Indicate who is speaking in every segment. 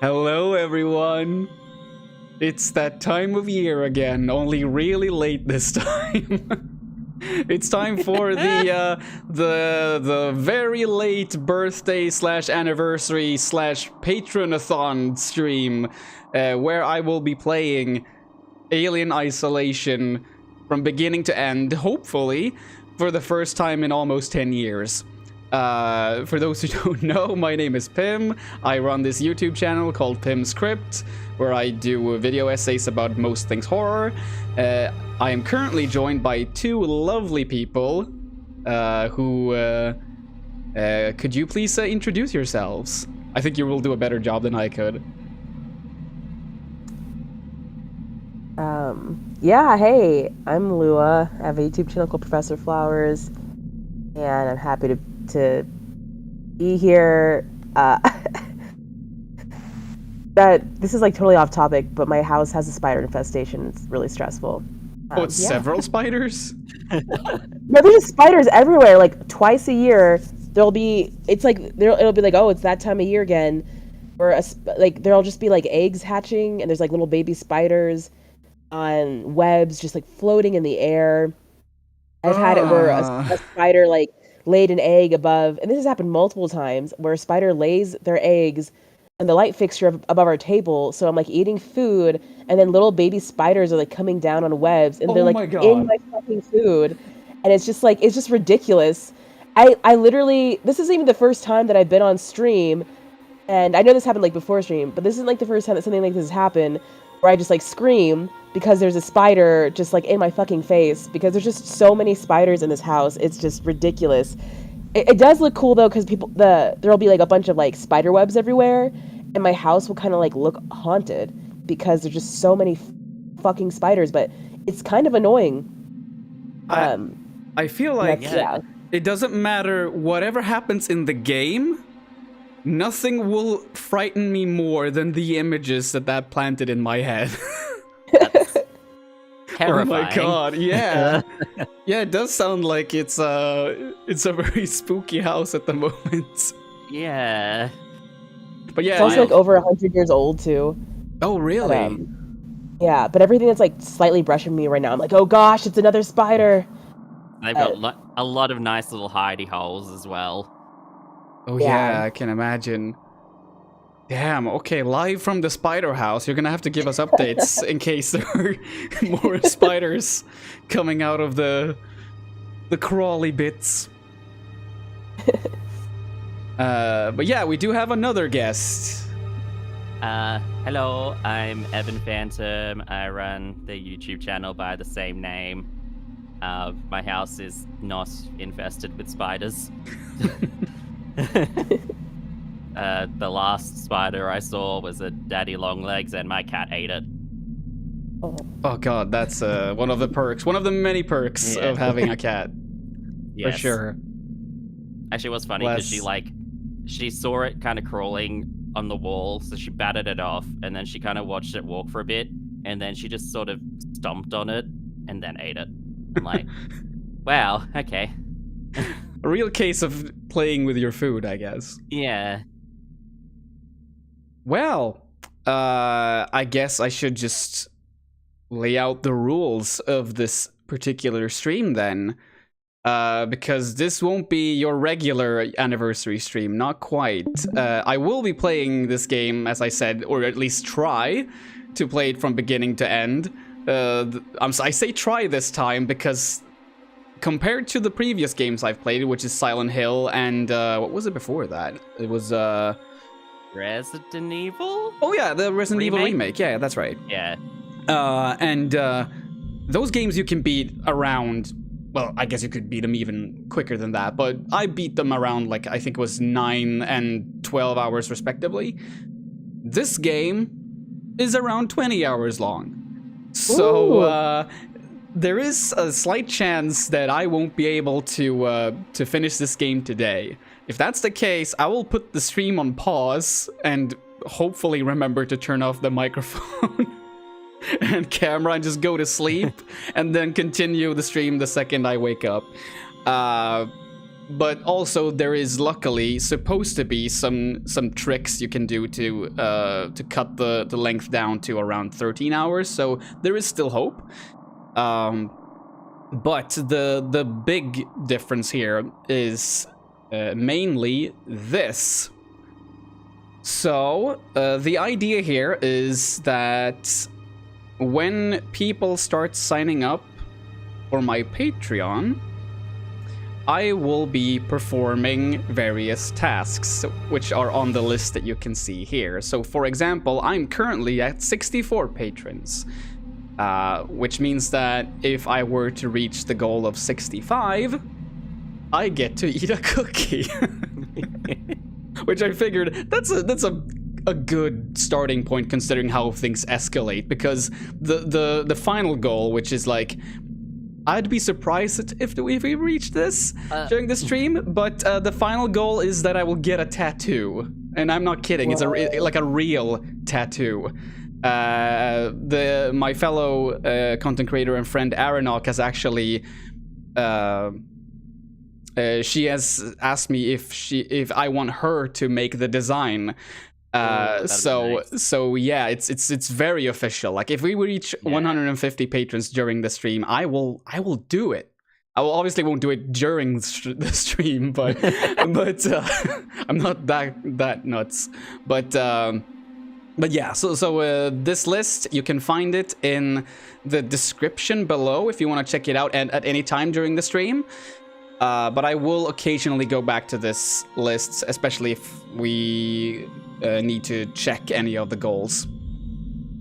Speaker 1: Hello, everyone. It's that time of year again, only really late this time. It's time for the very late birthday / anniversary / Patronathon stream, where I will be playing Alien Isolation from beginning to end, hopefully, for the first time in almost 10 years. For those who don't know, my name is Pim. I run this YouTube channel called Pim Script, where I do video essays about most things horror. I am currently joined by two lovely people who could you please introduce yourselves? I think you will do a better job than I could.
Speaker 2: Yeah, hey, I'm Lua. I have a YouTube channel called Professor Flowers, and I'm happy to be here. This is like totally off topic, but my house has a spider infestation. It's really stressful.
Speaker 1: It's several spiders?
Speaker 2: No, there's spiders everywhere. Like twice a year, it'll be like, oh, it's that time of year again, where there'll just be like eggs hatching, and there's like little baby spiders on webs just like floating in the air. I've had it where a spider like laid an egg above, and this has happened multiple times, where a spider lays their eggs and the light fixture above our table, so I'm like eating food, and then little baby spiders are like coming down on webs, and they're like in my fucking food, and it's just ridiculous. I literally, this isn't even the first time that I've been on stream, and I know this happened like before stream, but this isn't like the first time that something like this has happened, where I just like scream because there's a spider just like in my fucking face, because there's just so many spiders in this house. It's just ridiculous. It does look cool though, because there'll be like a bunch of like spider webs everywhere, and my house will kind of like look haunted because there's just so many fucking spiders, but it's kind of annoying.
Speaker 1: I feel like it doesn't matter whatever happens in the game, nothing will frighten me more than the images that planted in my head.
Speaker 3: That's terrifying.
Speaker 1: Oh my god, yeah. Yeah, it does sound like it's a very spooky house at the moment.
Speaker 3: Yeah.
Speaker 1: But yeah,
Speaker 2: it's also like over 100 years old too.
Speaker 1: Oh really?
Speaker 2: Yeah, but everything that's like slightly brushing me right now, I'm like, oh gosh, it's another spider.
Speaker 3: They've got a lot of nice little hidey holes as well.
Speaker 1: Oh yeah, I can imagine. Damn, okay, live from the spider house, you're gonna have to give us updates in case there are more spiders coming out of the crawly bits. But yeah, we do have another guest.
Speaker 3: Hello, I'm Evan Phantom. I run the YouTube channel by the same name. My house is not infested with spiders. The last spider I saw was a daddy long legs, and my cat ate it.
Speaker 1: Oh god, that's one of the perks, one of the many perks of having a cat.
Speaker 3: Yes.
Speaker 1: For sure.
Speaker 3: Actually, it was funny because she saw it kind of crawling on the wall, so she batted it off, and then she kind of watched it walk for a bit, and then she just sort of stomped on it and then ate it. I'm like, wow, okay.
Speaker 1: A real case of playing with your food, I guess.
Speaker 3: Yeah.
Speaker 1: Well, I guess I should just lay out the rules of this particular stream then. Because this won't be your regular anniversary stream, not quite. I will be playing this game, as I said, or at least try to play it from beginning to end. I say try this time because compared to the previous games I've played, which is Silent Hill and what was it before that? It was
Speaker 3: Resident Evil?
Speaker 1: Oh yeah, the Resident Evil remake. Yeah, that's right.
Speaker 3: Yeah.
Speaker 1: And those games you can beat around. Well, I guess you could beat them even quicker than that, but I beat them around, like, I think it was 9 and 12 hours respectively. This game is around 20 hours long. So, there is a slight chance that I won't be able to finish this game today. If that's the case, I will put the stream on pause and hopefully remember to turn off the microphone and camera and just go to sleep and then continue the stream the second I wake up. but also there is luckily supposed to be some tricks you can do to cut the length down to around 13 hours. So there is still hope. But the big difference here is mainly this. So the idea here is that when people start signing up for my Patreon, I will be performing various tasks, which are on the list that you can see here. So, for example, I'm currently at 64 patrons, which means that if I were to reach the goal of 65, I get to eat a cookie. Which I figured, that's a good starting point considering how things escalate, because the final goal, which is like, I'd be surprised if we reach this during the stream, but the final goal is that I will get a tattoo, and I'm not kidding. Whoa. It's like a real tattoo. My fellow content creator and friend Aranok has actually she has asked me if I want her to make the design. So yeah, it's very official. Like if we reach 150 patrons during the stream, I will do it. I will obviously won't do it during the stream, but I'm not that nuts. But yeah, so this list, you can find it in the description below if you want to check it out at any time during the stream. But I will occasionally go back to this list, especially if we need to check any of the goals.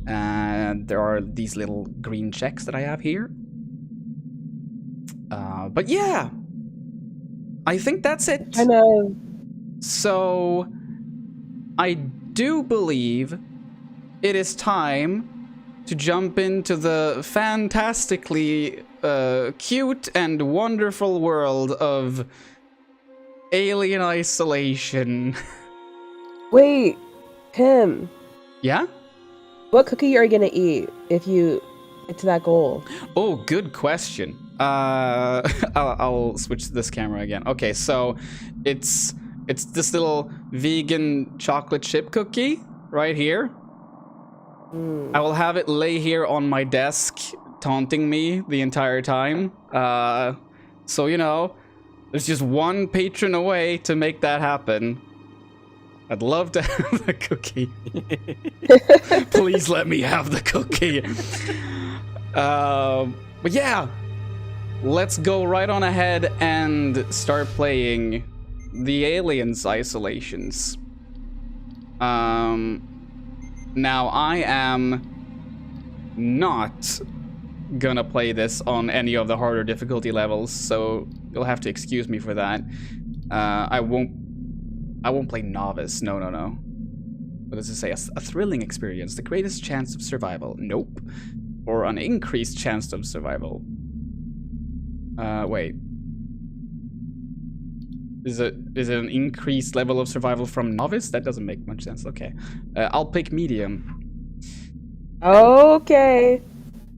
Speaker 1: There are these little green checks that I have here. But yeah, I think that's it.
Speaker 2: I know.
Speaker 1: So I do believe it is time to jump into the fantastically cute and wonderful world of Alien Isolation.
Speaker 2: Wait, Tim.
Speaker 1: Yeah?
Speaker 2: What cookie are you gonna eat if you get to that goal?
Speaker 1: Oh, good question. I'll switch to this camera again. Okay, so it's this little vegan chocolate chip cookie right here. I will have it lay here on my desk, taunting me the entire time. So, you know, there's just one patron away to make that happen. I'd love to have the cookie. Please let me have the cookie. But yeah, let's go right on ahead and start playing the Aliens Isolations. Now, I am not gonna play this on any of the harder difficulty levels, so you'll have to excuse me for that. I won't play novice. No. What does it say? A thrilling experience, the greatest chance of survival. Nope. Or an increased chance of survival. Wait. Is it an increased level of survival from novice? That doesn't make much sense. Okay. I'll pick medium.
Speaker 2: Okay.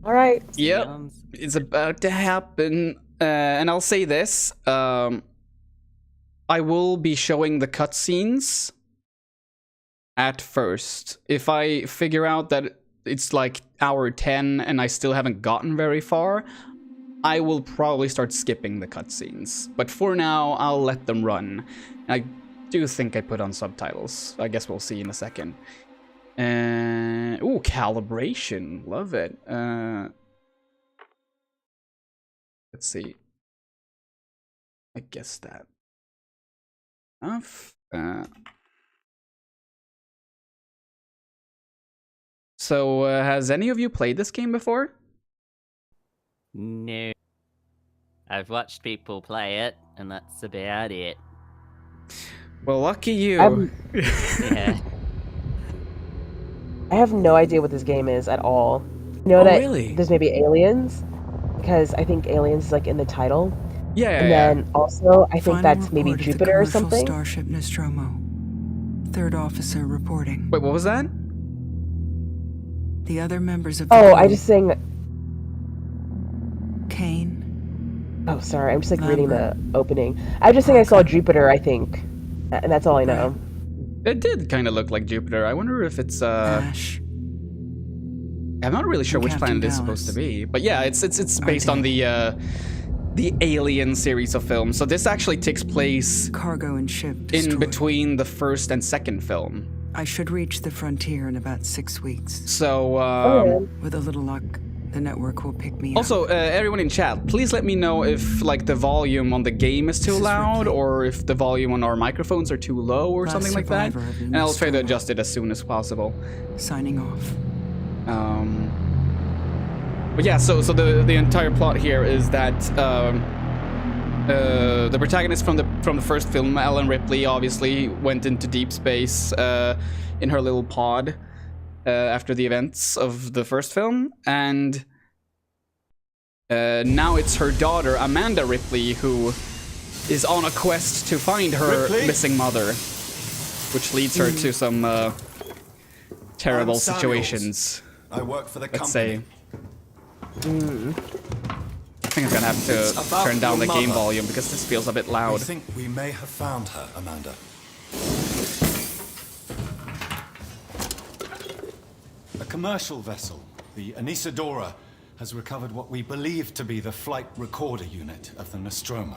Speaker 2: All right.
Speaker 1: Yep. It's about to happen. And I'll say this. I will be showing the cutscenes at first. If I figure out that it's like hour 10 and I still haven't gotten very far, I will probably start skipping the cutscenes. But for now, I'll let them run. I do think I put on subtitles. I guess we'll see in a second. Ooh, calibration. Love it. Let's see. I guess that. Enough. So, has any of you played this game before?
Speaker 3: No. I've watched people play it, and that's about it.
Speaker 1: Well, lucky you.
Speaker 3: Yeah.
Speaker 2: I have no idea what this game is at all. You know that
Speaker 1: really?
Speaker 2: There's maybe aliens, because I think aliens is like in the title.
Speaker 1: Yeah.
Speaker 2: And then also, I think that's maybe Jupiter or something.
Speaker 4: Starship Nostromo. Third officer reporting.
Speaker 1: Wait, what was that?
Speaker 4: The other members of the
Speaker 2: Oh,
Speaker 4: crew,
Speaker 2: I just saying.
Speaker 4: Kane,
Speaker 2: Oh, sorry. I'm just like reading
Speaker 4: Lambert.
Speaker 2: the opening. I just think I saw
Speaker 4: Parker.
Speaker 2: Jupiter, I think. And that's all I know.
Speaker 4: Right.
Speaker 1: It did kind of look like Jupiter. I wonder if it's
Speaker 4: Ash.
Speaker 1: I'm not really sure
Speaker 4: And
Speaker 1: which
Speaker 4: Captain
Speaker 1: planet it's supposed to
Speaker 4: Dallas.
Speaker 1: be, but yeah, it's based on
Speaker 4: did.
Speaker 1: the Alien series of films. So this actually takes place
Speaker 4: Cargo and ship
Speaker 1: in
Speaker 4: destroyed.
Speaker 1: between the first and second film.
Speaker 4: I should reach the frontier in about 6 weeks.
Speaker 1: So
Speaker 2: Oh,
Speaker 4: With a little luck, the network will pick me
Speaker 1: also
Speaker 4: up.
Speaker 1: everyone in chat, please let me know if like the volume on the game is too
Speaker 4: This is
Speaker 1: loud
Speaker 4: Ripley.
Speaker 1: or if the volume on our microphones are too low or
Speaker 4: Last
Speaker 1: something like that.
Speaker 4: survivor of the
Speaker 1: And I'll try to
Speaker 4: Nostromo.
Speaker 1: adjust it as soon as possible.
Speaker 4: Signing off.
Speaker 1: But yeah, so the entire plot here is that the protagonist from the first film, Ellen Ripley, obviously went into deep space in her little pod after the events of the first film, and now it's her daughter Amanda Ripley who is on a quest to find her missing mother, which leads her to some terrible situations.
Speaker 5: I work for the
Speaker 1: Let's
Speaker 5: company.
Speaker 1: say. I think I'm gonna have to
Speaker 5: It's about
Speaker 1: turn down the
Speaker 5: your
Speaker 1: game
Speaker 5: mother.
Speaker 1: volume because this feels a bit
Speaker 5: I
Speaker 1: loud.
Speaker 5: think we may have found her, Amanda. A commercial vessel, the Anisadora, has recovered what we believe to be the flight recorder unit of the Nostromo.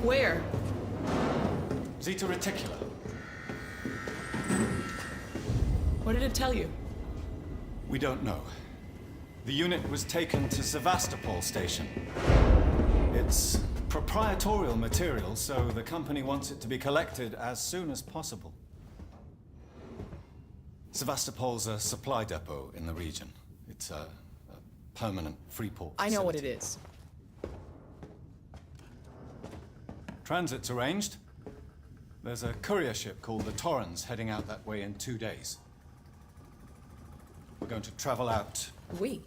Speaker 6: Where?
Speaker 5: Zeta Reticula.
Speaker 6: What did it tell you?
Speaker 5: We don't know. The unit was taken to Sevastopol station. It's proprietorial material, so the company wants it to be collected as soon as possible. Sevastopol's a supply depot in the region. It's a permanent free port
Speaker 6: I know what it
Speaker 5: facility.
Speaker 6: is.
Speaker 5: Transit's arranged. There's a courier ship called the Torrens heading out that way in 2 days. We're going to travel out,
Speaker 6: We.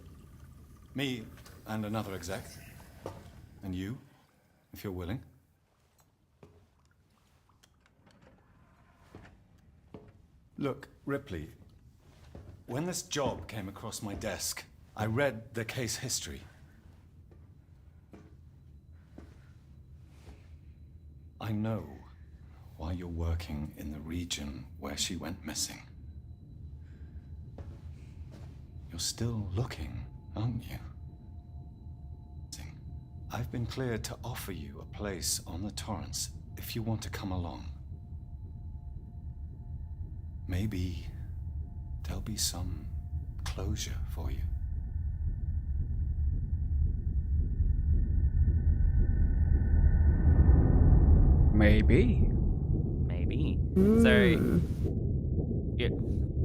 Speaker 5: me and another exec. And you, if you're willing. Look, Ripley, when this job came across my desk, I read the case history. I know why you're working in the region where she went missing. You're still looking, aren't you? I've been cleared to offer you a place on the Torrens if you want to come along. Maybe there'll be some closure for you.
Speaker 1: Maybe.
Speaker 3: Maybe.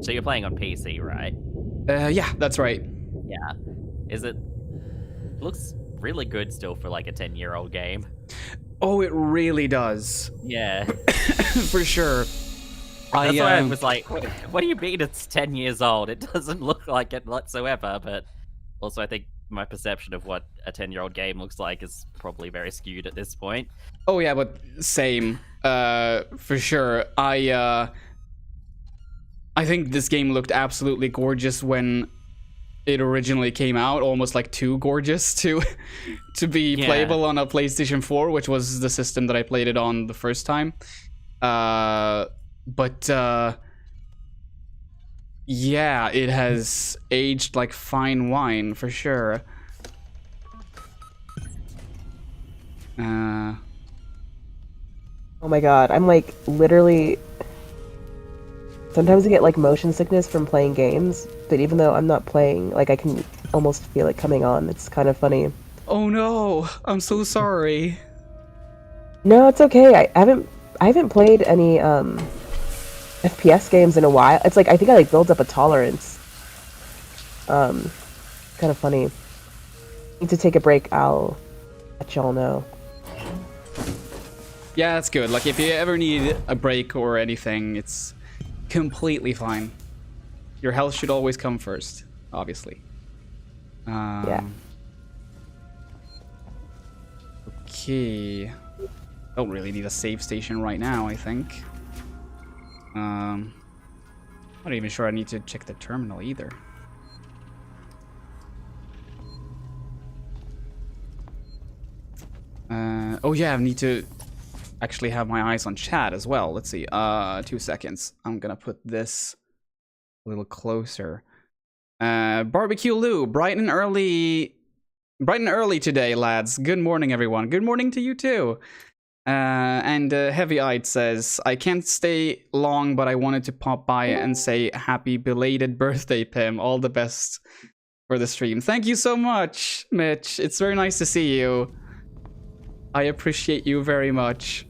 Speaker 3: So you're playing on PC, right?
Speaker 1: Yeah, that's right.
Speaker 3: Yeah. Is it looks really good still for like a 10-year-old game?
Speaker 1: Oh, it really does.
Speaker 3: Yeah.
Speaker 1: For sure.
Speaker 3: That's why I was like, what do you mean it's 10 years old? It doesn't look like it whatsoever, but also I think my perception of what a 10-year-old game looks like is probably very skewed at this point.
Speaker 1: Oh yeah, but same. For sure. I think this game looked absolutely gorgeous when it originally came out, almost like too gorgeous to be playable on a PlayStation 4, which was the system that I played it on the first time. But yeah, it has aged like fine wine for sure.
Speaker 2: oh my god, I'm like literally. Sometimes I get like motion sickness from playing games, but even though I'm not playing, like I can almost feel it coming on. It's kind of funny.
Speaker 1: Oh no, I'm so sorry.
Speaker 2: No, it's okay. I haven't played any FPS games in a while. It's like I think I like built up a tolerance. Kind of funny. Need to take a break. I'll let y'all know.
Speaker 1: Yeah, that's good. Like if you ever need a break or anything, it's completely fine. Your health should always come first, obviously.
Speaker 2: Yeah.
Speaker 1: Okay. Don't really need a save station right now, I think. Not even sure I need to check the terminal either. Oh yeah, I need to actually have my eyes on chat as well. Let's see. 2 seconds. I'm gonna put this a little closer. Barbecue Lou, bright and early today, lads. Good morning, everyone. Good morning to you too. And Heavy Eyed says, I can't stay long, but I wanted to pop by and say happy belated birthday, Pim. All the best for the stream. Thank you so much, Mitch. It's very nice to see you. I appreciate you very much.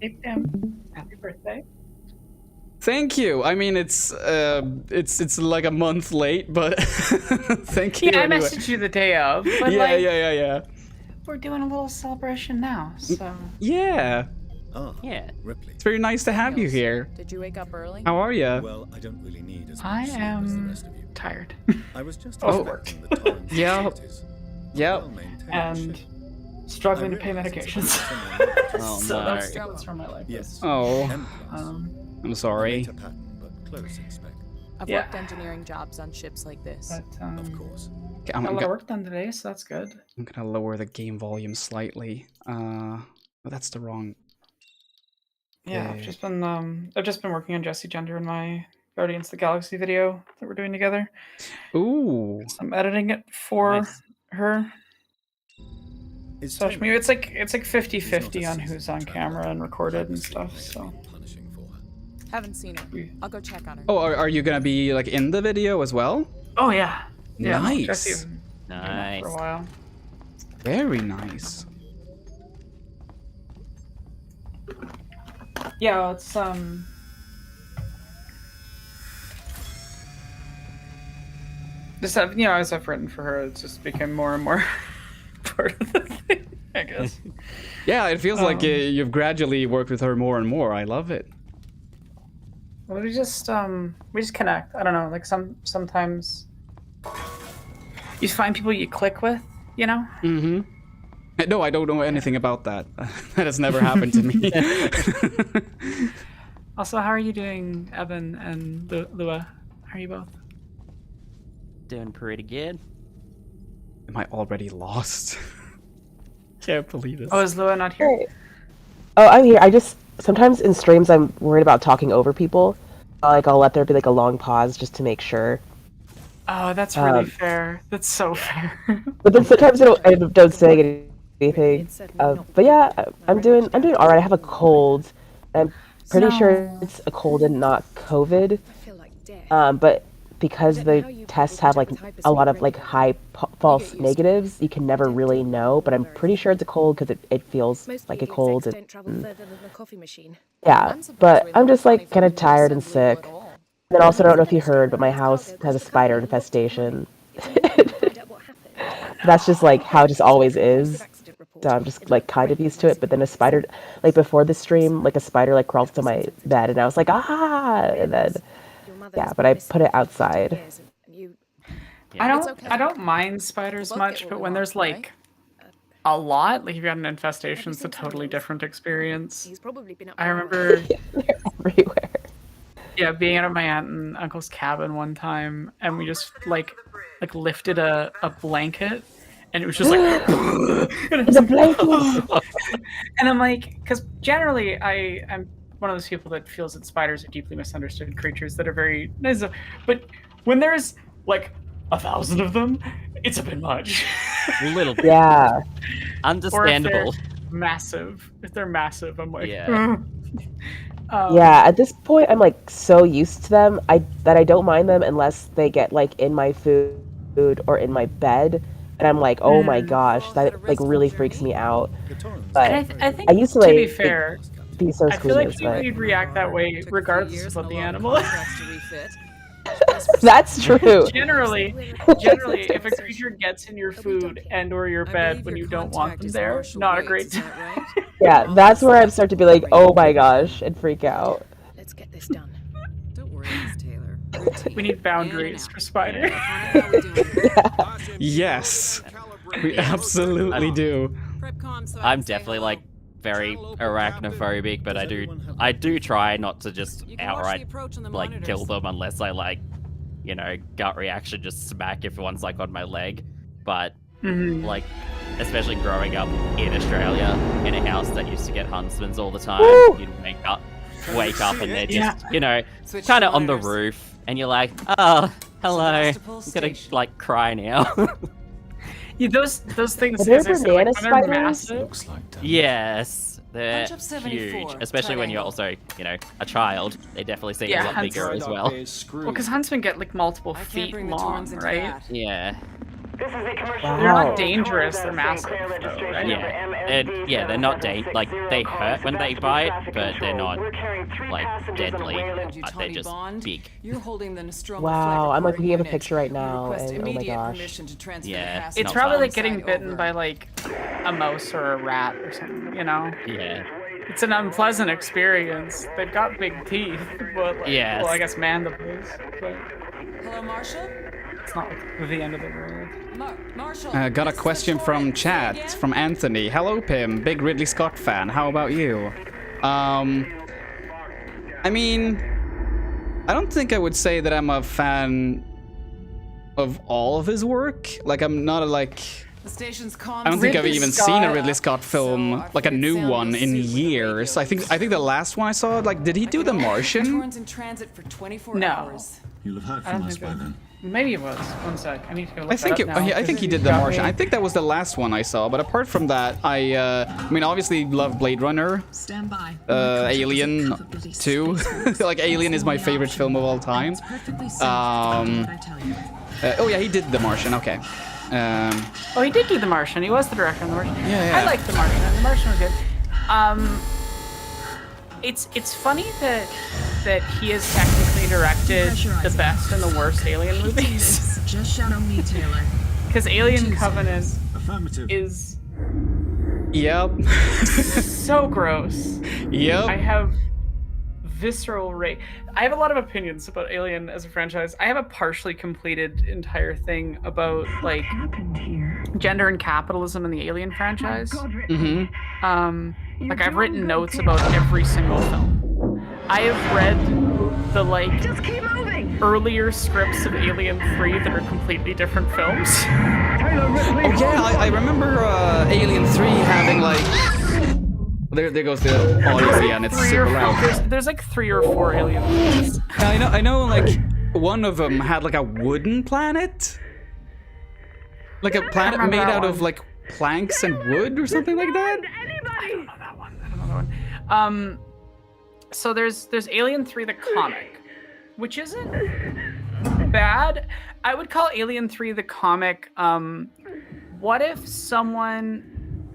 Speaker 7: Hey, Pim. Happy birthday.
Speaker 1: Thank you. I mean, it's like a month late, but thank you.
Speaker 7: Yeah,
Speaker 1: anyway.
Speaker 7: I messaged you the day of. But
Speaker 1: Yeah.
Speaker 7: We're doing a little celebration now, so.
Speaker 1: Yeah.
Speaker 8: Ah,
Speaker 3: Yeah.
Speaker 8: Ripley.
Speaker 1: It's very nice to have you here.
Speaker 9: Did you wake up early?
Speaker 1: How are you?
Speaker 8: Well, I don't really need as much
Speaker 7: I
Speaker 8: sleep as the
Speaker 7: am
Speaker 8: rest of you.
Speaker 7: tired.
Speaker 8: I was just
Speaker 7: Oh.
Speaker 8: expecting the times
Speaker 1: Yeah.
Speaker 8: and cities.
Speaker 1: Yep.
Speaker 8: Well-maintained
Speaker 7: And
Speaker 8: ship.
Speaker 7: struggling
Speaker 8: I
Speaker 7: to pay
Speaker 8: realize it's
Speaker 7: medications.
Speaker 3: Oh,
Speaker 7: So
Speaker 3: no.
Speaker 7: that's where my life is.
Speaker 8: Yes.
Speaker 1: Oh.
Speaker 8: M-class.
Speaker 1: I'm sorry.
Speaker 8: Later pattern, but close in spec.
Speaker 9: I've
Speaker 7: Yeah.
Speaker 9: worked engineering jobs on ships like this.
Speaker 7: But
Speaker 8: Of course.
Speaker 1: Okay,
Speaker 7: got a lot of work done today, so that's good.
Speaker 1: I'm gonna lower the game volume slightly. Oh, that's the wrong.
Speaker 7: Yeah,
Speaker 1: Yeah.
Speaker 7: I've just been working on Jesse Gender in my Guardians of the Galaxy video that we're doing together.
Speaker 1: Ooh.
Speaker 7: I'm editing it for
Speaker 3: Nice.
Speaker 7: her.
Speaker 8: Is
Speaker 7: So
Speaker 8: Taylor-
Speaker 7: it's like 50-50
Speaker 8: He's not
Speaker 7: on
Speaker 8: a
Speaker 7: who's on
Speaker 8: seasoned
Speaker 7: camera
Speaker 8: traveler.
Speaker 7: and recorded and
Speaker 8: Obviously,
Speaker 7: stuff.
Speaker 8: may have
Speaker 7: So
Speaker 8: been punishing for her.
Speaker 9: Haven't seen her.
Speaker 7: we-
Speaker 9: I'll go check on her.
Speaker 1: Oh, are you gonna be like in the video as well?
Speaker 7: oh yeah, yeah.
Speaker 1: Nice.
Speaker 7: Jesse,
Speaker 3: Nice.
Speaker 7: for a while.
Speaker 1: Very nice.
Speaker 7: Yeah, it's just as I've written for her, it's just become more and more part of the thing, I guess.
Speaker 1: Yeah, it feels like
Speaker 7: Um,
Speaker 1: you've gradually worked with her more and more. I love it.
Speaker 7: Well, we just connect. I don't know, like sometimes you find people you click with, you know?
Speaker 1: Mm-hmm. No, I don't know anything about that. That has never happened to me.
Speaker 7: Also, how are you doing, Evan and Lua? How are you both?
Speaker 3: Doing pretty good.
Speaker 1: Am I already lost? Can't believe this.
Speaker 7: Oh, is Lua not here?
Speaker 2: Hey. Oh, I'm here. I just sometimes in streams I'm worried about talking over people. Like I'll let there be like a long pause just to make sure.
Speaker 7: Oh, that's really fair. That's so fair.
Speaker 2: But then sometimes I don't say anything. But yeah, I'm doing all right. I have a cold. I'm pretty sure it's a cold and not COVID. But because the tests have like a lot of like high false negatives, you can never really know. But I'm pretty sure it's a cold because it feels like a cold. Yeah, but I'm just like kind of tired and sick. And then also, I don't know if you heard, but my house has a spider infestation. That's just like how it just always is. So I'm just like kind of used to it. But then a spider, like before the stream, like a spider like crawled to my bed, and I was like, ah! And then yeah, but I put it outside.
Speaker 7: I don't mind spiders much, but when there's like a lot, like if you got an infestation, it's a totally different experience. I remember
Speaker 2: They're everywhere.
Speaker 7: yeah, being at my aunt and uncle's cabin one time, and we just like lifted a blanket, and it was just like
Speaker 2: It's a blanket.
Speaker 7: and I'm like, because generally I'm one of those people that feels that spiders are deeply misunderstood creatures that are very nice, but when there's like 1,000 of them, it's a bit much.
Speaker 3: A little bit.
Speaker 2: Yeah.
Speaker 3: Understandable.
Speaker 7: If they're massive, I'm like,
Speaker 3: Yeah.
Speaker 2: Yeah, at this point, I'm like so used to them that I don't mind them unless they get like in my food or in my bed, and I'm like, oh my gosh, that like really freaks me out. But
Speaker 7: I think
Speaker 2: I used to
Speaker 7: to
Speaker 2: like
Speaker 7: be fair,
Speaker 2: be so
Speaker 7: I feel like
Speaker 2: squeamish,
Speaker 7: you'd react that way regardless of the animal.
Speaker 2: but that's true.
Speaker 7: Generally, if a creature gets in your food and or your bed when you don't want them there, not a great time.
Speaker 2: Yeah, that's where I start to be like, oh my gosh, and freak out.
Speaker 9: Let's get this done. Don't worry, Miss Taylor.
Speaker 7: We need boundaries for spider.
Speaker 1: Yes, we absolutely do.
Speaker 3: I'm definitely like very arachnophobic, but I do try not to just outright like kill them unless I like, gut reaction, just smack if one's like on my leg. But like especially growing up in Australia in a house that used to get huntsmans all the time.
Speaker 2: Woo!
Speaker 3: You'd wake up and they're just,
Speaker 7: Yeah.
Speaker 9: Switch
Speaker 3: kind
Speaker 9: to
Speaker 3: of on the
Speaker 9: letters.
Speaker 3: roof, and you're like, oh, hello. I'm
Speaker 9: Sebastopol
Speaker 3: gonna
Speaker 9: Station.
Speaker 3: cry now.
Speaker 7: Yeah, those things.
Speaker 2: Are there
Speaker 7: as I said,
Speaker 2: banana
Speaker 7: when they're
Speaker 2: spiders?
Speaker 7: massive-
Speaker 5: Looks like that.
Speaker 3: Yes, they're
Speaker 9: Punch up 74,
Speaker 3: huge, especially when you're
Speaker 9: triangle.
Speaker 3: also, a child. They definitely seem
Speaker 7: Yeah,
Speaker 3: a lot bigger as well.
Speaker 7: Well, because huntsmen get like multiple
Speaker 9: I can't
Speaker 7: feet
Speaker 9: bring the
Speaker 7: long,
Speaker 9: Torrens into
Speaker 7: right?
Speaker 9: that.
Speaker 3: Yeah,
Speaker 7: They're
Speaker 2: Wow.
Speaker 7: not dangerous. They're massive, though, right?
Speaker 3: yeah, they're not they hurt when they bite, but they're not like deadly.
Speaker 9: Round you,
Speaker 3: They're
Speaker 9: Tawny
Speaker 3: just
Speaker 9: Bond.
Speaker 3: big.
Speaker 9: You're holding the Nostromo
Speaker 2: Wow,
Speaker 9: flight
Speaker 2: I'm like
Speaker 9: recording
Speaker 2: looking at a
Speaker 9: unit.
Speaker 2: picture right
Speaker 9: You
Speaker 2: now,
Speaker 9: request
Speaker 2: and oh my
Speaker 9: immediate
Speaker 2: gosh.
Speaker 9: permission to transfer
Speaker 3: Yeah,
Speaker 9: the passage
Speaker 7: It's
Speaker 3: not
Speaker 7: probably
Speaker 3: fun.
Speaker 7: like getting
Speaker 9: side
Speaker 7: bitten
Speaker 9: over.
Speaker 7: by like a mouse or a rat or something, you know?
Speaker 3: Yeah.
Speaker 7: It's an unpleasant experience. They've got big teeth, but like,
Speaker 3: Yes.
Speaker 7: well, I guess mandibles, but
Speaker 9: Hello, Marshall?
Speaker 7: it's not like the end of the world.
Speaker 9: Marshall.
Speaker 1: Got a
Speaker 9: this is
Speaker 1: question
Speaker 9: the
Speaker 1: from
Speaker 9: Torrens. Say
Speaker 1: chat
Speaker 9: again?
Speaker 1: from Anthony. Hello, Pim. Big Ridley Scott fan. How about you? I mean, I don't think I would say that I'm a fan of all of his work. Like, I'm not
Speaker 9: The station's
Speaker 1: I don't think I've
Speaker 7: Ridley
Speaker 1: even seen a
Speaker 7: Scott-
Speaker 1: Ridley Scott film, like a new one, in years. I think the last one I saw, like, did he do The Martian?
Speaker 9: Torrens in transit for 24
Speaker 7: No.
Speaker 9: hours.
Speaker 8: You'll have heard
Speaker 7: I don't
Speaker 8: from us
Speaker 7: think
Speaker 8: by
Speaker 7: that-
Speaker 8: then.
Speaker 7: Maybe it was. One sec. I need to go look
Speaker 1: I think
Speaker 7: that up now,
Speaker 1: I think he
Speaker 7: 'cause
Speaker 1: did The
Speaker 7: got
Speaker 1: Martian.
Speaker 7: me-
Speaker 1: I think that was the last one I saw. But apart from that, I mean, obviously love Blade Runner,
Speaker 10: Stand by.
Speaker 1: Alien 2. Like, Alien is my favorite film of all time. Oh yeah, he did The Martian. Okay.
Speaker 7: Oh, he did do The Martian. He was the director of The Martian.
Speaker 1: Yeah.
Speaker 7: I like The Martian. The Martian was good. It's funny that he has technically directed the best and the worst Alien movies.
Speaker 10: Just shadow me, Taylor.
Speaker 7: Because Alien Covenant
Speaker 8: Affirmative.
Speaker 7: is
Speaker 1: Yep.
Speaker 7: so gross. I
Speaker 1: Yep.
Speaker 7: have visceral rage. I have a lot of opinions about Alien as a franchise. I have a partially completed entire thing about like gender and capitalism in the Alien franchise.
Speaker 1: Mm-hmm.
Speaker 7: Like I've written notes about every single film. I have read the like earlier scripts of Alien 3 that are completely different films.
Speaker 1: Oh yeah, I remember Alien 3 having like. There goes the audio again. It's super loud.
Speaker 7: There's like 3 or 4 Alien movies.
Speaker 1: I know. Like one of them had like a wooden planet, like a planet
Speaker 7: remember
Speaker 1: made
Speaker 7: that
Speaker 1: out
Speaker 7: one.
Speaker 1: of like planks and wood or something like that.
Speaker 7: I don't know that one. So there's Alien 3 the comic, which isn't bad. I would call Alien 3 the comic. What if someone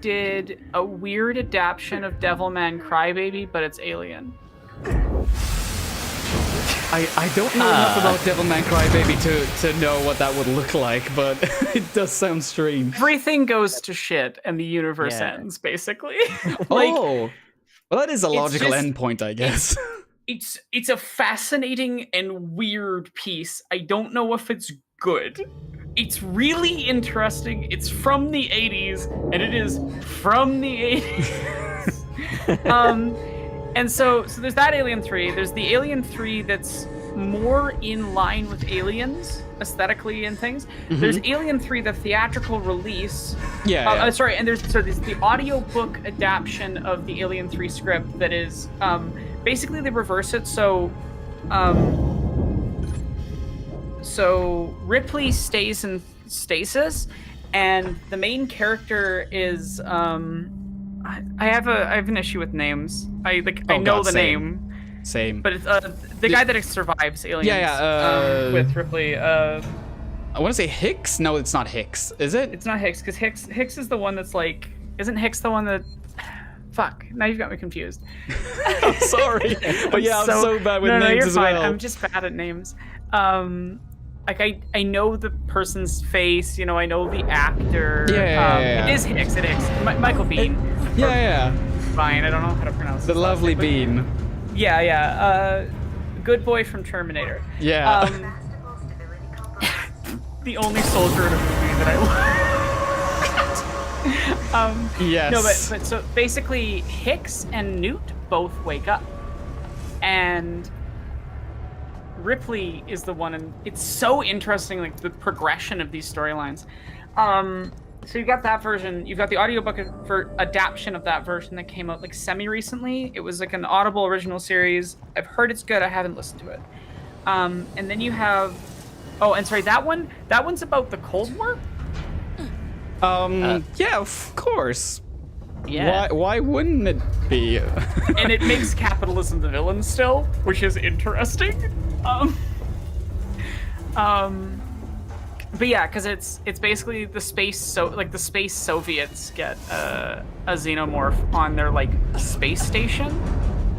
Speaker 7: did a weird adaptation of Devilman Crybaby, but it's Alien?
Speaker 1: I don't know enough about Devilman Crybaby to know what that would look like, but it does sound strange.
Speaker 7: Everything goes to shit and the universe
Speaker 3: Yeah.
Speaker 7: ends, basically.
Speaker 1: Oh, well, that is a logical
Speaker 7: just-
Speaker 1: endpoint, I guess.
Speaker 7: It's a fascinating and weird piece. I don't know if it's good. It's really interesting. It's from the 80s, and it is from the 80s. And so there's that Alien 3. There's the Alien 3 that's more in line with Aliens aesthetically and things. There's Alien 3, the theatrical release.
Speaker 1: Yeah.
Speaker 7: Sorry, and there's the audiobook adaptation of the Alien 3 script that is basically they reverse it. So Ripley stays in stasis, and the main character is I have an issue with names. I know
Speaker 1: God,
Speaker 7: the
Speaker 1: same.
Speaker 7: name,
Speaker 1: Same.
Speaker 7: but it's the guy that survives Aliens.
Speaker 1: Yeah,
Speaker 7: with Ripley.
Speaker 1: I want to say Hicks. No, it's not Hicks. Is it?
Speaker 7: It's not Hicks, because Hicks is the one that's like. Isn't Hicks the one that? Fuck! Now you've got me confused.
Speaker 1: I'm sorry, but yeah, I'm so bad with
Speaker 7: no,
Speaker 1: names
Speaker 7: you're
Speaker 1: as
Speaker 7: fine.
Speaker 1: well.
Speaker 7: I'm just bad at names. Like I know the person's face. You know, I know the actor.
Speaker 1: Yeah.
Speaker 7: It is Hicks. It is Michael Bean.
Speaker 1: Yeah.
Speaker 7: Fine. I don't know how to pronounce
Speaker 1: The
Speaker 7: his last
Speaker 1: lovely
Speaker 7: name, but-
Speaker 1: Bean.
Speaker 7: Yeah. Good boy from Terminator.
Speaker 1: Yeah.
Speaker 7: The only soldier in a movie that I like.
Speaker 1: Yes.
Speaker 7: No, but so basically, Hicks and Newt both wake up, and Ripley is the one, and it's so interesting, like the progression of these storylines. So you got that version. You've got the audiobook for adaptation of that version that came out like semi-recently. It was like an Audible original series. I've heard it's good. I haven't listened to it. And then you have, oh, and sorry, that one's about the Cold War.
Speaker 1: Yeah, of course.
Speaker 3: Yeah.
Speaker 1: Why wouldn't it be?
Speaker 7: And it makes capitalism the villain still, which is interesting. But yeah, because it's basically the space the space Soviets get a xenomorph on their like space station.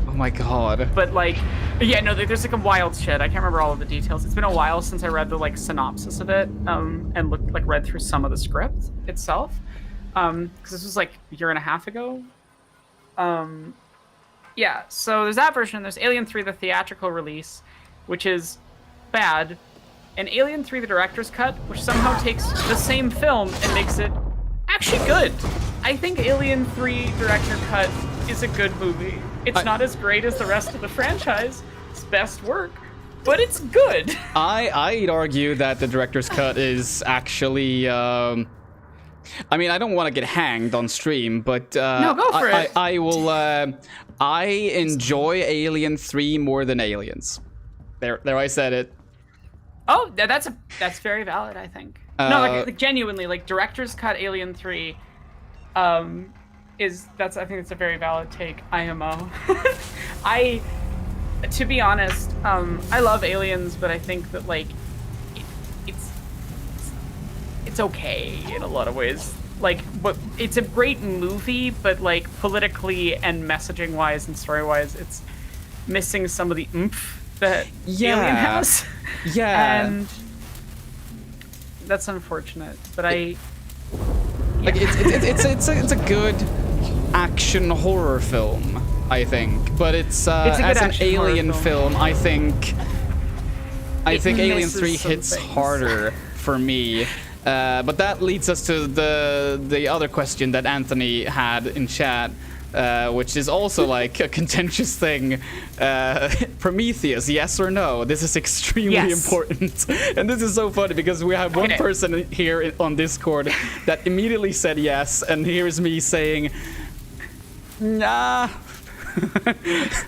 Speaker 1: Oh my god.
Speaker 7: But like, yeah, no, there's like a wild shit. I can't remember all of the details. It's been a while since I read the like synopsis of it, and read through some of the script itself, because this was like a year and a half ago. Yeah, so there's that version. There's Alien 3, the theatrical release, which is bad, and Alien 3, the director's cut, which somehow takes the same film and makes it actually good. I think Alien 3 director cut is a good movie. It's not as great as the rest of the franchise's best work, but it's good.
Speaker 1: I'd argue that the director's cut is actually. I mean, I don't want to get hanged on stream, but
Speaker 7: no, go for it.
Speaker 1: I will. I enjoy Alien 3 more than Aliens. There, I said it.
Speaker 7: Oh, that's very valid, I think. No, like genuinely, like director's cut Alien 3, I think it's a very valid take. IMO. To be honest, I love Aliens, but I think that like it's okay in a lot of ways. Like, but it's a great movie, but like politically and messaging wise and story wise, it's missing some of the oomph that Alien has.
Speaker 1: Yeah.
Speaker 7: And that's unfortunate. But
Speaker 1: like it's a good action horror film, I think. But it's as an Alien film, I think Alien 3 hits harder for me. But that leads us to the other question that Anthony had in chat, which is also like a contentious thing. Prometheus, yes or no? This is extremely important. And this is so funny because we have one person here on Discord that immediately said yes, and here's me saying, nah.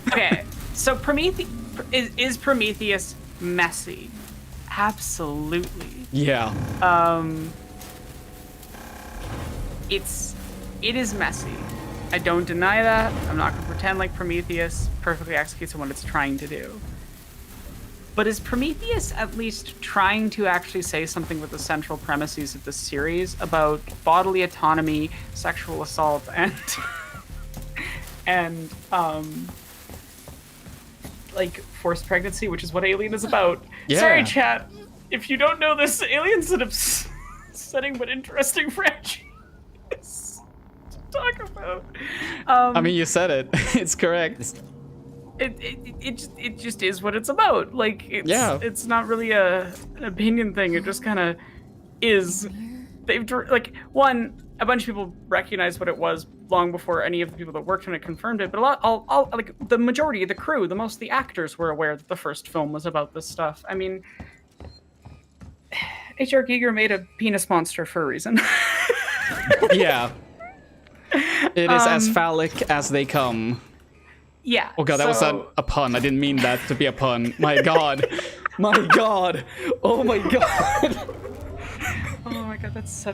Speaker 7: Okay, so is Prometheus messy? Absolutely.
Speaker 1: Yeah.
Speaker 7: It is messy. I don't deny that. I'm not going to pretend like Prometheus perfectly executes on what it's trying to do. But is Prometheus at least trying to actually say something with the central premises of the series about bodily autonomy, sexual assault, and like forced pregnancy, which is what Alien is about.
Speaker 1: Yeah.
Speaker 7: Sorry, chat. If you don't know this, Alien's an upsetting but interesting franchise to talk about.
Speaker 1: I mean, you said it. It's correct.
Speaker 7: It just is what it's about. Like, it's not really an opinion thing. It just kind of is. They've like a bunch of people recognized what it was long before any of the people that worked on it confirmed it. But like the majority of the crew, most of the actors were aware that the first film was about this stuff. I mean, H.R. Giger made a penis monster for a reason.
Speaker 1: Yeah. It is as phallic as they come.
Speaker 7: Yeah.
Speaker 1: Oh god, that was a pun. I didn't mean that to be a pun. My god. My god. Oh my god.
Speaker 7: Oh my god, that's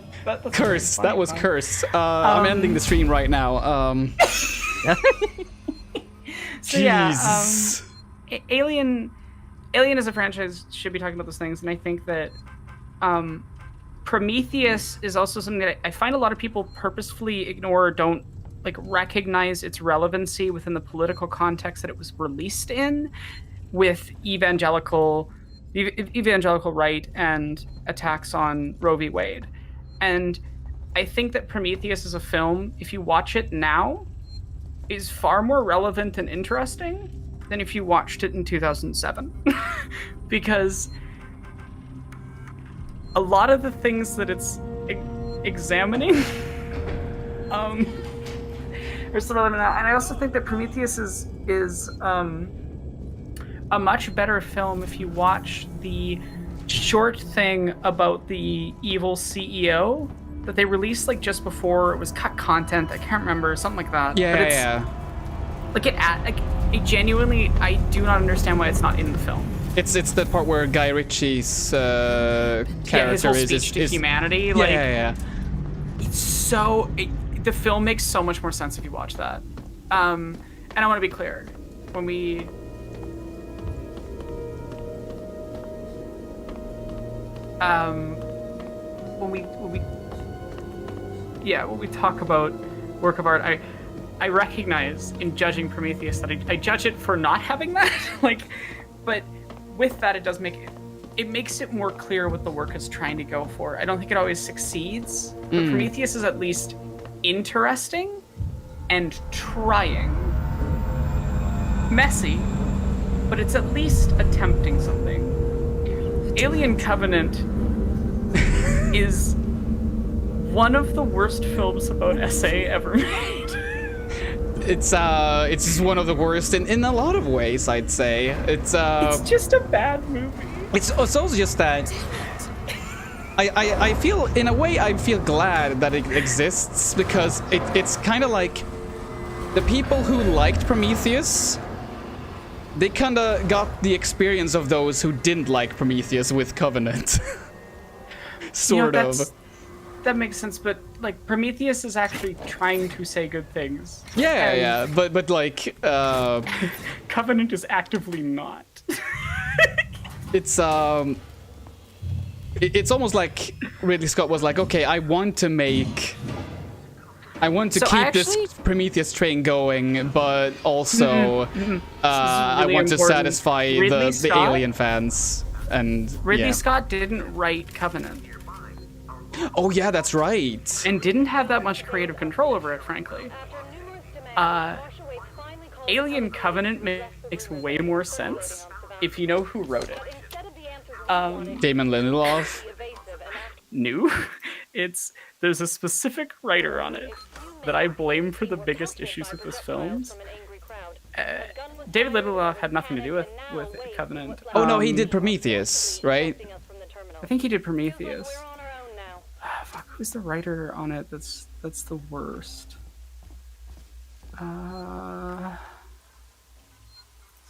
Speaker 1: cursed. That was cursed. I'm ending the stream right now.
Speaker 7: So yeah, Alien as a franchise should be talking about those things, and I think that Prometheus is also something that I find a lot of people purposefully ignore or don't like recognize its relevancy within the political context that it was released in, with evangelical right and attacks on Roe v. Wade. And I think that Prometheus as a film, if you watch it now, is far more relevant and interesting than if you watched it in 2007. Because a lot of the things that it's examining are still relevant now. And I also think that Prometheus is a much better film if you watch the short thing about the evil CEO that they released like just before it was cut content. I can't remember, something like that.
Speaker 1: Yeah,
Speaker 7: but it's,
Speaker 1: yeah.
Speaker 7: Like it genuinely, I do not understand why it's not in the film.
Speaker 1: It's the part where Guy Ritchie's character
Speaker 7: his whole
Speaker 1: is
Speaker 7: speech to humanity.
Speaker 1: Yeah,
Speaker 7: Like,
Speaker 1: yeah.
Speaker 7: It's so the film makes so much more sense if you watch that. And I want to be clear, when we talk about work of art, I recognize in judging Prometheus that I judge it for not having that. But with that, it makes it more clear what the work is trying to go for. I don't think it always succeeds, but Prometheus is at least interesting and trying. Messy, but it's at least attempting something. Alien Covenant is one of the worst films about SA ever made.
Speaker 1: It's just one of the worst in a lot of ways, I'd say. It's
Speaker 7: just a bad movie.
Speaker 1: It's also just that I feel, in a way, I feel glad that it exists, because it's kind of like the people who liked Prometheus, they kind of got the experience of those who didn't like Prometheus with Covenant. Sort of.
Speaker 7: That makes sense, but like Prometheus is actually trying to say good things.
Speaker 1: Yeah, but like
Speaker 7: Covenant is actively not.
Speaker 1: It's almost like Ridley Scott was like, okay, I want to keep this Prometheus train going, but also I want to satisfy the alien fans. And
Speaker 7: Ridley Scott didn't write Covenant.
Speaker 1: Oh yeah, that's right.
Speaker 7: And didn't have that much creative control over it, frankly. Alien Covenant makes way more sense if you know who wrote it.
Speaker 1: Damon Lindelof.
Speaker 7: No, there's a specific writer on it that I blame for the biggest issues with this film. David Lindelof had nothing to do with Covenant.
Speaker 1: Oh no, he did Prometheus, right?
Speaker 7: I think he did Prometheus. Fuck, who's the writer on it that's the worst? It's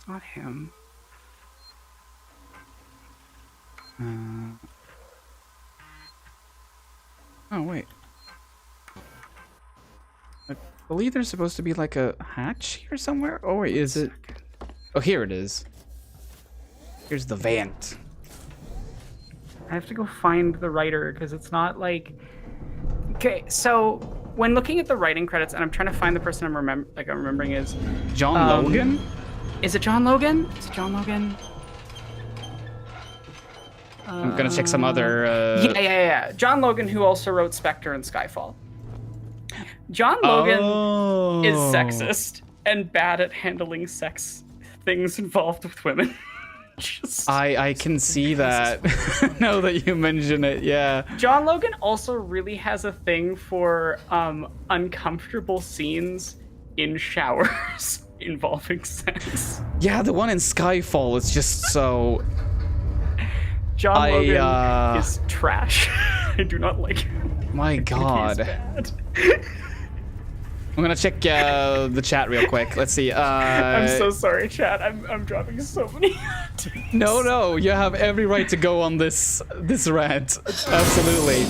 Speaker 7: not him.
Speaker 1: Oh wait. I believe there's supposed to be like a hatch here somewhere. Oh wait, is it? Oh, here it is. Here's the vent.
Speaker 7: I have to go find the writer because it's not like. Okay, so when looking at the writing credits, and I'm trying to find the person I'm remembering is
Speaker 1: John Logan.
Speaker 7: Is it John Logan? Is it John Logan?
Speaker 1: I'm gonna check some other.
Speaker 7: Yeah. John Logan, who also wrote Spectre and Skyfall. John Logan is sexist and bad at handling sex things involved with women.
Speaker 1: I can see that now that you mention it. Yeah.
Speaker 7: John Logan also really has a thing for uncomfortable scenes in showers involving sex.
Speaker 1: Yeah, the one in Skyfall is just so.
Speaker 7: John Logan is trash. I do not like him.
Speaker 1: My God. I'm gonna check the chat real quick. Let's see.
Speaker 7: I'm so sorry, chat. I'm dropping so many.
Speaker 1: No, you have every right to go on this rant. Absolutely.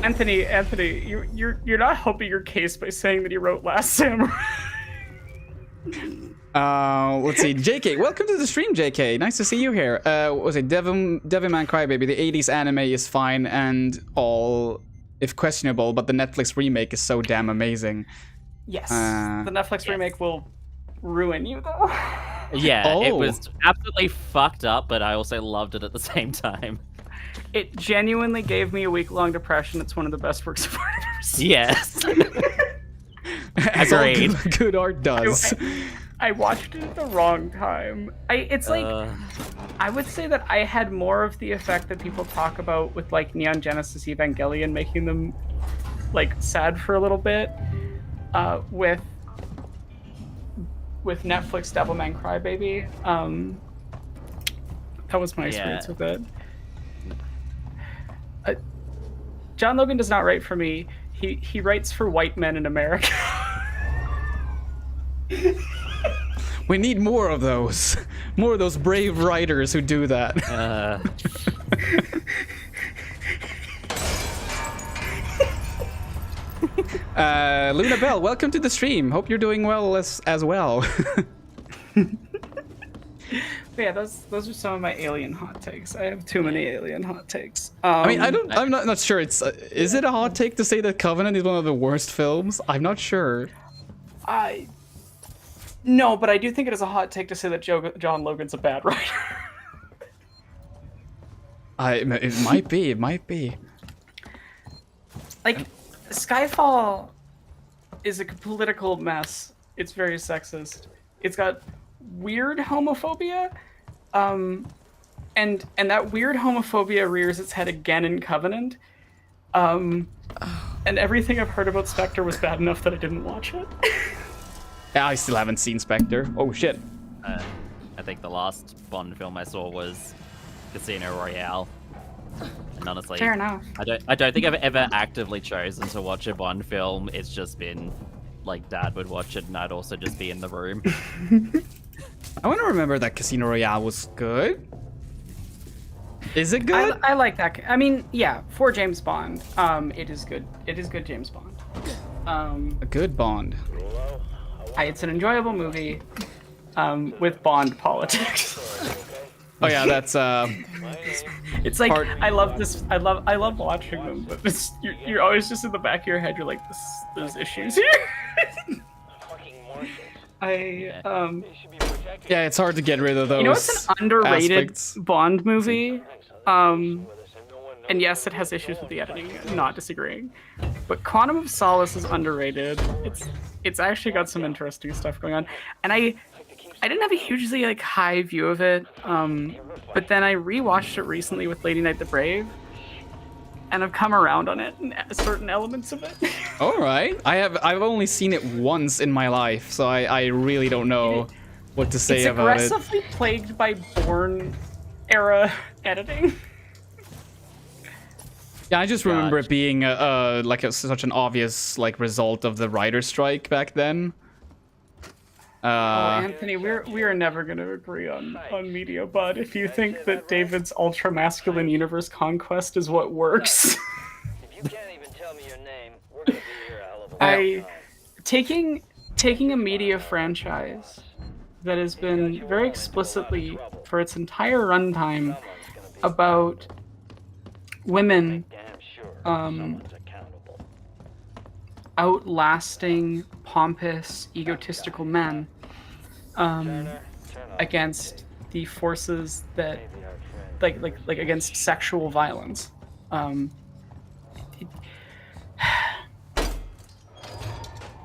Speaker 7: Anthony, you're not helping your case by saying that he wrote Last Samurai.
Speaker 1: Let's see. JK, welcome to the stream, JK. Nice to see you here. Was it Devilman Crybaby? The 80s anime is fine and all, if questionable, but the Netflix remake is so damn amazing.
Speaker 7: Yes, the Netflix remake will ruin you, though.
Speaker 3: Yeah, It was absolutely fucked up, but I also loved it at the same time.
Speaker 7: It genuinely gave me a week-long depression. It's one of the best works of art I've ever seen.
Speaker 3: Yes.
Speaker 1: As all good art does.
Speaker 7: I watched it at the wrong time. It's like, I would say that I had more of the effect that people talk about with like Neon Genesis Evangelion making them like sad for a little bit. With Netflix Devilman Crybaby. That was my experience with it. John Logan does not write for me. He writes for white men in America.
Speaker 1: We need more of those. More of those brave writers who do that. Luna Bell, welcome to the stream. Hope you're doing well as well.
Speaker 7: Yeah, those are some of my Alien hot takes. I have too many Alien hot takes.
Speaker 1: I mean, I'm not sure. It's is it a hot take to say that Covenant is one of the worst films? I'm not sure.
Speaker 7: No, but I do think it is a hot take to say that John Logan's a bad writer.
Speaker 1: It might be. It might be.
Speaker 7: Like, Skyfall is a political mess. It's very sexist. It's got weird homophobia, and that weird homophobia rears its head again in Covenant. And everything I've heard about Spectre was bad enough that I didn't watch it.
Speaker 1: I still haven't seen Spectre. Oh shit.
Speaker 3: I think the last Bond film I saw was Casino Royale. And honestly,
Speaker 7: Fair enough.
Speaker 3: I don't think I've ever actively chosen to watch a Bond film. It's just been like Dad would watch it, and I'd also just be in the room.
Speaker 1: I want to remember that Casino Royale was good. Is it good?
Speaker 7: I like that. I mean, yeah, for James Bond, it is good. It is good James Bond.
Speaker 1: A good Bond.
Speaker 7: It's an enjoyable movie with Bond politics.
Speaker 1: Oh yeah, that's
Speaker 7: It's like I love this. I love watching them, but you're always just in the back of your head. You're like, there's issues here.
Speaker 1: Yeah, it's hard to get rid of those.
Speaker 7: You know, it's an underrated
Speaker 1: aspects.
Speaker 7: Bond movie. And yes, it has issues with the editing. I'm not disagreeing, but Quantum of Solace is underrated. It's actually got some interesting stuff going on, and I didn't have a hugely like high view of it, but then I rewatched it recently with Lady Night the Brave, and I've come around on it and certain elements of it.
Speaker 1: All right, I've only seen it once in my life, so I really don't know what to say about it.
Speaker 7: It's aggressively plagued by Bourne era editing.
Speaker 1: Yeah, I just remember it being such an obvious like result of the writer's strike back then.
Speaker 7: Anthony, we are never going to agree on media, bud. If you think that David's ultra masculine universe conquest is what works,
Speaker 10: If you can't even tell me your name, we're gonna be here a hell of a while.
Speaker 7: taking a media franchise that has been very explicitly for its entire runtime about women outlasting pompous, egotistical men against the forces that, like against sexual violence.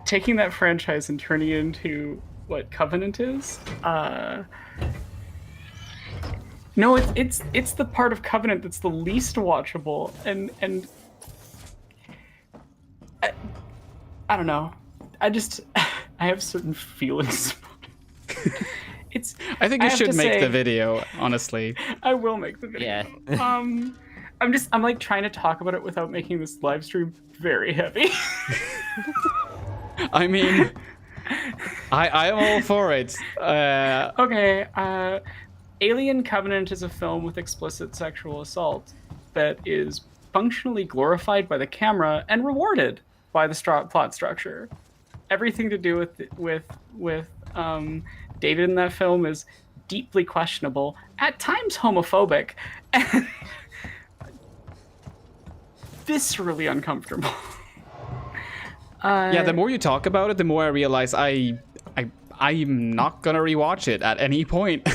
Speaker 7: Taking that franchise and turning it into what Covenant is. No, it's the part of Covenant that's the least watchable, and I don't know. I have certain feelings about it.
Speaker 1: I think you should make the video, honestly.
Speaker 7: I will make the video.
Speaker 3: Yeah.
Speaker 7: I'm like trying to talk about it without making this live stream very heavy.
Speaker 1: I mean, I'm all for it.
Speaker 7: Okay. Alien Covenant is a film with explicit sexual assault that is functionally glorified by the camera and rewarded by the plot structure. Everything to do with David in that film is deeply questionable, at times homophobic, and viscerally uncomfortable.
Speaker 1: Yeah, the more you talk about it, the more I realize I'm not gonna rewatch it at any point.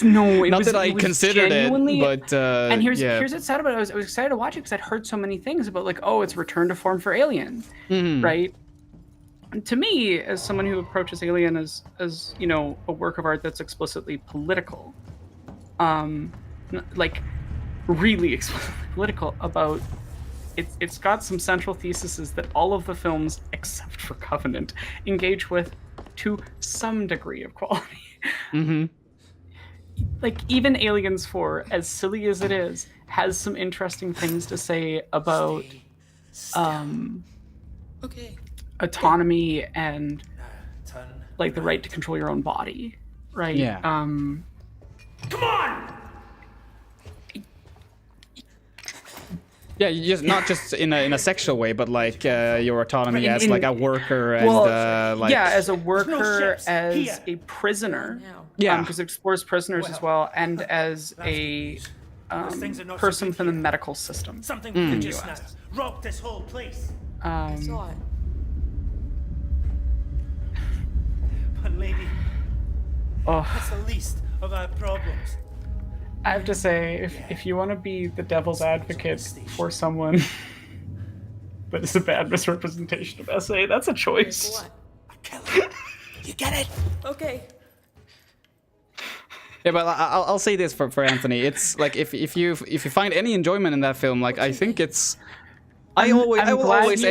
Speaker 1: Not that I considered it, but
Speaker 7: and here's what's sad about it. I was excited to watch it because I'd heard so many things about like, oh, it's return to form for Alien, right? And to me, as someone who approaches Alien as you know, a work of art that's explicitly political, like really explicitly political about. It's got some central theses that all of the films, except for Covenant, engage with to some degree of quality.
Speaker 1: Mm-hmm.
Speaker 7: Like, even Aliens 4, as silly as it is, has some interesting things to say about autonomy and like the right to control your own body, right?
Speaker 1: Yeah.
Speaker 7: Come on.
Speaker 1: Yeah, just not just in a sexual way, but like your autonomy as
Speaker 7: In-
Speaker 1: like a worker and like
Speaker 7: yeah, as a worker, as a prisoner.
Speaker 1: Yeah.
Speaker 7: Because it explores prisoners as well, and as a person within the medical system.
Speaker 11: Something
Speaker 7: in the
Speaker 11: just
Speaker 7: US.
Speaker 11: rocked this whole place.
Speaker 9: Saw it.
Speaker 11: But maybe that's the least of our problems.
Speaker 7: I have to say, if you want to be the devil's advocate for someone that is a bad misrepresentation of SA, that's a choice.
Speaker 11: You get it?
Speaker 9: Okay.
Speaker 1: Yeah, but I'll say this for Anthony. It's like if you find any enjoyment in that film, like I think it's I will always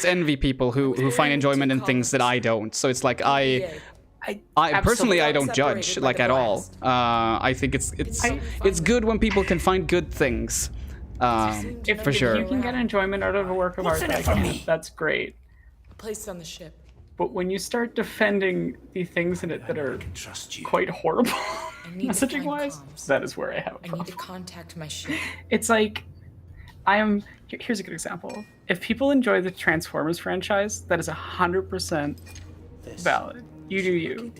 Speaker 1: envy people who find enjoyment in things that I don't. So it's like I personally I don't judge like at all. I think it's good when people can find good things. For sure.
Speaker 7: If you can get enjoyment out of a work of art, that's great.
Speaker 6: Placed on the ship.
Speaker 7: But when you start defending the things in it that are quite horrible, messaging wise, that is where I have a problem.
Speaker 6: I need to contact my ship.
Speaker 7: It's like, here's a good example. If people enjoy the Transformers franchise, that is 100% valid. You do you.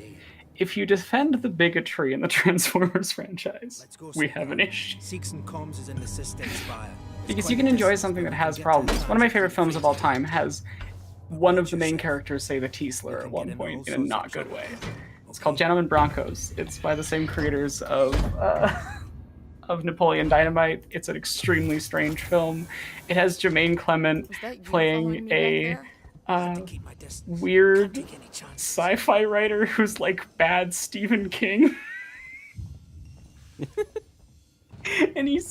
Speaker 7: If you defend the bigotry in the Transformers franchise, we have an issue. Because you can enjoy something that has problems. One of my favorite films of all time has one of the main characters say the T-slur at one point in a not good way. It's called Gentlemen Broncos. It's by the same creators of Napoleon Dynamite. It's an extremely strange film. It has Jermaine Clement playing a weird sci-fi writer who's like bad Stephen King. And he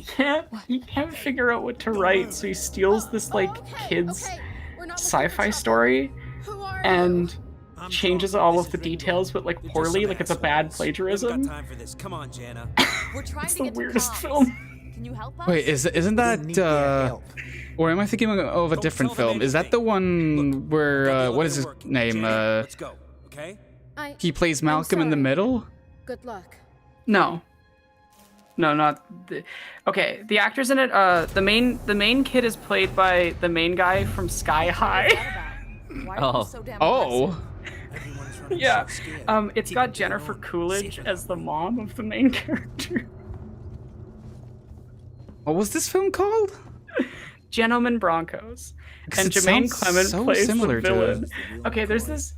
Speaker 7: can't figure out what to write, so he steals this like kids sci-fi story and changes all of the details, but like poorly, like it's a bad plagiarism.
Speaker 11: Come on, Jana.
Speaker 7: It's the weirdest film.
Speaker 9: Can you help us?
Speaker 1: Wait, isn't that or am I thinking of a different film? Is that the one where what is his name?
Speaker 11: Let's go. Okay?
Speaker 1: He plays Malcolm in the Middle?
Speaker 12: Good luck.
Speaker 7: No, not the. Okay, the actors in it. The main kid is played by the main guy from Sky High.
Speaker 1: Oh.
Speaker 7: Yeah. It's got Jennifer Coolidge as the mom of the main character.
Speaker 1: What was this film called?
Speaker 7: Gentlemen Broncos. And Jermaine Clement plays the villain. Okay, there's this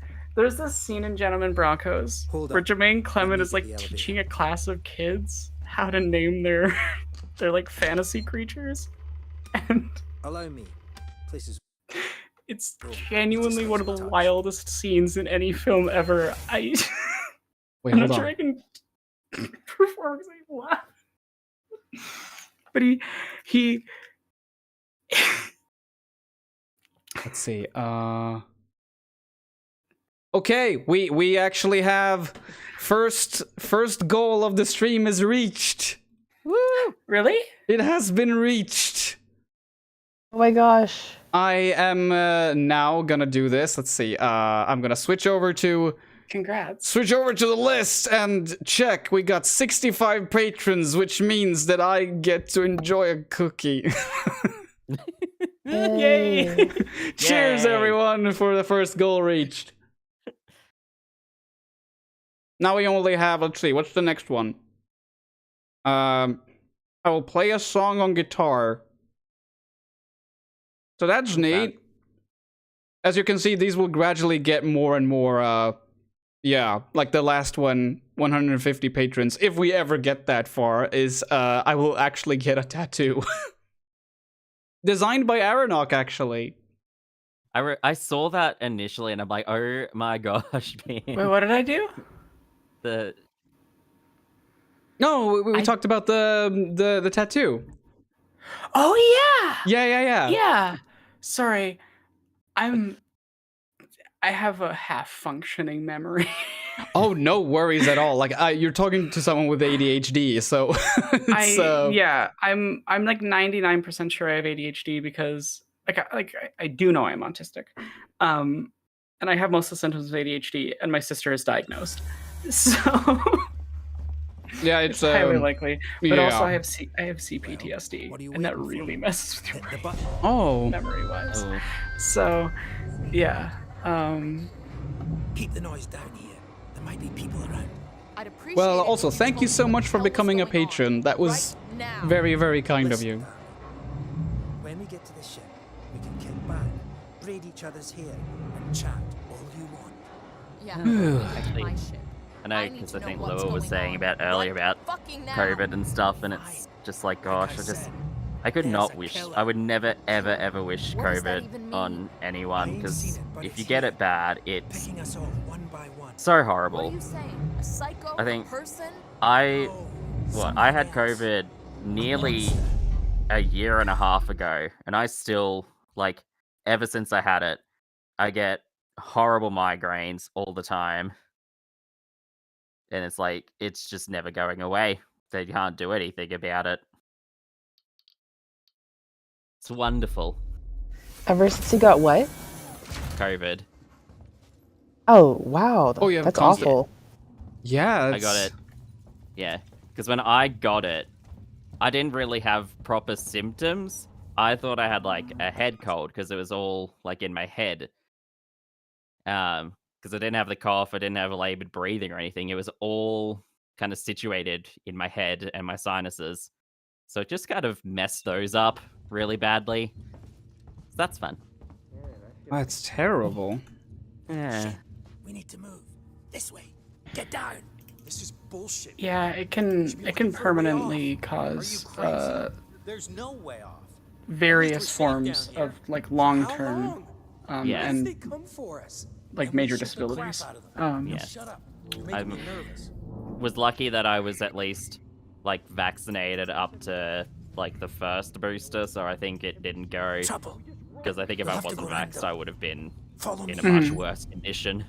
Speaker 7: scene in Gentlemen Broncos where Jermaine Clement is like teaching a class of kids how to name their like fantasy creatures. And
Speaker 11: allow me. Places.
Speaker 7: It's genuinely one of the wildest scenes in any film ever.
Speaker 1: Wait,
Speaker 7: I'm
Speaker 1: hold
Speaker 7: not sure
Speaker 1: on.
Speaker 7: I can perform because I laugh. But he
Speaker 1: Let's see. Okay, we actually have first goal of the stream is reached.
Speaker 7: Woo! Really?
Speaker 1: It has been reached.
Speaker 2: Oh my gosh.
Speaker 1: I am now gonna do this. Let's see. I'm gonna switch over to the list and check. We got 65 patrons, which means that I get to enjoy a cookie.
Speaker 7: Yay!
Speaker 1: Cheers, everyone, for the first goal reached. Now we only have, let's see, what's the next one? I will play a song on guitar. So that's neat. As you can see, these will gradually get more and more, yeah, like the last one, 150 patrons. If we ever get that far, is I will actually get a tattoo. Designed by Aronok, actually.
Speaker 3: I saw that initially, and I'm like, oh my gosh, man.
Speaker 7: Wait, what did I do?
Speaker 1: No, we talked about the tattoo.
Speaker 7: Oh yeah.
Speaker 1: Yeah.
Speaker 7: Yeah. Sorry, I have a half functioning memory.
Speaker 1: Oh, no worries at all. Like you're talking to someone with ADHD, so
Speaker 7: I'm like 99% sure I have ADHD because I do know I'm autistic, and I have most of the symptoms of ADHD, and my sister is diagnosed, so
Speaker 1: yeah, it's
Speaker 7: highly likely. But also
Speaker 1: yeah.
Speaker 7: I have CPTSD, and that really messes with your brain.
Speaker 1: Oh,
Speaker 7: memory-wise. So, yeah.
Speaker 11: Keep the noise down here. There might be people around.
Speaker 9: I'd appreciate
Speaker 1: well,
Speaker 9: it
Speaker 1: also
Speaker 9: if you
Speaker 1: thank you
Speaker 9: told
Speaker 1: so
Speaker 9: me
Speaker 1: much
Speaker 9: what
Speaker 1: for
Speaker 9: the hell
Speaker 1: becoming a
Speaker 9: was going
Speaker 1: patron.
Speaker 9: on
Speaker 1: That was
Speaker 9: right now.
Speaker 1: very, very kind of you.
Speaker 11: When we get to the ship, we can kick back, braid each other's hair, and chat all you want.
Speaker 9: Yeah,
Speaker 3: Actually,
Speaker 9: my ship.
Speaker 3: I know,
Speaker 9: need
Speaker 3: because
Speaker 9: to
Speaker 3: I
Speaker 9: know
Speaker 3: think
Speaker 9: what's
Speaker 3: Lua was
Speaker 9: going
Speaker 3: saying
Speaker 9: on
Speaker 3: about earlier
Speaker 9: right
Speaker 3: about
Speaker 9: fucking now.
Speaker 3: COVID and stuff, and it's just like, gosh, I could not wish, I would never, ever, ever wish
Speaker 9: What does that
Speaker 3: COVID
Speaker 9: even mean?
Speaker 3: on anyone, because
Speaker 11: but
Speaker 3: if
Speaker 11: it's
Speaker 3: you get
Speaker 11: here,
Speaker 3: it bad, it's
Speaker 11: Picking us off one by one.
Speaker 3: so
Speaker 9: What are
Speaker 3: horrible.
Speaker 9: you saying? A psycho?
Speaker 3: I think
Speaker 9: a person?
Speaker 3: I
Speaker 11: Something
Speaker 3: had
Speaker 11: else.
Speaker 3: COVID nearly
Speaker 11: monster.
Speaker 3: a year and a half ago, and I still, like, ever since I had it, I get horrible migraines all the time. And it's like, it's just never going away. They can't do anything about it. It's wonderful.
Speaker 2: Ever since you got what?
Speaker 3: COVID.
Speaker 2: Oh, wow.
Speaker 1: Oh, you have
Speaker 2: That's
Speaker 1: constant-
Speaker 2: awful.
Speaker 1: Yeah,
Speaker 3: I got it. Yeah. Because when I got it, I didn't really have proper symptoms. I thought I had like a head cold because it was all like in my head. Because I didn't have the cough, I didn't have labored breathing or anything. It was all kind of situated in my head and my sinuses. So it just kind of messed those up really badly. So that's fun.
Speaker 1: That's terrible.
Speaker 3: Yeah.
Speaker 11: We need to move. This way. Get down. This is bullshit.
Speaker 7: Yeah, it can permanently cause
Speaker 8: There's no way off.
Speaker 7: various forms of like long-term
Speaker 3: Yeah.
Speaker 7: and
Speaker 8: They come for us.
Speaker 7: like major disabilities.
Speaker 3: Yeah.
Speaker 8: Shut up. You're
Speaker 3: I
Speaker 8: making me nervous.
Speaker 3: was lucky that I was at least like vaccinated up to like the first booster, so I think it didn't go.
Speaker 11: Trouble.
Speaker 3: Because I think if
Speaker 11: We'll
Speaker 3: I
Speaker 11: have to
Speaker 3: wasn't
Speaker 11: go around
Speaker 3: vaxxed,
Speaker 11: them.
Speaker 3: I would have been
Speaker 11: Follow
Speaker 3: in
Speaker 11: me.
Speaker 3: a much worse condition.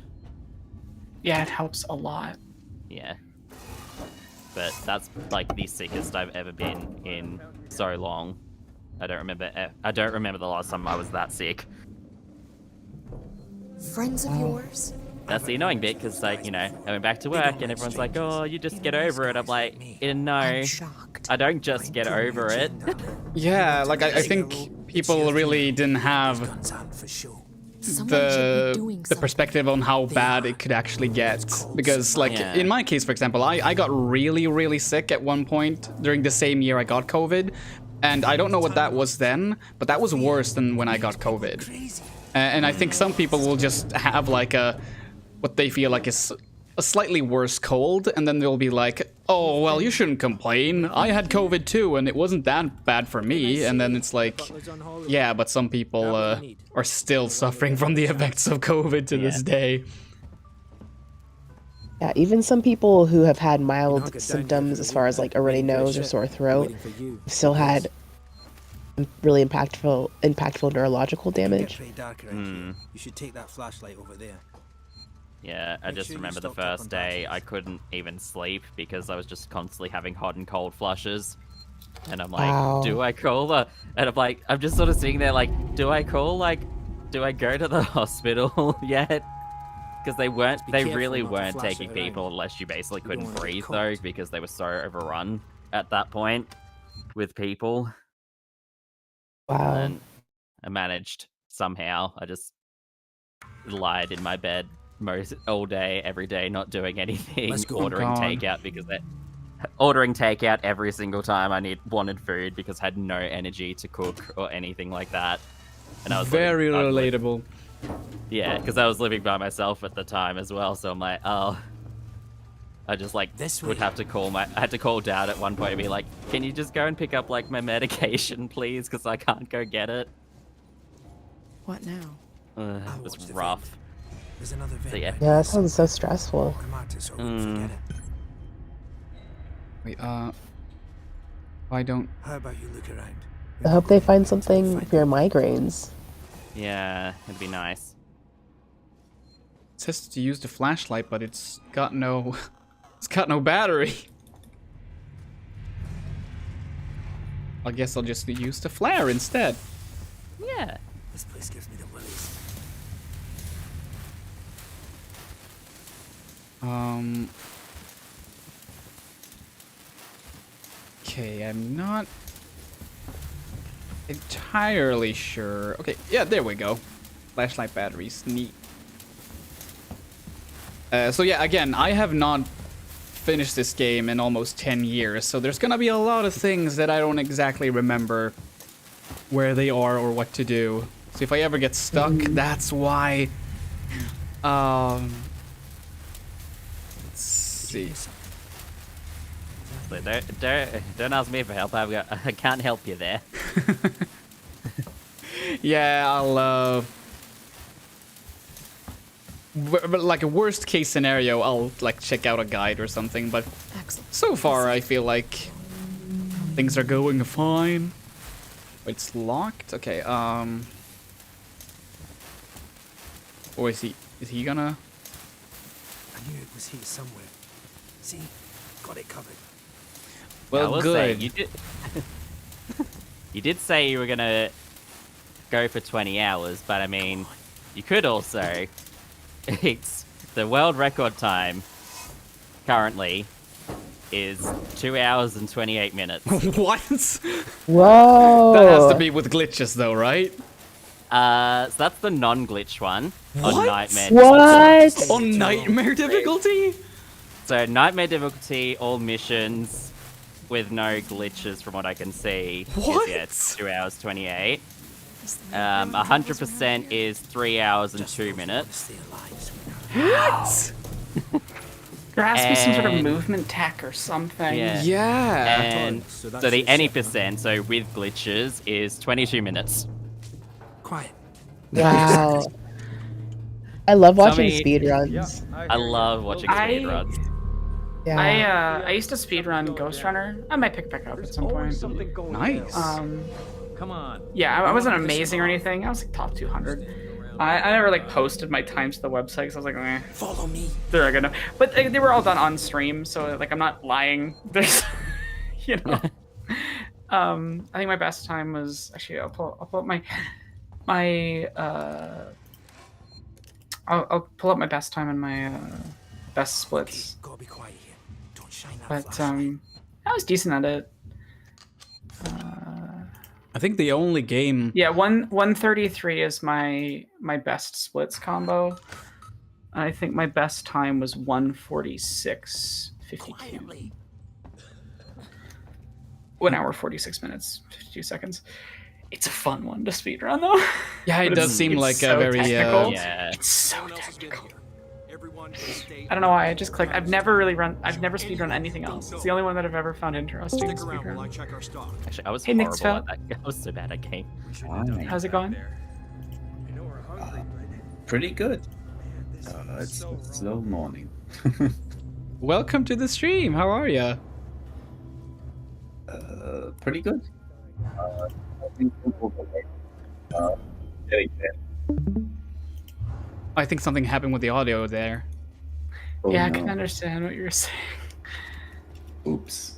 Speaker 7: Yeah, it helps a lot.
Speaker 3: Yeah. But that's like the sickest I've ever been in so long. I don't remember the last time I was that sick.
Speaker 6: Friends of yours?
Speaker 3: That's the annoying bit, because like, you know, I went back to work and everyone's like, oh, you just get over it. I'm like, no, I don't just get over it.
Speaker 1: Yeah, like I think people really didn't have
Speaker 11: Guns on for show.
Speaker 1: the perspective on how bad it could actually get, because like
Speaker 3: Yeah.
Speaker 1: in my case, for example, I got really sick at one point during the same year I got COVID, and I don't know what that was then, but that was worse than when I got COVID. And I think some people will just have like what they feel like is a slightly worse cold, and then they'll be like, oh, well, you shouldn't complain. I had COVID too, and it wasn't that bad for me. And then it's like, yeah, but some people are still suffering from the effects of COVID to this day.
Speaker 2: Yeah, even some people who have had mild symptoms as far as like a runny nose or sore throat still had really impactful neurological damage.
Speaker 11: Get darker out here. You should take that flashlight over there.
Speaker 3: Yeah, I just
Speaker 11: sure you
Speaker 3: remember the
Speaker 11: stop tapping
Speaker 3: first day
Speaker 11: batteries.
Speaker 3: I couldn't even sleep because I was just constantly having hot and cold flushes. And I'm like,
Speaker 2: Wow.
Speaker 3: do I call the... And I'm like, I'm just sort of sitting there like, do I go to the hospital yet? Because they
Speaker 11: careful
Speaker 3: really
Speaker 11: not to
Speaker 3: weren't
Speaker 11: flash
Speaker 3: taking
Speaker 11: it around.
Speaker 3: people unless you basically
Speaker 11: don't
Speaker 3: couldn't
Speaker 11: wanna get
Speaker 3: breathe
Speaker 11: caught.
Speaker 3: though, because they were so overrun at that point with people.
Speaker 2: Wow.
Speaker 3: And I managed somehow. I just lied in my bed all day, every day, not doing anything,
Speaker 11: Let's go.
Speaker 3: ordering
Speaker 1: God.
Speaker 3: takeout because ordering takeout every single time I wanted food because I had no energy to cook or anything like that. And I was
Speaker 1: Very
Speaker 3: living,
Speaker 1: relatable.
Speaker 3: yeah, because I was living by myself at the time as well. So I'm like, oh, I just like
Speaker 11: This
Speaker 3: would
Speaker 11: way.
Speaker 3: have to call I had to call Dad at one point and be like, can you just go and pick up like my medication, please? Because I can't go get it.
Speaker 9: What now?
Speaker 3: It
Speaker 11: I'll
Speaker 3: was
Speaker 11: watch the
Speaker 3: rough.
Speaker 11: There's another vent.
Speaker 3: yeah.
Speaker 11: right
Speaker 2: Yeah, that
Speaker 11: there.
Speaker 2: sounds so stressful.
Speaker 11: Walk 'em out it so we don't forget it.
Speaker 1: Wait, why don't...
Speaker 11: How about you look around?
Speaker 2: I hope they find something for your migraines.
Speaker 3: Yeah, it'd be nice.
Speaker 1: says to use the flashlight, but it's got no battery. I guess I'll just use the flare instead.
Speaker 3: Yeah.
Speaker 11: This place gives me the willies.
Speaker 1: Okay, I'm not entirely sure. Okay, yeah, there we go. Flashlight batteries, neat. So yeah, again, I have not finished this game in almost 10 years, so there's gonna be a lot of things that I don't exactly remember where they are or what to do. So if I ever get stuck, that's why. Let's see.
Speaker 3: So don't ask me for help. I can't help you there.
Speaker 1: Yeah, I'll but like a worst case scenario, I'll like check out a guide or something, but so far I feel like things are going fine. It's locked? Okay, or is he gonna?
Speaker 11: I knew it was here somewhere. See? Got it covered.
Speaker 1: Well,
Speaker 3: I will
Speaker 1: good.
Speaker 3: say, you did say you were gonna go for 20 hours, but I mean, you could also. It's the world record time currently is 2 hours and 28 minutes.
Speaker 1: What?
Speaker 2: Whoa.
Speaker 1: That has to be with glitches, though, right?
Speaker 3: So that's the non-glitch one
Speaker 1: What?
Speaker 3: on Nightmare.
Speaker 2: What?
Speaker 1: On nightmare difficulty?
Speaker 3: So Nightmare difficulty, all missions with no glitches, from what I can see.
Speaker 1: What?
Speaker 3: Is, yeah, it's 2 hours 28. 100% is 3 hours and 2 minutes.
Speaker 1: What?
Speaker 7: There has to be some sort of
Speaker 3: And-
Speaker 7: movement tech or something.
Speaker 3: Yeah.
Speaker 1: Yeah.
Speaker 3: And so the any percent, so with glitches, is 22 minutes.
Speaker 11: Quiet.
Speaker 2: Wow. I love watching
Speaker 3: Tommy-
Speaker 2: speedruns.
Speaker 3: I love watching speedruns.
Speaker 2: Yeah.
Speaker 7: I used to speedrun Ghost Runner. I might pick back up at some point.
Speaker 1: Nice.
Speaker 8: Come on.
Speaker 7: Yeah, I wasn't amazing or anything. I was like top 200. I never like posted my times to the website because I was like, eh,
Speaker 11: Follow me.
Speaker 7: they're gonna. But they were all done on stream, so like I'm not lying. There's, you know. I think my best time was actually I'll pull up I'll pull up my best time and my best splits.
Speaker 11: Gotta be quiet here. Don't shine that
Speaker 7: But
Speaker 11: flashlight.
Speaker 7: I was decent at it.
Speaker 1: I think the only game.
Speaker 7: Yeah, 133 is my best splits combo. I think my best time was 146.52.
Speaker 11: Quietly.
Speaker 7: 1 hour 46 minutes 52 seconds. It's a fun one to speedrun though.
Speaker 1: Yeah, it
Speaker 7: But
Speaker 1: does
Speaker 7: it's-
Speaker 1: seem
Speaker 7: it's
Speaker 1: like
Speaker 7: so
Speaker 1: a very.
Speaker 7: technical.
Speaker 3: Yeah.
Speaker 7: It's so technical.
Speaker 8: Everyone stay.
Speaker 7: I don't know why I just clicked. I've never speedrun anything else. It's the only one that I've ever found interesting.
Speaker 8: Stick around while I
Speaker 7: Speedrun.
Speaker 8: check our stock.
Speaker 3: Actually, I was
Speaker 7: Hey,
Speaker 3: horrible
Speaker 7: Nixville.
Speaker 3: at that. I was so bad at game.
Speaker 7: How's it going?
Speaker 8: I know we're hungry, but
Speaker 12: Pretty good.
Speaker 8: this is
Speaker 12: It's
Speaker 8: so
Speaker 12: slow morning.
Speaker 1: Welcome to the stream. How are you?
Speaker 12: Pretty good. I think we'll go back. Very bad.
Speaker 1: I think something happened with the audio there.
Speaker 12: Oh,
Speaker 7: Yeah, I
Speaker 12: no.
Speaker 7: can understand what you're saying.
Speaker 12: Oops.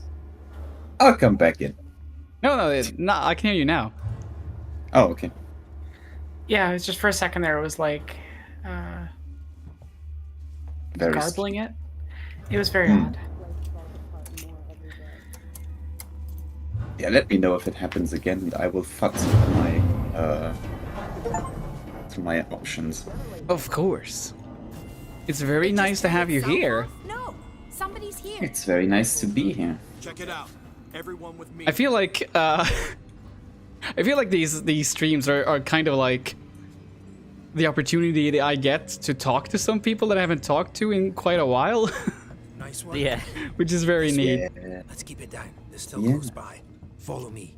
Speaker 12: I'll come back in.
Speaker 1: No, I can hear you now.
Speaker 12: Oh, okay.
Speaker 7: Yeah, it's just for a second there. It was like
Speaker 12: Very
Speaker 7: garbling it. It was very odd.
Speaker 12: Yeah, let me know if it happens again, and I will futz through my options.
Speaker 1: Of course. It's very nice to have you here.
Speaker 9: No, somebody's here.
Speaker 12: It's very nice to be here.
Speaker 8: check it out. Everyone with me.
Speaker 1: I feel like these streams are kind of like the opportunity that I get to talk to some people that I haven't talked to in quite a while,
Speaker 11: Nice one.
Speaker 3: Yeah.
Speaker 1: which is very neat.
Speaker 12: Yeah.
Speaker 11: Let's keep it down. They're still
Speaker 12: Yeah.
Speaker 11: close by. Follow me.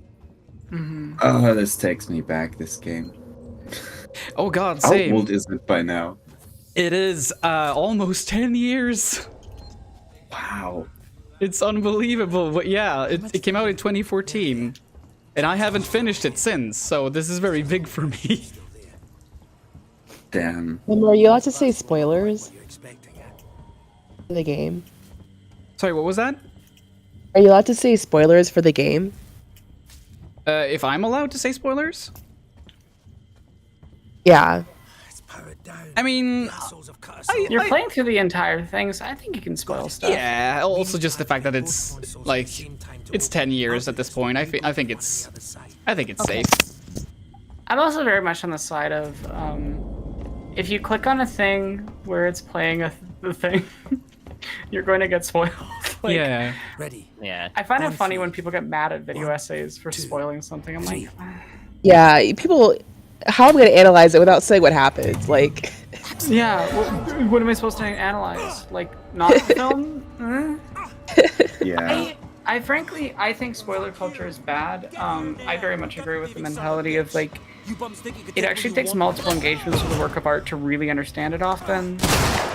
Speaker 12: Oh, this takes me back, this game.
Speaker 1: Oh god,
Speaker 12: How
Speaker 1: same.
Speaker 12: old is it by now?
Speaker 1: It is almost 10 years.
Speaker 12: Wow.
Speaker 1: It's unbelievable, but yeah, it came out in 2014, and I haven't finished it since, so this is very big for me.
Speaker 12: Damn.
Speaker 2: Are you allowed to say spoilers for the game?
Speaker 1: Sorry, what was that?
Speaker 2: Are you allowed to say spoilers for the game?
Speaker 1: If I'm allowed to say spoilers?
Speaker 2: Yeah.
Speaker 1: I mean,
Speaker 7: You're playing through the entire thing, so I think you can spoil stuff.
Speaker 1: yeah. Also, just the fact that it's like it's 10 years at this point. I think it's safe.
Speaker 7: I'm also very much on the side of if you click on a thing where it's playing the thing, you're going to get spoiled. Like,
Speaker 1: yeah.
Speaker 11: Ready.
Speaker 3: Yeah.
Speaker 7: I find it funny when people get mad at video essays for spoiling something. I'm like,
Speaker 2: Yeah, people. How am I going to analyze it without saying what happens? Like.
Speaker 7: yeah, what am I supposed to analyze? Like, not the film?
Speaker 12: Yeah.
Speaker 7: I frankly, I think spoiler culture is bad. I very much agree with the mentality of like, it actually takes multiple engagements with a work of art to really understand it often.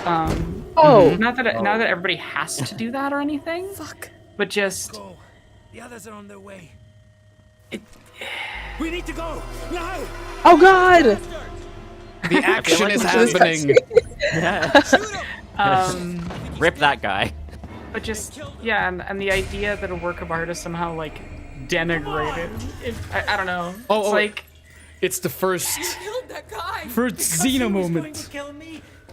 Speaker 7: Not that everybody has to do that or anything.
Speaker 11: Fuck.
Speaker 7: But just.
Speaker 11: Go. The others are on their way. We need to go now.
Speaker 2: Oh God!
Speaker 1: The action is happening.
Speaker 3: Rip that guy.
Speaker 7: But just, yeah, and the idea that a work of art is somehow, like, denigrated. I don't know. It's like...
Speaker 1: It's the first Xeno moment.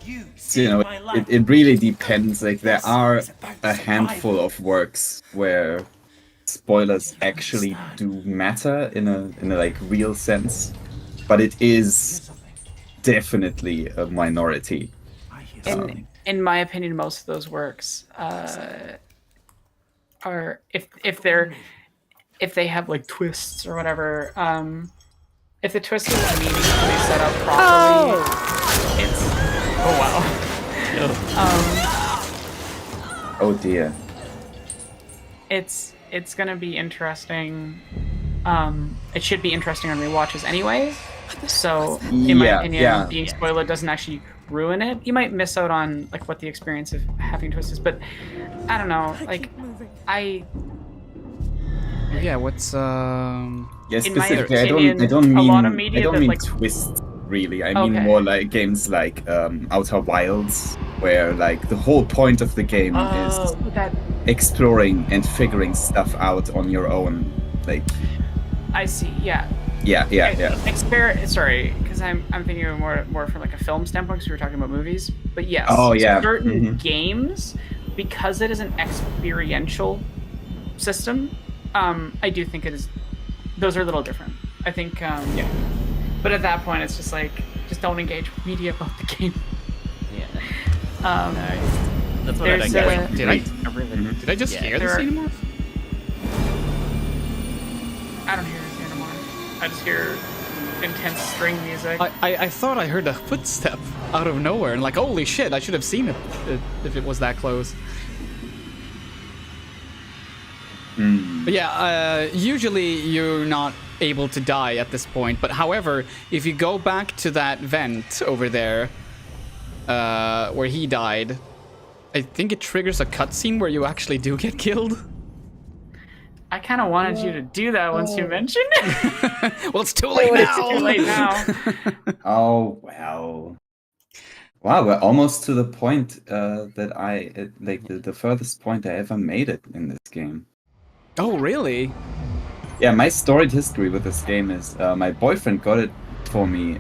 Speaker 12: You know, it really depends. Like, there are a handful of works where spoilers actually do matter in a like real sense, but it is definitely a minority.
Speaker 7: In my opinion, most of those works are if they have like twists or whatever. If the twist is meaningfully set up properly, it's
Speaker 12: Oh dear.
Speaker 7: It's gonna be interesting. It should be interesting on rewatches anyway. So, in my opinion, being spoiled doesn't actually ruin it. You might miss out on like what the experience of having twists is, but I don't know. Like,
Speaker 1: Yeah, what's
Speaker 12: Yes,
Speaker 7: in my
Speaker 12: specifically,
Speaker 7: opinion,
Speaker 12: I don't
Speaker 7: a lot of
Speaker 12: mean
Speaker 7: media that, like,
Speaker 12: twists really. I mean more like games like Outer Wilds, where like the whole point of the game is exploring and figuring stuff out on your own. Like,
Speaker 7: I see. Yeah.
Speaker 12: Yeah.
Speaker 7: Sorry, because I'm thinking of more from like a film standpoint, because we were talking about movies. But yes, certain games, because it is an experiential system, I do think it is. Those are a little different. I think. But at that point, it's just like, just don't engage with media about the game.
Speaker 3: Yeah. That's what I don't get.
Speaker 1: Did I just hear the Xenomorph?
Speaker 7: I don't hear a Xenomorph. I just hear intense string music.
Speaker 1: I thought I heard a footstep out of nowhere, and like, holy shit, I should have seen it if it was that close. But yeah, usually you're not able to die at this point, but however, if you go back to that vent over there, where he died, I think it triggers a cutscene where you actually do get killed.
Speaker 7: I kind of wanted you to do that once you mentioned it.
Speaker 1: Well, it's too late now.
Speaker 7: It's too late now.
Speaker 12: Oh, well. Wow, we're almost to the point that like the furthest point I ever made it in this game.
Speaker 1: Oh, really?
Speaker 12: Yeah, my storied history with this game is my boyfriend got it for me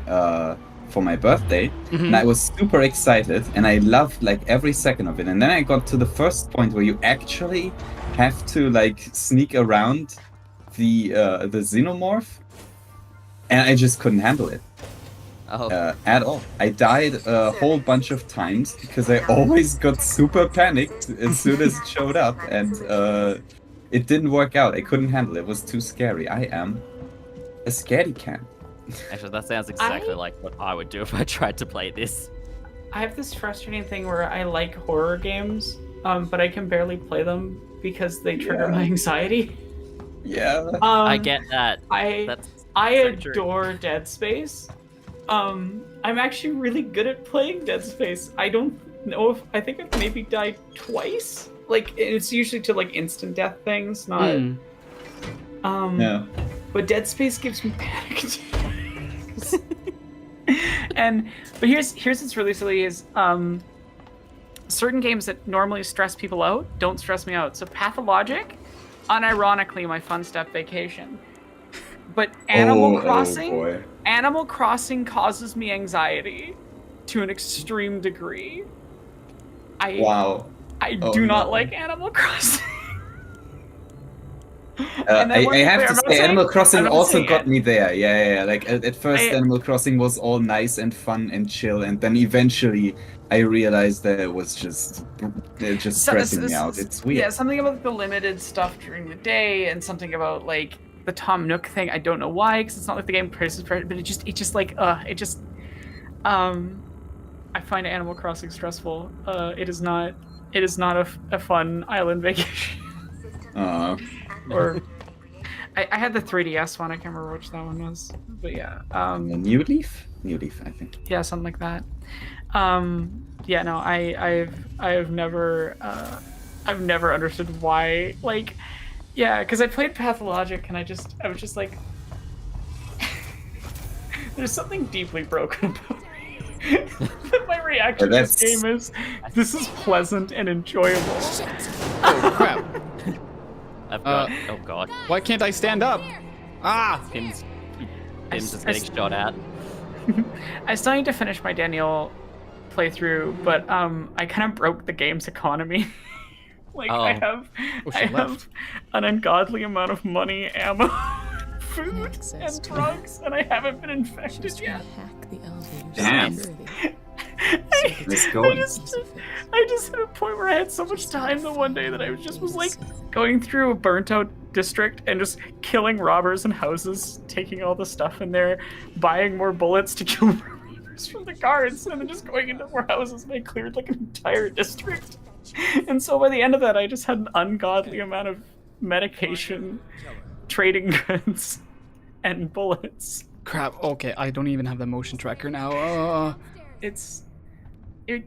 Speaker 12: for my birthday, and I was super excited, and I loved like every second of it. And then I got to the first point where you actually have to like sneak around the Xenomorph, and I just couldn't handle it. At all. I died a whole bunch of times because I always got super panicked as soon as it showed up, and it didn't work out. I couldn't handle it. It was too scary. I am a scaredy cat.
Speaker 3: Actually, that sounds exactly like what I would do if I tried to play this.
Speaker 7: I have this frustrating thing where I like horror games, but I can barely play them because they trigger my anxiety.
Speaker 12: Yeah.
Speaker 3: I get that.
Speaker 7: I adore Dead Space. I'm actually really good at playing Dead Space. I don't know if I think I've maybe died twice. Like, it's usually to like instant death things, not. But Dead Space gives me panic attacks. But here's what's really silly is certain games that normally stress people out don't stress me out. So Pathologic, unironically, my fun step vacation. But Animal Crossing causes me anxiety to an extreme degree. I do not like Animal Crossing.
Speaker 12: I have to say, Animal Crossing also got me there. Yeah. Like at first, Animal Crossing was all nice and fun and chill, and then eventually I realized that it was just stressing me out. It's weird.
Speaker 7: Yeah, something about the limited stuff during the day, and something about like the Tom Nook thing. I don't know why, because it's not like the game praises for it, but I find Animal Crossing stressful. It is not a fun island vacation. Or I had the 3DS one. I can't remember which that one was, but yeah.
Speaker 12: New Leaf, I think.
Speaker 7: Yeah, something like that. Yeah, no, I've never understood why. Like, yeah, because I played Pathologic and I was just like, there's something deeply broken about me. My reaction to this game is, this is pleasant and enjoyable.
Speaker 1: Oh crap.
Speaker 3: Oh god.
Speaker 1: Why can't I stand up? Ah!
Speaker 3: Tim's just getting shot at.
Speaker 7: I still need to finish my Daniel playthrough, but I kind of broke the game's economy. I have an ungodly amount of money, ammo, food, and drugs, and I haven't been infected yet.
Speaker 12: Damn.
Speaker 7: I just hit a point where I had so much time the one day that I was like going through a burnt out district and just killing robbers and houses, taking all the stuff in there, buying more bullets to kill robbers from the guards, and then just going into more houses, and I cleared like an entire district. And so by the end of that, I just had an ungodly amount of medication, trading goods, and bullets.
Speaker 1: Crap, okay, I don't even have the motion tracker now.
Speaker 7: If you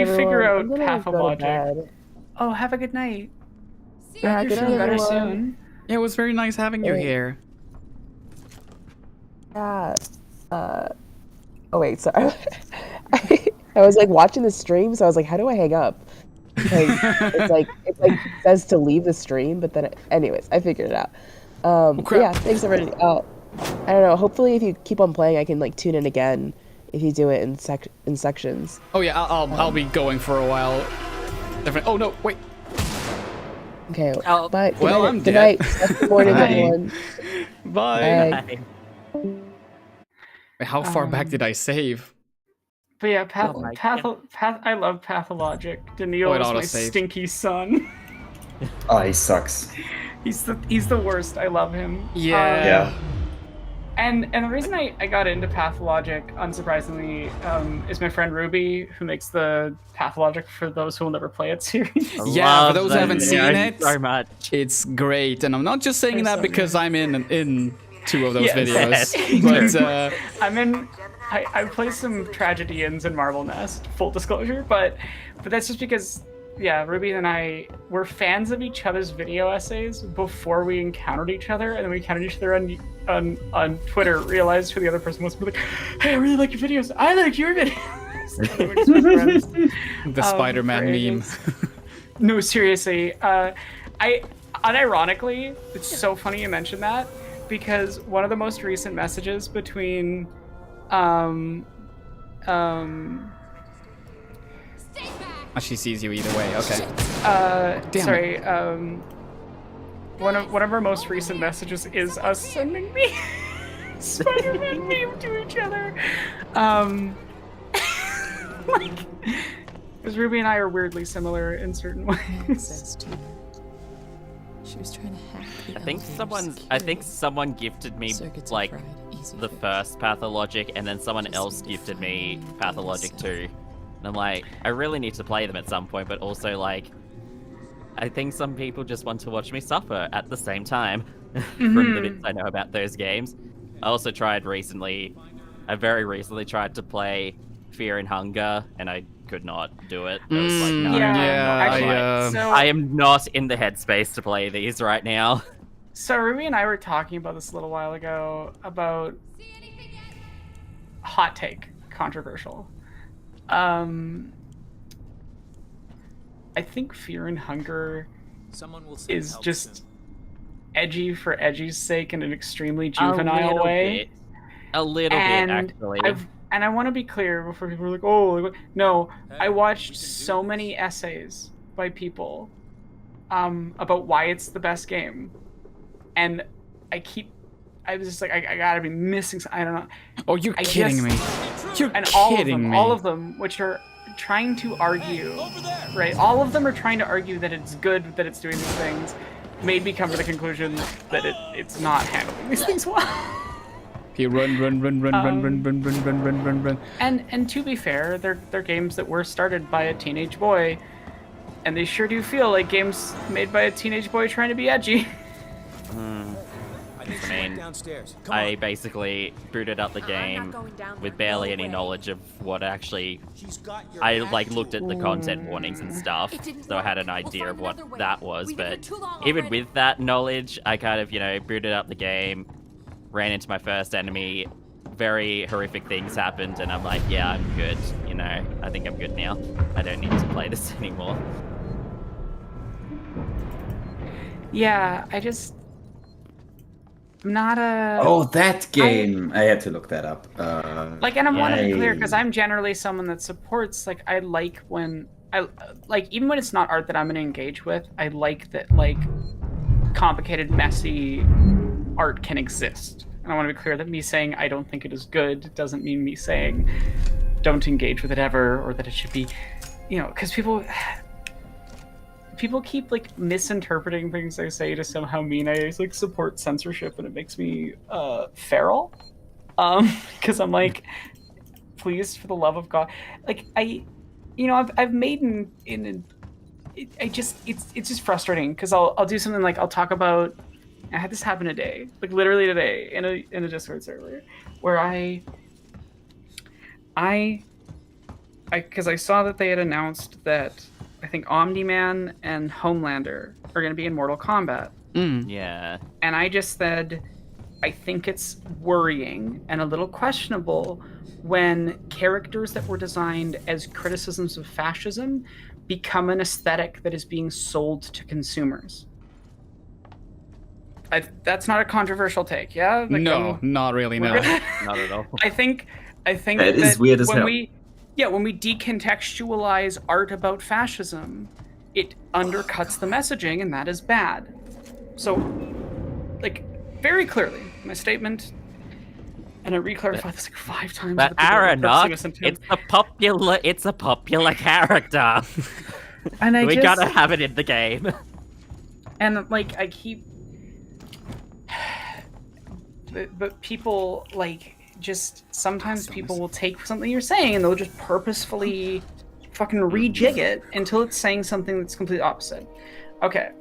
Speaker 7: figure out Pathologic. Oh, have a good night.
Speaker 2: Yeah,
Speaker 7: You're feeling better soon.
Speaker 1: Yeah, it was very nice having you here.
Speaker 2: Yeah. Oh wait, sorry. I was like watching the stream, so I was like, how do I hang up? It's like it says to leave the stream, but then anyways, I figured it out. Yeah, thanks everybody. I don't know. Hopefully, if you keep on playing, I can like tune in again if you do it in sections.
Speaker 1: Oh yeah, I'll be going for a while. Definitely. Oh no, wait.
Speaker 2: Okay. Bye.
Speaker 1: I'm
Speaker 2: good
Speaker 1: dead.
Speaker 2: night. Good morning, everyone.
Speaker 1: Bye.
Speaker 2: Bye.
Speaker 1: Wait, how far back did I save?
Speaker 7: But yeah, I love Pathologic. Daniil is my stinky son.
Speaker 12: Oh, he sucks.
Speaker 7: He's the worst. I love him.
Speaker 1: Yeah.
Speaker 7: And the reason I got into Pathologic, unsurprisingly, is my friend Ruby, who makes the Pathologic for those who will never play it series.
Speaker 1: Yeah, for those who haven't seen it,
Speaker 3: so much.
Speaker 1: It's great, and I'm not just saying that because I'm in 2 of those videos. But
Speaker 7: I'm in. I play some Tragedians in Marble Nest, full disclosure, but that's just because, yeah, Ruby and I were fans of each other's video essays before we encountered each other, and then we encountered each other on Twitter, realized who the other person was, and we're like, hey, I really like your videos, I like your videos. We're just friends.
Speaker 1: The Spider-Man meme.
Speaker 7: No, seriously. Unironically, it's so funny you mentioned that, because one of the most recent messages between
Speaker 1: she sees you either way. Okay.
Speaker 7: Sorry. One of our most recent messages is us sending me Spider-Man meme to each other. Because Ruby and I are weirdly similar in certain ways.
Speaker 6: She was trying to hack the
Speaker 3: I think someone gifted me like the first Pathologic, and then someone else gifted me Pathologic 2. And I'm like, I really need to play them at some point, but also like, I think some people just want to watch me suffer at the same time from the bits I know about those games. I also tried recently, I very recently tried to play Fear and Hunger, and I could not do it. I was like, no, I am not in the headspace to play these right now.
Speaker 7: So Ruby and I were talking about this a little while ago about hot take, controversial. I think Fear and Hunger is just edgy for edgy's sake in an extremely juvenile way.
Speaker 3: A little bit, actually.
Speaker 7: And I want to be clear before people are like, oh, no, I watched so many essays by people about why it's the best game. And I was just like, I gotta be missing something. I don't know.
Speaker 1: Oh, you're kidding me. You're kidding me.
Speaker 7: All of them, which are trying to argue, right? All of them are trying to argue that it's good that it's doing these things, made me come to the conclusion that it's not handling these things well.
Speaker 1: Okay, run.
Speaker 7: And to be fair, they're games that were started by a teenage boy, and they sure do feel like games made by a teenage boy trying to be edgy.
Speaker 3: I mean, I basically booted up the game with barely any knowledge of what actually... I, like, looked at the content warnings and stuff, so I had an idea of what that was, but even with that knowledge, I kind of, booted up the game, ran into my first enemy, very horrific things happened, and I'm like, yeah, I'm good, I think I'm good now. I don't need to play this anymore.
Speaker 7: Yeah, I'm not a...
Speaker 12: Oh, that game! I had to look that up.
Speaker 7: And I want to be clear, because I'm generally someone that supports, I like when... even when it's not art that I'm going to engage with, I like that, complicated, messy art can exist. And I want to be clear that me saying I don't think it is good doesn't mean me saying don't engage with it ever, or that it should be... because people keep misinterpreting things I say to somehow mean I support censorship, and it makes me feral. Because I'm like, please, for the love of God, I've made it's just frustrating because I'll do something I'll talk about. I had this happen today, literally today in a Discord server, where because I saw that they had announced that I think Omni-Man and Homelander are going to be in Mortal Kombat.
Speaker 3: Yeah.
Speaker 7: And I just said, I think it's worrying and a little questionable when characters that were designed as criticisms of fascism become an aesthetic that is being sold to consumers. That's not a controversial take, yeah?
Speaker 1: No, not really, no.
Speaker 3: Not at all.
Speaker 7: I think
Speaker 12: it is weird as hell.
Speaker 7: When we decontextualize art about fascism, it undercuts the messaging, and that is bad. So, very clearly, my statement, and I re-clarified this 5 times.
Speaker 3: But Aranok, it's a popular character.
Speaker 7: And
Speaker 3: we gotta have it in the game.
Speaker 7: And I keep, but people sometimes people will take something you're saying and they'll just purposefully fucking rejig it until it's saying something that's completely opposite. Okay.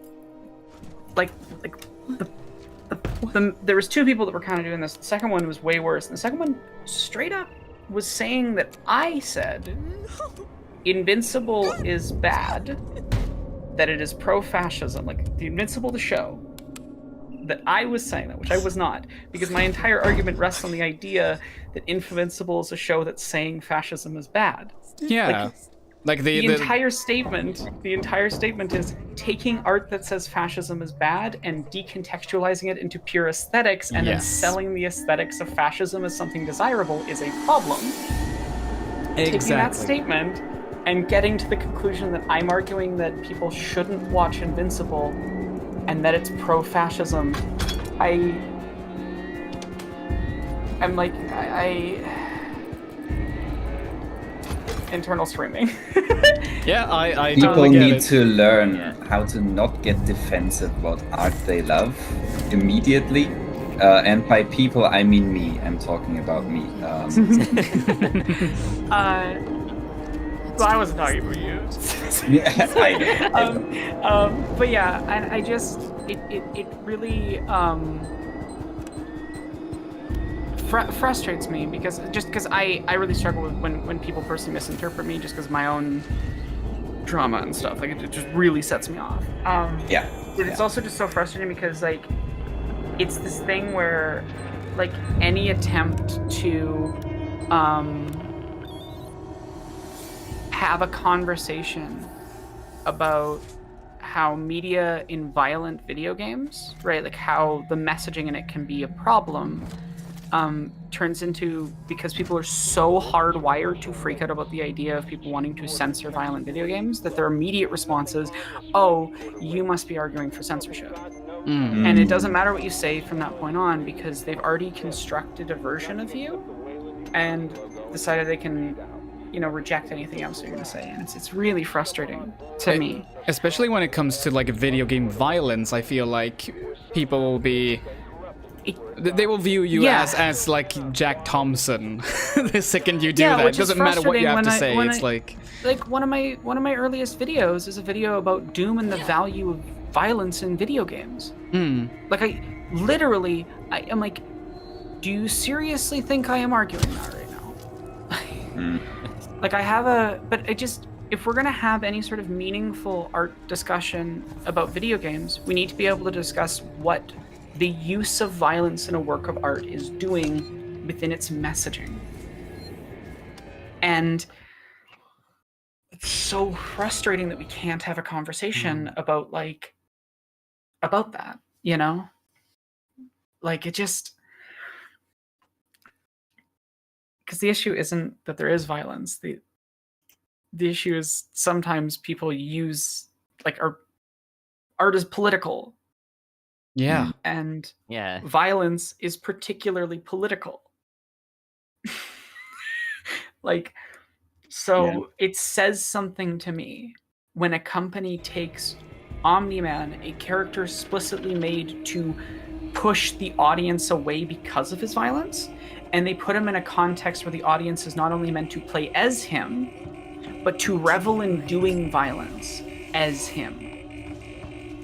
Speaker 7: There was 2 people that were kind of doing this. The second one was way worse. And the second one straight up was saying that I said Invincible is bad, that it is pro-fascism, the Invincible the show. That I was saying that, which I was not, because my entire argument rests on the idea that Invincible is a show that's saying fascism is bad.
Speaker 1: Yeah.
Speaker 7: The entire statement is taking art that says fascism is bad and decontextualizing it into pure aesthetics and then selling the aesthetics of fascism as something desirable is a problem.
Speaker 1: Exactly.
Speaker 7: Taking that statement and getting to the conclusion that I'm arguing that people shouldn't watch Invincible and that it's pro-fascism, internal screaming.
Speaker 1: Yeah, I
Speaker 12: People
Speaker 1: totally get
Speaker 12: need
Speaker 1: it.
Speaker 12: to learn how to not get defensive about art they love immediately. And by people, I mean me. I'm talking about me.
Speaker 7: Well, I wasn't talking about you.
Speaker 12: Yeah, I know.
Speaker 7: But yeah, I just it really frustrates me because I really struggle with when people personally misinterpret me just because my own drama and stuff. It just really sets me off.
Speaker 12: Yeah.
Speaker 7: But it's also just so frustrating because it's this thing where any attempt to have a conversation about how media in violent video games, right, like how the messaging in it can be a problem, turns into, because people are so hardwired to freak out about the idea of people wanting to censor violent video games, that their immediate response is, oh, you must be arguing for censorship. And it doesn't matter what you say from that point on, because they've already constructed a version of you and decided they can, you know, reject anything else you're going to say. And it's really frustrating to me.
Speaker 1: Especially when it comes to like video game violence, I feel like people will be... They will view you as like Jack Thompson the second you do that. It doesn't matter what you have to say. It's like
Speaker 7: one of my earliest videos is a video about Doom and the value of violence in video games. Like I'm like, do you seriously think I am arguing that right now? Like if we're gonna have any sort of meaningful art discussion about video games, we need to be able to discuss what the use of violence in a work of art is doing within its messaging. And it's so frustrating that we can't have a conversation about that, you know? Like, it just... Because the issue isn't that there is violence. The issue is sometimes people use, like, art is political.
Speaker 1: Yeah.
Speaker 7: And violence is particularly political. Like, so it says something to me when a company takes Omni-Man, a character explicitly made to push the audience away because of his violence, and they put him in a context where the audience is not only meant to play as him, but to revel in doing violence as him.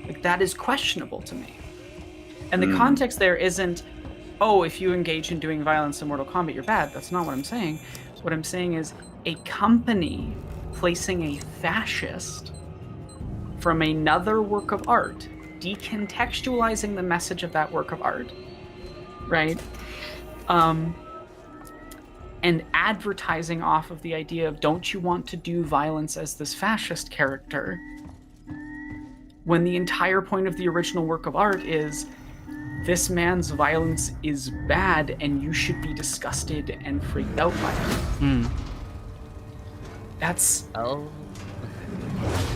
Speaker 7: Like, that is questionable to me. And the context there isn't, oh, if you engage in doing violence in Mortal Kombat, you're bad. That's not what I'm saying. What I'm saying is a company placing a fascist from another work of art, decontextualizing the message of that work of art, right? And advertising off of the idea of, don't you want to do violence as this fascist character? When the entire point of the original work of art is, this man's violence is bad and you should be disgusted and freaked out by it. That's...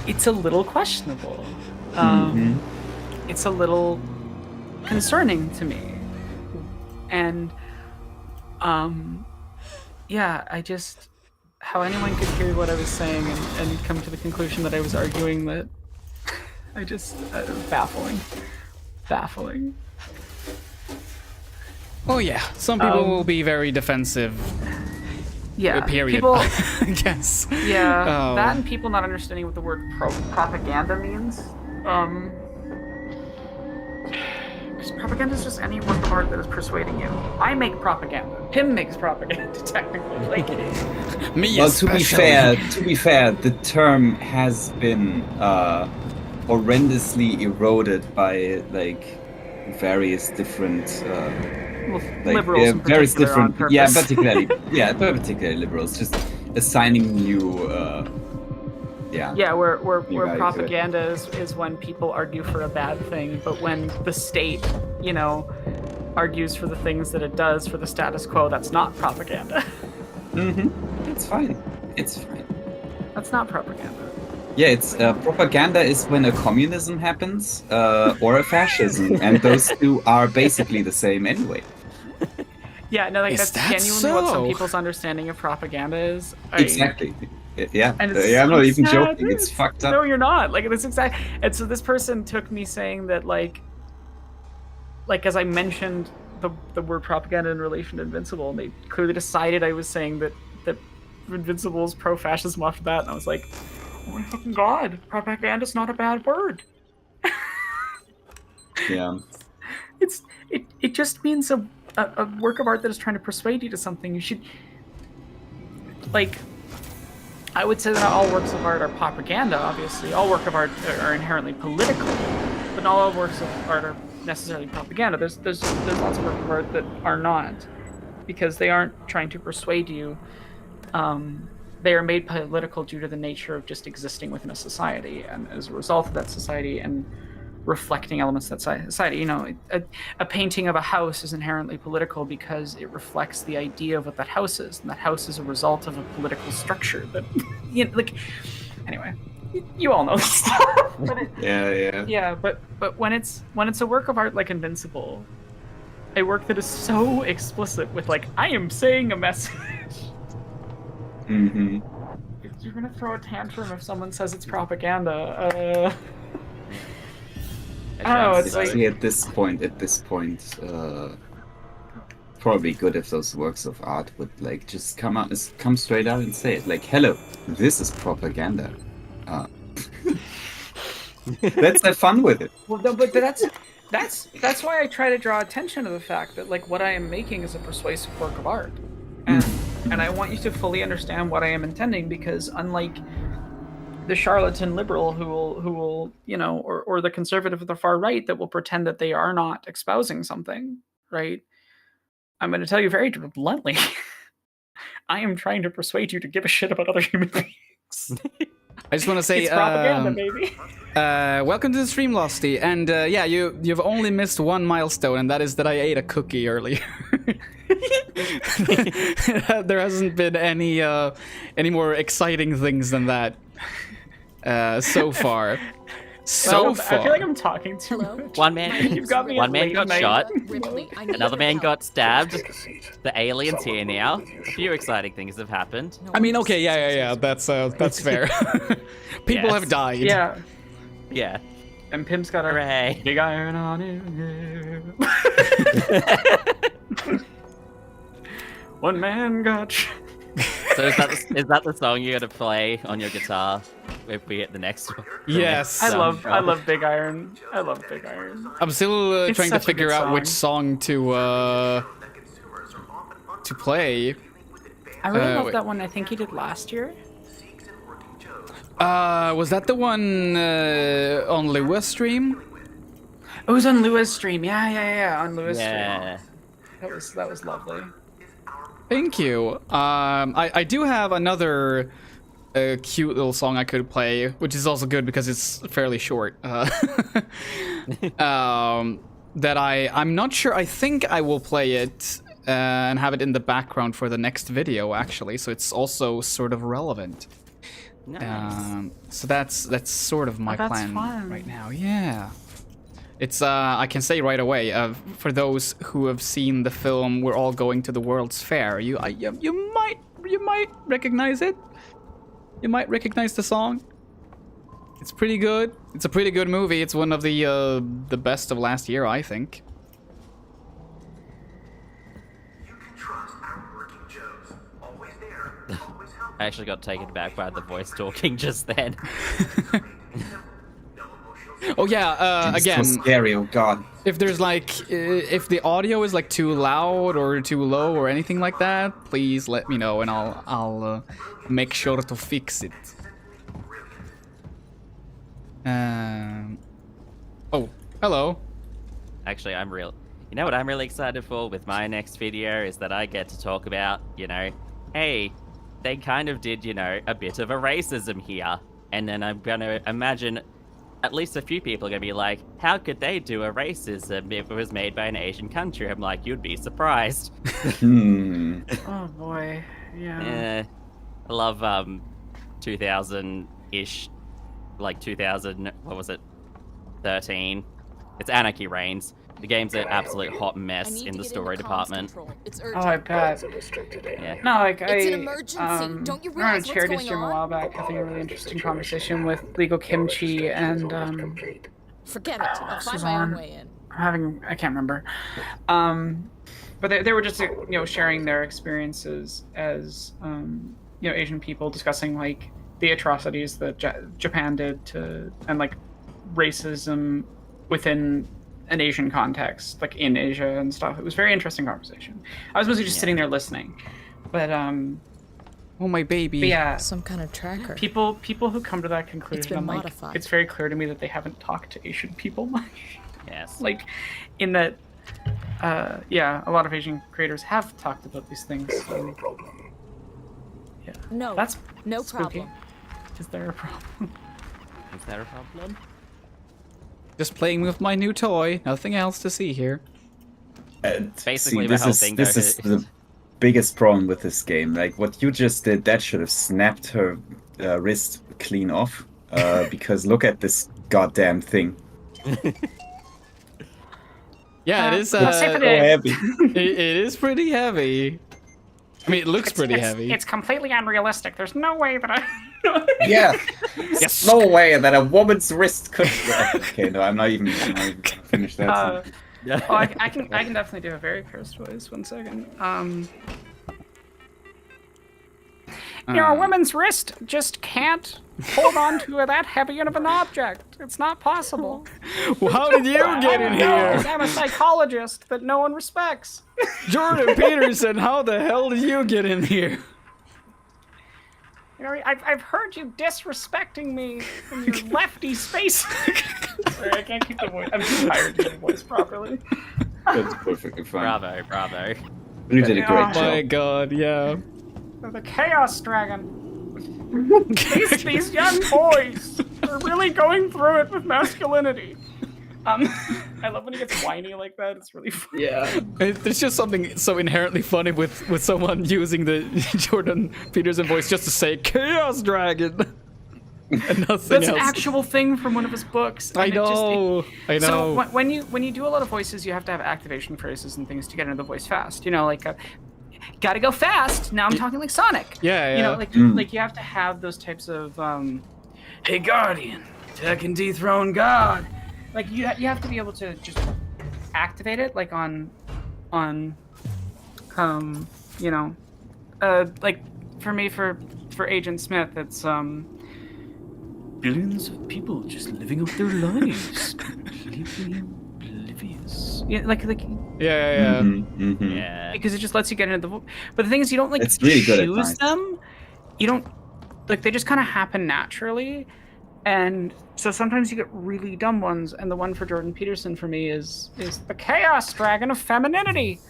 Speaker 7: It's a little questionable. It's a little concerning to me. And, yeah, I just... How anyone could hear what I was saying and come to the conclusion that I was arguing that... I just... baffling. Baffling.
Speaker 1: Oh yeah, some people will be very defensive.
Speaker 7: Yeah,
Speaker 1: period.
Speaker 7: People,
Speaker 1: I guess.
Speaker 7: Yeah, that and people not understanding what the word propaganda means. Because propaganda is just any work of art that is persuading you. I make propaganda. Pim makes propaganda, technically. Like,
Speaker 1: me
Speaker 12: well,
Speaker 1: especially.
Speaker 12: to be fair, the term has been horrendously eroded by like various different.
Speaker 7: Liberals,
Speaker 12: various different, particularly liberals, just assigning you,
Speaker 7: where propaganda is when people argue for a bad thing, but when the state, you know, argues for the things that it does for the status quo, that's not propaganda.
Speaker 12: It's fine. It's fine.
Speaker 7: That's not propaganda.
Speaker 12: Yeah, it's propaganda is when a communism happens or a fascism, and those two are basically the same anyway.
Speaker 7: Yeah, no, like, that's genuinely what some people's understanding of propaganda is.
Speaker 12: Exactly. Yeah.
Speaker 7: And
Speaker 12: I'm not even joking. It's fucked up.
Speaker 7: No, you're not. Like, this exact. And so this person took me saying that, like as I mentioned the word propaganda in relation to Invincible, and they clearly decided I was saying that Invincible is pro-fascism after that, and I was like, oh my fucking god, propaganda's not a bad word.
Speaker 12: Yeah.
Speaker 7: It just means a work of art that is trying to persuade you to something. You should, like, I would say that not all works of art are propaganda, obviously. All work of art are inherently political, but not all works of art are necessarily propaganda. There's lots of work of art that are not. because they aren't trying to persuade you. They are made political due to the nature of just existing within a society, and as a result of that society and reflecting elements of that society. You know, a painting of a house is inherently political because it reflects the idea of what that house is, and that house is a result of a political structure that, you know, like, anyway, you all know this stuff. But yeah. But when it's a work of art like Invincible, a work that is so explicit with like, I am saying a message.
Speaker 12: Mm-hmm.
Speaker 7: You're gonna throw a tantrum if someone says it's propaganda. I don't know, it's like...
Speaker 12: At this point, probably good if those works of art would like just come straight out and say it. Like, hello, this is propaganda. Let's have fun with it.
Speaker 7: Well, no, but that's why I try to draw attention to the fact that like what I am making is a persuasive work of art, and I want you to fully understand what I am intending, because unlike the charlatan liberal who will you know, or the conservative of the far right that will pretend that they are not espousing something, right? I'm going to tell you very bluntly, I am trying to persuade you to give a shit about other human beings.
Speaker 1: I just want to say,
Speaker 7: it's propaganda, baby.
Speaker 1: Welcome to the stream, Losty, and yeah, you've only missed one milestone, and that is that I ate a cookie earlier. There hasn't been any more exciting things than that so far. I feel like I'm talking too much.
Speaker 3: One man,
Speaker 7: You've got me
Speaker 3: one man got shot.
Speaker 9: Ripley,
Speaker 3: Another man got stabbed. The alien's here now. A few exciting things have happened.
Speaker 1: I mean, okay, yeah. That's fair. People have died.
Speaker 3: Yeah.
Speaker 7: And Pim's got a big iron on him. One man got shot.
Speaker 3: So is that the song you're gonna play on your guitar if we get the next one?
Speaker 1: Yes.
Speaker 7: I love Big Iron. I love Big Iron.
Speaker 1: I'm still trying to figure out which song to play.
Speaker 7: I really love that one. I think he did last year.
Speaker 1: Was that the one on Livestream?
Speaker 7: It was on Livestream. Yeah, on Livestream.
Speaker 3: Yeah.
Speaker 7: That was lovely.
Speaker 1: Thank you. I do have another cute little song I could play, which is also good because it's fairly short. That I'm not sure. I think I will play it and have it in the background for the next video, actually. So it's also sort of relevant.
Speaker 3: Nice.
Speaker 1: So that's sort of my plan right now. Yeah. It's I can say right away, for those who have seen the film "We're All Going to the World's Fair," you might recognize it. You might recognize the song. It's pretty good. It's a pretty good movie. It's one of the best of last year, I think.
Speaker 3: I actually got taken back by the voice talking just then.
Speaker 1: Oh yeah, again.
Speaker 12: So scary, oh god.
Speaker 1: If there's like, if the audio is like too loud or too low or anything like that, please let me know and I'll make sure to fix it. Oh, hello.
Speaker 3: Actually, you know what I'm really excited for with my next video is that I get to talk about, you know, hey, they kind of did, you know, a bit of a racism here. And then I'm gonna imagine at least a few people are going to be like, how could they do a racism if it was made by an Asian country? I'm like, you'd be surprised.
Speaker 7: Oh boy, yeah.
Speaker 3: I love 2000-ish, like 2000, what was it, 13. It's Anarchy Reigns. The game's an absolute hot mess in the story department.
Speaker 7: I bet.
Speaker 3: Yeah.
Speaker 7: No, like
Speaker 9: it's an emergency. Don't you realize
Speaker 7: on a charity
Speaker 9: what's
Speaker 7: stream
Speaker 9: going
Speaker 7: a while
Speaker 9: on?
Speaker 7: back having a really interesting conversation with Legal Kimchi and
Speaker 9: Forget it. I'll find my own way in.
Speaker 7: I can't remember. But they were just, you know, sharing their experiences as you know, Asian people, discussing like the atrocities that Japan did to, and like racism within an Asian context, like in Asia and stuff. It was a very interesting conversation. I was mostly just sitting there listening, but
Speaker 1: oh my baby.
Speaker 7: But yeah,
Speaker 6: Some kind of tracker.
Speaker 7: people who come to that conclusion, I'm like,
Speaker 6: modified.
Speaker 7: it's very clear to me that they haven't talked to Asian people much.
Speaker 3: Yes.
Speaker 7: Like, in that, yeah, a lot of Asian creators have talked about these things.
Speaker 13: Is there a problem?
Speaker 7: Yeah.
Speaker 9: No.
Speaker 7: That's
Speaker 9: no
Speaker 7: spooky.
Speaker 9: problem.
Speaker 7: Is there a problem?
Speaker 3: Is there a problem?
Speaker 1: Just playing with my new toy. Nothing else to see here.
Speaker 3: Basically,
Speaker 12: this
Speaker 3: the whole
Speaker 12: is
Speaker 3: thing.
Speaker 12: this is the biggest problem with this game. Like what you just did, that should have snapped her wrist clean off. Because look at this goddamn thing.
Speaker 1: Yeah, it is.
Speaker 12: heavy.
Speaker 1: It is pretty heavy. I mean, it looks pretty heavy.
Speaker 7: It's completely unrealistic. There's no way that I.
Speaker 12: Yeah. Yes. No way that a woman's wrist could. Okay, no, I'm not even gonna finish that.
Speaker 7: Oh, I can definitely do a very cursed voice. 1 second. You know, a woman's wrist just can't hold on to that heavy of an object. It's not possible.
Speaker 1: Well, how did you get in here?
Speaker 7: I'm a psychologist that no one respects.
Speaker 1: Jordan Peterson, how the hell did you get in here?
Speaker 7: You know, I've heard you disrespecting me in your lefty space. Sorry, I can't keep the voice. I'm too tired to do the voice properly.
Speaker 12: That's perfectly fine.
Speaker 3: Bravo.
Speaker 12: You did a great job.
Speaker 1: Oh my god, yeah.
Speaker 7: The Chaos Dragon. These young boys are really going through it with masculinity. I love when he gets whiny like that. It's really funny.
Speaker 1: Yeah. There's just something so inherently funny with someone using the Jordan Peterson voice just to say Chaos Dragon. And nothing
Speaker 7: That's
Speaker 1: else.
Speaker 7: an actual thing from one of his books.
Speaker 1: I know.
Speaker 7: So when you do a lot of voices, you have to have activation phrases and things to get into the voice fast. You know, like gotta go fast. Now I'm talking like Sonic.
Speaker 1: Yeah.
Speaker 7: You know, like you have to have those types of hey Guardian, attack and dethrone God. Like you have to be able to just activate it, like on you know, like for me for Agent Smith, it's billions of people just living up their lives, completely oblivious. Yeah, like
Speaker 1: Yeah.
Speaker 3: Yeah.
Speaker 7: because it just lets you get into the. But the thing is, you don't like
Speaker 12: It's really good
Speaker 7: choose
Speaker 12: advice.
Speaker 7: them. You don't like they just kind of happen naturally, and so sometimes you get really dumb ones. And the one for Jordan Peterson for me is the Chaos Dragon of Femininity.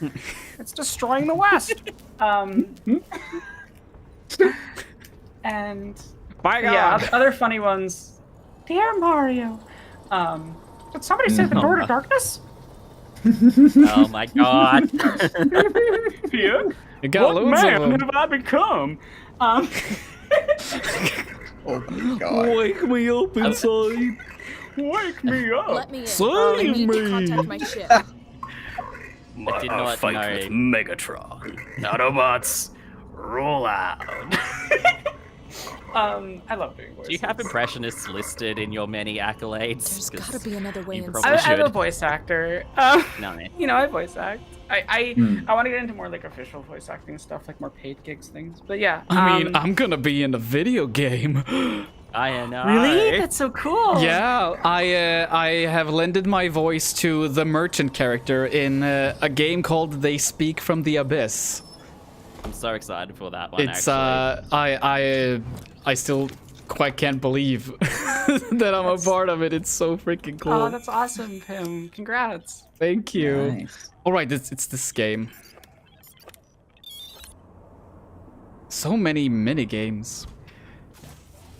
Speaker 7: It's destroying the West. And
Speaker 1: By God.
Speaker 7: yeah, other funny ones. Dear Mario, did somebody say the door to darkness?
Speaker 3: Oh my god.
Speaker 7: Yeah.
Speaker 1: You got
Speaker 7: What
Speaker 1: loads
Speaker 7: man
Speaker 1: of them.
Speaker 7: have I become?
Speaker 12: Oh my god.
Speaker 1: Wake me up inside.
Speaker 7: Wake me up.
Speaker 9: Let me in. I
Speaker 1: Save
Speaker 9: need to
Speaker 1: me.
Speaker 9: contact my ship.
Speaker 3: I did not know.
Speaker 7: Megatron. Autobots, roll out. I love doing voices.
Speaker 3: Do you have impressionists listed in your many accolades?
Speaker 9: There's
Speaker 3: 'Cause
Speaker 9: gotta be another way
Speaker 3: you
Speaker 9: in.
Speaker 3: probably
Speaker 7: I'm a
Speaker 3: should.
Speaker 7: voice actor.
Speaker 3: No, man.
Speaker 7: You know, I voice act. I want to get into more like official voice acting stuff, like more paid gigs things. But yeah.
Speaker 1: I mean, I'm gonna be in a video game.
Speaker 3: I know.
Speaker 7: really? That's so cool.
Speaker 1: Yeah, I have lended my voice to the merchant character in a game called They Speak from the Abyss.
Speaker 3: I'm so excited for that one.
Speaker 1: It's
Speaker 3: actually.
Speaker 1: I still quite can't believe that I'm a part of it. It's so freaking cool.
Speaker 7: Oh, that's awesome, Pim. Congrats.
Speaker 1: Thank you.
Speaker 12: Nice.
Speaker 1: All right, it's this game. So many mini games.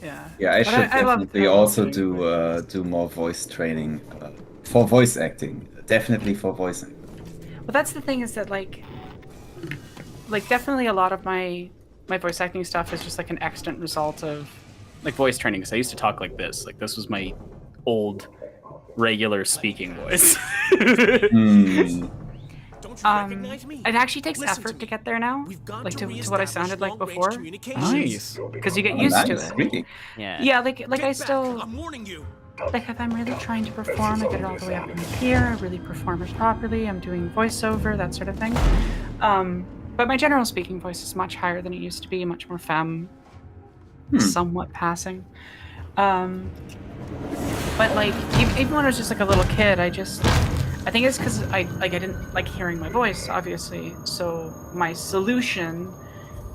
Speaker 7: Yeah.
Speaker 12: Yeah, I
Speaker 7: But
Speaker 12: should
Speaker 7: I love-
Speaker 12: definitely
Speaker 7: I love
Speaker 12: also
Speaker 7: doing
Speaker 12: do more voice training for voice acting. Definitely for voice acting.
Speaker 7: But that's the thing is that like definitely a lot of my voice acting stuff is just like an extant result of like voice training. Because I used to talk like this. Like this was my old regular speaking voice.
Speaker 8: Don't you recognize me?
Speaker 7: It actually takes
Speaker 8: Listen
Speaker 7: effort
Speaker 8: to
Speaker 7: to
Speaker 8: me.
Speaker 7: get there now,
Speaker 8: We've got
Speaker 7: like
Speaker 8: to
Speaker 7: to what I sounded like
Speaker 8: reestablish
Speaker 7: before.
Speaker 8: long-range communications.
Speaker 1: Nice.
Speaker 7: Because you get
Speaker 12: Oh,
Speaker 7: used
Speaker 12: nice,
Speaker 7: to it.
Speaker 12: really.
Speaker 3: Yeah.
Speaker 7: Yeah, like
Speaker 8: Get
Speaker 7: I
Speaker 8: back.
Speaker 7: still
Speaker 8: I'm warning you.
Speaker 7: like if I'm really trying to perform, I get it all the way up in here. I really perform it properly. I'm doing voiceover, that sort of thing. But my general speaking voice is much higher than it used to be, much more femme, somewhat passing. But like even when I was just like a little kid, I think it's because I didn't like hearing my voice, obviously. So my solution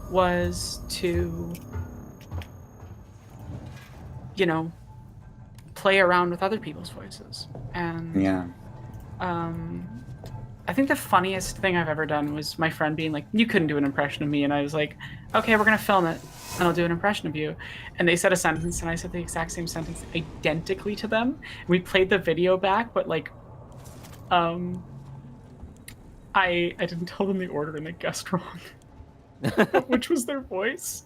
Speaker 7: was to, you know, play around with other people's voices. And
Speaker 12: Yeah.
Speaker 7: I think the funniest thing I've ever done was my friend being like, "You couldn't do an impression of me," and I was like, "Okay, we're gonna film it, and I'll do an impression of you." And they said a sentence, and I said the exact same sentence identically to them. We played the video back, but like, I didn't tell them the order, and they guessed wrong, which was their voice.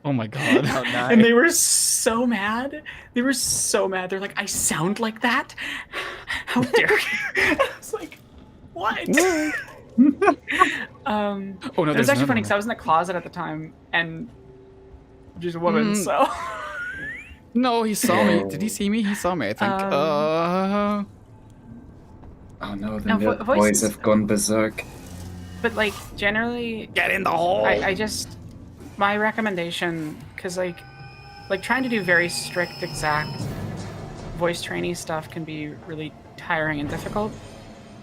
Speaker 1: Oh my god.
Speaker 3: Oh, nice.
Speaker 7: And they were so mad. They were so mad. They're like, "I sound like that? How dare you?" I was like, what?
Speaker 1: Oh no,
Speaker 7: it was actually funny because I was in the closet at the time, and she's a woman, so.
Speaker 1: No, he saw me. Did he see me? He saw me, I think.
Speaker 12: Oh no, the
Speaker 7: No,
Speaker 12: boys have gone berserk.
Speaker 7: But like, generally,
Speaker 1: Get in the hole!
Speaker 7: I just, my recommendation, because like trying to do very strict, exact voice training stuff can be really tiring and difficult.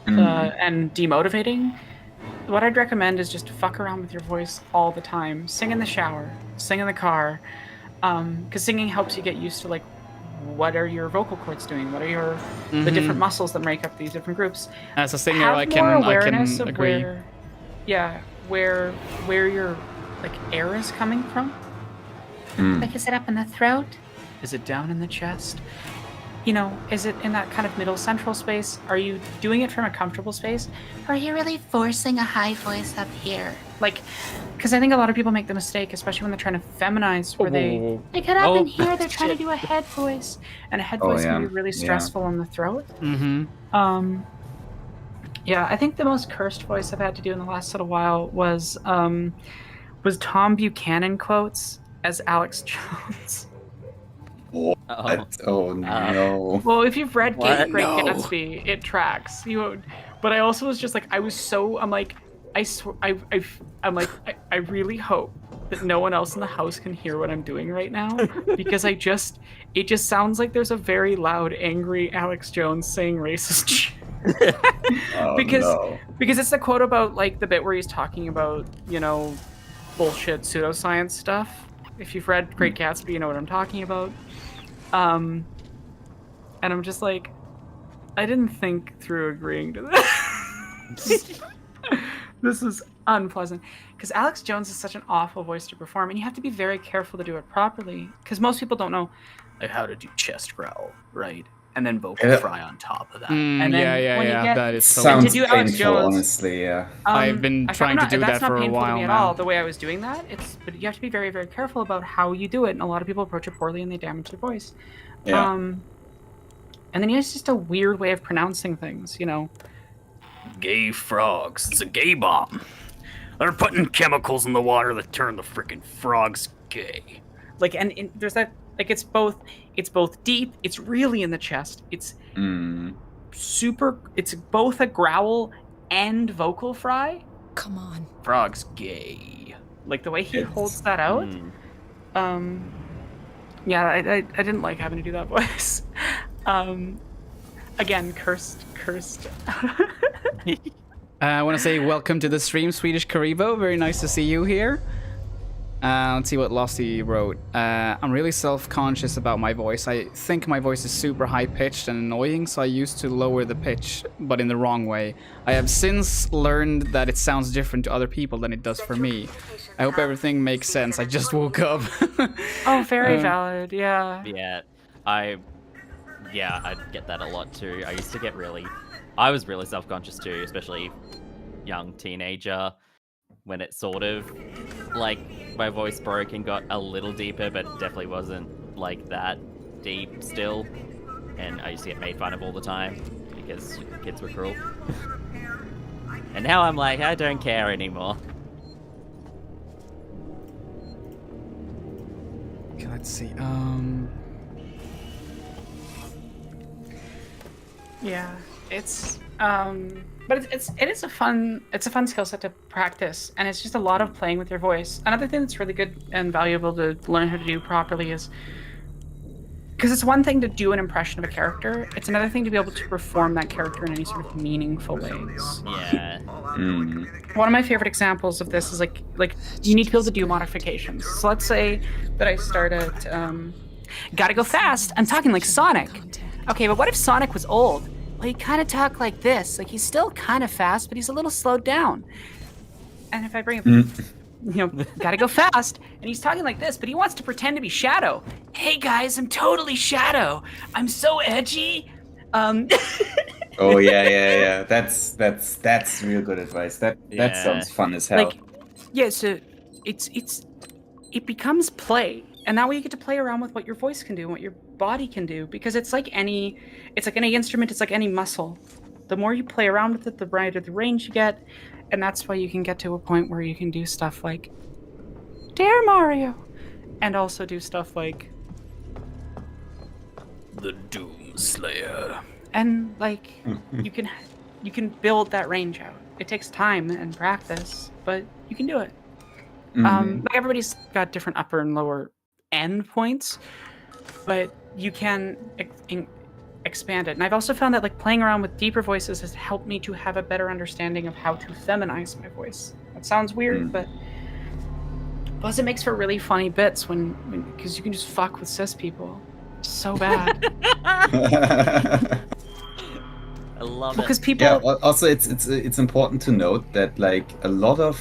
Speaker 7: And demotivating. What I'd recommend is just fuck around with your voice all the time. Sing in the shower, sing in the car, because singing helps you get used to like, what are your vocal cords doing? What are your the different muscles that make up these different groups?
Speaker 1: As a singer,
Speaker 7: Have
Speaker 1: I
Speaker 7: more awareness
Speaker 1: can
Speaker 7: of
Speaker 1: agree.
Speaker 7: where your like air is coming from. Like, is it up in the throat? Is it down in the chest? You know, is it in that kind of middle central space? Are you doing it from a comfortable space? Or are you really forcing a high voice up here? Like, because I think a lot of people make the mistake, especially when they're trying to feminize, where they get up in here, they're trying to do a head voice. And a head voice can be really stressful in the throat. Yeah, I think the most cursed voice I've had to do in the last little while was Tom Buchanan quotes as Alex Jones.
Speaker 12: Oh no.
Speaker 7: Well, if you've read Great Gatsby, it tracks. You won't. But I also was just like, I really hope that no one else in the house can hear what I'm doing right now, because it just sounds like there's a very loud, angry Alex Jones saying racist shit. Because it's the quote about like the bit where he's talking about, you know, bullshit pseudoscience stuff. If you've read Great Gatsby, you know what I'm talking about. And I'm just like, I didn't think through agreeing to this. This is unpleasant. Because Alex Jones is such an awful voice to perform, and you have to be very careful to do it properly. Because most people don't know like how to do chest growl, right? And then vocal fry on top of that. And then
Speaker 1: that is so
Speaker 12: sounds
Speaker 7: to do Alex
Speaker 12: painful,
Speaker 7: Jones,
Speaker 12: honestly. Yeah.
Speaker 1: I've been trying to do that for a while now.
Speaker 7: That's not painful to me at all, the way I was doing that. But you have to be very, very careful about how you do it, and a lot of people approach it poorly and they damage their voice.
Speaker 12: Yeah.
Speaker 7: And then he has just a weird way of pronouncing things, you know.
Speaker 8: Gay frogs. It's a gay bomb. They're putting chemicals in the water that turn the freaking frogs gay.
Speaker 7: Like, and there's that, like, it's both deep, it's really in the chest, it's super, it's both a growl and vocal fry.
Speaker 9: Come on.
Speaker 7: Frog's gay. Like, the way he holds that out. Yeah, I didn't like having to do that voice. Again, cursed.
Speaker 1: I want to say welcome to the stream, Swedish Karibo. Very nice to see you here. Let's see what Lossie wrote. I'm really self-conscious about my voice. I think my voice is super high-pitched and annoying, so I used to lower the pitch, but in the wrong way. I have since learned that it sounds different to other people than it does for me. I hope everything makes sense. I just woke up.
Speaker 7: Oh, very valid, yeah.
Speaker 3: Yeah, I get that a lot too. I was really self-conscious too, especially young teenager, when it sort of, like, my voice broke and got a little deeper, but definitely wasn't, like, that deep still. And I used to get made fun of all the time, because kids were cruel. And now I'm like, I don't care anymore.
Speaker 1: Okay, let's see,
Speaker 7: Yeah, it's but it is a fun skill set to practice, and it's just a lot of playing with your voice. Another thing that's really good and valuable to learn how to do properly is, because it's one thing to do an impression of a character, it's another thing to be able to perform that character in any sort of meaningful ways.
Speaker 3: Yeah.
Speaker 7: One of my favorite examples of this is like you need to be able to do modifications. So let's say that I start at gotta go fast. I'm talking like Sonic. Okay, but what if Sonic was old well, he kind of talked like this. Like, he's still kind of fast, but he's a little slowed down. And if I bring him, gotta go fast. And he's talking like this, but he wants to pretend to be Shadow. Hey, guys, I'm totally Shadow. I'm so edgy.
Speaker 12: Oh yeah. That's real good advice. That sounds fun as hell.
Speaker 7: Like, yeah. So it becomes play, and that way you get to play around with what your voice can do and what your body can do, because it's like any instrument. It's like any muscle. The more you play around with it, the brighter the range you get, and that's why you can get to a point where you can do stuff like Dare Mario, and also do stuff like
Speaker 8: the Doomslayer.
Speaker 7: And like you can build that range out. It takes time and practice, but you can do it. Like everybody's got different upper and lower end points, but you can expand it. And I've also found that like playing around with deeper voices has helped me to have a better understanding of how to feminize my voice. That sounds weird, but plus it makes for really funny bits when because you can just fuck with cis people so bad.
Speaker 3: I love
Speaker 7: because
Speaker 3: it.
Speaker 7: people.
Speaker 12: Yeah. Also, it's important to note that like a lot of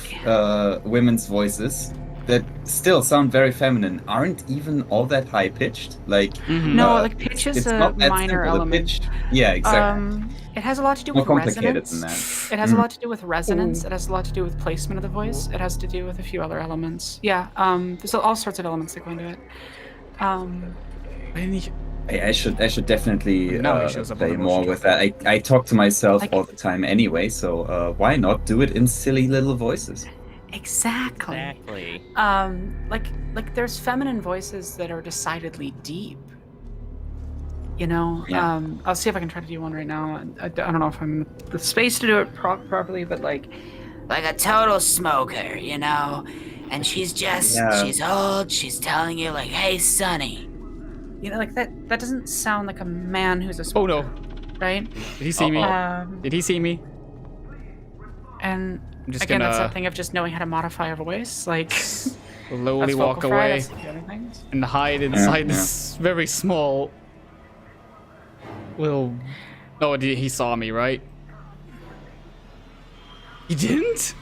Speaker 12: women's voices that still sound very feminine aren't even all that high pitched. Like
Speaker 7: no, like pitch is a minor element.
Speaker 12: Yeah, exactly.
Speaker 7: It has a lot to do with
Speaker 12: complicated
Speaker 7: resonance.
Speaker 12: than that.
Speaker 7: It has a lot to do with resonance. It has a lot to do with placement of the voice. It has to do with a few other elements. Yeah. There's all sorts of elements that go into it.
Speaker 12: I should definitely play more with that. I talk to myself all the time anyway, so why not do it in silly little voices?
Speaker 7: Exactly. Like there's feminine voices that are decidedly deep. You know, I'll see if I can try to do one right now. I don't know if I'm in the space to do it properly, but like a total smoker, you know, and she's she's old. She's telling you like, "Hey, Sonny." You know, like that doesn't sound like a man who's a smoker.
Speaker 1: Oh no.
Speaker 7: Right?
Speaker 1: Did he see me? Did he see me?
Speaker 7: And again, that's something of just knowing how to modify a voice. Like
Speaker 1: slowly walk away and hide inside this very small little. Oh, he saw me, right? He didn't?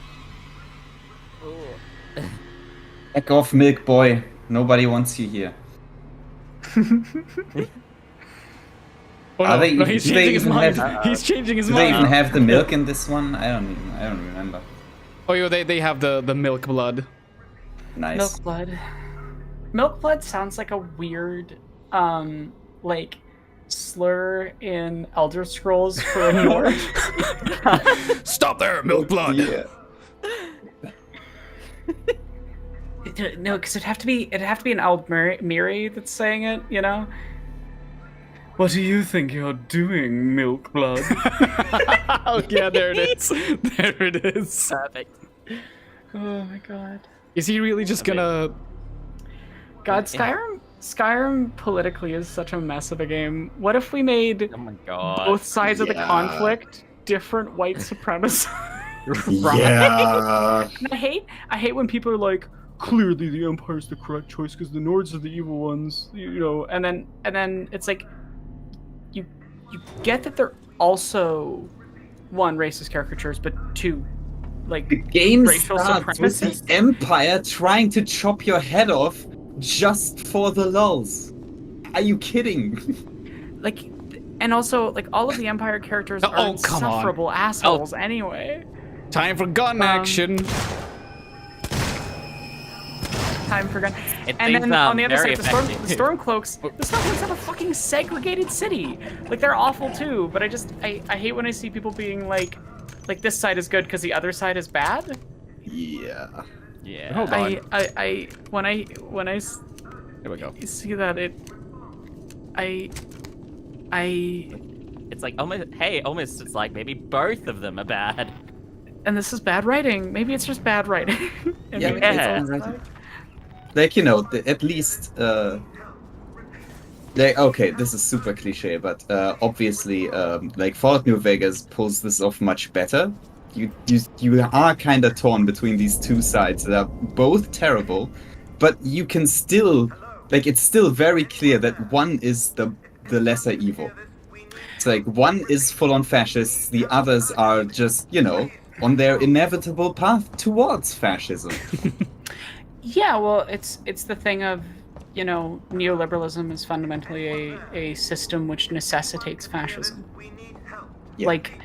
Speaker 12: Back off, milk boy. Nobody wants you here.
Speaker 1: Oh no, he's changing his mind. He's changing his mind.
Speaker 12: Do they even have the milk in this one? I don't remember.
Speaker 1: Oh yeah, they have the milk blood.
Speaker 12: Nice.
Speaker 7: Milk blood. Milk blood sounds like a weird like slur in Elder Scrolls for a Nord.
Speaker 1: Stop there, milk blood.
Speaker 12: Yeah.
Speaker 7: No, because it'd have to be an Aldmiri that's saying it, you know? What do you think you're doing, milk blood?
Speaker 1: Oh yeah, there it is. There it is.
Speaker 3: Perfect.
Speaker 7: Oh my god.
Speaker 1: Is he really just gonna...
Speaker 7: God, Skyrim politically is such a mess of a game. What if we made both sides of the conflict different white supremacists?
Speaker 12: Yeah.
Speaker 7: I hate when people are like, clearly the Empire's the correct choice because the Nords are the evil ones, you know, and then it's like you get that they're also one, racist caricatures, but two, like
Speaker 12: the game
Speaker 7: racial
Speaker 12: starts with the Empire trying to chop your head off just for the lulz. Are you kidding?
Speaker 7: Like, and also like all of the Empire characters are insufferable assholes anyway.
Speaker 1: Time for gun action.
Speaker 7: Time for gun. And then on the other side, the Stormcloaks have a fucking segregated city. Like they're awful too. But I hate when I see people being like this side is good because the other side is bad.
Speaker 12: Yeah.
Speaker 3: Yeah.
Speaker 1: Hold on.
Speaker 7: When I
Speaker 1: There we go.
Speaker 7: see that
Speaker 3: It's like almost it's like maybe both of them are bad.
Speaker 7: And this is bad writing. Maybe it's just bad writing.
Speaker 12: Like, you know, at least, like, okay, this is super cliche, but obviously, like, Fallout New Vegas pulls this off much better. You are kind of torn between these two sides that are both terrible, but you can still, like, it's still very clear that one is the lesser evil. It's like one is full-on fascists, the others are just, you know, on their inevitable path towards fascism.
Speaker 7: Yeah, well, it's the thing of, you know, neoliberalism is fundamentally a system which necessitates fascism.
Speaker 12: Yeah.
Speaker 7: Like,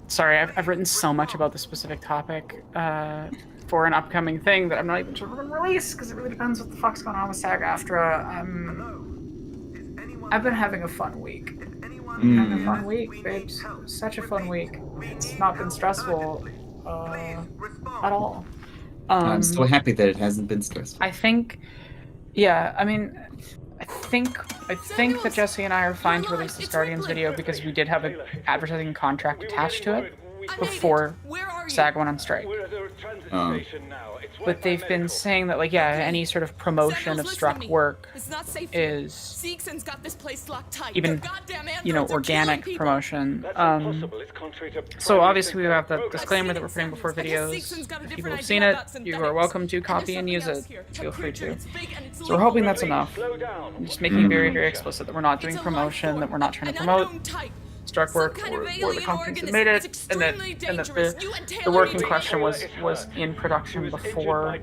Speaker 7: sorry, I've written so much about this specific topic for an upcoming thing that I'm not even sure we're gonna release because it really depends what the fuck's going on with SAG-AFTRA. I've been having a fun week. Having a fun week, babes. Such a fun week. It's not been stressful at all.
Speaker 12: I'm so happy that it hasn't been stressful.
Speaker 7: I think, yeah, I mean, I think that Jesse and I are fine to release this Guardians video because we did have an advertising contract attached to it before SAG went on strike. But they've been saying that, like, yeah, any sort of promotion of struck work is even, you know, organic promotion. So obviously we have the disclaimer that we're putting before videos. If people have seen it, you are welcome to copy and use it. Feel free to. So we're hoping that's enough. I'm just making it very, very explicit that we're not doing promotion, that we're not trying to promote struck work or the companies that made it, and that the work in question was in production before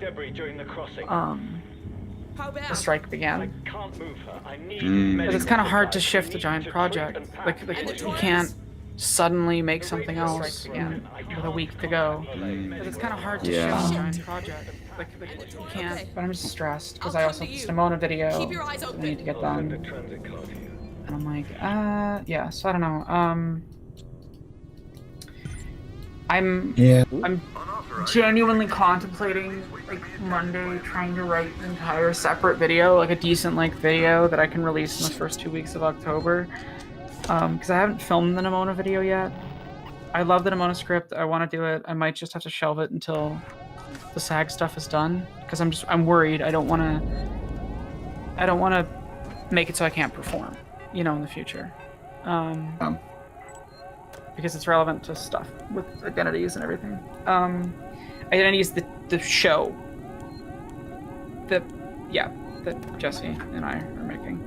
Speaker 7: the strike began. But it's kind of hard to shift a giant project. Like you can't suddenly make something else with a week to go. But it's kind of hard to shift a giant project. Like you can't. But I'm just stressed because I also have this Nimona video that we need to get done. And I'm like, yeah, so I don't know. I'm genuinely contemplating, like, Monday trying to write an entire separate video, like a decent length video that I can release in the first 2 weeks of October. Because I haven't filmed the Nimona video yet. I love the Nimona script. I want to do it. I might just have to shelve it until the SAG stuff is done. Because I'm worried. I don't want to make it so I can't perform, you know, in the future. Because it's relevant to stuff with identities and everything. Identity is the show that Jesse and I are making.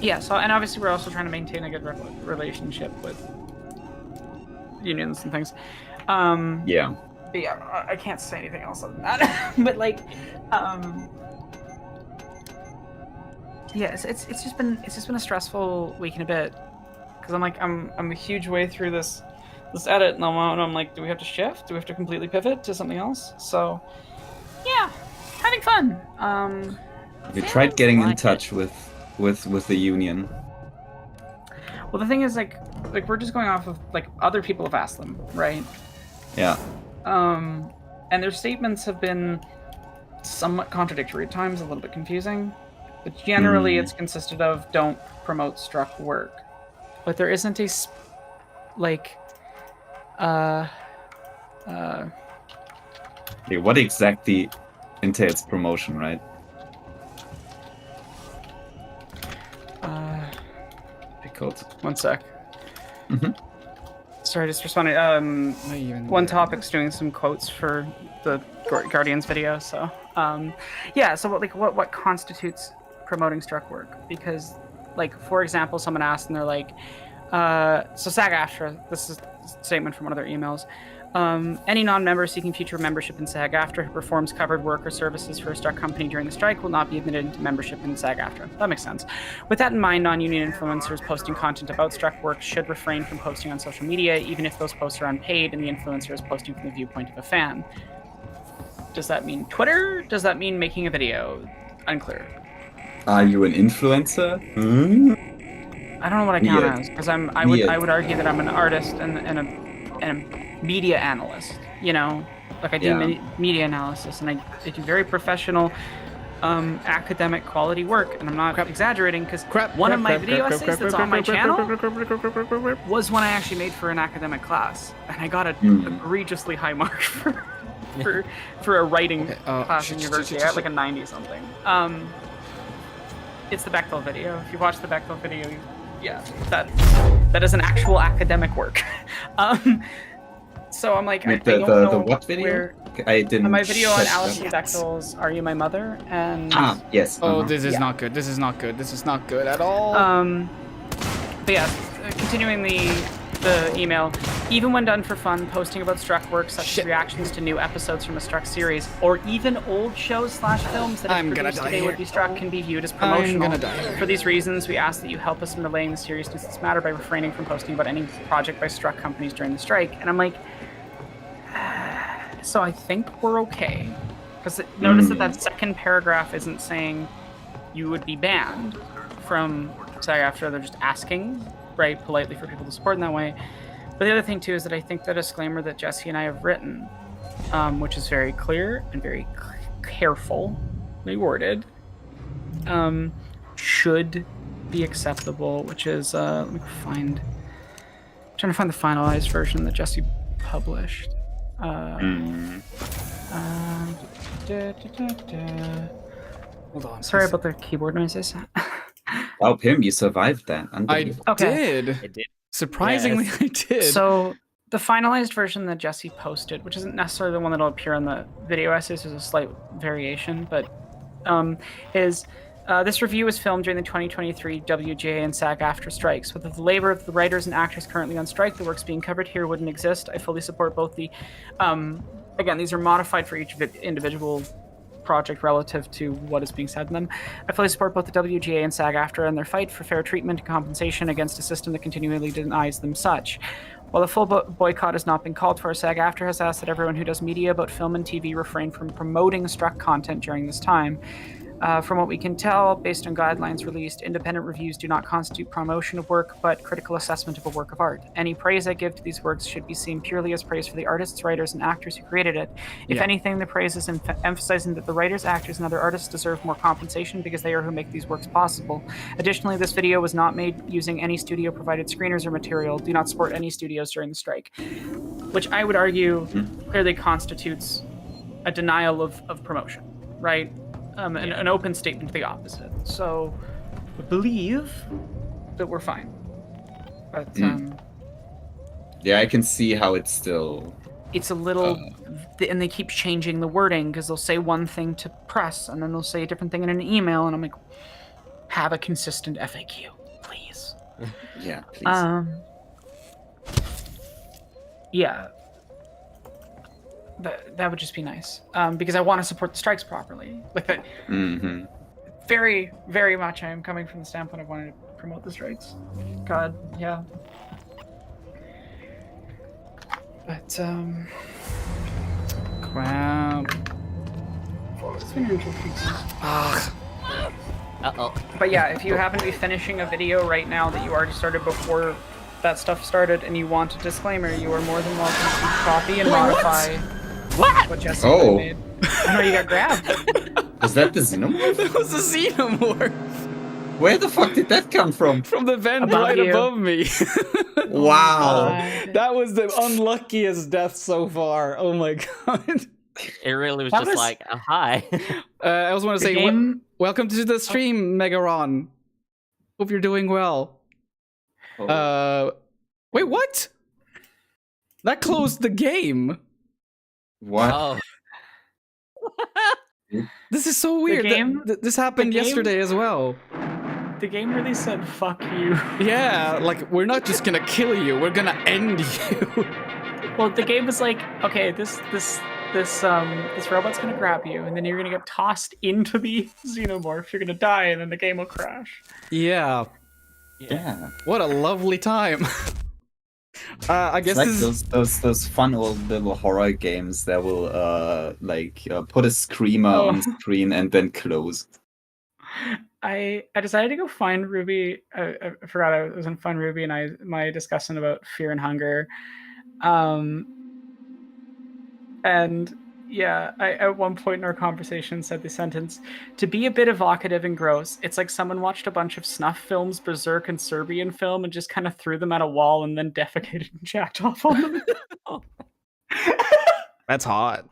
Speaker 7: Yeah, so, and obviously we're also trying to maintain a good relationship with unions and things.
Speaker 12: Yeah.
Speaker 7: But yeah, I can't say anything else other than that. But like, yeah, it's just been a stressful week and a bit, because I'm a huge way through this edit, and I'm like, do we have to shift? Do we have to completely pivot to something else? So, yeah, having fun.
Speaker 12: You tried getting in touch with the union.
Speaker 7: Well, the thing is, like we're just going off of, like, other people have asked them, right?
Speaker 12: Yeah.
Speaker 7: And their statements have been somewhat contradictory at times, a little bit confusing. But generally, it's consisted of don't promote struck work. But there isn't a,
Speaker 12: Yeah, what exactly entails promotion, right? Difficult.
Speaker 7: One sec. Sorry, just responding. One Topic's doing some quotes for the Guardians video, so yeah. So what constitutes promoting struck work? Because, like, for example, someone asked and they're like, so SAG-AFTRA, this is a statement from one of their emails. Any non-member seeking future membership in SAG-AFTRA who performs covered work or services for a struck company during the strike will not be admitted into membership in SAG-AFTRA. That makes sense. With that in mind, non-union influencers posting content about struck work should refrain from posting on social media, even if those posts are unpaid and the influencer is posting from the viewpoint of a fan. Does that mean Twitter? Does that mean making a video? Unclear.
Speaker 12: Are you an influencer?
Speaker 7: I don't know what I count as, because I would argue that I'm an artist and a media analyst. You know, like, I do media analysis, and I do very professional, academic quality work, and I'm not exaggerating, because one of my video essays that's on my channel was one I actually made for an academic class, and I got an egregiously high mark for a writing class in university. I got like a 90-something. It's the Bechtel video. If you watch the Bechtel video, yeah, that is an actual academic work. So I'm like,
Speaker 12: the what video? I didn't.
Speaker 7: My video on
Speaker 12: catch
Speaker 7: Alison
Speaker 12: that.
Speaker 7: Bechdel's "Are You My Mother?" and
Speaker 12: Yes.
Speaker 1: Oh, this is not good. This is not good. This is not good at all.
Speaker 7: But yeah, continuing the email. Even when done for fun, posting about Struck works, such as reactions to new episodes from a Struck series, or even old shows/films that if produced today would be Struck, can be viewed as promotional.
Speaker 1: I'm gonna die.
Speaker 7: For these reasons, we ask that you help us in relaying the seriousness of this matter by refraining from posting about any project by Struck companies during the strike. And I'm like, so I think we're okay. Because notice that second paragraph isn't saying you would be banned from SAG-AFTRA. They're just asking, right, politely for people to support in that way. But the other thing, too, is that I think the disclaimer that Jesse and I have written, which is very clear and very carefully worded, should be acceptable, which is, let me find, I'm trying to find the finalized version that Jesse published. Hold on. Sorry about the keyboard noises.
Speaker 12: Oh, Pim, you survived that.
Speaker 1: I did.
Speaker 3: It did.
Speaker 1: Surprisingly,
Speaker 3: Yes.
Speaker 1: I did.
Speaker 7: So the finalized version that Jesse posted, which isn't necessarily the one that'll appear on the video essays, there's a slight variation, but is this review was filmed during the 2023 WGA and SAG-AFTRA strikes. With the labor of the writers and actors currently on strike, the works being covered here wouldn't exist. I fully support both the, again, these are modified for each individual project relative to what is being said in them. I fully support both the WGA and SAG-AFTRA in their fight for fair treatment and compensation against a system that continually denies them such. While a full boycott has not been called for, SAG-AFTRA has asked that everyone who does media about film and TV refrain from promoting Struck content during this time. From what we can tell, based on guidelines released, independent reviews do not constitute promotion of work, but critical assessment of a work of art. Any praise I give to these works should be seen purely as praise for the artists, writers, and actors who created it. If anything, the praise is emphasizing that the writers, actors, and other artists deserve more compensation because they are who make these works possible. Additionally, this video was not made using any studio-provided screeners or material. Do not support any studios during the strike. Which I would argue clearly constitutes a denial of promotion, right? An open statement to the opposite. So, I believe that we're fine. But,
Speaker 12: yeah, I can see how it's still...
Speaker 7: It's a little... and they keep changing the wording, because they'll say one thing to press, and then they'll say a different thing in an email, and I'm like, have a consistent FAQ, please.
Speaker 12: Yeah, please.
Speaker 7: Yeah. That would just be nice, because I want to support the strikes properly. Like that, very, very much. I am coming from the standpoint of wanting to promote the strikes. God, yeah. But
Speaker 1: crap.
Speaker 7: It's been interesting.
Speaker 3: Uh-oh.
Speaker 7: But yeah, if you happen to be finishing a video right now that you already started before that stuff started, and you want a disclaimer, you are more than welcome to copy and modify. What Jesse made. I know you got grabbed.
Speaker 12: Was that the Xenomorph?
Speaker 1: That was the Xenomorph.
Speaker 12: Where the fuck did that come from?
Speaker 1: From the vent
Speaker 7: Above
Speaker 1: right
Speaker 7: you.
Speaker 1: above me.
Speaker 12: Wow.
Speaker 1: That was the unluckiest death so far. Oh my god.
Speaker 3: It really was just like, hi.
Speaker 1: I also want to say, welcome to the stream, Megaron. Hope you're doing well. Wait, what? That closed the game.
Speaker 12: What?
Speaker 3: Oh.
Speaker 1: This is so weird. This happened yesterday as well.
Speaker 7: The game really said, fuck you.
Speaker 1: Yeah, like, we're not just gonna kill you, we're gonna end you.
Speaker 7: Well, the game was like, okay, this robot's gonna grab you, and then you're gonna get tossed into the Xenomorph, you're gonna die, and then the game will crash.
Speaker 1: Yeah.
Speaker 12: Yeah.
Speaker 1: What a lovely time. I guess
Speaker 12: it's like those fun old little horror games that will put a screamer on screen and then close.
Speaker 7: I decided to go find Ruby. I forgot I was in Fun Ruby and my discussion about fear and hunger, and yeah, I at one point in our conversation said the sentence, to be a bit evocative and gross, it's like someone watched a bunch of snuff films, Berserk and Serbian film, and just kind of threw them at a wall and then defecated and jacked off on them.
Speaker 1: That's hot.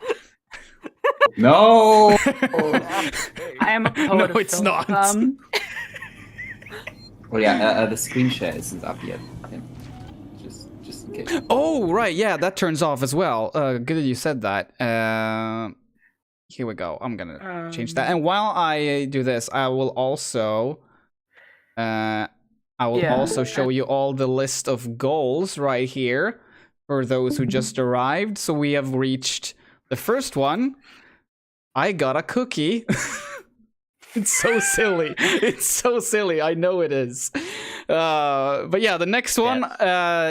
Speaker 12: No!
Speaker 7: I am a poet.
Speaker 1: No, it's not.
Speaker 12: Well, yeah, the screen share isn't up yet. Just in
Speaker 1: Oh, right, yeah, that turns off as well. Good that you said that. Here we go. I'm gonna change that. And while I do this, I will also show you all the list of goals right here for those who just arrived. So we have reached the first one. I got a cookie. It's so silly. It's so silly. I know it is. But yeah, the next one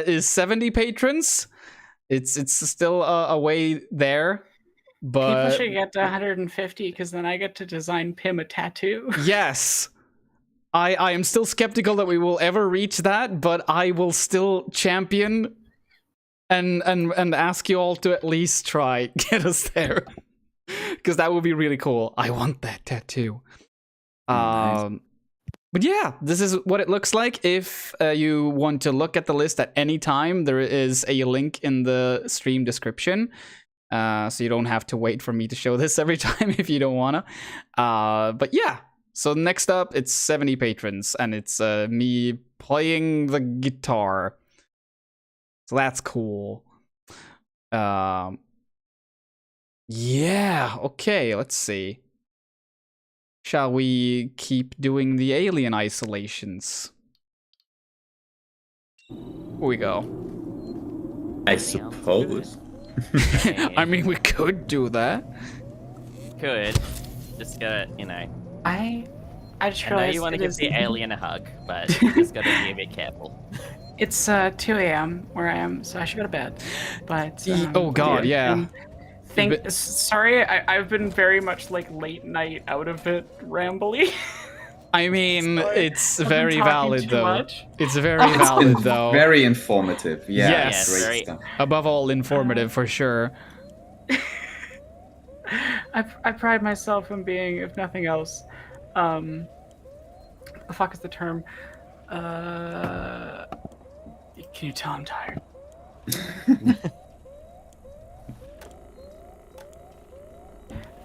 Speaker 1: is 70 patrons. It's still a way there. But
Speaker 7: people should get to 150 because then I get to design Pim a tattoo.
Speaker 1: Yes. I am still skeptical that we will ever reach that, but I will still champion and ask you all to at least try get us there. Because that would be really cool. I want that tattoo.
Speaker 12: Nice.
Speaker 1: But yeah, this is what it looks like. If you want to look at the list at any time, there is a link in the stream description. So you don't have to wait for me to show this every time if you don't wanna. But yeah, so next up, it's 70 patrons, and it's me playing the guitar. So that's cool. Yeah, okay, let's see. Shall we keep doing the alien isolations? Here we go.
Speaker 12: I suppose.
Speaker 1: I mean, we could do that.
Speaker 3: Could. Just gotta, you know.
Speaker 7: I just
Speaker 3: I know
Speaker 7: realized
Speaker 3: you want to
Speaker 7: it
Speaker 3: give
Speaker 7: is-
Speaker 3: the alien a hug, but you just gotta be a bit careful.
Speaker 7: It's 2 a.m. where I am, so I should go to bed. But
Speaker 1: Oh god, yeah.
Speaker 7: Sorry, I've been very much like late night out of it rambly.
Speaker 1: I mean, it's
Speaker 7: I've been
Speaker 1: very
Speaker 7: talking
Speaker 1: valid
Speaker 7: too
Speaker 1: though.
Speaker 7: much.
Speaker 1: It's very valid though.
Speaker 12: Very informative. Yeah,
Speaker 1: yes,
Speaker 12: great stuff.
Speaker 1: Above all, informative for sure.
Speaker 7: I pride myself in being, if nothing else, the fuck is the term? Can you tell I'm tired?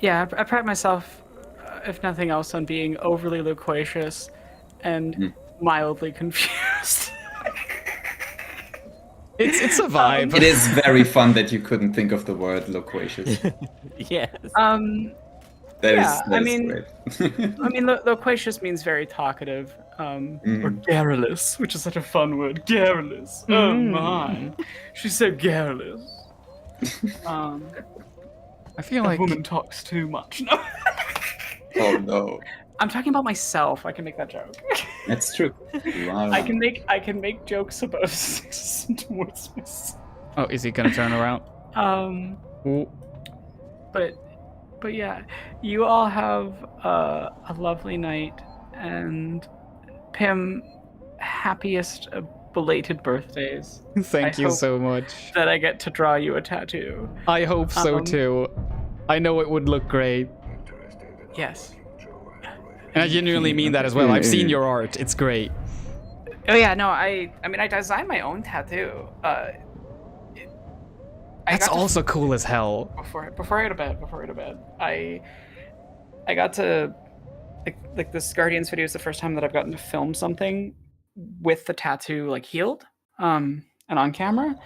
Speaker 7: Yeah, I pride myself, if nothing else, on being overly loquacious and mildly confused.
Speaker 1: It's a vibe.
Speaker 12: It is very fun that you couldn't think of the word loquacious.
Speaker 3: Yes.
Speaker 12: That
Speaker 7: Yeah,
Speaker 12: is
Speaker 7: I mean-
Speaker 12: great.
Speaker 7: I mean, loquacious means very talkative, or garrulous, which is such a fun word. Garrulous. Oh my, she's so garrulous.
Speaker 1: I feel
Speaker 7: that
Speaker 1: like
Speaker 7: woman talks too much. No.
Speaker 12: Oh no.
Speaker 7: I'm talking about myself. I can make that joke.
Speaker 12: That's true. You are
Speaker 7: I can make jokes about sexism towards myself.
Speaker 1: Oh, is he gonna turn around? Ooh.
Speaker 7: But yeah, you all have a lovely night, and Pim, happiest of belated birthdays.
Speaker 1: Thank you so much.
Speaker 7: That I get to draw you a tattoo.
Speaker 1: I hope so too. I know it would look great.
Speaker 7: Yes.
Speaker 1: And I genuinely mean that as well. I've seen your art. It's great.
Speaker 7: Oh yeah, no, I mean I designed my own tattoo.
Speaker 1: That's also cool as hell.
Speaker 7: Before I go to bed, I got to like this Guardians video is the first time that I've gotten to film something with the tattoo like healed, and on camera.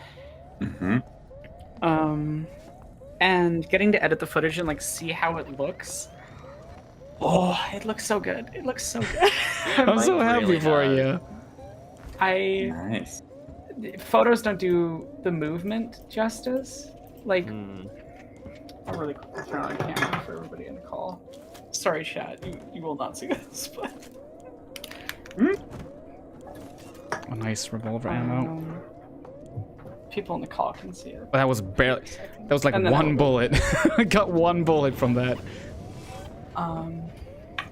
Speaker 7: And getting to edit the footage and like see how it looks. Oh, it looks so good. It looks so good.
Speaker 1: I'm so happy for you.
Speaker 12: Nice.
Speaker 7: Photos don't do the movement justice. Like, I'll really quickly turn on camera for everybody in the call. Sorry, chat. You will not see this, but.
Speaker 1: A nice revolver ammo.
Speaker 7: People in the call can see it.
Speaker 1: That was barely. That was like one bullet. I got one bullet from that.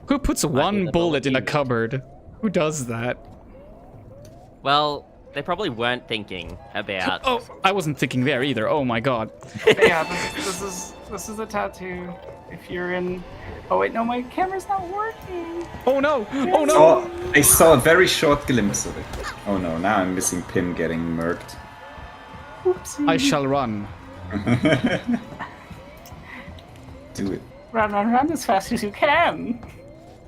Speaker 1: Who puts one bullet in a cupboard? Who does that?
Speaker 3: Well, they probably weren't thinking about.
Speaker 1: Oh, I wasn't thinking there either. Oh my god.
Speaker 7: Yeah, this is a tattoo. If you're in. Oh wait, no, my camera's not working.
Speaker 1: Oh no! Oh no!
Speaker 12: I saw a very short glimpse of it. Oh no! Now I'm missing Pim getting murked.
Speaker 7: Oopsie.
Speaker 1: I shall run.
Speaker 12: Do it.
Speaker 7: Run as fast as you can.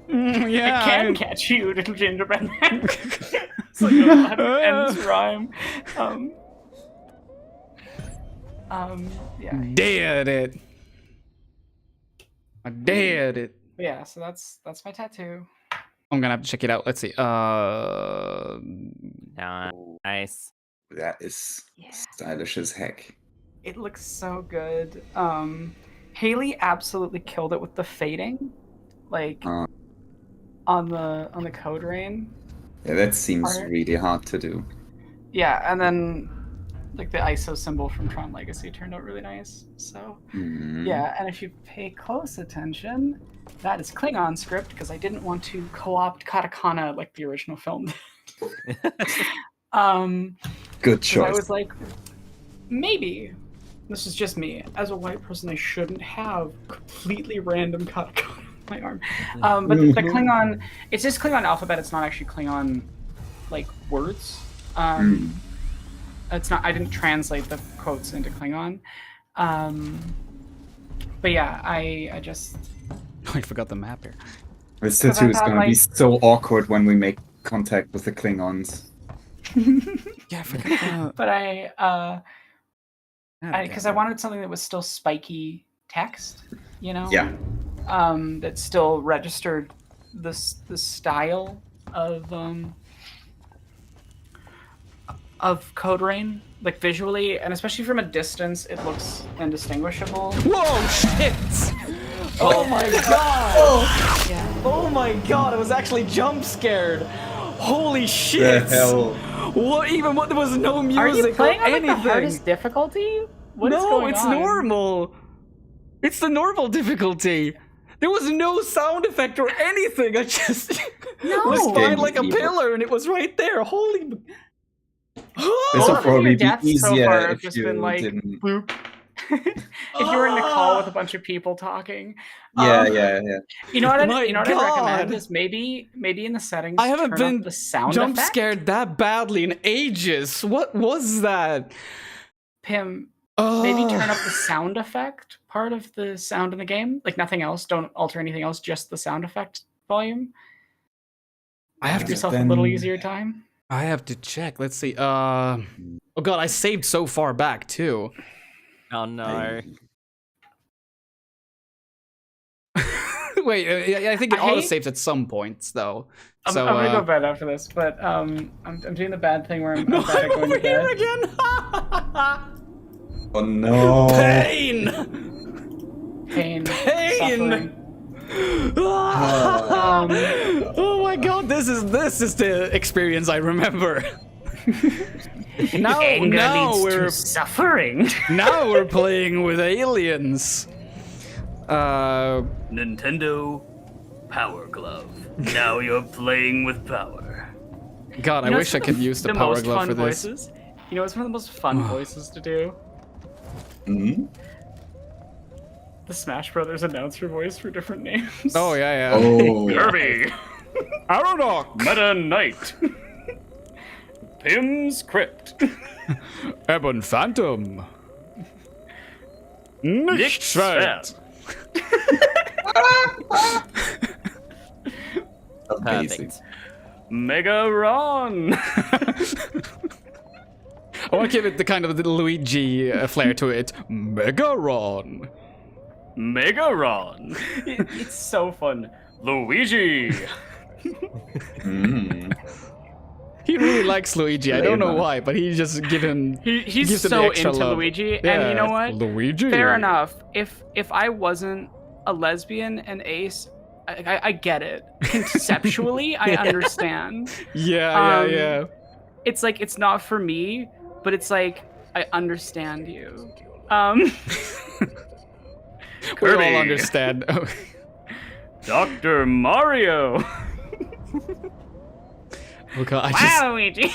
Speaker 1: Yeah.
Speaker 7: I can catch you, little gingerbread man. It's like a ends rhyme. Yeah.
Speaker 1: Did it. I did it.
Speaker 7: But yeah, so that's my tattoo.
Speaker 1: I'm gonna have to check it out. Let's see.
Speaker 3: Nice.
Speaker 12: That is stylish as heck.
Speaker 7: It looks so good. Haley absolutely killed it with the fading, like on the code rain.
Speaker 12: Yeah, that seems
Speaker 7: part.
Speaker 12: really hard to do.
Speaker 7: Yeah, and then like the ISO symbol from Tron Legacy turned out really nice. So yeah, and if you pay close attention, that is Klingon script because I didn't want to co-opt katakana like the original film did.
Speaker 12: Good choice.
Speaker 7: I was like, maybe this is just me. As a white person, I shouldn't have completely random katakana on my arm. But the Klingon, it's just Klingon alphabet. It's not actually Klingon like words. It's not. I didn't translate the quotes into Klingon. But yeah, I just.
Speaker 1: I forgot the map here.
Speaker 12: This tattoo is gonna be so awkward when we make contact with the Klingons.
Speaker 1: Yeah, I forgot that.
Speaker 7: But because I wanted something that was still spiky text, you know.
Speaker 12: Yeah.
Speaker 7: That still registered the style of Code Rain, like visually, and especially from a distance, it looks indistinguishable.
Speaker 1: Whoa, shit! Oh my god! Oh my god, I was actually jump scared. Holy shit!
Speaker 12: The hell?
Speaker 1: What? There was no music
Speaker 7: Are you playing
Speaker 1: or
Speaker 7: on like,
Speaker 1: anything.
Speaker 7: the hardest difficulty? What is
Speaker 1: no,
Speaker 7: going
Speaker 1: it's
Speaker 7: on?
Speaker 1: normal. It's the normal difficulty. There was no sound effect or anything. I just was fine like a pillar, and it was right there. Holy.
Speaker 12: This will probably be easier if
Speaker 7: just
Speaker 12: you
Speaker 7: been like,
Speaker 12: didn't.
Speaker 7: Boop. If you were in a call with a bunch of people talking.
Speaker 12: Yeah.
Speaker 7: You know what? I
Speaker 1: My
Speaker 7: recommend
Speaker 1: God.
Speaker 7: is maybe in the settings.
Speaker 1: I haven't
Speaker 7: turn
Speaker 1: been
Speaker 7: up the sound
Speaker 1: jump
Speaker 7: effect.
Speaker 1: scared that badly in ages. What was that?
Speaker 7: Pim, maybe turn up the sound effect part of the sound in the game. Like nothing else. Don't alter anything else. Just the sound effect volume.
Speaker 1: I have
Speaker 7: Give
Speaker 1: to
Speaker 7: yourself a little easier time.
Speaker 1: I have to check. Let's see. Oh god, I saved so far back too.
Speaker 3: Oh no.
Speaker 1: Wait, I think it auto saves at some points though.
Speaker 7: I'm
Speaker 1: So
Speaker 7: gonna go to bed after this, but I'm doing the bad thing where I'm bad at going to bed.
Speaker 1: again.
Speaker 12: Oh no!
Speaker 1: Pain.
Speaker 7: Suffering.
Speaker 1: Oh my god, this is the experience I remember. now we're
Speaker 8: suffering.
Speaker 1: Now we're playing with aliens.
Speaker 8: Nintendo Power Glove. Now you're playing with power.
Speaker 1: God, I wish I could use the power
Speaker 7: most
Speaker 1: glove
Speaker 7: fun
Speaker 1: for this.
Speaker 7: voices? You know, it's one of the most fun voices to do.
Speaker 12: Hmm?
Speaker 7: The Smash Brothers announcer voice for different names.
Speaker 1: Oh yeah.
Speaker 12: Oh.
Speaker 8: Kirby.
Speaker 1: Aronok.
Speaker 8: Meta Knight. Pim's Crypt.
Speaker 1: Ebon Phantom.
Speaker 8: Nick Schwert.
Speaker 12: Amazing.
Speaker 3: Perfect.
Speaker 8: Mega Ron.
Speaker 1: I want to give it the kind of the Luigi flair to it. Megaron.
Speaker 8: Megaron.
Speaker 7: It's so fun.
Speaker 8: Luigi.
Speaker 1: He really likes Luigi. I don't know why, but he just gives him
Speaker 7: He's
Speaker 1: the
Speaker 7: so
Speaker 1: extra
Speaker 7: into
Speaker 1: love.
Speaker 7: Luigi,
Speaker 1: Yeah,
Speaker 7: and you know what?
Speaker 1: Luigi.
Speaker 7: Fair enough. If I wasn't a lesbian and ace, I get it. Conceptually, I understand.
Speaker 1: Yeah.
Speaker 7: It's like it's not for me, but it's like I understand you.
Speaker 1: We all
Speaker 8: Kirby.
Speaker 1: understand.
Speaker 8: Dr. Mario.
Speaker 1: Oh god,
Speaker 7: Luigi.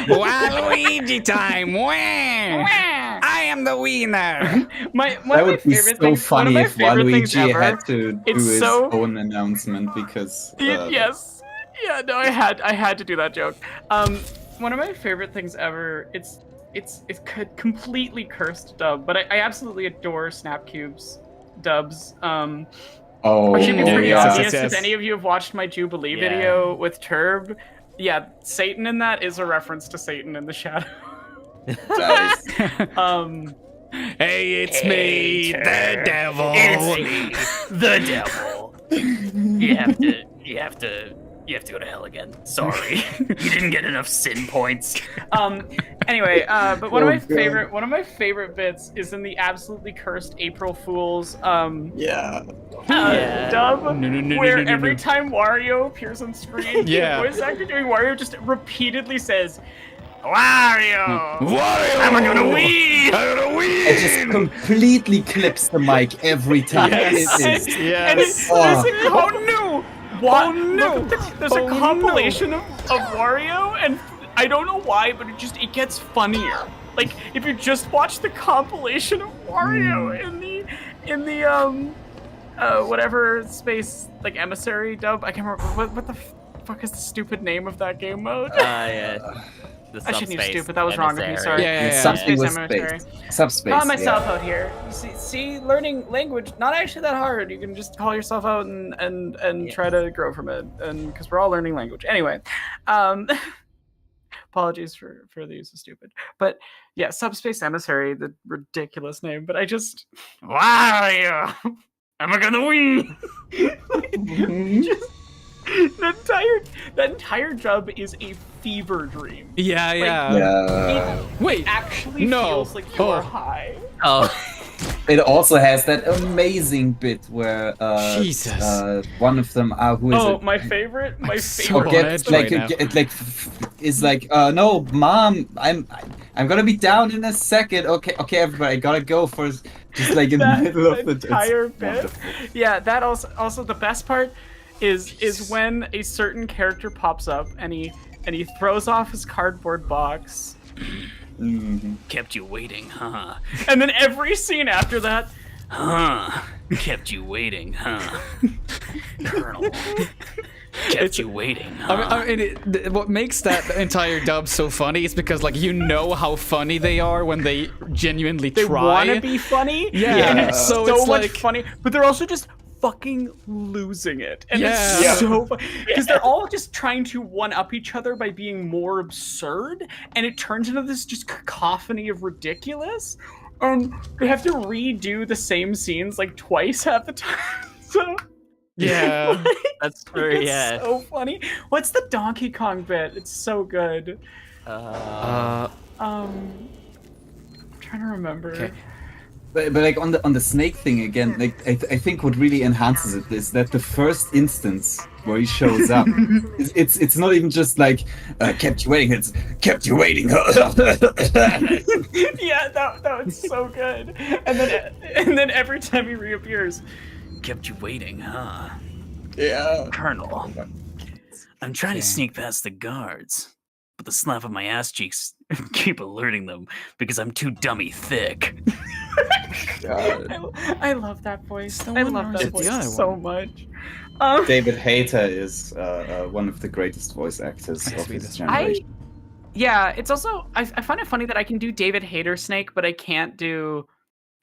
Speaker 1: Waluigi time! Wah! I am the winner!
Speaker 12: That would be so funny if Waluigi had to do
Speaker 7: It's
Speaker 12: his
Speaker 7: so-
Speaker 12: own announcement because.
Speaker 7: Yes. Yeah, no, I had to do that joke. One of my favorite things ever, it's completely cursed dub, but I absolutely adore Snapcube's dubs.
Speaker 12: Oh,
Speaker 7: Which should be pretty
Speaker 12: yeah.
Speaker 7: obvious if any of you have watched my Jubilee video with Turb. Yeah, Satan in that is a reference to Satan in the Shadow.
Speaker 12: Nice.
Speaker 1: Hey, it's me, the devil.
Speaker 8: It's me, the devil. You have to go to hell again. Sorry, you didn't get enough sin points.
Speaker 7: Anyway, but one of my favorite bits is in the absolutely cursed April Fools dub, where every time Wario appears on screen, the voice actor doing Wario just repeatedly says, Wario! I'm gonna win!
Speaker 12: It just completely clips the mic every time.
Speaker 1: Yes.
Speaker 7: And it's oh no! What? Oh no! There's a compilation of Wario, and I don't know why, but it gets funnier. Like if you just watch the compilation of Wario in the whatever space like emissary dub, I can't remember what the fuck is the stupid name of that game mode.
Speaker 3: The
Speaker 7: I shouldn't use
Speaker 3: subspace
Speaker 7: stupid. That was wrong of me. Sorry.
Speaker 12: Something with
Speaker 7: emissary.
Speaker 12: Subspace.
Speaker 7: Call myself out here. See, learning language not actually that hard. You can just call yourself out and try to grow from it. And because we're all learning language anyway. Apologies for the use of stupid, but yeah, subspace emissary, the ridiculous name. But I just Wario, am I gonna win? That entire dub is a fever dream.
Speaker 1: Wait,
Speaker 7: actually feels like you are high.
Speaker 12: It also has that amazing bit where one of them who is it?
Speaker 7: my favorite
Speaker 12: gets is like no mom, I'm gonna be down in a second. Okay everybody, I gotta go for just like in the middle of the
Speaker 7: entire bit. Yeah, that also the best part is when a certain character pops up and he throws off his cardboard box.
Speaker 8: Kept you waiting, huh?
Speaker 7: And then every scene after that,
Speaker 8: kept you waiting, huh? Colonel. Kept you waiting, huh?
Speaker 1: I mean, what makes that entire dub so funny is because, like, you know how funny they are when they genuinely try.
Speaker 7: They want to be funny.
Speaker 1: Yeah.
Speaker 7: And it's
Speaker 1: so
Speaker 7: so
Speaker 1: it's
Speaker 7: much
Speaker 1: like,
Speaker 7: funny, but they're also just fucking losing it. And it's so funny. Because they're all just trying to one-up each other by being more absurd, and it turns into this just cacophony of ridiculous. They have to redo the same scenes like twice half the time. So
Speaker 1: yeah,
Speaker 3: that's true.
Speaker 7: It's so funny. What's the Donkey Kong bit? It's so good. I'm trying to remember.
Speaker 12: Okay. But like on the snake thing again, like I think what really enhances it is that the first instance where he shows up, it's not even just like kept you waiting. It's kept you waiting.
Speaker 7: Yeah, that was so good. And then every time he reappears,
Speaker 8: kept you waiting, huh?
Speaker 12: Yeah,
Speaker 8: Colonel. I'm trying to sneak past the guards, but the slap of my ass cheeks keep alerting them because I'm too dummy thick.
Speaker 7: I love that voice. I love that voice so much.
Speaker 12: David Hayter is one of the greatest voice actors of his generation.
Speaker 7: It's also I find it funny that I can do David Hayter Snake, but I can't do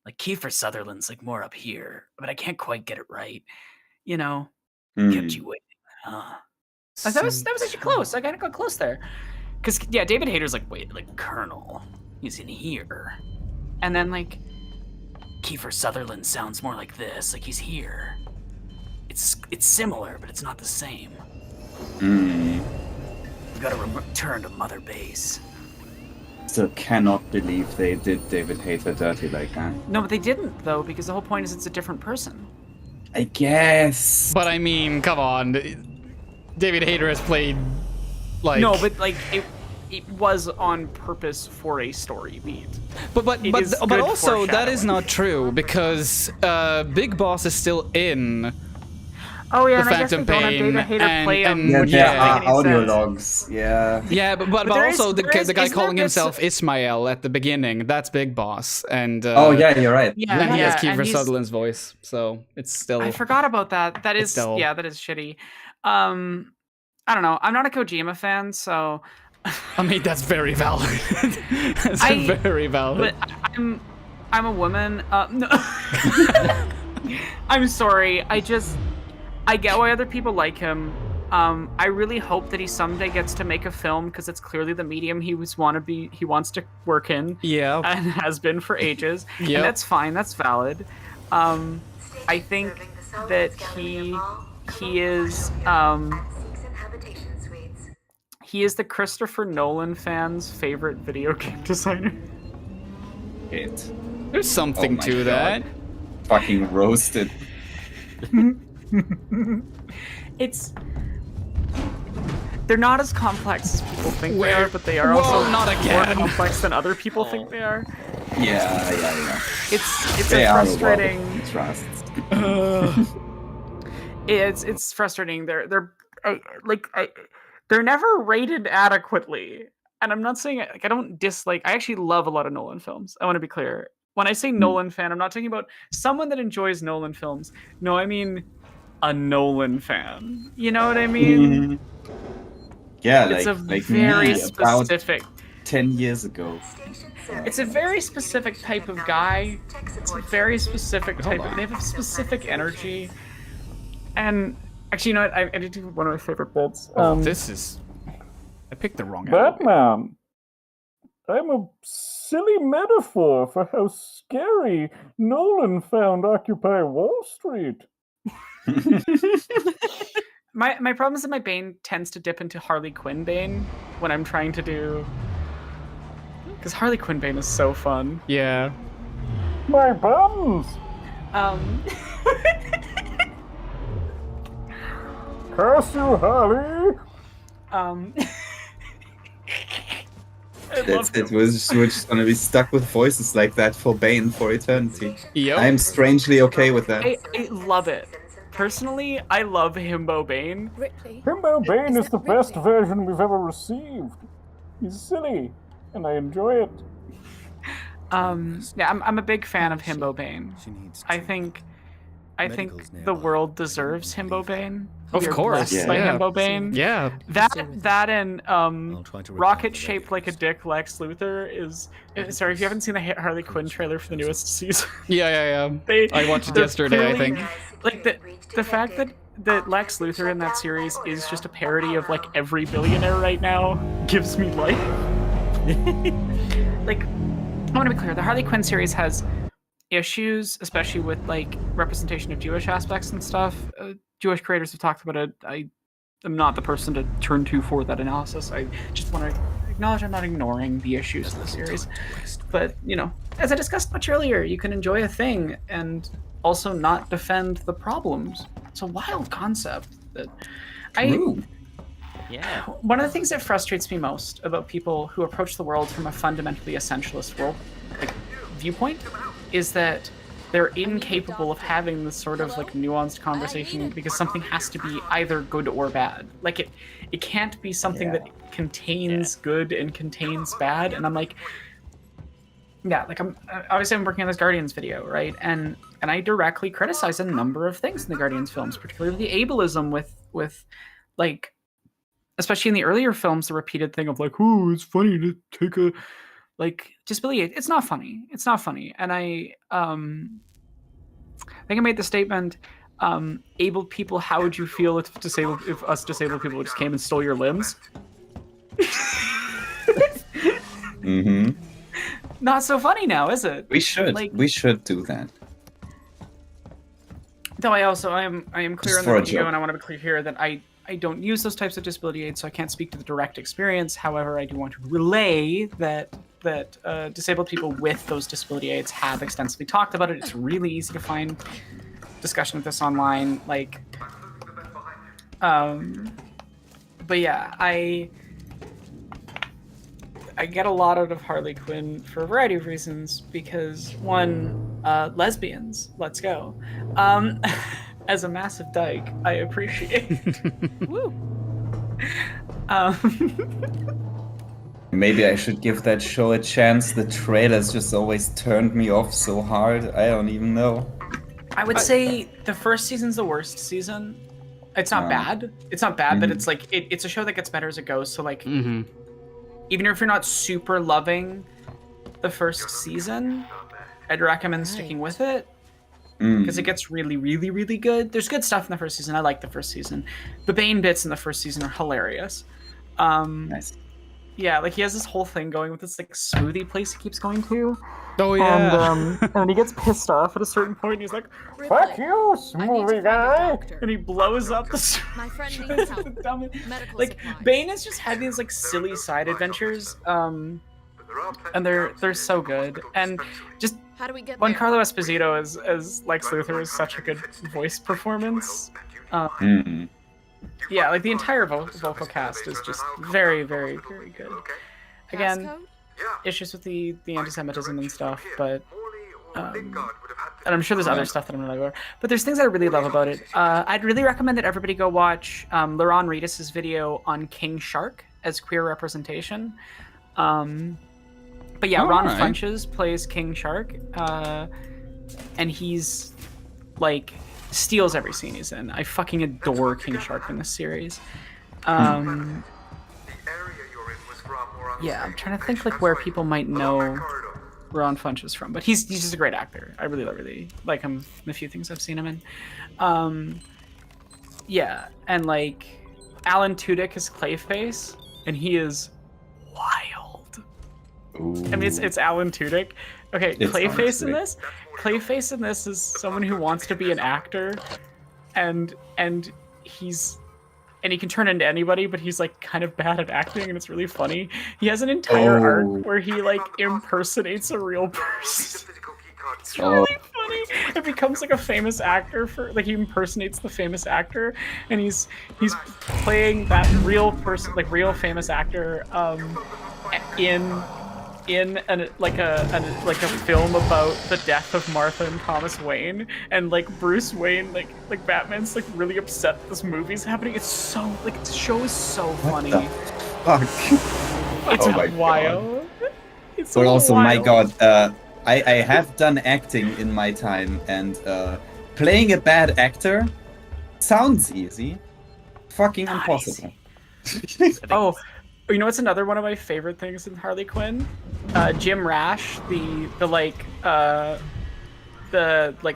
Speaker 8: like Kiefer Sutherland's like more up here, but I can't quite get it right. You know, kept you waiting.
Speaker 7: That was actually close. I kind of got close there. Because David Hayter's like
Speaker 8: Colonel, he's in here,
Speaker 7: and then like
Speaker 8: Kiefer Sutherland sounds more like this, like he's here. It's similar, but it's not the same. We gotta return to Mother Base.
Speaker 12: Still cannot believe they did David Hayter dirty like that.
Speaker 7: No, but they didn't though, because the whole point is it's a different person.
Speaker 12: I guess.
Speaker 1: But I mean, come on, David Hayter has played like
Speaker 7: no, but like it was on purpose for a story beat.
Speaker 1: But also that is not true because Big Boss is still in.
Speaker 7: Oh yeah,
Speaker 1: the Phantom Pain,
Speaker 12: audio logs.
Speaker 1: Yeah, but also the guy calling himself Ismael at the beginning, that's Big Boss, and
Speaker 12: you're right.
Speaker 1: And he has Kiefer Sutherland's voice, so it's still.
Speaker 7: I forgot about that. That is that is shitty. I don't know. I'm not a Kojima fan, so.
Speaker 1: I mean, that's very valid. That's very valid.
Speaker 7: But I'm a woman. No. I'm sorry. I get why other people like him. I really hope that he someday gets to make a film because it's clearly the medium he wants to work in.
Speaker 1: Yeah.
Speaker 7: And has been for ages.
Speaker 1: Yep.
Speaker 7: And that's fine. That's valid. I think that he is he is the Christopher Nolan fans' favorite video game designer.
Speaker 1: There's something to that.
Speaker 12: Fucking roasted.
Speaker 7: They're not as complex as people think they are, but they are also
Speaker 1: not
Speaker 7: more complex than other people think they are.
Speaker 12: Yeah.
Speaker 7: It's
Speaker 12: They
Speaker 7: a
Speaker 12: are
Speaker 7: frustrating. It's frustrating. They're never rated adequately, and I'm not saying like I don't dislike. I actually love a lot of Nolan films. I want to be clear. When I say Nolan fan, I'm not talking about someone that enjoys Nolan films. No, I mean a Nolan fan. You know what I mean?
Speaker 12: Yeah,
Speaker 7: it's a
Speaker 12: like
Speaker 7: very
Speaker 12: me
Speaker 7: specific.
Speaker 12: About 10 years ago.
Speaker 7: It's a very specific type of guy. It's a very specific type of. They have a specific energy. And actually, you know what? I did do one of my favorite bits.
Speaker 1: This is. I picked the wrong
Speaker 13: Batman. I'm a silly metaphor for how scary Nolan found Occupy Wall Street.
Speaker 7: My problem is that my Bane tends to dip into Harley Quinn Bane when I'm trying to do. Because Harley Quinn Bane is so fun.
Speaker 1: Yeah.
Speaker 13: My buns! Curse you, Harley!
Speaker 12: That's it. We're just gonna be stuck with voices like that for Bane for eternity.
Speaker 1: Yep.
Speaker 12: I'm strangely okay with that.
Speaker 7: I love it. Personally, I love Himbo Bane.
Speaker 13: Himbo Bane is the best version we've ever received. He's silly, and I enjoy it.
Speaker 7: Yeah, I'm a big fan of Himbo Bane. I think the world deserves Himbo Bane.
Speaker 1: Of course,
Speaker 7: by Himbo Bane.
Speaker 1: Yeah.
Speaker 7: That and rocket shaped like a dick Lex Luthor is. Sorry, if you haven't seen the Harley Quinn trailer for the newest season.
Speaker 1: Yeah. I watched it yesterday, I think.
Speaker 7: Like the fact that Lex Luthor in that series is just a parody of like every billionaire right now gives me life. Like, I want to be clear, the Harley Quinn series has issues, especially with like representation of Jewish aspects and stuff. Jewish creators have talked about it. I am not the person to turn to for that analysis. I just want to acknowledge I'm not ignoring the issues of the series. But, you know, as I discussed much earlier, you can enjoy a thing and also not defend the problems. It's a wild concept that
Speaker 3: Yeah.
Speaker 7: One of the things that frustrates me most about people who approach the world from a fundamentally essentialist viewpoint is that they're incapable of having this sort of like nuanced conversation because something has to be either good or bad. Like it can't be something that contains good and contains bad. And I'm like, yeah, like I'm working on this Guardians video, right? And I directly criticize a number of things in the Guardians films, particularly the ableism with like, especially in the earlier films, the repeated thing of like, oh, it's funny to take a like disability. It's not funny. It's not funny. And I think I made the statement, abled people, how would you feel if us disabled people just came and stole your limbs?
Speaker 12: Mm-hmm.
Speaker 7: Not so funny now, is it?
Speaker 12: We should do that.
Speaker 7: Though I am clear on the video, and I want to be clear here that I don't use those types of disability aids, so I can't speak to the direct experience. However, I do want to relay that disabled people with those disability aids have extensively talked about it. It's really easy to find discussion of this online. Like, but yeah, I get a lot out of Harley Quinn for a variety of reasons. Because one, lesbians, let's go. As a massive dyke, I appreciate. Woo.
Speaker 12: Maybe I should give that show a chance. The trailers just always turned me off so hard. I don't even know.
Speaker 7: I would say the first season's the worst season. It's not bad. It's not bad, but it's like it's a show that gets better as it goes. So like, even if you're not super loving the first season, I'd recommend sticking with it. because it gets really, really, really good. There's good stuff in the first season. I like the first season. The Bane bits in the first season are hilarious.
Speaker 12: Nice.
Speaker 7: Yeah, like he has this whole thing going with this like smoothie place he keeps going to.
Speaker 1: Oh yeah.
Speaker 7: And he gets pissed off at a certain point. And he's like, "Fuck you, smoothie guy!" And he blows up the.
Speaker 9: My friend needs help. Medical
Speaker 7: Like
Speaker 9: supplies.
Speaker 7: Bane has just had these like silly side adventures, and they're so good. And just
Speaker 9: How do we get
Speaker 7: when
Speaker 9: there?
Speaker 7: Carlo Esposito as Lex Luthor is such a good voice performance. Yeah, like the entire vocal cast is just very, very, very good. Again, issues with the anti-Semitism and stuff, but and I'm sure there's other stuff that I'm not aware. But there's things I really love about it. I'd really recommend that everybody go watch Laron Reedus' video on King Shark as queer representation. But yeah, Ron Funches plays King Shark, and he's like steals every scene he's in. I fucking adore King Shark in this series. Yeah, I'm trying to think like where people might know Ron Funches from, but he's just a great actor. I really like him in a few things I've seen him in. Yeah, and like Alan Tudyk is Clayface, and he is wild.
Speaker 12: Ooh.
Speaker 7: I mean, it's Alan Tudyk. Okay,
Speaker 12: It's
Speaker 7: Clayface in
Speaker 12: honestly-
Speaker 7: this. Clayface in this is someone who wants to be an actor, and he can turn into anybody, but he's like kind of bad at acting, and it's really funny. He has an entire arc where he like impersonates a real person. It's really funny. It becomes like a famous actor for like he impersonates the famous actor, and he's playing that real person, like real famous actor, in a film about the death of Martha and Thomas Wayne, and like Bruce Wayne, like Batman's like really upset that this movie's happening. It's so like the show is so funny.
Speaker 12: Fuck.
Speaker 7: It's
Speaker 12: Oh my
Speaker 7: wild. It's
Speaker 12: But also, my
Speaker 7: wild.
Speaker 12: god, I have done acting in my time, and playing a bad actor sounds easy. Fucking impossible.
Speaker 7: Oh, you know what's another one of my favorite things in Harley Quinn? Jim Rash, the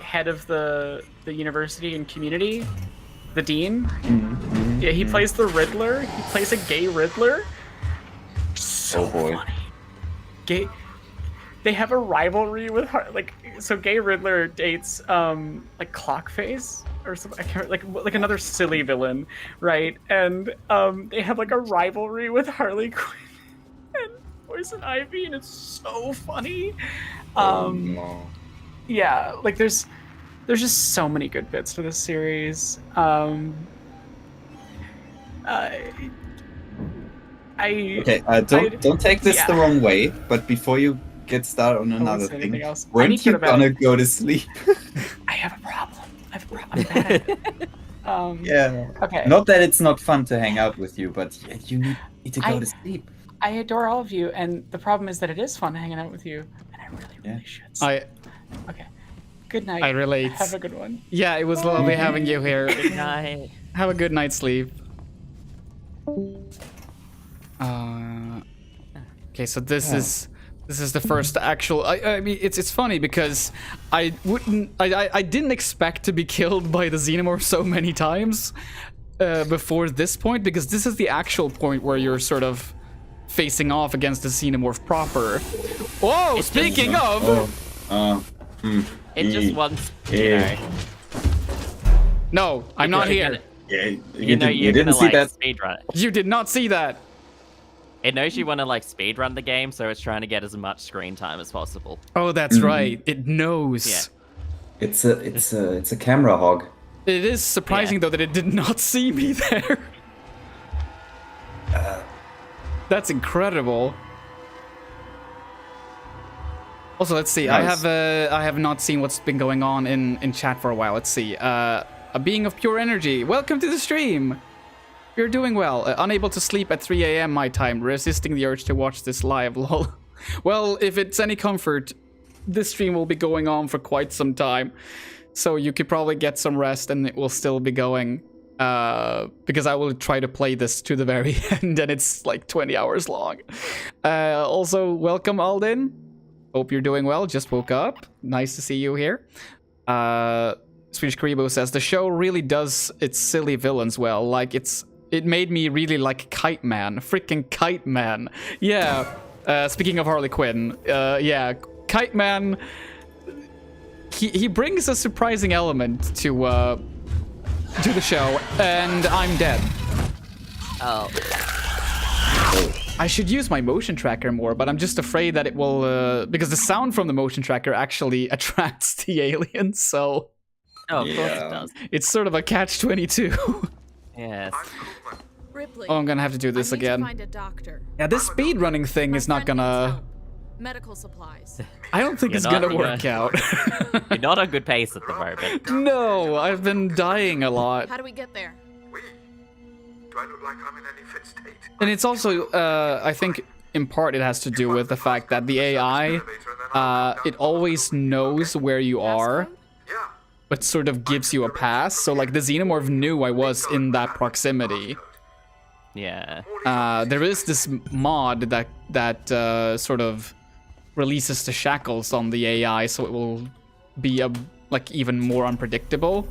Speaker 7: head of the university and community, the dean. Yeah, he plays the Riddler. He plays a gay Riddler. So funny. Gay. They have a rivalry with so gay Riddler dates like Clockface or something. I can't like another silly villain, right? And they have like a rivalry with Harley Quinn and Poison Ivy, and it's so funny. Yeah, like there's just so many good bits to this series.
Speaker 12: Don't take this the wrong way, but before you get started on another
Speaker 7: say
Speaker 12: thing,
Speaker 7: anything else. I need
Speaker 12: weren't
Speaker 7: to
Speaker 12: you
Speaker 7: go to bed.
Speaker 12: gonna go to sleep?
Speaker 7: I have a problem. I'm bad.
Speaker 12: Yeah.
Speaker 7: Okay.
Speaker 12: Not that it's not fun to hang out with you, but you need to go
Speaker 7: I-
Speaker 12: to sleep.
Speaker 7: I adore all of you, and the problem is that it is fun hanging out with you, and I really should. Okay. Good night.
Speaker 1: I relate.
Speaker 7: Have a good one.
Speaker 1: Yeah, it was lovely having you here.
Speaker 3: Good night.
Speaker 1: Have a good night's sleep. Okay, so this is the first actual. I mean, it's funny because I didn't expect to be killed by the Xenomorph so many times before this point, because this is the actual point where you're sort of facing off against the Xenomorph proper. Whoa! Speaking of.
Speaker 3: It just wants, you know.
Speaker 1: No, I'm not here.
Speaker 12: Yeah,
Speaker 3: You know you're
Speaker 12: didn't
Speaker 3: gonna
Speaker 12: see
Speaker 3: like
Speaker 12: that.
Speaker 3: speedrun.
Speaker 1: You did not see that.
Speaker 3: It knows you want to like speedrun the game, so it's trying to get as much screen time as possible.
Speaker 1: Oh, that's right. It knows.
Speaker 3: Yeah.
Speaker 12: It's a camera hog.
Speaker 1: It is surprising though that it did not see me there. That's incredible. Also, let's see.
Speaker 12: Nice.
Speaker 1: I have not seen what's been going on in chat for a while. Let's see. A being of pure energy. Welcome to the stream. You're doing well. Unable to sleep at 3 a.m. my time. Resisting the urge to watch this live. Lol. Well, if it's any comfort, this stream will be going on for quite some time, so you could probably get some rest and it will still be going. Because I will try to play this to the very end, and it's like 20 hours long. Also, welcome Alden. Hope you're doing well. Just woke up. Nice to see you here. Swedish Karibo says the show really does its silly villains well. Like it made me really like Kite Man, freaking Kite Man. Yeah. Speaking of Harley Quinn, yeah, Kite Man. He brings a surprising element to the show, and I'm dead.
Speaker 3: Oh.
Speaker 1: I should use my motion tracker more, but I'm just afraid that it will, because the sound from the motion tracker actually attracts the aliens, so...
Speaker 3: Oh, of course it does.
Speaker 1: It's sort of a catch-22.
Speaker 3: Yes.
Speaker 9: Ripley,
Speaker 1: Oh, I'm gonna have to do this
Speaker 9: I need
Speaker 1: again.
Speaker 9: To find a doctor.
Speaker 1: Yeah, this speedrunning thing is not gonna...
Speaker 9: Medical supplies.
Speaker 1: I don't think it's gonna work out.
Speaker 3: You're not on good pace at the moment.
Speaker 1: No, I've been dying a lot.
Speaker 9: How do we get there?
Speaker 14: Do I look like I'm in any fit state?
Speaker 1: And it's also, I think, in part it has to do with the fact that the AI, it always knows where you are, but sort of gives you a pass. So, like, the Xenomorph knew I was in that proximity.
Speaker 3: Yeah.
Speaker 1: There is this mod that sort of releases the shackles on the AI, so it will be like even more unpredictable.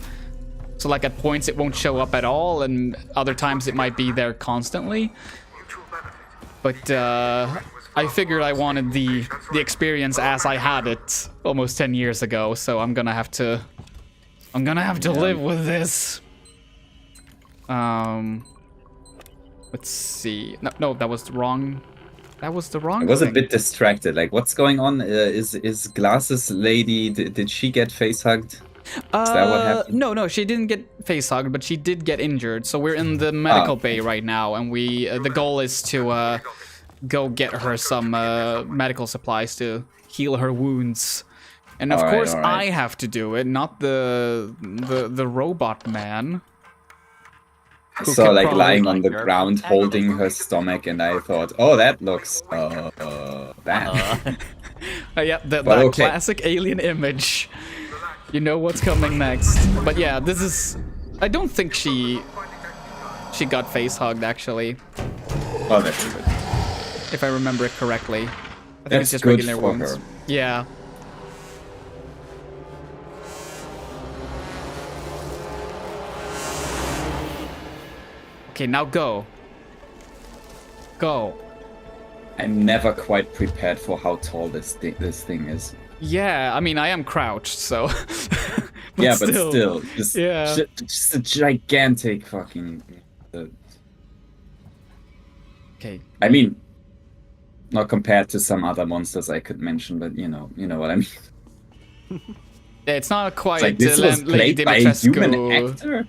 Speaker 1: So like at points it won't show up at all, and other times it might be there constantly. But I figured I wanted the experience as I had it almost 10 years ago, so I'm gonna have to live with this. Let's see. No, that was the wrong. That was the wrong.
Speaker 12: I was
Speaker 1: thing.
Speaker 12: a bit distracted. Like, what's going on? Is Glasses lady? Did she get face hugged? Is that what happened?
Speaker 1: No, she didn't get face hugged, but she did get injured. So we're in the medical bay right now, and we the goal is to go get her some medical supplies to heal her wounds. And of course, I have to do it, not the robot man.
Speaker 12: I saw like lying on the ground holding her stomach, and I thought, oh, that looks bad.
Speaker 1: Yeah, that classic alien image. You know what's coming next. But yeah, this is... I don't think she got face hugged, actually.
Speaker 12: Oh, that's good.
Speaker 1: If I remember it correctly. I think
Speaker 12: That's
Speaker 1: it's just
Speaker 12: good
Speaker 1: regular
Speaker 12: for
Speaker 1: wounds.
Speaker 12: her.
Speaker 1: Yeah. Okay, now go. Go.
Speaker 12: I'm never quite prepared for how tall this thing is.
Speaker 1: Yeah, I mean, I am crouched, so...
Speaker 12: But still, just a gigantic fucking...
Speaker 1: Okay.
Speaker 12: I mean, not compared to some other monsters I could mention, but you know what I mean.
Speaker 1: Yeah, it's not quite...
Speaker 12: It's like this was played by a human actor?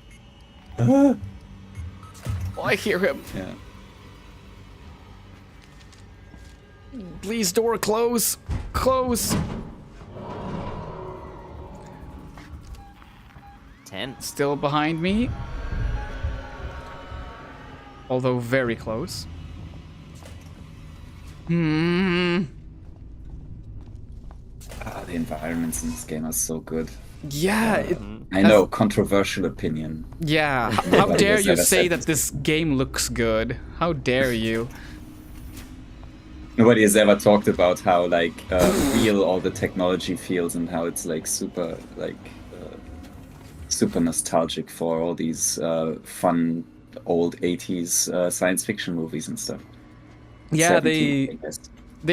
Speaker 1: Oh, I hear him.
Speaker 12: Yeah.
Speaker 1: Please, door, close. Close.
Speaker 3: 10.
Speaker 1: Still behind me. Although very close.
Speaker 12: The environments in this game are so good.
Speaker 1: Yeah.
Speaker 12: I know, controversial opinion.
Speaker 1: Yeah. How dare you say that this game looks good? How dare you?
Speaker 12: Nobody has ever talked about how like real all the technology feels and how it's like super nostalgic for all these fun old 80s science fiction movies and stuff.
Speaker 1: Yeah, they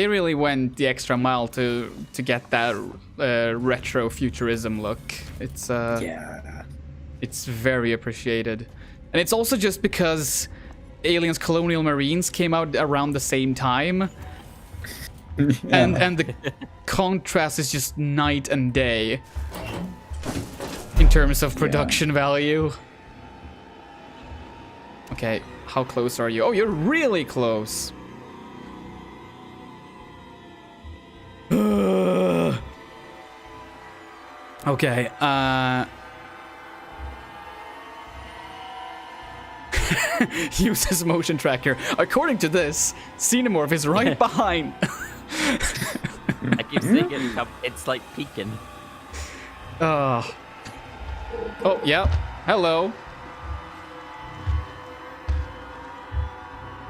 Speaker 1: really went the extra mile to get that retro futurism look. It's it's very appreciated, and it's also just because Aliens Colonial Marines came out around the same time. And the contrast is just night and day in terms of production value. Okay, how close are you? Oh, you're really close. Okay, uses motion tracker. According to this, Xenomorph is right behind.
Speaker 3: I keep seeing it. It's like peeking.
Speaker 1: Oh, yeah. Hello.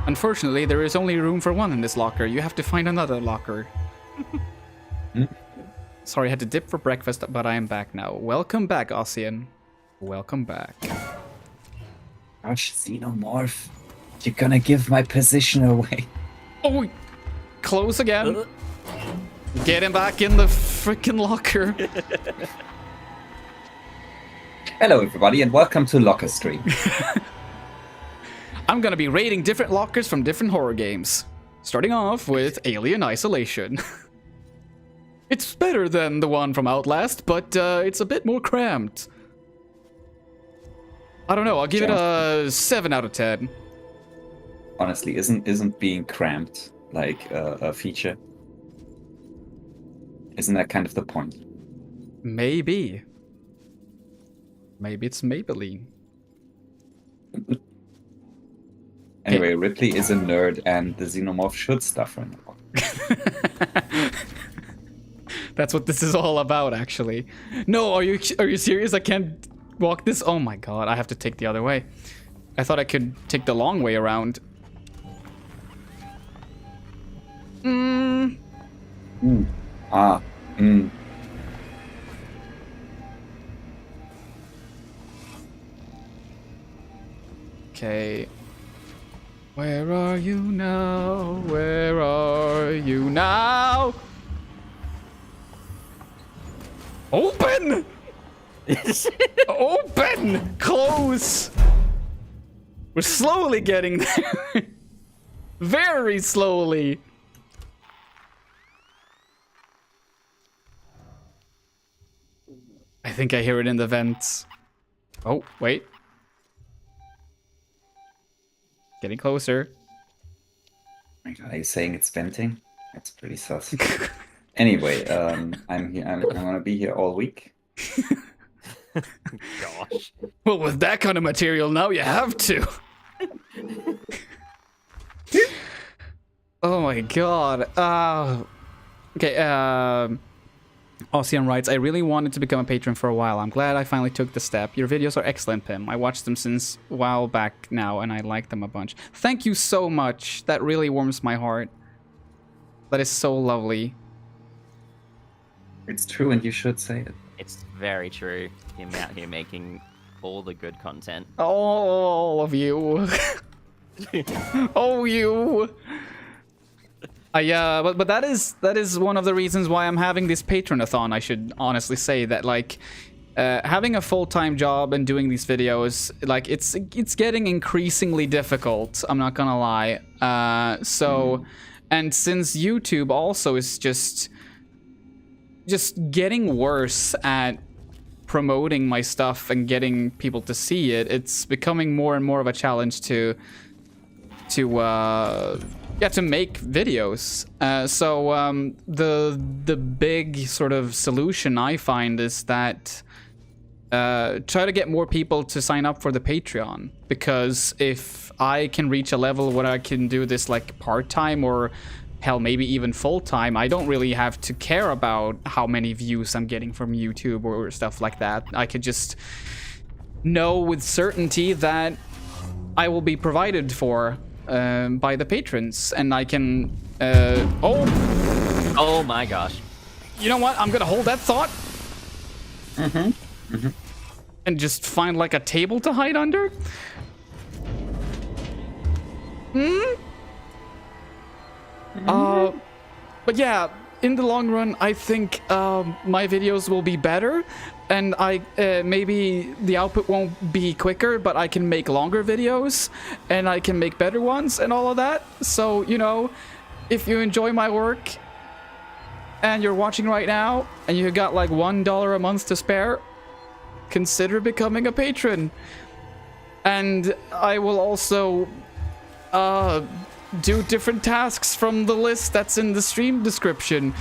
Speaker 1: Unfortunately, there is only room for one in this locker. You have to find another locker. Sorry, I had to dip for breakfast, but I am back now. Welcome back, Ossian. Welcome back.
Speaker 12: Gosh, Xenomorph. You're gonna give my position away.
Speaker 1: Oh, close again. Get him back in the freaking locker.
Speaker 12: Hello, everybody, and welcome to Locker Stream.
Speaker 1: I'm gonna be rating different lockers from different horror games. Starting off with Alien Isolation. It's better than the one from Outlast, but it's a bit more cramped. I don't know, I'll give it a 7 out of 10.
Speaker 12: Honestly, isn't being cramped like a feature? Isn't that kind of the point?
Speaker 1: Maybe. Maybe it's Maybelline.
Speaker 12: Anyway, Ripley is a nerd, and the Xenomorph should stuff her in the box.
Speaker 1: That's what this is all about, actually. No, are you serious? I can't walk this? Oh my god, I have to take the other way. I thought I could take the long way around. Okay. Where are you now? Where are you now? Open! Open! Close! We're slowly getting there. Very slowly. I think I hear it in the vents. Oh, wait. Getting closer.
Speaker 12: Oh my God, are you saying it's venting? That's pretty sus. Anyway, I'm here. I'm gonna be here all week.
Speaker 3: Gosh.
Speaker 1: Well, with that kind of material, now you have to. Oh my god. Okay, Ossian writes, I really wanted to become a patron for a while. I'm glad I finally took the step. Your videos are excellent, Pim. I watched them since a while back now, and I like them a bunch. Thank you so much. That really warms my heart. That is so lovely.
Speaker 12: It's true, and you should say it.
Speaker 3: It's very true. Him out here making all the good content.
Speaker 1: All of you. Oh, you. But that is one of the reasons why I'm having this Patronathon. I should honestly say that, like, having a full-time job and doing these videos, like, it's getting increasingly difficult. I'm not gonna lie. And since YouTube also is just getting worse at promoting my stuff and getting people to see it, it's becoming more and more of a challenge to make videos. So the big sort of solution I find is that try to get more people to sign up for the Patreon, because if I can reach a level where I can do this like part-time or hell, maybe even full-time, I don't really have to care about how many views I'm getting from YouTube or stuff like that. I could just know with certainty that I will be provided for by the patrons, and I can
Speaker 3: oh my gosh,
Speaker 1: you know what, I'm gonna hold that thought and just find like a table to hide under. But yeah, in the long run, I think my videos will be better, and maybe the output won't be quicker, but I can make longer videos, and I can make better ones, and all of that. So, you know, if you enjoy my work, and you're watching right now, and you got like $1 a month to spare, consider becoming a patron. And I will also do different tasks from the list that's in the stream description.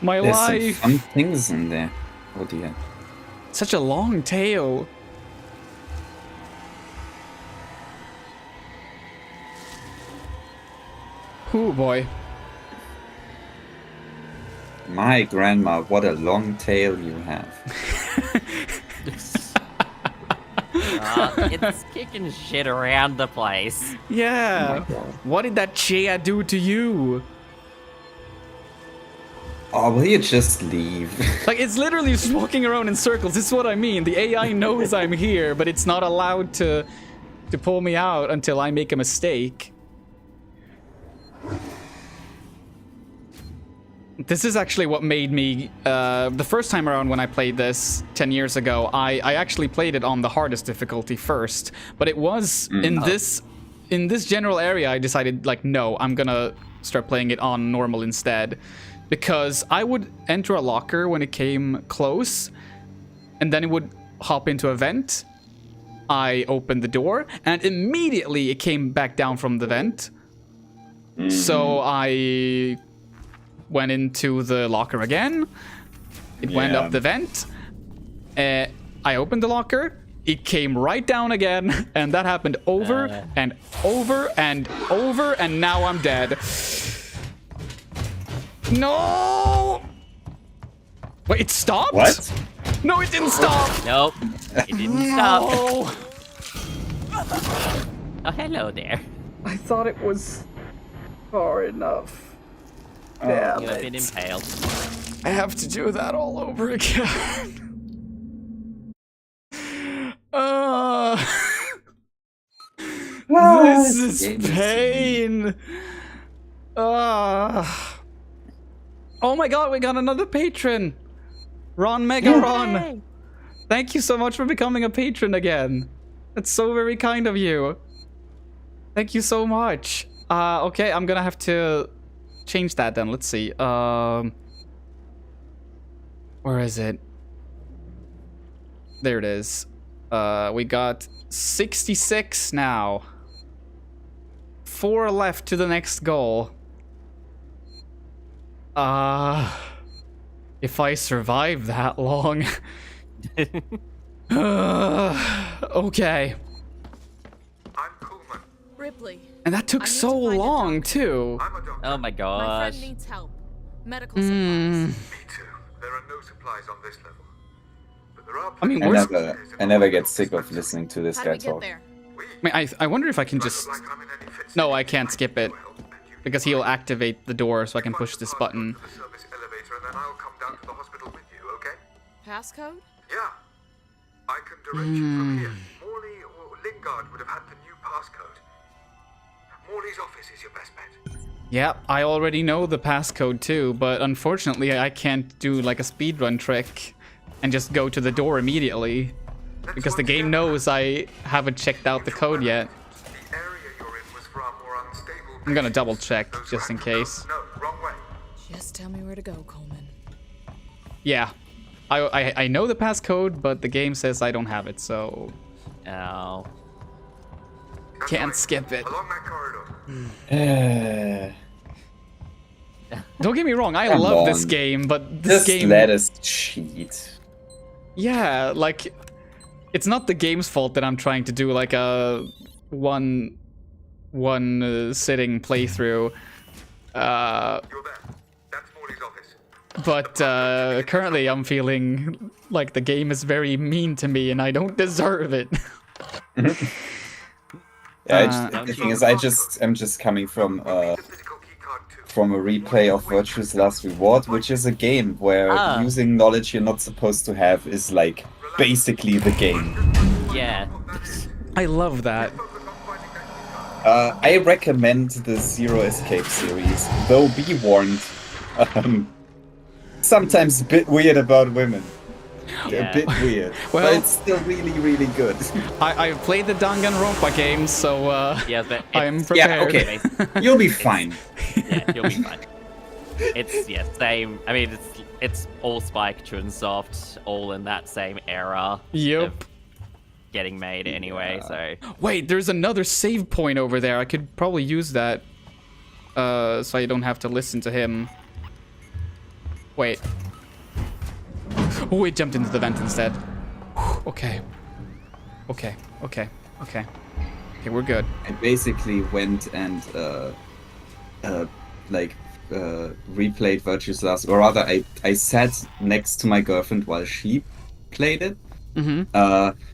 Speaker 1: My
Speaker 12: There's
Speaker 1: life.
Speaker 12: some fun things in there. Oh dear.
Speaker 1: Such a long tail. Oh boy.
Speaker 12: My grandma, what a long tail you have.
Speaker 3: It's kicking shit around the place.
Speaker 1: Yeah. What did that chair do to you?
Speaker 12: Oh, will you just leave?
Speaker 1: Like, it's literally just walking around in circles. This is what I mean. The AI knows I'm here, but it's not allowed to pull me out until I make a mistake. This is actually what made me, the first time around when I played this 10 years ago, I actually played it on the hardest difficulty first, but it was in this general area I decided, like, no, I'm gonna start playing it on normal instead, because I would enter a locker when it came close, and then it would hop into a vent. I opened the door, and immediately it came back down from the vent. So I went into the locker again. It went up the vent. I opened the locker. It came right down again, and that happened over and over and over, and now I'm dead. No! Wait, it stopped?
Speaker 12: What?
Speaker 1: No, it didn't stop!
Speaker 3: Nope, it didn't stop. Oh, hello there.
Speaker 1: I thought it was far enough.
Speaker 3: Damn you have been impaled.
Speaker 1: I have to do that all over again. This is pain. Oh my god, we got another patron. Ron Mega Ron. Thank you so much for becoming a patron again. That's so very kind of you. Thank you so much. Okay, I'm gonna have to change that then. Let's see. Where is it? There it is. We got 66 now. 4 left to the next goal. If I survive that long. Okay.
Speaker 9: Ripley.
Speaker 1: And that took so long, too.
Speaker 3: Oh my
Speaker 9: My
Speaker 3: gosh.
Speaker 9: friend needs help. Medical supplies.
Speaker 14: Me too. There are no supplies on this level. But there are
Speaker 1: I mean,
Speaker 12: I never get sick of listening to this
Speaker 9: How
Speaker 12: guy
Speaker 9: do we get
Speaker 12: talk.
Speaker 9: there?
Speaker 1: I mean, I wonder if I can just... No, I can't skip it. Because he'll activate the door so I can push this button.
Speaker 14: service elevator and then I'll come down to the hospital with you, okay?
Speaker 9: Passcode?
Speaker 14: Yeah. I can direct you from here. Morley or Lingard would have had the new passcode. Morley's office is your best bet.
Speaker 1: Yeah, I already know the passcode too, but unfortunately I can't do like a speedrun trick and just go to the door immediately. Because the game knows I haven't checked out the code yet.
Speaker 14: The area you're in was far more unstable.
Speaker 1: I'm gonna double check just in case.
Speaker 14: No, wrong way.
Speaker 9: Just tell me where to go, Coleman.
Speaker 1: Yeah, I know the passcode, but the game says I don't have it, so
Speaker 3: Oh.
Speaker 1: can't skip it.
Speaker 14: Along that corridor.
Speaker 1: Don't get me wrong, I
Speaker 12: Come
Speaker 1: love this
Speaker 12: on.
Speaker 1: game, but this
Speaker 12: Just
Speaker 1: game...
Speaker 12: let us cheat.
Speaker 1: Yeah, like, it's not the game's fault that I'm trying to do like a one sitting playthrough.
Speaker 14: You're there. That's Morley's office.
Speaker 1: But currently I'm feeling like the game is very mean to me and I don't deserve it.
Speaker 12: Yeah, the thing is, I'm just coming from a replay of Virtue's Last Reward, which is a game where using knowledge you're not supposed to have is like basically the game.
Speaker 3: Yeah.
Speaker 1: I love that.
Speaker 12: I recommend the Zero Escape series, though be warned, sometimes a bit weird about women.
Speaker 3: Yeah.
Speaker 12: A bit weird,
Speaker 1: Well,
Speaker 12: but it's still really, really good.
Speaker 1: I've played the Danganronpa games, so
Speaker 3: Yeah, but
Speaker 1: I'm prepared.
Speaker 12: Yeah, okay. You'll be fine.
Speaker 3: Yeah, you'll be fine. It's same. I mean, it's all Spike, Chunsoft, all in that same era.
Speaker 1: Yep.
Speaker 3: Of getting made anyway. So
Speaker 1: Wait, there's another save point over there. I could probably use that, so I don't have to listen to him. Wait. Oh, it jumped into the vent instead. Okay. Okay. Okay. Okay. Okay, we're good.
Speaker 12: I basically went and replayed Virtue's Last, or rather, I sat next to my girlfriend while she played it,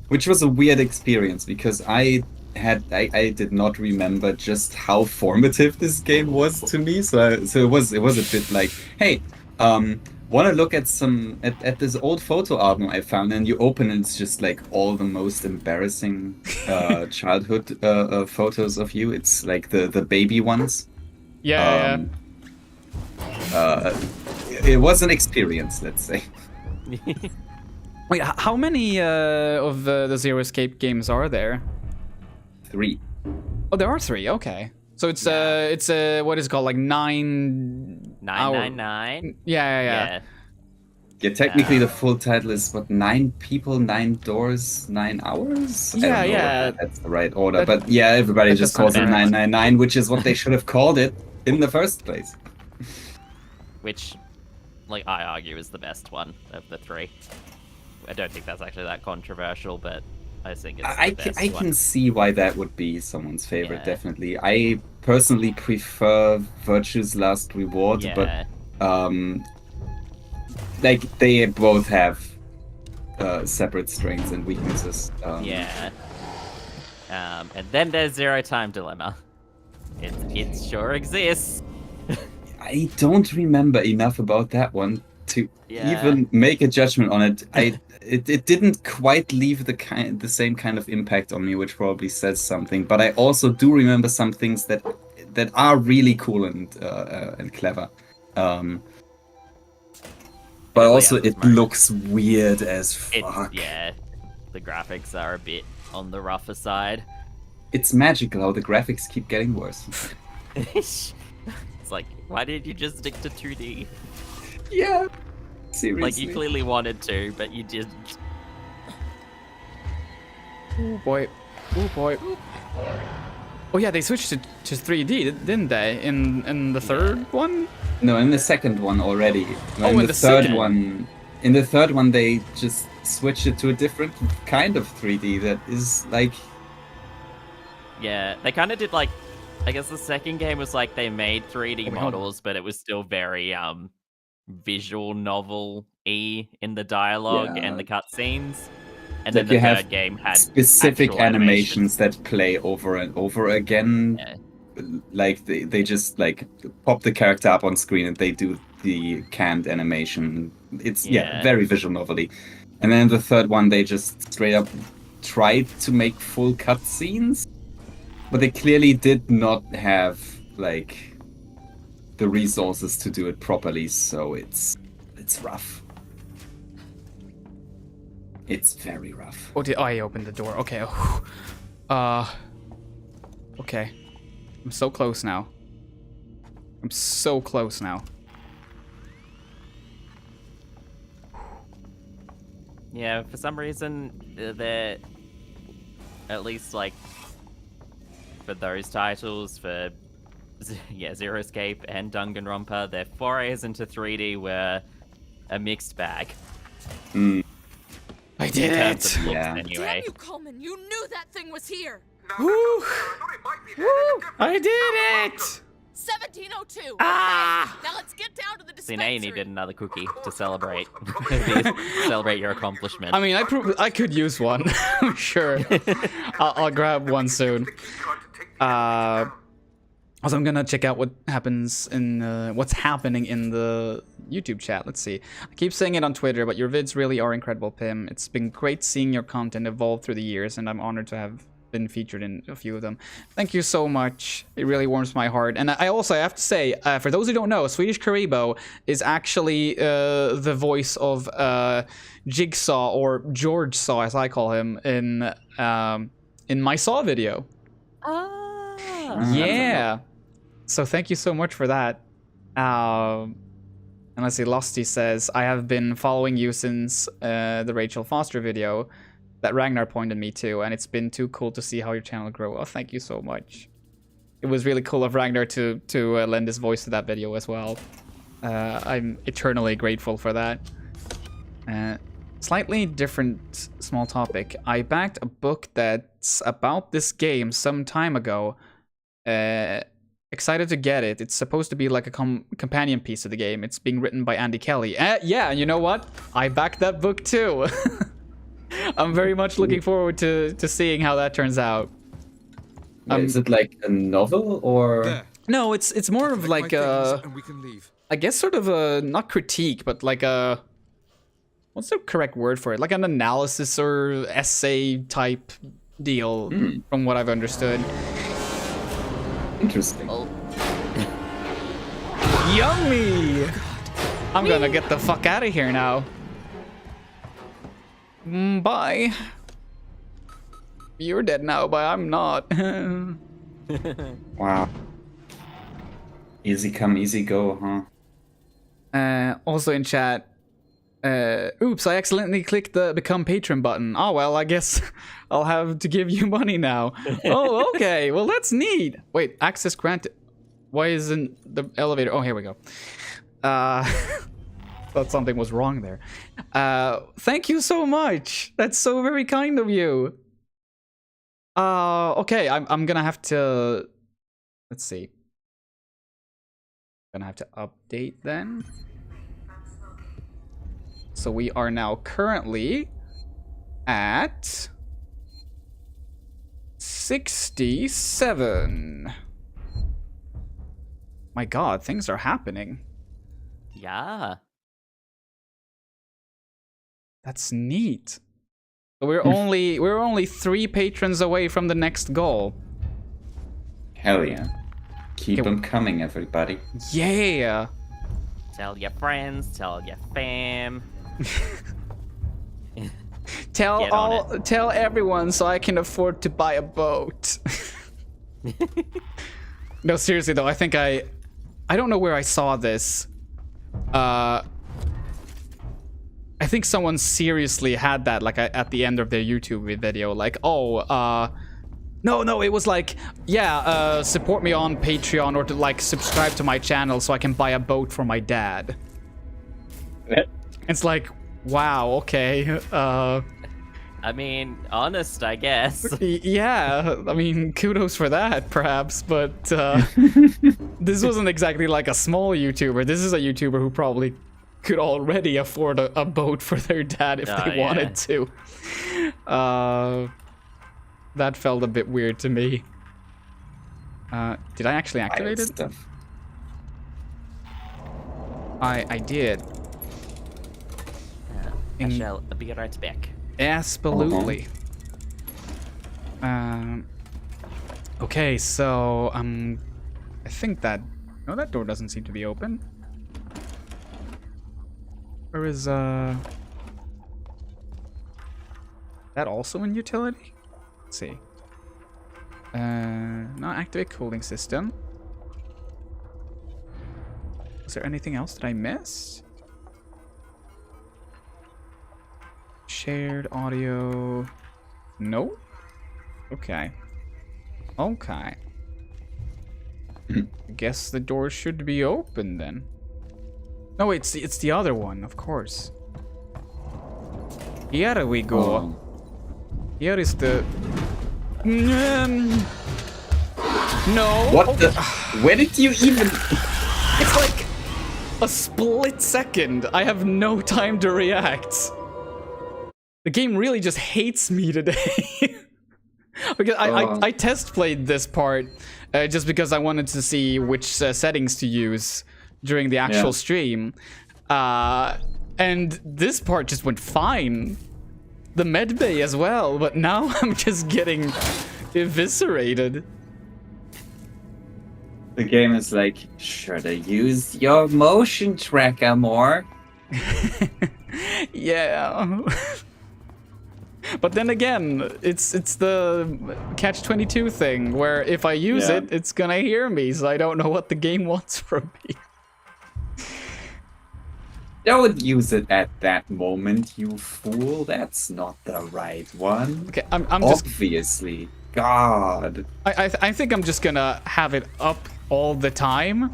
Speaker 12: which was a weird experience because I did not remember just how formative this game was to me. So it was a bit like, hey, want to look at at this old photo album I found, and you open and it's just like all the most embarrassing childhood photos of you. It's like the baby ones.
Speaker 1: Yeah.
Speaker 12: It was an experience, let's say.
Speaker 1: Wait, how many of the Zero Escape games are there?
Speaker 12: 3.
Speaker 1: Oh, there are 3. Okay, so it's what is it called, like 999? Yeah.
Speaker 12: Yeah, technically the full title is what, 9 people, 9 doors, 9 hours? I don't know if that's the right order, but yeah, everybody just calls it 999, which is what they should have called it in the first place.
Speaker 3: Which, like, I argue is the best one of the 3. I don't think that's actually that controversial, but I think it's the best
Speaker 12: I can see why that would be someone's favorite, definitely. I personally prefer Virtue's Last Reward, but like, they both have separate strengths and weaknesses.
Speaker 3: And then there's Zero Time Dilemma. It sure exists.
Speaker 12: I don't remember enough about that one to even make a judgment on it. It didn't quite leave the same kind of impact on me, which probably says something. But I also do remember some things that are really cool and clever. But also it looks weird as fuck.
Speaker 3: The graphics are a bit on the rougher side.
Speaker 12: It's magical how the graphics keep getting worse.
Speaker 3: It's like, why did you just stick to 2D?
Speaker 12: Yeah, seriously.
Speaker 3: Like, you clearly wanted to, but you didn't.
Speaker 1: Oh boy. Oh yeah, they switched to 3D, didn't they? In the third one?
Speaker 12: No, in the second one already.
Speaker 1: In the
Speaker 12: third one. In the third one, they just switched it to a different kind of 3D that is like.
Speaker 3: Yeah, they kind of did like. I guess the second game was like they made 3D models, but it was still very visual novel-y in the dialogue and the cutscenes. And then the third game had
Speaker 12: specific animations that play over and over again. Like they just like pop the character up on screen and they do the canned animation. It's very visual novel-y. And then the third one, they just straight up tried to make full cutscenes. But they clearly did not have, like, the resources to do it properly, so it's rough. It's very rough.
Speaker 1: Oh, I opened the door. Okay. Okay. I'm so close now.
Speaker 3: Yeah, for some reason, they're at least, like, for those titles, for Zero Escape and Danganronpa, their forays into 3D were a mixed bag.
Speaker 1: I did it!
Speaker 3: Anyway.
Speaker 9: Damn you, Coleman! You knew that thing was here!
Speaker 1: Woo! I did it!
Speaker 9: 1702!
Speaker 1: Ah!
Speaker 9: Okay, now let's get down to the dispensary.
Speaker 3: See, now you needed another cookie to celebrate. Celebrate your accomplishment.
Speaker 1: I mean, I could use one. Sure. I'll grab one soon. Also, I'm gonna check out what's happening in the YouTube chat. Let's see. I keep saying it on Twitter, but your vids really are incredible, Pim. It's been great seeing your content evolve through the years, and I'm honored to have been featured in a few of them. Thank you so much. It really warms my heart. And I also have to say, for those who don't know, Swedish Karibo is actually the voice of Jigsaw, or George Saw, as I call him, in my Saw video. Yeah. So thank you so much for that. And let's see, Losty says, I have been following you since the Rachel Foster video that Ragnar pointed me to, and it's been too cool to see how your channel grow. Oh, thank you so much. It was really cool of Ragnar to lend his voice to that video as well. I'm eternally grateful for that. Slightly different small topic. I backed a book that's about this game some time ago. Excited to get it. It's supposed to be like a companion piece of the game. It's being written by Andy Kelly. Yeah, you know what? I backed that book too. I'm very much looking forward to seeing how that turns out.
Speaker 12: Is it like a novel or?
Speaker 15: There.
Speaker 1: No, it's more of like a,
Speaker 15: and we can leave.
Speaker 1: I guess sort of a, not critique, but like a, what's the correct word for it? Like an analysis or essay type deal, from what I've understood.
Speaker 12: Interesting.
Speaker 1: Yummy! I'm gonna get the fuck out of here now. Bye. You're dead now, but I'm not.
Speaker 12: Wow. Easy come, easy go, huh?
Speaker 1: Also in chat, oops, I accidentally clicked the become patron button. Oh, well, I guess I'll have to give you money now. Oh, okay, well, that's neat. Wait, access granted. Why isn't the elevator? Oh, here we go. Thought something was wrong there. Thank you so much. That's so very kind of you. Okay, I'm gonna have to, let's see. Gonna have to update then. So we are now currently at 67. My God, things are happening.
Speaker 3: Yeah.
Speaker 1: That's neat. So we're only 3 patrons away from the next goal.
Speaker 12: Hell yeah. Keep them coming, everybody.
Speaker 1: Yeah.
Speaker 3: Tell your friends, tell your fam.
Speaker 1: Tell everyone so I can afford to buy a boat. No, seriously though, I think I don't know where I saw this. I think someone seriously had that like at the end of their YouTube video, like, oh, no, it was like, yeah, support me on Patreon or to like subscribe to my channel so I can buy a boat for my dad. It's like, wow, okay.
Speaker 3: I mean, honest, I guess.
Speaker 1: Yeah, I mean, kudos for that, perhaps, but this wasn't exactly like a small YouTuber. This is a YouTuber who probably could already afford a boat for their dad if they wanted to. That felt a bit weird to me. Did I actually activate it? I did.
Speaker 3: I shall be right back.
Speaker 1: Absolutely. Okay, so I think that no, that door doesn't seem to be open. Where is that also in utility? Let's see. Not activate cooling system. Was there anything else that I missed? Shared audio. No. Okay. Okay. I guess the door should be open then. No, it's the other one, of course. Here we go. Here is the. No.
Speaker 12: What the? Where did you even?
Speaker 1: It's like a split second. I have no time to react. The game really just hates me today. Because I test played this part just because I wanted to see which settings to use during the actual stream. And this part just went fine. The medbay as well, but now I'm just getting eviscerated.
Speaker 12: The game is like, should I use your motion tracker more?
Speaker 1: Yeah. But then again, it's the catch-22 thing, where if I use it, it's gonna hear me, so I don't know what the game wants from me.
Speaker 12: Don't use it at that moment, you fool. That's not the right one.
Speaker 1: Okay, I'm
Speaker 12: obviously. God.
Speaker 1: I think I'm just gonna have it up all the time,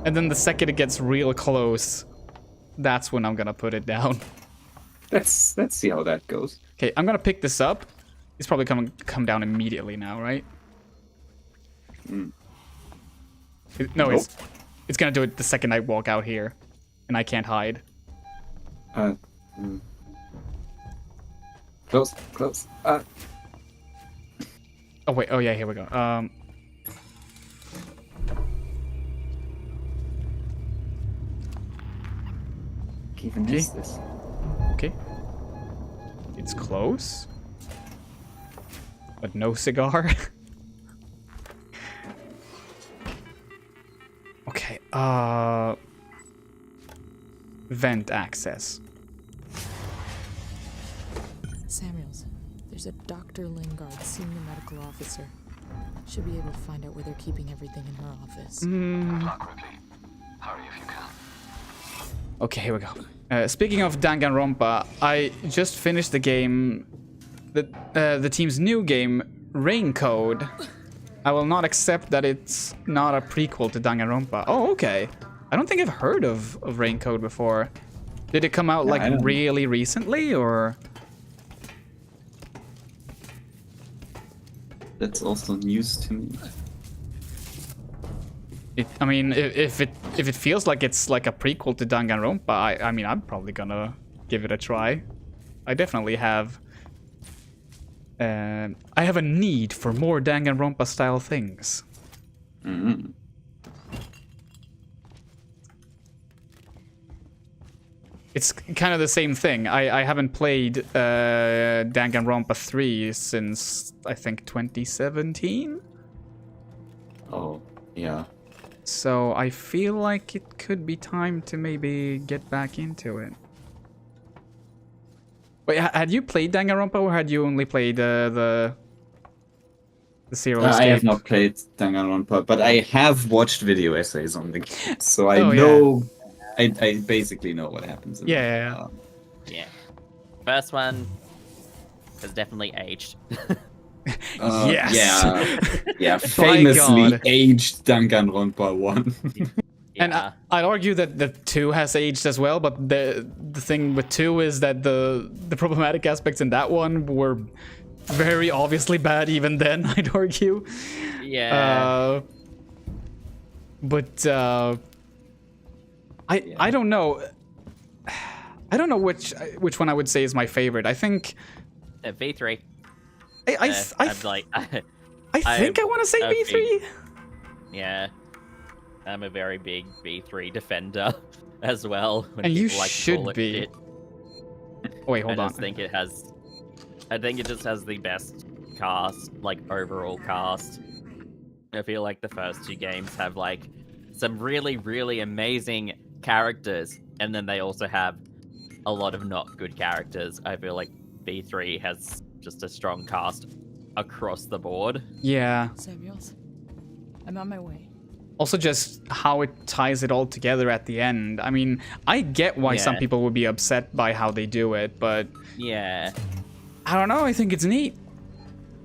Speaker 1: and then the second it gets real close, that's when I'm gonna put it down.
Speaker 12: Let's see how that goes.
Speaker 1: Okay, I'm gonna pick this up. It's probably gonna come down immediately now, right? No, nope. It's gonna do it the second I walk out here, and I can't hide.
Speaker 12: Close, close.
Speaker 1: Oh wait, oh yeah, here we go.
Speaker 12: Even missed this.
Speaker 1: Okay. It's close. But no cigar. Okay, vent access.
Speaker 9: Samuels, there's a Dr. Lingard, senior medical officer. Should be able to find out where they're keeping everything in her office.
Speaker 15: Quickly. Hurry if you can.
Speaker 1: Okay, here we go. Speaking of Danganronpa, I just finished the game, the team's new game, Rain Code. I will not accept that it's not a prequel to Danganronpa. Oh, okay. I don't think I've heard of Rain Code before. Did it come out like really recently, or?
Speaker 12: That's also news to me.
Speaker 1: I mean, if it feels like it's like a prequel to Danganronpa, I mean, I'm probably gonna give it a try. I definitely have. I have a need for more Danganronpa style things.
Speaker 12: Mm-hmm.
Speaker 1: It's kind of the same thing. I haven't played Danganronpa 3 since I think 2017.
Speaker 12: Oh, yeah.
Speaker 1: So I feel like it could be time to maybe get back into it. Wait, had you played Danganronpa, or had you only played the Zero Escape?
Speaker 12: I have not played Danganronpa, but I have watched video essays on the game, so I know. Yeah. I basically know what happens.
Speaker 1: Yeah.
Speaker 3: First one has definitely aged.
Speaker 1: Yes.
Speaker 12: Yeah. Famously aged Danganronpa 1.
Speaker 1: And I'd argue that the 2 has aged as well, but the thing with 2 is that the problematic aspects in that one were very obviously bad even then, I'd argue.
Speaker 3: Yeah.
Speaker 1: But I don't know. I don't know which one I would say is my favorite. I think
Speaker 3: V3.
Speaker 1: I think I want to say V3.
Speaker 3: Yeah. I'm a very big V3 defender as well.
Speaker 1: And you should be. Oh, wait, hold on.
Speaker 3: I think it just has the best cast, like overall cast. I feel like the first 2 games have like some really, really amazing characters, and then they also have a lot of not good characters. I feel like V3 has just a strong cast across the board.
Speaker 1: Yeah.
Speaker 9: Samuels, I'm on my way.
Speaker 1: Also, just how it ties it all together at the end. I mean, I get why some people would be upset by how they do it, but
Speaker 3: yeah,
Speaker 1: I don't know. I think it's neat.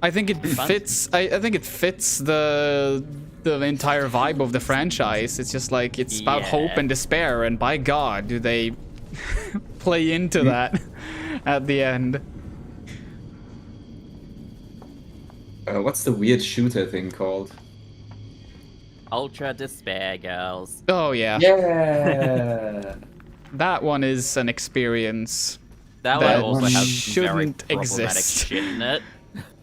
Speaker 1: I think it fits. I think it fits the entire vibe of the franchise. It's just like it's about hope and despair, and by God, do they play into that at the end.
Speaker 12: What's the weird shooter thing called?
Speaker 3: Ultra Despair Girls.
Speaker 1: Oh yeah.
Speaker 12: Yeah.
Speaker 1: That one is an experience
Speaker 3: that one also has
Speaker 1: shouldn't
Speaker 3: very problematic
Speaker 1: exist.
Speaker 3: shit in it.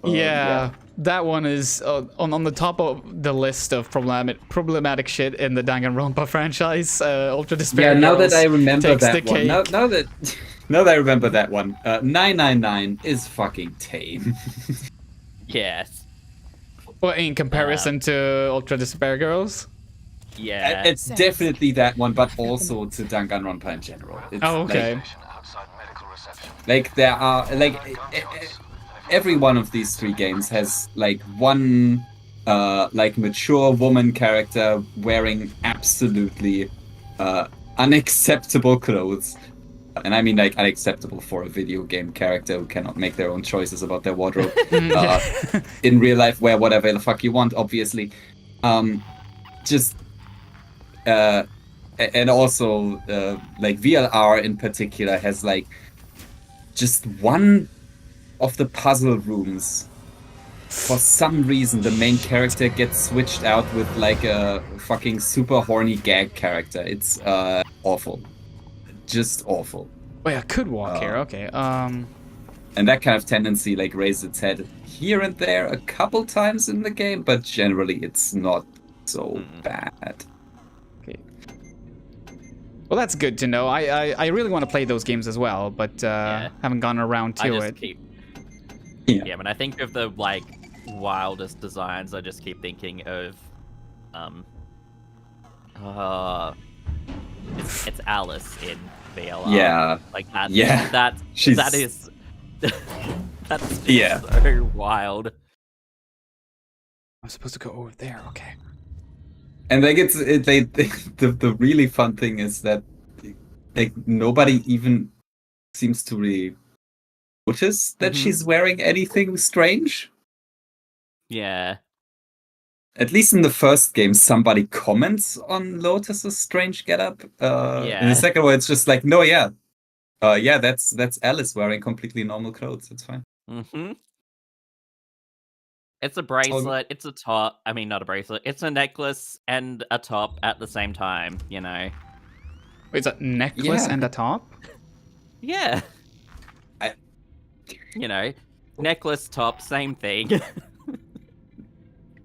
Speaker 1: Yeah, that one is on the top of the list of problematic shit in the Danganronpa franchise. Ultra Despair.
Speaker 12: Yeah, now
Speaker 1: Girls
Speaker 12: that I remember
Speaker 1: takes the
Speaker 12: that one,
Speaker 1: cake.
Speaker 12: now that I remember that one, 999 is fucking tame.
Speaker 3: Yes.
Speaker 1: Well, in comparison to Ultra Despair Girls?
Speaker 3: Yeah.
Speaker 12: It's definitely that one, but also to Danganronpa in general. It's
Speaker 1: okay.
Speaker 12: Like there are every one of these 3 games has like one like mature woman character wearing absolutely unacceptable clothes. And I mean like unacceptable for a video game character who cannot make their own choices about their wardrobe. In real life, wear whatever the fuck you want, obviously. And also like VLR in particular has like just one of the puzzle rooms. For some reason, the main character gets switched out with like a fucking super horny gag character. It's awful. Just awful.
Speaker 1: Wait, I could walk here. Okay.
Speaker 12: And that kind of tendency like raises its head here and there a couple times in the game, but generally it's not so bad.
Speaker 1: Okay. Well, that's good to know. I really want to play those games as well, but haven't gone around to it.
Speaker 3: Yeah, when I think of the like wildest designs, I just keep thinking of it's Alice in VLR.
Speaker 12: Yeah.
Speaker 3: Like that.
Speaker 12: Yeah.
Speaker 3: That is that's so wild.
Speaker 1: I'm supposed to go over there. Okay.
Speaker 12: And like the really fun thing is that like nobody even seems to really notice that she's wearing anything strange.
Speaker 3: Yeah.
Speaker 12: At least in the first game, somebody comments on Lotus's strange getup. In the second one, it's just like, no, that's Alice wearing completely normal clothes. It's fine.
Speaker 3: Mm-hmm. It's a bracelet. It's a top. I mean, not a bracelet. It's a necklace and a top at the same time. You know.
Speaker 1: Wait, it's a necklace and a top?
Speaker 3: Yeah. You know, necklace, top, same thing.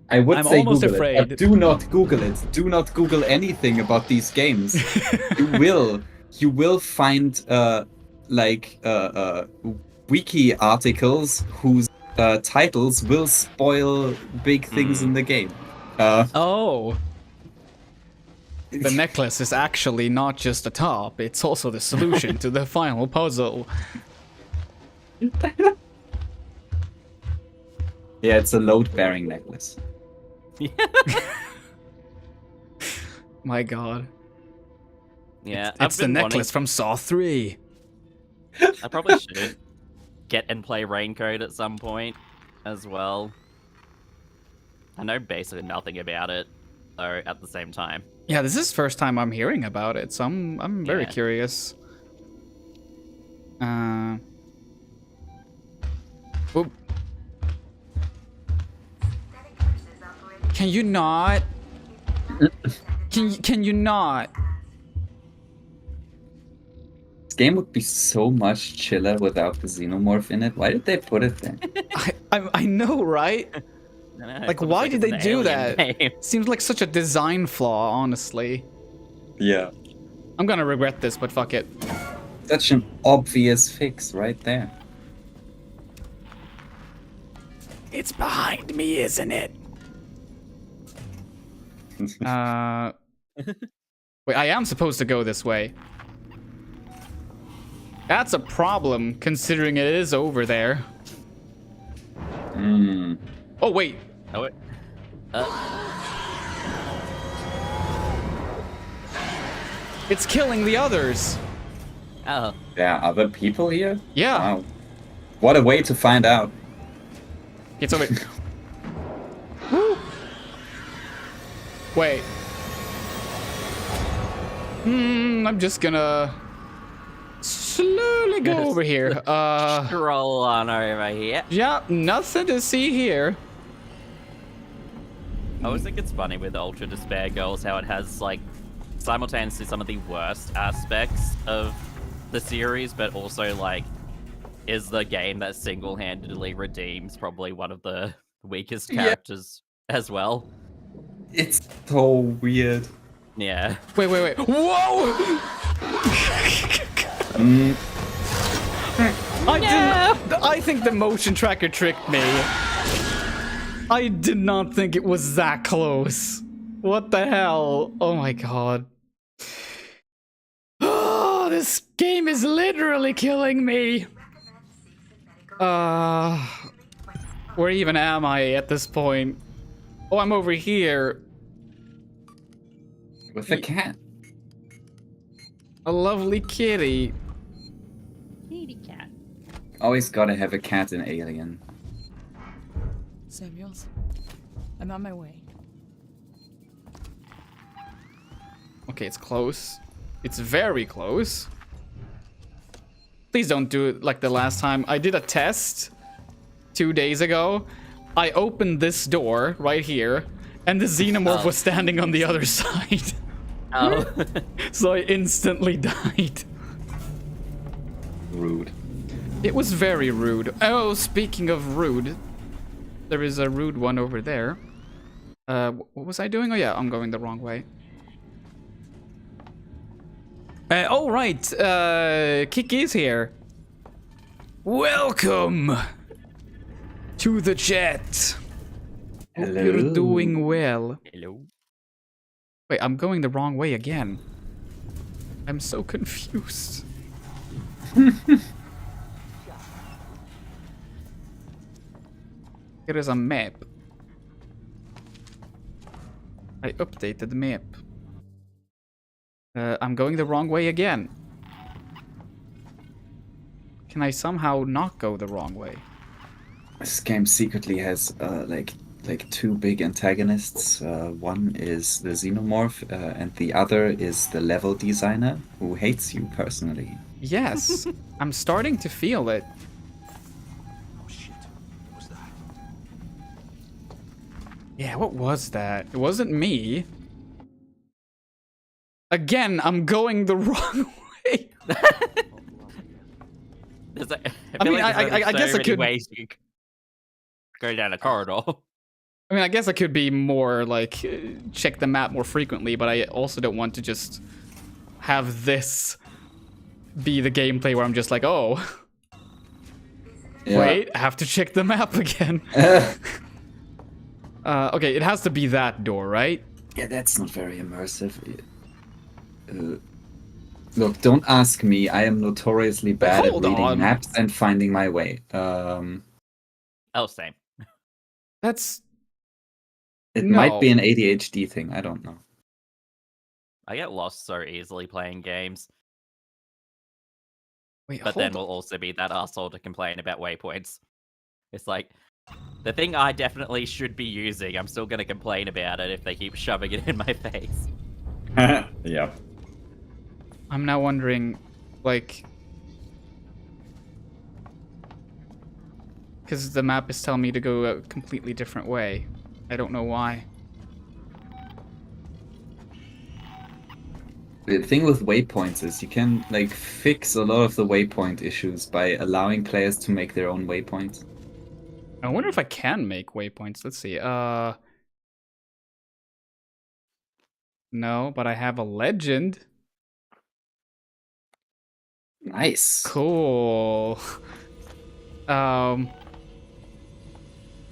Speaker 12: I would say
Speaker 1: almost
Speaker 12: Google
Speaker 1: afraid.
Speaker 12: it, but do not Google it. Do not Google anything about these games. You will find wiki articles whose titles will spoil big things in the game.
Speaker 1: The necklace is actually not just a top, it's also the solution to the final puzzle.
Speaker 12: Yeah, it's a load-bearing necklace.
Speaker 1: My god.
Speaker 3: Yeah,
Speaker 1: it's the necklace from Saw 3.
Speaker 3: I probably should get and play Raincoat at some point as well. I know basically nothing about it, though, at the same time.
Speaker 1: Yeah, this is the first time I'm hearing about it, so I'm very curious. Oop. Can you not? Can you not?
Speaker 12: This game would be so much chiller without the xenomorph in it. Why did they put it there?
Speaker 1: I know, right? Like, why did they do that? Seems like such a design flaw, honestly.
Speaker 12: Yeah.
Speaker 1: I'm gonna regret this, but fuck it.
Speaker 12: Such an obvious fix right there.
Speaker 1: It's behind me, isn't it? Wait, I am supposed to go this way. That's a problem, considering it is over there. Oh, wait.
Speaker 3: Oh, wait.
Speaker 1: It's killing the others.
Speaker 3: Oh.
Speaker 12: There are other people here?
Speaker 1: Yeah.
Speaker 12: Wow. What a way to find out.
Speaker 1: It's over. Woo. Wait. I'm just gonna slowly go over here.
Speaker 3: Stroll on over here.
Speaker 1: Yeah, nothing to see here.
Speaker 3: I always think it's funny with Ultra Despair Girls how it has, like, simultaneously some of the worst aspects of the series, but also, like, is the game that single-handedly redeems probably one of the weakest characters as well.
Speaker 12: It's so weird.
Speaker 3: Yeah.
Speaker 1: Wait. Whoa! I think the motion tracker tricked me. I did not think it was that close. What the hell? Oh my god. Oh, this game is literally killing me. Where even am I at this point? Oh, I'm over here.
Speaker 12: With a cat.
Speaker 1: A lovely kitty.
Speaker 3: Kitty cat.
Speaker 12: Always gotta have a cat in Alien.
Speaker 9: Samuels, I'm on my way.
Speaker 1: Okay, it's close. It's very close. Please don't do it like the last time. I did a test 2 days ago. I opened this door right here, and the xenomorph was standing on the other side.
Speaker 3: Oh.
Speaker 1: So I instantly died.
Speaker 12: Rude.
Speaker 1: It was very rude. Oh, speaking of rude, there is a rude one over there. What was I doing? Oh yeah, I'm going the wrong way. Oh right, Kiki's here. Welcome to the chat. Hope
Speaker 12: Hello.
Speaker 1: you're doing well.
Speaker 3: Hello.
Speaker 1: Wait, I'm going the wrong way again. I'm so confused. Here is a map. I updated the map. I'm going the wrong way again. Can I somehow not go the wrong way?
Speaker 12: This game secretly has like two big antagonists. One is the xenomorph, and the other is the level designer who hates you personally.
Speaker 1: Yes, I'm starting to feel it.
Speaker 11: Oh shit. What was that?
Speaker 1: Yeah, what was that? It wasn't me. Again, I'm going the wrong way. I guess I could.
Speaker 3: Ways you could go down a corridor.
Speaker 1: I mean, I guess I could be more like check the map more frequently, but I also don't want to just have this be the gameplay where I'm just like, oh, wait, I have to check the map again. Okay, it has to be that door, right?
Speaker 12: Yeah, that's not very immersive. Look, don't ask me. I am notoriously bad at reading maps and finding my way.
Speaker 3: Oh, same.
Speaker 1: That's...
Speaker 12: It might be an ADHD thing. I don't know.
Speaker 3: I get lost so easily playing games.
Speaker 1: Wait,
Speaker 3: but then we'll also be that asshole to complain about waypoints. It's like, the thing I definitely should be using, I'm still going to complain about it if they keep shoving it in my face.
Speaker 12: Yeah.
Speaker 1: I'm now wondering, like... Because the map is telling me to go a completely different way. I don't know why.
Speaker 12: The thing with waypoints is you can like fix a lot of the waypoint issues by allowing players to make their own waypoints.
Speaker 1: I wonder if I can make waypoints. Let's see. No, but I have a legend.
Speaker 12: Nice.
Speaker 1: Cool.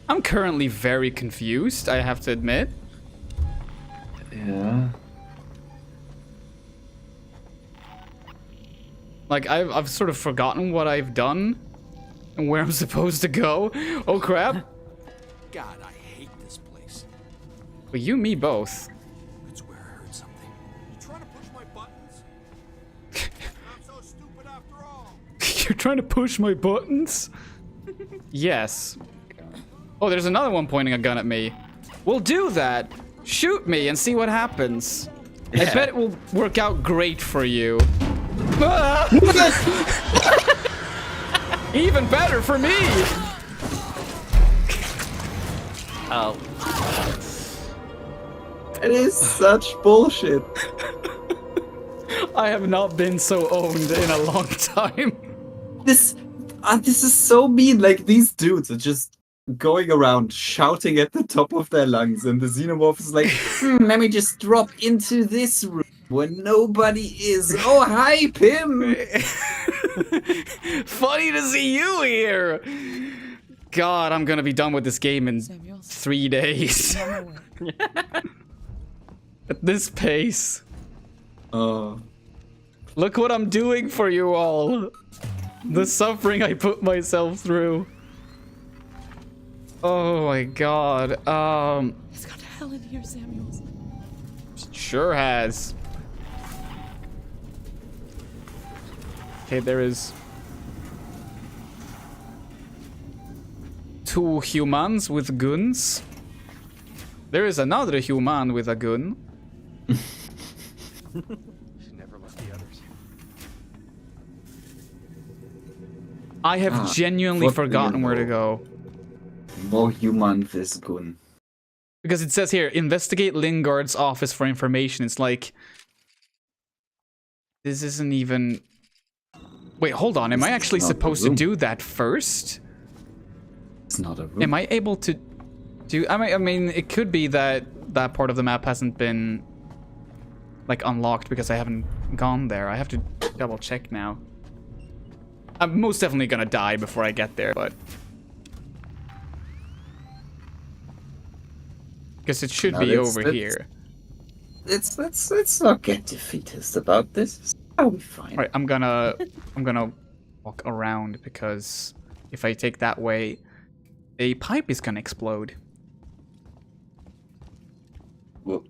Speaker 1: I'm currently very confused, I have to admit.
Speaker 12: Yeah.
Speaker 1: Like, I've sort of forgotten what I've done and where I'm supposed to go. Oh, crap.
Speaker 11: God, I hate this place.
Speaker 1: Well, you and me both.
Speaker 11: That's where I heard something. You trying to push my buttons? I'm so stupid after all.
Speaker 1: You're trying to push my buttons? Yes. Oh, there's another one pointing a gun at me. We'll do that. Shoot me and see what happens. Yeah. I bet it will work out great for you. Ah! Even better for me.
Speaker 3: Oh.
Speaker 12: It is such bullshit.
Speaker 1: I have not been so owned in a long time.
Speaker 12: This is so mean. Like, these dudes are just going around shouting at the top of their lungs, and the xenomorph is like, let me just drop into this room where nobody is. Oh, hi, Pim.
Speaker 1: Funny to see you here. God, I'm gonna be done with this game in 3 days. At this pace. Look what I'm doing for you all. The suffering I put myself through. Oh my god.
Speaker 9: It's got hell in here, Samuels.
Speaker 1: Sure has. Okay, there is 2 humans with guns. There is another human with a gun.
Speaker 11: Never left the others.
Speaker 1: I have genuinely forgotten where to go.
Speaker 12: More human this gun.
Speaker 1: Because it says here, investigate Lingard's office for information. It's like, this isn't even Wait, hold on. Am I actually supposed to do that first?
Speaker 12: It's not a room.
Speaker 1: Am I able to do... I mean, it could be that that part of the map hasn't been, like, unlocked because I haven't gone there. I have to double check now. I'm most definitely gonna die before I get there, but... Because it should be over here.
Speaker 12: Let's not get defeatist about this. I'll be fine.
Speaker 1: All right, I'm gonna walk around because if I take that way, a pipe is gonna explode.
Speaker 12: Well,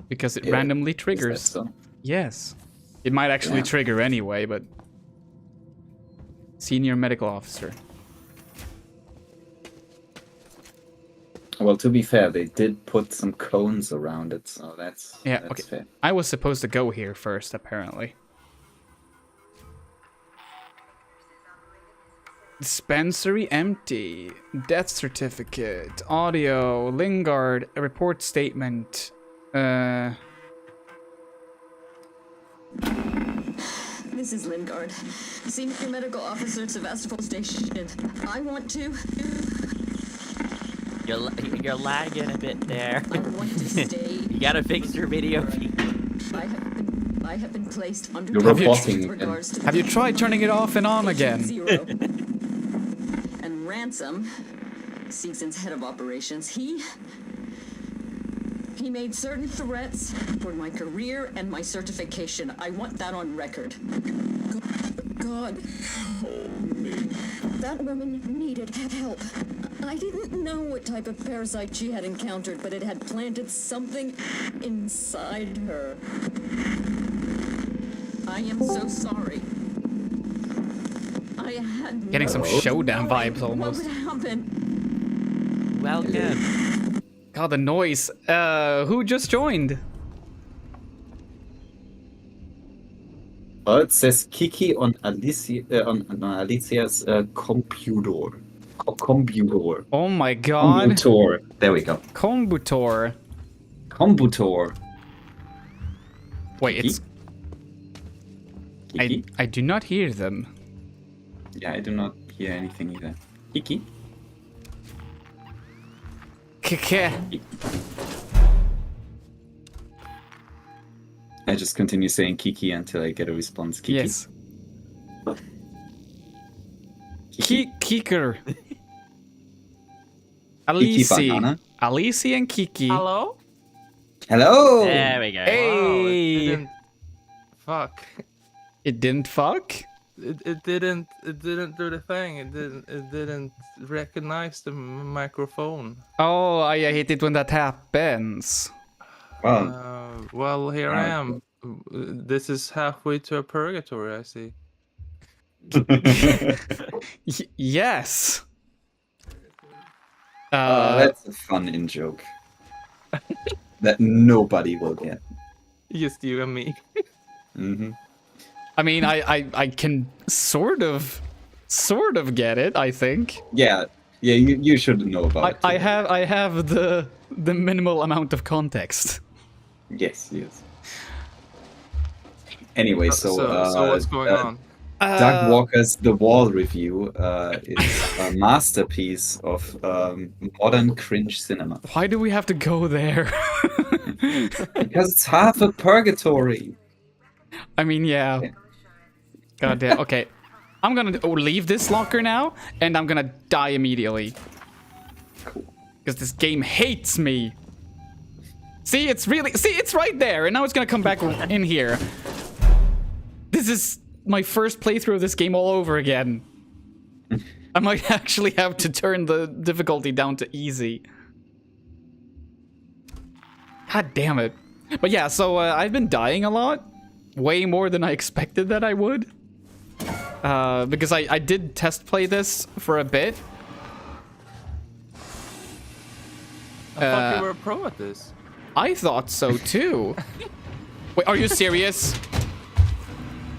Speaker 1: because it randomly triggers.
Speaker 12: Is that so?
Speaker 1: Yes, it might actually trigger anyway, but senior medical officer.
Speaker 12: Well, to be fair, they did put some cones around it, so that's
Speaker 1: okay.
Speaker 12: fair.
Speaker 1: I was supposed to go here first, apparently. Dispensary empty. Death certificate. Audio. Lingard. A report statement.
Speaker 16: This is Lingard, Senior Medical Officer at Sevastopol Station. I want to...
Speaker 3: You're lagging a bit there.
Speaker 16: I want to stay.
Speaker 3: You gotta fix your video feed.
Speaker 16: I have been placed under...
Speaker 1: Have you tried turning it off and on again?
Speaker 16: And Ransom, Seegson's head of operations, he made certain threats for my career and my certification. I want that on record. God, help me. That woman needed help. I didn't know what type of parasite she had encountered, but it had planted something inside her. I am so sorry. I had
Speaker 1: Getting some showdown vibes
Speaker 16: what
Speaker 1: almost.
Speaker 16: would happen.
Speaker 3: Welcome.
Speaker 1: God, the noise. Who just joined?
Speaker 12: Oh, it says Kiki on Alicia on Alicia's computer. Computer.
Speaker 1: Oh my god.
Speaker 12: Computer. There we go.
Speaker 1: Computer.
Speaker 12: Computer.
Speaker 1: Wait,
Speaker 12: Kiki?
Speaker 1: it's... I do not hear them.
Speaker 12: Yeah, I do not hear anything either. Kiki?
Speaker 1: Kiki.
Speaker 12: I just continue saying Kiki until I get a response. Kiki?
Speaker 1: Yes. Kiker.
Speaker 12: Banana.
Speaker 1: Alicia and Kiki.
Speaker 17: Hello?
Speaker 12: Hello!
Speaker 3: There we go.
Speaker 1: Hey!
Speaker 17: Wow, fuck.
Speaker 1: It didn't fuck?
Speaker 17: It didn't do the thing. It didn't recognize the microphone.
Speaker 1: Oh, I hate it when that happens.
Speaker 17: Well, here I am. This is halfway to a purgatory, I see.
Speaker 1: Yes.
Speaker 12: That's a fun in-joke. That nobody will get.
Speaker 17: Just you and me.
Speaker 12: Mm-hmm.
Speaker 1: I mean, I can sort of get it, I think.
Speaker 12: Yeah, you should know about it.
Speaker 1: I have the minimal amount of context.
Speaker 12: Yes. Anyway, so
Speaker 17: what's going on?
Speaker 12: Doug Walker's The Wall review is a masterpiece of modern cringe cinema.
Speaker 1: Why do we have to go there?
Speaker 12: Because it's half a purgatory.
Speaker 1: I mean, yeah. God damn. Okay. I'm gonna leave this locker now, and I'm gonna die immediately.
Speaker 12: Cool.
Speaker 1: Because this game hates me. See, it's right there, and now it's gonna come back in here. This is my first playthrough of this game all over again. I might actually have to turn the difficulty down to easy. God damn it. But yeah, so I've been dying a lot. Way more than I expected that I would. Because I did test play this for a bit.
Speaker 17: I thought you were a pro at this.
Speaker 1: I thought so too. Wait, are you serious?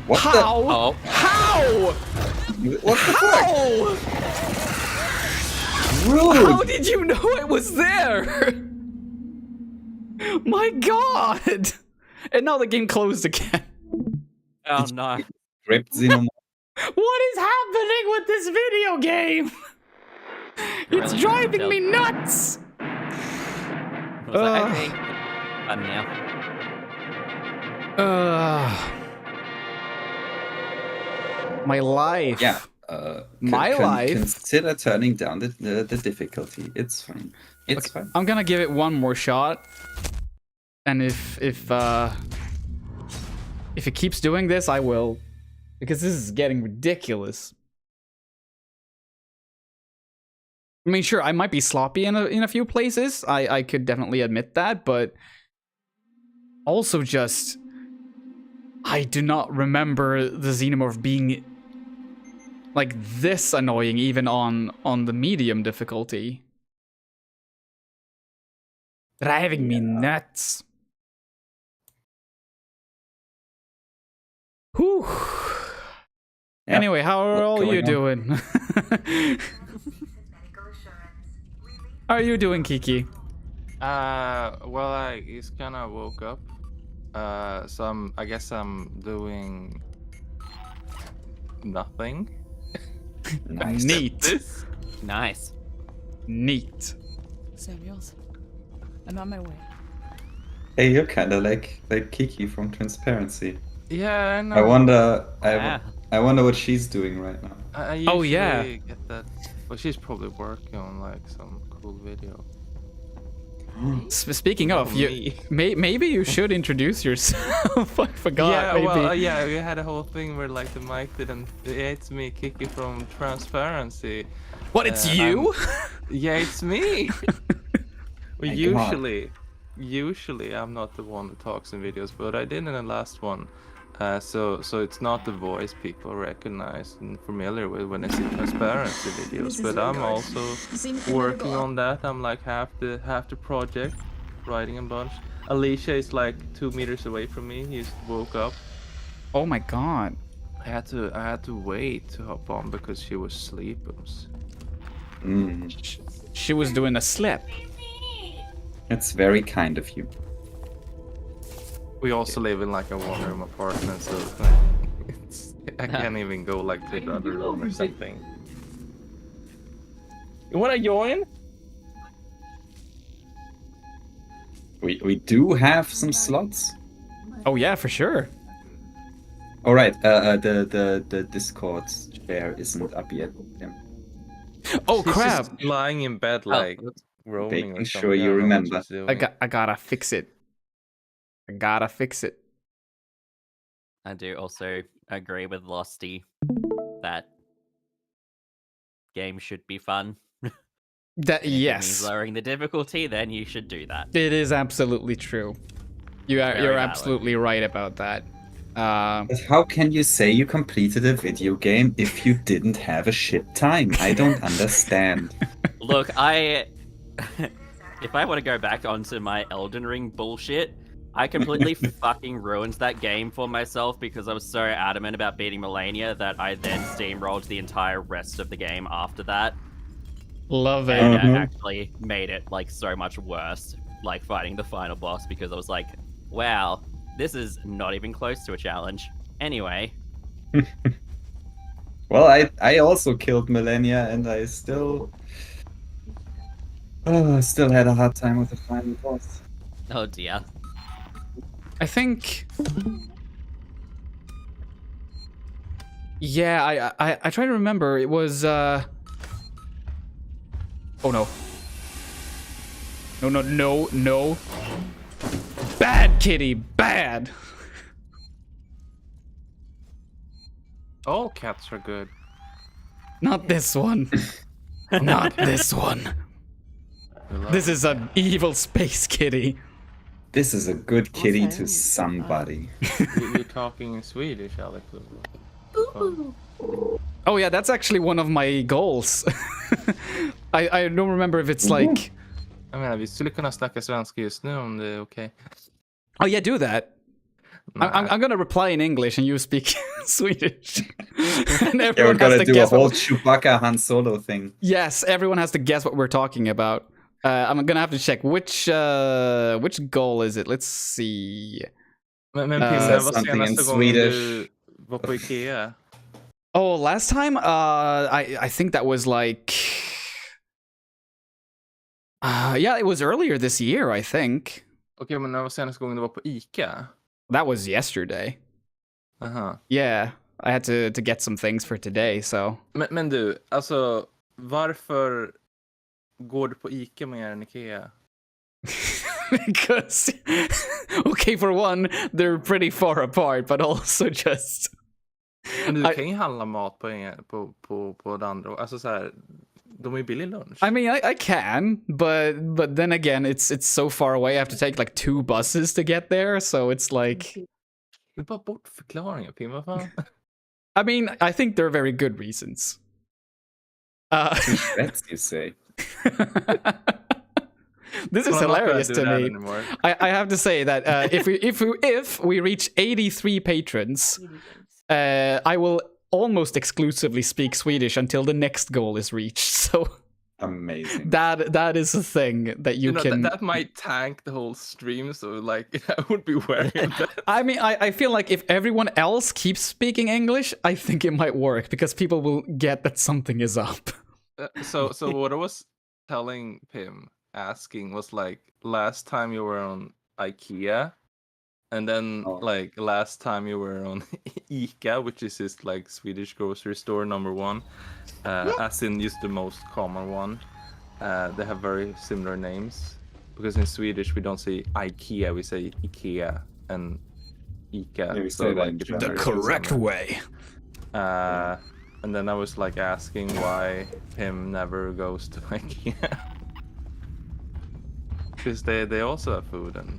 Speaker 12: What
Speaker 1: How?
Speaker 12: the?
Speaker 1: Oh. How?
Speaker 12: What the
Speaker 1: How?
Speaker 12: fuck? Rude.
Speaker 1: How did you know it was there? My god! And now the game closed again.
Speaker 3: Oh no.
Speaker 12: Script xenomorph.
Speaker 1: What is happening with this video game? It's
Speaker 3: Really
Speaker 1: driving me
Speaker 3: tell-
Speaker 1: nuts.
Speaker 3: I was like, okay, fun now.
Speaker 1: My life.
Speaker 12: Yeah.
Speaker 1: My life.
Speaker 12: Consider turning down the difficulty. It's fine. It's fine.
Speaker 1: I'm gonna give it one more shot, and if it keeps doing this, I will, because this is getting ridiculous. I mean, sure, I might be sloppy in a few places. I could definitely admit that, but also just I do not remember the xenomorph being like this annoying, even on the medium difficulty. Driving me nuts. Whew.
Speaker 12: Yeah.
Speaker 1: Anyway, how are all you doing? How are you doing, Kiki?
Speaker 17: Well, I just kind of woke up. So I guess I'm doing nothing.
Speaker 12: Nice.
Speaker 1: Neat.
Speaker 3: Nice.
Speaker 1: Neat.
Speaker 9: Samuels, I'm on my way.
Speaker 12: Hey, you're kind of like Kiki from Transparency.
Speaker 17: Yeah, I know.
Speaker 12: I wonder.
Speaker 3: Yeah.
Speaker 12: I wonder what she's doing right now.
Speaker 17: I
Speaker 1: Oh,
Speaker 17: usually
Speaker 1: yeah.
Speaker 17: get that. Well, she's probably working on like some cool video.
Speaker 1: Speaking of, you maybe you should introduce yourself. I forgot.
Speaker 17: Yeah,
Speaker 1: maybe.
Speaker 17: well, yeah, we had a whole thing where like the mic didn't. It's me, Kiki from Transparency.
Speaker 1: What? It's you?
Speaker 17: Yeah, it's me. Well,
Speaker 12: My
Speaker 17: usually I'm not the one that talks in videos, but I did in the last one. So it's not the voice people recognize and familiar with when I see Transparency videos, but I'm also working on that. I'm like half the project, writing a bunch. Alicia is like 2 meters away from me. He just woke up.
Speaker 1: Oh my god.
Speaker 17: I had to wait to hop on because she was sleeping.
Speaker 1: She was doing a slip.
Speaker 12: It's very kind of you.
Speaker 17: We also live in like a one-room apartment, so I can't even go like to the other room or something. You wanna join?
Speaker 12: We do have some slots.
Speaker 1: Oh yeah, for sure.
Speaker 12: All right. The Discord share isn't up yet. Yeah.
Speaker 1: Oh
Speaker 17: She's
Speaker 1: crap!
Speaker 17: just lying in bed like roaming.
Speaker 12: Making
Speaker 17: or
Speaker 12: sure
Speaker 17: something.
Speaker 12: you
Speaker 17: I don't know what
Speaker 12: remember.
Speaker 17: she's doing.
Speaker 1: I gotta fix it. I gotta fix it.
Speaker 3: I do also agree with Losty that games should be fun.
Speaker 1: That
Speaker 3: If it means
Speaker 1: yes,
Speaker 3: lowering the difficulty, then you should do that.
Speaker 1: it is absolutely true. You're
Speaker 3: valid.
Speaker 1: absolutely right about that.
Speaker 12: But how can you say you completed a video game if you didn't have a shit time? I don't understand.
Speaker 3: Look, if I want to go back onto my Elden Ring bullshit, I completely fucking ruined that game for myself because I was so adamant about beating Melania that I then steamrolled the entire rest of the game after that.
Speaker 1: Love it.
Speaker 3: And I actually made it like so much worse, like fighting the final boss, because I was like, wow, this is not even close to a challenge. Anyway.
Speaker 12: Well, I also killed Melania and I still had a hard time with the final boss.
Speaker 3: Oh dear.
Speaker 1: I think. Yeah, I try to remember. It was. Oh no. No. Bad kitty, bad.
Speaker 17: All cats are good.
Speaker 1: Not this one. Not this one. This is an evil space kitty.
Speaker 12: This is a good kitty to somebody.
Speaker 17: You're talking in Swedish, Alex.
Speaker 1: Oh yeah, that's actually one of my goals. I don't remember if it's like...
Speaker 17: Jag menar, vi skulle kunna snacka svenska just nu om det är okej.
Speaker 1: Oh yeah, do that. I'm gonna reply in English and you speak Swedish. And
Speaker 12: Yeah, we're
Speaker 1: everyone has
Speaker 12: gonna
Speaker 1: to
Speaker 12: do a
Speaker 1: guess
Speaker 12: whole
Speaker 1: what...
Speaker 12: Chewbacca Han Solo thing.
Speaker 1: Yes, everyone has to guess what we're talking about. I'm gonna have to check which goal is it. Let's see.
Speaker 17: Men Pimne, vad
Speaker 12: something in
Speaker 17: senaste gången
Speaker 12: Swedish.
Speaker 17: var på Ikea?
Speaker 1: Oh, last time? I think that was like... yeah, it was earlier this year, I think.
Speaker 17: Okej, men när var senaste gången du var på Ica?
Speaker 1: That was yesterday.
Speaker 17: Aha.
Speaker 1: Yeah, I had to get some things for today, so...
Speaker 17: Men du, alltså, varför går du på Ica mer än Ikea?
Speaker 1: Because... okay, for one, they're pretty far apart, but also just...
Speaker 17: Men du kan ju handla mat på det andra. Alltså så här, de är ju billig lunch.
Speaker 1: I mean, I can, but then again, it's so far away. I have to take like 2 buses to get there, so it's like...
Speaker 17: Det är bara bortförklaringar, Pim, vad fan?
Speaker 1: I mean, I think there are very good reasons.
Speaker 12: That's you say.
Speaker 1: This is hilarious to me. I have to say that if we reach 83 patrons, I will almost exclusively speak Swedish until the next goal is reached. So
Speaker 12: amazing.
Speaker 1: That is a thing that you can.
Speaker 17: That might tank the whole stream. So like, I would be wary of that.
Speaker 1: I mean, I feel like if everyone else keeps speaking English, I think it might work because people will get that something is up.
Speaker 17: So what I was telling Pim, asking was like, last time you were on IKEA, and then like last time you were on Ica, which is just like Swedish grocery store #1, as in just the most common one. They have very similar names because in Swedish we don't say IKEA, we say IKEA and Ica.
Speaker 12: Yeah, we say like
Speaker 1: the correct way.
Speaker 17: And then I was like asking why Pim never goes to IKEA. Because they also have food and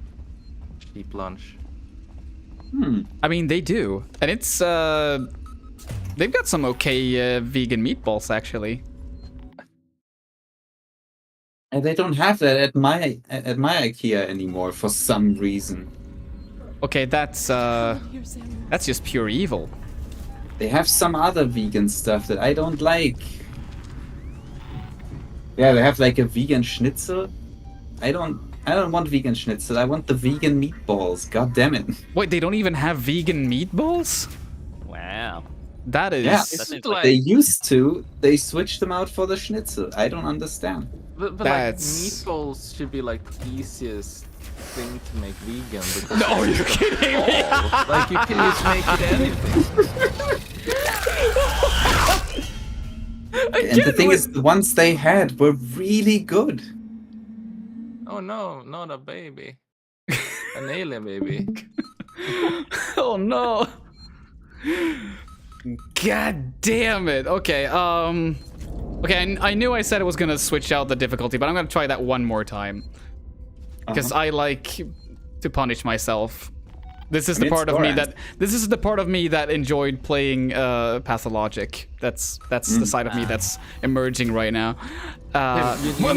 Speaker 17: cheap lunch.
Speaker 1: I mean, they do. And it's, they've got some okay vegan meatballs, actually.
Speaker 12: And they don't have that at my IKEA anymore for some reason.
Speaker 1: Okay, that's just pure evil.
Speaker 12: They have some other vegan stuff that I don't like. Yeah, they have like a vegan schnitzel. I don't want vegan schnitzel. I want the vegan meatballs. God damn it.
Speaker 1: Wait, they don't even have vegan meatballs?
Speaker 3: Wow.
Speaker 1: That is...
Speaker 12: Yeah, they used to. They switched them out for the schnitzel. I don't understand.
Speaker 17: But like, meatballs should be like the easiest thing to make vegan. Because
Speaker 1: no, you're kidding me.
Speaker 17: Like, you can just make it anything.
Speaker 12: And the thing is, the ones they had were really good.
Speaker 17: Oh no, not a baby. An alien baby.
Speaker 1: Oh no. God damn it. Okay, okay, I knew I said I was gonna switch out the difficulty, but I'm gonna try that one more time. Because I like to punish myself. This is the part of me that enjoyed playing Pathologic. That's the side of me that's emerging right now.
Speaker 17: You need to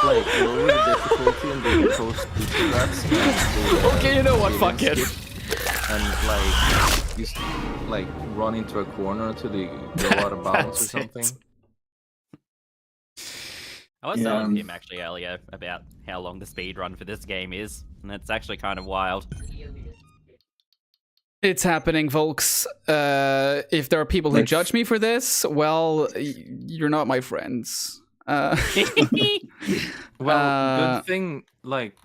Speaker 17: like lower the difficulty and do the post strats.
Speaker 1: Okay, you know what? Fuck it.
Speaker 17: And like just like run into a corner until you go out of bounds or something.
Speaker 3: I was telling him actually earlier about how long the speed run for this game is, and it's actually kind of wild.
Speaker 1: It's happening, folks. If there are people who judge me for this, well, you're not my friends.
Speaker 17: Well, good thing, like,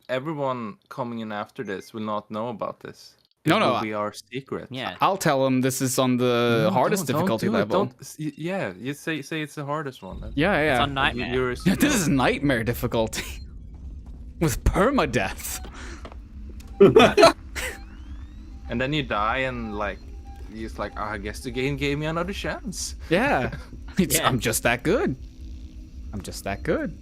Speaker 17: everyone coming in after this will not know about this. It will be our secret.
Speaker 3: Yeah.
Speaker 1: I'll tell them this is on the hardest difficulty level.
Speaker 17: Yeah, you say it's the hardest one.
Speaker 1: Yeah.
Speaker 3: It's on Nightmare.
Speaker 1: This is Nightmare difficulty. With permadeath.
Speaker 17: And then you die and like, you're just like, I guess the game gave me another chance.
Speaker 1: Yeah. I'm just that good. I'm just that good.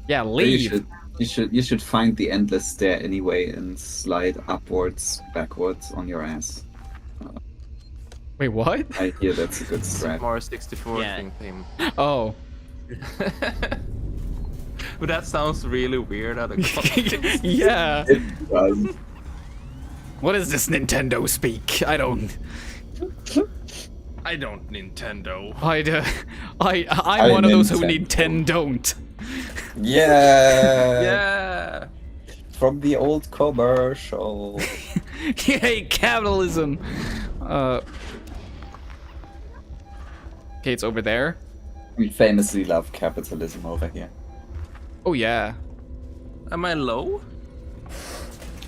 Speaker 1: Yeah, leave.
Speaker 12: You should find the endless stair anyway and slide upwards, backwards on your ass.
Speaker 1: Wait, what?
Speaker 12: I hear that's a good strat.
Speaker 17: More 64 thing.
Speaker 1: Oh.
Speaker 17: But that sounds really weird out of context.
Speaker 1: Yeah.
Speaker 12: It does.
Speaker 1: What does this Nintendo speak? I don't
Speaker 17: Nintendo.
Speaker 1: I'm one of those who Nintendo don't.
Speaker 12: Yeah.
Speaker 17: Yeah.
Speaker 12: from the old commercial.
Speaker 1: Yay, capitalism! Okay, it's over there.
Speaker 12: We famously love capitalism over here.
Speaker 1: Oh yeah.
Speaker 17: Am I low?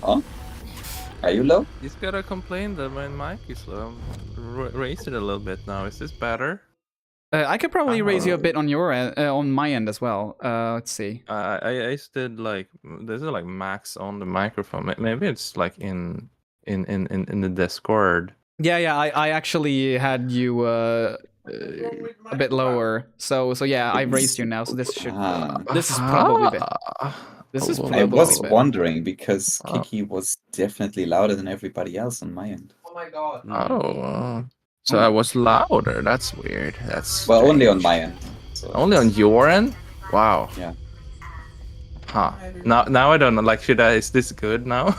Speaker 12: Huh? Are you low?
Speaker 17: He's gotta complain that my mic is low. Raise it a little bit now. Is this better?
Speaker 1: I could probably raise you a bit on your end, on my end as well. Let's see.
Speaker 17: I did like this is like max on the microphone. Maybe it's like in the Discord.
Speaker 1: Yeah. I actually had you a bit lower. So yeah, I've raised you now. So this should. This is probably better. This is probably
Speaker 12: I was
Speaker 1: better.
Speaker 12: wondering because Kiki was definitely louder than everybody else on my end.
Speaker 2: Oh my god.
Speaker 17: Oh. So I was louder. That's weird. That's
Speaker 12: well,
Speaker 17: strange.
Speaker 12: only on my end. So
Speaker 17: only on your end? Wow.
Speaker 12: Yeah.
Speaker 17: Huh. Now I don't know. Like, is this good now?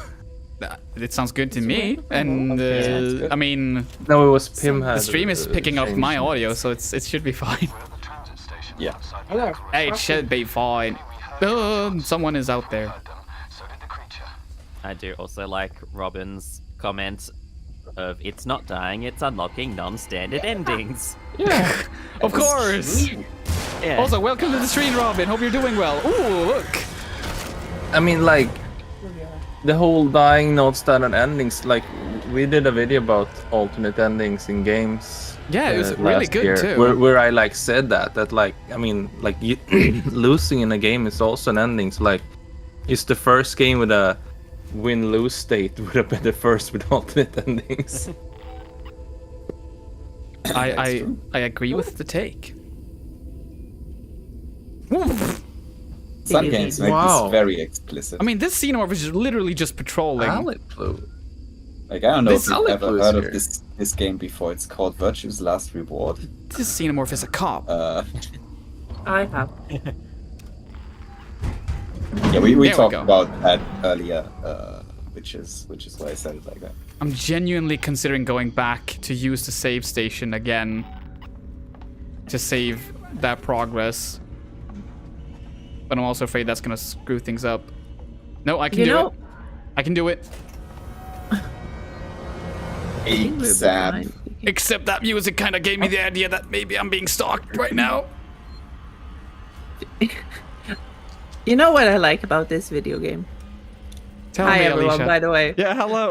Speaker 1: It sounds good to me. And I mean,
Speaker 17: no, it was Pim.
Speaker 1: The stream is picking up my audio, so it should be fine.
Speaker 12: Yeah.
Speaker 1: Hey, it should be fine. Someone is out there.
Speaker 3: I do also like Robin's comment of "It's not dying, it's unlocking non-standard endings."
Speaker 1: Yeah, of course.
Speaker 3: Yeah.
Speaker 1: Also, welcome to the stream, Robin. Hope you're doing well. Ooh, look.
Speaker 17: I mean, like, the whole dying non-standard endings. Like, we did a video about alternate endings in games.
Speaker 1: Yeah, it was really good
Speaker 17: year,
Speaker 1: too.
Speaker 17: Where I like said that like, I mean, like you losing in a game is also an ending. So like, it's the first game with a win-lose state would have been the first with alternate endings.
Speaker 1: I agree with the take.
Speaker 12: Some games make this very explicit.
Speaker 1: I mean, this Xenomorph is literally just patrolling.
Speaker 12: Like, I don't know if you've ever heard of this game before. It's called Virtue's Last Reward.
Speaker 1: This Xenomorph is a cop.
Speaker 18: I have.
Speaker 12: Yeah, we talked about that earlier, which is why I said it like that.
Speaker 1: I'm genuinely considering going back to use the save station again to save that progress. But I'm also afraid that's gonna screw things up. No, I can do it. I can do it. Except that music kind of gave me the idea that maybe I'm being stalked right now.
Speaker 18: You know what I like about this video game?
Speaker 1: Hi
Speaker 18: everyone,
Speaker 1: Alicia.
Speaker 18: by the way.
Speaker 1: Yeah, hello.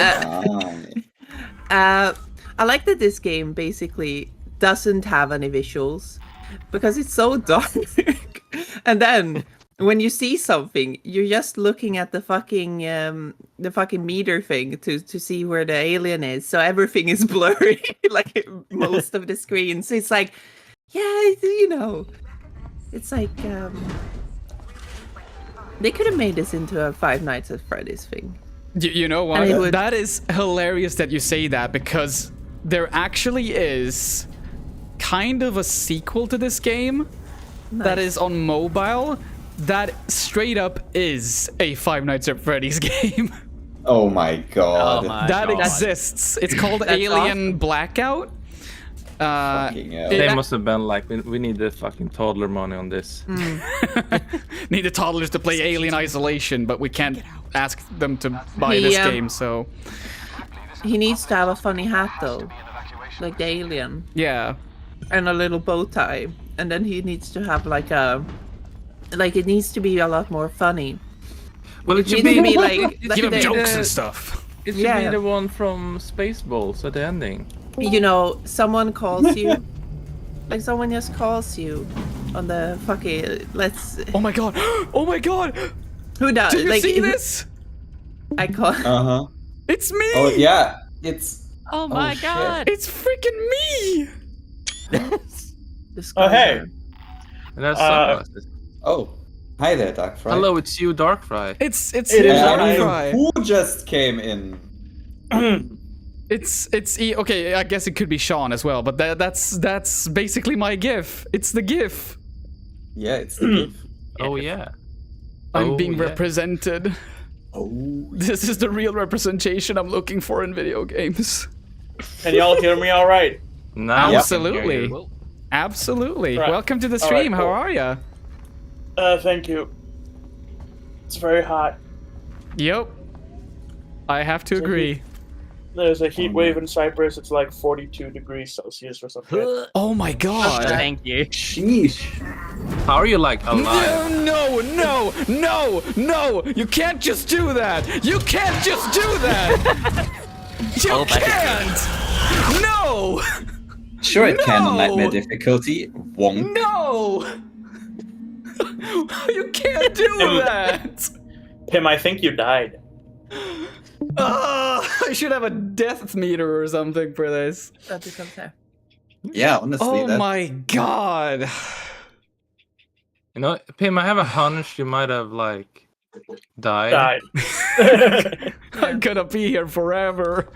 Speaker 18: I like that this game basically doesn't have any visuals because it's so dark. And then when you see something, you're just looking at the fucking meter thing to see where the alien is. So everything is blurry, like most of the screen. So it's like, yeah, you know, it's like they could have made this into a Five Nights at Freddy's thing.
Speaker 1: You know what? That is hilarious that you say that because there actually is kind of a sequel to this game that is on mobile that straight up is a Five Nights at Freddy's game.
Speaker 12: Oh my god.
Speaker 1: That exists. It's called Alien Blackout.
Speaker 17: They must have been like, we need the fucking toddler money on this.
Speaker 1: Need the toddlers to play Alien Isolation, but we can't ask them to buy this game, so...
Speaker 18: He needs to have a funny hat, though. Like the alien.
Speaker 1: Yeah.
Speaker 18: And a little bow tie. And then he needs to have like a... Like, it needs to be a lot more funny.
Speaker 17: Well, it should
Speaker 18: needs
Speaker 17: be
Speaker 18: to like
Speaker 1: give him jokes and stuff.
Speaker 17: It should be the one from Spaceballs at the ending.
Speaker 18: You know, someone calls you. Like, someone just calls you on the fucking...
Speaker 1: Oh my god! Oh my god!
Speaker 18: Who does?
Speaker 1: Do you
Speaker 18: like,
Speaker 1: see this?
Speaker 18: I call...
Speaker 12: Uh-huh.
Speaker 1: It's me!
Speaker 12: Oh, yeah. It's...
Speaker 3: Oh my god!
Speaker 1: It's freaking me!
Speaker 18: Oh,
Speaker 19: hey!
Speaker 17: And that's sunglasses.
Speaker 12: Oh. Hi there, Darkfry.
Speaker 17: Hello, it's you, Darkfry.
Speaker 1: It's
Speaker 12: Darkfry. Who just came in?
Speaker 1: Okay, I guess it could be Sean as well, but that's basically my GIF. It's the GIF.
Speaker 12: Yeah, it's the GIF.
Speaker 17: Oh yeah.
Speaker 1: I'm being represented.
Speaker 12: Oh.
Speaker 1: This is the real representation I'm looking for in video games.
Speaker 19: Can y'all hear me all right?
Speaker 17: No.
Speaker 1: Absolutely. Absolutely.
Speaker 19: Right.
Speaker 1: Welcome to the stream.
Speaker 19: All right,
Speaker 1: How are ya?
Speaker 19: Thank you. It's very hot.
Speaker 1: Yep. I have to agree.
Speaker 19: There's a heat wave in Cyprus. It's like 42 degrees Celsius or something.
Speaker 1: Oh my god.
Speaker 3: Thank you.
Speaker 12: Sheesh.
Speaker 17: How are you like alive?
Speaker 1: No, no, no, no! You can't just do that! You can't just do that! You can't! No!
Speaker 12: Sure it can on Nightmare difficulty. Wonk.
Speaker 1: No! You can't do that!
Speaker 19: Pim, I think you died.
Speaker 1: I should have a death meter or something for this.
Speaker 18: That becomes there.
Speaker 12: Yeah, honestly.
Speaker 1: Oh my god.
Speaker 17: You know, Pim, I have a hunch you might have like died.
Speaker 1: I'm gonna be here forever.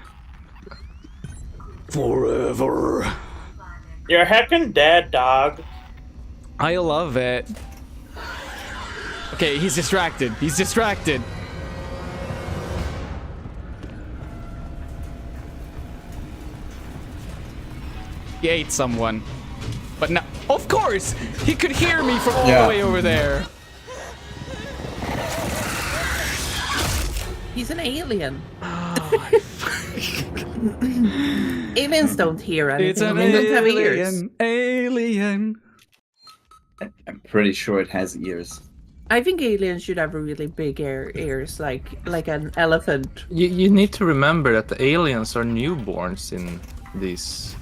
Speaker 1: Forever.
Speaker 19: You're heckin' dead, dog.
Speaker 1: I love it. Okay, he's distracted. He's distracted. He ate someone. But now, of course, he could hear me from all the way over there.
Speaker 18: He's an alien. Aliens don't hear anything.
Speaker 1: It's an
Speaker 18: they don't have ears.
Speaker 1: alien.
Speaker 12: I'm pretty sure it has ears.
Speaker 18: I think aliens should have really big ears, like an elephant.
Speaker 17: You need to remember that the aliens are newborns in these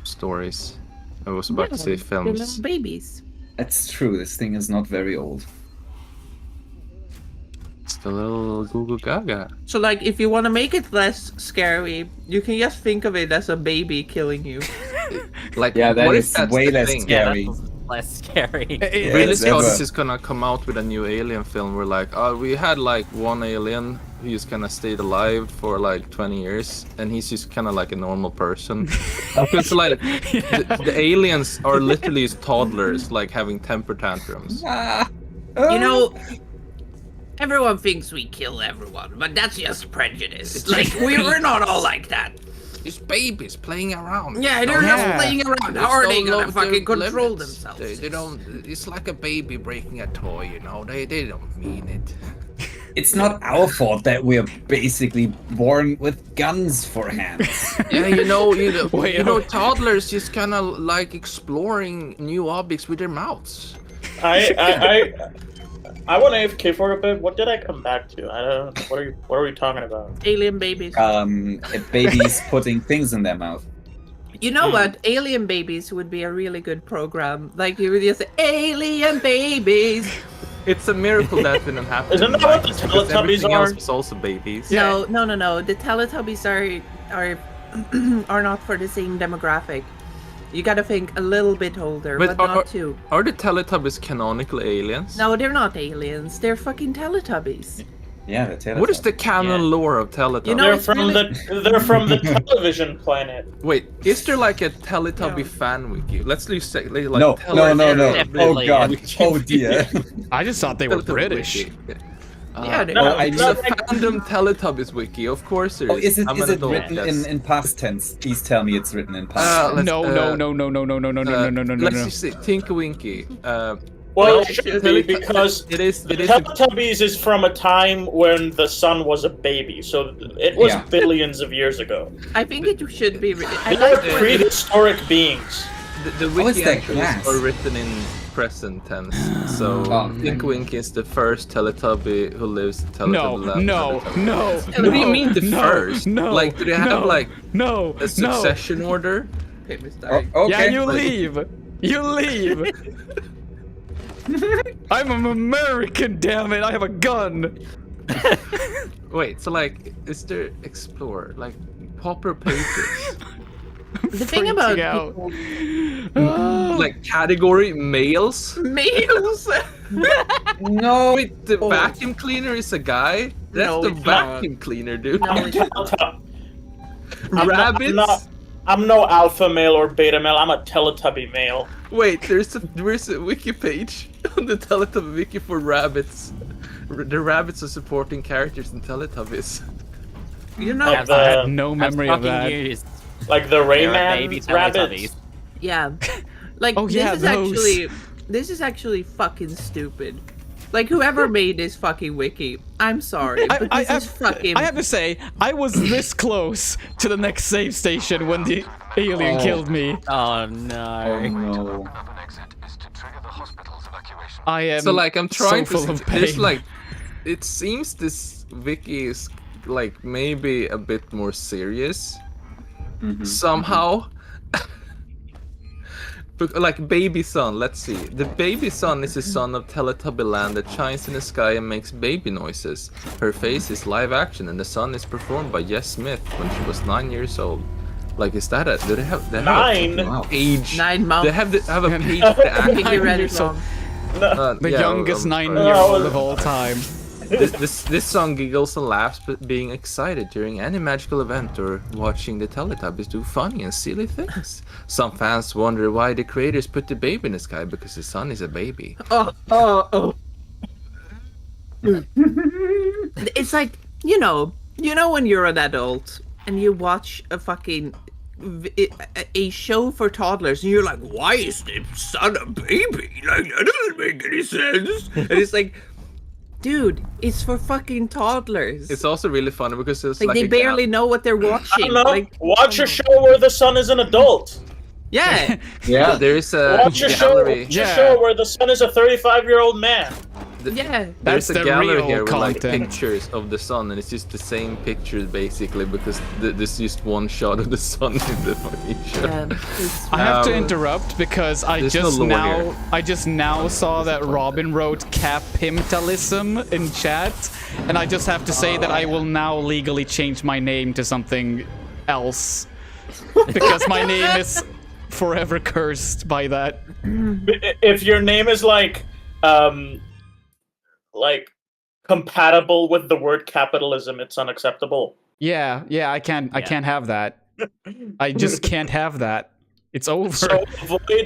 Speaker 17: stories. I was about to say
Speaker 18: They're
Speaker 17: films.
Speaker 18: little babies.
Speaker 12: That's true. This thing is not very old.
Speaker 17: It's the little Google Gaga.
Speaker 18: So, like, if you want to make it less scary, you can just think of it as a baby killing you.
Speaker 17: Like,
Speaker 12: yeah, that
Speaker 17: what
Speaker 12: is
Speaker 17: if that's
Speaker 12: way
Speaker 17: the
Speaker 12: less
Speaker 17: thing?
Speaker 12: scary.
Speaker 3: Yeah, that's less scary.
Speaker 17: Ridley Scott is gonna come out with a new alien film where like, we had like one alien who just kind of stayed alive for like 20 years and he's just kind of like a normal person. Because like the aliens are literally toddlers, like having temper tantrums.
Speaker 18: You know, everyone thinks we kill everyone, but that's just prejudice. Like, we're not all like that.
Speaker 17: It's babies playing around.
Speaker 18: Yeah, they're just playing around. How are they gonna fucking control
Speaker 17: limits.
Speaker 18: themselves?
Speaker 17: They don't. It's like a baby breaking a toy, you know. They don't mean it.
Speaker 12: It's not our fault that we're basically born with guns for hands.
Speaker 17: Yeah, you know, toddlers just kind of like exploring new objects with their mouths.
Speaker 19: I went AFK for a bit. What did I come back to? I don't. What are we talking about?
Speaker 18: Alien babies.
Speaker 12: Babies putting things in their mouth.
Speaker 18: You know what? Alien babies would be a really good program. Like, you would just say, alien babies.
Speaker 17: It's a miracle that didn't happen.
Speaker 19: Isn't that what the Teletubbies
Speaker 17: everything
Speaker 19: are?
Speaker 17: else was also babies.
Speaker 18: No. The Teletubbies are not for the same demographic. You gotta think a little bit older, but not too.
Speaker 17: Are the Teletubbies canonical aliens?
Speaker 18: No, they're not aliens. They're fucking Teletubbies.
Speaker 12: Yeah, the Teletubbies.
Speaker 17: What is the canon lore of Teletubbies?
Speaker 18: You know,
Speaker 19: they're from the television planet.
Speaker 17: Wait, is there like a Teletubby fan wiki? Let's leave say like
Speaker 12: No. Oh god. Oh dear.
Speaker 1: I just thought they were British.
Speaker 18: Yeah,
Speaker 17: it's a fandom Teletubbies wiki. Of course there is.
Speaker 12: Oh, is it
Speaker 17: adult,
Speaker 12: written in past tense? Please tell me it's written in past tense.
Speaker 1: No.
Speaker 17: Let's just say Tinky Winky.
Speaker 19: Well, it should be because
Speaker 17: it is.
Speaker 19: Teletubbies is from a time when the sun was a baby, so it was billions of years ago.
Speaker 18: I think it should be.
Speaker 19: They are prehistoric beings.
Speaker 17: The wiki entries are written in present tense, so Tinky Winky is the first Teletubby who lives Teletubby land.
Speaker 1: No.
Speaker 17: What do you mean the first?
Speaker 1: No.
Speaker 17: Like, do they have like a succession order?
Speaker 12: Okay.
Speaker 1: Yeah, you leave. You leave. I'm an American, damn it! I have a gun.
Speaker 17: Wait, so like, is there explore like proper pages?
Speaker 18: The thing about
Speaker 17: people, like category males.
Speaker 12: No.
Speaker 17: Wait, the vacuum cleaner is a guy. That's the vacuum cleaner, dude. Rabbits.
Speaker 19: I'm no alpha male or beta male. I'm a Teletubby male.
Speaker 17: Wait, there's a wiki page on the Teletubby wiki for rabbits. The rabbits are supporting characters in Teletubbies.
Speaker 18: You know,
Speaker 1: I had no memory of that.
Speaker 3: Used.
Speaker 19: Like the Rayman rabbits.
Speaker 18: Yeah. Like, this is actually fucking stupid. Like, whoever made this fucking wiki, I'm sorry, but this is fucking...
Speaker 1: I have to say, I was this close to the next save station when the alien killed me.
Speaker 3: Oh no.
Speaker 12: Oh no.
Speaker 1: I am
Speaker 17: so like I'm trying
Speaker 1: so full
Speaker 17: to
Speaker 1: of pain.
Speaker 17: there's like it seems this wiki is like maybe a bit more serious somehow. Like baby son, let's see. The baby son is the son of Teletubby Land that shines in the sky and makes baby noises. Her face is live action and the son is performed by Jess Smith when she was 9 years old. Like, is that do they have
Speaker 19: 9?
Speaker 17: A page?
Speaker 18: 9 months.
Speaker 17: They have a page for the
Speaker 18: I think you read it wrong.
Speaker 1: The youngest 9-year-old of all time.
Speaker 17: This song giggles and laughs, but being excited during any magical event or watching the Teletubbies do funny and silly things. Some fans wonder why the creators put the baby in the sky because the sun is a baby.
Speaker 18: It's like, you know when you're an adult and you watch a fucking a show for toddlers and you're like, why is the sun a baby? Like, that doesn't make any sense. And it's like, dude, it's for fucking toddlers.
Speaker 17: It's also really funny because it's
Speaker 18: like they barely know what they're watching.
Speaker 19: I don't know.
Speaker 18: Like,
Speaker 19: watch a show where the son is an adult.
Speaker 18: Yeah.
Speaker 12: Yeah.
Speaker 17: There is a
Speaker 19: Watch a
Speaker 17: gallery.
Speaker 19: show where the son is a 35-year-old man.
Speaker 17: There's
Speaker 1: That's
Speaker 17: a
Speaker 1: the
Speaker 17: gallery
Speaker 1: real
Speaker 17: here with like
Speaker 1: content.
Speaker 17: pictures of the sun, and it's just the same pictures basically because there's just one shot of the sun in the fucking show.
Speaker 1: I have to interrupt because I
Speaker 17: there's
Speaker 1: just
Speaker 17: no lore here.
Speaker 1: I just now saw that Robin wrote capimtalism in chat, and I just have to say that I will now legally change my name to something else because my name is forever cursed by that.
Speaker 19: If your name is like compatible with the word capitalism, it's unacceptable.
Speaker 1: Yeah, I can't have that. I just can't have that. It's over.
Speaker 19: So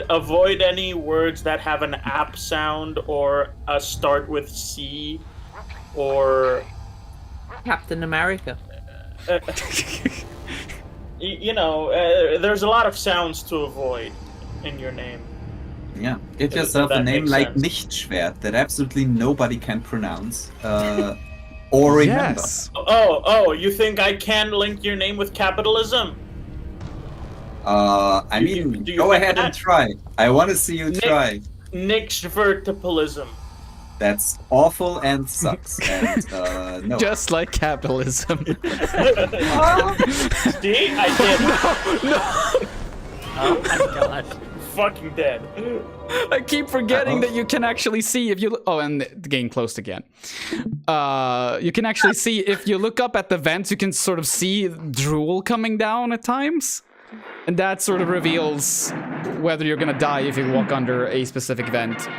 Speaker 19: avoid any words that have an app sound or a start with C or
Speaker 18: Captain America.
Speaker 19: There's a lot of sounds to avoid in your name.
Speaker 12: Yeah, get yourself a name like Nichtschwert that absolutely nobody can pronounce or remember.
Speaker 1: Yes.
Speaker 19: Oh, you think I can link your name with capitalism?
Speaker 12: I mean, go ahead and try. I want to see you try.
Speaker 19: Nichtschwertapalism.
Speaker 12: That's awful and sucks. And no.
Speaker 1: Just like capitalism.
Speaker 19: See, I did.
Speaker 1: No.
Speaker 3: Oh my god.
Speaker 19: Fucking dead.
Speaker 1: I keep forgetting that you can actually see if you and the game closed again. You can actually see if you look up at the vents, you can sort of see drool coming down at times, and that sort of reveals whether you're gonna die if you walk under a specific vent.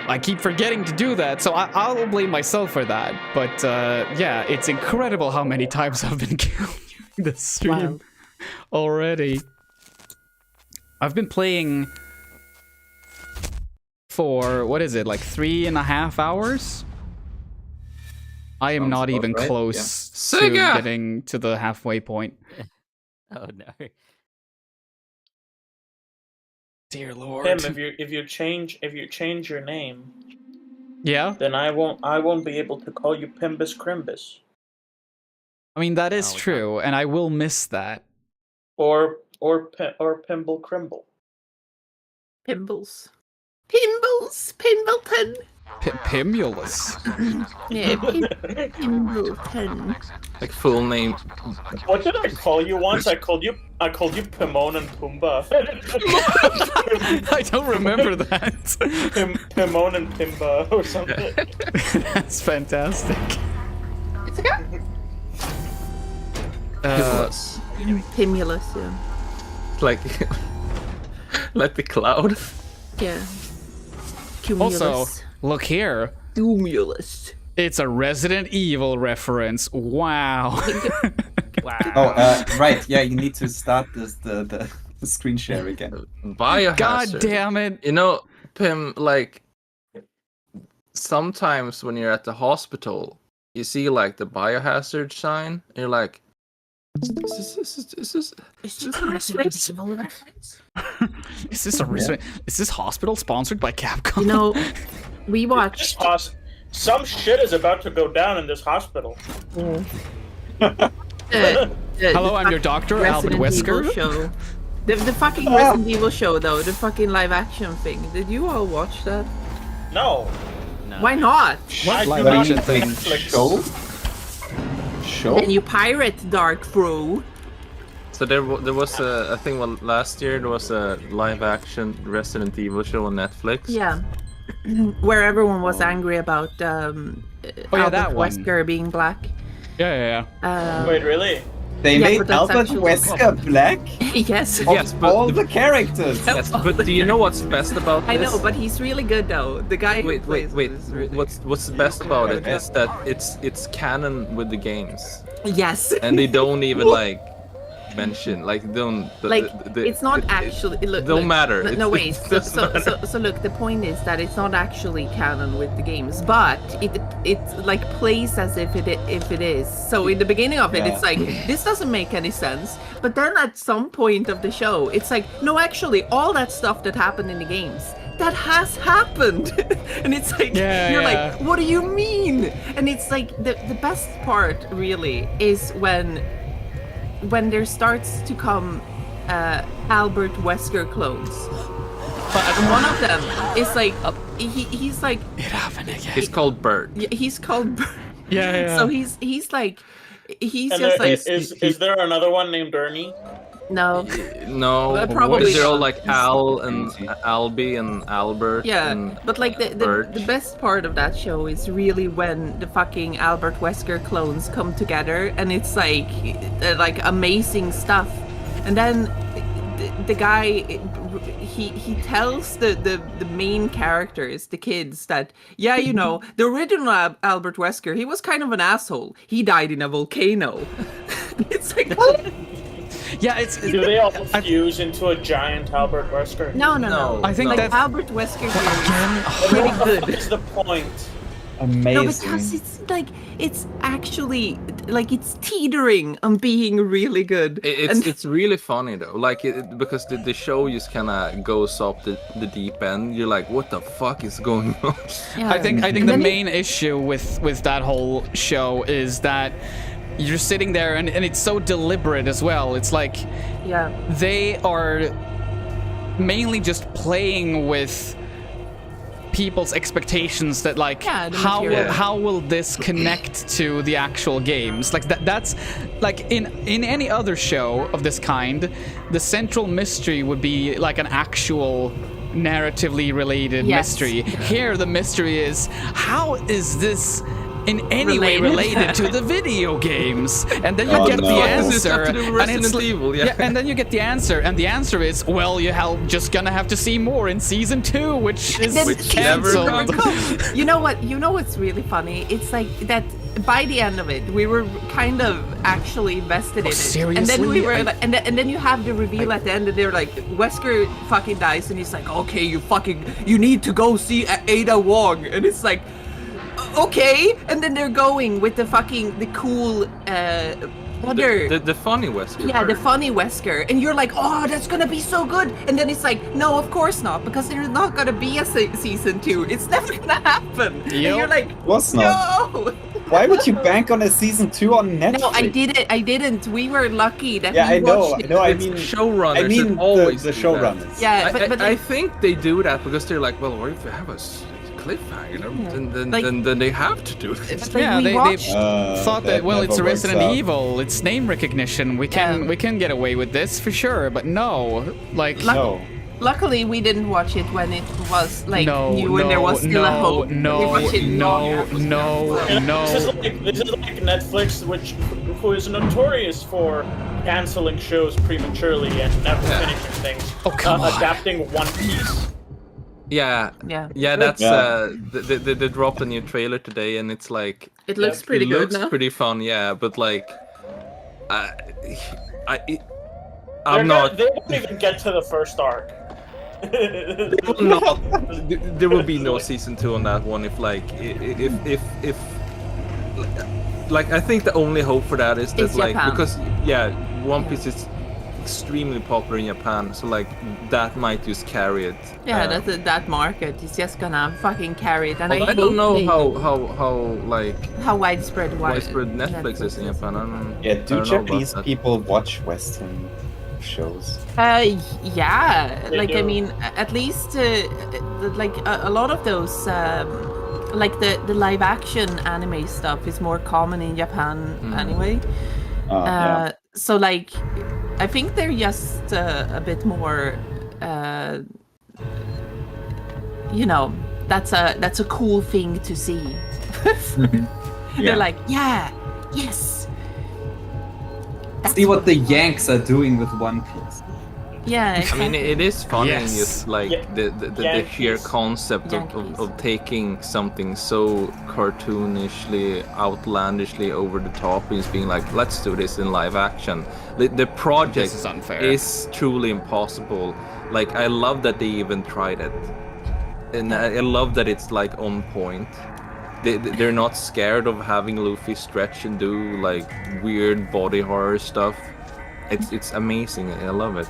Speaker 1: I keep forgetting to do that, so I'll blame myself for that. But yeah, it's incredible how many times I've been killed during this stream already. I've been playing for, what is it, like 3.5 hours? I am not even close to getting to the halfway point.
Speaker 3: Oh no.
Speaker 1: Dear Lord.
Speaker 19: Tim, if you change your name,
Speaker 1: yeah,
Speaker 19: then I won't be able to call you Pimbus Crimbus.
Speaker 1: I mean, that is true, and I will miss that.
Speaker 19: Or Pimble Crimble.
Speaker 18: Pimbles. Pimbleton.
Speaker 1: Pimulus.
Speaker 18: Yeah, Pimbleton.
Speaker 17: Like full name.
Speaker 19: What did I call you once? I called you Pimon and Pumbaa.
Speaker 1: I don't remember that.
Speaker 19: Pimon and Pimba or something.
Speaker 1: That's fantastic.
Speaker 18: It's a guy. Pimulus, yeah.
Speaker 17: Like the cloud.
Speaker 18: Yeah. Cumulus.
Speaker 1: Also, look here.
Speaker 18: Cumulus.
Speaker 1: It's a Resident Evil reference. Wow.
Speaker 3: Wow.
Speaker 12: Oh, right. Yeah, you need to start the screen share again.
Speaker 17: Biohazard.
Speaker 1: God damn it.
Speaker 17: You know, Pim, like sometimes when you're at the hospital, you see like the biohazard sign, and you're like, Is this a Resident Evil reference?
Speaker 1: Is this hospital sponsored by Capcom?
Speaker 18: You know, We watched.
Speaker 19: Some shit is about to go down in this hospital.
Speaker 1: Hello, I'm your doctor, Albert Wesker.
Speaker 18: Show. The fucking Resident Evil show, though, the fucking live action thing. Did you all watch that?
Speaker 19: No.
Speaker 18: Why not?
Speaker 12: What live action thing? Show?
Speaker 18: And you pirate Dark Bro.
Speaker 17: So there was a, I think last year there was a live action Resident Evil show on Netflix.
Speaker 18: Yeah. Where everyone was angry about Albert Wesker being black.
Speaker 1: Yeah.
Speaker 19: Wait, really?
Speaker 12: They made Albert Wesker black?
Speaker 18: Yes.
Speaker 12: But all the characters.
Speaker 17: Yes, but do you know what's best about this?
Speaker 18: I know, but he's really good though. The guy who plays
Speaker 17: Wait. What's best about it is that it's canon with the games.
Speaker 18: Yes.
Speaker 17: And they don't even like mention
Speaker 18: it's not actually
Speaker 17: don't matter.
Speaker 18: No wait. So look, the point is that it's not actually canon with the games, but it like plays as if it is. So in the beginning of it, it's like this doesn't make any sense. But then at some point of the show, it's like no, actually, all that stuff that happened in the games, that has happened. And it's like you're like, what do you mean? And it's like the best part really is when there starts to come Albert Wesker clones. And one of them is like he's like
Speaker 1: it happened again.
Speaker 17: He's called Bert.
Speaker 18: Yeah, he's called Bert.
Speaker 1: Yeah.
Speaker 18: So he's like he's
Speaker 19: and
Speaker 18: just like
Speaker 19: is there another one named Ernie?
Speaker 18: No.
Speaker 17: Probably they're all like Al and Albie and Albert.
Speaker 18: Yeah,
Speaker 17: and
Speaker 18: but like the best part of that show is really when the fucking Albert Wesker clones come together, and it's like amazing stuff. And then the guy he tells the main characters, the kids, that the original Albert Wesker, he was kind of an asshole. He died in a volcano. It's like.
Speaker 1: Yeah,
Speaker 19: do they all fuse into a giant Albert Wesker?
Speaker 18: No.
Speaker 1: I think that
Speaker 18: Albert Wesker is pretty good.
Speaker 19: What is the point?
Speaker 12: Amazing.
Speaker 18: No, because it's actually like it's teetering on being really good.
Speaker 17: It's really funny though, because the show just kind of goes up the deep end. You're like, what the fuck is going on?
Speaker 1: Yeah. I think the main issue with that whole show is that you're sitting there and it's so deliberate as well. It's like they are mainly just playing with people's expectations that how will this connect to the actual games. Like that's like in any other show of this kind, the central mystery would be like an actual narratively related mystery. Here the mystery is, how is this in any way related to the video games? And then you get the answer, and it's Evil, and then you get the answer, and the answer is, well, you're just gonna have to see more in season 2, which is cancelled.
Speaker 18: You know what's really funny? It's like that by the end of it, we were kind of actually invested in it.
Speaker 1: Seriously?
Speaker 18: And then we were like, and then you have the reveal at the end, and they're like, Wesker fucking dies, and he's like, okay, you need to go see Ada Wong, and it's like, okay, and then they're going with the cool
Speaker 17: the funny Wesker.
Speaker 18: Yeah, the funny Wesker, and you're like, oh, that's gonna be so good, and then it's like, no, of course not, because there's not gonna be a season 2. It's never gonna happen. And you're like,
Speaker 12: was
Speaker 18: no.
Speaker 12: Not. Why would you bank on a season 2 on Netflix?
Speaker 18: No, I didn't. We were lucky that
Speaker 12: I know.
Speaker 17: I mean showrunners.
Speaker 12: I mean
Speaker 17: always
Speaker 12: the showrunners.
Speaker 18: Yeah,
Speaker 17: but I think they do that because they're like, well, what if you have a cliffhanger, then they have to do this.
Speaker 1: Yeah, they thought that, well, it's Resident Evil, it's name recognition, we can get away with this for sure, but no, like
Speaker 12: no.
Speaker 18: Luckily, we didn't watch it when it was new and there was still a hope.
Speaker 1: No.
Speaker 19: This is like Netflix, who is notorious for canceling shows prematurely and never finishing things.
Speaker 1: Oh, come on.
Speaker 19: Adapting One Piece.
Speaker 17: Yeah. That's they dropped a new trailer today, and it's like
Speaker 18: it looks pretty good.
Speaker 17: It looks pretty fun, but like,
Speaker 19: They won't even get to the first arc.
Speaker 17: There will be no season 2 on that one. If I think the only hope for that is that
Speaker 18: Japan.
Speaker 17: Because One Piece is extremely popular in Japan, so like that might just carry it.
Speaker 18: Yeah, that market is just gonna fucking carry it. And
Speaker 17: I don't know how
Speaker 18: widespread
Speaker 17: Netflix is in Japan.
Speaker 12: Yeah,
Speaker 17: I
Speaker 12: do
Speaker 17: don't know
Speaker 12: Japanese
Speaker 17: about that.
Speaker 12: people watch Western shows?
Speaker 18: Yeah,
Speaker 19: They
Speaker 18: like
Speaker 19: do.
Speaker 18: I mean, at least like a lot of those like the live action anime stuff is more common in Japan anyway.
Speaker 12: Yeah.
Speaker 18: So like, I think they're just a bit more, you know, that's a cool thing to see. They're like, yeah, yes.
Speaker 12: See what the Yanks are doing with One Piece.
Speaker 18: Yeah,
Speaker 17: I mean, it is funny,
Speaker 12: Yes.
Speaker 17: just like the sheer concept of taking something so cartoonishly, outlandishly over the top and just being like, let's do this in live action. The project
Speaker 1: This is unfair.
Speaker 17: is truly impossible. Like, I love that they even tried it. And I love that it's like on point. They're not scared of having Luffy stretch and do like weird body horror stuff. It's amazing. I love it.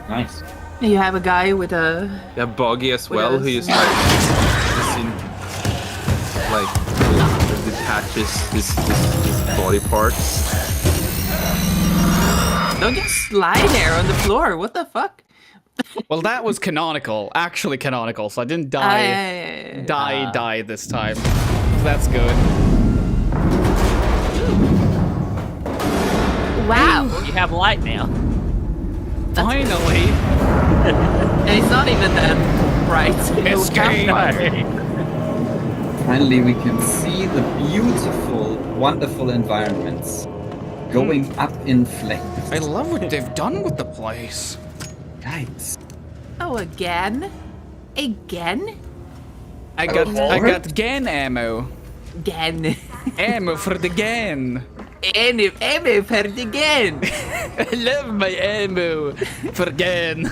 Speaker 12: Nice.
Speaker 18: You have a guy with a
Speaker 17: Buggy as
Speaker 18: with
Speaker 17: well,
Speaker 18: a
Speaker 17: who is like detaches his body parts.
Speaker 18: Don't just lie there on the floor. What the fuck?
Speaker 1: Well, that was canonical, actually canonical, so I didn't die this time. That's good.
Speaker 18: Wow.
Speaker 3: You have light now.
Speaker 1: Finally.
Speaker 18: And it's not even that bright.
Speaker 1: Escape.
Speaker 12: Finally, we can see the beautiful, wonderful environments going up in flames.
Speaker 1: I love what they've done with the place.
Speaker 12: Guys.
Speaker 18: Oh, again? Again?
Speaker 1: I got GAN ammo.
Speaker 18: GAN.
Speaker 1: Ammo for the GAN.
Speaker 18: Ammo for the GAN.
Speaker 1: I love my ammo for GAN.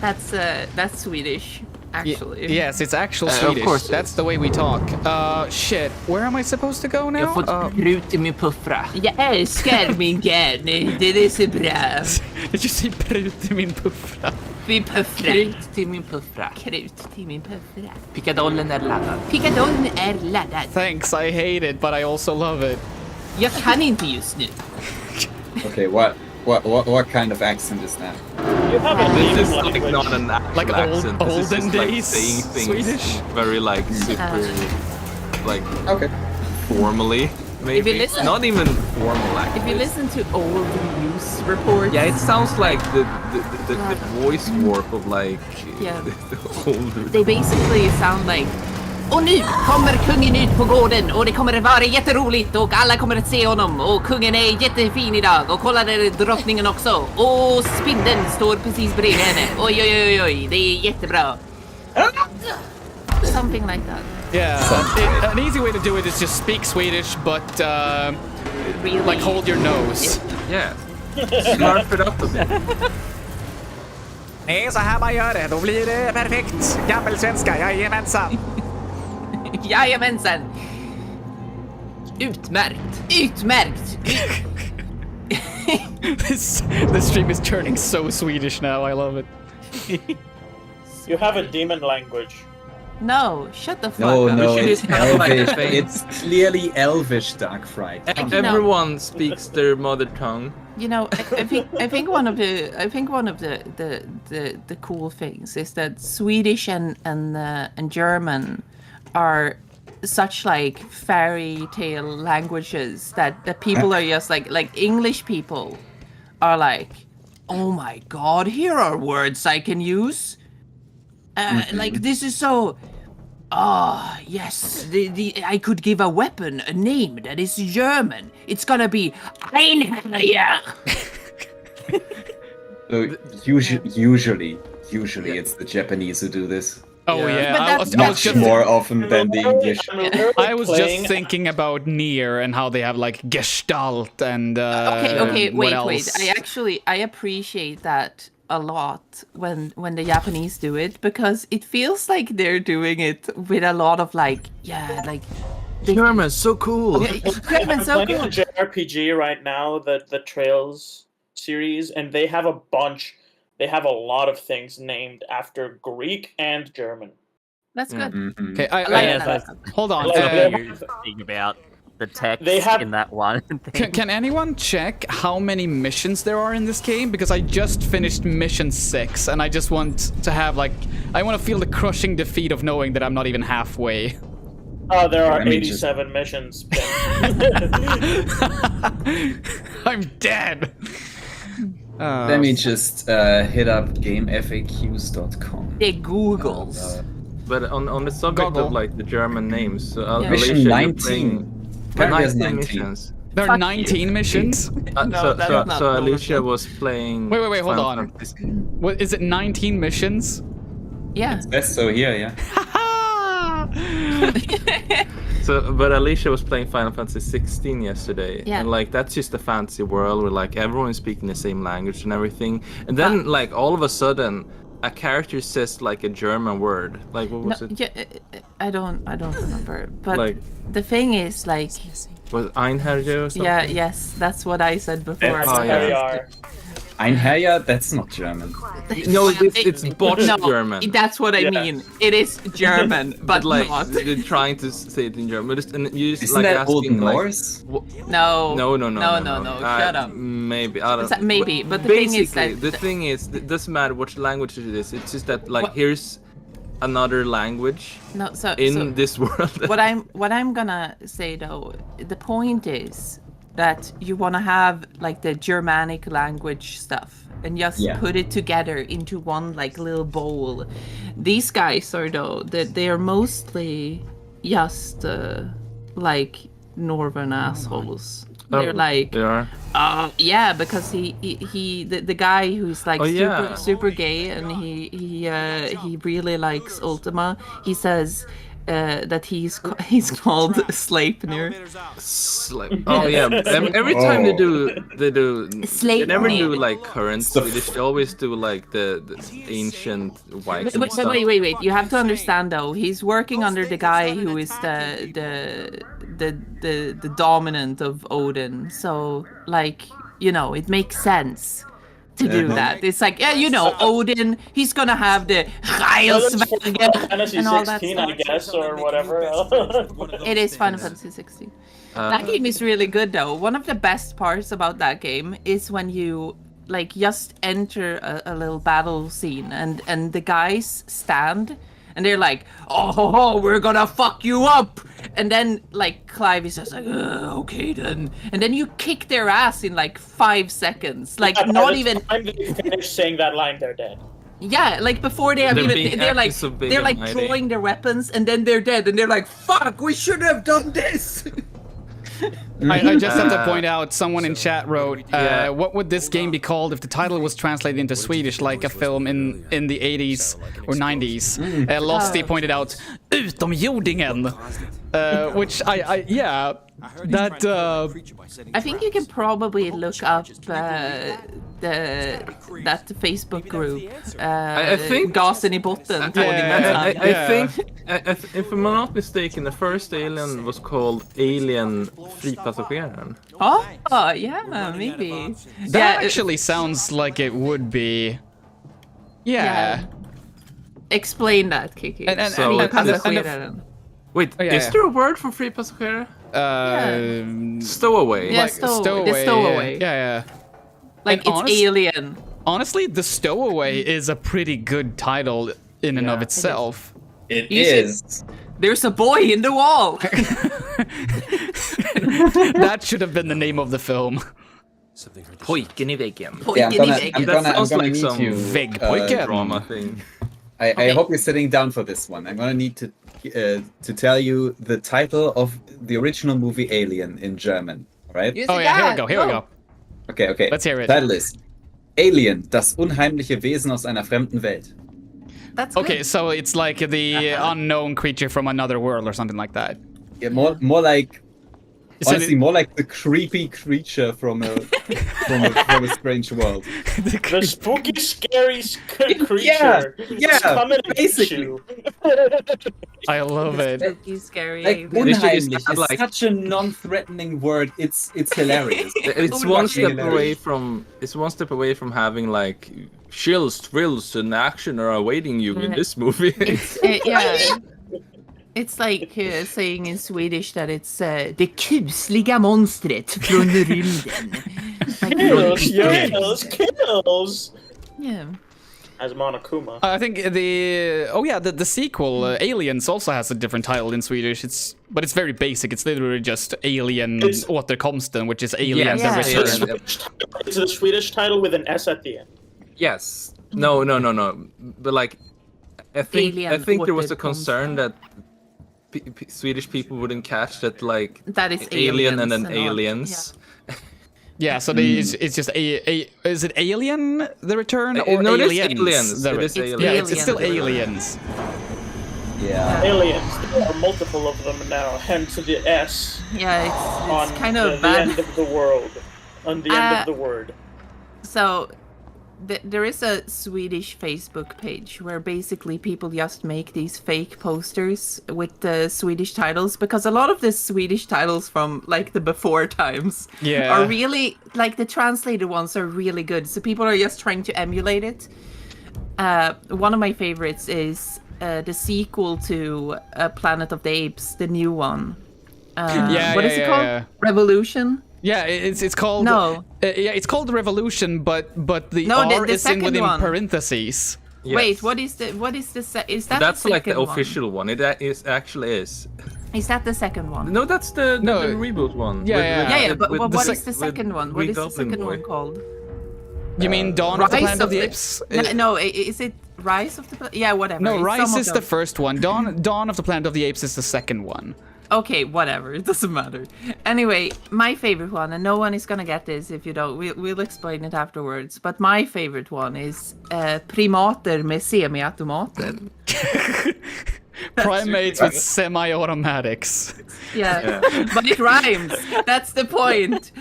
Speaker 18: That's Swedish, actually.
Speaker 1: Yes, it's actual Swedish.
Speaker 17: Of course
Speaker 1: That's the way we talk. Shit. Where am I supposed to go now?
Speaker 8: Jag får prut i min puffra.
Speaker 18: Jag älskar min GAN. Det är så bra.
Speaker 1: Did you say prut i min puffra?
Speaker 18: Vi puffrar.
Speaker 8: Krut till min puffra.
Speaker 18: Krut till min puffra.
Speaker 8: Pickadollen är laddad.
Speaker 18: Pickadollen är laddad.
Speaker 1: Thanks, I hate it, but I also love it.
Speaker 18: Jag kan inte just nu.
Speaker 12: Okay, what kind of accent is that?
Speaker 19: You have a
Speaker 17: This
Speaker 19: demon
Speaker 17: is like
Speaker 19: language.
Speaker 17: not an actual
Speaker 1: Like
Speaker 17: accent. This is
Speaker 1: olden
Speaker 17: just like
Speaker 1: days
Speaker 17: saying things
Speaker 1: Swedish?
Speaker 17: very like super like formally. Maybe
Speaker 18: If you listen-
Speaker 17: not even formal accent.
Speaker 18: If you listen to old news reports.
Speaker 17: Yeah, it sounds like the voice warp of like
Speaker 18: Yeah.
Speaker 17: the older.
Speaker 18: They basically sound like. Och nu kommer kungen ut på gården och det kommer vara jätteroligt och alla kommer att se honom och kungen är jättefin idag och kolla där drottningen också och spindeln står precis bredvid henne. Oj oj oj oj, det är jättebra. Something like that.
Speaker 1: Yeah, an easy way to do it is just speak Swedish, but
Speaker 18: Really?
Speaker 1: like hold your nose.
Speaker 17: Yeah. Slurp it up a bit.
Speaker 1: Det är så här man gör det, då blir det perfekt. Gammelsvenska, jajamensan.
Speaker 18: Jajamensan. Utmärkt. Utmärkt.
Speaker 1: This stream is turning so Swedish now, I love it.
Speaker 19: You have a demon language.
Speaker 18: No, shut the fuck
Speaker 12: No,
Speaker 18: up.
Speaker 12: no,
Speaker 17: should
Speaker 12: it's
Speaker 17: just have like
Speaker 12: Elvish.
Speaker 17: a face.
Speaker 12: It's clearly Elvish, Dark Fright.
Speaker 17: Everyone speaks their mother tongue.
Speaker 18: You know, I think one of the cool things is that Swedish and German are such like fairy tale languages that people are just like English people are like, oh my god, here are words I can use. Like this is so. Ah, yes. I could give a weapon a name that is German. It's gonna be Einherjar.
Speaker 12: So usually it's the Japanese who do this.
Speaker 1: Oh yeah, I was
Speaker 12: Much
Speaker 1: just
Speaker 12: more often than the English.
Speaker 1: I was just thinking about Nier and how they have like Gestalt and
Speaker 18: Okay,
Speaker 1: what
Speaker 18: wait.
Speaker 1: else?
Speaker 18: I appreciate that a lot when the Japanese do it because it feels like they're doing it with a lot of like
Speaker 17: German's so cool.
Speaker 18: German's so
Speaker 19: I'm playing
Speaker 18: cool.
Speaker 19: a JRPG right now, the Trails series, and they have a bunch. They have a lot of things named after Greek and German.
Speaker 18: That's good.
Speaker 1: Okay, hold on.
Speaker 3: Speaking about the text in that one.
Speaker 1: Can anyone check how many missions there are in this game? Because I just finished mission 6, and I just want to have I want to feel the crushing defeat of knowing that I'm not even halfway.
Speaker 19: Oh, there are 87 missions.
Speaker 1: I'm dead.
Speaker 12: Let me just hit up gamefaqs.com.
Speaker 18: The Googles.
Speaker 17: But on the subject of the German names,
Speaker 12: Mission
Speaker 17: Alicia,
Speaker 12: 19.
Speaker 17: There's
Speaker 12: 19
Speaker 17: missions.
Speaker 1: There are 19 missions?
Speaker 17: So Alicia was playing.
Speaker 1: Wait, hold on. What is it? 19 missions?
Speaker 18: Yeah.
Speaker 12: It's best so here, yeah.
Speaker 17: But Alicia was playing Final Fantasy 16 yesterday, and that's just a fantasy world where everyone is speaking the same language and everything. And then all of a sudden, a character says a German word. What was it?
Speaker 18: Yeah, I don't remember. But the thing is
Speaker 17: was Einherjar or something?
Speaker 18: Yeah, yes, that's what I said before.
Speaker 12: Einherjar, that's not German.
Speaker 17: No, it's botched German.
Speaker 18: That's what I mean. It is German, but not.
Speaker 17: They're trying to say it in German. And you just
Speaker 12: Isn't that Old
Speaker 17: asking
Speaker 12: Norse?
Speaker 18: No.
Speaker 17: No.
Speaker 18: Shut up.
Speaker 17: Maybe I don't.
Speaker 18: Maybe, but the
Speaker 17: thing is, it doesn't matter which language it is. It's just that here's another language.
Speaker 18: No, so
Speaker 17: this world.
Speaker 18: what I'm gonna say though, the point is that you want to have the Germanic language stuff and just put it together into one little bowl. These guys are they are mostly just northern assholes. They're
Speaker 17: they are.
Speaker 18: Yeah, because the guy who's super gay and he really likes Ultima. He says that he's called Sleipnir.
Speaker 17: Oh yeah. Every time they do
Speaker 18: Sleipnir.
Speaker 17: they never do current Swedish. They always do the ancient Vikings stuff.
Speaker 18: Wait. You have to understand though. He's working under the guy who is the dominant of Odin. So it makes sense to do that. It's Odin, he's gonna have the Heilsvägen and all that
Speaker 19: 16,
Speaker 18: stuff.
Speaker 19: I guess, or whatever.
Speaker 18: It is Final Fantasy 16. That game is really good though. One of the best parts about that game is when you just enter a little battle scene and the guys stand and they're like, oh, we're gonna fuck you up. And then Clive is just okay then. And then you kick their ass in 5 seconds. Not even.
Speaker 19: By the time they finish saying that line, they're dead.
Speaker 18: Yeah, before they have they're drawing their weapons and then they're dead and they're like, fuck, we should have done this.
Speaker 1: I just have to point out, someone in chat wrote, what would this game be called if the title was translated into Swedish like a film in the 80s or 90s? Losty pointed out, Utomjordingen, which
Speaker 18: I think you can probably look up that Facebook group.
Speaker 17: I think
Speaker 18: Gasen I botten.
Speaker 17: I think, if I'm not mistaken, the first Alien was called Alien Fripassageraren.
Speaker 18: Oh, yeah, maybe.
Speaker 1: That actually sounds like it would be. Yeah.
Speaker 18: Explain that, Kiki.
Speaker 17: Wait, is there a word for Fripassagerare? Stowaway.
Speaker 18: Yeah, stowaway.
Speaker 1: Yeah.
Speaker 18: It's Alien.
Speaker 1: Honestly, the Stowaway is a pretty good title in and of itself.
Speaker 12: It is.
Speaker 18: There's a boy in the wall.
Speaker 1: That should have been the name of the film.
Speaker 17: Pojken I väggen.
Speaker 12: Yeah, I'm gonna need
Speaker 17: some
Speaker 1: Väggpojken
Speaker 17: drama thing.
Speaker 12: I hope you're sitting down for this one. I'm gonna need to tell you the title of the original movie Alien in German, right?
Speaker 1: Oh yeah, here we go.
Speaker 12: Okay.
Speaker 1: Let's hear it.
Speaker 12: Title is Alien, das unheimliche Wesen aus einer fremden Welt.
Speaker 18: That's
Speaker 1: okay, so it's like the unknown creature from another world or something like that.
Speaker 12: Yeah, more like Honestly, more like the creepy creature from a strange world.
Speaker 19: The spooky, scary creature.
Speaker 12: Yeah,
Speaker 19: coming
Speaker 12: basically.
Speaker 19: at you.
Speaker 1: I love it.
Speaker 18: Spooky, scary.
Speaker 12: Like unheimlich is such a non-threatening word. It's hilarious.
Speaker 17: It's one step away from. It's one step away from having like chills, thrills, and action are awaiting you in this movie.
Speaker 18: Yeah. It's like saying in Swedish that it's det kusliga monstret från rymden.
Speaker 19: Kills.
Speaker 18: Yeah.
Speaker 19: As Monokuma.
Speaker 1: I think the sequel Aliens also has a different title in Swedish. But it's very basic. It's literally just Alien Återkomsten, which is Alien the Return.
Speaker 19: It's the Swedish title with an S at the end.
Speaker 17: Yes. No. But like, I think there was a concern that Swedish people wouldn't catch that, like,
Speaker 18: that is
Speaker 17: Alien and then
Speaker 18: and all.
Speaker 17: Aliens.
Speaker 1: Yeah, so it's just is it Alien the Return or
Speaker 17: no,
Speaker 1: Aliens?
Speaker 17: It is Aliens.
Speaker 1: Yeah, it's still Aliens.
Speaker 12: Yeah.
Speaker 19: Aliens. There are multiple of them now, hence the S.
Speaker 18: Yeah, it's kind of
Speaker 19: the
Speaker 18: bad.
Speaker 19: end of the world. On the end of the word.
Speaker 18: So there is a Swedish Facebook page where basically people just make these fake posters with the Swedish titles, because a lot of the Swedish titles from like the before times are really, like, the translated ones are really good. So people are just trying to emulate it. One of my favorites is the sequel to Planet of the Apes, the new one. What is it called?
Speaker 1: Yeah.
Speaker 18: Revolution?
Speaker 1: Yeah, it's called it's called Revolution, but the R is in within parentheses.
Speaker 17: Yes.
Speaker 18: Wait, is that
Speaker 17: That's
Speaker 18: the
Speaker 17: like the
Speaker 18: second
Speaker 17: official one. It actually is.
Speaker 18: Is that the second one?
Speaker 17: No, that's the reboot one.
Speaker 18: But what is the second one? What is the second one called?
Speaker 1: You mean Dawn of the Planet of the Apes?
Speaker 18: No, is it Rise of the? Yeah, whatever.
Speaker 1: No, Rise is the first one. Dawn of the Planet of the Apes is the second one.
Speaker 18: Okay, whatever. It doesn't matter. Anyway, my favorite one, and no one is gonna get this if you don't. We'll explain it afterwards. But my favorite one is primater med semi-automater.
Speaker 1: Primates with semi-automatics.
Speaker 18: Yeah, but it rhymes. That's the point.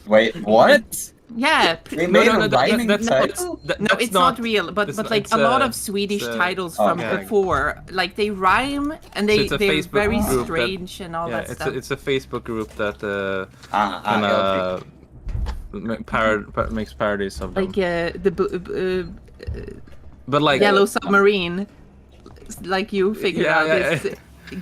Speaker 12: Wait, what?
Speaker 18: Yeah. It's not real. But like a lot of Swedish titles from before, like they rhyme and they're very strange and all that stuff.
Speaker 17: It's a Facebook group that makes parodies of them.
Speaker 18: Like
Speaker 17: but like
Speaker 18: Yellow Submarine, like you figured out. It's,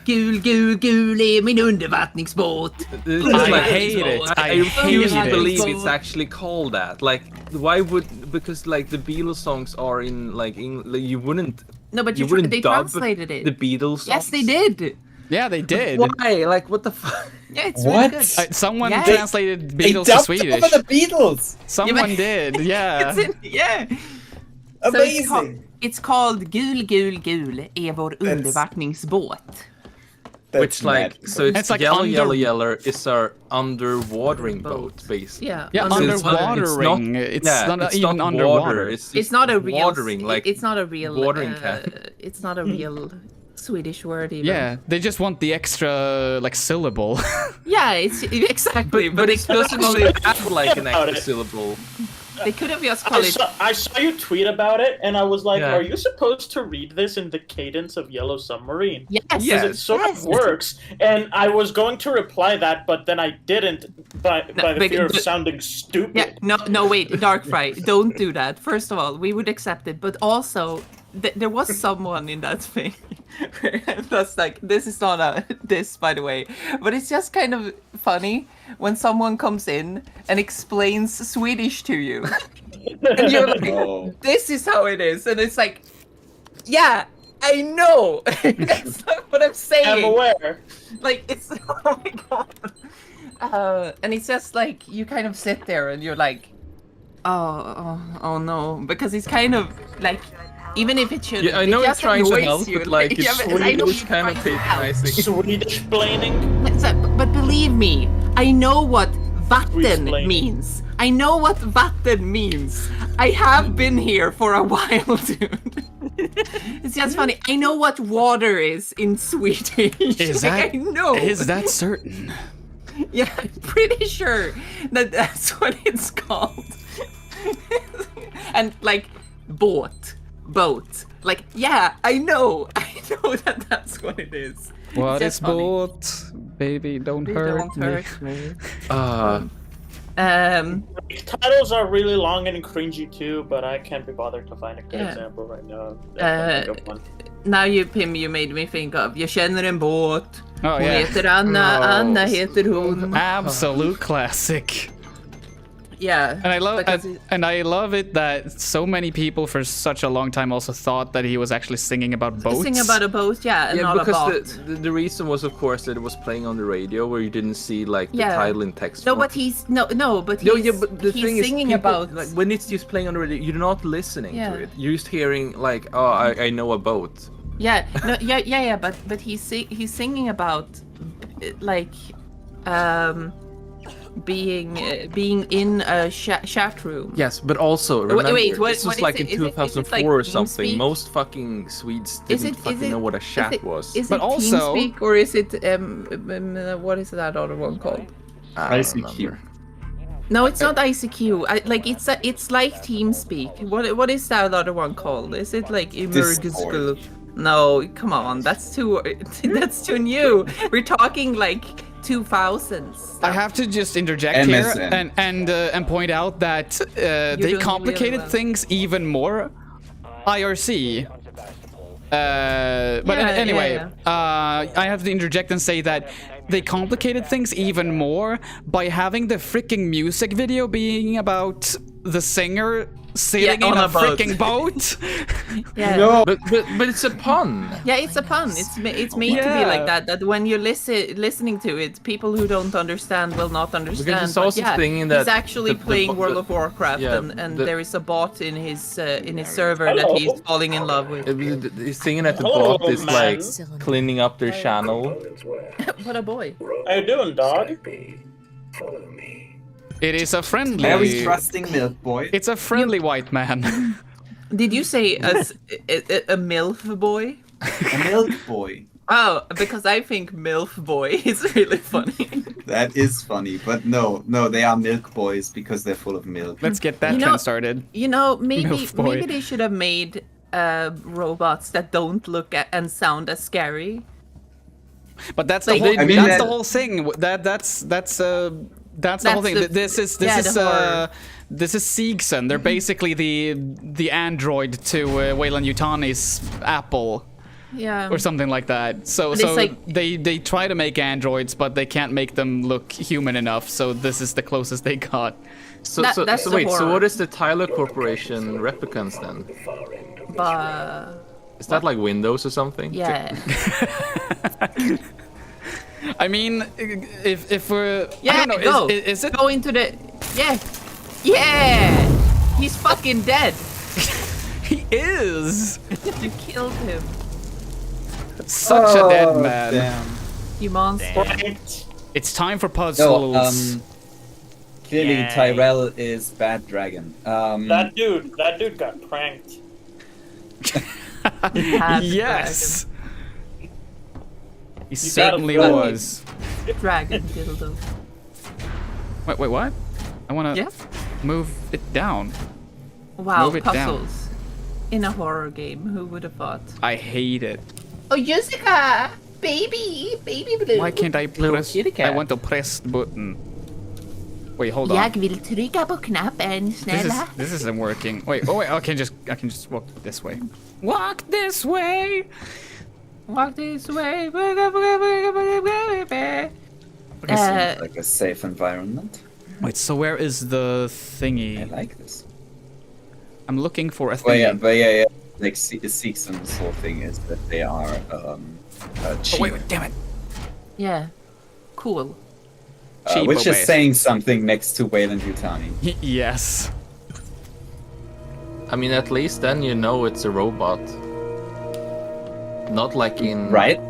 Speaker 18: Gul, gul, gul är min undervattningsbåt.
Speaker 1: I hate it. I
Speaker 17: refuse to believe
Speaker 18: it.
Speaker 17: it's actually called that. Like, why would? Because like the Beatles songs are in like you wouldn't.
Speaker 18: No, but
Speaker 17: you wouldn't
Speaker 18: they
Speaker 17: dub
Speaker 18: translated it.
Speaker 17: The Beatles songs?
Speaker 18: Yes, they did.
Speaker 1: Yeah, they did.
Speaker 17: Why? Like, what the fuck?
Speaker 18: Yeah, it's really good.
Speaker 1: Someone translated Beatles to Swedish.
Speaker 12: Over the Beatles.
Speaker 1: Someone did. Yeah.
Speaker 12: Amazing.
Speaker 18: So it's called Gul, gul, gul är vår undervattningsbåt.
Speaker 17: Which like it's like yellow is our underwatering boat basically.
Speaker 18: Yeah,
Speaker 1: underwatering. It's not even underwater.
Speaker 18: It's not a real
Speaker 17: watering. Like
Speaker 18: it's not a real
Speaker 17: watering cat.
Speaker 18: It's not a real Swedish word even.
Speaker 1: Yeah, they just want the extra like syllable.
Speaker 18: Yeah, it's exactly.
Speaker 17: But it doesn't really have like an extra syllable.
Speaker 18: They could have just called it.
Speaker 19: I saw you tweet about it, and I was like, "Are you supposed to read this in the cadence of Yellow Submarine?"
Speaker 18: Yes,
Speaker 19: because it sort of works. And I was going to reply that, but then I didn't by the fear of sounding stupid.
Speaker 18: Yeah, no, wait, Darkfry, don't do that. First of all, we would accept it, but also there was someone in that thing. That's like, this is not a diss, by the way, but it's just kind of funny when someone comes in and explains Swedish to you, and you're like, "This is how it is," and it's like, "Yeah, I know." That's not what I'm saying.
Speaker 19: I'm aware.
Speaker 18: Like, it's oh my god, and it's just like you kind of sit there and you're like, oh no, because it's kind of like. Even if it should,
Speaker 17: I know it's trying to help, but like it's kind of patronizing.
Speaker 19: Swedish-plaining.
Speaker 18: But believe me, I know what vatten means. I know what vatten means. I have been here for a while, dude. It's just funny. I know what water is in Swedish.
Speaker 1: Is that certain?
Speaker 18: Yeah, I'm pretty sure that that's what it's called. And like boat. Like, yeah, I know that that's what it is.
Speaker 1: What
Speaker 18: It's
Speaker 1: is
Speaker 18: just funny.
Speaker 1: boat? Baby, don't
Speaker 18: Don't
Speaker 1: hurt
Speaker 18: me.
Speaker 19: Titles are really long and cringy too, but I can't be bothered to find a good
Speaker 18: Yeah.
Speaker 19: example right now. I can't think of one.
Speaker 18: Now you made me think of Jag känner en båt.
Speaker 1: Oh,
Speaker 18: Hon
Speaker 1: yeah.
Speaker 18: heter Anna,
Speaker 1: No.
Speaker 18: Anna heter hon.
Speaker 1: Absolute classic.
Speaker 18: Yeah.
Speaker 1: And I love it that so many people for such a long time also thought that he was actually singing about boats.
Speaker 18: Sing about a boat, yeah, and not a
Speaker 17: because
Speaker 18: boat.
Speaker 17: the reason was, of course, that it was playing on the radio where you didn't see like the
Speaker 18: Yeah.
Speaker 17: title in text.
Speaker 18: No,
Speaker 17: form.
Speaker 18: but he's no, but
Speaker 17: No,
Speaker 18: he's,
Speaker 17: yeah, but the
Speaker 18: he's
Speaker 17: thing is,
Speaker 18: singing
Speaker 17: people,
Speaker 18: about.
Speaker 17: like, when it's just playing on the radio, you're not listening
Speaker 18: Yeah.
Speaker 17: to it. You're just hearing like, oh, I know a boat.
Speaker 18: Yeah, no, yeah, but he's singing about like being in a chat room.
Speaker 17: Yes, but also remember,
Speaker 18: wait, what-
Speaker 17: this was
Speaker 18: what
Speaker 17: like
Speaker 18: is
Speaker 17: in
Speaker 18: it? Is it
Speaker 17: 2004
Speaker 18: like
Speaker 17: or something.
Speaker 18: TeamSpeak?
Speaker 17: Most fucking Swedes
Speaker 18: Is
Speaker 17: didn't fucking know what a chat was.
Speaker 18: Is
Speaker 1: But
Speaker 18: it
Speaker 1: also-
Speaker 18: TeamSpeak or is it what is that other one called?
Speaker 17: I don't
Speaker 12: ICQ.
Speaker 17: remember.
Speaker 18: No, it's not ICQ. It's like TeamSpeak. What is that other one called? Is it like
Speaker 12: Discord.
Speaker 18: No, come on. That's too new. We're talking like 2000s.
Speaker 1: I have to just interject
Speaker 12: MSN.
Speaker 1: here and point out that they
Speaker 18: doing
Speaker 1: complicated
Speaker 18: really well.
Speaker 1: things even more. IRC. But
Speaker 18: Yeah,
Speaker 1: anyway,
Speaker 18: yeah.
Speaker 1: I have to interject and say that they complicated things even more by having the freaking music video being about the singer sailing
Speaker 18: Yeah,
Speaker 1: in
Speaker 18: on
Speaker 1: a
Speaker 18: a boat.
Speaker 1: freaking boat.
Speaker 18: Yeah.
Speaker 12: No.
Speaker 17: But it's a pun.
Speaker 18: Yeah, it's a pun. It's made to be like that. That when you're listening to it, people who don't understand will not understand.
Speaker 17: Because it's
Speaker 18: But
Speaker 17: also
Speaker 18: yeah,
Speaker 17: thinking that
Speaker 18: he's actually
Speaker 17: the
Speaker 18: playing World of Warcraft,
Speaker 17: yeah,
Speaker 18: and
Speaker 17: the-
Speaker 18: there is a bot in his server that
Speaker 19: Hello.
Speaker 18: he's falling in love with.
Speaker 17: He's thinking that the
Speaker 19: Hello,
Speaker 17: bot is
Speaker 19: man.
Speaker 17: like cleaning up their channel.
Speaker 18: What a boy!
Speaker 19: How you doing, dog?
Speaker 1: It is a friendly.
Speaker 12: Very trusting milk boy.
Speaker 1: It's a friendly white man.
Speaker 18: Did you say a MILF boy?
Speaker 12: A milk boy.
Speaker 18: Oh, because I think MILF boy is really funny.
Speaker 12: That is funny, but no, they are milk boys because they're full of milk.
Speaker 1: Let's get that
Speaker 18: You know-
Speaker 1: trend started.
Speaker 18: You know,
Speaker 1: MILF boy.
Speaker 18: maybe they should have made robots that don't look at and sound as scary.
Speaker 1: But that's
Speaker 18: Like,
Speaker 1: the whole.
Speaker 12: I mean,
Speaker 1: that's
Speaker 12: that-
Speaker 1: the whole thing. That's the whole thing.
Speaker 18: the-
Speaker 1: This is
Speaker 18: yeah, the horror.
Speaker 1: this is Seegson. They're basically the android to Wayland Yutani's Apple.
Speaker 18: Yeah.
Speaker 1: Or something like that. So
Speaker 18: But it's like-
Speaker 1: they try to make androids, but they can't make them look human enough. So this is the closest they got.
Speaker 17: So
Speaker 18: That's the
Speaker 17: wait, so
Speaker 18: horror.
Speaker 17: what is the Tyler Corporation replicants then?
Speaker 18: But
Speaker 17: Is that like Windows or something?
Speaker 18: yeah.
Speaker 1: I mean, if we're
Speaker 18: Yeah,
Speaker 1: I don't know,
Speaker 18: go.
Speaker 1: is it
Speaker 18: Go into the... Yeah! He's fucking dead!
Speaker 1: he is
Speaker 18: You killed him.
Speaker 1: such a dead man.
Speaker 12: Damn.
Speaker 18: You monster.
Speaker 1: It's time for
Speaker 12: No,
Speaker 1: puzzles.
Speaker 12: clearly
Speaker 3: Yay.
Speaker 12: Tyrell is bad dragon.
Speaker 19: That dude got pranked.
Speaker 1: Yes. He
Speaker 19: gotta
Speaker 1: certainly
Speaker 19: find
Speaker 1: was.
Speaker 18: Dragon dildo.
Speaker 1: Wait, what? I want to
Speaker 18: Yeah.
Speaker 1: move it down.
Speaker 18: Wow,
Speaker 1: Move it down.
Speaker 18: puzzles. In a horror game, who would have thought?
Speaker 1: I hate it.
Speaker 18: Oh, Jessica! Baby blue.
Speaker 1: Why can't I press?
Speaker 18: kitty cat.
Speaker 1: I want to press the button. Wait, hold on.
Speaker 18: Jag vill trycka på knappen, snälla.
Speaker 1: This isn't working. Wait, I can just walk this way. Walk this way.
Speaker 18: Walk this way.
Speaker 12: This seems like a safe environment.
Speaker 1: Wait, so where is the thingy?
Speaker 12: I like this.
Speaker 1: I'm looking for a thingy.
Speaker 12: But yeah. Like Seegson's whole thing is that they are cheap.
Speaker 1: Oh, wait, damn it.
Speaker 18: Yeah. Cool.
Speaker 1: Cheap
Speaker 12: Which is
Speaker 1: obey.
Speaker 12: saying something next to Wayland Yutani.
Speaker 1: Yes.
Speaker 17: I mean, at least then you know it's a robot. Not like in
Speaker 12: Right?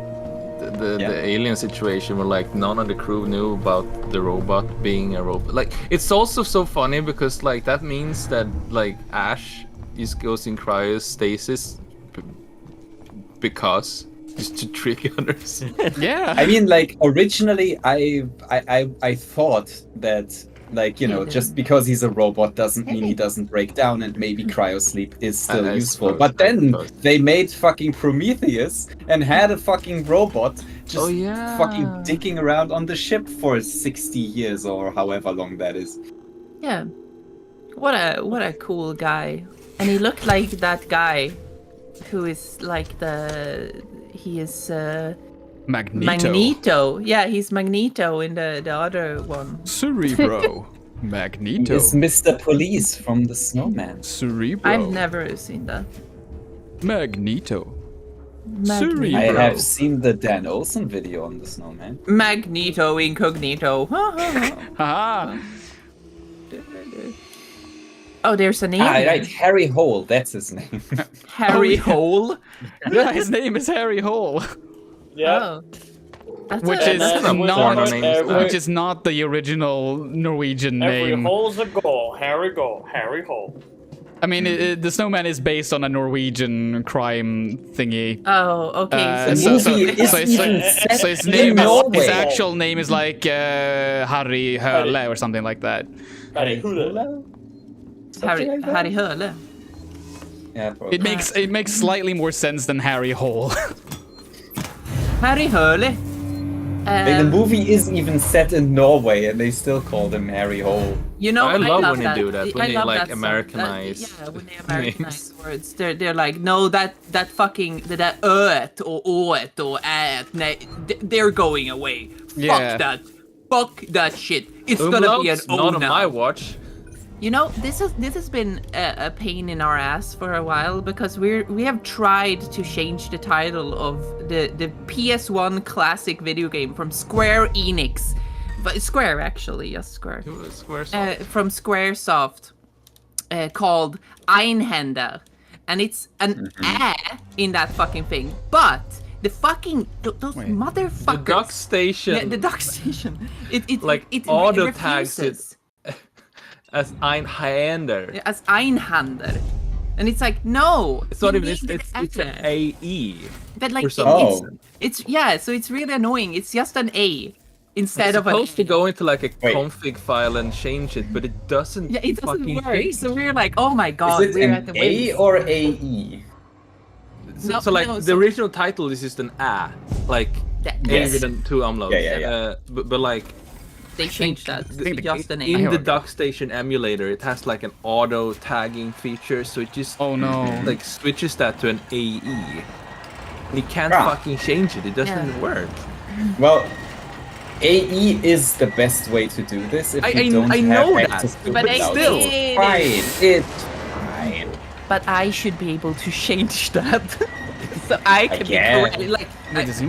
Speaker 17: the alien situation where like none of the crew knew about the robot being a robot. Like it's also so funny because like that means that like Ash just goes in cryostasis because just to trick others.
Speaker 1: Yeah.
Speaker 12: I mean, like originally, I thought that, like, you know, just because he's a robot doesn't mean he doesn't break down, and maybe cryosleep is still useful. But then they made fucking Prometheus and had a fucking robot just fucking dicking around on the ship for 60 years or however long that is.
Speaker 18: Yeah. What a cool guy. And he looked like that guy who is like he is Magneto. Yeah, he's Magneto in the other one.
Speaker 1: Cerebro. Magneto.
Speaker 12: Is Mr. Police from The Snowman.
Speaker 1: Cerebro.
Speaker 18: I've never seen that.
Speaker 1: Magneto.
Speaker 18: Cerebro.
Speaker 12: I have seen the Dan Olsen video on The Snowman.
Speaker 18: Magneto Incognito.
Speaker 1: Haha.
Speaker 18: Oh, there's a name.
Speaker 12: Right, Harry Hole, that's his name.
Speaker 18: Harry Hole?
Speaker 1: Yeah, his name is Harry Hole.
Speaker 19: Yeah.
Speaker 18: Oh.
Speaker 1: Which is not the original Norwegian
Speaker 19: Every
Speaker 1: name.
Speaker 19: hole's a goal. Harry Hole.
Speaker 1: I mean, the Snowman is based on a Norwegian crime thingy.
Speaker 18: Oh, okay.
Speaker 12: The movie is even set
Speaker 1: so his
Speaker 12: in
Speaker 1: name,
Speaker 12: Norway.
Speaker 1: his actual name is like Harry Höle or something like that.
Speaker 19: Harry Hole.
Speaker 18: Harry Höle.
Speaker 12: Yeah,
Speaker 1: it makes slightly more sense than Harry Hole.
Speaker 18: Harry Höle.
Speaker 12: The movie is even set in Norway, and they still call him Harry Hole.
Speaker 18: You know,
Speaker 17: I love when
Speaker 18: that.
Speaker 17: you do that. When you like Americanize.
Speaker 18: Yeah, when they Americanize words, they're like, no, that fucking that öet or oet or ät, they're going away. Fuck that shit. It's gonna be an O
Speaker 17: not on
Speaker 18: now.
Speaker 17: my watch.
Speaker 18: You know, this has been a pain in our ass for a while because we have tried to change the title of the PS1 classic video game from Square Enix, but Square actually, yes, Square. From SquareSoft, called Einhänder, and it's an in that fucking thing, but the fucking those motherfuckers.
Speaker 17: The Duck Station.
Speaker 18: Yeah, the Duck Station. It
Speaker 17: auto tags
Speaker 18: refuses.
Speaker 17: it as Einhänder.
Speaker 18: As Einhänder. And it's like, no.
Speaker 17: It's not even, it's an AE.
Speaker 18: But like,
Speaker 17: for some reason.
Speaker 18: So it's really annoying. It's just an A instead of
Speaker 17: an
Speaker 18: an
Speaker 17: supposed to go into like a config file and change it, but it doesn't.
Speaker 18: Yeah, it doesn't
Speaker 17: fucking
Speaker 18: work.
Speaker 17: change.
Speaker 18: So we're like, oh my god,
Speaker 12: Is it
Speaker 18: we're
Speaker 12: an
Speaker 18: at the
Speaker 12: A
Speaker 18: wins.
Speaker 12: or AE?
Speaker 17: The original title is just an A, like
Speaker 18: Yes.
Speaker 17: with then two umlauts.
Speaker 12: Yeah.
Speaker 17: But like
Speaker 18: They changed that. Just an A.
Speaker 17: in the Duck Station emulator, it has like an auto tagging feature, so it just like switches that to an AE. And you can't fucking change it. It doesn't work.
Speaker 12: Well, AE is the best way to do this if you don't
Speaker 17: I
Speaker 12: have
Speaker 17: know
Speaker 12: access
Speaker 17: that,
Speaker 12: to
Speaker 18: but
Speaker 12: it.
Speaker 18: still,
Speaker 12: It's fine.
Speaker 18: But I should be able to change that, so I can be
Speaker 12: guess.
Speaker 18: correct. Like,
Speaker 17: It's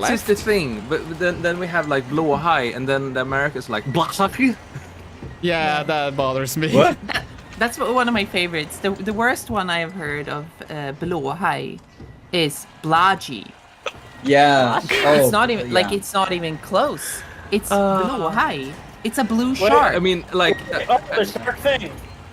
Speaker 17: just the thing, but then we have like Blå High, and then the Americans like Blåhaj.
Speaker 1: Yeah, that bothers me.
Speaker 12: What?
Speaker 18: That's one of my favorites. The worst one I've heard of Blå High is Blaji.
Speaker 12: Yeah.
Speaker 18: It's not even like it's not even close. It's Blå High. It's a blue shark.
Speaker 17: I mean, like
Speaker 19: the shark thing.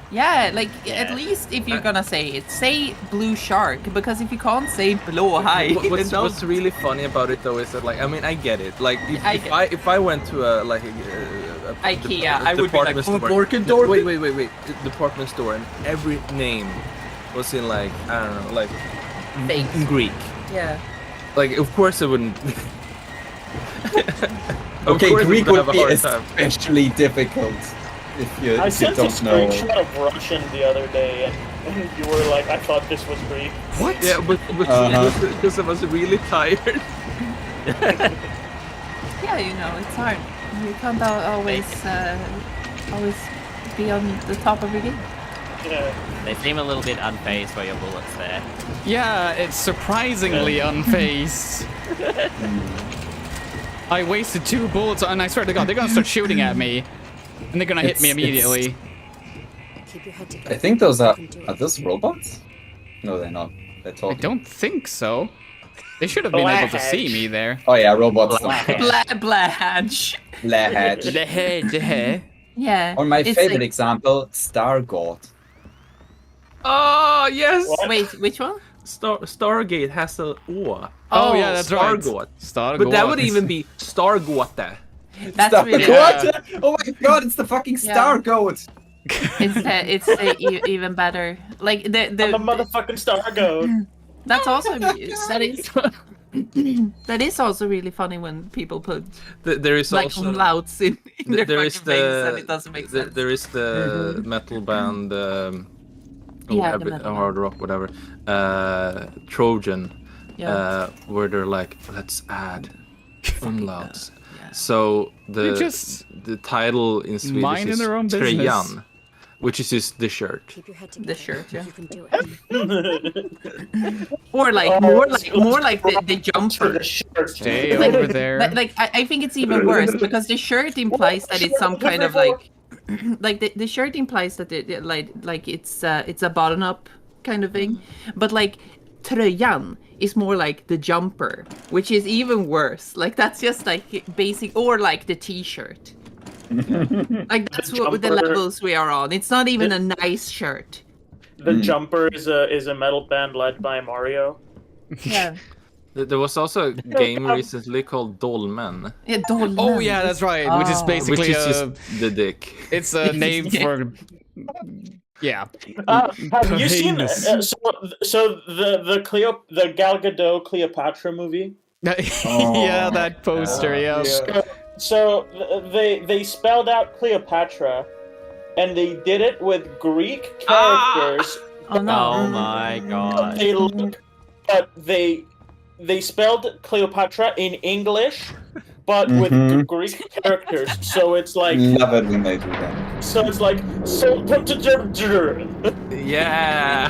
Speaker 18: Yeah, like at least if you're gonna say it, say blue shark, because if you can't say Blå High,
Speaker 17: what's really funny about it though is that, like, I mean, I get it. Like if I went to a
Speaker 18: IKEA, I would be like,
Speaker 17: wait, department store, and every name was in like, I don't know, like in Greek.
Speaker 18: Yeah.
Speaker 17: Like, of course I wouldn't.
Speaker 12: Okay, Greek would be
Speaker 17: time.
Speaker 12: especially difficult if you
Speaker 19: I sent a
Speaker 12: don't know.
Speaker 19: screenshot of Russian the other day, and you were like, I thought this was Greek.
Speaker 1: What?
Speaker 17: Yeah, but because I was really tired.
Speaker 18: Yeah, you know, it's hard. You can't always be on the top of your game.
Speaker 19: Yeah.
Speaker 3: They seem a little bit unfazed by your bullets there.
Speaker 1: Yeah, it's surprisingly unfazed. I wasted 2 bullets, and I swear to God, they're gonna start shooting at me, and they're gonna hit me immediately.
Speaker 12: I think those are those robots? No, they're not. They're
Speaker 1: I
Speaker 12: talking.
Speaker 1: don't think so. They should have been able to see me there.
Speaker 12: Oh yeah, robots.
Speaker 18: Bladge.
Speaker 12: Bladge.
Speaker 18: Yeah.
Speaker 12: Or my
Speaker 18: it's
Speaker 12: favorite
Speaker 18: like-
Speaker 12: example, Star God.
Speaker 17: Oh yes.
Speaker 18: Wait, which one?
Speaker 17: Stargate has a O.
Speaker 1: Oh yeah, that's right.
Speaker 17: Stargate. But that would even be Stargate.
Speaker 18: That's really
Speaker 12: Oh my god, it's the fucking Star Goat.
Speaker 18: It's even better. Like the
Speaker 19: I'm a motherfucking Star Goat.
Speaker 18: That's also that is also really funny when people put
Speaker 17: there is
Speaker 18: like
Speaker 17: also
Speaker 18: umlauts in their
Speaker 17: there is
Speaker 18: fucking face and it doesn't make sense.
Speaker 17: There is the metal band hard rock whatever Trojan where they're like, let's add umlauts. So the title in Swedish is Tröjan, which is just the shirt.
Speaker 18: Keep your head together. The shirt, yeah. You can do it. Or like more like the jumper.
Speaker 1: Stay over there.
Speaker 18: Like I think it's even worse because the shirt implies that it's some kind of like the shirt implies that it like it's a button up kind of thing, but like Tröjan is more like the jumper, which is even worse. Like that's just like basic, or like the t-shirt. Like that's what the levels we are on. It's not even a nice shirt.
Speaker 19: The Jumper is a metal band led by Mario.
Speaker 18: Yeah.
Speaker 17: There was also a game recently called Dolmen.
Speaker 18: Yeah, Dolmen.
Speaker 1: Oh yeah, that's right. Which is basically
Speaker 17: which is just the dick.
Speaker 1: It's a name for. Yeah.
Speaker 19: Have you seen so the Gal Gadot Cleopatra movie?
Speaker 1: Yeah, that poster. Yeah.
Speaker 19: So they spelled out Cleopatra, and they did it with Greek characters.
Speaker 18: Oh no!
Speaker 3: Oh my god!
Speaker 19: They spelled Cleopatra in English, but with Greek characters. So it's like
Speaker 12: love it when they do that.
Speaker 19: So it's like
Speaker 17: yeah.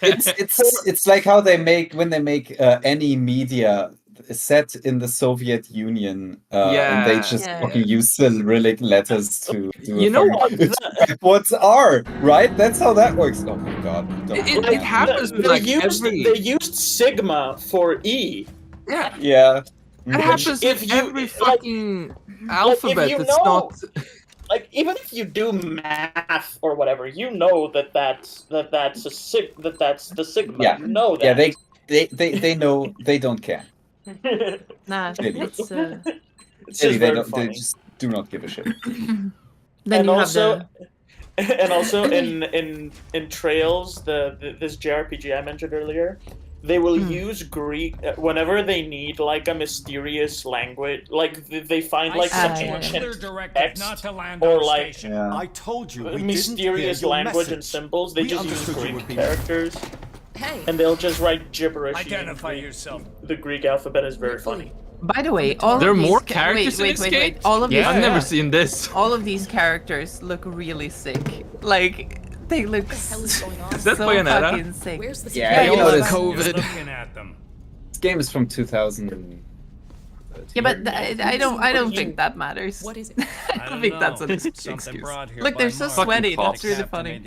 Speaker 12: It's like how they make when they make any media set in the Soviet Union, and they just fucking use Cyrillic letters to do what's R, right? That's how that works. Oh my god!
Speaker 17: It happens.
Speaker 19: They used Sigma for E.
Speaker 17: Yeah.
Speaker 12: Yeah.
Speaker 17: It happens with every fucking alphabet. It's not.
Speaker 19: Like even if you do math or whatever, you know that's the sigma.
Speaker 12: Yeah.
Speaker 19: You know that.
Speaker 12: Yeah. They know. They don't care.
Speaker 18: Nah, it's just
Speaker 12: they just do not give a shit.
Speaker 19: And also in Trails, this JRPG I mentioned earlier, they will use Greek whenever they need like a mysterious language, like they find like some ancient text or like
Speaker 5: I told you
Speaker 19: mysterious language and symbols. They just use Greek characters. And they'll just write gibberish.
Speaker 11: Identify yourself.
Speaker 19: The Greek alphabet is very funny.
Speaker 18: By the way,
Speaker 17: there are more characters in this game.
Speaker 18: All of these,
Speaker 17: I've never seen this.
Speaker 18: All of these characters look really sick. Like they look so fucking sick.
Speaker 9: Where's the
Speaker 12: Yeah, you know this.
Speaker 1: COVID.
Speaker 11: Looking at them.
Speaker 12: This game is from 2000.
Speaker 18: Yeah, but I don't think that matters.
Speaker 9: What is it?
Speaker 18: I don't think that's an excuse. Look, they're so sweaty. That's really funny.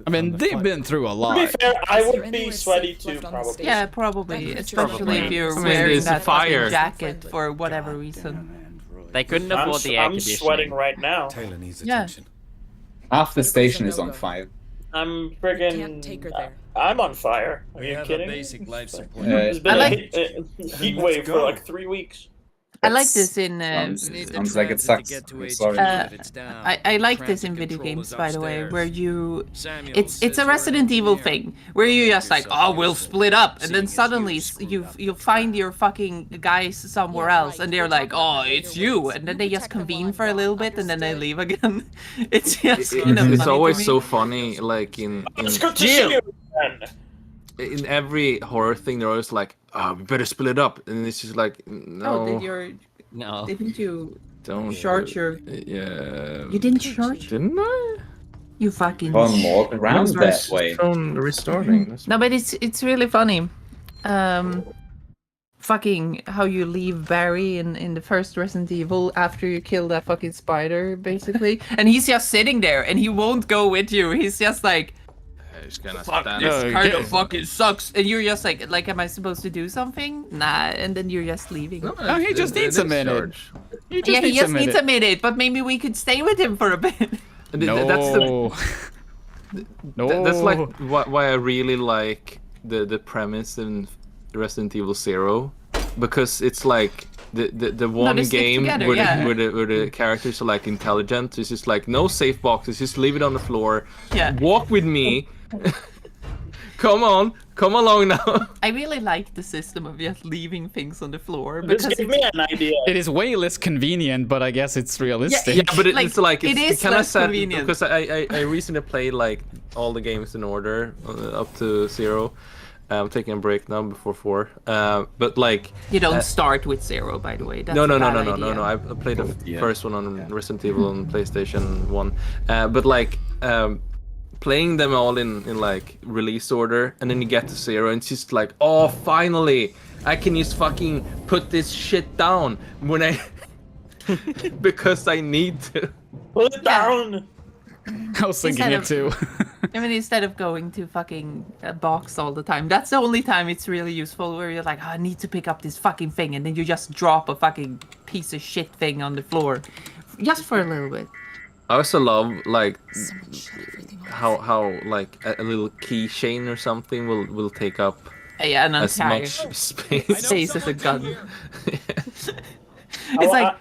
Speaker 1: I mean, they've been through a lot.
Speaker 19: To be fair, I would be sweaty too, probably.
Speaker 18: Yeah, probably. Especially if you're wearing that fucking jacket for whatever reason.
Speaker 3: They couldn't afford the air conditioning.
Speaker 19: I'm sweating right now.
Speaker 5: Taylor needs
Speaker 18: attention.
Speaker 12: Half the station is on fire.
Speaker 19: I'm friggin'.
Speaker 9: Take her there.
Speaker 19: I'm on fire. Are you kidding?
Speaker 11: Basic life support.
Speaker 19: It's been a heat wave for like 3 weeks.
Speaker 18: I like this in.
Speaker 12: Sounds like it sucks. I'm sorry.
Speaker 18: I like this in video games, by the way, where you. It's a Resident Evil thing where you just like, oh, we'll split up, and then suddenly you find your fucking guys somewhere else, and they're like, oh, it's you, and then they just convene for a little bit, and then they leave again. It's just kind of.
Speaker 17: It's always so funny, like in
Speaker 19: Jill.
Speaker 17: In every horror thing, they're always like, "Oh, we better split up," and it's just like, no.
Speaker 18: Oh, didn't you
Speaker 17: don't
Speaker 18: charge your?
Speaker 17: Yeah.
Speaker 18: You didn't charge?
Speaker 17: Didn't I?
Speaker 18: You fucking.
Speaker 12: One more around that way.
Speaker 17: Restoring.
Speaker 18: No, but it's really funny. Fucking how you leave Barry in the first Resident Evil after you kill that fucking spider, basically, and he's just sitting there and he won't go with you. He's just like. Fuck, this kind of fucking sucks. And you're just like, am I supposed to do something? Nah, and then you're just leaving.
Speaker 1: No, he just needs a minute.
Speaker 18: He just needs a minute, but maybe we could stay with him for a bit.
Speaker 1: No.
Speaker 17: That's like why I really like the premise in Resident Evil 0, because it's like the one game
Speaker 18: together,
Speaker 17: where the characters are like intelligent. It's just like no safe boxes, just leave it on the floor.
Speaker 18: Yeah.
Speaker 17: Walk with me. Come along now.
Speaker 18: I really like the system of just leaving things on the floor, because
Speaker 19: Just give me an idea.
Speaker 1: It is way less convenient, but I guess it's realistic.
Speaker 17: Yeah, but
Speaker 18: Like,
Speaker 17: it's like
Speaker 18: it is
Speaker 17: it's kind of
Speaker 18: less
Speaker 17: sad
Speaker 18: convenient.
Speaker 17: because I recently played like all the games in order up to 0. I'm taking a break now before 4. But like
Speaker 18: you don't start with 0, by the way. That's
Speaker 17: no. I played the first one on Resident Evil on PlayStation 1. But like playing them all in like release order, and then you get to 0, and it's just like, oh, finally I can just fucking put this shit down when I because I need to.
Speaker 19: Put it down.
Speaker 1: I was thinking it too.
Speaker 18: I mean, instead of going to fucking a box all the time, that's the only time it's really useful, where you're like, oh, I need to pick up this fucking thing, and then you just drop a fucking piece of shit thing on the floor, just for a little bit.
Speaker 17: I also love like how like a little keychain or something will take up
Speaker 18: an
Speaker 17: as
Speaker 18: entire
Speaker 17: much space.
Speaker 18: Space as a gun. It's like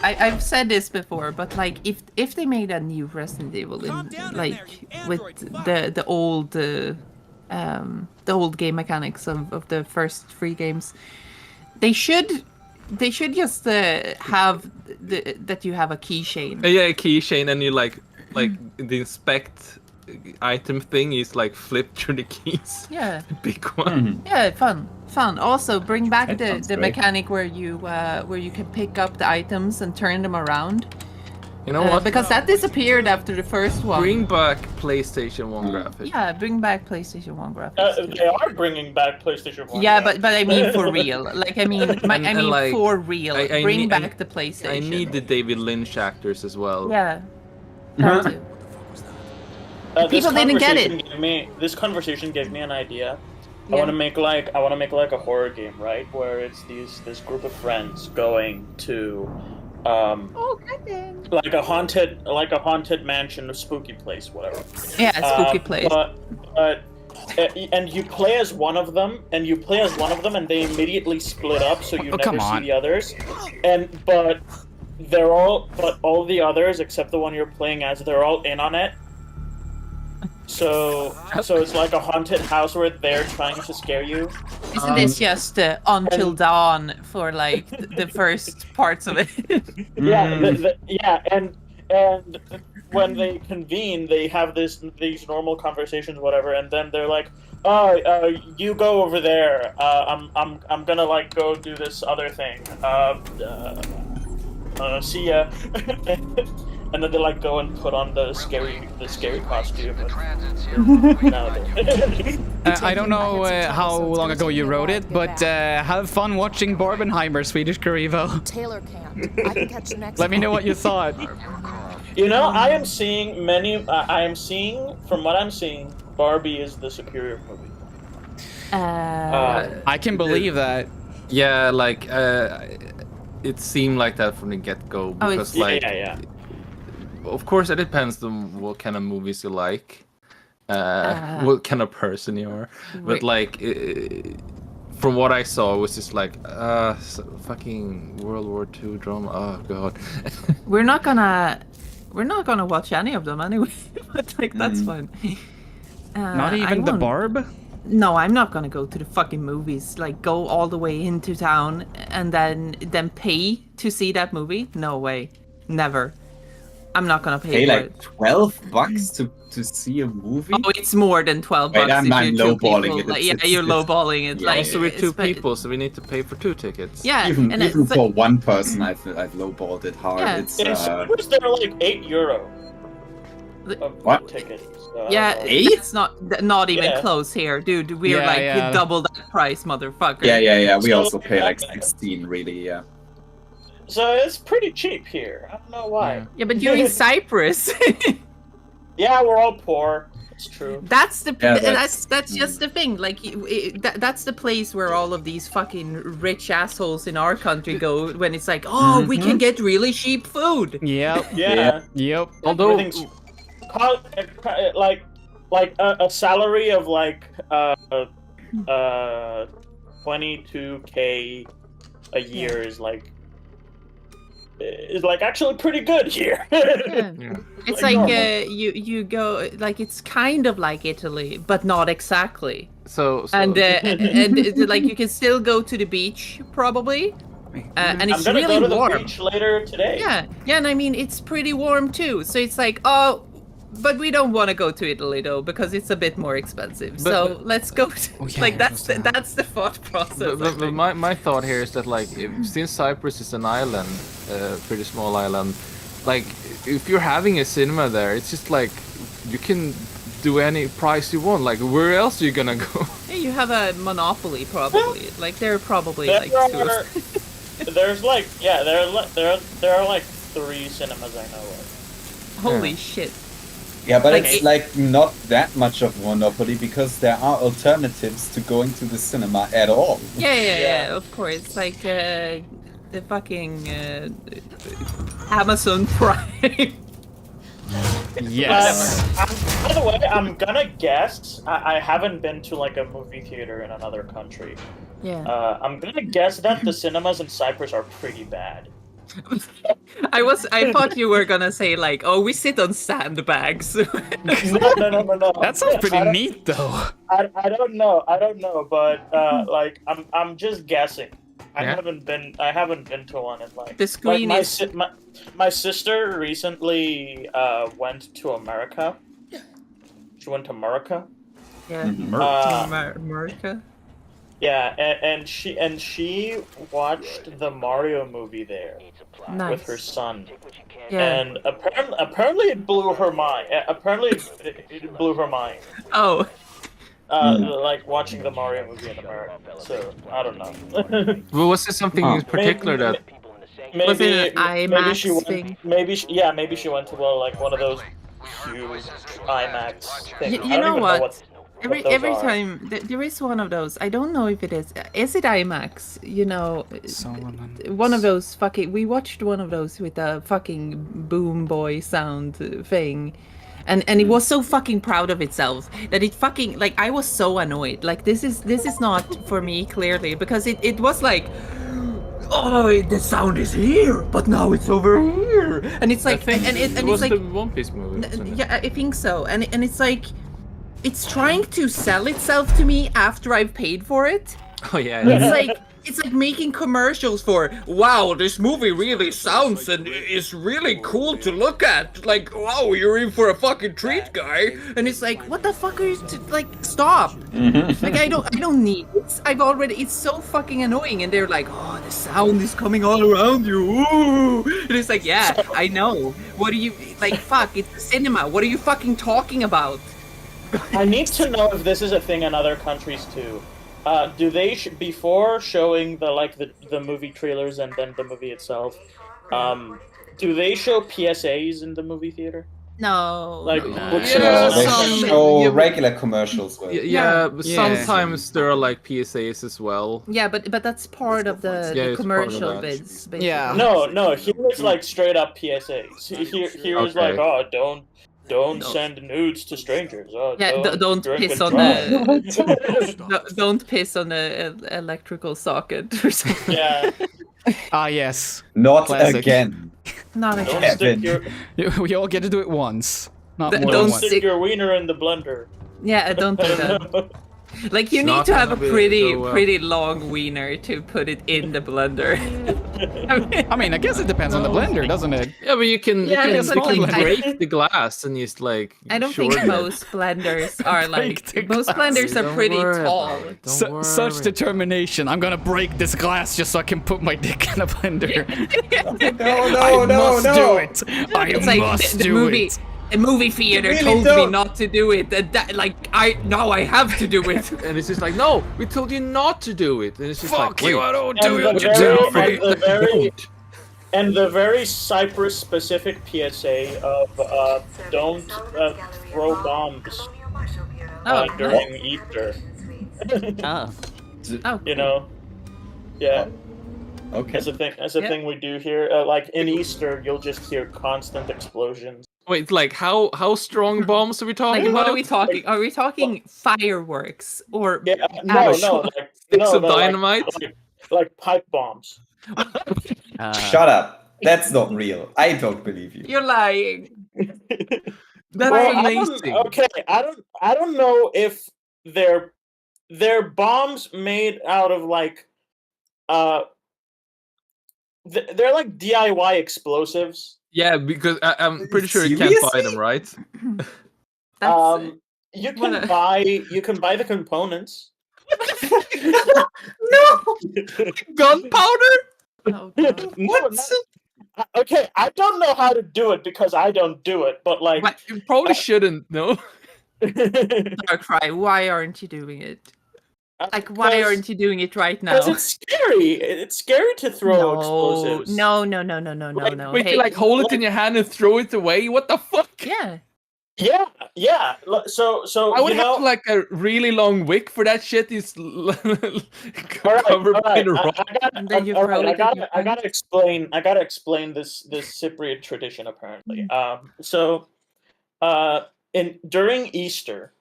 Speaker 18: I've said this before, but like if they made a new Resident Evil in, like with the old game mechanics of the first 3 games, they should just have that you have a keychain.
Speaker 17: Yeah, a keychain, and you like the inspect item thing is like flip through the keys.
Speaker 18: Yeah.
Speaker 17: Big one.
Speaker 18: Yeah, fun. Also, bring back
Speaker 17: That sounds
Speaker 18: the
Speaker 17: great.
Speaker 18: mechanic where you can pick up the items and turn them around.
Speaker 17: You know what?
Speaker 18: Because that disappeared after the first one.
Speaker 17: Bring back PlayStation 1 graphics.
Speaker 18: Yeah, bring back PlayStation 1 graphics.
Speaker 19: They are bringing back PlayStation 1.
Speaker 18: Yeah, but I mean for real. Like I mean
Speaker 17: like,
Speaker 18: for real.
Speaker 17: I
Speaker 18: Bring
Speaker 17: need-
Speaker 18: back the PlayStation.
Speaker 17: I need the David Lynch actors as well.
Speaker 18: Yeah. That too.
Speaker 19: This
Speaker 18: People didn't get
Speaker 19: conversation gave me- This conversation gave me an idea. I want to make like a horror game, right? Where it's this group of friends going to like a haunted mansion, a spooky place, whatever.
Speaker 18: Yeah, a spooky place.
Speaker 19: But and you play as one of them, and they immediately split up, so you
Speaker 1: come
Speaker 19: never see
Speaker 1: on.
Speaker 19: the others. But all the others except the one you're playing as, they're all in on it. So it's like a haunted house where they're trying to scare you.
Speaker 18: Isn't this just Until Dawn for like the first parts of it?
Speaker 19: Yeah, and when they convene, they have these normal conversations, whatever, and then they're like, "Oh, you go over there. I'm gonna like go do this other thing. See ya." And then they like go and put on the scary costume.
Speaker 1: I don't know how long ago you wrote it, but have fun watching Barbenheimer, Swedish Karivo.
Speaker 9: Taylor can't. I can catch the next
Speaker 1: Let me know what you thought.
Speaker 19: You know, I am seeing from what I'm seeing, Barbie is the superior movie.
Speaker 1: I can believe that.
Speaker 17: Yeah, like it seemed like that from the get-go because
Speaker 19: yeah.
Speaker 17: Of course, it depends on what kind of movies you like, what kind of person you are. But like, from what I saw, it was just like, fucking World War II drama. Oh god.
Speaker 18: We're not gonna watch any of them anyway. But like, that's fine.
Speaker 1: Not even the Barb?
Speaker 18: No, I'm not gonna go to the fucking movies. Like, go all the way into town and then pay to see that movie? No way, never. I'm not gonna pay for
Speaker 12: like
Speaker 18: it.
Speaker 12: $12 to see a movie?
Speaker 18: Oh, it's more than $12.
Speaker 12: Wait, I'm
Speaker 18: if you're two
Speaker 12: lowballing
Speaker 18: people.
Speaker 12: it.
Speaker 18: Like, yeah, you're lowballing it.
Speaker 12: Yeah,
Speaker 18: Like,
Speaker 17: Also, we're two
Speaker 18: it's-
Speaker 17: people, so we need to pay for 2 tickets.
Speaker 18: Yeah,
Speaker 12: Even
Speaker 18: and it's
Speaker 12: for one person, I've lowballed it hard.
Speaker 18: Yeah.
Speaker 12: It's
Speaker 19: Was there like €8
Speaker 12: What?
Speaker 19: tickets?
Speaker 18: Yeah, it's not even
Speaker 19: Yeah.
Speaker 18: close here, dude. We're
Speaker 1: Yeah.
Speaker 18: double that price, motherfucker.
Speaker 12: Yeah. We
Speaker 19: So-
Speaker 12: also pay like 16, really. Yeah.
Speaker 19: So it's pretty cheap here. I don't know why.
Speaker 18: Yeah, but you're in Cyprus.
Speaker 19: Yeah, we're all poor. It's true.
Speaker 18: That's the
Speaker 12: Yeah,
Speaker 18: that's just the thing. Like that's the place where all of these fucking rich assholes in our country go when it's like, oh, we can get really cheap food.
Speaker 1: Yep.
Speaker 19: Yeah.
Speaker 1: Yep.
Speaker 17: Although
Speaker 19: Everything's a salary of like 22K a year is like actually pretty good here.
Speaker 18: It's like you go like it's kind of like Italy, but not exactly.
Speaker 17: So
Speaker 18: and like you can still go to the beach probably, and it's
Speaker 19: I'm gonna
Speaker 18: really
Speaker 19: go to
Speaker 18: warm.
Speaker 19: the beach later today.
Speaker 18: Yeah, and I mean it's pretty warm too. So it's like but we don't want to go to Italy though because it's a bit more expensive. So let's go. That's the thought process.
Speaker 17: But my thought here is that like since Cyprus is an island, pretty small island, like if you're having a cinema there, it's just like you can do any price you want. Like where else are you gonna go?
Speaker 18: Yeah, you have a monopoly probably. Like there are probably
Speaker 19: There
Speaker 18: like
Speaker 19: are, there's like there are like 3 cinemas I know of.
Speaker 18: Holy shit.
Speaker 12: Yeah, but it's like not that much of a monopoly because there are alternatives to going to the cinema at all.
Speaker 18: Yeah, of course. Like the fucking Amazon Prime.
Speaker 1: Yes.
Speaker 19: By the way, I'm gonna guess. I haven't been to like a movie theater in another country.
Speaker 18: Yeah.
Speaker 19: I'm gonna guess that the cinemas in Cyprus are pretty bad.
Speaker 18: I thought you were gonna say like, oh, we sit on sandbags.
Speaker 19: No.
Speaker 1: That sounds pretty neat though.
Speaker 19: I don't know, but like I'm just guessing. I haven't been to one in like
Speaker 18: the screen
Speaker 19: my sister recently went to America. She went to America.
Speaker 18: Yeah. America.
Speaker 19: Yeah, and she watched the Mario movie there with her son.
Speaker 18: Yeah.
Speaker 19: And apparently it blew her mind. Apparently it blew her mind.
Speaker 18: Oh.
Speaker 19: Like watching the Mario movie in America. So I don't know.
Speaker 17: Well, was there something in particular that?
Speaker 18: Was it an IMAX thing?
Speaker 19: Maybe she went to like one of those huge IMAX things.
Speaker 18: You know what? Every time there is one of those. I don't know if it is. Is it IMAX? You know, one of those fucking. We watched one of those with a fucking boom boy sound thing, and it was so fucking proud of itself that it fucking like I was so annoyed. Like this is not for me clearly because it was like. Oh, the sound is here, but now it's over here, and it's like, and it's like
Speaker 17: the One Piece movie.
Speaker 18: Yeah, I think so, and it's like. It's trying to sell itself to me after I've paid for it.
Speaker 17: Oh yeah.
Speaker 18: It's like making commercials for, wow, this movie really sounds and is really cool to look at. Like, wow, you're in for a fucking treat, guy. And it's like, what the fuck are you like? Stop. Like I don't need it. It's so fucking annoying. And they're like, oh, the sound is coming all around you. Ooh. And it's like, yeah, I know. What do you like? Fuck, it's cinema. What are you fucking talking about?
Speaker 19: I need to know if this is a thing in other countries too. Do they before showing the movie trailers and then the movie itself? Do they show PSAs in the movie theater?
Speaker 18: No.
Speaker 19: Like
Speaker 12: they show regular commercials.
Speaker 17: Sometimes there are like PSAs as well.
Speaker 18: Yeah, but that's part of the commercial bids. Basically.
Speaker 1: Yeah.
Speaker 19: No. Here it's like straight up PSAs. Here is like, oh, don't send nudes to strangers. Oh,
Speaker 18: yeah, don't piss on don't piss on the electrical socket or something.
Speaker 19: Yeah.
Speaker 1: Yes.
Speaker 12: Not
Speaker 1: Classic.
Speaker 12: again.
Speaker 18: Not
Speaker 19: Don't
Speaker 18: again.
Speaker 19: stick
Speaker 1: We all get to do it once. Not more than
Speaker 19: don't
Speaker 1: once.
Speaker 19: stick your wiener in the blender.
Speaker 18: Yeah, don't do that. Like you need to have a pretty long wiener to put it in the blender.
Speaker 1: I mean, I guess it depends on the blender, doesn't it?
Speaker 17: Yeah, but you can
Speaker 1: blender.
Speaker 17: break the glass and just like.
Speaker 18: I don't think most blenders are like. Most blenders are pretty tall.
Speaker 1: Such determination. I'm gonna break this glass just so I can put my dick in a blender. I must do it. I must do it.
Speaker 18: A movie theater
Speaker 12: really
Speaker 18: told
Speaker 12: don't.
Speaker 18: me not to do it, and now I have to do it.
Speaker 17: And it's just like, no, we told you not to do it. And it's just
Speaker 1: Fuck
Speaker 17: like,
Speaker 1: you, I don't do
Speaker 19: And
Speaker 1: what you tell me.
Speaker 19: And the very Cyprus-specific PSA of don't throw bombs during Easter. You know, yeah.
Speaker 12: Okay.
Speaker 19: That's a thing. That's a thing we do here. Like in Easter, you'll just hear constant explosions.
Speaker 17: Wait, like how strong bombs are we talking
Speaker 18: Like,
Speaker 17: about?
Speaker 18: what are we talking? Are we talking fireworks or
Speaker 19: no,
Speaker 17: sticks of dynamite?
Speaker 19: Like pipe bombs.
Speaker 12: Shut up. That's not real. I don't believe you.
Speaker 18: You're lying.
Speaker 17: That's amazing.
Speaker 19: I don't know if they're bombs made out of like they're like DIY explosives.
Speaker 17: Yeah, because I'm pretty sure you can't buy them, right?
Speaker 19: You can buy the components.
Speaker 17: No, gunpowder.
Speaker 18: Oh, God.
Speaker 19: What? Okay, I don't know how to do it because I don't do it, but like
Speaker 17: you probably shouldn't. No.
Speaker 18: Darkrai, why aren't you doing it? Like, why aren't you doing it right now?
Speaker 19: Because it's scary. It's scary to throw explosives.
Speaker 18: No.
Speaker 17: Wait, you like hold it in your hand and throw it away? What the fuck?
Speaker 18: Yeah.
Speaker 19: Yeah. So
Speaker 17: I would have like a really long wick for that shit. Is covered in rock.
Speaker 19: I gotta explain this Cypriot tradition apparently. During Easter,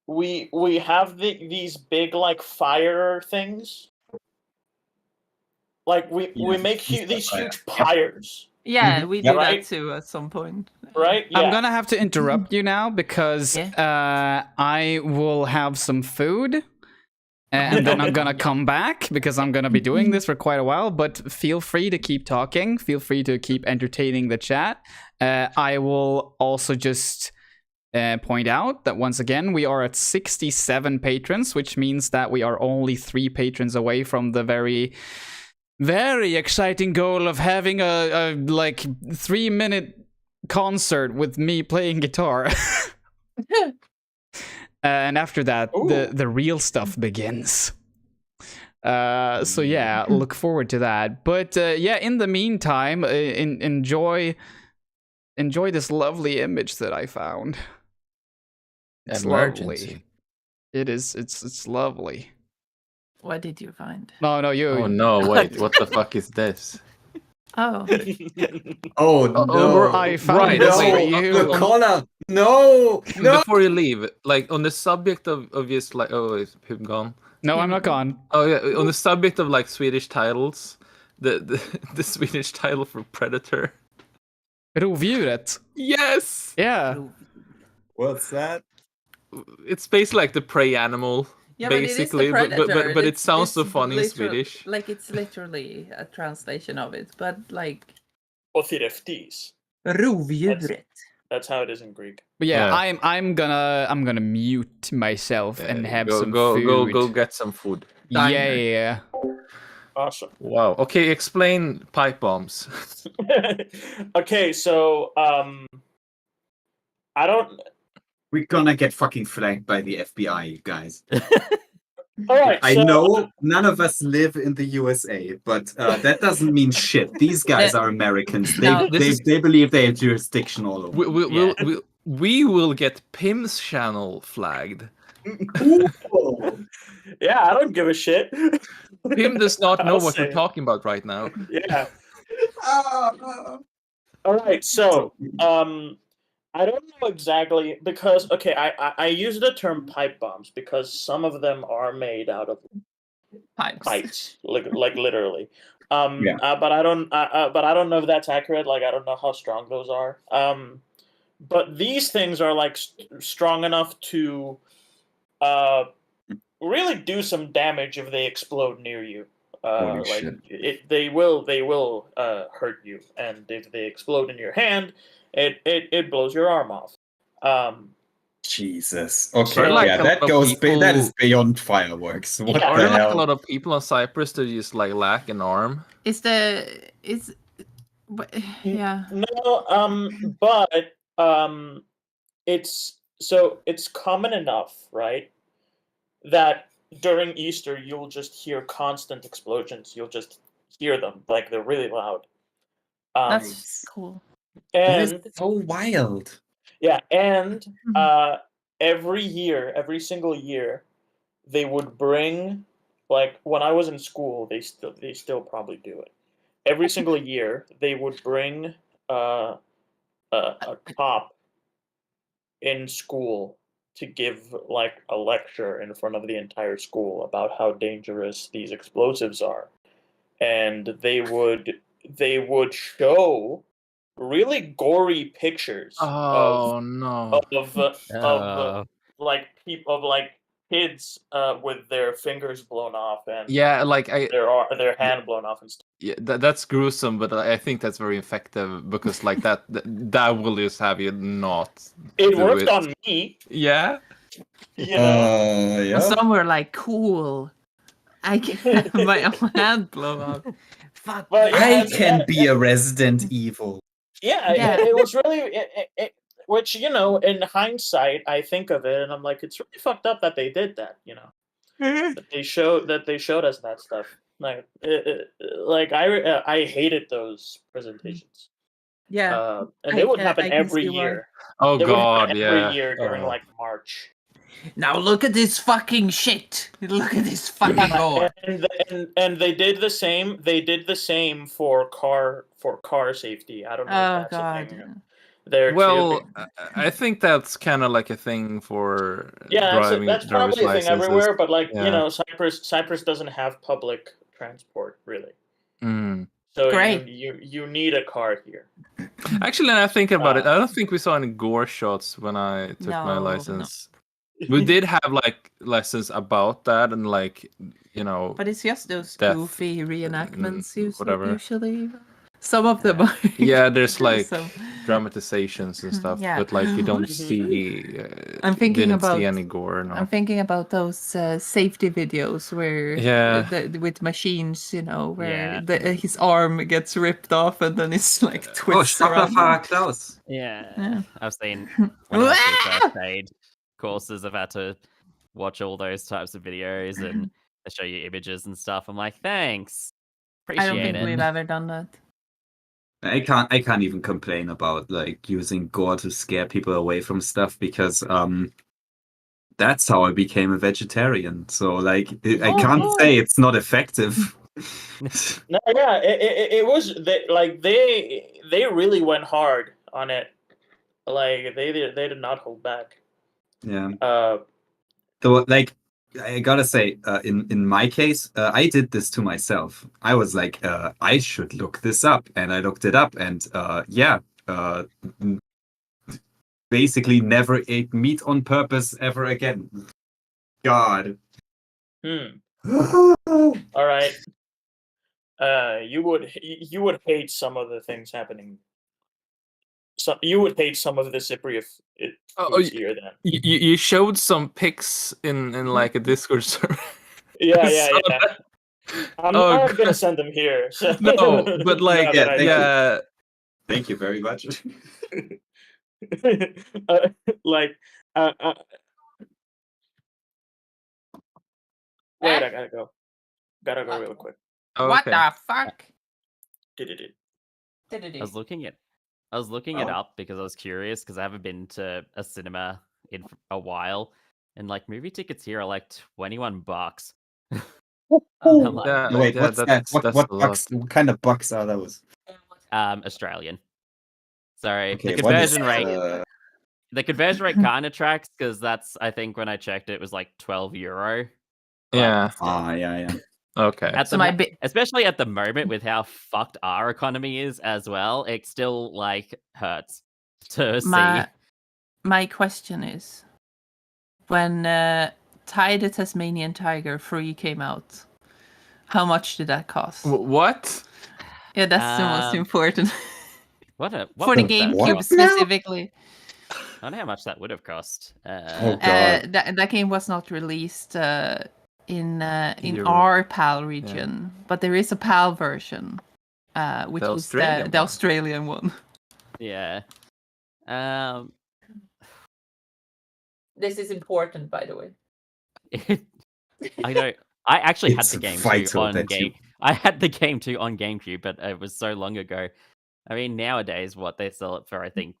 Speaker 19: we have these big like fire things. Like we make these huge pyres.
Speaker 18: Yeah, we do that too at some point.
Speaker 19: Right? Yeah.
Speaker 1: I'm gonna have to interrupt you now because I will have some food. And then I'm gonna come back because I'm gonna be doing this for quite a while. But feel free to keep talking. Feel free to keep entertaining the chat. I will also just point out that once again we are at 67 patrons, which means that we are only 3 patrons away from the very, very exciting goal of having a like 3-minute concert with me playing guitar. And after that, the real stuff begins. So yeah, look forward to that. But yeah, in the meantime, enjoy this lovely image that I found. It's
Speaker 17: Emergency.
Speaker 1: lovely. It is. It's lovely.
Speaker 18: What did you find?
Speaker 1: No, you.
Speaker 17: Oh no! Wait, what the fuck is this?
Speaker 18: Oh.
Speaker 12: Oh no!
Speaker 1: I found this for you.
Speaker 12: The corner. No.
Speaker 17: Before you leave, like on the subject of just like is him gone?
Speaker 1: No, I'm not gone.
Speaker 17: Oh yeah, on the subject of like Swedish titles, the Swedish title for Predator.
Speaker 1: Rovdjuret.
Speaker 17: Yes.
Speaker 1: Yeah.
Speaker 12: What's that?
Speaker 17: It's basically like the prey animal.
Speaker 18: Yeah,
Speaker 17: basically,
Speaker 18: but it is the predator.
Speaker 17: but it sounds so funny in
Speaker 18: literal,
Speaker 17: Swedish.
Speaker 18: Like it's literally a translation of it, but like.
Speaker 19: Othireftis.
Speaker 18: Rovdjuret.
Speaker 19: That's how it is in Greek.
Speaker 1: But yeah, I'm gonna mute myself and have some
Speaker 17: food. Go get some food.
Speaker 1: Yeah.
Speaker 19: Awesome.
Speaker 17: Wow. Okay, explain pipe bombs.
Speaker 19: Okay, so I don't.
Speaker 12: We're gonna get fucking flagged by the FBI, you guys.
Speaker 19: All right.
Speaker 12: I know none of us live in the USA, but that doesn't mean shit. These guys are Americans. They believe they have jurisdiction all over.
Speaker 17: We will get Pim's channel flagged.
Speaker 19: Yeah, I don't give a shit.
Speaker 17: Pim does not know what we're talking about right now.
Speaker 19: Yeah. All right, so I don't know exactly because I use the term pipe bombs because some of them are made out of pipes, like literally. But I don't know if that's accurate. Like I don't know how strong those are. But these things are like strong enough to really do some damage if they explode near you. They will hurt you, and if they explode in your hand, it blows your arm off.
Speaker 12: Jesus. Okay, that is beyond fiurworks. What the
Speaker 17: Are there
Speaker 12: hell?
Speaker 17: like a lot of people on Cyprus that just like lack an arm?
Speaker 18: Yeah.
Speaker 19: No, but it's common enough, right? That during Easter you'll just hear constant explosions. You'll just hear them, like they're really loud.
Speaker 18: That's cool.
Speaker 19: And
Speaker 12: it's so wild.
Speaker 19: Yeah, and every single year, they would bring, like when I was in school, they still probably do it. Every single year, they would bring a cop in school to give like a lecture in front of the entire school about how dangerous these explosives are, and they would show really gory pictures
Speaker 17: Oh no.
Speaker 19: of like people of like kids with their fingers blown off and
Speaker 17: Yeah, like
Speaker 19: their hand blown off and stuff.
Speaker 17: Yeah, that's gruesome, but I think that's very effective because like that will just have you not.
Speaker 19: It
Speaker 17: do
Speaker 19: worked
Speaker 17: it.
Speaker 19: on me.
Speaker 17: Yeah.
Speaker 19: You know?
Speaker 18: And some were like, cool. I can have my own hand blown off. Fuck.
Speaker 19: But,
Speaker 12: I can be a Resident Evil.
Speaker 19: Yeah, it was really which, you know, in hindsight, I think of it and I'm like, it's really fucked up that they did that, you know. that they showed us that stuff. Like, like I hated those presentations.
Speaker 18: Yeah,
Speaker 19: and it would happen every year.
Speaker 17: Oh
Speaker 19: It would
Speaker 17: god,
Speaker 19: happen
Speaker 17: yeah.
Speaker 19: every year during like March.
Speaker 18: Now look at this fucking shit. Look at this fucking gore.
Speaker 19: And they did the same. They did the same for car safety. I don't know if that's a thing. There
Speaker 17: Well,
Speaker 19: too.
Speaker 17: I think that's kind of like a thing for
Speaker 19: Yeah,
Speaker 17: driving
Speaker 19: that's
Speaker 17: driver's
Speaker 19: probably a thing
Speaker 17: licenses.
Speaker 19: everywhere. But like
Speaker 17: Yeah.
Speaker 19: you know, Cyprus doesn't have public transport really.
Speaker 17: Mm.
Speaker 19: So
Speaker 18: Great.
Speaker 19: you need a car here.
Speaker 17: Actually, now I think about it, I don't think we saw any gore shots when I took my
Speaker 18: No,
Speaker 17: license. We did have like lessons about that and like, you know.
Speaker 18: But it's just those
Speaker 17: death,
Speaker 18: goofy reenactments
Speaker 17: whatever.
Speaker 18: usually. Some of them are.
Speaker 17: Yeah, there's like
Speaker 18: So-
Speaker 17: dramatizations and stuff,
Speaker 18: Yeah.
Speaker 17: but like you don't see.
Speaker 18: I'm thinking
Speaker 17: didn't
Speaker 18: about.
Speaker 17: see any gore. No.
Speaker 18: I'm thinking about those safety videos where,
Speaker 17: Yeah.
Speaker 18: with machines, you know, where
Speaker 3: Yeah.
Speaker 18: his arm gets ripped off and then it's like
Speaker 12: Oh,
Speaker 18: twists around.
Speaker 12: Klaus.
Speaker 3: Yeah. I've seen when I went through first aid courses, I've had to watch all those types of videos and they show you images and stuff. I'm like, thanks.
Speaker 18: I
Speaker 3: Appreciate
Speaker 18: don't think
Speaker 3: it.
Speaker 18: we've ever done that.
Speaker 12: I can't even complain about like using gore to scare people away from stuff because that's how I became a vegetarian. So like I can't say it's not effective.
Speaker 19: No, yeah, it was they really went hard on it. Like they did not hold back.
Speaker 12: Yeah. So like I gotta say, in my case, I did this to myself. I was like, I should look this up, and I looked it up, and basically never ate meat on purpose ever again. God.
Speaker 19: All right. You would hate some of the things happening. So you would hate some of the Cypriot foods here then.
Speaker 17: You showed some pics in like a Discord server.
Speaker 19: Yeah. I'm not gonna send them here. So.
Speaker 17: No, but like,
Speaker 19: yeah.
Speaker 12: Thank you very much.
Speaker 19: Wait, I gotta go. Gotta go real quick.
Speaker 18: What the fuck?
Speaker 3: I was looking it up because I was curious because I haven't been to a cinema in a while, and like movie tickets here are like $21.
Speaker 12: Wait, what's that? What bucks? What kind of bucks are those?
Speaker 3: Australian. Sorry,
Speaker 12: Okay,
Speaker 3: the
Speaker 12: what is,
Speaker 3: conversion rate. The conversion rate kind of tracks because that's I think when I checked it was like €12.
Speaker 17: Yeah.
Speaker 12: Yeah.
Speaker 17: Okay.
Speaker 3: Especially at the moment with how fucked our economy is as well, it still like hurts to see.
Speaker 18: My question is, when Ty the Tasmanian Tiger 3 came out, how much did that cost?
Speaker 17: What?
Speaker 18: Yeah, that's the most important.
Speaker 3: What
Speaker 18: for the
Speaker 3: was that?
Speaker 18: GameCube specifically.
Speaker 3: I don't know how much that would have cost.
Speaker 18: That game was not released in our PAL region, but there is a PAL version, which was the Australian one.
Speaker 3: Yeah.
Speaker 18: This is important, by the way.
Speaker 3: I know. I actually had
Speaker 12: It's
Speaker 3: the game
Speaker 12: vital
Speaker 3: too on
Speaker 12: that
Speaker 3: game. I had the game too on GameCube, but it was so long ago. I mean, nowadays, what they sell it for, I think,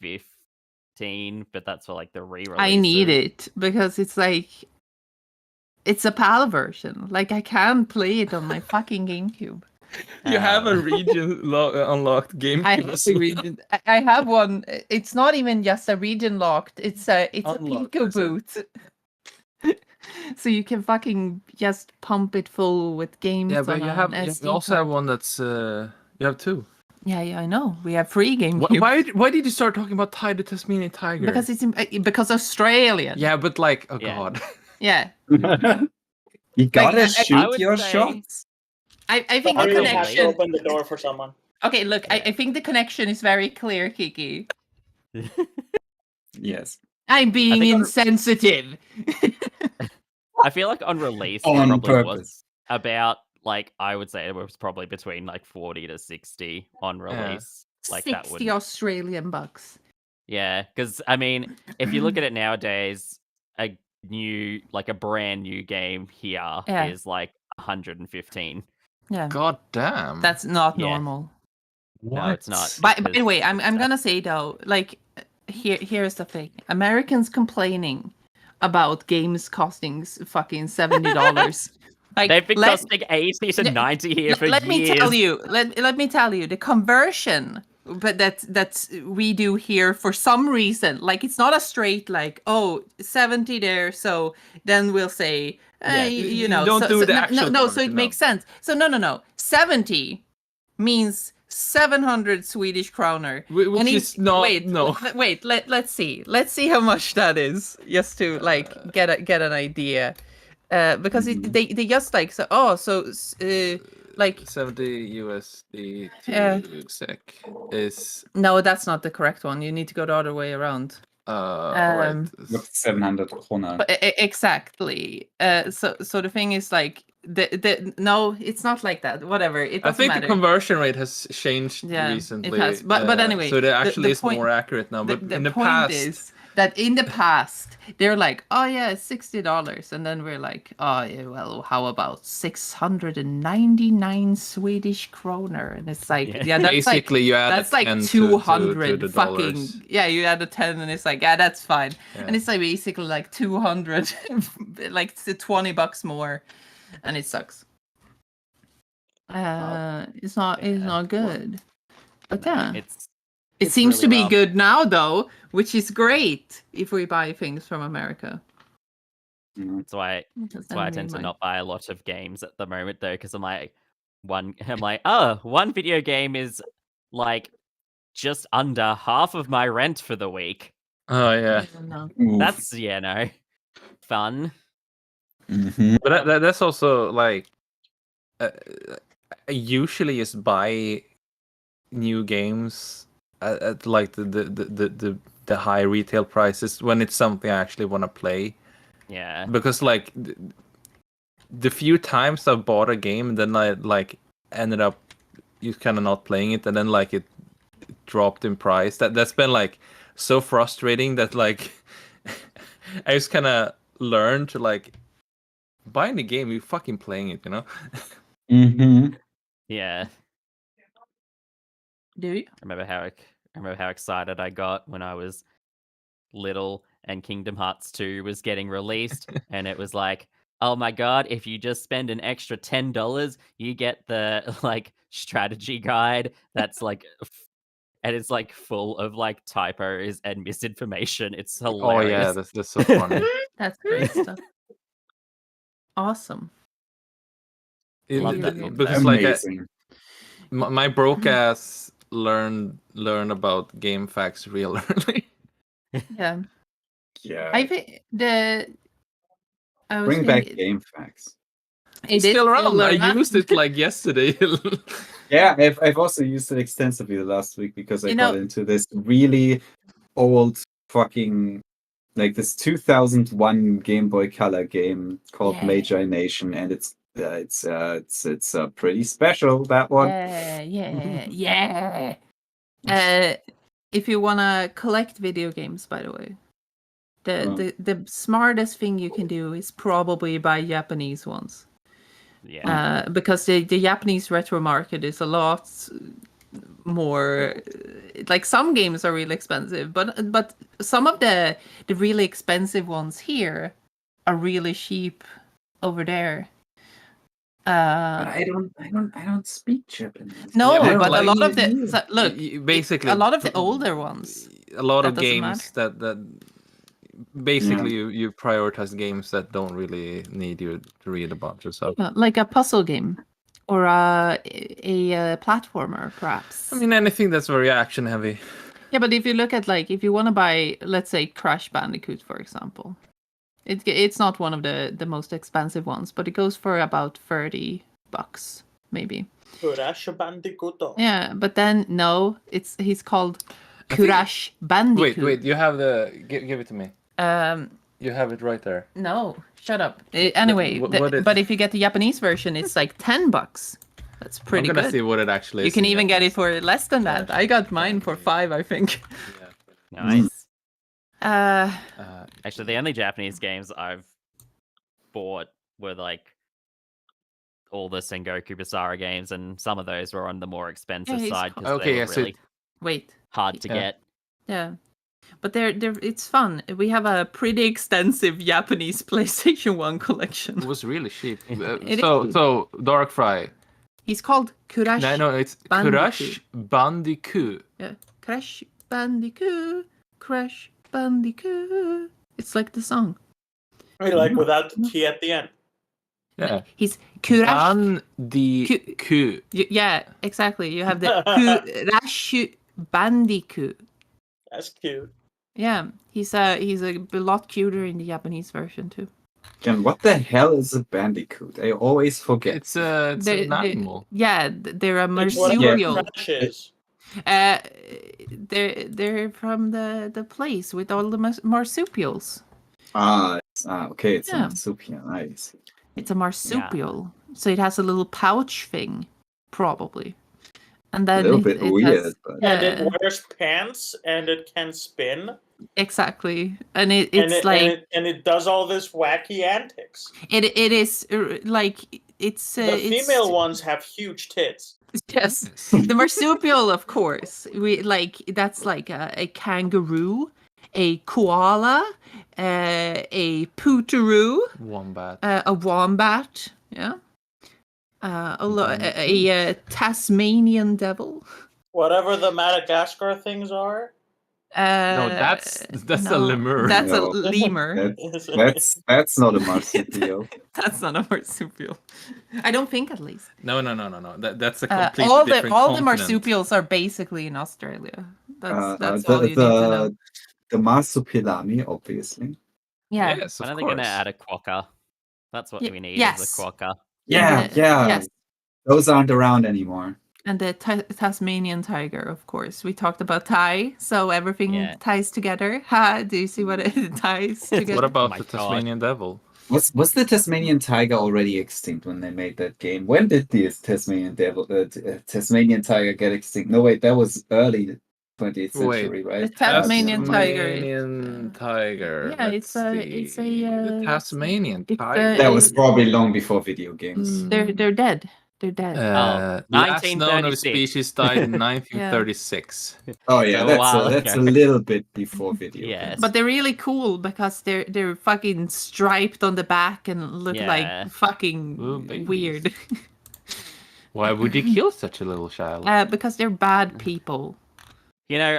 Speaker 3: 15, but that's for like the re-release.
Speaker 18: I need it because it's like it's a PAL version. Like I can't play it on my fucking GameCube.
Speaker 17: You have a region unlocked game.
Speaker 18: I have a region. I have one. It's not even just a region locked. It's a Pico boot. So you can fucking just pump it full with games.
Speaker 17: Yeah, but
Speaker 18: on
Speaker 17: you also have one that's you have two.
Speaker 18: Yeah, I know. We have 3 GameCube.
Speaker 17: Why did you start talking about the Tasmanian tiger?
Speaker 18: Because it's because Australian.
Speaker 17: Yeah, but like, oh god.
Speaker 18: Yeah.
Speaker 12: You gotta shoot your shots.
Speaker 18: I think the
Speaker 19: really have to
Speaker 18: connection.
Speaker 19: open the door for someone.
Speaker 18: Okay, look, I think the connection is very clear, Kiki.
Speaker 12: Yes.
Speaker 18: I'm being insensitive.
Speaker 3: I feel like on release, it
Speaker 12: On
Speaker 3: probably
Speaker 12: purpose.
Speaker 3: was about, like, I would say it was probably between like 40 to 60 on release. Like
Speaker 18: 60
Speaker 3: that would,
Speaker 18: Australian bucks.
Speaker 3: yeah, because I mean, if you look at it nowadays, a brand new game here is like 115.
Speaker 18: Yeah.
Speaker 17: God damn.
Speaker 18: That's not normal.
Speaker 3: No, it's not.
Speaker 18: By the way, I'm gonna say though, like, here's the thing: Americans complaining about games costing fucking $70. Like,
Speaker 3: they've been costing 80 to 90 here for years.
Speaker 18: Let me tell you, the conversion, but that's we do here for some reason. Like, it's not a straight like, oh, 70 there, so then we'll say, you know,
Speaker 17: don't do the actual
Speaker 18: no, so it makes sense. So no, 70 means 700 Swedish kroner,
Speaker 17: which is not.
Speaker 18: Wait, let's see how much that is, just to like get an idea. Because they just like like
Speaker 17: 70 USD to SEK is.
Speaker 18: No, that's not the correct one. You need to go the other way around.
Speaker 17: Right.
Speaker 12: 700 kronor.
Speaker 18: Exactly. So the thing is, like, no, it's not like that. Whatever. It doesn't
Speaker 17: I think
Speaker 18: matter.
Speaker 17: the conversion rate has changed recently.
Speaker 18: It has. But anyway,
Speaker 17: so it actually is
Speaker 18: point,
Speaker 17: more accurate now. But in the
Speaker 18: point
Speaker 17: past,
Speaker 18: is that in the past they're like, oh yeah, it's $60, and then we're like, oh yeah, well, how about 699 Swedish kroner? And it's like, yeah, that's
Speaker 17: basically
Speaker 18: like,
Speaker 17: you add
Speaker 18: that's like
Speaker 17: to
Speaker 18: 200
Speaker 17: the
Speaker 18: fucking
Speaker 17: dollars.
Speaker 18: Yeah, you add a 10, and it's like, yeah, that's fine. And it's like basically like 200, like $20 more, and it sucks. It's not good. But yeah, it seems to be good now, though, which is great if we buy things from America.
Speaker 3: That's why I tend to not buy a lot of games at the moment, though, because I'm like, one video game is like just under half of my rent for the week.
Speaker 17: Oh yeah,
Speaker 3: that's fun.
Speaker 12: Mm-hmm.
Speaker 17: But that's also like, I usually just buy new games at like the high retail prices when it's something I actually want to play.
Speaker 3: Yeah.
Speaker 17: Because like the few times I've bought a game and then I like ended up you kind of not playing it, and then like it dropped in price. That's been like so frustrating that like I just kind of learned to like buying the game, you fucking playing it, you know.
Speaker 12: Mm-hmm.
Speaker 3: Yeah.
Speaker 18: Do you?
Speaker 3: I remember how excited I got when I was little and Kingdom Hearts 2 was getting released, and it was like, oh my god, if you just spend an extra $10, you get the like strategy guide that's like and it's like full of like typos and misinformation. It's hilarious.
Speaker 17: Oh yeah, that's so funny.
Speaker 18: That's great stuff. Awesome.
Speaker 17: Because like my broke ass learn about game facts real early.
Speaker 18: Yeah.
Speaker 12: Yeah.
Speaker 18: I think
Speaker 12: Bring back game facts.
Speaker 17: It's still around. I used it like yesterday.
Speaker 12: Yeah, I've also used it extensively the last week because I got into this really old fucking like this 2001 Game Boy Color game called Magi Nation, and it's pretty special, that one.
Speaker 18: Yeah. If you wanna collect video games, by the way, the smartest thing you can do is probably buy Japanese ones.
Speaker 3: Yeah.
Speaker 18: Because the Japanese retro market is a lot more. Like, some games are really expensive, but some of the really expensive ones here are really cheap over there.
Speaker 12: I don't speak Japanese.
Speaker 18: No,
Speaker 17: Yeah,
Speaker 18: but a lot of the look,
Speaker 17: basically
Speaker 18: a lot of the older ones.
Speaker 17: A lot
Speaker 18: that
Speaker 17: of
Speaker 18: doesn't
Speaker 17: games that basically you prioritize games that don't really need you to read a bunch of stuff.
Speaker 18: Like a puzzle game or a platformer, perhaps.
Speaker 17: I mean, anything that's very action heavy.
Speaker 18: Yeah, but if you look at if you want to buy, let's say, Crash Bandicoot, for example, it's not one of the most expensive ones, but it goes for about $30, maybe.
Speaker 19: Crash Bandicoot.
Speaker 18: Yeah, but then no, he's called Crash Bandicoot.
Speaker 17: Wait, you have give it to me. You have it right there.
Speaker 18: No, shut up. Anyway, but if you get the Japanese version, it's like $10. That's pretty good.
Speaker 17: I'm gonna see what it actually is.
Speaker 18: You can even get it for less than that. I got mine for $5, I think.
Speaker 3: Nice. Actually, the only Japanese games I've bought were like all the Sengoku Basara games, and some of those were on the more expensive side because they were really hard to get. Yeah.
Speaker 18: But it's fun. We have a pretty extensive Japanese PlayStation 1 collection.
Speaker 17: It was really cheap. So Darkfry.
Speaker 18: He's called Crash.
Speaker 17: No, it's Crash Bandicoot.
Speaker 18: Yeah, Crash Bandicoot, Crash Bandicoot. It's like the song.
Speaker 19: I mean, like without the T at the end.
Speaker 17: Yeah.
Speaker 18: He's Crash
Speaker 17: Bandicoot.
Speaker 18: Yeah, exactly. You have the Crash Bandicoot.
Speaker 19: That's cute.
Speaker 18: Yeah, he's a lot cuter in the Japanese version too.
Speaker 12: Ken, what the hell is a bandicoot? I always forget.
Speaker 17: It's an animal.
Speaker 18: They're a marsupial. They're from the place with all the marsupials.
Speaker 12: Okay, it's
Speaker 18: Yeah.
Speaker 12: a marsupial. Nice.
Speaker 18: It's a marsupial, so it has a little pouch thing, probably. And then
Speaker 12: a little bit weird, but...
Speaker 19: and it wears pants and it can spin.
Speaker 18: Exactly, and it
Speaker 19: does all this wacky antics.
Speaker 18: It is like it's
Speaker 19: the female ones have huge tits.
Speaker 18: Yes, the marsupial, of course. That's like a kangaroo, a koala, a pootaroo,
Speaker 17: wombat,
Speaker 18: a wombat. Yeah. A Tasmanian devil.
Speaker 19: Whatever the Madagascar things are.
Speaker 17: No, that's a lemur.
Speaker 18: That's a lemur.
Speaker 12: That's not a marsupial.
Speaker 18: That's not a marsupial. I don't think, at least.
Speaker 17: No. That's a completely different
Speaker 18: all
Speaker 17: continent.
Speaker 18: the marsupials are basically in Australia. That's all you need to know.
Speaker 12: The marsupilami, obviously.
Speaker 18: Yeah.
Speaker 17: Yes,
Speaker 3: when are they going to add a quokka? That's what we need.
Speaker 18: Yes.
Speaker 3: Is a quokka.
Speaker 12: Yeah.
Speaker 18: Yes.
Speaker 12: Those aren't around anymore.
Speaker 18: And the Tasmanian tiger, of course. We talked about Thai, so everything ties together. Do you see what it ties together?
Speaker 17: What about the Tasmanian devil?
Speaker 12: Was the Tasmanian tiger already extinct when they made that game? When did the Tasmanian tiger get extinct? No, wait, that was early 20th century, right?
Speaker 18: The Tasmanian tiger. Yeah, it's a
Speaker 17: the Tasmanian tiger.
Speaker 12: That was probably long before video games.
Speaker 18: They're dead. They're dead.
Speaker 17: Last known of species died in 1936.
Speaker 12: Oh yeah, that's a little bit before video games.
Speaker 18: But they're really cool because they're fucking striped on the back and look like fucking weird.
Speaker 17: Why would you kill such a little child?
Speaker 18: Because they're bad people.
Speaker 3: You know,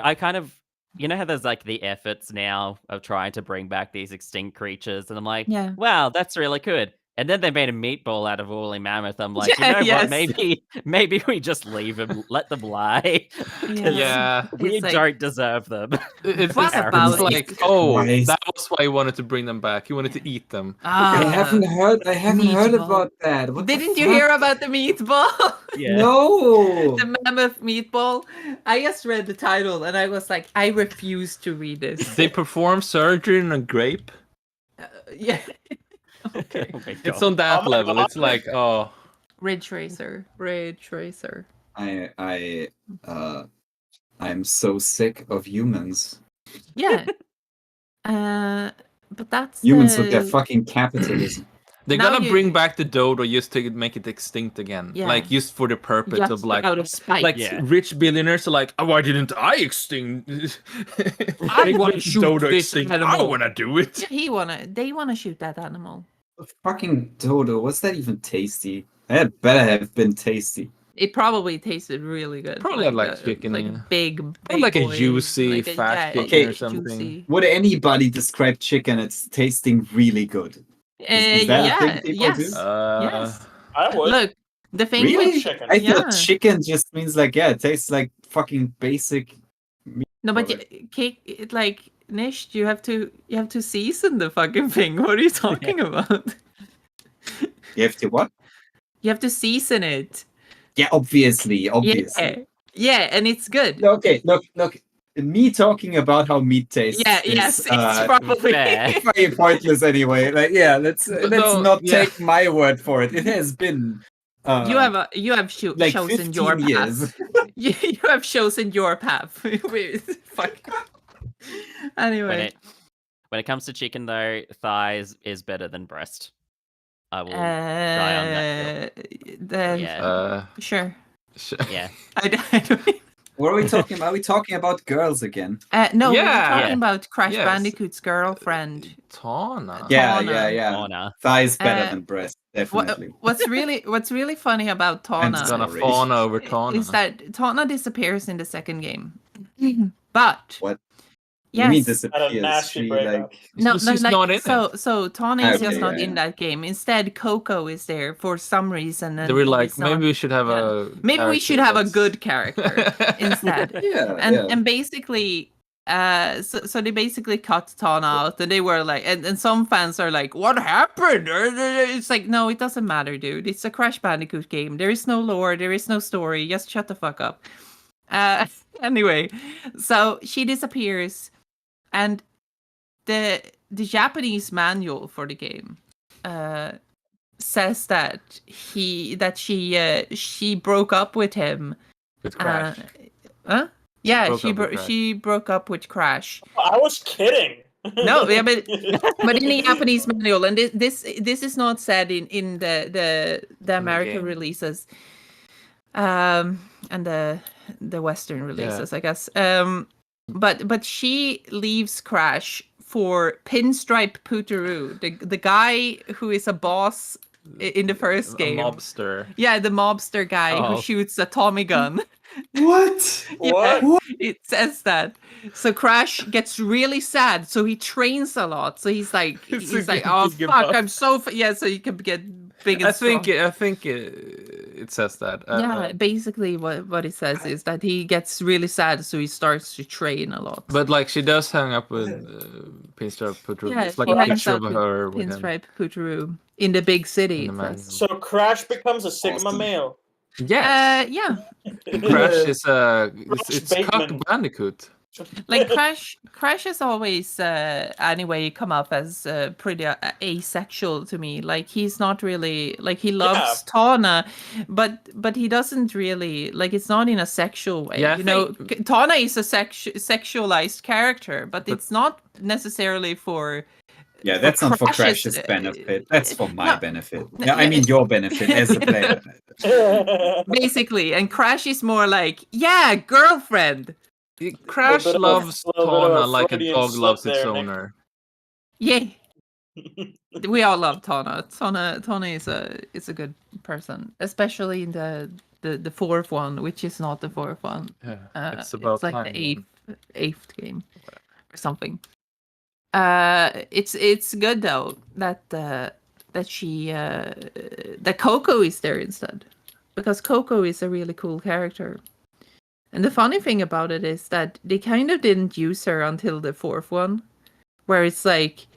Speaker 3: you know how there's like the efforts now of trying to bring back these extinct creatures, and I'm like, wow, that's really good. And then they made a meatball out of woolly mammoth. I'm like, what? Maybe we just leave them, let them lie.
Speaker 17: Yeah,
Speaker 3: we don't deserve them.
Speaker 17: It's like, that was why you wanted to bring them back. You wanted to eat them.
Speaker 12: I haven't heard about that.
Speaker 18: Didn't you hear about the meatball?
Speaker 12: No.
Speaker 18: The mammoth meatball. I just read the title and I was like, I refuse to read this.
Speaker 17: They perform surgery on a grape.
Speaker 18: Yeah. Okay.
Speaker 17: It's on that level. It's like,
Speaker 18: Ridge Racer.
Speaker 12: I'm so sick of humans.
Speaker 18: Yeah. But that's
Speaker 12: humans with their fucking capitalism.
Speaker 17: They're gonna bring back the dodo just to make it extinct again.
Speaker 18: Yeah.
Speaker 17: Like just for the purpose
Speaker 18: just
Speaker 17: of like
Speaker 18: out of spite.
Speaker 17: Like rich billionaires are like, oh, why didn't I extinct?
Speaker 18: I want to shoot
Speaker 17: dodo
Speaker 18: this
Speaker 17: extinct.
Speaker 18: animal.
Speaker 17: I wanna do it.
Speaker 18: Yeah, they wanna shoot that animal.
Speaker 12: Fucking dodo, was that even tasty? It better have been tasty.
Speaker 18: It probably tasted really good.
Speaker 17: Probably like chicken,
Speaker 18: like
Speaker 17: yeah.
Speaker 18: big
Speaker 17: like a
Speaker 18: boy,
Speaker 17: juicy,
Speaker 18: like
Speaker 17: fat chicken
Speaker 12: Okay,
Speaker 17: or something.
Speaker 18: juicy.
Speaker 12: Would anybody describe chicken as tasting really good? Is that a thing people do?
Speaker 18: Yes.
Speaker 19: I would.
Speaker 18: Look, the thing
Speaker 12: Really?
Speaker 18: with
Speaker 19: chicken.
Speaker 12: I thought chicken just means like, yeah, it tastes like fucking basic meat.
Speaker 18: No, but cake, like Nish, you have to season the fucking thing. What are you talking about?
Speaker 12: You have to what?
Speaker 18: You have to season it.
Speaker 12: Yeah, obviously.
Speaker 18: Yeah, and it's good.
Speaker 12: Okay, look. Me talking about how meat tastes
Speaker 18: Yes,
Speaker 12: is
Speaker 18: it's probably
Speaker 12: very pointless anyway. Like, yeah, let's not take my word for it. It has been
Speaker 18: you have
Speaker 12: like
Speaker 18: chosen
Speaker 12: 15
Speaker 18: your
Speaker 12: years.
Speaker 18: path. you have chosen your path. Fuck. Anyway,
Speaker 3: when it comes to chicken though, thighs is better than breast. I will die on that.
Speaker 18: Sure.
Speaker 3: Yeah.
Speaker 18: I don't.
Speaker 12: What are we talking about? Are we talking about girls again?
Speaker 18: No, we're talking about Crash Bandicoot's girlfriend.
Speaker 17: Tawna.
Speaker 12: Yeah.
Speaker 3: Tawna.
Speaker 12: Thighs better than breast, definitely.
Speaker 18: What's really funny about Tawna?
Speaker 17: It's gonna fawn over Tawna.
Speaker 18: Is that Tawna disappears in the second game, but
Speaker 12: what?
Speaker 18: Yes.
Speaker 12: You mean disappears? She like
Speaker 17: she's not in it.
Speaker 18: So Tawna is just not in that game. Instead, Coco is there for some reason. And
Speaker 17: they were like, maybe we should have a.
Speaker 18: Maybe we should have a good character instead. And basically, so they basically cut Tawna out, and they were like, and some fans are like, what happened? It's like, no, it doesn't matter, dude. It's a Crash Bandicoot game. There is no lore. There is no story. Just shut the fuck up. Anyway, so she disappears. And the Japanese manual for the game says that she broke up with him.
Speaker 17: With Crash.
Speaker 18: Yeah, she broke up with Crash.
Speaker 19: I was kidding.
Speaker 18: No, yeah, but in the Japanese manual, and this is not said in the American releases, and the Western releases, I guess. But she leaves Crash for Pinstripe Pootaroo, the guy who is a boss in the first game.
Speaker 17: A mobster.
Speaker 18: Yeah, the mobster guy who shoots a Tommy gun.
Speaker 12: What?
Speaker 18: Yeah,
Speaker 12: What?
Speaker 18: it says that. So Crash gets really sad. So he trains a lot. So he's like, oh fuck, I'm so so you can get big and strong.
Speaker 17: I think it says that.
Speaker 18: Basically what it says is that he gets really sad, so he starts to train a lot.
Speaker 17: But like she does hang up with Pinstripe Pootaroo.
Speaker 18: Yeah,
Speaker 17: it's like a picture of her with
Speaker 18: Pinstripe Pootaroo in the big city.
Speaker 19: So Crash becomes a Sigma male.
Speaker 17: Yes.
Speaker 18: Yeah.
Speaker 17: Crash is it's Cock Bandicoot.
Speaker 18: Like Crash has always anyway come up as pretty asexual to me. Like he's not really like he loves Tawna, but he doesn't really like it's not in a sexual way.
Speaker 17: Yeah,
Speaker 18: Tawna is a sexualized character, but it's not necessarily for.
Speaker 12: Yeah, that's not for Crash's benefit. That's for my benefit. Yeah, I mean your benefit as a player.
Speaker 18: Basically, and Crash is more like, yeah, girlfriend.
Speaker 17: Crash loves Tawna like a dog loves its owner.
Speaker 18: Yeah. We all love Tawna. Tawna is a good person, especially in the fourth one, which is not the fourth one.
Speaker 17: Yeah, it's about
Speaker 18: like the eighth game or something. It's good though that she that Coco is there instead, because Coco is a really cool character. And the funny thing about it is that they kind of didn't use her until the fourth one, where it's like,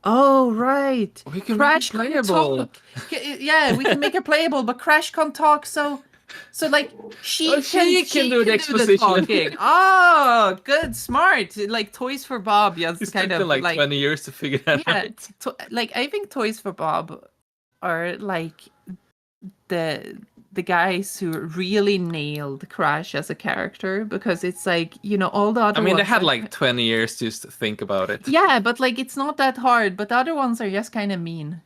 Speaker 18: oh right,
Speaker 17: we can
Speaker 18: Crash
Speaker 17: make it playable.
Speaker 18: Yeah, we can make her playable, but Crash can't talk, so like she can do the exposition. Oh, good, smart. Like Toys for Bob, it's kind of
Speaker 17: like 20 years to figure that out.
Speaker 18: Like I think Toys for Bob are like the guys who really nailed Crash as a character, because it's like, all the other ones
Speaker 17: they had like 20 years just to think about it.
Speaker 18: Yeah, but like it's not that hard, but the other ones are just kind of mean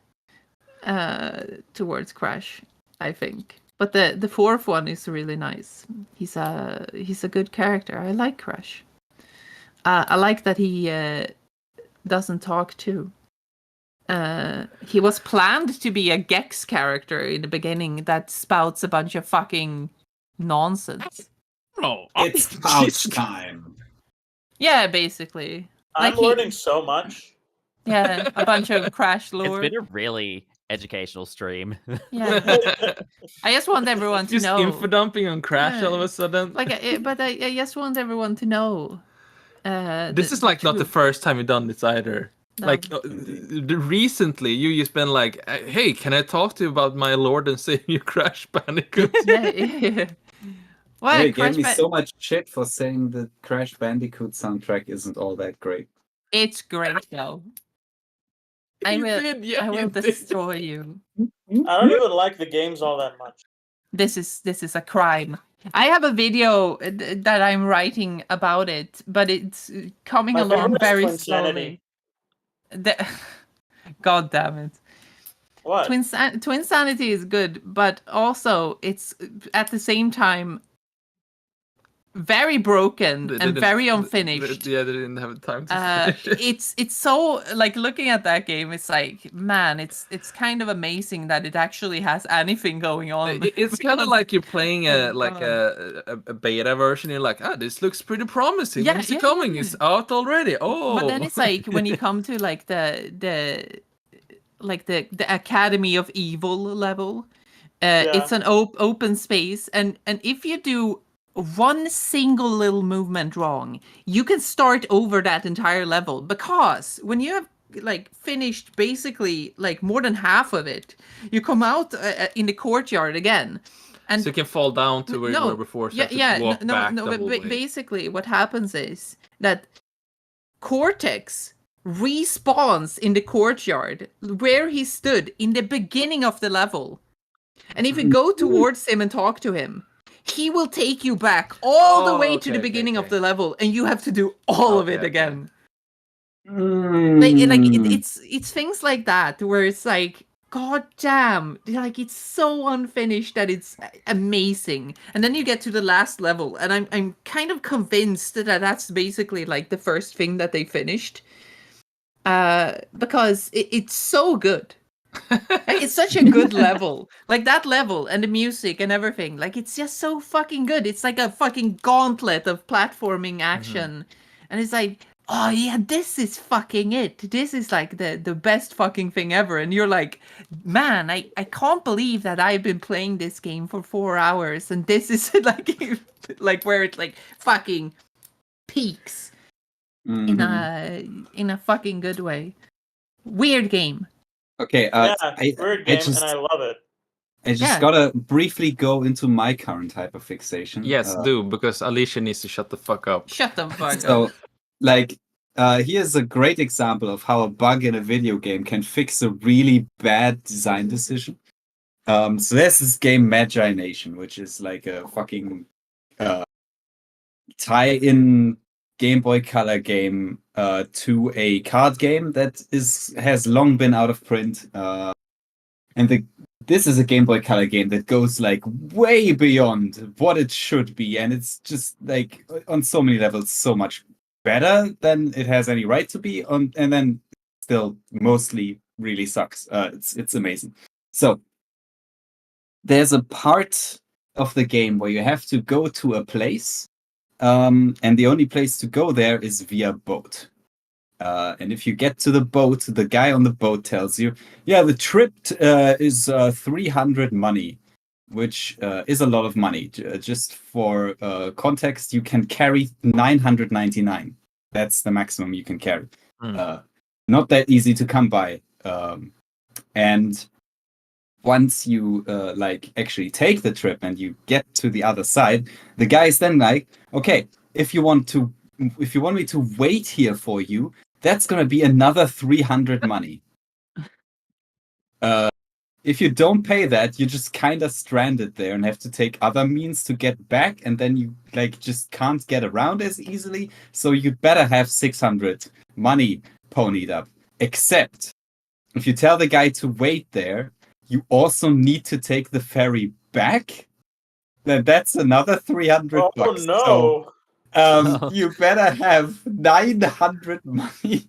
Speaker 18: towards Crash, I think. But the fourth one is really nice. He's a good character. I like Crash. I like that he doesn't talk too. He was planned to be a Gex character in the beginning that spouts a bunch of fucking nonsense.
Speaker 1: Oh,
Speaker 12: it's pouch time.
Speaker 18: Yeah, basically.
Speaker 19: I'm learning so much.
Speaker 18: Yeah, a bunch of Crash lore.
Speaker 3: It's been a really educational stream.
Speaker 18: Yeah. I just want everyone to
Speaker 17: just
Speaker 18: know.
Speaker 17: info dumping on Crash all of a sudden.
Speaker 18: But I just want everyone to know.
Speaker 17: This is like not the first time you've done this either.
Speaker 18: No.
Speaker 17: Like recently, you just been like, "Hey, can I talk to you about my Lord and Savior Crash Bandicoot?"
Speaker 18: Yeah. Well,
Speaker 12: They gave me so much shit for saying the Crash Bandicoot soundtrack isn't all that great.
Speaker 18: It's great though. I will destroy you.
Speaker 19: I don't even like the games all that much.
Speaker 18: This is a crime. I have a video that I'm writing about it, but it's coming
Speaker 19: My
Speaker 18: along
Speaker 19: favorite is
Speaker 18: very
Speaker 19: Twinsanity.
Speaker 18: slowly. God damn it.
Speaker 19: What?
Speaker 18: Twinsanity is good, but also it's at the same time very broken and very unfinished.
Speaker 17: Yeah, they didn't have time to finish it.
Speaker 18: It's so like looking at that game. It's like, man, it's kind of amazing that it actually has anything going on.
Speaker 17: It's kind of like you're playing a beta version. You're like, this looks pretty promising. When's it coming? It's out already. Oh,
Speaker 18: But then it's like when you come to like the Academy of Evil level, it's an open space, and if you do one single little movement wrong, you can start over that entire level, because when you have like finished basically like more than half of it, you come out in the courtyard again, and
Speaker 17: so you can fall down to where you were before. So
Speaker 18: basically what happens is that Cortex respawns in the courtyard where he stood in the beginning of the level, and if you go towards him and talk to him, he will take you back all the way to the beginning of the level, and you have to do all of it again. It's things like that where it's like, god damn, like it's so unfinished that it's amazing. And then you get to the last level, and I'm kind of convinced that that's basically like the first thing that they finished, because it's so good. It's such a good level, like that level and the music and everything, like it's just so fucking good. It's like a fucking gauntlet of platforming action, and it's like, oh yeah, this is fucking it. This is like the best fucking thing ever. And you're like, man, I can't believe that I've been playing this game for 4 hours, and this is like where it like fucking peaks in a fucking good way. Weird game.
Speaker 12: Okay,
Speaker 19: weird game, and I love it.
Speaker 12: I just gotta briefly go into my current hyperfixation.
Speaker 17: Yes, do, because Alicia needs to shut the fuck up.
Speaker 18: Shut the fuck up.
Speaker 12: So, like, here's a great example of how a bug in a video game can fix a really bad design decision. So there's this game Magi Nation, which is like a fucking tie-in Game Boy Color game to a card game that has long been out of print. And this is a Game Boy Color game that goes like way beyond what it should be, and it's just like on so many levels so much better than it has any right to be on, and then still mostly really sucks. It's amazing. So there's a part of the game where you have to go to a place, and the only place to go there is via boat. And if you get to the boat, the guy on the boat tells you, yeah, the trip is 300 money, which is a lot of money. Just for context, you can carry 999. That's the maximum you can carry. Not that easy to come by. And once you like actually take the trip and you get to the other side, the guy's then like, okay, if you want me to wait here for you, that's gonna be another 300 money. If you don't pay that, you're just kind of stranded there and have to take other means to get back, and then you like just can't get around as easily. So you'd better have 600 money ponied up. Except if you tell the guy to wait there, you also need to take the ferry back. Then that's another 300 bucks.
Speaker 19: Oh no!
Speaker 12: So, you better have 900 money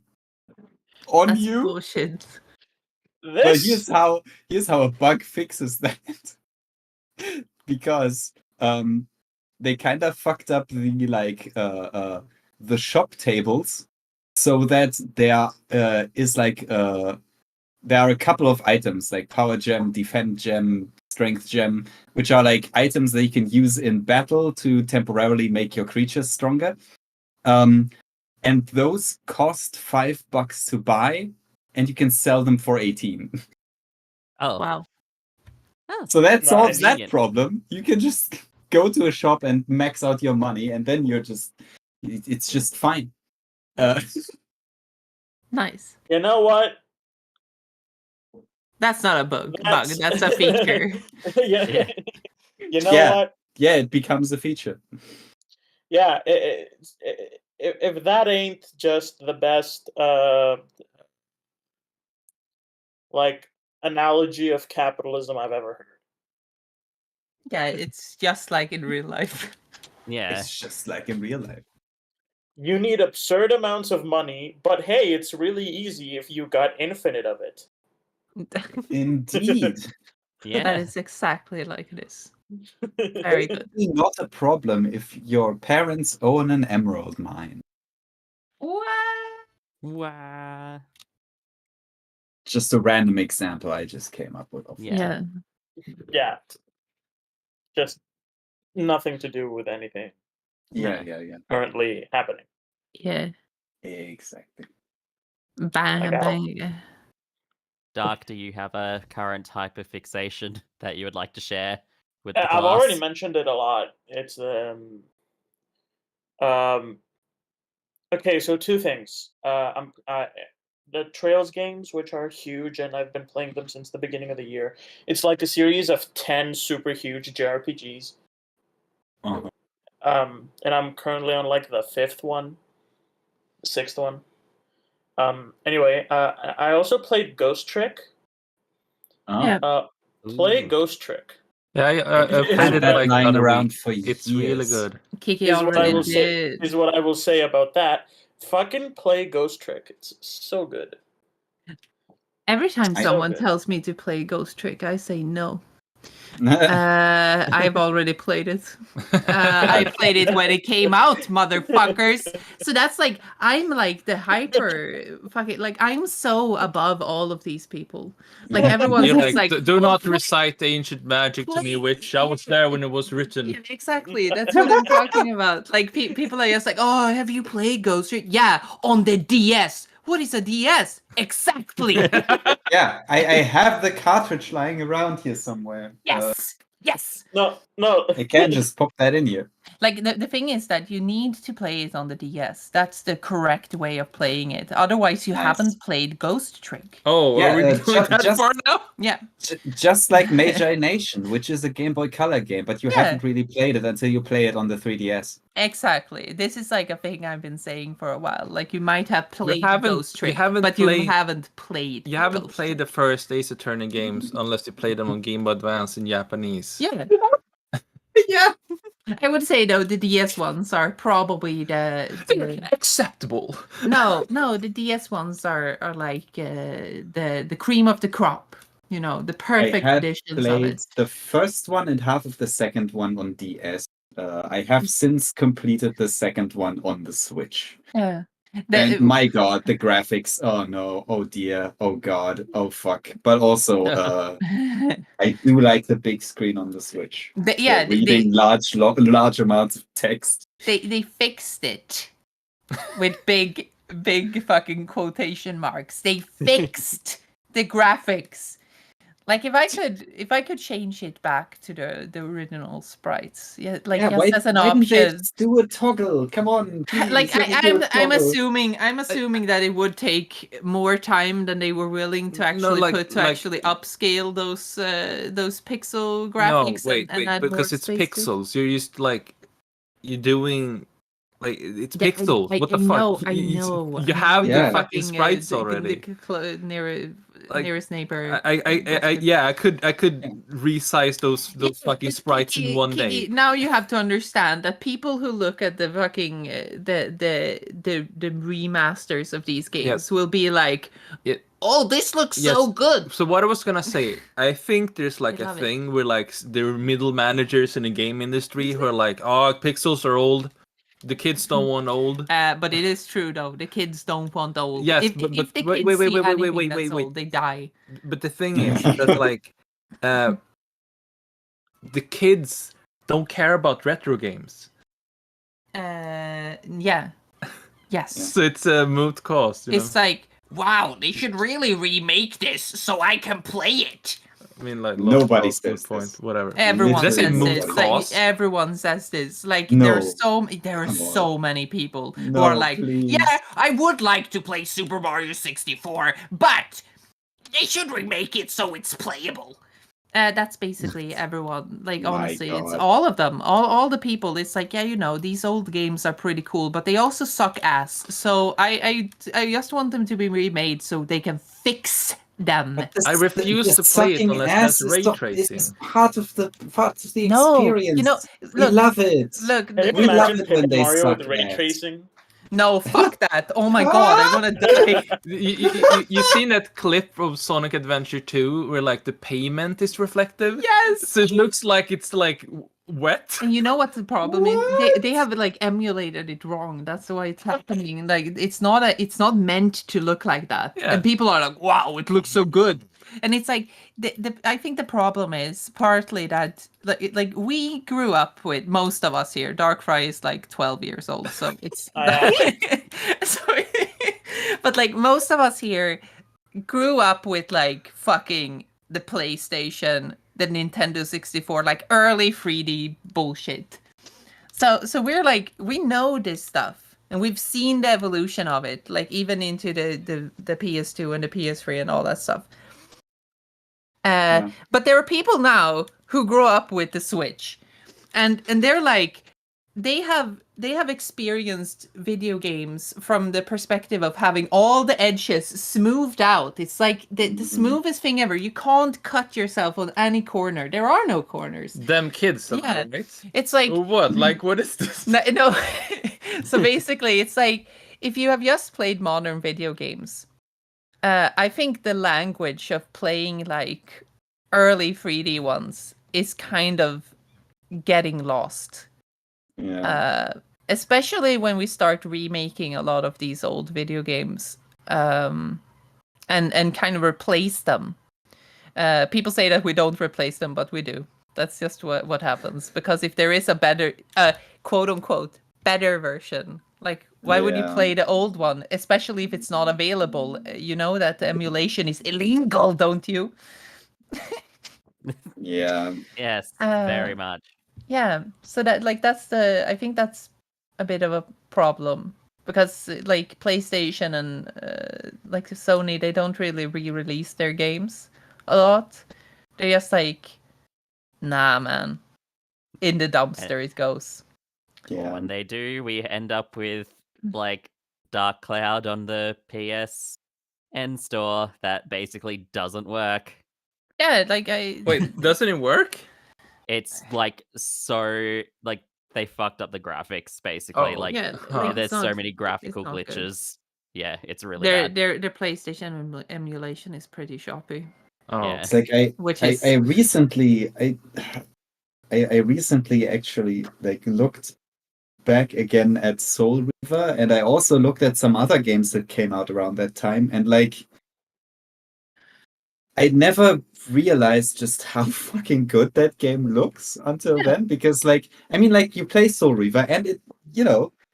Speaker 12: on
Speaker 18: That's
Speaker 12: you.
Speaker 18: bullshit.
Speaker 12: But here's how a bug fixes that. Because they kind of fucked up the shop tables so that there is there are a couple of items like power gem, defend gem, strength gem, which are like items that you can use in battle to temporarily make your creatures stronger. And those cost $5 to buy, and you can sell them for 18.
Speaker 3: Oh.
Speaker 18: Wow.
Speaker 12: So that solves that problem. You can just go to a shop and max out your money, and then it's just fine.
Speaker 18: Nice.
Speaker 19: You know what?
Speaker 18: That's not a bug. That's a feature.
Speaker 19: Yeah. You know what?
Speaker 12: Yeah, it becomes a feature.
Speaker 19: Yeah, if that ain't just the best like analogy of capitalism I've ever heard.
Speaker 18: Yeah, it's just like in real life.
Speaker 3: Yeah.
Speaker 12: It's just like in real life.
Speaker 19: You need absurd amounts of money, but hey, it's really easy if you got infinite of it.
Speaker 12: Indeed.
Speaker 3: Yeah.
Speaker 18: That is exactly like it is. Very good.
Speaker 12: Not a problem if your parents own an emerald mine.
Speaker 18: What?
Speaker 3: Wow.
Speaker 12: Just a random example I just came up with.
Speaker 18: Yeah.
Speaker 19: Yeah. Just nothing to do with anything.
Speaker 12: Yeah.
Speaker 19: Currently happening.
Speaker 18: Yeah.
Speaker 12: Exactly.
Speaker 18: Bang.
Speaker 3: Dark, do you have a current hyperfixation that you would like to share with the class?
Speaker 19: I've already mentioned it a lot. It's okay, so two things. The Trails games, which are huge, and I've been playing them since the beginning of the year. It's like a series of 10 super huge JRPGs.
Speaker 12: Uh-huh.
Speaker 19: And I'm currently on like the 5th one, 6th one. Anyway, I also played Ghost Trick. Play Ghost Trick.
Speaker 17: Yeah, I played it like
Speaker 12: lying
Speaker 17: other
Speaker 12: around
Speaker 17: week.
Speaker 12: for
Speaker 17: It's
Speaker 12: years.
Speaker 17: really good.
Speaker 18: Kiki
Speaker 19: Is what I
Speaker 18: already
Speaker 19: will say.
Speaker 18: did.
Speaker 19: Is what I will say about that. Fucking play Ghost Trick. It's so good.
Speaker 18: Every time
Speaker 19: So
Speaker 18: someone
Speaker 19: good.
Speaker 18: tells me to play Ghost Trick, I say no. I've already played it. I played it when it came out, motherfuckers. So that's like, I'm like the hyper fucking, like, I'm so above all of these people. Like, everyone's
Speaker 17: You're
Speaker 18: just like,
Speaker 17: do not recite the ancient magic to me, witch. I was there when it was written.
Speaker 18: Yeah, exactly. That's what I'm talking about. Like, people are just like, oh, have you played Ghost Trick? Yeah, on the DS. What is a DS? Exactly.
Speaker 12: Yeah, I have the cartridge lying around here somewhere.
Speaker 18: Yes.
Speaker 19: No.
Speaker 12: I can't just pop that in here.
Speaker 18: Like, the thing is that you need to play it on the DS. That's the correct way of playing it. Otherwise, you haven't played Ghost Trick.
Speaker 17: Oh,
Speaker 12: Yeah,
Speaker 17: are we going that far now?
Speaker 18: Yeah.
Speaker 12: Just like Magi Nation, which is a Game Boy Color game, but you haven't really played it until you play it on the 3DS.
Speaker 18: Exactly. This is like a thing I've been saying for a while. Like, you might have played Ghost Trick,
Speaker 17: you
Speaker 18: haven't played.
Speaker 17: You haven't played the first Ace Attorney games unless you played them on Game Boy Advance in Japanese.
Speaker 18: Yeah. Yeah. I would say though the DS ones are probably the
Speaker 17: acceptable.
Speaker 18: No, the DS ones are like the cream of the crop. You know, the perfect
Speaker 12: I had
Speaker 18: editions of
Speaker 12: played
Speaker 18: it.
Speaker 12: the first one and half of the second one on DS. I have since completed the second one on the Switch.
Speaker 18: Yeah.
Speaker 12: And my god, the graphics. Oh no, oh dear, oh god, oh fuck. But also, I do like the big screen on the Switch. Reading large amounts of text.
Speaker 18: They fixed it with big fucking quotation marks. They fixed the graphics. Like if I could change it back to the original sprites, just as an option.
Speaker 12: Do a toggle. Come on, please.
Speaker 18: Like I'm assuming that it would take more time than they were willing to actually actually upscale those pixel graphics.
Speaker 17: No, wait, because it's pixels. You're just like you're doing. Like it's pixels. What the fuck?
Speaker 18: I know.
Speaker 17: You have the fucking sprites already.
Speaker 18: Nearest neighbor.
Speaker 17: I could resize those fucking sprites in one day.
Speaker 18: Now you have to understand that people who look at the fucking the remasters of these games will be like,
Speaker 20: oh, this looks so good.
Speaker 17: So what I was gonna say, I think there's like
Speaker 20: I
Speaker 17: a
Speaker 20: love it.
Speaker 17: thing where like there are middle managers in the game industry who are like, oh, pixels are old. The kids don't want old.
Speaker 20: But it is true though. The kids don't want old.
Speaker 17: Yes,
Speaker 20: if
Speaker 17: but
Speaker 20: the
Speaker 17: wait,
Speaker 20: kids
Speaker 17: wait,
Speaker 20: see
Speaker 17: wait,
Speaker 20: anything
Speaker 17: wait,
Speaker 20: that's
Speaker 17: wait.
Speaker 20: old, they die.
Speaker 17: But the thing is that like, the kids don't care about retro games.
Speaker 20: Yeah. Yes.
Speaker 17: So it's a moot cause.
Speaker 20: It's like,
Speaker 8: wow, they should really remake this so I can play it.
Speaker 17: I mean, like
Speaker 12: Nobody
Speaker 17: says
Speaker 12: says
Speaker 17: point,
Speaker 12: this.
Speaker 17: whatever.
Speaker 20: everyone
Speaker 17: That's
Speaker 20: says
Speaker 17: a moot
Speaker 20: this. Like,
Speaker 17: cause.
Speaker 20: everyone says this. Like
Speaker 12: No.
Speaker 20: there are
Speaker 12: Come
Speaker 20: so
Speaker 12: on.
Speaker 20: many people who
Speaker 12: No,
Speaker 20: are like,
Speaker 12: please.
Speaker 8: Yeah, I would like to play Super Mario 64, but they should remake it so it's playable.
Speaker 20: That's basically everyone. Like,
Speaker 12: My
Speaker 20: honestly, it's
Speaker 12: God.
Speaker 20: all of them. All the people. It's like, yeah, you know, these old games are pretty cool, but they also suck ass. So I just want them to be remade so they can fix them.
Speaker 17: I refuse to play it unless there's ray tracing.
Speaker 12: It's part of the
Speaker 20: No,
Speaker 12: experience.
Speaker 20: you know,
Speaker 12: we
Speaker 20: look,
Speaker 12: love it.
Speaker 20: Look,
Speaker 19: Can you
Speaker 12: We love
Speaker 19: imagine
Speaker 12: it when
Speaker 19: Paper
Speaker 12: they
Speaker 19: Mario
Speaker 12: suck
Speaker 19: with ray
Speaker 12: ass.
Speaker 19: tracing?
Speaker 20: No, fuck that. Oh my god, I wanna die.
Speaker 17: You seen that clip of Sonic Adventure 2 where like the pavement is reflective?
Speaker 20: Yes.
Speaker 17: So it looks like it's like wet.
Speaker 20: And you know what the problem is? They have like emulated it wrong. That's why it's happening. Like it's not meant to look like that.
Speaker 17: Yeah.
Speaker 20: And people are like, wow, it looks so good. And it's like I think the problem is partly that like we grew up with, most of us here. Darkfry is like 12 years old, so it's but like most of us here grew up with like fucking the PlayStation, the Nintendo 64, like early 3D bullshit. So we're like, we know this stuff and we've seen the evolution of it, like even into the PS2 and the PS3 and all that stuff. But there are people now who grew up with the Switch, and they're like, they have experienced video games from the perspective of having all the edges smoothed out. It's like the smoothest thing ever. You can't cut yourself on any corner. There are no corners.
Speaker 17: Them kids,
Speaker 20: Yeah.
Speaker 17: right?
Speaker 20: It's like,
Speaker 17: what? Like, what is this?
Speaker 20: No. So basically, it's like, if you have just played modern video games, I think the language of playing like early 3D ones is kind of getting lost.
Speaker 12: Yeah.
Speaker 20: Especially when we start remaking a lot of these old video games, and kind of replace them. People say that we don't replace them, but we do. That's just what happens. Because if there is a better, quote unquote, better version, like why would you play the old one? Especially if it's not available. You know that the emulation is illegal, don't you?
Speaker 12: Yeah.
Speaker 3: Yes, very much.
Speaker 20: Yeah, so that I think that's a bit of a problem, because like PlayStation and like Sony, they don't really re-release their games a lot. They're just like, nah, man, in the dumpster it goes.
Speaker 12: Yeah.
Speaker 3: When they do, we end up with like Dark Cloud on the PSN store that basically doesn't work.
Speaker 20: Yeah, like
Speaker 17: Wait, doesn't it work?
Speaker 3: It's like so like they fucked up the graphics basically.
Speaker 17: Oh,
Speaker 3: like
Speaker 20: yeah,
Speaker 3: there's
Speaker 20: it's not-
Speaker 3: so many graphical
Speaker 20: it's not good.
Speaker 3: glitches. Yeah, it's really bad.
Speaker 20: Their PlayStation emulation is pretty shoppy.
Speaker 17: Oh,
Speaker 3: Yeah.
Speaker 12: It's like I recently actually like looked back again at Soul Reaver, and I also looked at some other games that came out around that time, and like I never realized just how fucking good that game looks until then, because like I mean, like you play Soul Reaver and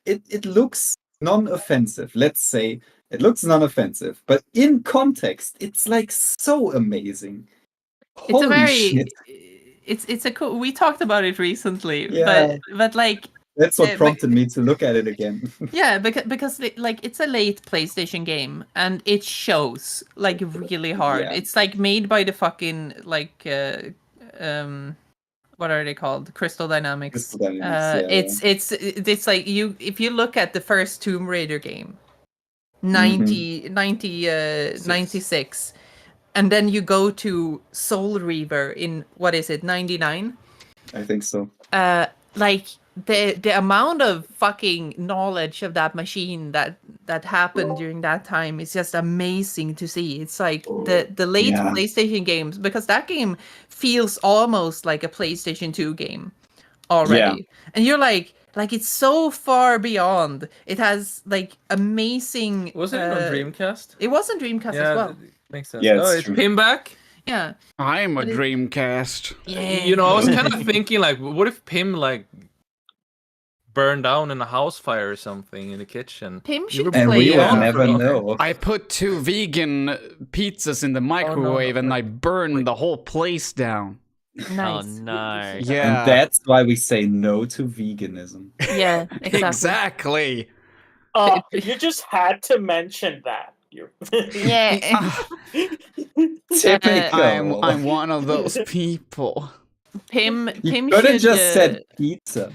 Speaker 12: it looks non-offensive. Let's say it looks non-offensive, but in context, it's like so amazing.
Speaker 20: It's a
Speaker 12: Holy
Speaker 20: very
Speaker 12: shit.
Speaker 20: it's a cool. We talked about it recently,
Speaker 12: Yeah.
Speaker 20: but like
Speaker 12: That's what prompted me to look at it again.
Speaker 20: yeah, because like it's a late PlayStation game and it shows like really hard.
Speaker 12: Yeah.
Speaker 20: It's like made by the fucking like what are they called? Crystal Dynamics.
Speaker 12: Crystal Dynamics,
Speaker 20: It's like if you look at the first Tomb Raider game, 96, and then you go to Soul Reaver in what is it, 99?
Speaker 12: I think so.
Speaker 20: Like the amount of fucking knowledge of that machine that happened during that time is just amazing to see. It's like the late PlayStation games, because that game feels almost like a PlayStation 2 game already. And you're like it's so far beyond. It has like amazing.
Speaker 17: Was it on Dreamcast?
Speaker 20: It was on Dreamcast as well.
Speaker 17: Makes sense. It's Pim back.
Speaker 20: Yeah.
Speaker 1: I'm a Dreamcast.
Speaker 20: Yeah.
Speaker 17: You know, I was kind of thinking like, what if Pim like burned down in a house fire or something in the kitchen?
Speaker 20: Pim should
Speaker 12: play. And we will never know.
Speaker 1: I put 2 vegan pizzas in the microwave and I burned the whole place down.
Speaker 20: Nice.
Speaker 3: Oh no.
Speaker 1: Yeah.
Speaker 12: And that's why we say no to veganism.
Speaker 20: Yeah,
Speaker 1: exactly.
Speaker 19: You just had to mention that.
Speaker 20: Yeah.
Speaker 12: Typical.
Speaker 1: I'm one of those people.
Speaker 20: Pim
Speaker 12: could have
Speaker 20: should,
Speaker 12: just said pizza.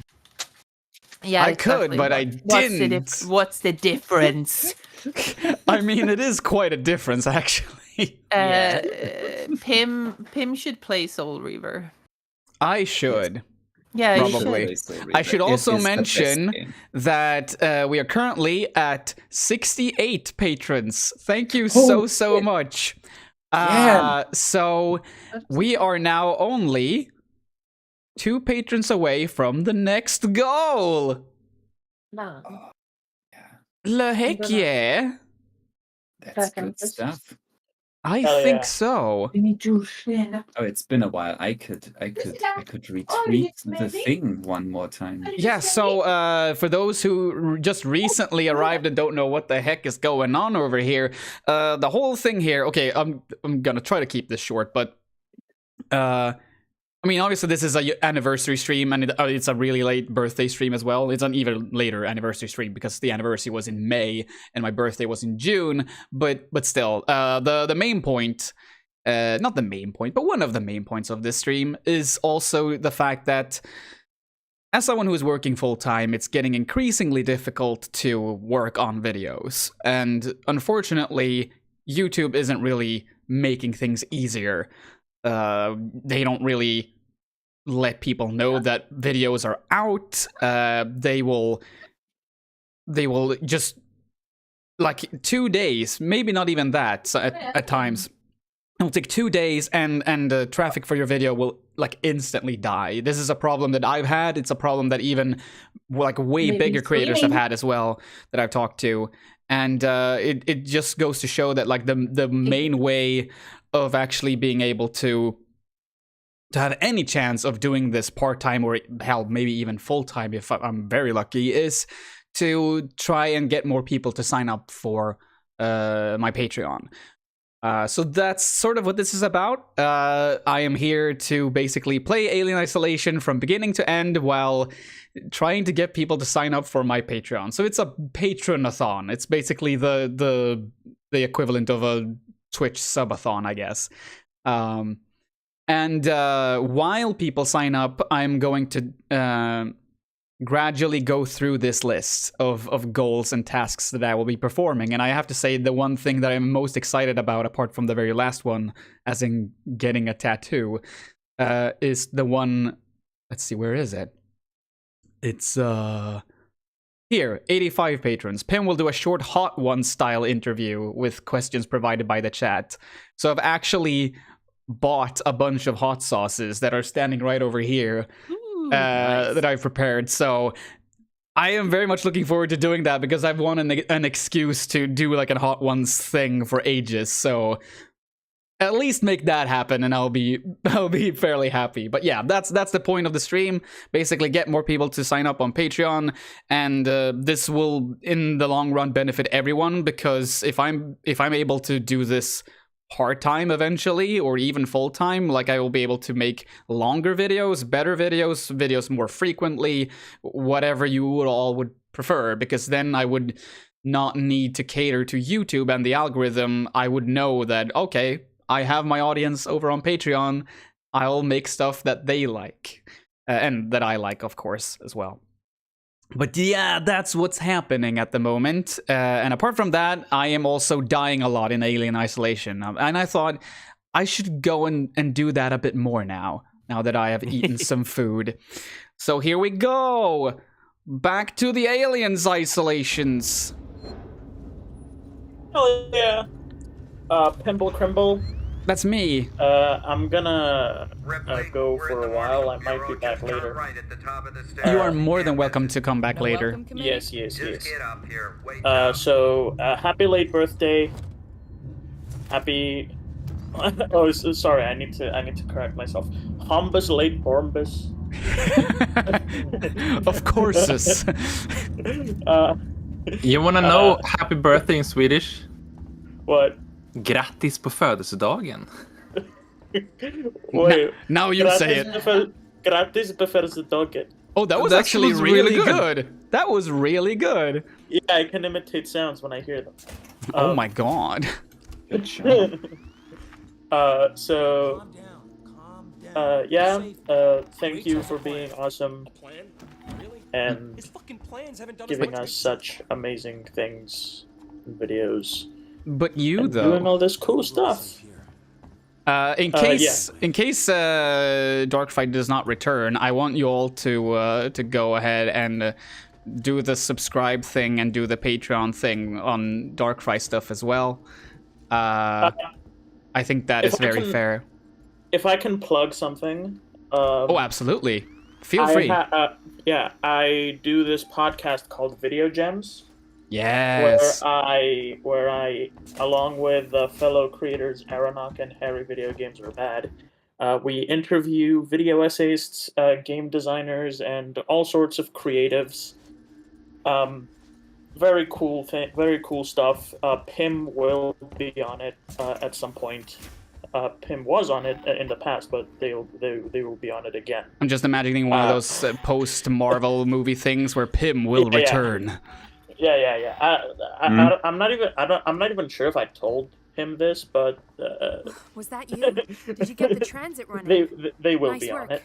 Speaker 20: Yeah,
Speaker 1: I could, but I didn't.
Speaker 20: What's the difference?
Speaker 1: I mean, it is quite a difference, actually.
Speaker 20: Pim should play Soul Reaver.
Speaker 1: I should.
Speaker 20: Yeah,
Speaker 1: probably. I should also mention that we are currently at 68 patrons. Thank you so much. So we are now only 2 patrons away from the next goal.
Speaker 20: No.
Speaker 1: Le heck yeah.
Speaker 12: That's good stuff.
Speaker 1: I think so.
Speaker 12: Oh, it's been a while. I could retweet the thing one more time.
Speaker 1: Yeah, so for those who just recently arrived and don't know what the heck is going on over here, the whole thing here, okay, I'm gonna try to keep this short, but I mean, obviously this is an anniversary stream, and it's a really late birthday stream as well. It's an even later anniversary stream because the anniversary was in May and my birthday was in June. But still, the main point, not the main point, but one of the main points of this stream is also the fact that as someone who is working full-time, it's getting increasingly difficult to work on videos. And unfortunately, YouTube isn't really making things easier. They don't really let people know that videos are out. They will just like 2 days, maybe not even that at times. It'll take 2 days and the traffic for your video will like instantly die. This is a problem that I've had. It's a problem that even like way bigger creators have had as well that I've talked to. And it just goes to show that like the main way of actually being able to have any chance of doing this part-time or hell, maybe even full-time if I'm very lucky, is to try and get more people to sign up for my Patreon. So that's sort of what this is about. I am here to basically play Alien Isolation from beginning to end while trying to get people to sign up for my Patreon. So it's a Patronathon. It's basically the equivalent of a Twitch subathon, I guess. And while people sign up, I'm going to gradually go through this list of goals and tasks that I will be performing. And I have to say, the one thing that I'm most excited about, apart from the very last one, as in getting a tattoo, is the one, let's see, where is it? It's, here, 85 patrons. Pim will do a short Hot Ones style interview with questions provided by the chat. So I've actually bought a bunch of hot sauces that are standing right over here. Nice. That I've prepared. So I am very much looking forward to doing that because I've wanted an excuse to do like a Hot Ones thing for ages. So at least make that happen and I'll be fairly happy. But yeah, that's the point of the stream. Basically get more people to sign up on Patreon, and this will in the long run benefit everyone, because if I'm able to do this part-time eventually, or even full-time, like I will be able to make longer videos, better videos more frequently, whatever you would prefer, because then I would not need to cater to YouTube and the algorithm. I would know that, okay, I have my audience over on Patreon, I'll make stuff that they like, and that I like, of course, as well. But yeah, that's what's happening at the moment. And apart from that, I am also dying a lot in Alien Isolation. And I thought I should go and do that a bit more now that I have eaten some food. So here we go. Back to the aliens isolations.
Speaker 19: Oh yeah. Pimble Crimble.
Speaker 1: That's me.
Speaker 19: I'm gonna go for a while. I might be back later.
Speaker 1: You are more than welcome to come back later.
Speaker 19: Yes. So happy late birthday. Happy. Oh, sorry. I need to correct myself. Hombus late Hornbus.
Speaker 1: Of course.
Speaker 17: You wanna know happy birthday in Swedish?
Speaker 19: What?
Speaker 17: Grattis på födelsedagen.
Speaker 19: Wait.
Speaker 1: Now you say it.
Speaker 19: Grattis på födelsedagen.
Speaker 1: Oh, that was actually really good. That was really good.
Speaker 19: Yeah, I can imitate sounds when I hear them.
Speaker 1: Oh my god.
Speaker 12: Good job.
Speaker 19: Thank you for being awesome and giving us such amazing things and videos.
Speaker 1: But you,
Speaker 19: and
Speaker 1: though,
Speaker 19: doing all this cool stuff.
Speaker 1: In case Darkfight does not return, I want you all to go ahead and do the subscribe thing and do the Patreon thing on Darkfight stuff as well. I think that is very fair.
Speaker 19: If I can plug something.
Speaker 1: Oh, absolutely. Feel free.
Speaker 19: I do this podcast called Video Gems.
Speaker 1: Yes.
Speaker 19: Where I, along with fellow creators Aronok and Harry Video Games Are Bad, we interview video essayists, game designers, and all sorts of creatives. Very cool stuff. Pim will be on it at some point. Pim was on it in the past, but they will be on it again.
Speaker 1: I'm just imagining one of those post-Marvel movie things where Pim will return.
Speaker 19: Yeah. I'm not even sure if I told him this, but
Speaker 21: was that you? Did you get the transit running?
Speaker 19: They will
Speaker 21: nice
Speaker 19: be
Speaker 21: work.
Speaker 19: on it,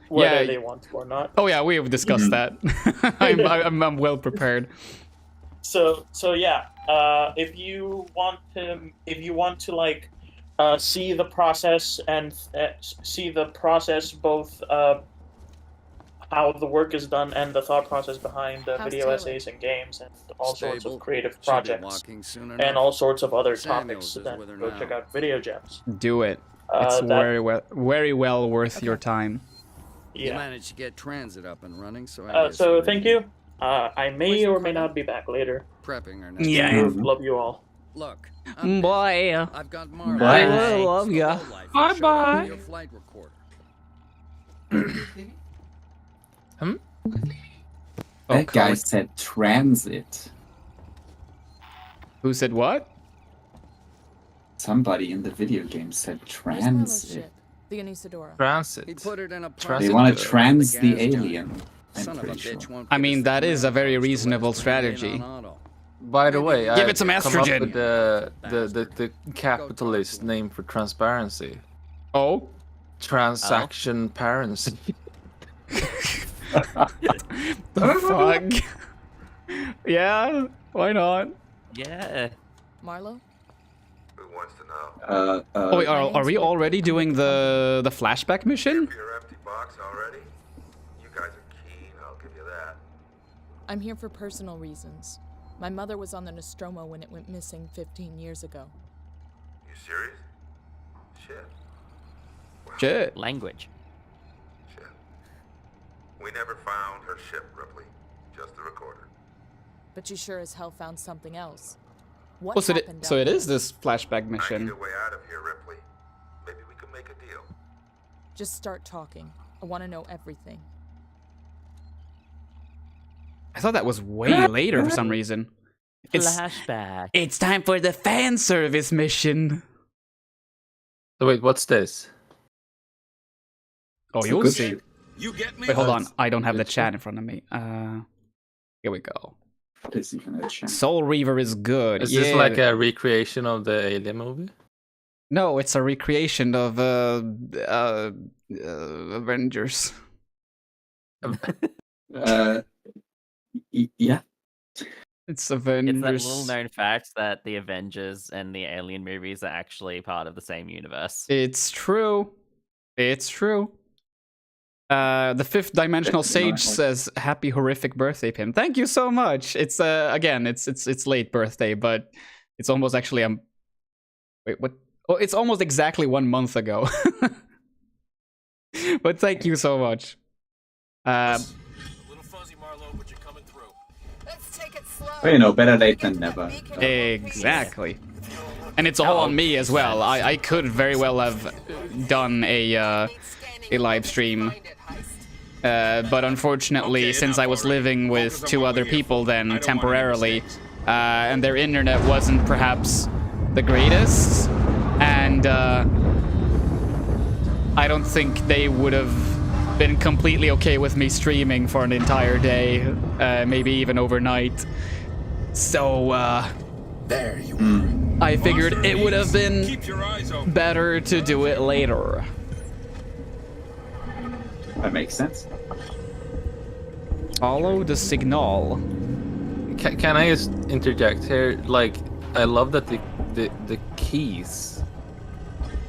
Speaker 19: whether they want to or not.
Speaker 1: Oh yeah, we have discussed that. I'm well prepared.
Speaker 19: So yeah, if you want to like see the process and both how the work is done and the thought process behind video essays and games and all sorts of creative projects and all sorts of other topics, then go check out Video Gems.
Speaker 1: Do it. It's very well worth your time.
Speaker 19: Yeah.
Speaker 22: You managed to get transit up and running, so
Speaker 19: so thank you. I may or may not be back later.
Speaker 22: Prepping our next
Speaker 19: Love you all.
Speaker 22: Look,
Speaker 1: boy.
Speaker 22: I've got Marla.
Speaker 1: Bye. I love ya.
Speaker 22: Bye. Your flight recorder.
Speaker 12: That guy said transit.
Speaker 1: Who said what?
Speaker 12: Somebody in the video game said transit.
Speaker 9: The Anisadora.
Speaker 17: Transit.
Speaker 22: He put it in a
Speaker 12: They want to trans the alien.
Speaker 22: Son of a bitch won't
Speaker 1: I mean, that is a very reasonable strategy.
Speaker 17: By the way,
Speaker 1: give it some estrogen.
Speaker 17: Come up with the capitalist name for transparency.
Speaker 1: Oh?
Speaker 17: Transaction parency.
Speaker 1: The fuck? Yeah, why not?
Speaker 3: Yeah.
Speaker 9: Marlo?
Speaker 14: Who wants to know?
Speaker 1: Oh, wait, are we already doing the flashback mission?
Speaker 14: Your empty box already? You guys are keen, I'll give you that.
Speaker 9: I'm here for personal reasons. My mother was on the Nostromo when it went missing 15 years ago.
Speaker 14: You serious? Shit. Wow.
Speaker 1: Shit.
Speaker 3: Language.
Speaker 14: Shit. We never found her ship, Ripley. Just the recorder.
Speaker 9: But you sure as hell found something else. What
Speaker 1: Oh,
Speaker 9: happened
Speaker 1: so
Speaker 9: down
Speaker 1: it is
Speaker 9: there?
Speaker 1: this flashback
Speaker 14: I
Speaker 1: mission.
Speaker 14: need a way out of here, Ripley. Maybe we can make a deal.
Speaker 9: Just start talking. I want to know everything.
Speaker 1: I thought that was way later for some reason.
Speaker 3: Flashback.
Speaker 1: It's time for the fan service mission.
Speaker 17: So wait, what's this?
Speaker 1: Oh,
Speaker 12: It's a
Speaker 1: you'll
Speaker 12: good
Speaker 1: see.
Speaker 12: ship.
Speaker 22: You get me?
Speaker 1: Wait, hold on. I don't have the chat in front of me. Here we go.
Speaker 12: What is even a chat?
Speaker 1: Soul Reaver is good.
Speaker 17: Is this like a recreation of the Alien movie?
Speaker 1: No, it's a recreation of Avengers.
Speaker 12: Yeah.
Speaker 1: It's Avengers.
Speaker 3: It's that little known fact that the Avengers and the Alien movies are actually part of the same universe.
Speaker 1: It's true. It's true. The fifth dimensional sage says happy horrific birthday, Pim. Thank you so much. It's again, it's late birthday, but it's almost actually wait, what? Oh, it's almost exactly 1 month ago. But thank you so much.
Speaker 4: Little fuzzy, Marlowe, but you're coming through.
Speaker 21: Let's take it slow.
Speaker 12: Well, you know, better late than never.
Speaker 1: Exactly. And it's all on me as well. I could very well have done a live stream. But unfortunately, since I was living with 2 other people then temporarily, and their internet wasn't perhaps the greatest, and I don't think they would have been completely okay with me streaming for an entire day, maybe even overnight. So,
Speaker 4: there you are.
Speaker 1: I figured it would have been better to do it later.
Speaker 12: That makes sense.
Speaker 1: Follow the signal.
Speaker 17: Can I just interject here? Like, I love that the keys,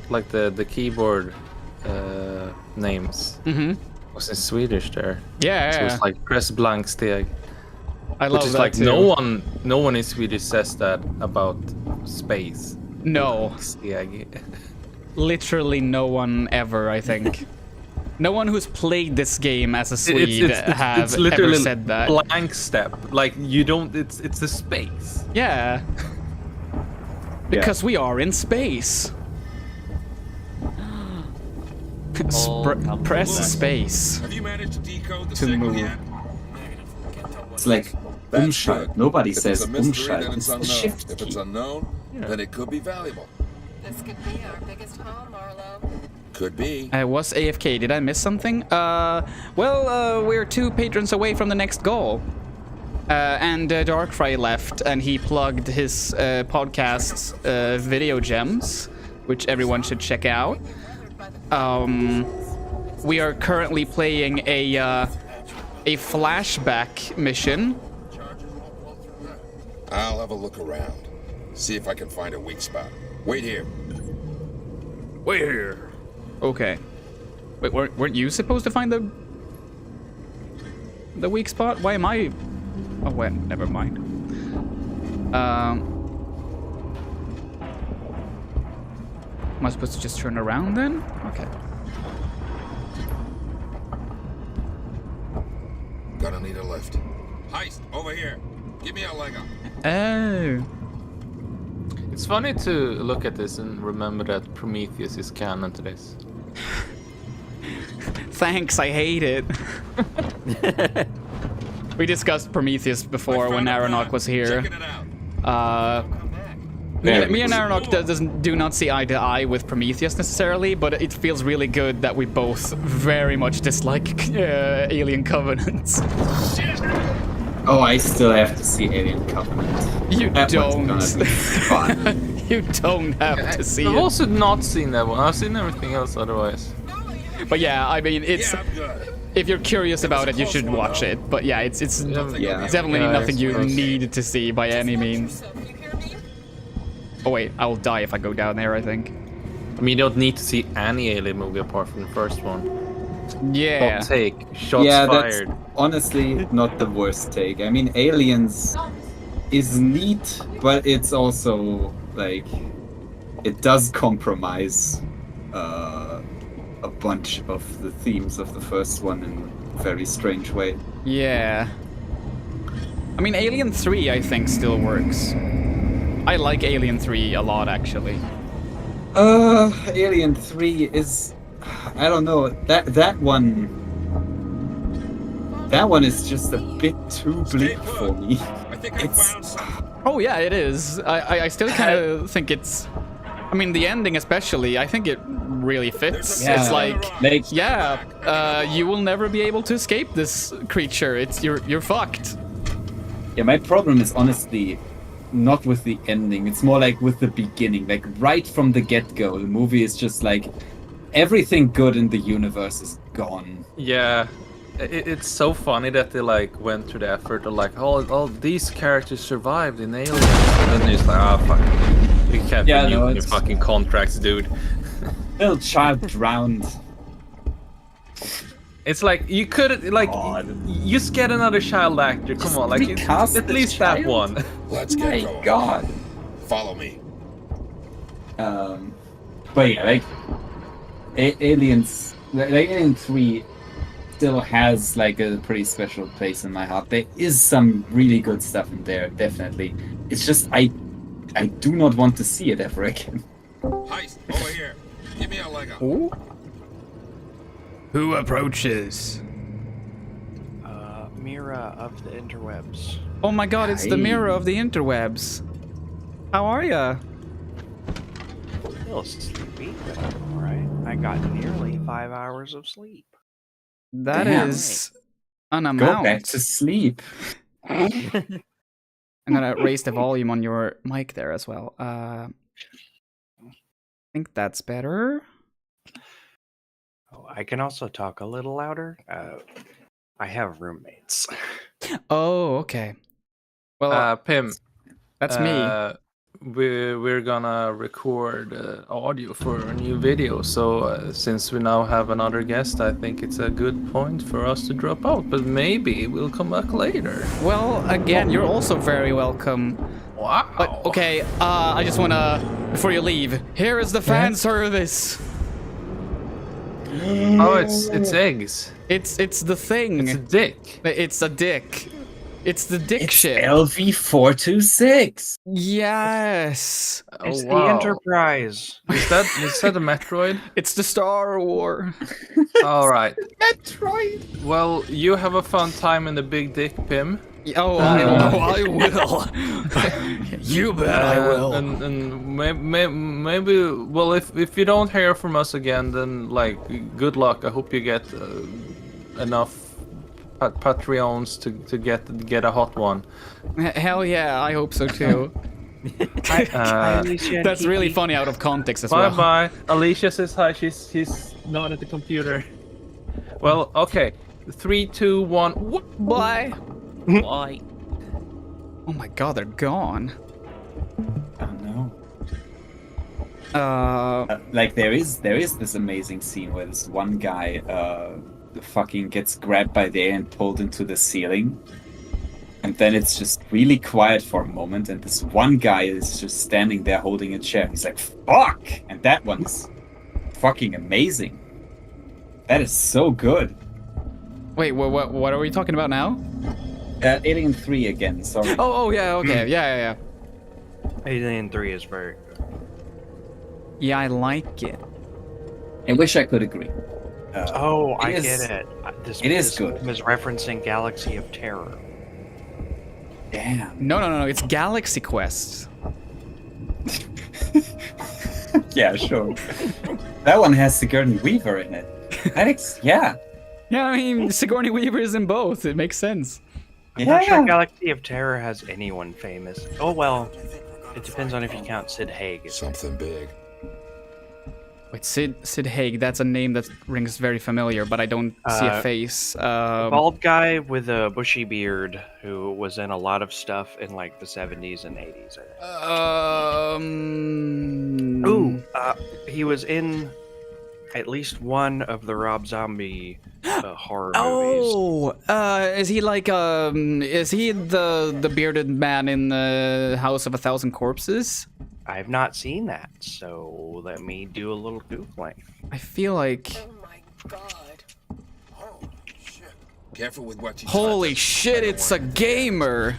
Speaker 17: like the keyboard names, was in Swedish there.
Speaker 1: Yeah.
Speaker 17: So it's like press blank steg.
Speaker 1: I love
Speaker 17: Which is
Speaker 1: that
Speaker 17: like
Speaker 1: too.
Speaker 17: no one in Swedish says that about space.
Speaker 1: No.
Speaker 17: Steg.
Speaker 1: Literally no one ever, I think. No one who's played this game as a Swede have ever said that.
Speaker 17: Blank step. Like you don't. It's a space.
Speaker 1: Yeah. Because we are in space. Press space
Speaker 4: Have you managed to decode the
Speaker 1: to
Speaker 4: signal
Speaker 1: move.
Speaker 4: yet?
Speaker 12: It's like umschalt. Nobody says
Speaker 4: If it's a mystery,
Speaker 12: umschalt.
Speaker 4: then
Speaker 12: It's
Speaker 4: it's
Speaker 12: the
Speaker 4: unknown.
Speaker 12: shift
Speaker 4: If
Speaker 12: key.
Speaker 4: it's unknown, then it could be valuable.
Speaker 21: This could be our biggest haul, Marlowe.
Speaker 4: Could be.
Speaker 1: I was AFK. Did I miss something? We're 2 patrons away from the next goal. And Darkfry left, and he plugged his podcast's Video Gems, which everyone should check out. We are currently playing a flashback mission.
Speaker 4: I'll have a look around. See if I can find a weak spot. Wait here.
Speaker 1: Wait here. Okay. Wait, weren't you supposed to find the weak spot? Why am I... Oh, wait, never mind. Am I supposed to just turn around then? Okay.
Speaker 4: Gonna need a lift. Heist, over here. Give me a leg up.
Speaker 1: Oh.
Speaker 17: It's funny to look at this and remember that Prometheus is canon to this.
Speaker 1: Thanks, I hate it. We discussed Prometheus before when Aronok was here. Me and Aronok do not see eye to eye with Prometheus necessarily, but it feels really good that we both very much dislike Alien Covenant.
Speaker 12: Oh, I still have to see Alien Covenant.
Speaker 1: You
Speaker 12: That
Speaker 1: don't.
Speaker 12: one's gonna be fun.
Speaker 1: You don't have to see
Speaker 17: I've
Speaker 1: it.
Speaker 17: also not seen that one. I've seen everything else otherwise.
Speaker 1: But yeah, I mean, it's... If you're curious about it, you should watch it. But yeah, it's definitely nothing you need to see by any means. Oh wait, I will die if I go down there, I think.
Speaker 17: I mean, you don't need to see any Alien movie apart from the first one.
Speaker 1: Yeah.
Speaker 17: Hot take. Shots
Speaker 12: yeah,
Speaker 17: fired.
Speaker 12: that's honestly not the worst take. I mean, Aliens is neat, but it's also like it does compromise a bunch of the themes of the first one in a very strange way.
Speaker 1: Yeah. I mean, Alien 3, I think, still works. I like Alien 3 a lot, actually.
Speaker 12: Alien 3 is... I don't know, that one is just a bit too bleak for me. It's...
Speaker 1: Oh yeah, it is. I still kind of think it's... I mean, the ending especially, I think it really fits.
Speaker 12: Yeah.
Speaker 1: It's like yeah, you will never be able to escape this creature. You're fucked.
Speaker 12: Yeah, my problem is honestly not with the ending. It's more like with the beginning. Like right from the get-go, the movie is just like everything good in the universe is gone.
Speaker 17: Yeah, it's so funny that they like went through the effort of like, all these characters survived in Aliens, and then it's like, oh fuck, you can't renew your fucking contracts, dude.
Speaker 12: Little child drowned.
Speaker 17: It's like you could like just get another child actor. Come on, like at least that one.
Speaker 4: Let's get going.
Speaker 12: God.
Speaker 4: Follow me.
Speaker 12: But yeah, like Aliens, like Alien 3 still has like a pretty special place in my heart. There is some really good stuff in there, definitely. It's just I do not want to see it ever again.
Speaker 4: Heist, over here. Give me a leg up.
Speaker 1: Who approaches?
Speaker 6: Mira of the interwebs.
Speaker 1: Oh my god, it's the mirror of the interwebs. How are ya?
Speaker 6: A little sleepy, but I'm alright. I got nearly 5 hours of sleep.
Speaker 1: That
Speaker 12: Damn.
Speaker 1: is an amount.
Speaker 12: Go back to sleep.
Speaker 1: I'm gonna raise the volume on your mic there as well. I think that's better.
Speaker 6: Oh, I can also talk a little louder. I have roommates.
Speaker 1: Oh, okay. Well,
Speaker 17: Pim,
Speaker 1: that's me.
Speaker 17: We're gonna record audio for a new video, so since we now have another guest, I think it's a good point for us to drop out, but maybe we'll come back later.
Speaker 1: Well, again, you're also very welcome.
Speaker 17: Wow.
Speaker 1: But, okay, I just wanna, before you leave, here is the fan service.
Speaker 17: Oh, it's eggs.
Speaker 1: It's the thing.
Speaker 17: It's a dick.
Speaker 1: It's a dick. It's the dick ship.
Speaker 12: LV-426.
Speaker 1: Yes.
Speaker 6: It's the Enterprise.
Speaker 17: Is that a Metroid?
Speaker 1: It's the Star Wars.
Speaker 17: All right.
Speaker 12: Metroid.
Speaker 17: Well, you have a fun time in the big dick, Pim.
Speaker 1: Oh, I will. You bet I will.
Speaker 17: And maybe, well, if you don't hear from us again, then like, good luck. I hope you get enough Patreons to get a hot one.
Speaker 1: Hell yeah, I hope so too. That's really funny out of context as well.
Speaker 17: Bye bye. Alicia says hi. She's not at the computer. Well, okay. 3, 2, 1.
Speaker 1: Bye.
Speaker 3: Why?
Speaker 1: Oh my god, they're gone.
Speaker 12: Oh no. Like there is this amazing scene where this one guy fucking gets grabbed by the air and pulled into the ceiling. And then it's just really quiet for a moment, and this one guy is just standing there holding a chair. He's like, fuck! And that one's fucking amazing. That is so good.
Speaker 1: Wait, what are we talking about now?
Speaker 12: Alien 3 again, sorry.
Speaker 1: Oh yeah, okay. Yeah.
Speaker 6: Alien 3 is very good.
Speaker 1: Yeah, I like it.
Speaker 12: I wish I could agree.
Speaker 6: I get it.
Speaker 12: It is good.
Speaker 6: This is referencing Galaxy of Terror.
Speaker 12: Damn.
Speaker 1: No, it's Galaxy Quest.
Speaker 12: Yeah, sure. That one has Sigourney Weaver in it. Alex, yeah.
Speaker 1: Yeah, I mean, Sigourney Weaver is in both. It makes sense.
Speaker 6: I'm not sure Galaxy of Terror has anyone famous. Oh well, it depends on if you count Sid Haig.
Speaker 4: Something big.
Speaker 1: Wait, Sid Haig, that's a name that rings very familiar, but I don't see a face.
Speaker 6: Bald guy with a bushy beard who was in a lot of stuff in like the 70s and 80s, I think. He was in at least one of the Rob Zombie horror movies.
Speaker 1: Oh, is he like is he the bearded man in the House of a Thousand Corpses?
Speaker 6: I've not seen that, so let me do a little Googling.
Speaker 1: I feel like...
Speaker 21: Oh my god.
Speaker 4: Careful with what you
Speaker 1: Holy shit, it's a gamer!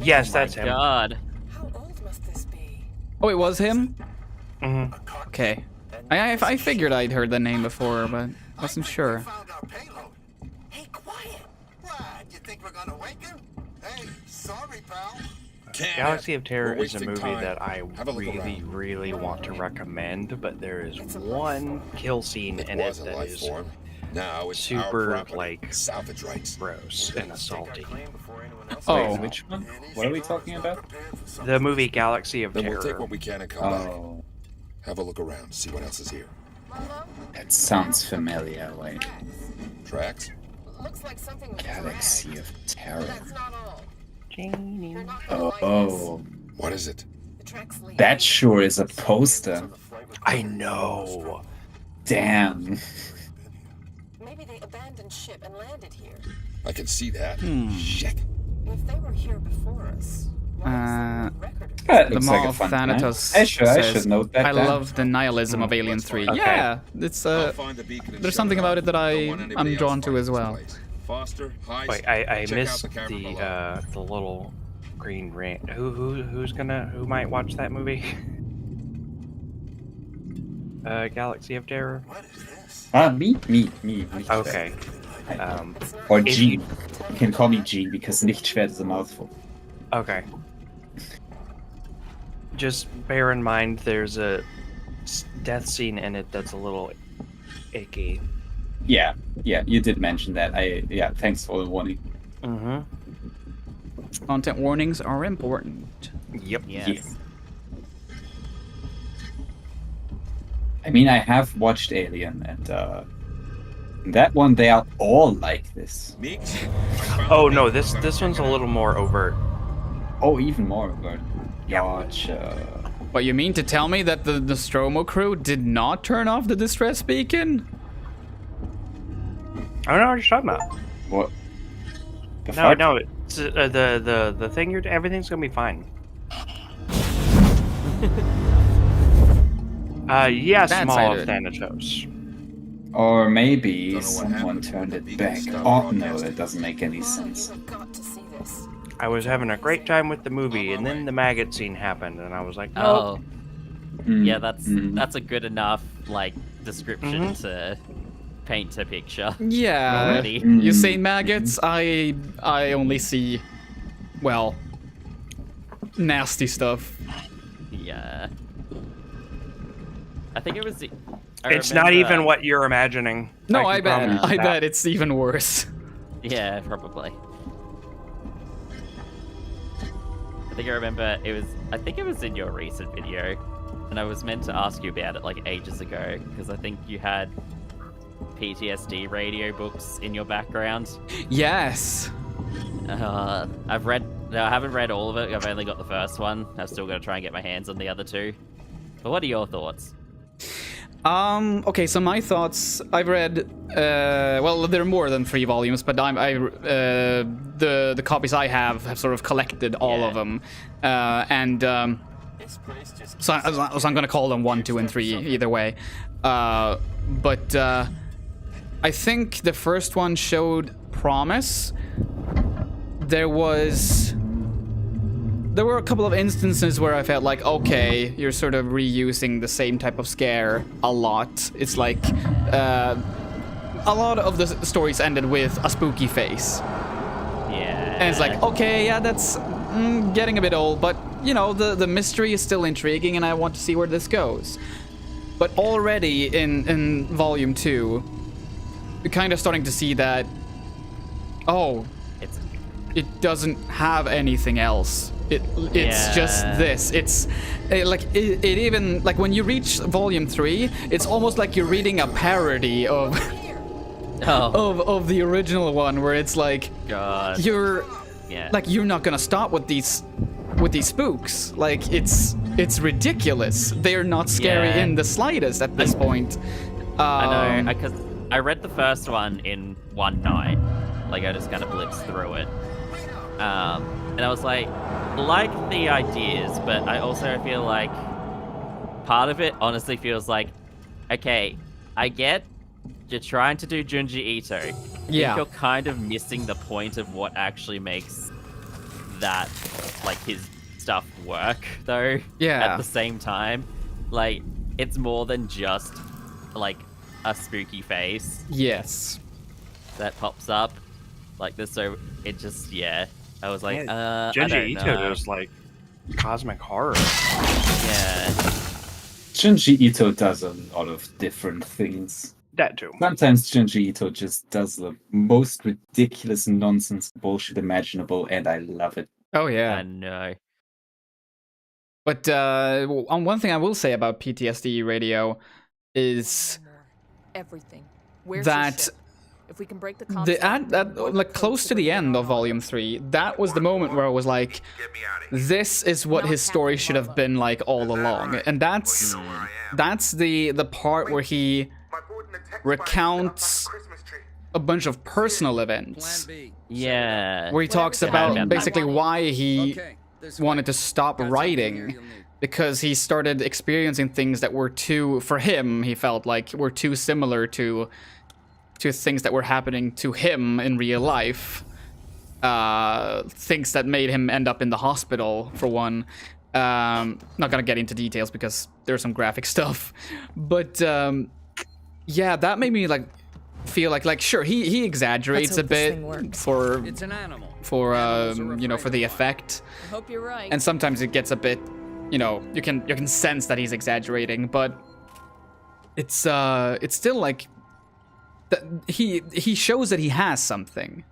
Speaker 6: Yes, that's him.
Speaker 3: God.
Speaker 21: How old must this be?
Speaker 1: Oh, it was him?
Speaker 6: Mm-hmm.
Speaker 1: Okay. I figured I'd heard the name before, but wasn't sure.
Speaker 21: Hey, quiet.
Speaker 14: What? You think we're gonna wake him? Hey, sorry, pal.
Speaker 6: Galaxy of Terror
Speaker 4: We're
Speaker 6: is a
Speaker 4: wasting
Speaker 6: movie
Speaker 4: time.
Speaker 6: that I
Speaker 4: Have a look
Speaker 6: really,
Speaker 4: around.
Speaker 6: really want to recommend, but there is one kill scene in it
Speaker 4: was a
Speaker 6: that
Speaker 4: life
Speaker 6: is
Speaker 4: form. Now it's
Speaker 6: super,
Speaker 4: our property.
Speaker 6: like,
Speaker 4: Salvage rights.
Speaker 6: gross and assaulty.
Speaker 1: Oh.
Speaker 12: Which one? What are we talking about?
Speaker 6: The movie Galaxy of
Speaker 4: Then we'll take
Speaker 6: Terror.
Speaker 4: what we can and come back. Have a look around, see what else is here.
Speaker 12: That sounds familiar. Wait.
Speaker 4: Tracks?
Speaker 21: Looks like something was
Speaker 12: Galaxy of Terror.
Speaker 21: That's not all.
Speaker 12: Oh.
Speaker 4: What is it?
Speaker 12: That sure is a poster.
Speaker 6: I know.
Speaker 12: Damn.
Speaker 21: Maybe they abandoned ship and landed here.
Speaker 4: I can see that.
Speaker 1: Hmm.
Speaker 4: Shit.
Speaker 21: If they were here before us,
Speaker 12: That
Speaker 1: the
Speaker 12: looks
Speaker 1: Maw
Speaker 12: like a
Speaker 1: of
Speaker 12: fun plan.
Speaker 1: Thanatos
Speaker 12: I should
Speaker 1: says,
Speaker 12: note that
Speaker 1: I
Speaker 12: down.
Speaker 1: love the nihilism of Alien 3.
Speaker 12: Okay.
Speaker 1: Yeah, it's there's something about it that I'm drawn to as well.
Speaker 4: Foster, Heist,
Speaker 6: Wait, I
Speaker 4: check
Speaker 6: missed
Speaker 4: out the camera
Speaker 6: the little green ring. Who might watch that movie? Galaxy of Terror.
Speaker 12: Me.
Speaker 6: Okay.
Speaker 12: Or Gene. You can call me Gene because Lichtschwert is a mouthful.
Speaker 6: Okay. Just bear in mind there's a death scene in it that's a little icky.
Speaker 12: Yeah, you did mention that. Thanks for the warning.
Speaker 6: Mm-hmm.
Speaker 1: Content warnings are important.
Speaker 6: Yep.
Speaker 1: Yes.
Speaker 12: Yeah. I mean, I have watched Alien, and that one they are all like this.
Speaker 6: Oh no, this one's a little more overt.
Speaker 12: Oh, even more overt. Gotcha.
Speaker 1: But you mean to tell me that the Nostromo crew did not turn off the distress beacon?
Speaker 6: I don't know what you're talking about.
Speaker 12: What?
Speaker 6: No, it's the thing everything's gonna be fine. Yes,
Speaker 1: That's
Speaker 6: Maw
Speaker 1: it.
Speaker 6: of Thanatos.
Speaker 12: Or maybe someone turned it back. Oh no, that doesn't make any sense.
Speaker 6: I was having a great time with the movie, and then the maggot scene happened, and I was like,
Speaker 3: Oh.
Speaker 12: Mm.
Speaker 3: Yeah, that's a good enough like description to paint a picture.
Speaker 1: Yeah.
Speaker 3: Already.
Speaker 1: You say maggots, I only see, well, nasty stuff.
Speaker 3: Yeah. I think it was the.
Speaker 6: It's not even what you're imagining.
Speaker 1: No,
Speaker 6: I
Speaker 1: I
Speaker 6: can
Speaker 1: bet.
Speaker 6: promise you
Speaker 1: I
Speaker 6: that.
Speaker 1: bet it's even worse.
Speaker 3: Yeah, probably. I think I remember it was. I think it was in your recent video, and I was meant to ask you about it like ages ago because I think you had PTSD radio books in your background.
Speaker 1: Yes.
Speaker 3: I've read. No, I haven't read all of it. I've only got the first one. I've still got to try and get my hands on the other two. But what are your thoughts?
Speaker 1: Okay, so my thoughts. I've read. Well, there are more than 3 volumes, but the copies I have sort of collected all of them, so I'm gonna call them 1, 2, and 3 either way. But I think the first one showed promise. There were a couple of instances where I felt like, okay, you're sort of reusing the same type of scare a lot. It's like a lot of the stories ended with a spooky face.
Speaker 3: Yeah.
Speaker 1: And it's like, okay, yeah, that's getting a bit old, but you know, the mystery is still intriguing, and I want to see where this goes. But already in Volume 2, we're kind of starting to see that, it doesn't have anything else. It's just this. It even like when you reach Volume 3, it's almost like you're reading a parody of of the original one, where it's like you're not gonna stop with these spooks. Like it's ridiculous. They're not scary in the slightest at this point.
Speaker 3: I know, because I read the first one in one night. Like I just kind of blitzed through it. And I was like the ideas, but I also feel like part of it honestly feels like, okay, I get you're trying to do Junji Ito.
Speaker 1: Yeah.
Speaker 3: You're kind of missing the point of what actually makes that, like, his stuff work, though.
Speaker 1: Yeah.
Speaker 3: At the same time. Like, it's more than just, like, a spooky face.
Speaker 1: Yes.
Speaker 3: That pops up. Like this, so it just, I was like, I
Speaker 6: Junji
Speaker 3: don't
Speaker 6: Ito
Speaker 3: know.
Speaker 6: does like cosmic horror.
Speaker 3: Yeah.
Speaker 12: Junji Ito does a lot of different things.
Speaker 6: That too.
Speaker 12: Sometimes Junji Ito just does the most ridiculous nonsense bullshit imaginable, and I love it.
Speaker 1: Oh yeah.
Speaker 3: I know.
Speaker 1: But one thing I will say about PTSD radio is
Speaker 9: everything. Where's
Speaker 1: that
Speaker 9: your ship? If we can break the
Speaker 1: like close to the end of Volume 3, that was the moment where I was like, this is what his story should have been like all along. And that's the part where he recounts a bunch of personal events.
Speaker 3: Yeah.
Speaker 1: Where he talks about basically why he wanted to stop writing, because he started experiencing things that were too, for him, he felt like were too similar to things that were happening to him in real life. Things that made him end up in the hospital, for one. Not gonna get into details because there's some graphic stuff, but yeah, that made me like feel like sure, he exaggerates a bit for
Speaker 22: It's an animal.
Speaker 1: for you know, for the effect.
Speaker 21: I hope you're right.
Speaker 1: And sometimes it gets a bit, you know, you can sense that he's exaggerating, but it's still like he shows that he has something.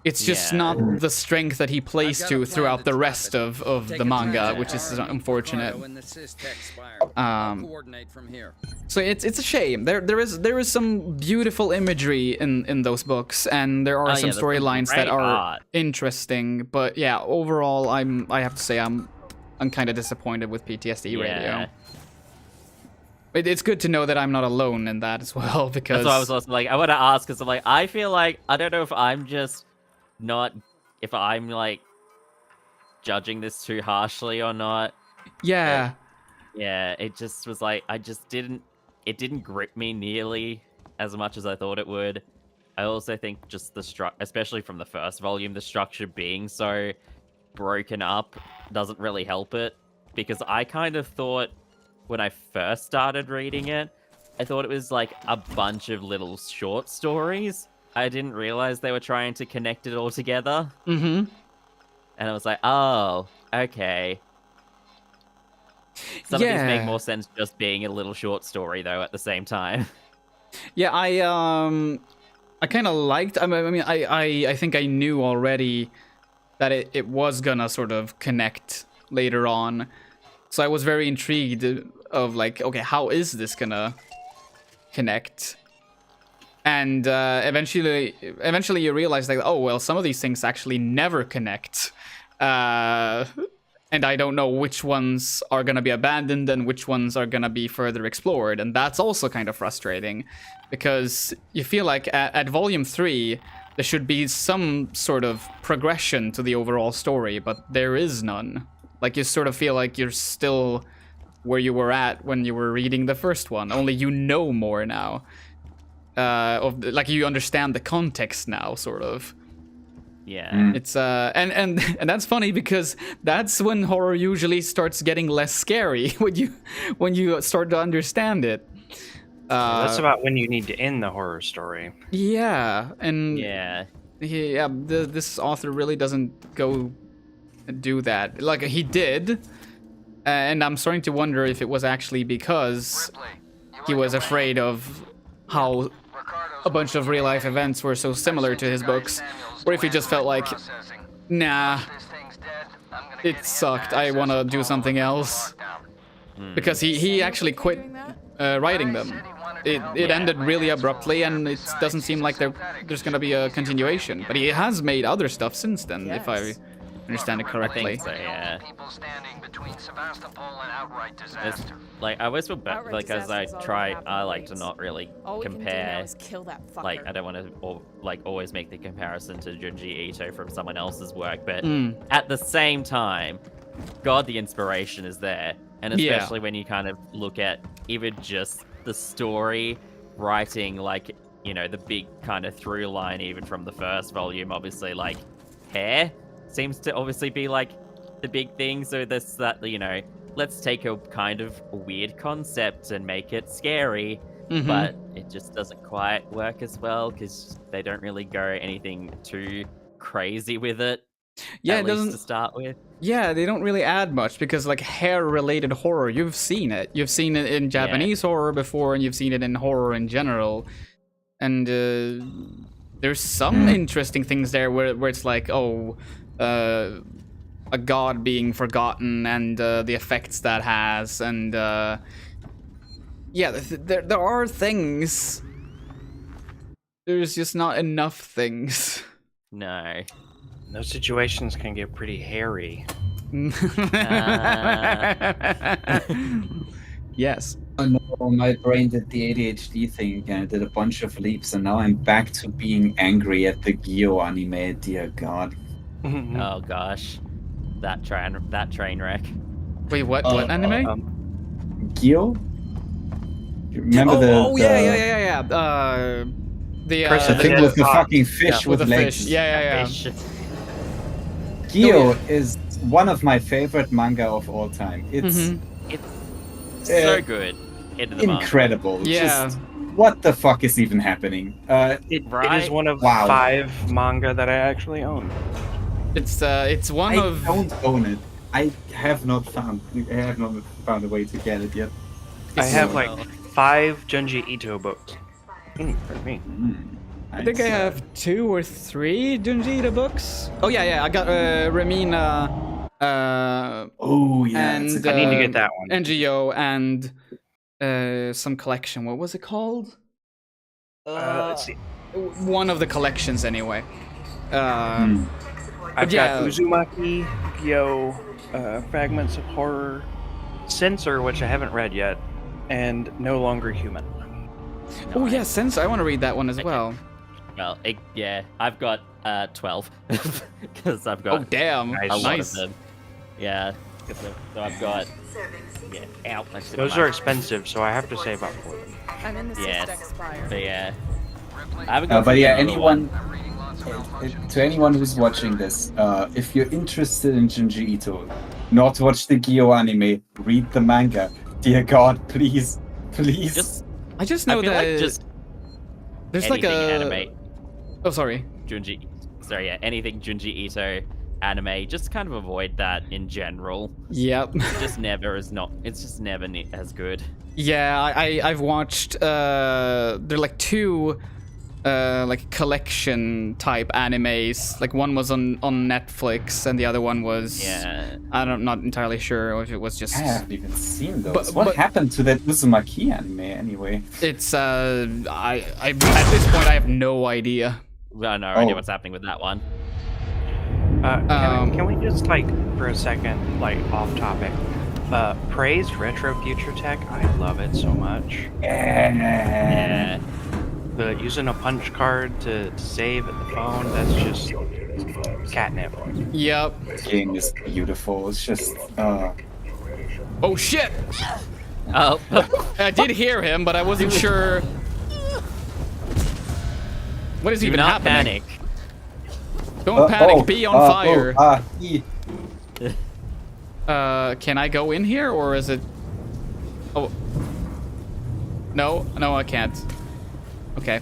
Speaker 1: It's just not the strength that he plays to throughout the rest of the manga, which is unfortunate. So it's a shame. There is some beautiful imagery in those books, and there are some storylines that are interesting. But yeah, overall, I have to say I'm kind of disappointed with PTSD Radio. It's good to know that I'm not alone in that as well, because
Speaker 3: that's what I was also like. I want to ask, because I'm like, I feel like I don't know if I'm just not, if I'm like judging this too harshly or not.
Speaker 1: Yeah.
Speaker 3: Yeah, it just was like, it didn't grip me nearly as much as I thought it would. I also think just the especially from the first volume, the structure being so broken up doesn't really help it, because I kind of thought when I first started reading it, I thought it was like a bunch of little short stories. I didn't realize they were trying to connect it all together.
Speaker 1: Mm-hmm.
Speaker 3: And I was like, oh, okay. Some of these make more sense just being a little short story, though, at the same time.
Speaker 1: Yeah, I kind of liked. I mean, I think I knew already that it was gonna sort of connect later on, so I was very intrigued of like, okay, how is this gonna connect? And eventually you realize like, oh well, some of these things actually never connect. And I don't know which ones are gonna be abandoned and which ones are gonna be further explored, and that's also kind of frustrating, because you feel like at volume 3 there should be some sort of progression to the overall story, but there is none. Like, you sort of feel like you're still where you were at when you were reading the first one, only you know more now. Like, you understand the context now, sort of.
Speaker 3: Yeah.
Speaker 1: It's and that's funny, because that's when horror usually starts getting less scary, when you start to understand it.
Speaker 6: That's about when you need to end the horror story.
Speaker 1: Yeah, and
Speaker 3: this
Speaker 1: author really doesn't go do that. Like, he did, and I'm starting to wonder if it was actually because he was afraid of how a bunch of real life events were so similar to his books, or if he just felt like, nah, it sucked, I want to do something else. Because he actually quit writing them. It ended really abruptly, and it doesn't seem like there's going to be a continuation. But he has made other stuff since then, if I understand it correctly.
Speaker 3: I think so, yeah. It's, like, I always feel bad, like, as I like to not really compare.
Speaker 21: Kill that fucker.
Speaker 3: Like, I don't want to always make the comparison to Junji Ito from someone else's work, but at the same time, God, the inspiration is there. And especially when you kind of look at even just the story writing, like, you know, the big kind of through line even from the first volume, obviously, like, hair seems to obviously be like the big thing. So there's that, you know, let's take a kind of weird concept and make it scary, but it just doesn't quite work as well, because they don't really go anything too crazy with it.
Speaker 1: Yeah,
Speaker 3: at
Speaker 1: it
Speaker 3: least
Speaker 1: doesn't
Speaker 3: to start with.
Speaker 1: Yeah, they don't really add much, because like hair-related horror, you've seen it. You've seen it in Japanese horror before, and you've seen it in horror in general. And there's some interesting things there where it's like, oh, a god being forgotten, and the effects that has, and yeah, there are things. There's just not enough things.
Speaker 3: No.
Speaker 6: Those situations can get pretty hairy.
Speaker 1: Yes.
Speaker 12: Another Oh, my brain did the ADHD thing again. It did a bunch of leaps, and now I'm back to being angry at the Gyo anime. Dear God.
Speaker 3: Oh gosh, that train wreck.
Speaker 1: Wait, what? What anime?
Speaker 12: Gyo? You remember
Speaker 1: yeah. The
Speaker 12: thing with the fucking fish with
Speaker 1: the
Speaker 12: legs.
Speaker 1: fish. Yeah.
Speaker 12: Gyo is one of my favorite manga of all time. It's
Speaker 3: so good.
Speaker 12: Incredible.
Speaker 1: Yeah.
Speaker 12: Just, what the fuck is even happening?
Speaker 6: It is one of 5 manga that I actually own.
Speaker 1: It's one of.
Speaker 12: I don't own it. I have not found a way to get it yet.
Speaker 6: I have like 5 Junji Ito books. For me.
Speaker 1: I think I have 2 or 3 Junji Ito books. Oh yeah. I got Remina.
Speaker 12: Oh yeah.
Speaker 1: And
Speaker 6: I need to get that one.
Speaker 1: NGO and some collection. What was it called?
Speaker 6: Let's see.
Speaker 1: One of the collections, anyway.
Speaker 6: I've got Uzumaki, Gyo, Fragments of Horror, Censor, which I haven't read yet, and No Longer Human.
Speaker 1: Oh yeah, Censor. I want to read that one as well.
Speaker 3: Well, I've got 12 because I've got.
Speaker 1: Oh damn!
Speaker 3: A lot
Speaker 1: Nice.
Speaker 3: of them. Yeah, so I've got. Yeah,
Speaker 6: Those are expensive, so I have to save up for them.
Speaker 9: I'm in the Dex Fire.
Speaker 3: But yeah. I haven't got
Speaker 12: But yeah,
Speaker 3: another
Speaker 12: anyone.
Speaker 3: one.
Speaker 12: To anyone who's watching this, if you're interested in Junji Ito, not watch the Gyo anime, read the manga. Dear God, please.
Speaker 1: I just know that there's like a
Speaker 3: anime.
Speaker 1: Oh, sorry.
Speaker 3: Anything Junji Ito anime, just kind of avoid that in general.
Speaker 1: Yep.
Speaker 3: It's just never as good.
Speaker 1: Yeah, I've watched they're like 2 like collection type animes. Like one was on Netflix and the other one was I'm not entirely sure if it was just.
Speaker 12: I haven't even seen those. What happened to that Uzumaki anime anyway?
Speaker 1: It's I at this point I have no idea.
Speaker 3: I have no idea what's happening with that one.
Speaker 6: Can we just, like, for a second, like, off topic, praise Retro Future Tech? I love it so much.
Speaker 3: Yeah.
Speaker 6: Using a punch card to save at the phone, that's just catnip.
Speaker 1: Yep.
Speaker 12: The game is beautiful. It's just,
Speaker 1: Oh shit!
Speaker 3: Oh.
Speaker 1: I did hear him, but I wasn't sure. What is even happening?
Speaker 3: Panic.
Speaker 1: Don't panic. Be on fire. Can I go in here, or is it? Oh. No, I can't. Okay.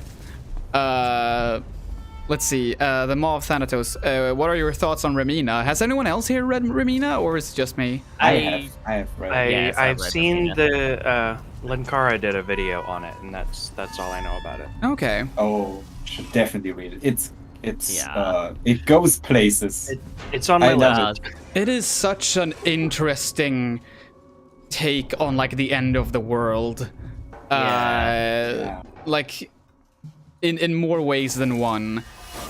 Speaker 1: Let's see. The Maw of Thanatos. What are your thoughts on Remina? Has anyone else here read Remina, or is it just me?
Speaker 12: I have read.
Speaker 6: I've seen the Linkara did a video on it, and that's all I know about it.
Speaker 1: Okay.
Speaker 12: Oh, should definitely read it. It goes places.
Speaker 6: It's on my list.
Speaker 1: It is such an interesting take on like the end of the world. Like in more ways than one.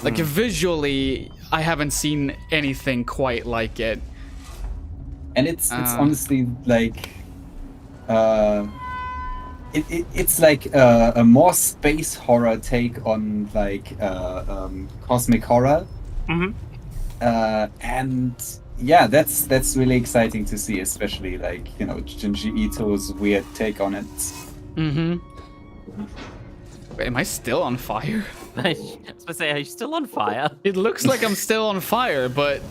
Speaker 1: Like visually, I haven't seen anything quite like it.
Speaker 12: And it's honestly like it's like a more space horror take on like cosmic horror. And yeah, that's really exciting to see, especially like, you know, Junji Ito's weird take on it.
Speaker 1: Wait, am I still on fire?
Speaker 3: I was gonna say, are you still on fire?
Speaker 1: It looks like I'm still on fire, but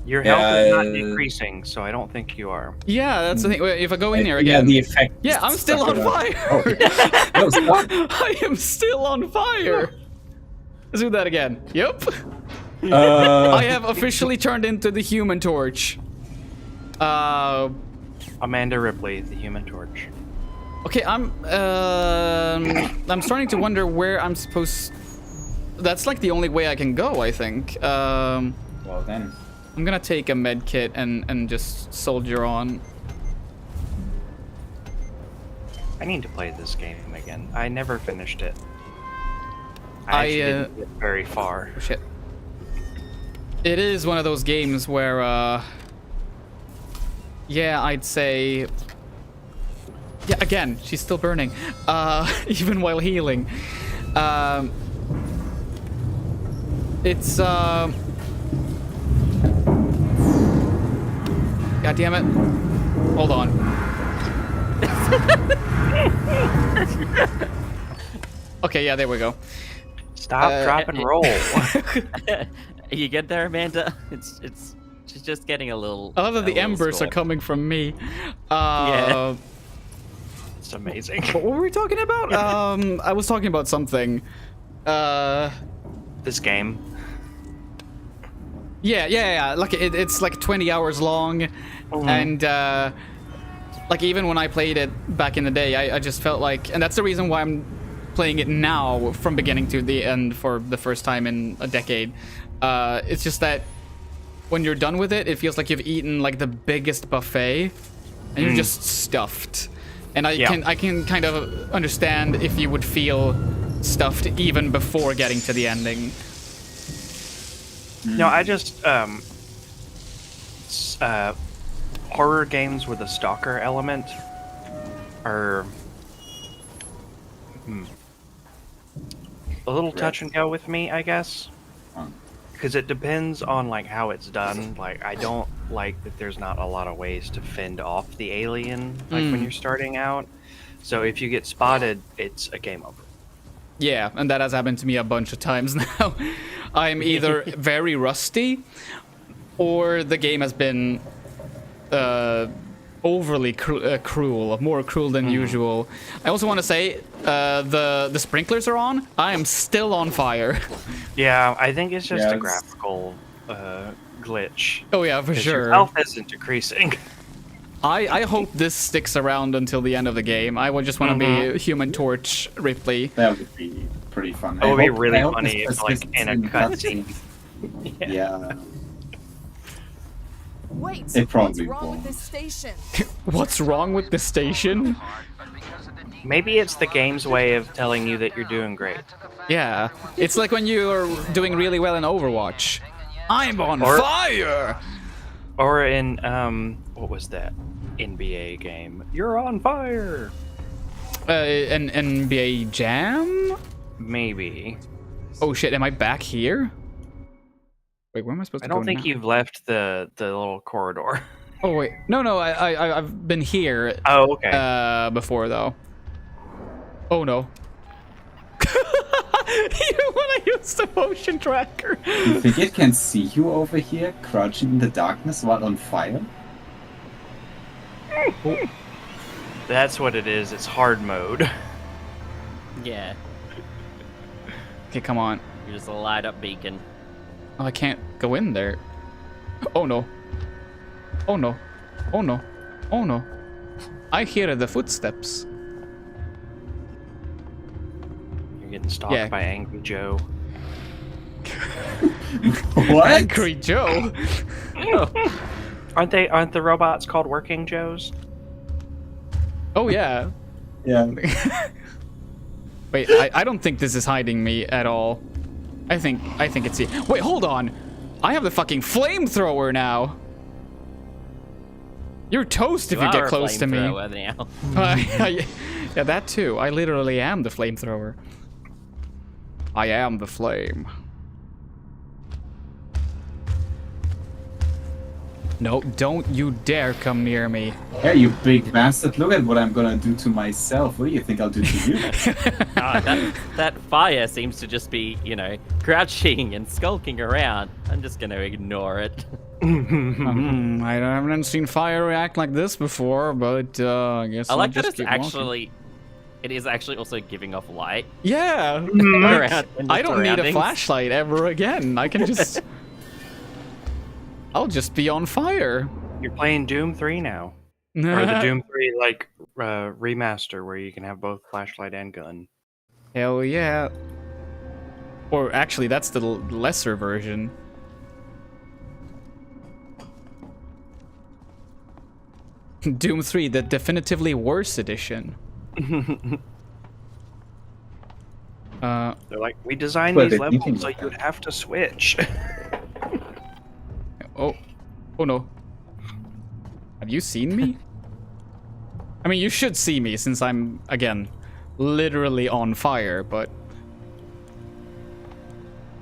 Speaker 6: your health is not decreasing, so I don't think you are.
Speaker 1: Yeah, that's the thing. Wait, if I go in here again,
Speaker 12: the effect.
Speaker 1: Yeah, I'm still on fire. I am still on fire. Let's do that again. Yep. I have officially turned into the Human Torch.
Speaker 6: Amanda Ripley, the Human Torch.
Speaker 1: Okay, I'm starting to wonder where I'm supposed. That's like the only way I can go, I think.
Speaker 12: Well then,
Speaker 1: I'm gonna take a med kit and just soldier on.
Speaker 6: I need to play this game again. I never finished it. I actually didn't get very far.
Speaker 1: Oh shit. It is one of those games where, yeah, I'd say Yeah, again, she's still burning. Even while healing. It's God damn it. Hold on. Okay, yeah, there we go.
Speaker 6: Stop, drop, and roll.
Speaker 3: You get there, Amanda? She's just getting a little.
Speaker 1: I love that the embers are coming from me.
Speaker 3: Yeah.
Speaker 6: It's amazing.
Speaker 1: What were we talking about? I was talking about something.
Speaker 6: This game.
Speaker 1: Yeah. Like it's like 20 hours long, and like even when I played it back in the day, I just felt like, and that's the reason why I'm playing it now from beginning to the end for the first time in a decade. It's just that when you're done with it, it feels like you've eaten like the biggest buffet, and you're just stuffed. And I can kind of understand if you would feel stuffed even before getting to the ending.
Speaker 6: No, I just horror games with a stalker element are a little touch and go with me, I guess. Because it depends on like how it's done. Like I don't like that there's not a lot of ways to fend off the alien like when you're starting out. So if you get spotted, it's a game over.
Speaker 1: Yeah, and that has happened to me a bunch of times now. I'm either very rusty, or the game has been overly cruel, more cruel than usual. I also want to say, the sprinklers are on. I am still on fire.
Speaker 6: Yeah, I think it's just a graphical glitch.
Speaker 1: Oh yeah, for sure.
Speaker 6: Your health isn't decreasing.
Speaker 1: I hope this sticks around until the end of the game. I would just want to be Human Torch Ripley.
Speaker 12: That would be pretty fun.
Speaker 6: It would be really funny if, like, in a cutscene.
Speaker 12: Yeah.
Speaker 21: Wait,
Speaker 12: It probably
Speaker 21: what's wrong
Speaker 12: won't.
Speaker 21: with this station?
Speaker 1: What's wrong with the station?
Speaker 6: Maybe it's the game's way of telling you that you're doing great.
Speaker 1: Yeah, it's like when you're doing really well in Overwatch. I'm on fire!
Speaker 6: Or in, what was that NBA game? You're on fire!
Speaker 1: An NBA Jam?
Speaker 6: Maybe.
Speaker 1: Oh shit, am I back here? Wait, where am I supposed to go
Speaker 6: I don't think
Speaker 1: now?
Speaker 6: you've left the little corridor.
Speaker 1: Oh wait, no, I've been here.
Speaker 6: Oh, okay.
Speaker 1: Before though. Oh no. Even when I use the motion tracker.
Speaker 12: You think it can see you over here, crouching in the darkness while on fire?
Speaker 6: That's what it is. It's hard mode.
Speaker 3: Yeah.
Speaker 1: Okay, come on.
Speaker 3: You're just a light up beacon.
Speaker 1: Oh, I can't go in there. Oh no. Oh no. Oh no. Oh no. I hear the footsteps.
Speaker 6: You're getting stalked by Angry Joe.
Speaker 12: What?
Speaker 1: Angry Joe?
Speaker 6: Aren't the robots called Working Joes?
Speaker 1: Oh yeah.
Speaker 12: Yeah.
Speaker 1: Wait, I don't think this is hiding me at all. I think it's here. Wait, hold on. I have the fucking flamethrower now. You're toast if you get close to me.
Speaker 3: Now.
Speaker 1: Yeah, that too. I literally am the flamethrower. I am the flame. No, don't you dare come near me.
Speaker 12: Hey, you big bastard, look at what I'm gonna do to myself. What do you think I'll do to you?
Speaker 3: That fire seems to just be, crouching and skulking around. I'm just gonna ignore it.
Speaker 1: I haven't seen fire react like this before, but I guess
Speaker 3: I like
Speaker 1: I'll
Speaker 3: that
Speaker 1: just
Speaker 3: it's
Speaker 1: keep walking.
Speaker 3: it is actually also giving off light.
Speaker 1: Yeah.
Speaker 3: Around
Speaker 1: I don't need a
Speaker 3: surroundings.
Speaker 1: flashlight ever again. I can just... I'll just be on fire.
Speaker 6: You're playing Doom 3 now. Or the Doom 3 remaster where you can have both flashlight and gun.
Speaker 1: Hell yeah. Or actually, that's the lesser version. Doom 3, the definitively worse edition.
Speaker 6: They're like, we designed
Speaker 12: Well,
Speaker 6: these
Speaker 12: they're
Speaker 6: levels
Speaker 12: thinking
Speaker 6: so
Speaker 12: about
Speaker 6: you'd have to switch.
Speaker 1: Oh no. Have you seen me? mean, you should see me since I'm, again, literally on fire, but...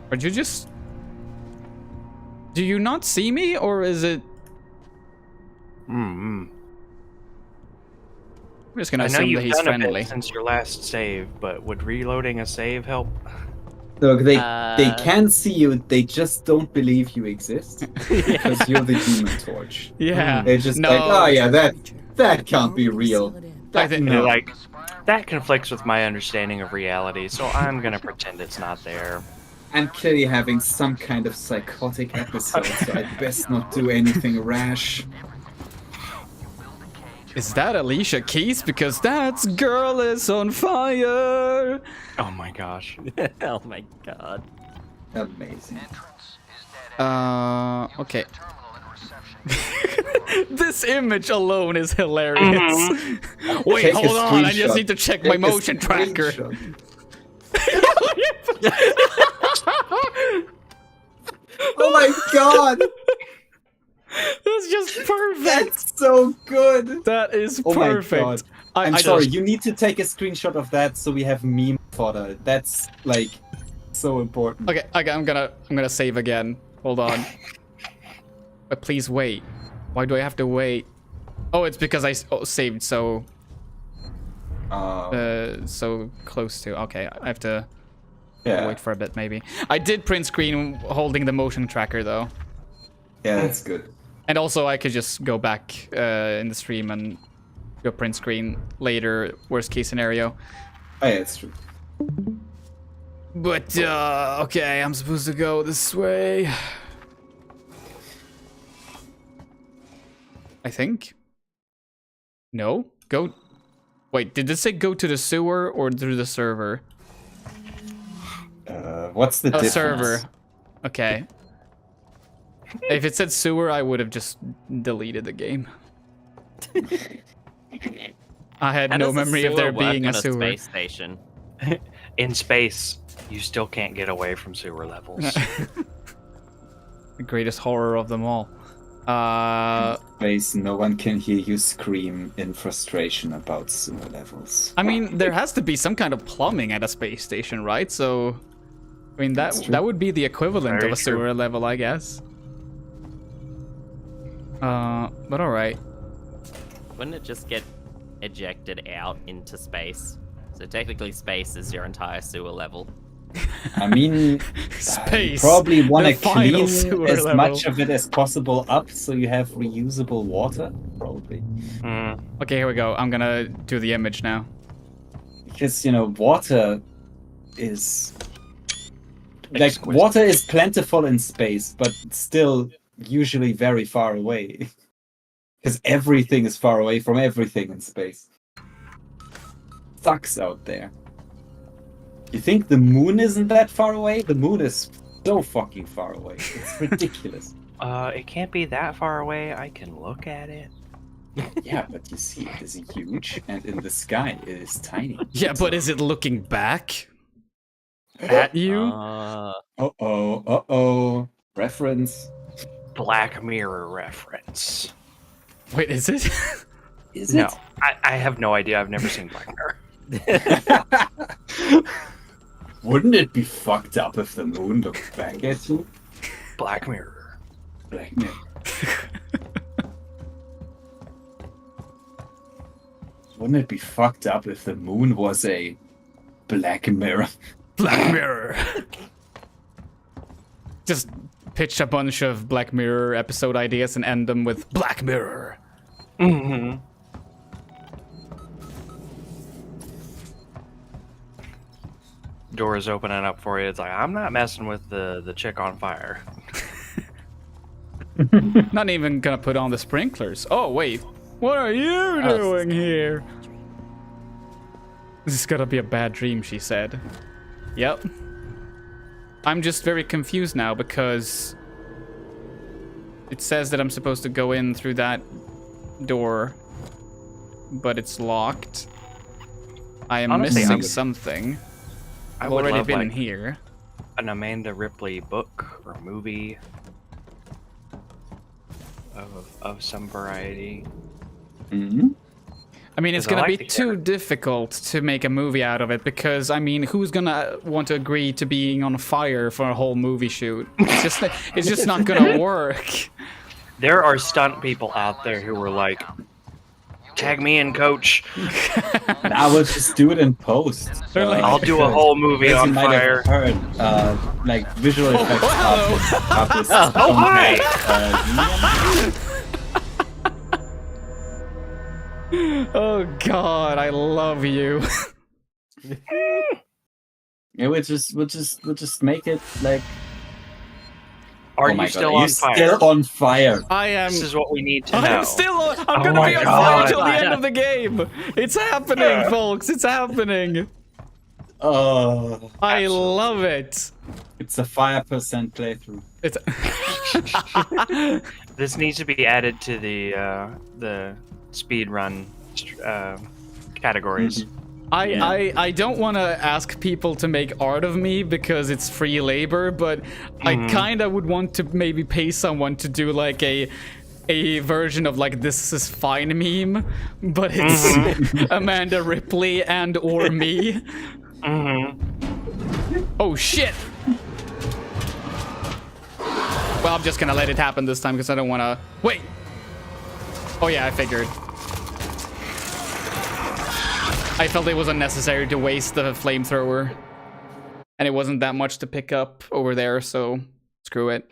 Speaker 1: Would you just... Do you not see me, or is it...
Speaker 6: I'm
Speaker 1: just gonna
Speaker 6: I know
Speaker 1: assume
Speaker 6: you've
Speaker 1: that he's
Speaker 6: done a
Speaker 1: friendly.
Speaker 6: bit since your last save, but would reloading a save help?
Speaker 12: Look, they can see you, they just don't believe you exist. Because you're the Human Torch.
Speaker 1: Yeah.
Speaker 12: They're just
Speaker 1: No.
Speaker 12: like, oh yeah, that can't be real.
Speaker 1: I think
Speaker 12: no.
Speaker 6: Like, that conflicts with my understanding of reality, so I'm gonna pretend it's not there.
Speaker 12: I'm clearly having some kind of psychotic episode, so I'd best not do anything rash.
Speaker 1: Is that Alicia Keys? Because that's Girl is on Fire!
Speaker 6: Oh my gosh.
Speaker 3: Oh my god.
Speaker 12: Amazing.
Speaker 1: Okay. This image alone is hilarious. Wait,
Speaker 12: Take a
Speaker 1: hold on, I just
Speaker 12: screenshot.
Speaker 1: need to check
Speaker 12: Take
Speaker 1: my
Speaker 12: a
Speaker 1: motion tracker.
Speaker 12: Oh my god!
Speaker 1: That's just perfect.
Speaker 12: That's so good.
Speaker 1: That is
Speaker 12: Oh my
Speaker 1: perfect.
Speaker 12: god. I'm sorry, you need to take a screenshot of that so we have meme fodder. That's like so important.
Speaker 1: Okay, I'm gonna save again. Hold on. But please wait. Why do I have to wait? Oh, it's because I saved so so close to. Okay, I have to wait for a bit maybe. I did print screen holding the motion tracker though.
Speaker 12: Yeah, that's good.
Speaker 1: And also I could just go back in the stream and go print screen later, worst case scenario.
Speaker 12: Oh yeah, it's true.
Speaker 1: But okay, I'm supposed to go this way. I think. No? Go... Wait, did this say go to the sewer or through the server?
Speaker 12: What's the difference?
Speaker 1: Server. Okay. If it said sewer, I would have just deleted the game. I had
Speaker 3: How
Speaker 1: no
Speaker 3: does the
Speaker 1: memory of there
Speaker 3: sewer work
Speaker 1: being
Speaker 3: on
Speaker 1: a sewer.
Speaker 3: Space station.
Speaker 6: In space, you still can't get away from sewer levels.
Speaker 1: The greatest horror of them all.
Speaker 12: Space, no one can hear you scream in frustration about sewer levels.
Speaker 1: I mean, there has to be some kind of plumbing at a space station, right? So, I mean, that would be the equivalent
Speaker 6: Very
Speaker 1: of a sewer level, I guess. But alright.
Speaker 3: Wouldn't it just get ejected out into space? So technically space is your entire sewer level.
Speaker 12: I mean,
Speaker 1: Space,
Speaker 12: you probably want to
Speaker 1: the final
Speaker 12: clean
Speaker 1: sewer
Speaker 12: as
Speaker 1: level.
Speaker 12: much of it as possible up so you have reusable water, probably.
Speaker 1: Okay, here we go. I'm gonna do the image now.
Speaker 12: Because, you know, water is... Like, water is plentiful in space, but still usually very far away. Because everything is far away from everything in space. Sucks out there. You think the moon isn't that far away? The moon is so fucking far away. It's ridiculous.
Speaker 6: It can't be that far away. I can look at it.
Speaker 12: Yeah, but you see, it is huge, and in the sky, it is tiny.
Speaker 1: Yeah, but is it looking back at you?
Speaker 12: Uh-oh. Reference.
Speaker 6: Black Mirror reference.
Speaker 1: Wait, is it?
Speaker 12: Is
Speaker 6: No,
Speaker 12: it?
Speaker 6: I have no idea. I've never seen Black Mirror.
Speaker 12: Wouldn't it be fucked up if the moon looked back at you?
Speaker 6: Black Mirror.
Speaker 12: Black Mirror. Wouldn't it be fucked up if the moon was a Black Mirror?
Speaker 1: Black Mirror. Just pitch a bunch of Black Mirror episode ideas and end them with Black Mirror.
Speaker 6: Mm-hmm. Door is opening up for you. It's like, I'm not messing with the chick on fire.
Speaker 1: Not even gonna put on the sprinklers. Oh, wait. What are you doing here? This is gonna be a bad dream, she said. Yep. I'm just very confused now because it says that I'm supposed to go in through that door, but it's locked. I am
Speaker 6: Honestly,
Speaker 1: missing something. I've already been in
Speaker 6: like
Speaker 1: here.
Speaker 6: An Amanda Ripley book or movie of some variety.
Speaker 12: Mm-hmm.
Speaker 1: I mean, it's
Speaker 6: 'Cause I
Speaker 1: gonna
Speaker 6: like
Speaker 1: be
Speaker 6: the
Speaker 1: too difficult to make a movie out of it because, I mean, who's gonna want to agree to being on fire for a whole movie shoot? It's just not gonna work.
Speaker 6: There are stunt people out there who were like, "Tag me in, coach."
Speaker 12: I will just do it in post.
Speaker 6: I'll do a whole movie
Speaker 12: as
Speaker 6: on
Speaker 12: you might
Speaker 6: fire.
Speaker 12: have heard, like visual effects artist.
Speaker 6: Oh, hi!
Speaker 1: Oh God, I love you.
Speaker 12: Yeah, we'll just make it like.
Speaker 6: Are
Speaker 12: oh my
Speaker 6: you still
Speaker 12: God,
Speaker 6: on
Speaker 12: are you
Speaker 6: fire?
Speaker 12: Still on fire.
Speaker 1: I am.
Speaker 6: This is what we need to know.
Speaker 1: I'm still. I'm
Speaker 6: Oh
Speaker 1: gonna
Speaker 6: my
Speaker 1: be on
Speaker 6: God.
Speaker 1: fire until the end of the game. It's happening, folks. It's happening.
Speaker 12: Oh,
Speaker 1: I love it.
Speaker 12: It's a 5% playthrough.
Speaker 1: It's.
Speaker 6: This needs to be added to the speed run categories.
Speaker 1: I don't want to ask people to make art of me because it's free labor, but I kind of would want to maybe pay someone to do like a version of like "This is fine" meme, but it's Amanda Ripley and or me. Oh shit! Well, I'm just gonna let it happen this time because I don't want to. Wait. Oh yeah, I figured. I felt it was unnecessary to waste the flamethrower. And it wasn't that much to pick up over there, so screw it.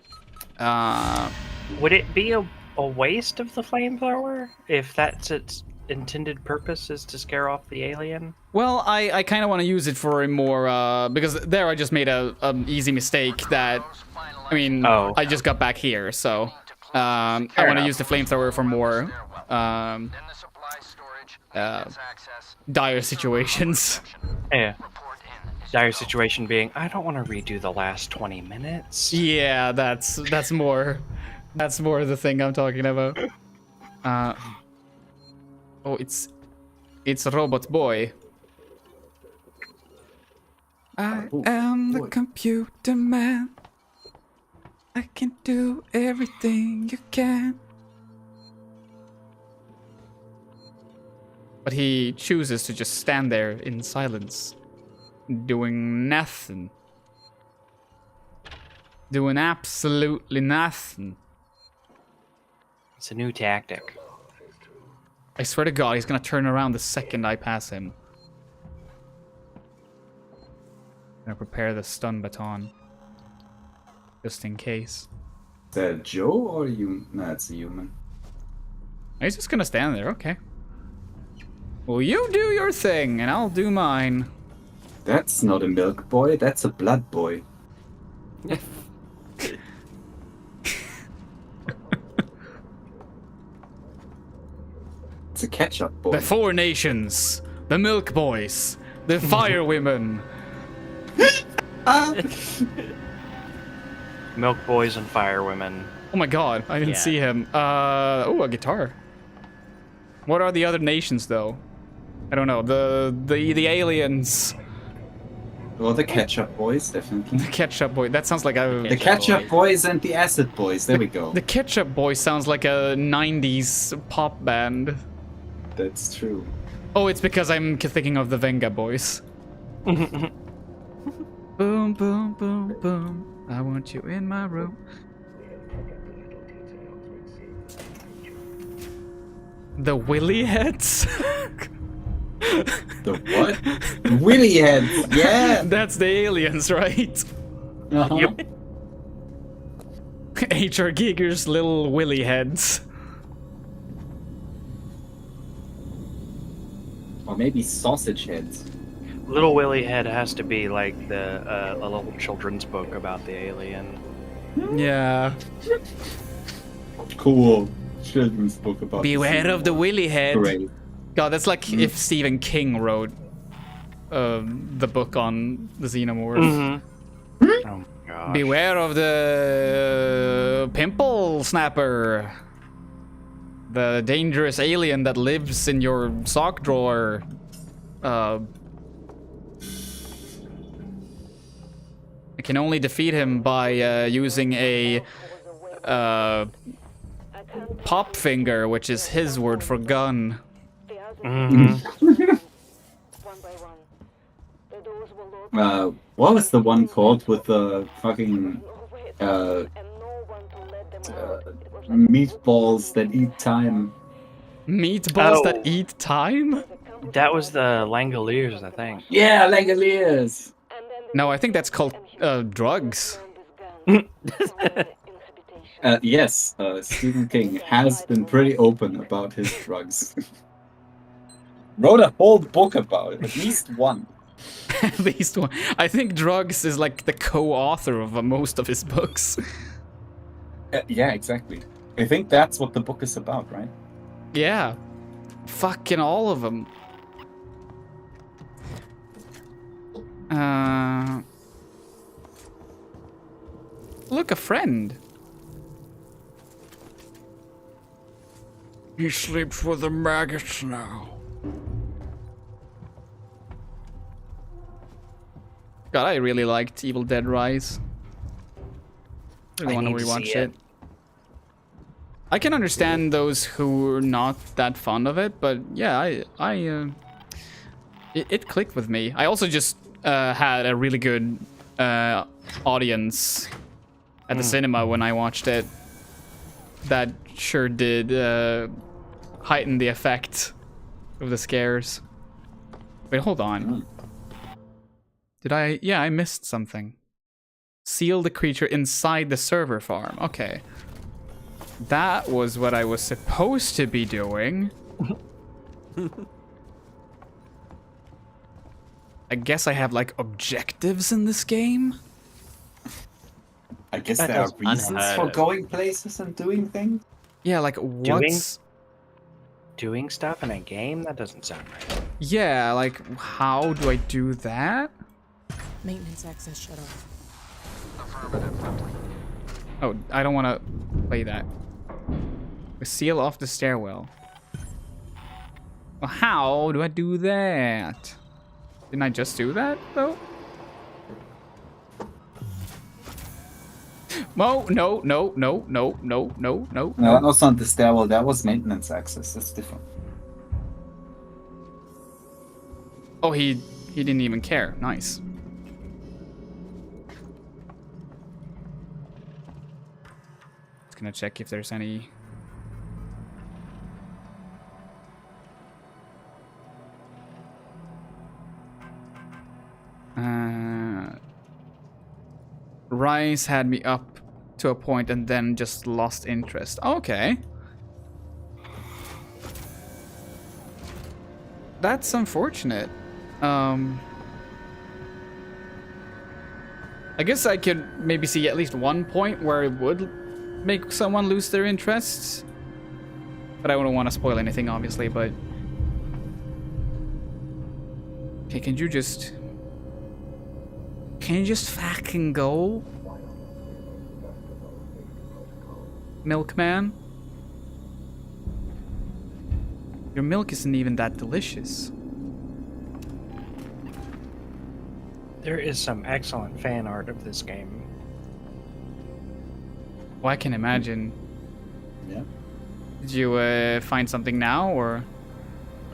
Speaker 6: Would it be a waste of the flamethrower if that's its intended purpose is to scare off the alien?
Speaker 1: Well, I kind of want to use it for a more, because there I just made a easy mistake that, I mean, I just got back here, so I want to use the flamethrower for more, dire situations.
Speaker 6: Yeah. Dire situation being, I don't want to redo the last 20 minutes.
Speaker 1: Yeah, that's more the thing I'm talking about. Oh, it's Robot Boy. I am the computer man. I can do everything you can. But he chooses to just stand there in silence, doing nothing. Doing absolutely nothing.
Speaker 6: It's a new tactic.
Speaker 1: I swear to God, he's gonna turn around the second I pass him. I'm gonna prepare the stun baton. Just in case.
Speaker 12: Is that Joe or you? No, it's a human.
Speaker 1: He's just gonna stand there, okay. Well, you do your thing, and I'll do mine.
Speaker 12: That's not a milk boy, that's a blood boy. It's a ketchup boy.
Speaker 1: The Four Nations, the Milk Boys, the Fire Women.
Speaker 6: Milk boys and fire women.
Speaker 1: Oh my God, I didn't see him. Oh, a guitar. What are the other nations, though? I don't know. The aliens.
Speaker 12: Well, the ketchup boys, definitely.
Speaker 1: The ketchup boy. That sounds like a.
Speaker 12: The ketchup boys and the acid boys. There we go.
Speaker 1: The ketchup boy sounds like a '90s pop band.
Speaker 12: That's true.
Speaker 1: Oh, it's because I'm thinking of the Venga Boys. Boom, boom, boom, boom. I want you in my room. The Willy Heads?
Speaker 12: The what? Willy Heads, yeah!
Speaker 1: That's the aliens, right?
Speaker 12: Yep.
Speaker 1: H.R. Giger's little Willy Heads.
Speaker 12: Or maybe sausage heads.
Speaker 6: Little Willy Head has to be like a little children's book about the alien.
Speaker 1: Yeah.
Speaker 12: Cool. Children's book about
Speaker 1: Beware of the Willy Head.
Speaker 12: Great.
Speaker 1: God, that's like if Stephen King wrote the book on the Xenomorph.
Speaker 6: Oh my gosh.
Speaker 1: Beware of the pimple snapper. The dangerous alien that lives in your sock drawer. I can only defeat him by using a pop finger, which is his word for gun.
Speaker 12: What was the one called with the fucking meatballs that eat time?
Speaker 1: Meatballs that eat time?
Speaker 6: That was the Langoliers, I think.
Speaker 12: Yeah, Langoliers.
Speaker 1: No, I think that's called drugs.
Speaker 12: Yes, Stephen King has been pretty open about his drugs. Wrote a whole book about it, at least one.
Speaker 1: At least one. I think drugs is like the co-author of most of his books.
Speaker 12: Yeah, exactly. I think that's what the book is about, right?
Speaker 1: Yeah. Fucking all of them. Look, a friend.
Speaker 22: He sleeps with the maggots now.
Speaker 1: God, I really liked Evil Dead Rise. I want to rewatch it. I can understand those who are not that fond of it, but yeah, it clicked with me. I also just had a really good audience at the cinema when I watched it. That sure did heighten the effect of the scares. Wait, hold on. Did I? Yeah, I missed something. Seal the creature inside the server farm. Okay. That was what I was supposed to be doing. I guess I have like objectives in this game.
Speaker 12: I guess there are reasons for going places and doing things.
Speaker 1: Yeah, like what's
Speaker 6: doing stuff in a game? That doesn't sound right.
Speaker 1: Yeah, like how do I do that?
Speaker 9: Maintenance access shut off.
Speaker 1: Oh, I don't want to play that. Seal off the stairwell. Well, how do I do that? Didn't I just do that though? No, no, no, no, no, no, no, no.
Speaker 12: No, that was not the stairwell. That was maintenance access. That's different.
Speaker 1: Oh, he didn't even care. Nice. Just gonna check if there's any. Rise had me up to a point and then just lost interest. Okay. That's unfortunate. I guess I could maybe see at least one point where it would make someone lose their interests. But I wouldn't want to spoil anything, obviously, but... Okay, can you just fucking go? Milkman? Your milk isn't even that delicious.
Speaker 6: There is some excellent fan art of this game.
Speaker 1: Well, I can imagine.
Speaker 12: Yeah.
Speaker 1: Did you find something now, or?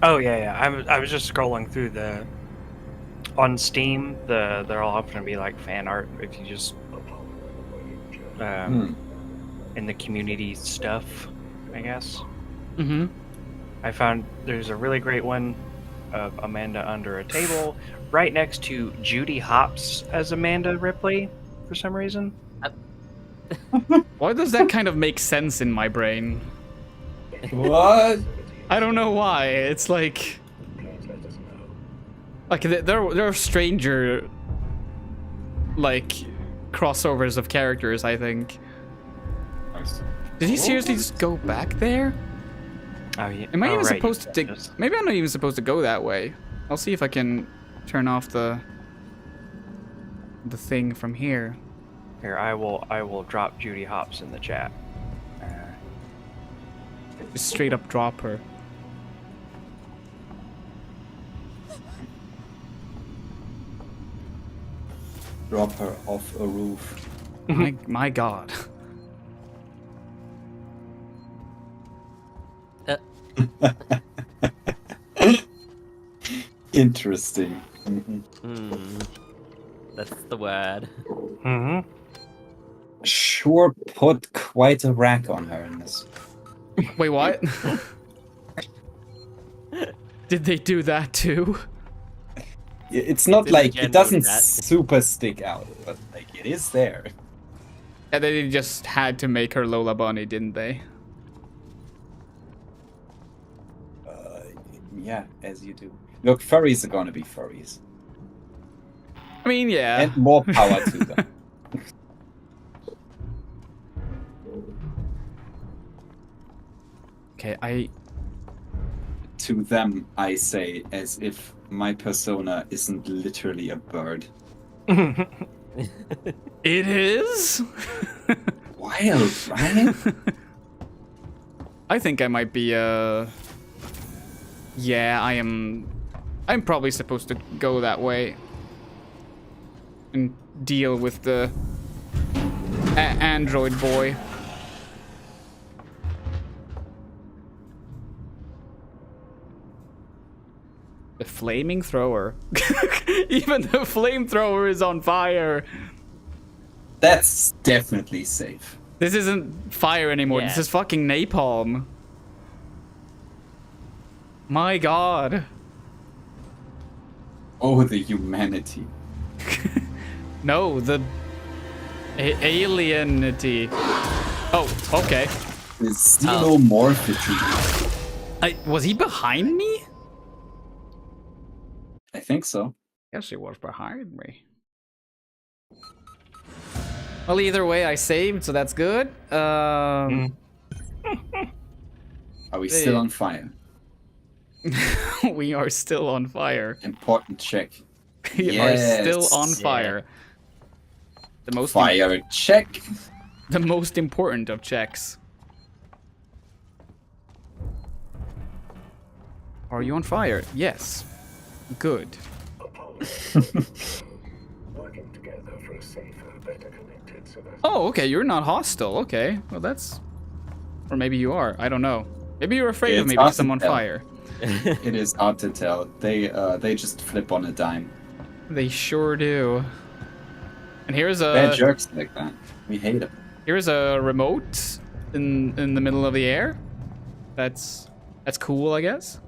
Speaker 6: Oh yeah. I was just scrolling through the on Steam. There'll often be like fan art if you just in the community stuff, I guess.
Speaker 1: Mm-hmm.
Speaker 6: I found there's a really great one of Amanda under a table right next to Judy Hopps as Amanda Ripley for some reason.
Speaker 1: Why does that kind of make sense in my brain?
Speaker 12: What?
Speaker 1: I don't know why. It's like there are stranger like crossovers of characters, I think. Did he seriously just go back there?
Speaker 6: Oh, yeah.
Speaker 1: Am I even
Speaker 6: right,
Speaker 1: supposed to? Maybe I'm not even supposed to go that way. I'll see if I can turn off the thing from here.
Speaker 6: Here, I will drop Judy Hopps in the chat.
Speaker 1: Just straight up drop her.
Speaker 12: Drop her off a roof.
Speaker 1: My God.
Speaker 12: Interesting.
Speaker 3: That's the word.
Speaker 6: Mm-hmm.
Speaker 12: Sure put quite a rack on her in this.
Speaker 1: Wait, what? Did they do that too?
Speaker 12: It's not
Speaker 3: Did
Speaker 12: like
Speaker 3: again
Speaker 12: it doesn't
Speaker 3: note that.
Speaker 12: super stick out, but like it is there.
Speaker 1: And they just had to make her Lola Bunny, didn't they?
Speaker 12: Yeah, as you do. Look, furries are gonna be furries.
Speaker 1: I mean, yeah.
Speaker 12: And more power to them.
Speaker 1: Okay,
Speaker 12: To them, I say, as if my persona isn't literally a bird.
Speaker 1: It is?
Speaker 12: Wild, right?
Speaker 1: I think I might be, yeah, I'm probably supposed to go that way. And deal with the android boy. The flaming thrower. Even the flamethrower is on fire.
Speaker 12: That's definitely safe.
Speaker 1: This isn't fire anymore.
Speaker 3: Yeah.
Speaker 1: This is fucking napalm. My god.
Speaker 12: Oh, the humanity.
Speaker 1: No, the alienity. Oh, okay.
Speaker 12: The xenomorphity.
Speaker 1: Was he behind me?
Speaker 12: I think so.
Speaker 1: Yes, he was behind me. Well, either way, I saved, so that's good.
Speaker 12: Are we still on fire?
Speaker 1: We are still on fire.
Speaker 12: Important check.
Speaker 1: We are still on fire. The most
Speaker 12: fire check.
Speaker 1: The most important of checks. Are you on fire? Yes. Good.
Speaker 15: Working together for a safer, better connected Sevastopol.
Speaker 1: Oh, okay, you're not hostile. Okay, well that's... Or maybe you are. I don't know. Maybe you're afraid of me because I'm on fire.
Speaker 12: It is hard to tell. They just flip on a dime.
Speaker 1: They sure do. And here's a...
Speaker 12: Bad jerks like that. We hate them.
Speaker 1: Here's a remote in the middle of the air. That's cool, I guess.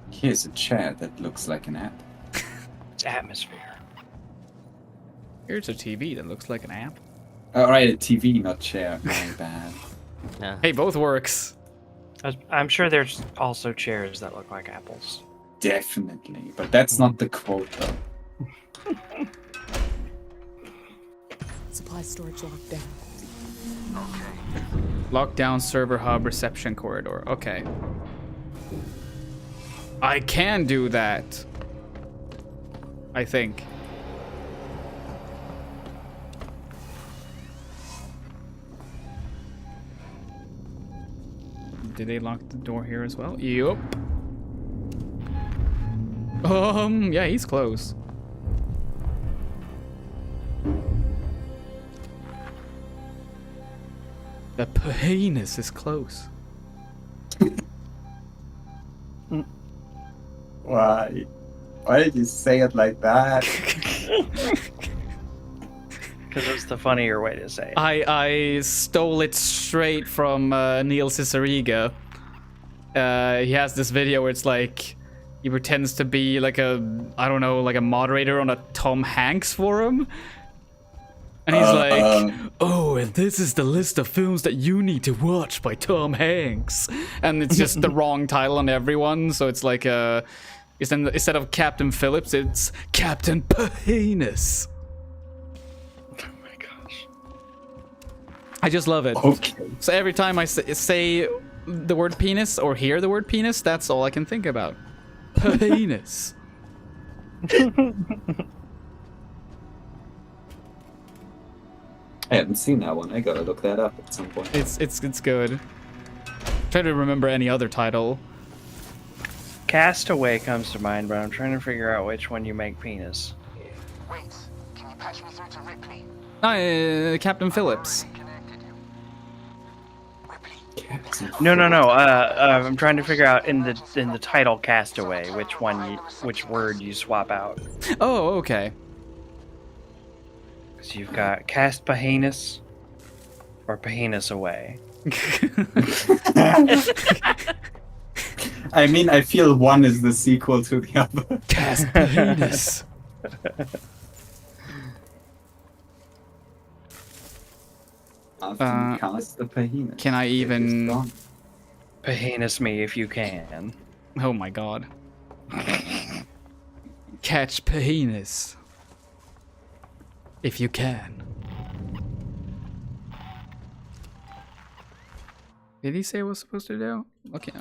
Speaker 12: Here's a chair that looks like an app.
Speaker 6: It's atmosphere.
Speaker 1: Here's a TV that looks like an app.
Speaker 12: Alright, a TV, not chair. My bad.
Speaker 3: Yeah.
Speaker 1: Hey, both works.
Speaker 6: I'm sure there's also chairs that look like apples.
Speaker 12: Definitely, but that's not the quote though.
Speaker 9: Supply storage locked down.
Speaker 15: Okay.
Speaker 1: Lockdown server hub reception corridor. Okay. I can do that. I think. Did they lock the door here as well? Yup. Yeah, he's close. The penis is close.
Speaker 12: Why? Why did you say it like that?
Speaker 6: Because it's the funnier way to say it.
Speaker 1: I stole it straight from Neil Ciceriga. He has this video where it's like he pretends to be like I don't know, like a moderator on a Tom Hanks forum. And he's like, oh, and this is the list of films that you need to watch by Tom Hanks. And it's just the wrong title on everyone. So it's like, instead of Captain Phillips, it's Captain Penis.
Speaker 6: Oh my gosh.
Speaker 1: I just love it.
Speaker 12: Okay.
Speaker 1: So every time I say the word penis or hear the word penis, that's all I can think about. Penis.
Speaker 12: I haven't seen that one. I gotta look that up at some point.
Speaker 1: It's good. Try to remember any other title.
Speaker 6: Castaway comes to mind, but I'm trying to figure out which one you make penis.
Speaker 15: Wait, can you patch me through to Ripley?
Speaker 1: Captain Phillips.
Speaker 15: Reconnected you. Ripley,
Speaker 6: No. I'm trying to figure out in the title Castaway which word you swap out.
Speaker 1: Oh, okay.
Speaker 6: So you've got Cast Pahenus or Pahenus Away.
Speaker 12: I mean, I feel one is the sequel to the other.
Speaker 1: Cast Pahenus.
Speaker 12: Cast the Pahenus.
Speaker 1: Can I even...
Speaker 6: Pahenus me if you can.
Speaker 1: Oh my god. Catch Pahenus. If you can. Did he say what was supposed to do? Okay.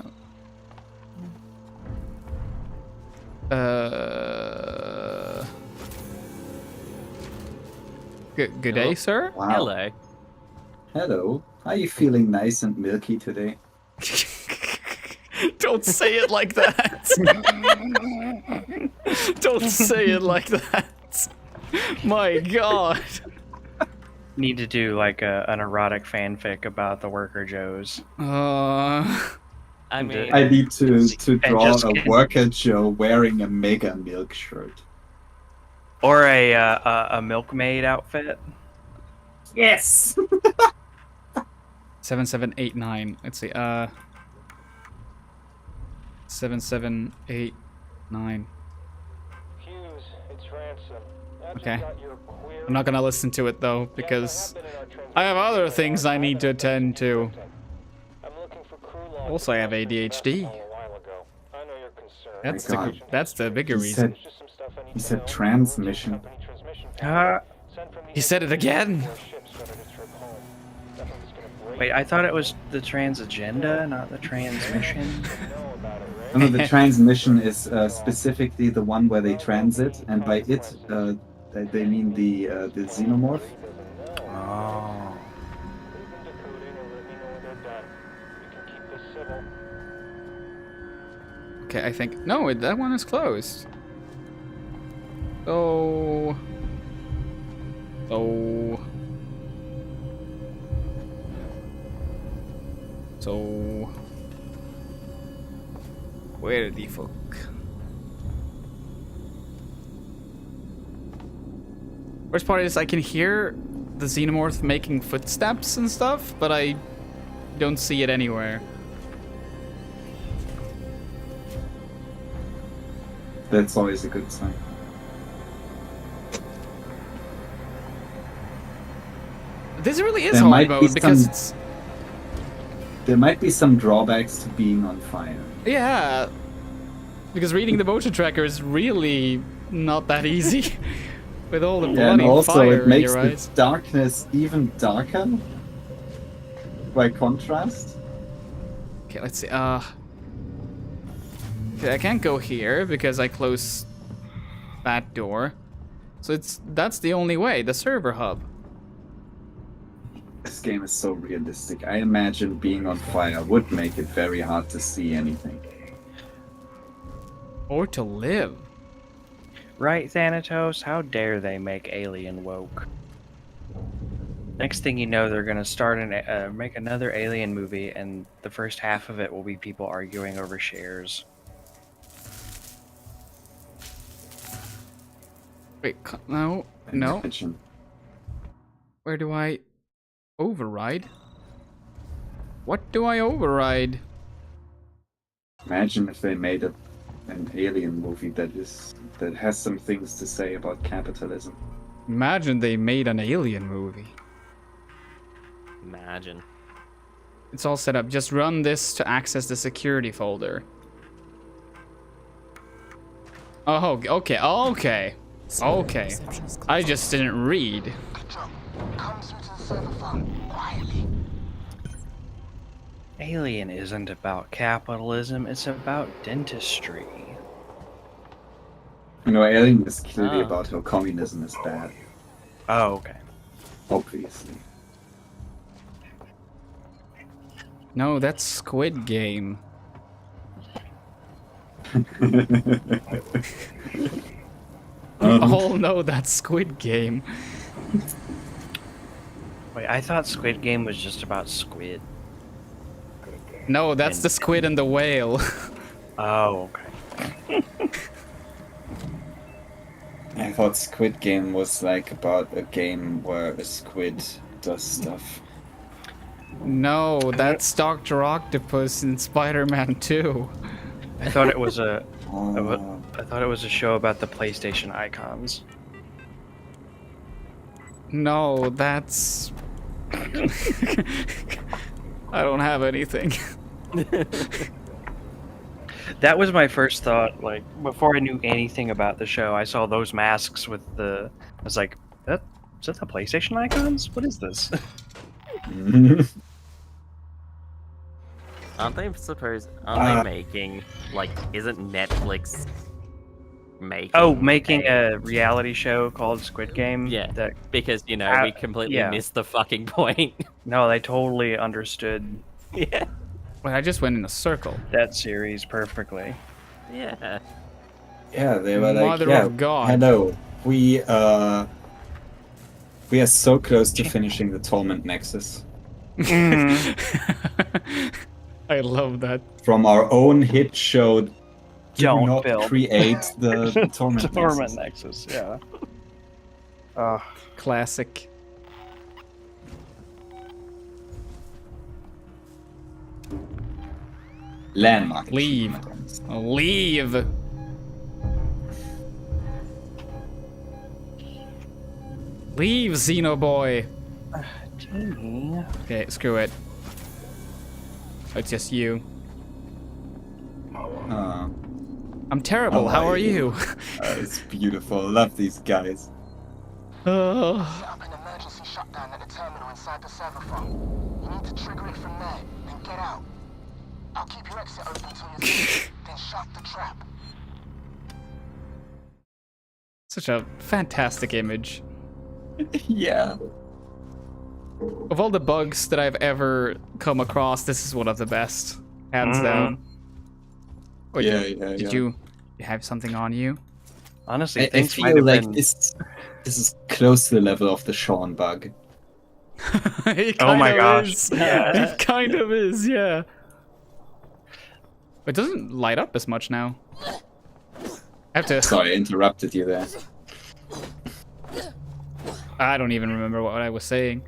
Speaker 1: Good day, sir.
Speaker 12: Wow.
Speaker 3: Hello.
Speaker 12: Hello. Are you feeling nice and milky today?
Speaker 1: Don't say it like that. Don't say it like that. My god.
Speaker 6: Need to do like an erotic fanfic about the worker Joes.
Speaker 3: I mean,
Speaker 12: I need to draw
Speaker 6: just
Speaker 12: a
Speaker 6: get-
Speaker 12: worker Joe wearing a mega milk shirt.
Speaker 6: Or a milkmaid outfit.
Speaker 12: Yes.
Speaker 1: 7789. Let's see. 7789. Okay. I'm not gonna listen to it though because I have other things I need to attend to. Also, I have ADHD. That's the bigger reason.
Speaker 12: He said transmission.
Speaker 1: He said it again.
Speaker 6: Wait, I thought it was the trans agenda, not the transmission.
Speaker 12: No, the transmission is specifically the one where they transit, and by it, they mean the xenomorph.
Speaker 6: Oh.
Speaker 1: Okay, I think no, that one is closed. So where the fuck? Worst part is I can hear the xenomorph making footsteps and stuff, but I don't see it anywhere.
Speaker 12: That's always a good sign.
Speaker 1: This really is
Speaker 12: There
Speaker 1: hard
Speaker 12: might be
Speaker 1: mode because
Speaker 12: some-
Speaker 1: it's
Speaker 12: There might be some drawbacks to being on fire.
Speaker 1: yeah, because reading the motion tracker is really not that easy with all the
Speaker 12: Yeah, and
Speaker 1: bloody
Speaker 12: also
Speaker 1: fire
Speaker 12: it makes
Speaker 1: in your
Speaker 12: the
Speaker 1: eyes.
Speaker 12: darkness even darker by contrast.
Speaker 1: Okay, let's see. Okay, I can't go here because I closed that door. So that's the only way, the server hub.
Speaker 12: This game is so realistic. I imagine being on fire would make it very hard to see anything.
Speaker 1: Or to live.
Speaker 6: Right, Thanatos? How dare they make Alien woke? Next thing you know, they're gonna start make another Alien movie, and the first half of it will be people arguing over shares.
Speaker 1: Wait, no. Where do I override? What do I override?
Speaker 12: Imagine if they made an alien movie that has some things to say about capitalism.
Speaker 1: Imagine they made an alien movie.
Speaker 3: Imagine.
Speaker 1: It's all set up. Just run this to access the security folder. Oh, okay, okay. Okay. I just didn't read.
Speaker 6: Alien isn't about capitalism, it's about dentistry.
Speaker 12: You know, Alien is clearly
Speaker 6: Ah.
Speaker 12: about how communism is bad.
Speaker 6: Oh, okay.
Speaker 12: Obviously.
Speaker 1: No, that's Squid Game. We all know that's Squid Game.
Speaker 6: Wait, I thought Squid Game was just about squid.
Speaker 1: No, that's the squid and the whale.
Speaker 6: Oh, okay.
Speaker 12: I thought Squid Game was like about a game where a squid does stuff.
Speaker 1: No, that's Dr. Octopus in Spider-Man 2.
Speaker 6: I thought it was a. I thought it was a show about the PlayStation icons.
Speaker 1: No, that's... I don't have anything.
Speaker 6: That was my first thought. Like before I knew anything about the show, I saw those masks with the. I was like, is that the PlayStation icons? What is this?
Speaker 3: Aren't they making, like, isn't Netflix making...
Speaker 6: making a reality show called Squid Game?
Speaker 3: Yeah,
Speaker 6: that,
Speaker 3: because, you know, we completely missed the fucking point.
Speaker 6: No, they totally understood
Speaker 3: Yeah.
Speaker 1: Well, I just went in a circle.
Speaker 6: that series perfectly.
Speaker 3: Yeah.
Speaker 12: Yeah, they were like,
Speaker 1: Mother
Speaker 12: yeah,
Speaker 1: of God.
Speaker 12: hello. We are so close to finishing the Torment Nexus.
Speaker 1: I love that.
Speaker 12: From our own hit show, do
Speaker 6: Don't
Speaker 12: not
Speaker 6: build.
Speaker 12: create the Torment
Speaker 6: Torment
Speaker 12: Nexus.
Speaker 6: Nexus, yeah.
Speaker 1: Classic.
Speaker 12: Landmark.
Speaker 1: Leave. Leave. Leave, Xenoboy.
Speaker 6: Jamie.
Speaker 1: Okay, screw it. It's just you. I'm terrible. How are you?
Speaker 12: It's beautiful. Love these guys.
Speaker 10: Set up an emergency shutdown at the terminal inside the server farm. You need to trigger it from there, then get out. I'll keep your exit open till you're finished, then shut the trap.
Speaker 1: Such a fantastic image.
Speaker 12: Yeah.
Speaker 1: Of all the bugs that I've ever come across, this is one of the best. Hands down. Wait, did you have something on you?
Speaker 6: Honestly,
Speaker 12: I
Speaker 6: things might
Speaker 12: feel
Speaker 6: have
Speaker 12: like
Speaker 6: been...
Speaker 12: this is close to the level of the Sean bug.
Speaker 1: It
Speaker 6: Oh my
Speaker 1: kind of
Speaker 6: gosh.
Speaker 1: is.
Speaker 6: Yeah.
Speaker 1: It kind of is, yeah. It doesn't light up as much now. I have to...
Speaker 12: Sorry, I interrupted you there.
Speaker 1: I don't even remember what I was saying.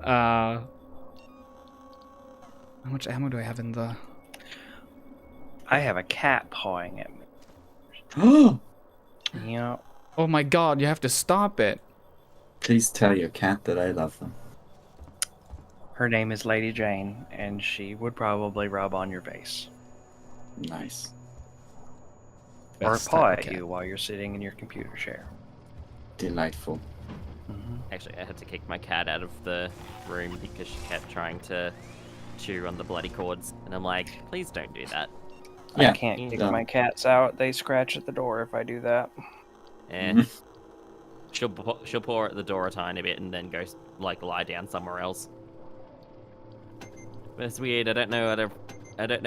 Speaker 1: How much ammo do I have in the...
Speaker 6: I have a cat pawing at me. Yeah.
Speaker 1: Oh my god, you have to stop it.
Speaker 12: Please tell your cat that I love them.
Speaker 6: Her name is Lady Jane, and she would probably rub on your face.
Speaker 12: Nice.
Speaker 6: Or
Speaker 1: Best
Speaker 6: paw
Speaker 1: type of
Speaker 6: at
Speaker 1: cat.
Speaker 6: you while you're sitting in your computer chair.
Speaker 12: Delightful.
Speaker 3: Actually, I had to kick my cat out of the room because she kept trying to chew on the bloody cords. And I'm like, please don't do that.
Speaker 12: Yeah,
Speaker 6: I can't kick my cats out. They scratch at the door if I do that.
Speaker 3: Eh. She'll paw at the door a tiny bit and then go, like, lie down somewhere else. But it's weird. I don't know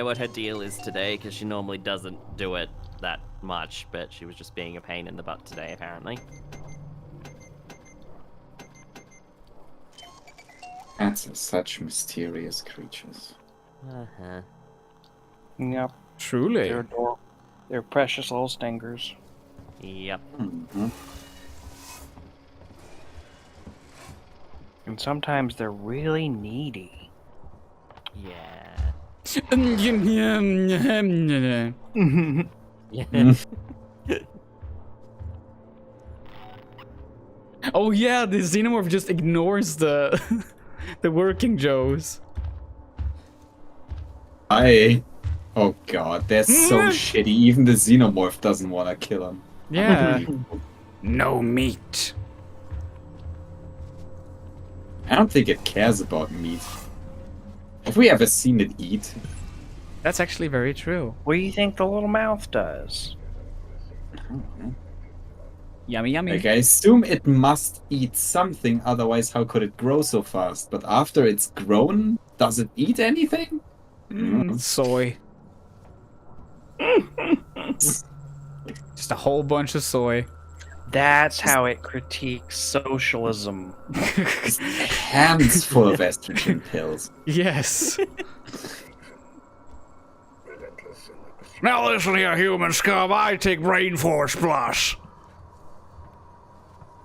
Speaker 3: what her deal is today because she normally doesn't do it that much. But she was just being a pain in the butt today, apparently.
Speaker 12: Cats are such mysterious creatures.
Speaker 3: Uh-huh.
Speaker 6: Yep.
Speaker 1: Truly.
Speaker 6: They're precious little stingers.
Speaker 3: Yep.
Speaker 6: And sometimes they're really needy.
Speaker 3: Yeah.
Speaker 1: Oh yeah, the xenomorph just ignores the the working Joes.
Speaker 12: Oh god, they're so shitty. Even the xenomorph doesn't want to kill him.
Speaker 1: Yeah. No meat.
Speaker 12: I don't think it cares about meat. Have we ever seen it eat?
Speaker 1: That's actually very true.
Speaker 6: What do you think the little mouth does?
Speaker 1: Yummy, yummy.
Speaker 12: Like, I assume it must eat something, otherwise how could it grow so fast? But after it's grown, does it eat anything?
Speaker 1: Soy. Just a whole bunch of soy.
Speaker 6: That's how it critiques socialism.
Speaker 12: Hands full of estrogen pills.
Speaker 1: Yes.
Speaker 22: Now listen here, human scum. I take Brain Force Plus.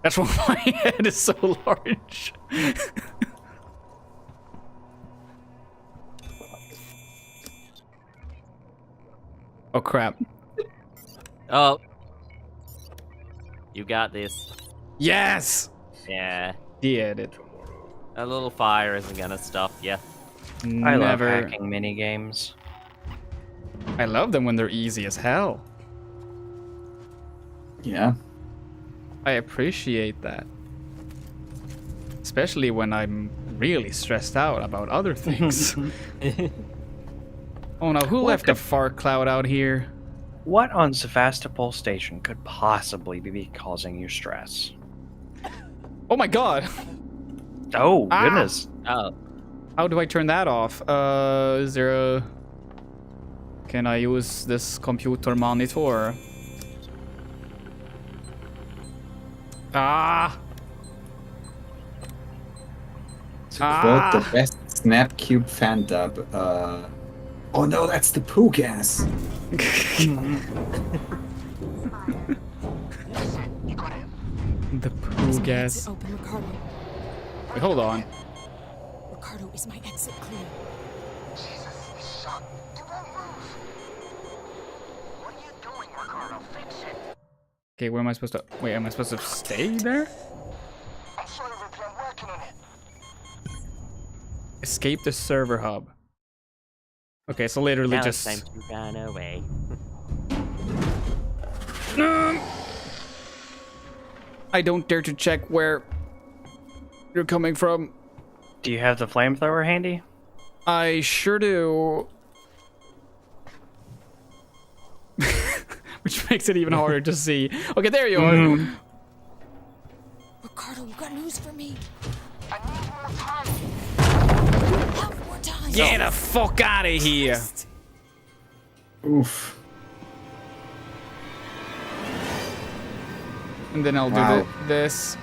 Speaker 1: That's why my head is so large. Oh crap.
Speaker 3: Oh. You got this.
Speaker 1: Yes!
Speaker 3: Yeah.
Speaker 1: Did it.
Speaker 3: A little fire isn't gonna stop you.
Speaker 6: I love hacking mini games.
Speaker 1: I love them when they're easy as hell.
Speaker 12: Yeah.
Speaker 1: I appreciate that. Especially when I'm really stressed out about other things. Oh no, who left a fart cloud out here?
Speaker 6: What on Sevastopol Station could possibly be causing you stress?
Speaker 1: Oh my god!
Speaker 6: Oh, goodness.
Speaker 3: Oh.
Speaker 1: How do I turn that off? Is there a... Can I use this computer monitor? Ah!
Speaker 12: To quote the best Snapcube fan dub, oh no, that's the poo gas.
Speaker 1: The poo gas.
Speaker 21: Open, Ricardo.
Speaker 1: Wait, hold on.
Speaker 21: Ricardo, is my exit clear?
Speaker 10: Jesus, he's shot. He won't move. What are you doing, Ricardo? Fix it.
Speaker 1: Okay, where am I supposed to... Wait, am I supposed to stay there?
Speaker 10: I'm sorry, Ripley, I'm working on it.
Speaker 1: Escape the server hub. Okay, so literally
Speaker 3: Now
Speaker 1: just...
Speaker 3: it's time to run away.
Speaker 1: I don't dare to check where you're coming from.
Speaker 6: Do you have the flamethrower handy?
Speaker 1: I sure do. Which makes it even harder to see. Okay, there you are.
Speaker 21: Ricardo, you got news for me.
Speaker 10: I need more time.
Speaker 21: Have more time.
Speaker 1: Get the fuck out of here.
Speaker 12: Oof.
Speaker 1: And then I'll
Speaker 12: Wow.
Speaker 1: do this.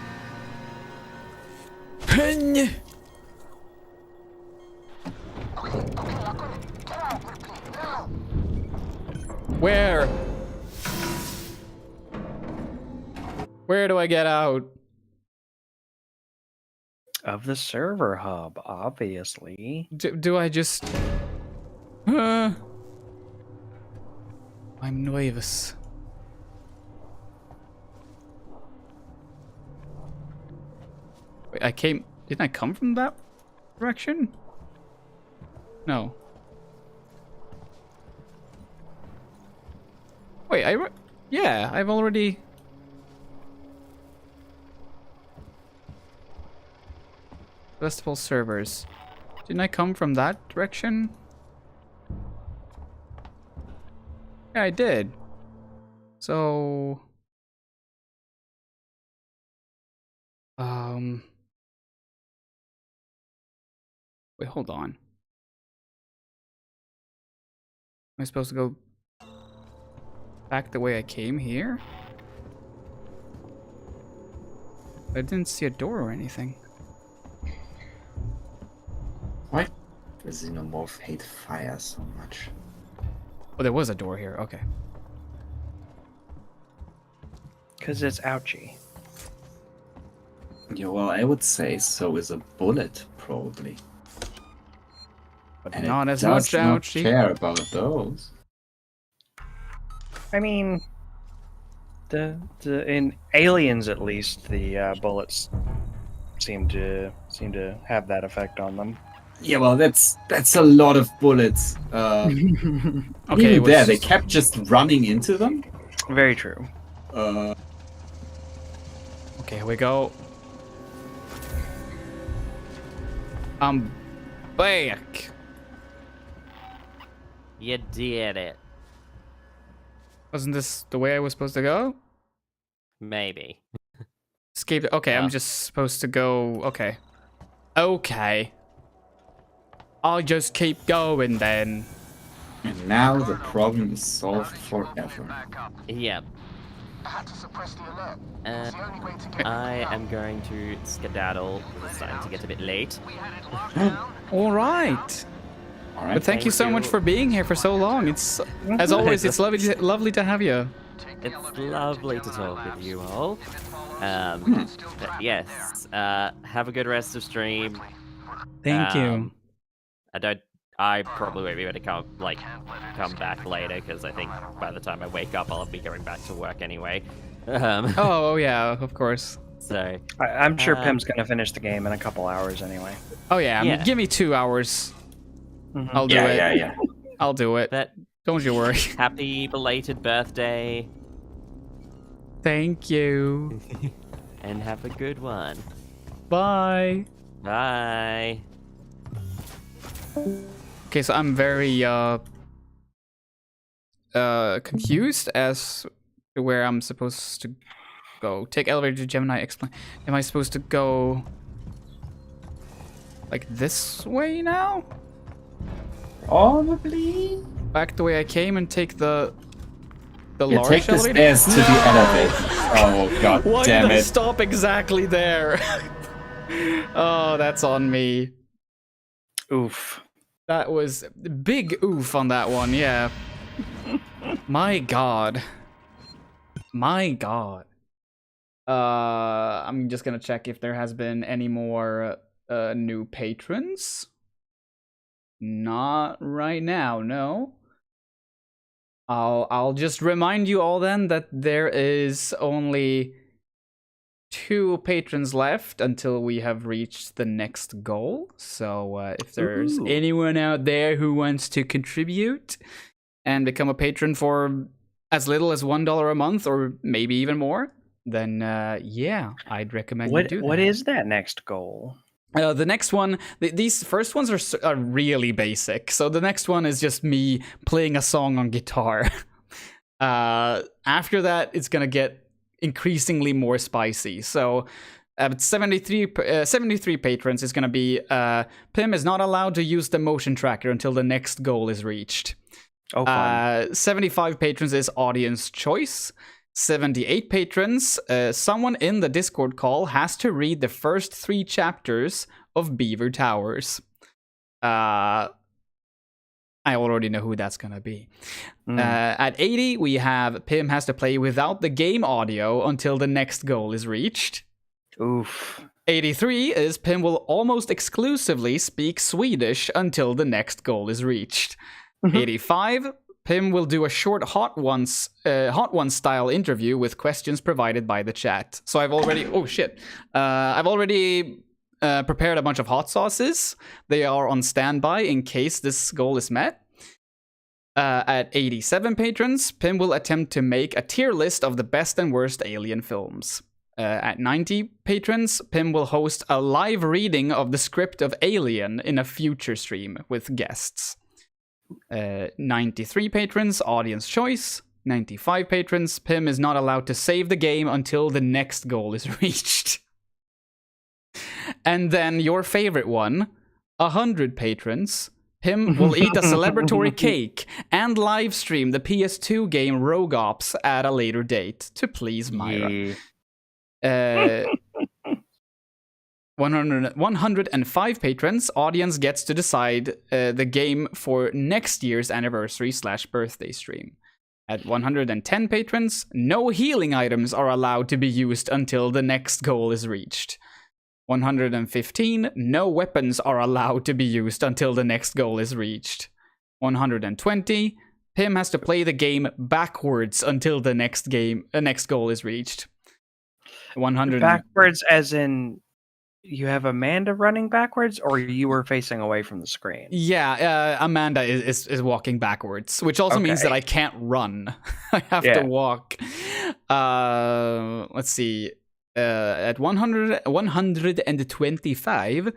Speaker 1: Where? Where do I get out?
Speaker 6: Of the server hub, obviously.
Speaker 1: Do I just... I'm nervous. Wait, I came... Didn't I come from that direction? No. Wait, yeah, I've already... Festival servers. Didn't I come from that direction? Yeah, I did. So... Wait, hold on. Am I supposed to go back the way I came here? I didn't see a door or anything.
Speaker 12: Why does Xenomorph hate fire so much?
Speaker 1: Oh, there was a door here. Okay.
Speaker 6: Because it's ouchy.
Speaker 12: Yeah, well, I would say so is a bullet, probably.
Speaker 1: But
Speaker 12: And
Speaker 1: not
Speaker 12: it
Speaker 1: as
Speaker 12: does
Speaker 1: much
Speaker 12: not
Speaker 1: ouchie.
Speaker 12: care about those.
Speaker 6: I mean, in Aliens at least, the bullets seem to have that effect on them.
Speaker 12: Yeah, well, that's a lot of bullets.
Speaker 1: Okay,
Speaker 12: Even there, they kept just running into them.
Speaker 6: Very true.
Speaker 1: Okay, here we go. I'm back.
Speaker 3: You did it.
Speaker 1: Wasn't this the way I was supposed to go?
Speaker 3: Maybe.
Speaker 1: Escape. Okay,
Speaker 3: Yeah.
Speaker 1: I'm just supposed to go. Okay. Okay. I'll just keep going then.
Speaker 12: And now the problem is solved forever.
Speaker 3: Yep.
Speaker 10: I had to suppress the alert. It's the only way to get
Speaker 3: I am going to skedaddle because it's starting to get a bit late.
Speaker 1: All right.
Speaker 12: All right.
Speaker 1: But thank you so much for being here for so long. It's as always, it's lovely to have you.
Speaker 3: It's lovely to talk with you all. But yes, have a good rest of stream.
Speaker 1: Thank you.
Speaker 3: I probably won't be able to come back later because I think by the time I wake up, I'll be going back to work anyway.
Speaker 1: Oh yeah, of course.
Speaker 3: So
Speaker 7: I'm sure Pim's gonna finish the game in a couple hours anyway.
Speaker 1: Oh yeah, give me 2 hours.
Speaker 7: Mhm.
Speaker 1: I'll do it.
Speaker 12: Yeah.
Speaker 1: I'll do it. Don't you worry.
Speaker 3: Happy belated birthday.
Speaker 1: Thank you.
Speaker 3: And have a good one.
Speaker 1: Bye.
Speaker 3: Bye.
Speaker 1: Okay, so I'm very confused as to where I'm supposed to go. Take elevator to Gemini. Explain. Am I supposed to go like this way now?
Speaker 12: Probably.
Speaker 1: Back the way I came and take the
Speaker 12: Yeah,
Speaker 1: large
Speaker 12: take the
Speaker 1: elevator?
Speaker 12: stairs to the elevator. Oh god
Speaker 1: Why
Speaker 12: damn
Speaker 1: did I
Speaker 12: it.
Speaker 1: stop exactly there? Oh, that's on me.
Speaker 7: Oof.
Speaker 1: That was big oof on that one, yeah. My god. My god. I'm just gonna check if there has been any more new patrons. Not right now, no. I'll just remind you all then that there is only 2 patrons left until we have reached the next goal. So if there's anyone out there who wants to contribute and become a patron for as little as $1 a month or maybe even more, then yeah, I'd recommend you do that.
Speaker 7: What is that next goal?
Speaker 1: The next one, these first ones are really basic. So the next one is just me playing a song on guitar. After that, it's gonna get increasingly more spicy. So at 73 patrons is gonna be Pim is not allowed to use the motion tracker until the next goal is reached.
Speaker 7: Oh, fun.
Speaker 1: 75 patrons is audience choice. 78 patrons, someone in the Discord call has to read the first 3 chapters of Beaver Towers. I already know who that's gonna be. At 80, we have Pim has to play without the game audio until the next goal is reached.
Speaker 7: Oof.
Speaker 1: 83 is Pim will almost exclusively speak Swedish until the next goal is reached. 85, Pim will do a short Hot Ones style interview with questions provided by the chat. So I've already I've already prepared a bunch of hot sauces. They are on standby in case this goal is met. At 87 patrons, Pim will attempt to make a tier list of the best and worst Alien films. At 90 patrons, Pim will host a live reading of the script of Alien in a future stream with guests. 93 patrons, audience choice. 95 patrons, Pim is not allowed to save the game until the next goal is reached. And then your favorite one, 100 patrons, Pim will eat a celebratory cake and live stream the PS2 game Rogue Ops at a later date to please Myra. 105 patrons, audience gets to decide the game for next year's anniversary/birthday stream. At 110 patrons, no healing items are allowed to be used until the next goal is reached. 115, no weapons are allowed to be used until the next goal is reached. 120, Pim has to play the game backwards until the next goal is reached. 100
Speaker 7: backwards as in you have Amanda running backwards, or you were facing away from the screen?
Speaker 1: Yeah, Amanda is walking backwards, which also means that I can't run. I have to walk. Let's see. At 125,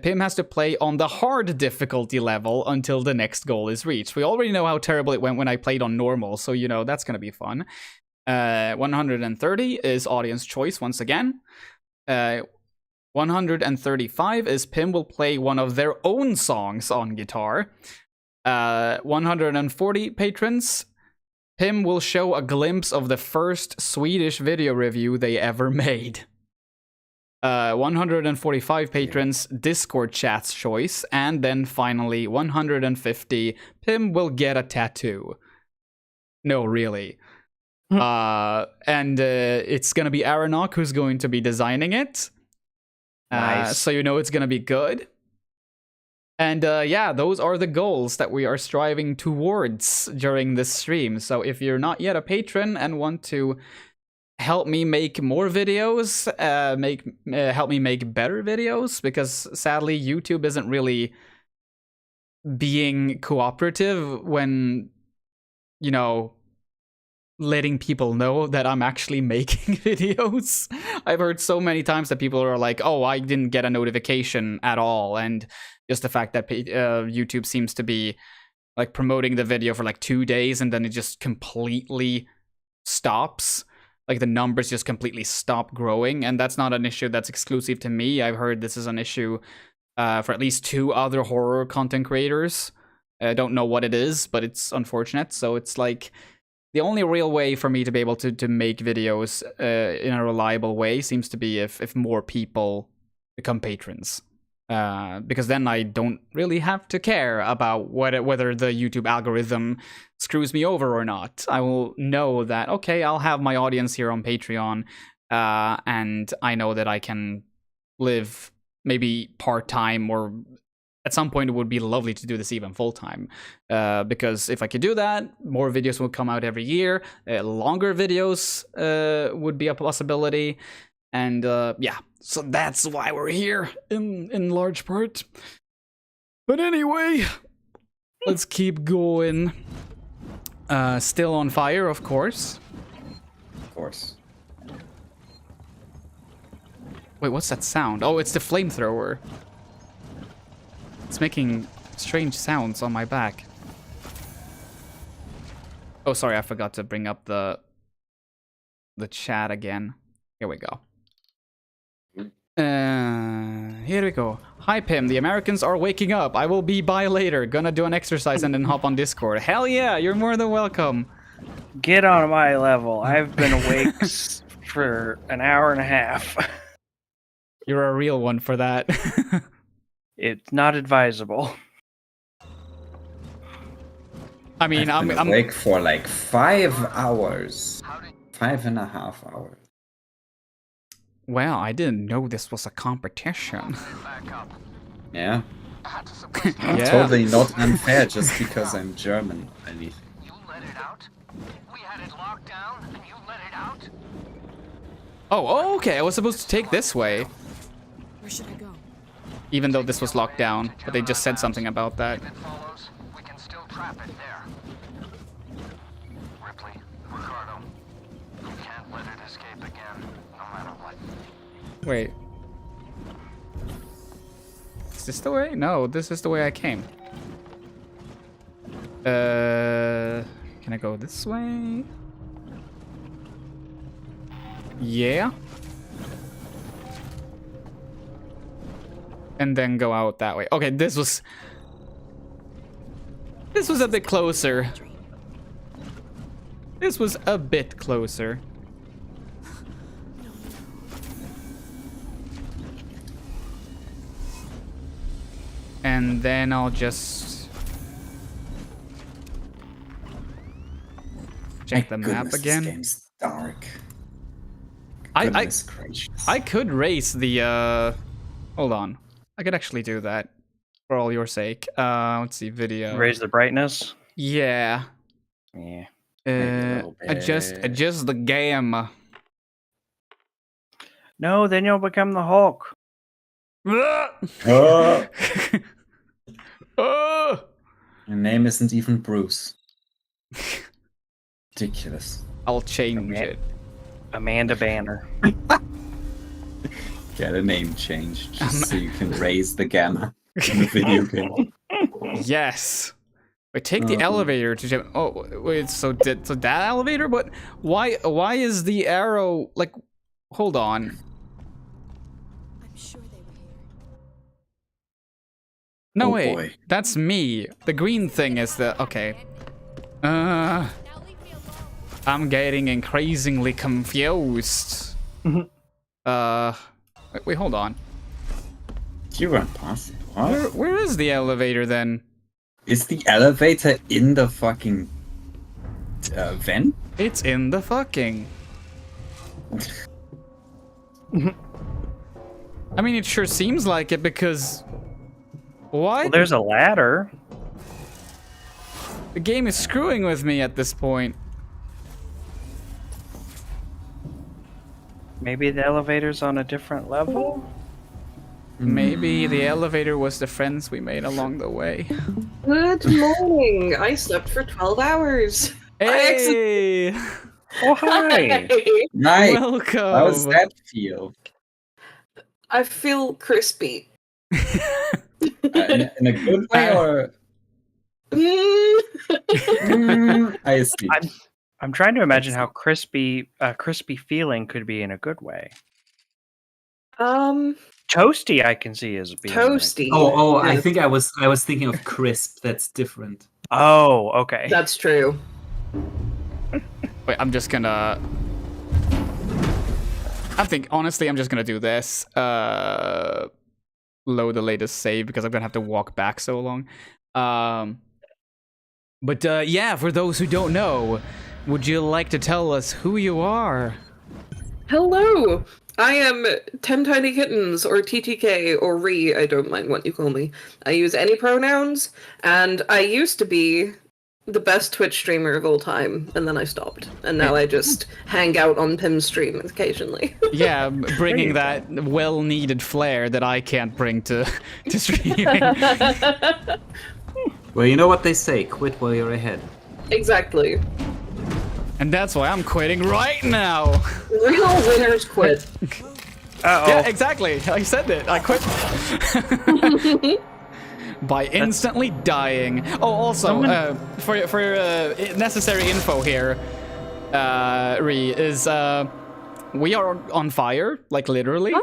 Speaker 1: Pim has to play on the hard difficulty level until the next goal is reached. We already know how terrible it went when I played on normal, so you know that's going to be fun. 130 is audience choice once again. 135 is Pim will play one of their own songs on guitar. 140 patrons, Pim will show a glimpse of the first Swedish video review they ever made. 145 patrons, Discord chat's choice, and then finally 150, Pim will get a tattoo. No, really. And it's gonna be Aronok who's going to be designing it.
Speaker 7: Nice.
Speaker 1: So you know it's gonna be good. And yeah, those are the goals that we are striving towards during this stream. So if you're not yet a patron and want to help me make more videos, help me make better videos, because sadly YouTube isn't really being cooperative when, you know, letting people know that I'm actually making videos. I've heard so many times that people are like, oh, I didn't get a notification at all, and just the fact that YouTube seems to be like promoting the video for like 2 days and then it just completely stops. Like the numbers just completely stop growing, and that's not an issue that's exclusive to me. I've heard this is an issue for at least 2 other horror content creators. I don't know what it is, but it's unfortunate. So it's like the only real way for me to be able to make videos in a reliable way seems to be if more people become patrons. Because then I don't really have to care about whether the YouTube algorithm screws me over or not. I will know that, okay, I'll have my audience here on Patreon, and I know that I can live maybe part-time, or at some point it would be lovely to do this even full-time. Because if I could do that, more videos will come out every year. Longer videos would be a possibility. And yeah, so that's why we're here in large part. But anyway, let's keep going. Still on fire, of course.
Speaker 12: Of course.
Speaker 1: Wait, what's that sound? Oh, it's the flamethrower. It's making strange sounds on my back. Oh, sorry, I forgot to bring up the chat again. Here we go. Here we go. Hi Pim, the Americans are waking up. I will be by later. Gonna do an exercise and then hop on Discord. Hell yeah, you're more than welcome.
Speaker 7: Get on my level. I've been awake for an hour and a half.
Speaker 1: You're a real one for that.
Speaker 7: It's not advisable.
Speaker 1: I mean,
Speaker 12: I'm awake for like 5 hours. 5.5 hours.
Speaker 1: Well, I didn't know this was a competition.
Speaker 12: Yeah.
Speaker 1: Yeah.
Speaker 12: Totally not unfair just because I'm German.
Speaker 1: Oh, okay. I was supposed to take this way.
Speaker 9: Where should I go?
Speaker 1: Even though this was locked down, but they just said something about that. Wait. Is this the way? No, this is the way I came. Can I go this way? Yeah. And then go out that way. Okay, this was a bit closer. This was a bit closer. And then I'll just check the map again.
Speaker 12: This game's dark.
Speaker 1: I could raise the hold on. I could actually do that for all your sake. Let's see, video.
Speaker 7: Raise the brightness?
Speaker 1: Yeah.
Speaker 7: Yeah.
Speaker 1: Adjust the game.
Speaker 7: No, then you'll become the Hulk.
Speaker 12: Your name isn't even Bruce. Ridiculous.
Speaker 1: I'll change it.
Speaker 7: Amanda Banner.
Speaker 12: Get a name change just so you can raise the gamma in the video game.
Speaker 1: Yes. Wait, take the elevator to. Oh wait, so that elevator? But why is the arrow like? Hold on.
Speaker 21: I'm sure they were here.
Speaker 1: No
Speaker 12: Oh,
Speaker 1: way.
Speaker 12: boy.
Speaker 1: That's me. The green thing is the okay. I'm getting increasingly confused. Wait, hold on.
Speaker 12: You run past it. What?
Speaker 1: Where is the elevator then?
Speaker 12: Is the elevator in the fucking vent?
Speaker 1: It's in the fucking. I mean, it sure seems like it because. Why?
Speaker 7: Well, there's a ladder.
Speaker 1: The game is screwing with me at this point.
Speaker 7: Maybe the elevator's on a different level?
Speaker 1: Maybe the elevator was the friends we made along the way.
Speaker 13: Good morning. I slept for 12 hours.
Speaker 1: Hey!
Speaker 7: Oh, hi.
Speaker 12: Nice.
Speaker 1: Welcome.
Speaker 12: How does that feel?
Speaker 13: I feel crispy.
Speaker 12: In a good way or? I see.
Speaker 7: I'm trying to imagine how crispy feeling could be in a good way. Toasty, I can see as being
Speaker 13: Toasty.
Speaker 16: I
Speaker 13: Yes.
Speaker 16: think I was thinking of crisp. That's different.
Speaker 7: Oh, okay.
Speaker 13: That's true.
Speaker 1: Wait, I'm just gonna. Honestly, I'm just gonna do this. Load the latest save because I'm gonna have to walk back so long. But yeah, for those who don't know, would you like to tell us who you are?
Speaker 13: Hello. I am 10 Tiny Kittens, or TTK, or Re, I don't mind what you call me. I use any pronouns, and I used to be the best Twitch streamer of all time, and then I stopped. And now I just hang out on Pim's stream occasionally.
Speaker 1: Yeah, bringing that well-needed flair that I can't bring to streaming.
Speaker 16: Well, you know what they say: quit while you're ahead.
Speaker 13: Exactly.
Speaker 1: And that's why I'm quitting right now.
Speaker 13: Real winners quit.
Speaker 1: Yeah, exactly. I said it. I quit. By instantly dying. Oh, also, for necessary info here, Ree, is we are on fire, like literally.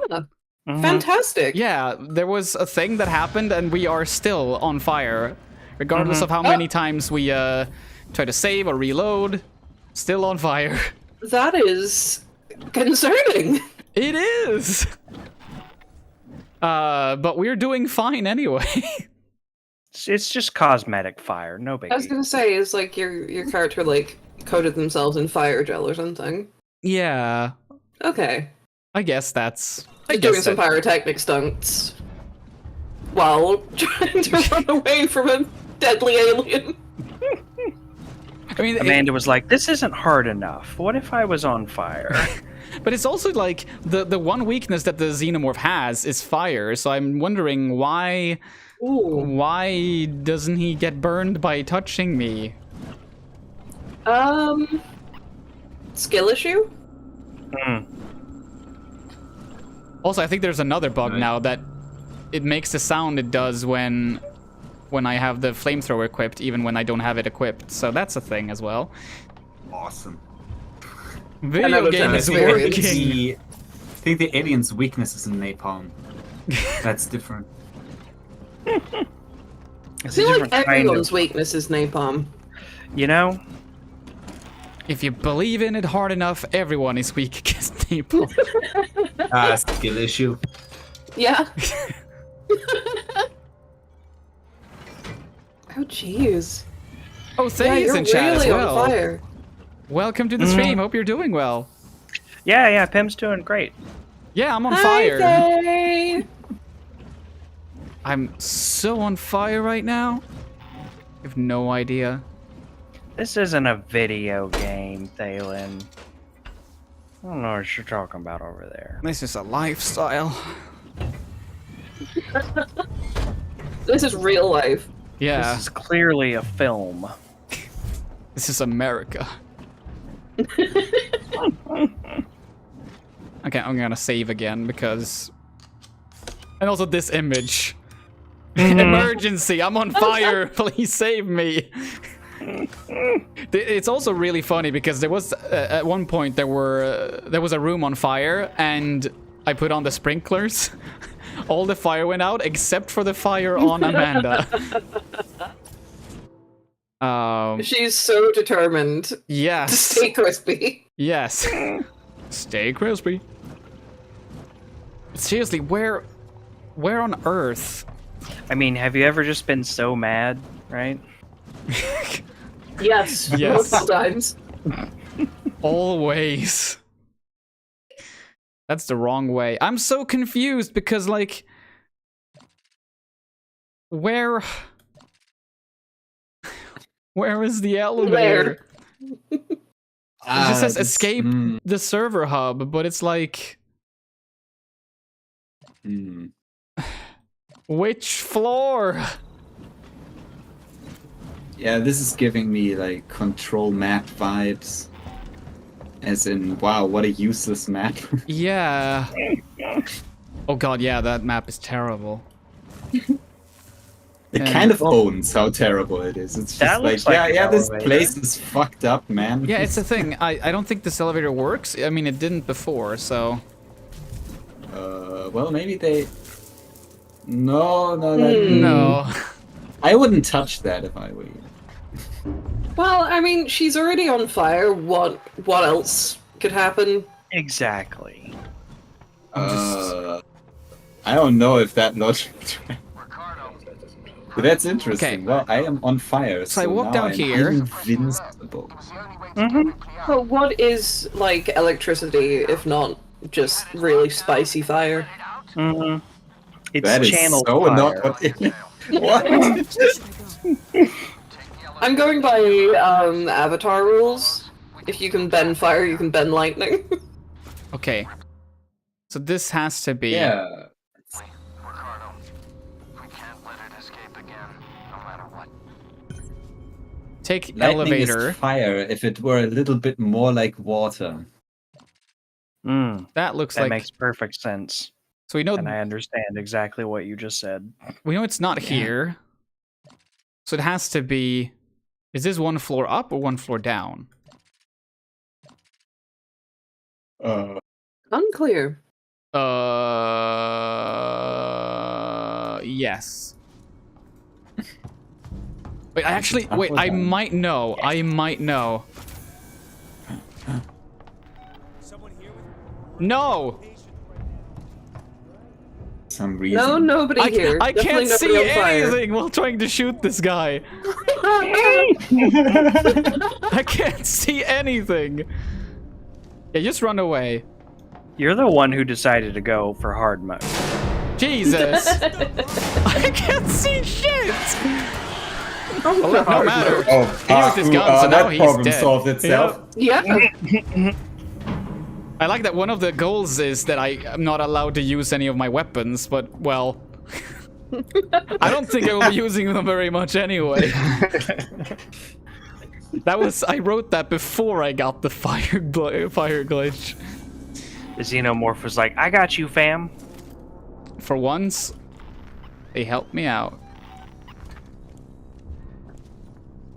Speaker 13: Fantastic.
Speaker 1: Yeah, there was a thing that happened, and we are still on fire, regardless of how many times we try to save or reload. Still on fire.
Speaker 13: That is concerning.
Speaker 1: It is. But we're doing fine anyway.
Speaker 7: It's just cosmetic fire, no biggie.
Speaker 13: I was gonna say, is like your character like coated themselves in fire gel or something?
Speaker 1: Yeah.
Speaker 13: Okay.
Speaker 1: I guess that's.
Speaker 13: Doing some pyrotechnic stunts while trying to run away from a deadly alien.
Speaker 1: I mean,
Speaker 7: Amanda was like, "This isn't hard enough. What if I was on fire?"
Speaker 1: But it's also like the one weakness that the xenomorph has is fire. So I'm wondering why doesn't he get burned by touching me?
Speaker 13: Skill issue?
Speaker 1: Also, I think there's another bug now that it makes the sound it does when I have the flamethrower equipped, even when I don't have it equipped. So that's a thing as well.
Speaker 12: Awesome.
Speaker 1: Video game is working.
Speaker 16: I think the alien's weakness is in napalm. That's different.
Speaker 13: I feel like everyone's weakness is napalm.
Speaker 7: You know?
Speaker 1: If you believe in it hard enough, everyone is weak against napalm.
Speaker 16: Skill issue.
Speaker 13: Yeah. Oh, jeez.
Speaker 1: Oh, Thaye's
Speaker 13: you're
Speaker 1: in chat
Speaker 13: really
Speaker 1: as well.
Speaker 13: on fire.
Speaker 1: Welcome to the stream. Hope you're doing well.
Speaker 7: Yeah, Pim's doing great.
Speaker 1: Yeah, I'm on
Speaker 13: Hi,
Speaker 1: fire.
Speaker 13: Faye.
Speaker 1: I'm so on fire right now. I have no idea.
Speaker 7: This isn't a video game, Thalen. I don't know what you're talking about over there.
Speaker 1: This is a lifestyle.
Speaker 13: This is real life.
Speaker 1: Yeah.
Speaker 7: This is clearly a film.
Speaker 1: This is America. Okay, I'm gonna save again because... And also this image. Emergency, I'm on fire, please save me. It's also really funny because there was, at one point, there was a room on fire and I put on the sprinklers. All the fire went out except for the fire on Amanda.
Speaker 13: She's so determined
Speaker 1: Yes.
Speaker 13: to stay crispy.
Speaker 1: Yes. Stay crispy. Seriously, where on earth?
Speaker 7: I mean, have you ever just been so mad, right?
Speaker 13: Yes,
Speaker 1: Yes.
Speaker 13: multiple times.
Speaker 1: Always. That's the wrong way. I'm so confused because, like, where is the elevator? It just says escape the server hub, but it's like... Which floor?
Speaker 12: Yeah, this is giving me like control map vibes. As in, wow, what a useless map.
Speaker 1: Yeah. Oh god, yeah, that map is terrible.
Speaker 12: It kind of owns how terrible it is. It's just like, yeah, this place is fucked up, man.
Speaker 1: Yeah, it's the thing. I don't think this elevator works. I mean, it didn't before, so...
Speaker 12: Well, maybe they... No.
Speaker 1: No.
Speaker 12: I wouldn't touch that if I were you.
Speaker 13: Well, I mean, she's already on fire. What else could happen?
Speaker 7: Exactly.
Speaker 12: I don't know if that logic... But that's interesting.
Speaker 1: Okay.
Speaker 12: Well, I am on fire,
Speaker 1: So I walk
Speaker 12: now
Speaker 1: down
Speaker 12: I'm
Speaker 1: here.
Speaker 12: invincible.
Speaker 13: But what is, like, electricity if not just really spicy fire?
Speaker 7: It's
Speaker 12: That is
Speaker 7: channel
Speaker 12: so
Speaker 7: fire.
Speaker 12: not what.
Speaker 13: I'm going by Avatar rules. If you can bend fire, you can bend lightning.
Speaker 1: Okay. So this has to be...
Speaker 12: Yeah.
Speaker 1: Take
Speaker 12: Lightning
Speaker 1: elevator.
Speaker 12: is fire if it were a little bit more like water.
Speaker 1: That looks like...
Speaker 7: makes perfect sense.
Speaker 1: So we know...
Speaker 7: And I understand exactly what you just said.
Speaker 1: We know it's not here. So it has to be... Is this one floor up or one floor down?
Speaker 13: Unclear.
Speaker 1: Yes. Wait, I might know. No!
Speaker 12: Some reason.
Speaker 13: No, nobody here.
Speaker 1: I
Speaker 13: Definitely
Speaker 1: can't
Speaker 13: nobody
Speaker 1: see
Speaker 13: on fire.
Speaker 1: anything while trying to shoot this guy. I can't see anything. Yeah, just run away.
Speaker 7: You're the one who decided to go for hard mode.
Speaker 1: Jesus. I can't see shit. Well, no matter. He used his gun, so now
Speaker 12: that
Speaker 1: he's
Speaker 12: problem
Speaker 1: dead.
Speaker 12: solved itself.
Speaker 13: Yeah.
Speaker 1: I like that one of the goals is that I am not allowed to use any of my weapons, but, well... I don't think I will be using them very much anyway. I wrote that before I got the fire glitch.
Speaker 7: The Xenomorph was like, I got you, fam.
Speaker 1: For once, they helped me out.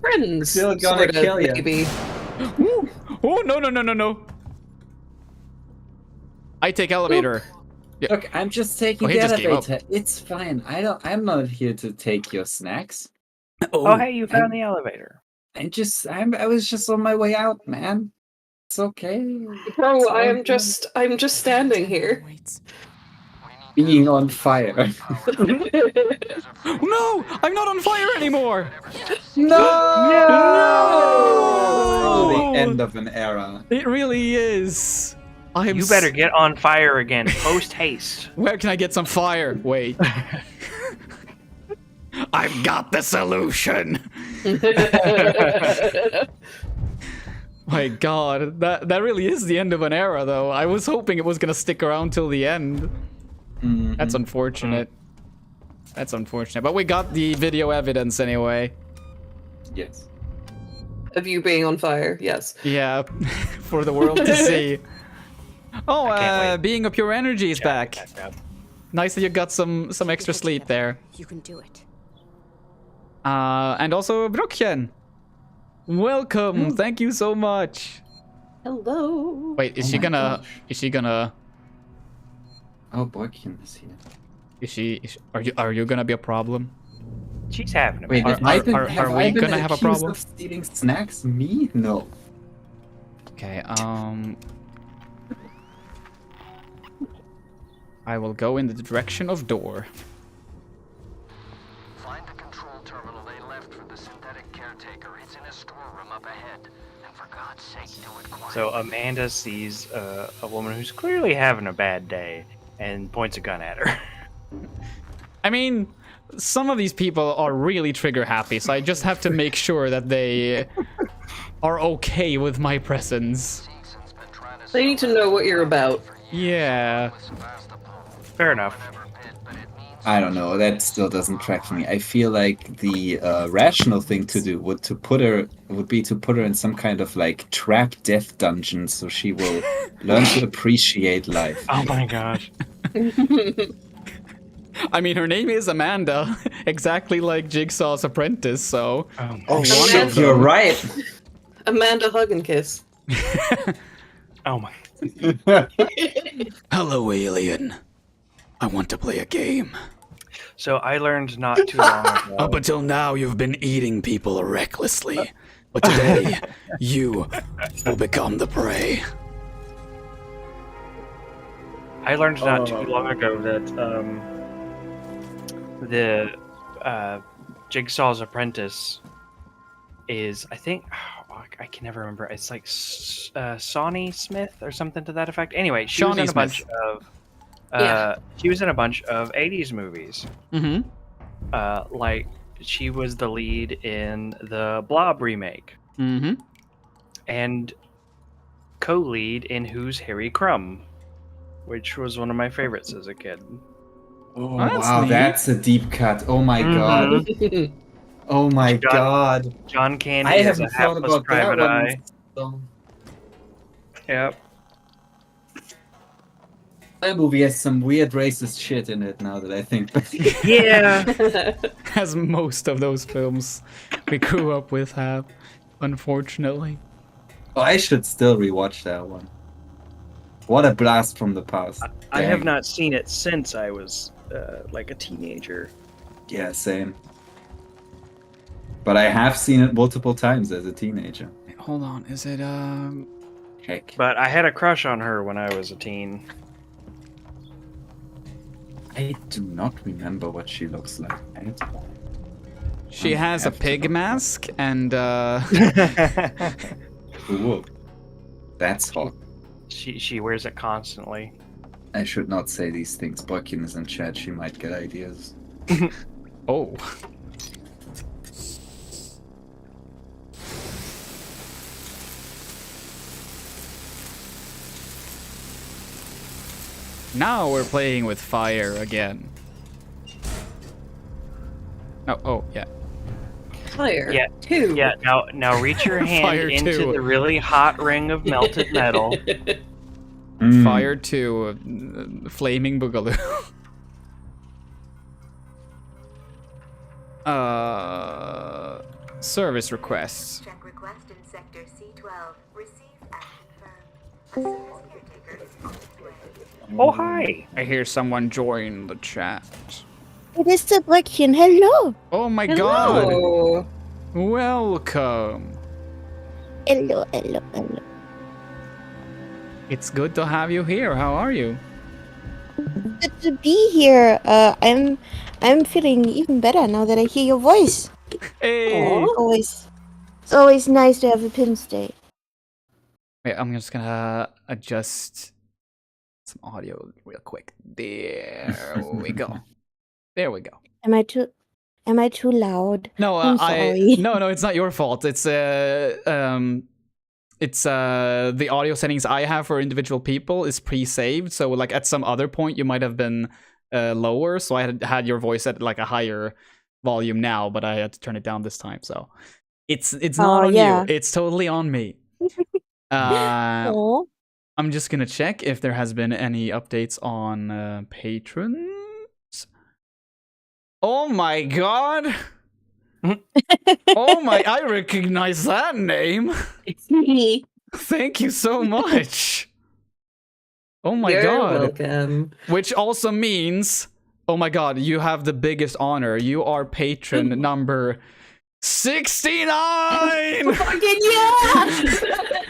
Speaker 13: Friends.
Speaker 12: Still gonna
Speaker 13: sorta,
Speaker 12: kill ya.
Speaker 13: maybe.
Speaker 1: Oh, no. I take elevator. Yeah.
Speaker 12: Look, I'm just taking
Speaker 1: he
Speaker 12: the
Speaker 1: just gave up.
Speaker 12: elevator. It's fine. I'm not here to take your snacks.
Speaker 7: Oh, hey, you found the elevator.
Speaker 12: I was just on my way out, man. It's okay.
Speaker 13: Bro, I'm just standing here.
Speaker 12: Being on fire.
Speaker 1: No! I'm not on fire anymore!
Speaker 12: No!
Speaker 1: No!
Speaker 12: The end of an era.
Speaker 1: It really is.
Speaker 7: You better get on fire again, post haste.
Speaker 1: Where can I get some fire? Wait. I've got the solution. My god, that really is the end of an era, though. I was hoping it was gonna stick around till the end. That's unfortunate. That's unfortunate, but we got the video evidence anyway.
Speaker 12: Yes.
Speaker 13: Of you being on fire, yes.
Speaker 1: Yeah, for the world to see. Oh, being of pure energy is back. Nice that you got some extra sleep there.
Speaker 21: You can do it.
Speaker 1: And also Brooklyn. Welcome. Thank you so much.
Speaker 13: Hello.
Speaker 1: Wait, is she gonna?
Speaker 12: Oh, Borkin is here.
Speaker 1: Are you gonna be a problem?
Speaker 7: She's having a
Speaker 12: Wait,
Speaker 1: Are we gonna have a
Speaker 12: accused
Speaker 1: problem?
Speaker 12: of stealing snacks? Me? No.
Speaker 1: Okay. I will go in the direction of door.
Speaker 10: Find the control terminal they left for the synthetic caretaker. It's in a storeroom up ahead. And for God's sake, do it quietly.
Speaker 6: So Amanda sees a woman who's clearly having a bad day and points a gun at her.
Speaker 1: I mean, some of these people are really trigger happy, so I just have to make sure that they are okay with my presence.
Speaker 13: They need to know what you're about.
Speaker 1: Yeah.
Speaker 6: Fair enough.
Speaker 12: I don't know. That still doesn't track for me. I feel like the rational thing to do would be to put her in some kind of like trap death dungeon, so she will learn to appreciate life.
Speaker 6: Oh my gosh.
Speaker 1: I mean, her name is Amanda, exactly like Jigsaw's apprentice. So.
Speaker 12: Oh shit! You're right.
Speaker 13: Amanda, hug and kiss.
Speaker 6: Oh my.
Speaker 1: Hello, alien. I want to play a game.
Speaker 6: So I learned not too long ago.
Speaker 1: Up until now, you've been eating people recklessly. But today, you will become the prey.
Speaker 6: I learned not too long ago that the Jigsaw's apprentice is, I think, I can never remember. It's like Sonny Smith or something to that effect. Anyway, she was in a bunch of she was in a bunch of 80s movies.
Speaker 1: Mm-hmm.
Speaker 6: Like she was the lead in the Blob remake.
Speaker 1: Mm-hmm.
Speaker 6: And co-lead in Who's Harry Crumb, which was one of my favorites as a kid.
Speaker 12: Oh, wow, that's a deep cut. Oh my god. Oh my god.
Speaker 6: John Candy
Speaker 12: I
Speaker 6: is
Speaker 12: haven't
Speaker 6: a
Speaker 12: thought
Speaker 6: hapless
Speaker 12: about
Speaker 6: private
Speaker 12: that
Speaker 6: eye.
Speaker 12: one.
Speaker 6: Yep.
Speaker 12: That movie has some weird racist shit in it now that I think back.
Speaker 6: Yeah.
Speaker 1: As most of those films we grew up with have, unfortunately.
Speaker 12: Oh, I should still rewatch that one. What a blast from the past.
Speaker 6: I have not seen it since I was like a teenager.
Speaker 12: Yeah, same. But I have seen it multiple times as a teenager.
Speaker 1: Hold on, is it
Speaker 12: Heck.
Speaker 6: But I had a crush on her when I was a teen.
Speaker 12: I do not remember what she looks like.
Speaker 1: She has a pig mask and
Speaker 12: Ooh, that's hot.
Speaker 6: She wears it constantly.
Speaker 12: I should not say these things. Boykin is in chat. She might get ideas.
Speaker 1: Oh. Now we're playing with fire again. Oh, yeah.
Speaker 13: Fire.
Speaker 6: Yeah.
Speaker 13: 2.
Speaker 6: Yeah. Now reach your hand
Speaker 1: Fire
Speaker 6: into
Speaker 1: 2.
Speaker 6: the really hot ring of melted metal.
Speaker 1: Fire 2, Flaming Boogaloo. Service requests.
Speaker 2: Check request in sector C12. Receive and confirm. A service caretaker is on its way.
Speaker 6: Oh, hi.
Speaker 1: I hear someone join the chat.
Speaker 5: It is the Breckchen. Hello.
Speaker 1: Oh my
Speaker 13: Hello.
Speaker 1: god. Welcome.
Speaker 5: Hello, hello, hello.
Speaker 1: It's good to have you here. How are you?
Speaker 5: Good to be here. I'm feeling even better now that I hear your voice.
Speaker 1: Hey.
Speaker 5: It's always nice to have a pin stay.
Speaker 1: Wait, I'm just gonna adjust some audio real quick. There we go. There we go.
Speaker 5: Am I too loud?
Speaker 1: No,
Speaker 5: I'm sorry.
Speaker 1: no, it's not your fault. It's the audio settings I have for individual people is pre-saved. So like at some other point you might have been lower. So I had your voice at like a higher volume now, but I had to turn it down this time. So it's not on you. It's totally on me. I'm just gonna check if there has been any updates on patrons. Oh my god! Oh my, I recognize that name.
Speaker 5: It's me.
Speaker 1: Thank you so much. Oh my
Speaker 13: You're
Speaker 1: god.
Speaker 13: welcome.
Speaker 1: Which also means, oh my god, you have the biggest honor. You are patron number 69!
Speaker 13: Fucking yeah!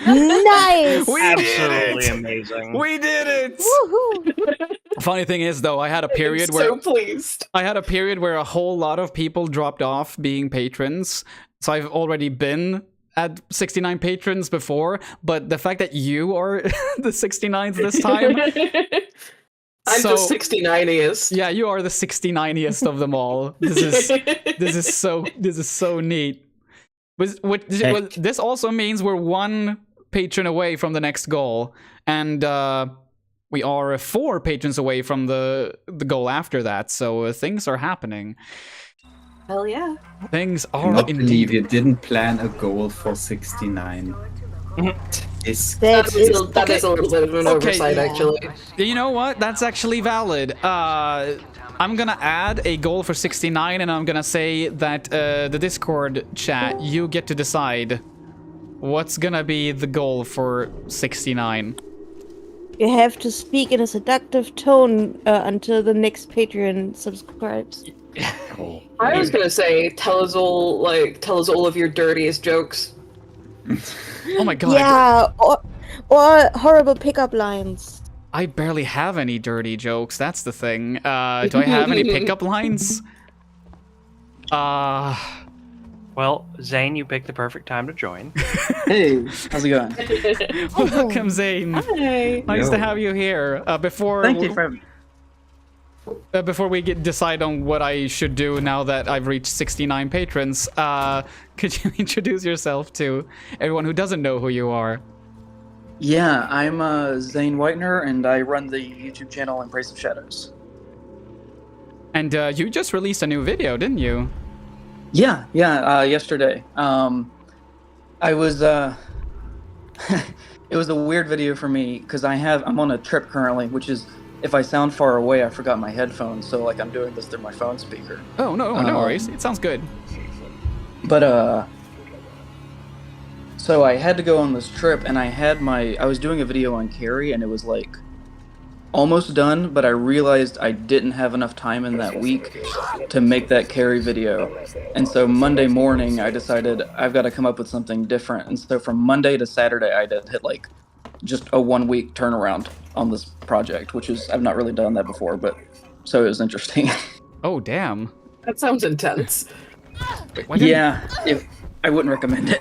Speaker 5: Nice!
Speaker 1: We
Speaker 6: Absolutely
Speaker 1: did it!
Speaker 6: amazing.
Speaker 1: We did it!
Speaker 5: Woohoo!
Speaker 1: Funny thing is, though, I had a period
Speaker 13: I'm
Speaker 1: where
Speaker 13: so pleased.
Speaker 1: I had a period where a whole lot of people dropped off being patrons. So I've already been at 69 patrons before, but the fact that you are the 69th this time.
Speaker 13: I'm
Speaker 1: so,
Speaker 13: the 69iest.
Speaker 1: Yeah, you are the 69iest of them all. This is so neat. This also means we're one patron away from the next goal, and we are 4 patrons away from the goal after that. So things are happening.
Speaker 13: Hell yeah.
Speaker 1: Things
Speaker 12: I
Speaker 1: are
Speaker 12: cannot
Speaker 1: indeed.
Speaker 12: believe you didn't plan a goal for 69.
Speaker 13: That is a little bit of an oversight, actually.
Speaker 1: You know what? That's actually valid. I'm gonna add a goal for 69, and I'm gonna say that the Discord chat, you get to decide what's gonna be the goal for 69.
Speaker 5: You have to speak in a seductive tone until the next Patreon subscribes.
Speaker 13: I was gonna say, tell us all of your dirtiest jokes.
Speaker 1: Oh my god.
Speaker 5: Yeah, or horrible pickup lines.
Speaker 1: I barely have any dirty jokes, that's the thing. Do I have any pickup lines?
Speaker 6: Well, Zane, you picked the perfect time to join.
Speaker 11: Hey, how's it going?
Speaker 1: Welcome, Zane.
Speaker 13: Hi.
Speaker 1: Nice to have you here.
Speaker 11: Thank you for having me.
Speaker 1: Before we decide on what I should do now that I've reached 69 patrons, could you introduce yourself to everyone who doesn't know who you are?
Speaker 11: Yeah, I'm Zane Whitener, and I run the YouTube channel Embrace of Shadows.
Speaker 1: And you just released a new video, didn't you?
Speaker 11: Yeah, yesterday. I was it was a weird video for me because I'm on a trip currently, which is, if I sound far away, I forgot my headphones, so like I'm doing this through my phone speaker.
Speaker 1: Oh no worries. It sounds good.
Speaker 11: But so I had to go on this trip, and I was doing a video on Carrie, and it was like almost done, but I realized I didn't have enough time in that week to make that Carrie video. And so Monday morning, I decided I've got to come up with something different. And so from Monday to Saturday, I did hit like just a 1 week turnaround on this project, which is, I've not really done that before, but so it was interesting.
Speaker 1: Oh, damn.
Speaker 13: That sounds intense.
Speaker 11: Yeah, I wouldn't recommend it.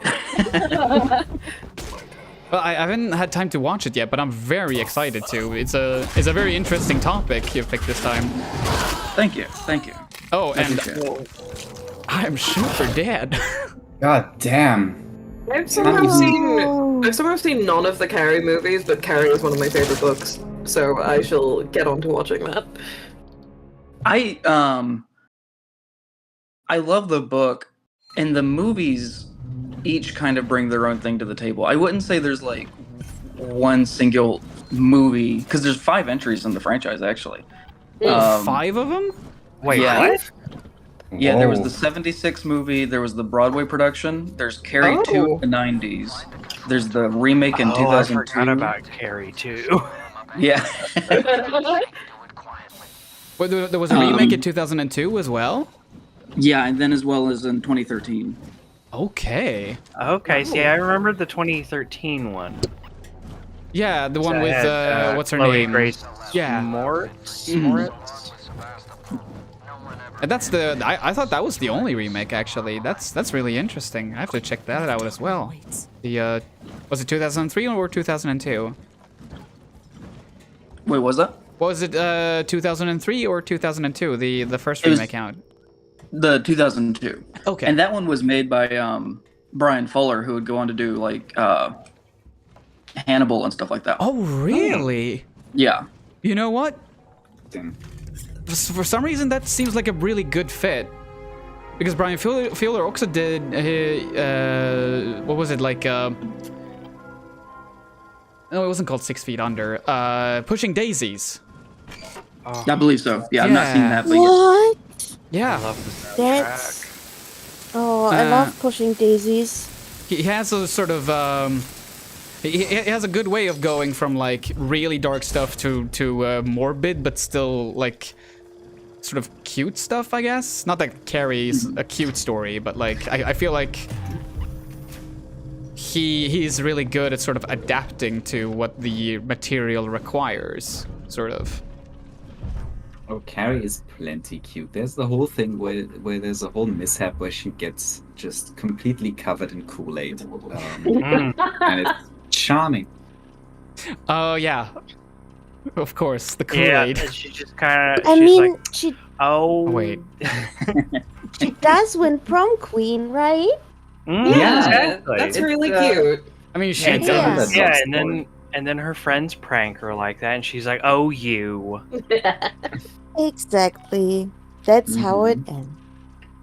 Speaker 1: Well, I haven't had time to watch it yet, but I'm very excited to. It's a very interesting topic you've picked this time.
Speaker 11: Thank you.
Speaker 1: Oh, and I'm super dead.
Speaker 12: God damn.
Speaker 13: I've somehow seen none of the Carrie movies, but Carrie is one of my favorite books, so I shall get on to watching that.
Speaker 11: I love the book, and the movies each kind of bring their own thing to the table. I wouldn't say there's like one single movie, because there's 5 entries in the franchise actually.
Speaker 1: 5 of them?
Speaker 11: Wait, what? Yeah,
Speaker 12: Whoa.
Speaker 11: there was the 76 movie, there was the Broadway production, there's Carrie 2 in the 90s, there's the remake in 2002.
Speaker 6: I forgot about Carrie 2.
Speaker 11: Yeah.
Speaker 1: Well, there was a remake in 2002 as well?
Speaker 11: Yeah, and then as well as in 2013.
Speaker 1: Okay.
Speaker 6: Okay, see, I remember the 2013 one.
Speaker 1: Yeah, the one with, what's her
Speaker 6: Chloe
Speaker 1: name?
Speaker 6: Grace
Speaker 1: Yeah.
Speaker 6: Moritz?
Speaker 1: And that's I thought that was the only remake, actually. That's really interesting. I have to check that out as well. The, was it 2003 or 2002?
Speaker 11: Wait, was that?
Speaker 1: Was it 2003 or 2002? The first
Speaker 11: It was-
Speaker 1: remake out.
Speaker 11: The 2002.
Speaker 1: Okay.
Speaker 11: And that one was made by Brian Fuller, who would go on to do like Hannibal and stuff like that.
Speaker 1: Oh, really?
Speaker 11: Yeah.
Speaker 1: You know what? For some reason, that seems like a really good fit. Because Brian Fuller also did, what was it, like, no, it wasn't called 6 Feet Under, Pushing Daisies.
Speaker 11: I believe so. Yeah, I've not seen that, but yes.
Speaker 5: What?
Speaker 1: Yeah.
Speaker 6: I love the soundtrack.
Speaker 5: That's... Oh, I love Pushing Daisies.
Speaker 1: He has a sort of, he has a good way of going from, like, really dark stuff to morbid, but still, like, sort of cute stuff, I guess. Not that Carrie's a cute story, but like I feel like he's really good at sort of adapting to what the material requires, sort of.
Speaker 12: Oh, Carrie is plenty cute. There's the whole thing where there's a whole mishap where she gets just completely covered in Kool-Aid. And it's charming.
Speaker 1: Oh, yeah. Of course, the Kool-Aid.
Speaker 7: Yeah, she just kind of.
Speaker 5: I mean, she
Speaker 1: wait.
Speaker 5: she does win prom queen, right?
Speaker 7: Yeah, exactly.
Speaker 13: That's really cute.
Speaker 1: I mean, she
Speaker 7: does. Yeah, and then her friends prank her like that, and she's like, "Oh, you."
Speaker 5: Exactly. That's how it ends.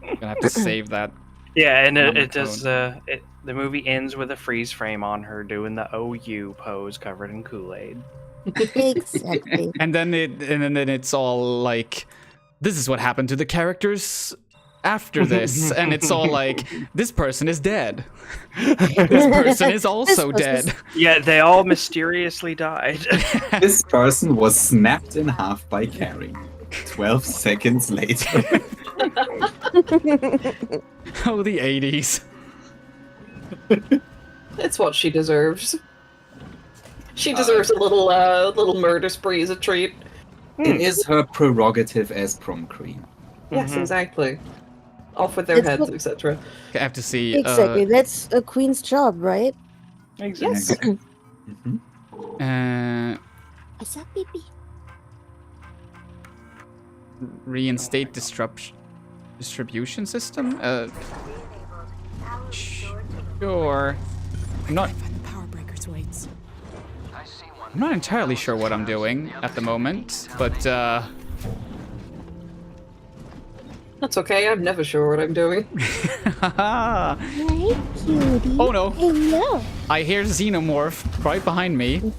Speaker 1: I'm gonna have to save that.
Speaker 7: Yeah, and
Speaker 1: Number
Speaker 7: it does.
Speaker 1: code.
Speaker 7: The movie ends with a freeze frame on her doing the "OU" pose, covered in Kool-Aid.
Speaker 5: Exactly.
Speaker 1: And then it's all like, this is what happened to the characters after this, and it's all like, this person is dead. This person is also dead.
Speaker 7: Yeah, they all mysteriously died.
Speaker 12: This person was snapped in half by Carrie. 12 seconds later.
Speaker 1: Oh, the 80s.
Speaker 13: It's what she deserves. She deserves a little murder spree as a treat.
Speaker 12: It is her prerogative as prom queen.
Speaker 13: Yes, exactly. Off with their
Speaker 5: It's
Speaker 13: heads,
Speaker 5: what-
Speaker 13: etc.
Speaker 1: I have to see.
Speaker 5: Exactly. That's a queen's job, right?
Speaker 7: Exactly.
Speaker 5: What's up, baby?
Speaker 1: Reinstate distribution system? Sure. I'm not entirely sure what I'm doing at the moment, but
Speaker 13: That's okay, I'm never sure what I'm doing.
Speaker 5: Hi, cutie.
Speaker 1: Oh no.
Speaker 5: Hello.
Speaker 1: I hear Xenomorph right behind me.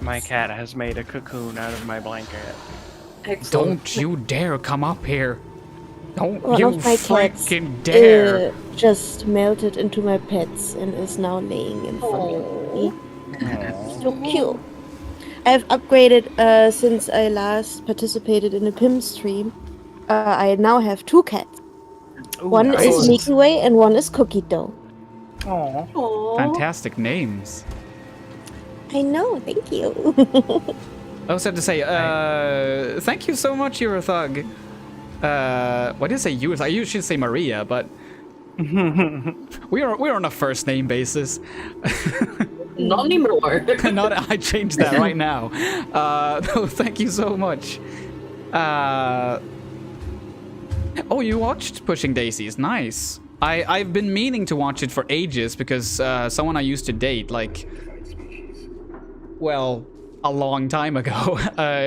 Speaker 7: My cat has made a cocoon out of my blanket.
Speaker 13: Excellent.
Speaker 1: Don't you dare come up here. Don't
Speaker 5: One
Speaker 1: you
Speaker 5: of my cats
Speaker 1: freaking dare.
Speaker 5: just melted into my pets and is now laying in front of me. So cute. I've upgraded since I last participated in a PIM stream. I now have 2 cats. One
Speaker 1: nice.
Speaker 5: is Milky Way and one is Cookie Dough.
Speaker 7: Aww.
Speaker 1: Fantastic names.
Speaker 5: I know, thank you.
Speaker 1: I also have to say, thank you so much, you're a thug. What did I say? I usually say Maria, but we're on a first name basis.
Speaker 13: Not anymore.
Speaker 1: I changed that right now. No, thank you so much. Oh, you watched Pushing Daisies? Nice. I've been meaning to watch it for ages because someone I used to date, like, well, a long time ago,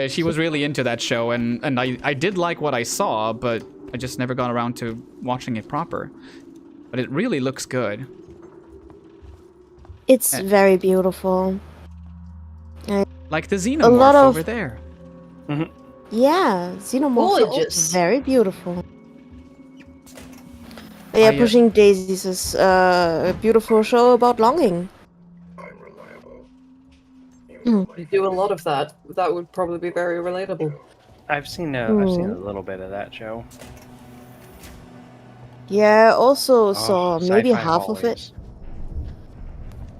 Speaker 1: she was really into that show, and I did like what I saw, but I just never got around to watching it proper. But it really looks good.
Speaker 5: It's very beautiful.
Speaker 1: Like the
Speaker 5: A
Speaker 1: Xenomorph
Speaker 5: lot of-
Speaker 1: over there.
Speaker 5: Yeah, Xenomorphs are
Speaker 13: Gorgeous.
Speaker 5: very beautiful. But yeah, Pushing Daisies is a beautiful show about longing.
Speaker 13: You do a lot of that. That would probably be very relatable.
Speaker 7: I've seen a little bit of that show.
Speaker 5: Yeah, I also saw maybe
Speaker 7: Sci-Fi
Speaker 5: half of it.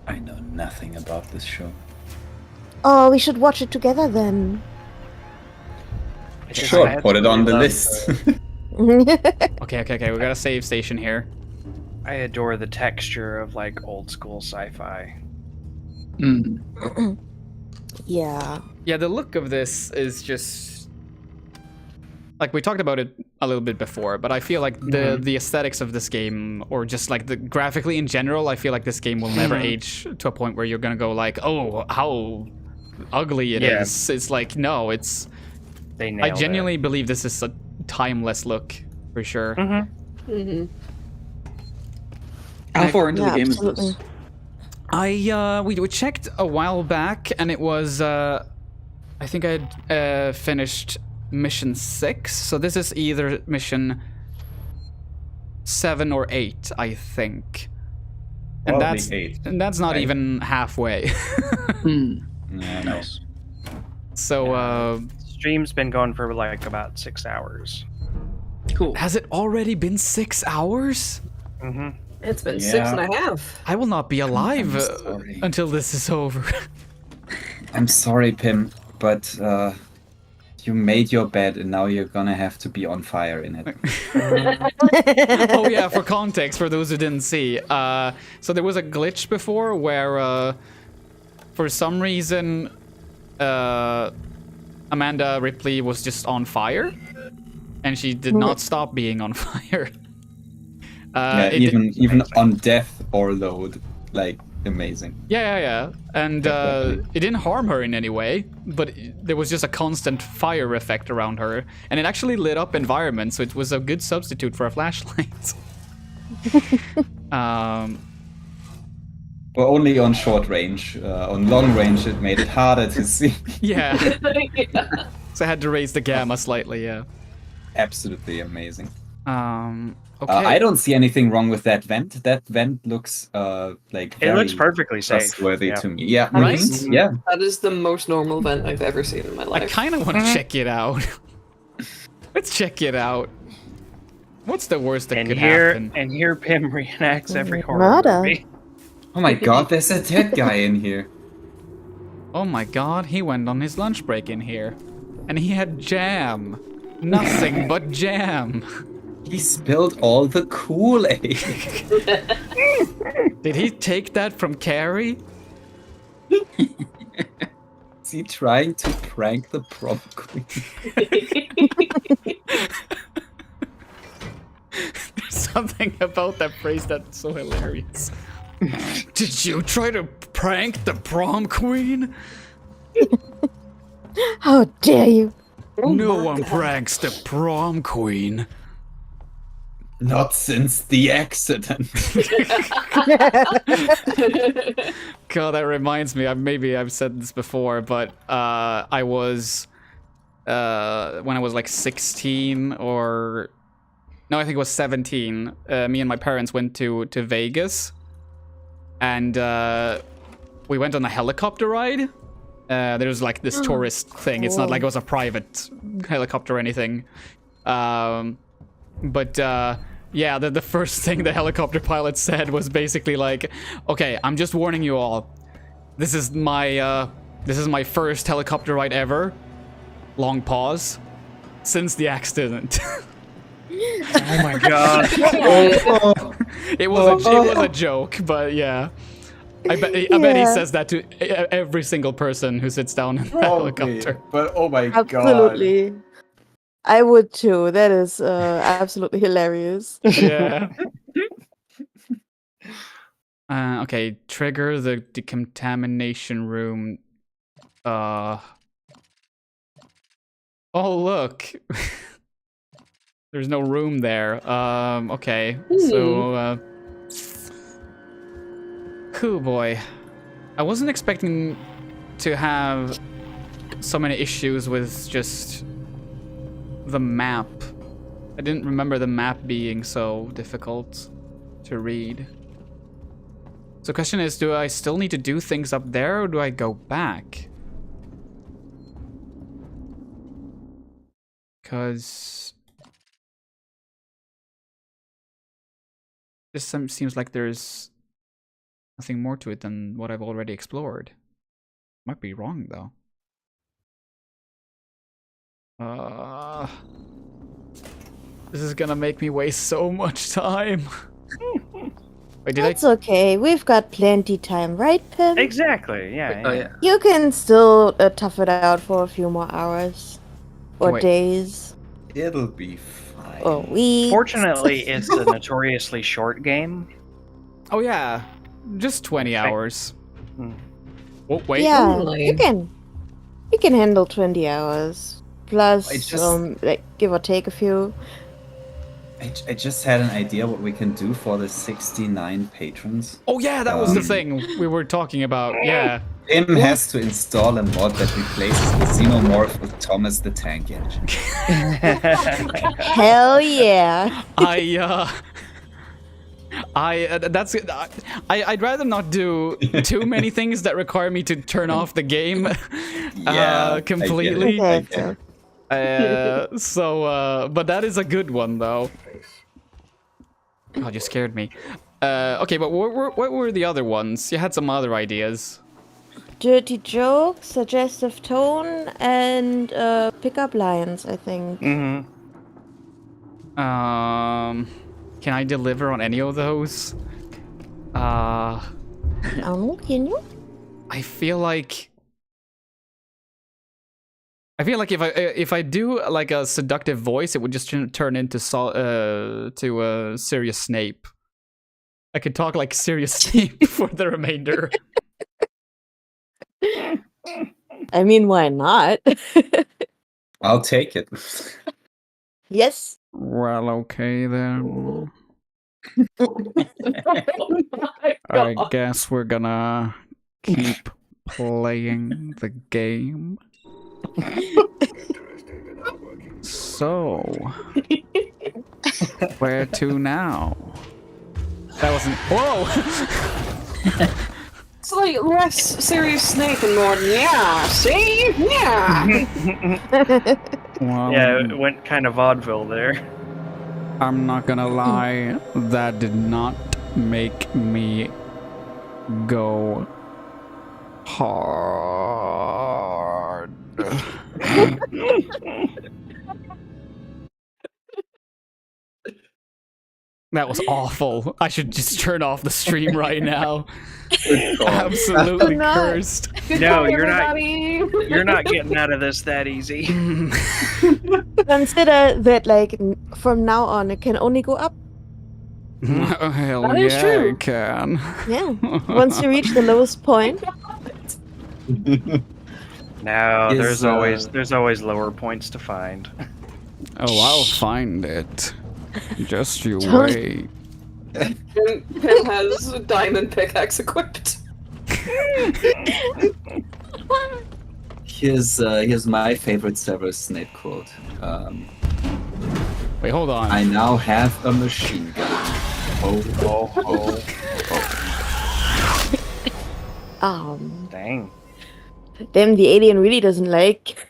Speaker 12: I know nothing about this show.
Speaker 5: Oh, we should watch it together then.
Speaker 12: Sure, put it on the list.
Speaker 1: Okay, we got a save station here.
Speaker 7: I adore the texture of like old school sci-fi.
Speaker 5: Yeah.
Speaker 1: Yeah, the look of this is just like we talked about it a little bit before, but I feel like the aesthetics of this game, or just like the graphically in general, I feel like this game will never age to a point where you're gonna go like, oh, how ugly it is. It's like, no, it's. I genuinely believe this is a timeless look for sure.
Speaker 11: How far into the game is this?
Speaker 1: We checked a while back, and it was I think I'd finished mission 6, so this is either mission 7 or 8, I think. And
Speaker 12: Probably 8.
Speaker 1: that's not
Speaker 12: Right.
Speaker 1: even halfway.
Speaker 12: Yeah, nice.
Speaker 1: So
Speaker 7: Stream's been going for like about 6 hours.
Speaker 6: Cool.
Speaker 1: Has it already been 6 hours?
Speaker 6: Mm-hmm.
Speaker 13: It's been 6.5.
Speaker 1: I will not be alive until this is over.
Speaker 12: I'm sorry, Pim, but you made your bed and now you're gonna have to be on fire in it.
Speaker 1: Oh yeah, for context, for those who didn't see. So there was a glitch before where, for some reason, Amanda Ripley was just on fire. And she did not stop being on fire.
Speaker 12: Even on death or load, like, amazing.
Speaker 1: Yeah. And it didn't harm her in any way, but there was just a constant fire effect around her. And it actually lit up environments, so it was a good substitute for a flashlight.
Speaker 12: But only on short range. On long range, it made it harder to see.
Speaker 1: Yeah. So I had to raise the gamma slightly, yeah.
Speaker 12: Absolutely amazing.
Speaker 1: Okay.
Speaker 12: I don't see anything wrong with that vent. That vent looks like
Speaker 6: it looks perfectly safe.
Speaker 12: Trustworthy to me. Yeah,
Speaker 1: Right?
Speaker 12: Yeah.
Speaker 13: That is the most normal vent I've ever seen in my life.
Speaker 1: I kind of want to check it out. Let's check it out. What's the worst that could happen?
Speaker 7: And here Pim reenacts every horror movie.
Speaker 12: Oh my god, there's a dead guy in here.
Speaker 1: Oh my god, he went on his lunch break in here. And he had jam. Nothing but jam.
Speaker 12: He spilled all the Kool-Aid.
Speaker 1: Did he take that from Carrie?
Speaker 12: Is he trying to prank the prom queen?
Speaker 1: There's something about that phrase that's so hilarious. Did you try to prank the prom queen?
Speaker 5: How dare you?
Speaker 1: No one pranks the prom queen.
Speaker 12: Not since the accident.
Speaker 1: God, that reminds me. Maybe I've said this before, but I was when I was like 16 or no, I think it was 17. Me and my parents went to Vegas, and we went on a helicopter ride. There was like this tourist thing. It's not like it was a private helicopter or anything. But yeah, the first thing the helicopter pilot said was basically like, "Okay, I'm just warning you all. This is my first helicopter ride ever." Long pause. Since the accident.
Speaker 7: Oh my god.
Speaker 1: It was a joke, but yeah. I bet he says that to every single person who sits down in the helicopter.
Speaker 12: But oh my god.
Speaker 5: Absolutely. I would too. That is absolutely hilarious.
Speaker 1: Yeah. Okay, trigger the decontamination room. Oh, look. There's no room there. Okay. So, oh boy. I wasn't expecting to have so many issues with just the map. I didn't remember the map being so difficult to read. So the question is, do I still need to do things up there, or do I go back? Because this seems like there's nothing more to it than what I've already explored. Might be wrong, though. This is gonna make me waste so much time. Wait,
Speaker 5: That's okay. We've got plenty time, right, Pim?
Speaker 7: Exactly. Yeah.
Speaker 12: Oh yeah.
Speaker 5: You can still tough it out for a few more hours. Or
Speaker 1: Wait.
Speaker 5: days.
Speaker 12: It'll be fine.
Speaker 5: Or weeks.
Speaker 7: Fortunately, it's a notoriously short game.
Speaker 1: Oh yeah, just 20 hours. Oh, wait.
Speaker 5: Yeah, you can handle 20 hours. Plus, like, give or take a few.
Speaker 12: I just had an idea what we can do for the 69 patrons.
Speaker 1: Oh yeah, that was the thing we were talking about. Yeah.
Speaker 12: Tim has to install a mod that replaces the Xenomorph with Thomas the Tank Engine.
Speaker 5: Hell yeah.
Speaker 1: I'd rather not do too many things that require me to turn off the game completely. But that is a good one, though. Oh, you scared me. Okay, but what were the other ones? You had some other ideas.
Speaker 5: Dirty jokes, suggestive tone, and pickup lines, I think.
Speaker 7: Mm-hmm.
Speaker 1: Can I deliver on any of those?
Speaker 5: Can you?
Speaker 1: I feel like if I do like a seductive voice, it would just turn into Sirius Snape. I could talk like Sirius Snape for the remainder.
Speaker 5: I mean, why not?
Speaker 12: I'll take it.
Speaker 5: Yes.
Speaker 1: Well, okay then.
Speaker 13: Oh
Speaker 1: I guess we're gonna keep playing the game. So, where to now? That wasn't. Whoa!
Speaker 13: It's like less Sirius Snape and more, yeah, see? Yeah!
Speaker 1: Well,
Speaker 7: Yeah, it went kind of vaudeville there.
Speaker 1: I'm not gonna lie, that did not make me go hard. That was awful. I should just turn off the stream right now. Absolutely cursed.
Speaker 7: No, you're not. You're not getting out of this that easy.
Speaker 5: Consider that, like, from now on, it can only go up.
Speaker 1: Hell
Speaker 5: That is
Speaker 1: yeah,
Speaker 5: true.
Speaker 1: I can.
Speaker 5: Yeah. Once you reach the lowest point.
Speaker 7: No,
Speaker 1: Is,
Speaker 7: there's always lower points to find.
Speaker 1: Oh, I'll find it. Just you
Speaker 5: Don't-
Speaker 1: wait.
Speaker 13: Pim has a diamond pickaxe equipped.
Speaker 12: Here's my favorite Severus Snape quote.
Speaker 1: Wait, hold on.
Speaker 12: I now have a machine gun. Ho, ho, ho, ho.
Speaker 7: Dang.
Speaker 5: Damn, the alien really doesn't like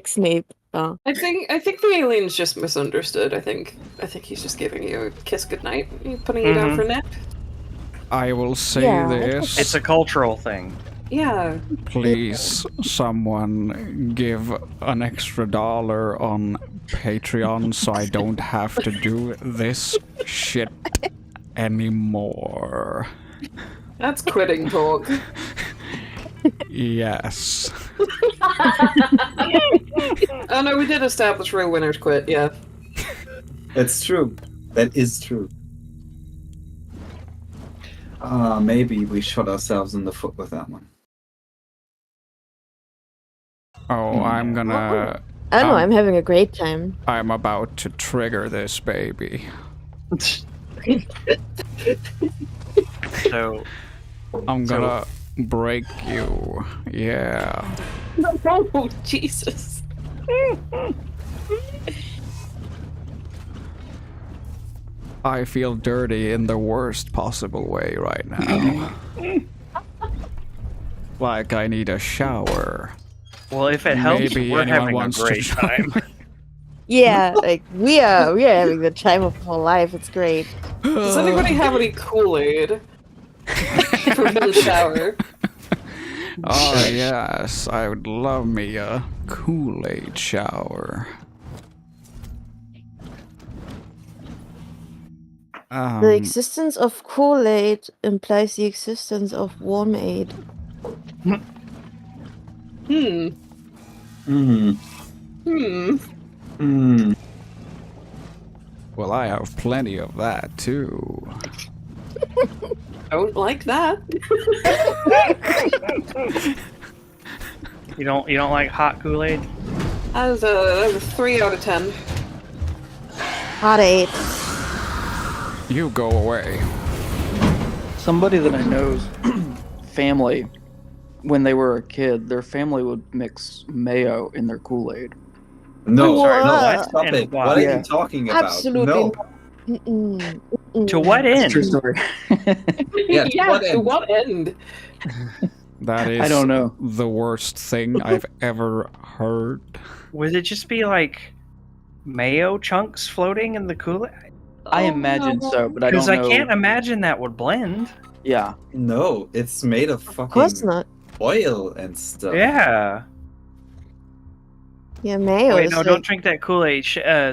Speaker 5: Snape. Oh.
Speaker 13: I think the alien's just misunderstood. I think he's just giving you a kiss goodnight, putting you down for a nap.
Speaker 1: I will say
Speaker 5: Yeah,
Speaker 1: this.
Speaker 7: It's a cultural thing.
Speaker 13: Yeah.
Speaker 1: Please, someone give an extra $1 on Patreon so I don't have to do this shit anymore.
Speaker 13: That's quitting talk.
Speaker 1: Yes.
Speaker 13: Oh no, we did establish real winners quit, yeah.
Speaker 12: That's true. That is true. Maybe we shot ourselves in the foot with that one.
Speaker 1: Oh, I'm gonna.
Speaker 5: I don't know, I'm having a great time.
Speaker 1: I'm about to trigger this baby.
Speaker 7: So.
Speaker 1: I'm gonna break you. Yeah.
Speaker 13: Oh, Jesus.
Speaker 1: I feel dirty in the worst possible way right now. Like I need a shower.
Speaker 7: Well, if it helps,
Speaker 1: Maybe
Speaker 7: we're
Speaker 1: anyone
Speaker 7: having a
Speaker 1: wants to
Speaker 7: great
Speaker 1: join.
Speaker 7: time.
Speaker 5: Yeah, like we are having the time of our life. It's great.
Speaker 13: Does anybody have any Kool-Aid? From the shower.
Speaker 1: Oh yes, I would love me a Kool-Aid shower.
Speaker 5: The existence of Kool-Aid implies the existence of Warm-Aid.
Speaker 13: Hmm.
Speaker 1: Well, I have plenty of that too.
Speaker 13: Don't like that.
Speaker 7: You don't like hot Kool-Aid?
Speaker 13: That was a 3 out of 10.
Speaker 5: Hot 8.
Speaker 1: You go away.
Speaker 11: Somebody that I know's family, when they were a kid, their family would mix mayo in their Kool-Aid.
Speaker 12: No,
Speaker 5: Sorry,
Speaker 12: no,
Speaker 5: what?
Speaker 12: stop
Speaker 7: And
Speaker 12: it.
Speaker 7: why?
Speaker 12: What are
Speaker 11: Yeah.
Speaker 12: you talking about?
Speaker 5: Absolutely
Speaker 12: No.
Speaker 5: not. Mm-mm. Mm-mm.
Speaker 7: To what
Speaker 11: It's a
Speaker 7: end?
Speaker 11: true story.
Speaker 12: Yeah,
Speaker 13: Yeah,
Speaker 12: what
Speaker 13: to
Speaker 12: end?
Speaker 13: what end?
Speaker 1: That is
Speaker 11: I don't know.
Speaker 1: the worst thing I've ever heard.
Speaker 7: Would it just be like mayo chunks floating in the Kool-Aid?
Speaker 11: I imagine so, but I don't
Speaker 7: Because
Speaker 11: know.
Speaker 7: I can't imagine that would blend.
Speaker 11: Yeah.
Speaker 12: No, it's made of
Speaker 5: Of course
Speaker 12: fucking
Speaker 5: not.
Speaker 12: oil and stuff.
Speaker 7: Yeah.
Speaker 5: Yeah, mayo
Speaker 7: Wait,
Speaker 5: is
Speaker 7: no,
Speaker 5: like,
Speaker 7: don't drink that Kool-Aid.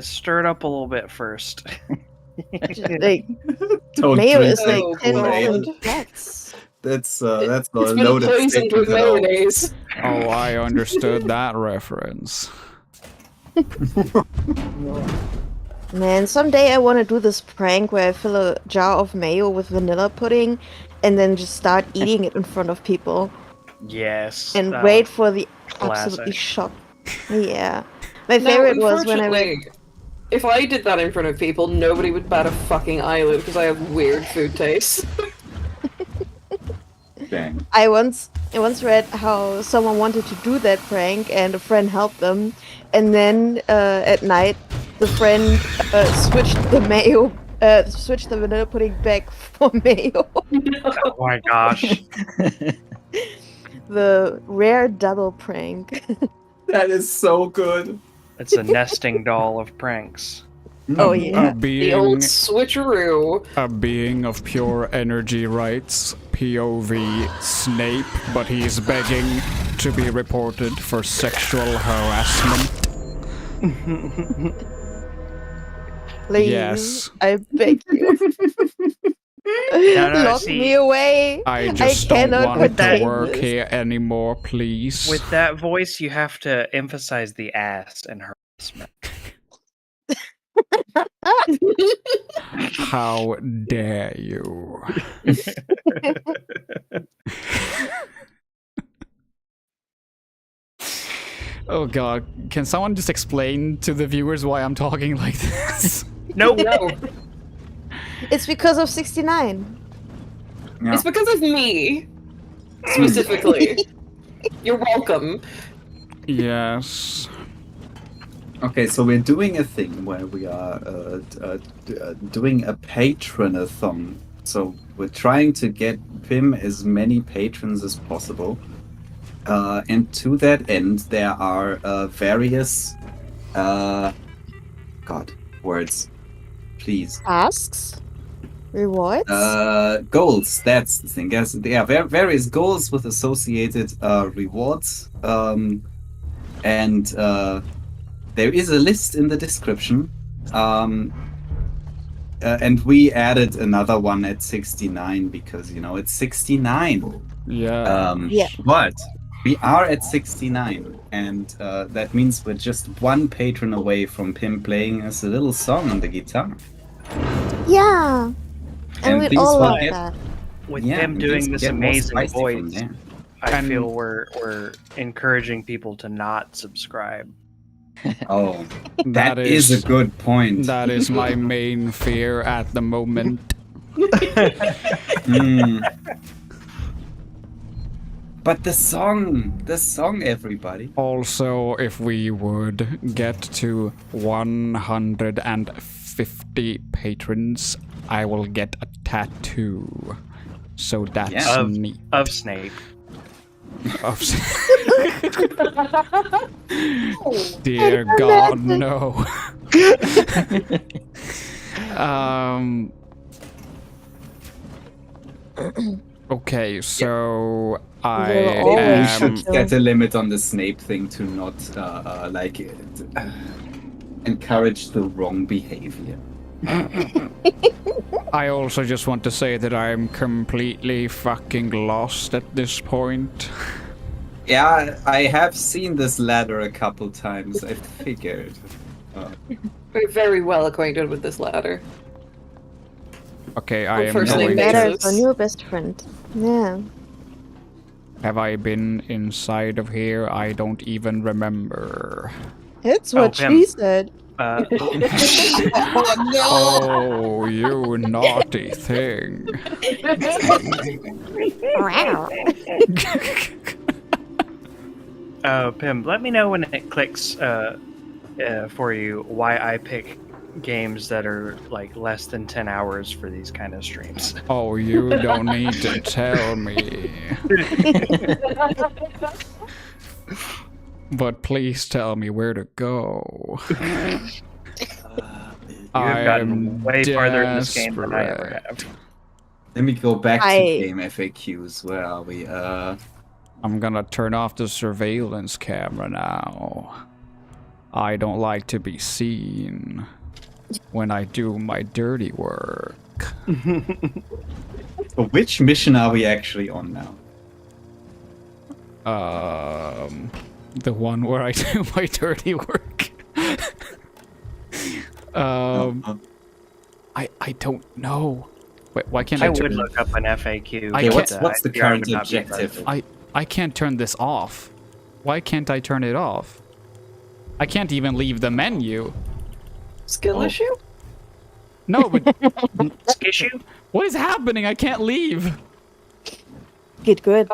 Speaker 7: Stir it up a little bit first.
Speaker 5: like
Speaker 12: Don't
Speaker 5: mayo
Speaker 12: drink
Speaker 5: is like
Speaker 12: that
Speaker 5: 10
Speaker 12: Kool-Aid.
Speaker 5: different fats.
Speaker 12: That's a
Speaker 13: It's been
Speaker 12: loaded
Speaker 13: poisoned with
Speaker 12: statement at all.
Speaker 13: mayonnaise.
Speaker 1: Oh, I understood that reference.
Speaker 5: Man, someday I want to do this prank where I fill a jar of mayo with vanilla pudding and then just start eating it in front of people
Speaker 7: Yes.
Speaker 5: and
Speaker 7: that
Speaker 5: wait
Speaker 7: was
Speaker 5: for the
Speaker 7: classic.
Speaker 5: absolutely shock. Yeah. My favorite was when I read.
Speaker 13: Unfortunately, if I did that in front of people, nobody would bat a fucking eyelid because I have weird food tastes.
Speaker 12: Dang.
Speaker 5: I once read how someone wanted to do that prank and a friend helped them, and then at night the friend switched the vanilla pudding back for mayo.
Speaker 7: Oh my gosh.
Speaker 5: The rare double prank.
Speaker 12: That is so good.
Speaker 7: It's a nesting doll of pranks.
Speaker 5: Oh yeah.
Speaker 13: The old switcheroo.
Speaker 1: A being of pure energy rights, POV Snape, but he's begging to be reported for sexual harassment.
Speaker 5: Please,
Speaker 1: Yes.
Speaker 5: I beg you.
Speaker 7: No,
Speaker 5: Lock
Speaker 7: see,
Speaker 5: me away.
Speaker 1: I just don't
Speaker 5: cannot
Speaker 1: want to
Speaker 5: contain
Speaker 1: work
Speaker 5: this.
Speaker 1: here anymore, please.
Speaker 7: With that voice, you have to emphasize the ass and harassment.
Speaker 1: How dare you? Oh god, can someone just explain to the viewers why I'm talking like this?
Speaker 7: Nope.
Speaker 13: No.
Speaker 5: It's because of 69.
Speaker 12: Yeah.
Speaker 13: It's because of me. Specifically. You're welcome.
Speaker 1: Yes.
Speaker 12: Okay, so we're doing a thing where we are doing a Patronathon. So we're trying to get Pim as many patrons as possible. And to that end, there are various words. Please.
Speaker 5: Tasks? Rewards?
Speaker 12: Goals. That's the thing. Yes, there are various goals with associated rewards. And there is a list in the description. And we added another one at 69 because, it's 69.
Speaker 1: Yeah.
Speaker 5: Yeah.
Speaker 12: But we are at 69, and that means we're just one patron away from Pim playing us a little song on the guitar.
Speaker 5: Yeah. And we'd
Speaker 12: things
Speaker 5: all
Speaker 12: will
Speaker 5: love
Speaker 12: get-
Speaker 5: that.
Speaker 7: With
Speaker 12: Yeah,
Speaker 7: him
Speaker 12: and
Speaker 7: doing
Speaker 12: things
Speaker 7: this
Speaker 12: get more
Speaker 7: amazing
Speaker 12: spicy from
Speaker 7: voice,
Speaker 12: there.
Speaker 7: I feel we're encouraging people to not subscribe.
Speaker 12: Oh, that is a good point.
Speaker 1: That is my main fear at the moment.
Speaker 12: But the song, everybody.
Speaker 1: Also, if we would get to 150 patrons, I will get a tattoo. So that's neat.
Speaker 7: Of Snape.
Speaker 1: Of Dear God, no. Okay, so I am.
Speaker 12: Set a limit on the Snape thing to not encourage the wrong behavior.
Speaker 1: I also just want to say that I'm completely fucking lost at this point.
Speaker 12: Yeah, I have seen this ladder a couple times. I figured.
Speaker 13: We're very well acquainted with this ladder.
Speaker 1: Okay, I am
Speaker 13: first name
Speaker 1: going
Speaker 5: Better
Speaker 1: to...
Speaker 5: is our new best friend. Yeah.
Speaker 1: Have I been inside of here? I don't even remember.
Speaker 5: It's what
Speaker 1: Pim.
Speaker 5: she said.
Speaker 1: Oh, you naughty thing.
Speaker 7: Pim, let me know when it clicks for you why I pick games that are like less than 10 hours for these kind of streams.
Speaker 1: Oh, you don't need to tell me. But please tell me where to go.
Speaker 7: You've gotten way farther in this game than I ever have.
Speaker 12: Let me go back to game FAQs. Where are we?
Speaker 1: I'm gonna turn off the surveillance camera now. I don't like to be seen when I do my dirty work.
Speaker 12: So which mission are we actually on now?
Speaker 1: The one where I do my dirty work. I don't know. Wait, why can't I
Speaker 7: would look up an FAQ.
Speaker 12: Okay, what's the current objective?
Speaker 1: I can't turn this off. Why can't I turn it off? I can't even leave the menu.
Speaker 13: Skill issue?
Speaker 1: No, but
Speaker 7: issue?
Speaker 1: What is happening? I can't leave.
Speaker 5: Get good.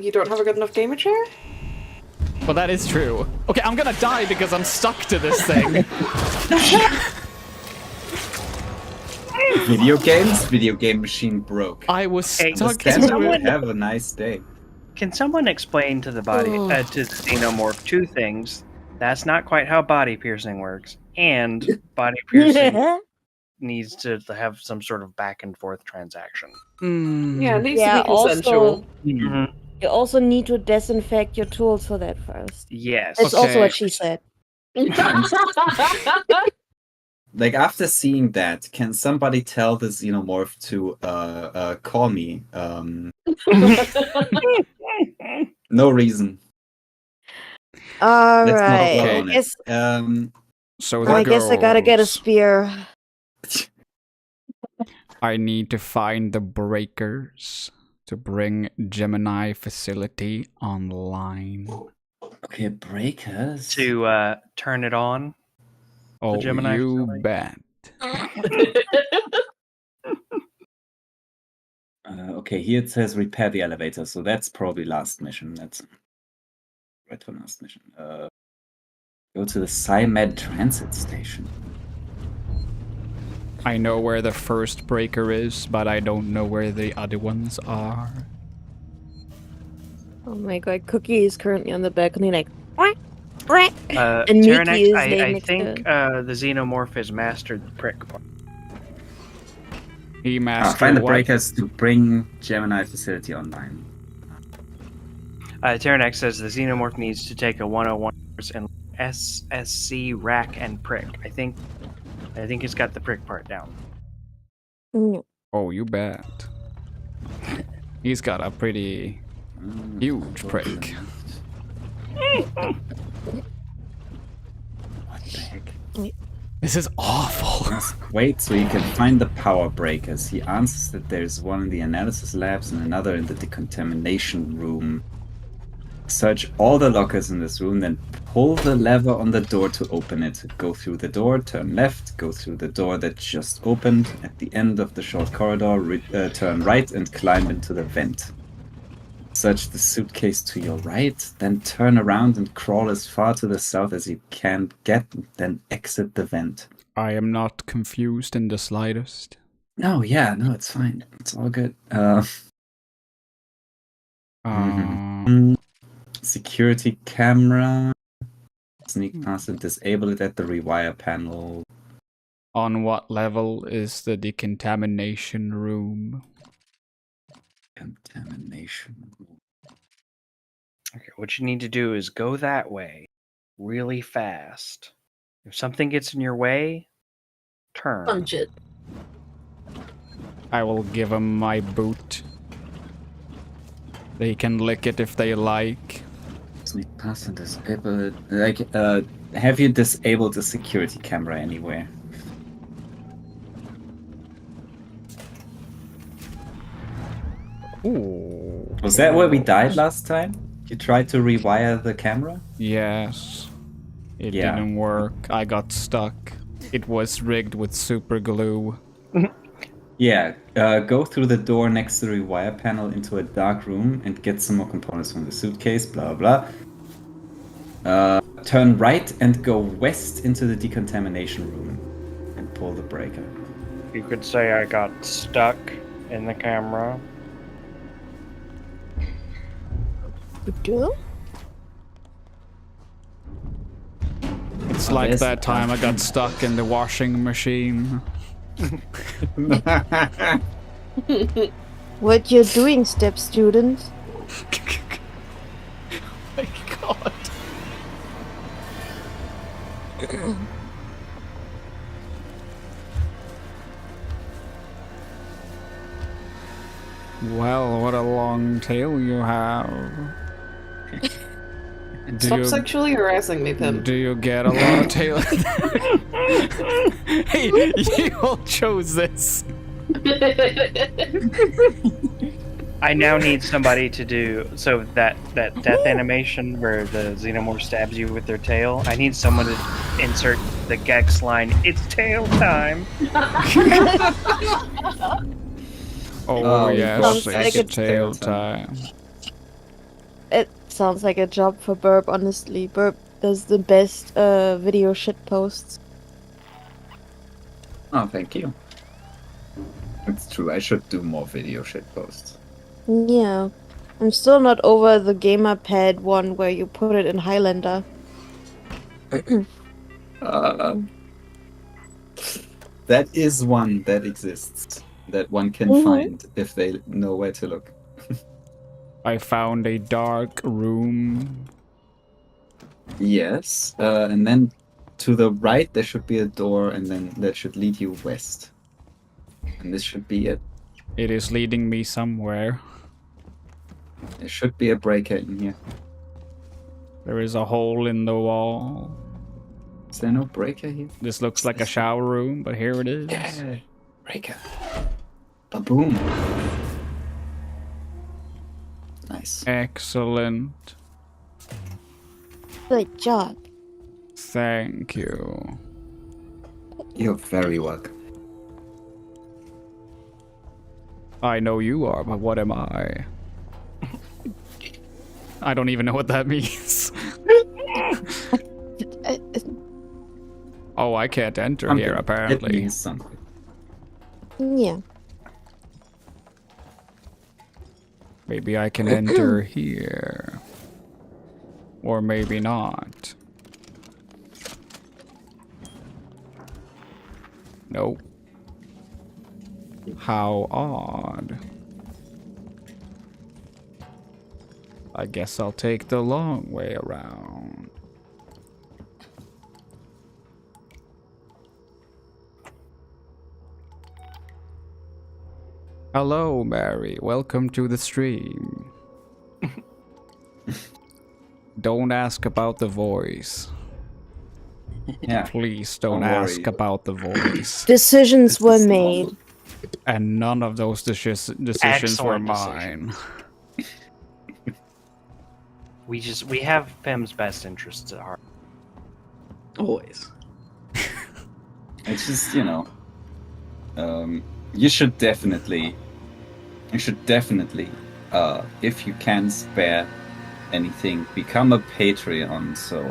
Speaker 13: You don't have a good enough gamer chair?
Speaker 1: Well, that is true. Okay, I'm gonna die because I'm stuck to this thing.
Speaker 12: Video games? Video game machine broke.
Speaker 1: I was stuck
Speaker 12: to it. Have a nice day.
Speaker 7: Can someone explain to the body, to the xenomorph, two things? That's not quite how body piercing works, and body piercing needs to have some sort of back and forth transaction.
Speaker 13: Yeah, it needs to be consensual.
Speaker 5: You also need to disinfect your tools for that first.
Speaker 7: Yes.
Speaker 5: That's also what she said.
Speaker 12: Like, after seeing that, can somebody tell the xenomorph to call me? No reason.
Speaker 5: All
Speaker 12: Let's not
Speaker 5: right.
Speaker 12: dwell
Speaker 5: I
Speaker 12: on it.
Speaker 5: guess,
Speaker 1: So
Speaker 5: I guess I gotta get a spear.
Speaker 1: I need to find the breakers to bring Gemini facility online.
Speaker 12: Okay, breakers.
Speaker 7: To turn it on.
Speaker 1: Oh,
Speaker 7: Gemini
Speaker 1: you bet.
Speaker 12: Okay, here it says repair the elevator, so that's probably last mission. That's right for last mission. Go to the SciMed transit station.
Speaker 1: I know where the first breaker is, but I don't know where the other ones are.
Speaker 5: Oh my god, Cookie is currently on the balcony like, what? And
Speaker 7: Tyrannex,
Speaker 5: Miki is
Speaker 7: I
Speaker 5: next to
Speaker 7: think the xenomorph has mastered the prick part.
Speaker 1: He mastered
Speaker 12: Find the
Speaker 1: what?
Speaker 12: breakers to bring Gemini facility online.
Speaker 7: Tyrannex says the xenomorph needs to take a 101 and SSC rack and prick. I think it's got the prick part down.
Speaker 1: Oh, you bet. He's got a pretty huge prick.
Speaker 12: What the heck?
Speaker 1: This is awful.
Speaker 12: Wait, so you can find the power breakers. He answers that there's one in the analysis labs and another in the decontamination room. Search all the lockers in this room, then pull the lever on the door to open it. Go through the door, turn left, go through the door that just opened. At the end of the short corridor, turn right and climb into the vent. Search the suitcase to your right, then turn around and crawl as far to the south as you can get, then exit the vent.
Speaker 1: I am not confused in the slightest.
Speaker 12: No, it's fine. It's all good. Security camera. Sneak past and disable it at the rewire panel.
Speaker 1: On what level is the decontamination room?
Speaker 12: Contamination room.
Speaker 7: Okay, what you need to do is go that way really fast. If something gets in your way, turn.
Speaker 13: Punch it.
Speaker 1: I will give them my boot. They can lick it if they like.
Speaker 12: Sneak past and disable it. Like, have you disabled the security camera anywhere?
Speaker 1: Ooh.
Speaker 12: Was that where we died last time? You tried to rewire the camera?
Speaker 1: Yes. It
Speaker 12: Yeah.
Speaker 1: didn't work. I got stuck. It was rigged with super glue.
Speaker 12: Yeah, go through the door next to the rewire panel into a dark room and get some more components from the suitcase, blah blah. Turn right and go west into the decontamination room. And pull the breaker.
Speaker 7: You could say I got stuck in the camera.
Speaker 5: You do?
Speaker 1: It's like that time I got stuck in the washing machine.
Speaker 5: What you're doing, step student?
Speaker 1: My God. Well, what a long tail you have.
Speaker 13: Stop sexually harassing me, Pim.
Speaker 1: Do you get a lot of tail? Hey, you all chose this.
Speaker 7: I now need somebody to do that death animation where the xenomorph stabs you with their tail. I need someone to insert the Gex line. It's tail time.
Speaker 1: Oh yes,
Speaker 5: sounds like
Speaker 1: it's tail time.
Speaker 5: It sounds like a job for Burp, honestly. Burp does the best video shit posts.
Speaker 12: Oh, thank you. It's true, I should do more video shit posts.
Speaker 5: Yeah. I'm still not over the gamerpad one where you put it in Highlander.
Speaker 12: That is one that exists. That one can find if they know where to look.
Speaker 1: I found a dark room.
Speaker 12: Yes, and then to the right there should be a door, and then that should lead you west. And this should be it.
Speaker 1: It is leading me somewhere.
Speaker 12: There should be a breaker in here.
Speaker 1: There is a hole in the wall.
Speaker 12: Is there no breaker here?
Speaker 1: This looks like a shower room, but here it is.
Speaker 12: Yeah, breaker. Ba-boom. Nice.
Speaker 1: Excellent.
Speaker 5: Good job.
Speaker 1: Thank you.
Speaker 12: You're very welcome.
Speaker 1: I know you are, but what am I? I don't even know what that means. Oh, I can't enter here, apparently.
Speaker 12: It means something.
Speaker 5: Yeah.
Speaker 1: Maybe I can enter here. Or maybe not. Nope. How odd. I guess I'll take the long way around. Hello, Mary. Welcome to the stream. Don't ask about the voice.
Speaker 12: Yeah.
Speaker 1: Please don't
Speaker 12: Don't
Speaker 1: ask
Speaker 12: worry.
Speaker 1: about the voice.
Speaker 5: Decisions were made.
Speaker 1: And none of those decisions were
Speaker 7: Excellent
Speaker 1: mine.
Speaker 7: We have Pim's best interests at heart.
Speaker 12: Always. It's just, you know, you should definitely, if you can spare anything, become a Patreon, so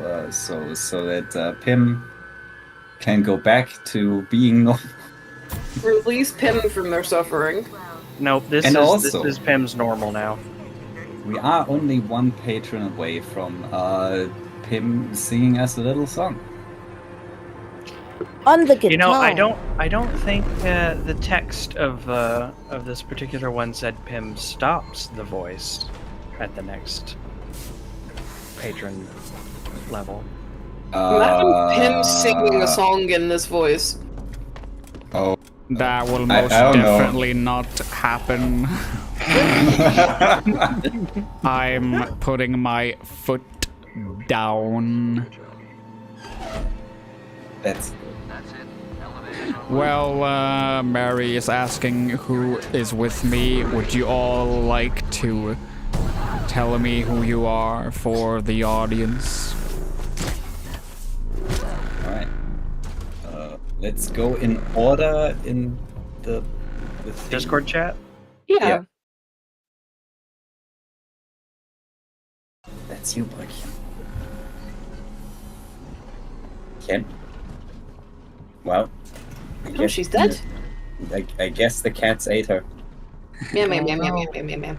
Speaker 12: that Pim can go back to being normal.
Speaker 13: Release Pim from their suffering.
Speaker 7: Nope, this is Pim's normal now.
Speaker 12: We are only one patron away from Pim singing us a little song.
Speaker 5: On the guitar.
Speaker 7: You know, I don't think the text of this particular one said Pim stops the voice at the next patron level.
Speaker 13: Imagine Pim singing a song in this voice.
Speaker 12: Oh.
Speaker 1: That will most definitely not happen. I'm putting my foot down.
Speaker 12: That's
Speaker 1: well, Mary is asking who is with me. Would you all like to tell me who you are for the audience?
Speaker 12: Alright. Let's go in order in the
Speaker 7: Discord chat?
Speaker 13: Yeah.
Speaker 12: That's you, boy. Ken. Well,
Speaker 13: Oh, she's dead?
Speaker 12: I guess the cats ate her.
Speaker 13: Meow, meow, meow, meow, meow, meow, meow, meow.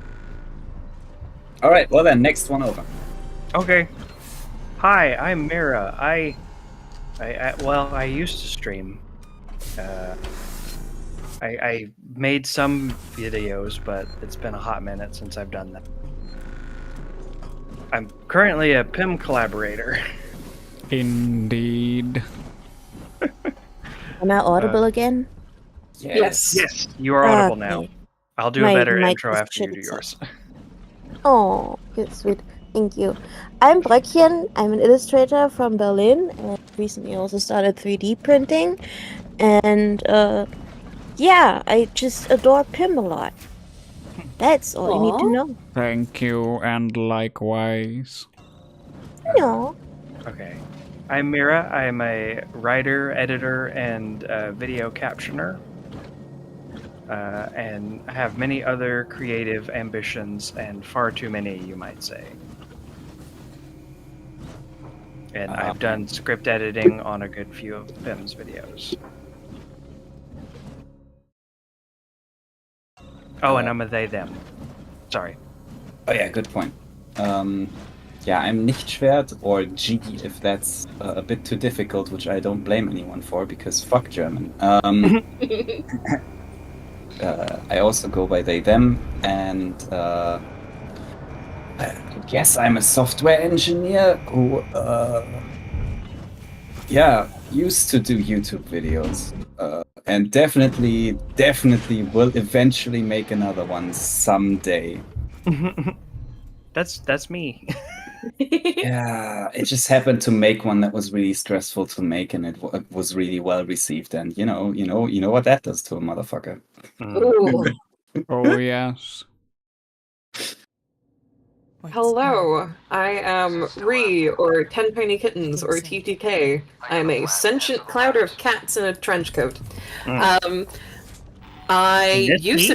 Speaker 12: Alright, well then, next one over.
Speaker 7: Okay. Hi, I'm Mira. I used to stream. I made some videos, but it's been a hot minute since I've done that. I'm currently a PIM collaborator.
Speaker 1: Indeed.
Speaker 5: Am I audible again?
Speaker 13: Yes.
Speaker 7: Yes, you are audible now.
Speaker 5: Okay.
Speaker 7: I'll do a
Speaker 5: My
Speaker 7: better
Speaker 5: mic
Speaker 7: intro
Speaker 5: was
Speaker 7: after you do
Speaker 5: shitty,
Speaker 7: yours.
Speaker 5: Oh, good, sweet. Thank you. I'm Bröckchen. I'm an illustrator from Berlin, and recently also started 3D printing. And yeah, I just adore Pim a lot. That's all you need to know.
Speaker 1: Thank you, and likewise.
Speaker 5: No.
Speaker 7: Okay. I'm Mira. I'm a writer, editor, and video captioner. And I have many other creative ambitions, and far too many, you might say. And I've done script editing on a good few of Pim's videos. Oh, and I'm a they, them. Sorry.
Speaker 12: Oh yeah, good point. Yeah, I'm Nichtschwert, or G if that's a bit too difficult, which I don't blame anyone for, because fuck German. I also go by they, them, and I guess I'm a software engineer who, used to do YouTube videos. And definitely will eventually make another one someday.
Speaker 7: That's me.
Speaker 12: Yeah, it just happened to make one that was really stressful to make, and it was really well received. And you know what that does to a motherfucker.
Speaker 1: Oh yes.
Speaker 13: Hello, I am Ree, or 10 Tiny Kittens, or TTK. I'm a sentient cloud of cats in a trench coat. I used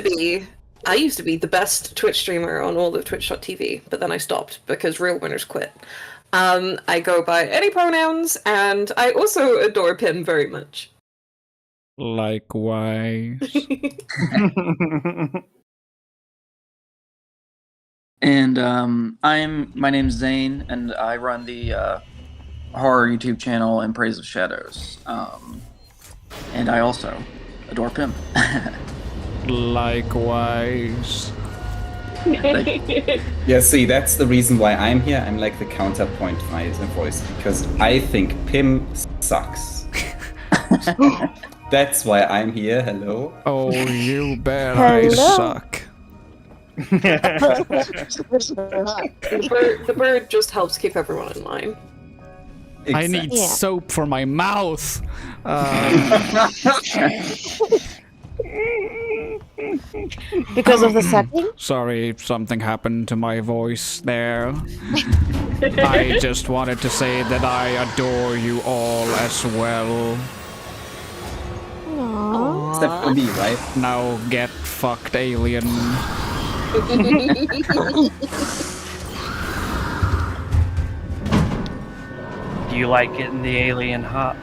Speaker 13: to be the best Twitch streamer on all of Twitch.tv, but then I stopped because real winners quit. I go by any pronouns, and I also adore Pim very much.
Speaker 1: Likewise.
Speaker 11: And my name's Zane, and I run the horror YouTube channel In Praise of Shadows. And I also adore Pim.
Speaker 1: Likewise.
Speaker 12: Yeah, see, that's the reason why I'm here. I'm like the counterpoint voice, because I think Pim sucks. That's why I'm here. Hello.
Speaker 1: Oh, you bet I suck.
Speaker 13: The bird just helps keep everyone in line.
Speaker 1: Exactly. I need soap for my mouth.
Speaker 5: Because of the sucking?
Speaker 1: Sorry, something happened to my voice there. I just wanted to say that I adore you all as well.
Speaker 5: Aww.
Speaker 12: Except for me, right?
Speaker 1: Now get fucked, alien.
Speaker 7: Do you like getting the alien hot?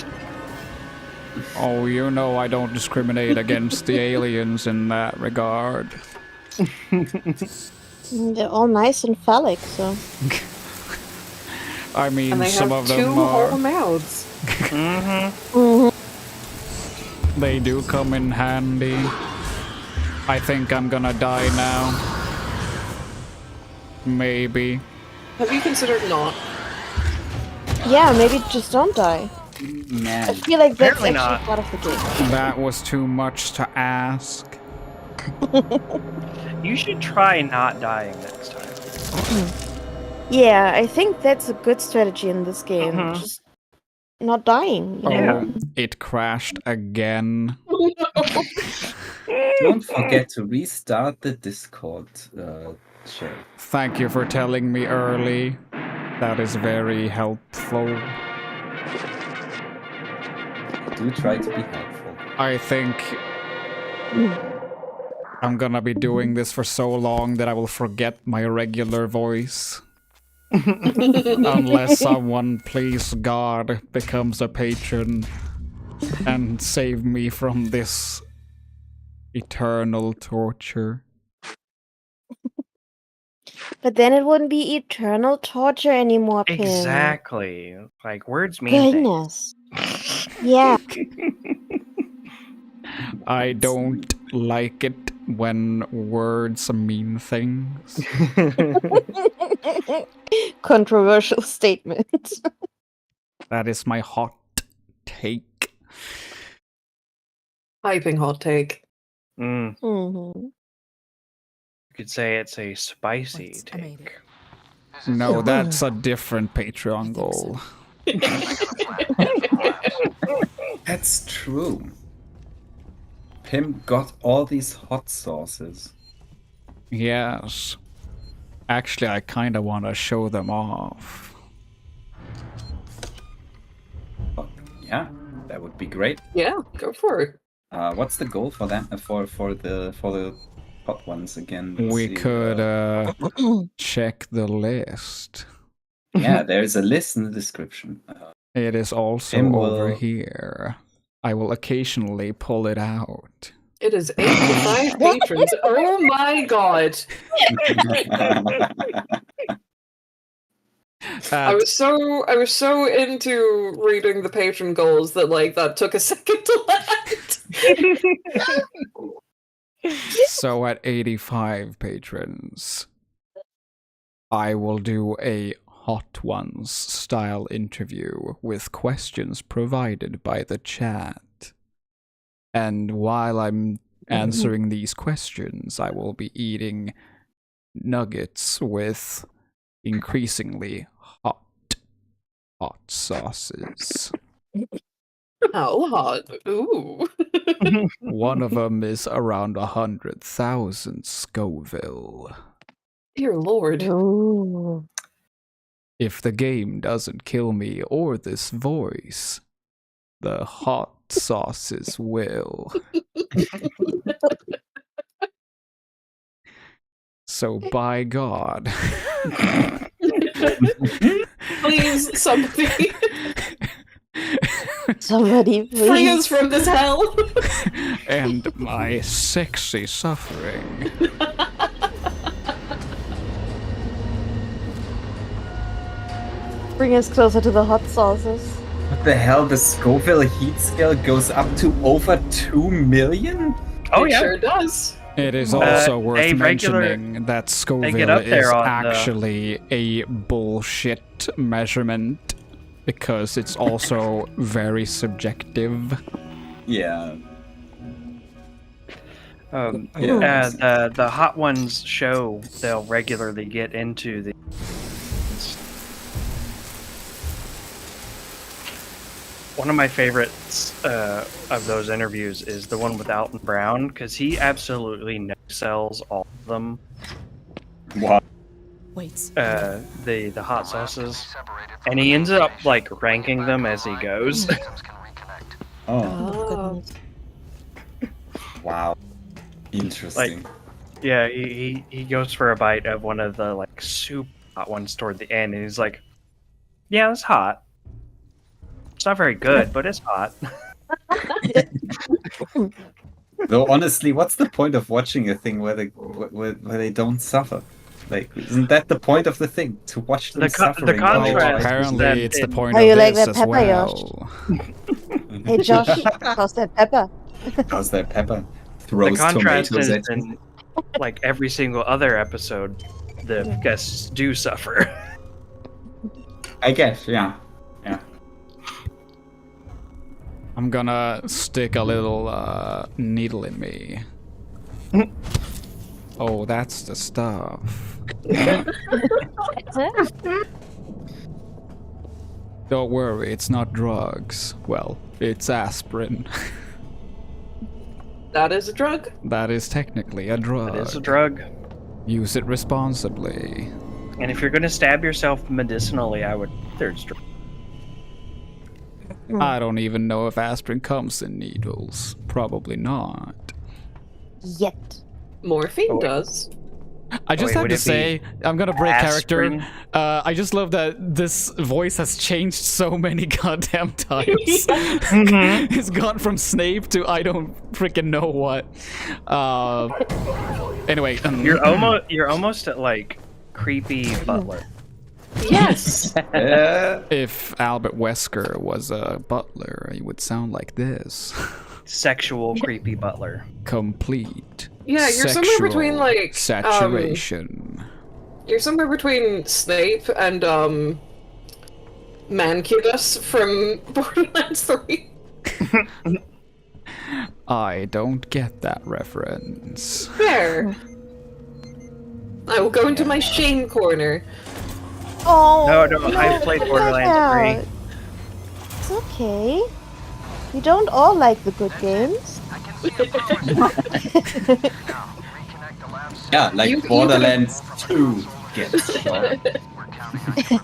Speaker 1: Oh, you know I don't discriminate against the aliens in that regard.
Speaker 5: They're all nice and phallic, so.
Speaker 1: I mean,
Speaker 13: And they
Speaker 1: some
Speaker 13: have
Speaker 1: of them
Speaker 13: two
Speaker 1: are.
Speaker 13: whole mouths.
Speaker 1: They do come in handy. I think I'm gonna die now. Maybe.
Speaker 13: Have you considered not?
Speaker 5: Yeah, maybe just don't die.
Speaker 12: Man.
Speaker 5: I feel like that's
Speaker 7: Apparently
Speaker 5: actually
Speaker 7: not.
Speaker 5: part of the game.
Speaker 1: That was too much to ask.
Speaker 7: You should try not dying next time.
Speaker 5: Yeah, I think that's a good strategy in this game. Just not dying. You know?
Speaker 1: Oh, it crashed again.
Speaker 12: Don't forget to restart the Discord chat.
Speaker 1: Thank you for telling me early. That is very helpful.
Speaker 12: Do try to be helpful.
Speaker 1: I think I'm gonna be doing this for so long that I will forget my regular voice. Unless someone, please God, becomes a patron. and save me from this eternal torture.
Speaker 5: But then it wouldn't be eternal torture anymore, Pim.
Speaker 7: Exactly. Like, words mean
Speaker 5: Goodness. Yeah.
Speaker 1: I don't like it when words mean things.
Speaker 5: Controversial statement.
Speaker 1: That is my hot take.
Speaker 13: Hyping hot take.
Speaker 7: Mm.
Speaker 5: Mm-hmm.
Speaker 7: You could say it's a spicy take.
Speaker 1: No, that's a different Patreon goal.
Speaker 12: That's true. Pim got all these hot sauces.
Speaker 1: Yes. Actually, I kind of want to show them off.
Speaker 12: Yeah, that would be great.
Speaker 13: Yeah, go for it.
Speaker 12: What's the goal for that? For the hot ones again? Let's
Speaker 1: We
Speaker 12: see,
Speaker 1: could check the list.
Speaker 12: Yeah, there's a list in the description.
Speaker 1: It is also
Speaker 12: Pim
Speaker 1: over
Speaker 12: will-
Speaker 1: here. I will occasionally pull it out.
Speaker 13: It is 85 patrons. Oh my god. I was so into reading the patron goals that that took a second to land.
Speaker 1: So at 85 patrons, I will do a Hot Ones style interview with questions provided by the chat. And while I'm answering these questions, I will be eating nuggets with increasingly hot sauces.
Speaker 13: How hot? Ooh.
Speaker 1: One of them is around 100,000 Scoville.
Speaker 13: Dear Lord.
Speaker 5: Ooh.
Speaker 1: If the game doesn't kill me or this voice, the hot sauces will. So by God.
Speaker 13: Please, somebody.
Speaker 5: Somebody please.
Speaker 13: Free us from this hell.
Speaker 1: And my sexy suffering.
Speaker 5: Bring us closer to the hot sauces.
Speaker 12: What the hell? The Scoville heat scale goes up to over 2 million?
Speaker 7: Oh,
Speaker 13: It
Speaker 7: yeah.
Speaker 13: sure does.
Speaker 1: It is also
Speaker 7: a
Speaker 1: worth
Speaker 7: regular-
Speaker 1: mentioning that
Speaker 7: they
Speaker 1: Scoville
Speaker 7: get up there
Speaker 1: is
Speaker 7: on the-
Speaker 1: actually a bullshit measurement because it's also very subjective.
Speaker 12: Yeah.
Speaker 7: The Hot Ones show, they'll regularly get into the. One of my favorites of those interviews is the one with Alton Brown, because he absolutely no-sells all of them.
Speaker 12: What?
Speaker 9: Wait.
Speaker 7: The hot sauces, and he ends up ranking them as he goes.
Speaker 12: Oh. Wow. Interesting.
Speaker 7: Yeah, he goes for a bite of one of the super hot ones toward the end, and he's like, "Yeah, it's hot. It's not very good, but it's hot."
Speaker 12: Though honestly, what's the point of watching a thing where they don't suffer? Isn't that the point of the thing? To watch them suffering?
Speaker 7: The contrast.
Speaker 1: Apparently, it's the point
Speaker 5: How
Speaker 1: of
Speaker 5: you like
Speaker 1: this
Speaker 5: that
Speaker 1: as
Speaker 5: pepper,
Speaker 1: well.
Speaker 5: Hey Josh, how's that pepper?
Speaker 12: How's that pepper?
Speaker 7: The
Speaker 12: Throws
Speaker 7: contrast
Speaker 12: tomatoes
Speaker 7: is
Speaker 12: at you.
Speaker 7: in every single other episode, the guests do suffer.
Speaker 12: I guess, yeah.
Speaker 1: I'm gonna stick a little needle in me. Oh, that's the stuff. Don't worry, it's not drugs. Well, it's aspirin.
Speaker 13: That is a drug?
Speaker 1: That is technically a drug.
Speaker 7: It is a drug.
Speaker 1: Use it responsibly.
Speaker 7: And if you're going to stab yourself medicinally, I would there's drug.
Speaker 1: I don't even know if aspirin comes in needles. Probably not.
Speaker 5: Yet.
Speaker 13: Morphine does.
Speaker 1: I just have to say, I'm gonna break
Speaker 7: aspirin?
Speaker 1: character. I just love that this voice has changed so many goddamn times. It's gone from Snape to I don't freaking know what. Anyway,
Speaker 7: you're almost at like creepy butler.
Speaker 13: Yes.
Speaker 1: If Albert Wesker was a butler, he would sound like this.
Speaker 7: Sexual creepy butler.
Speaker 1: Complete.
Speaker 13: Yeah, you're somewhere between like
Speaker 1: saturation.
Speaker 13: You're somewhere between Snape and Mancubus from Borderlands 3.
Speaker 1: I don't get that reference.
Speaker 13: There. I will go into my shame corner.
Speaker 5: Oh,
Speaker 7: No, I played Borderlands 3.
Speaker 5: It's okay. We don't all like the good games.
Speaker 12: Yeah, like Borderlands 2 gets shot.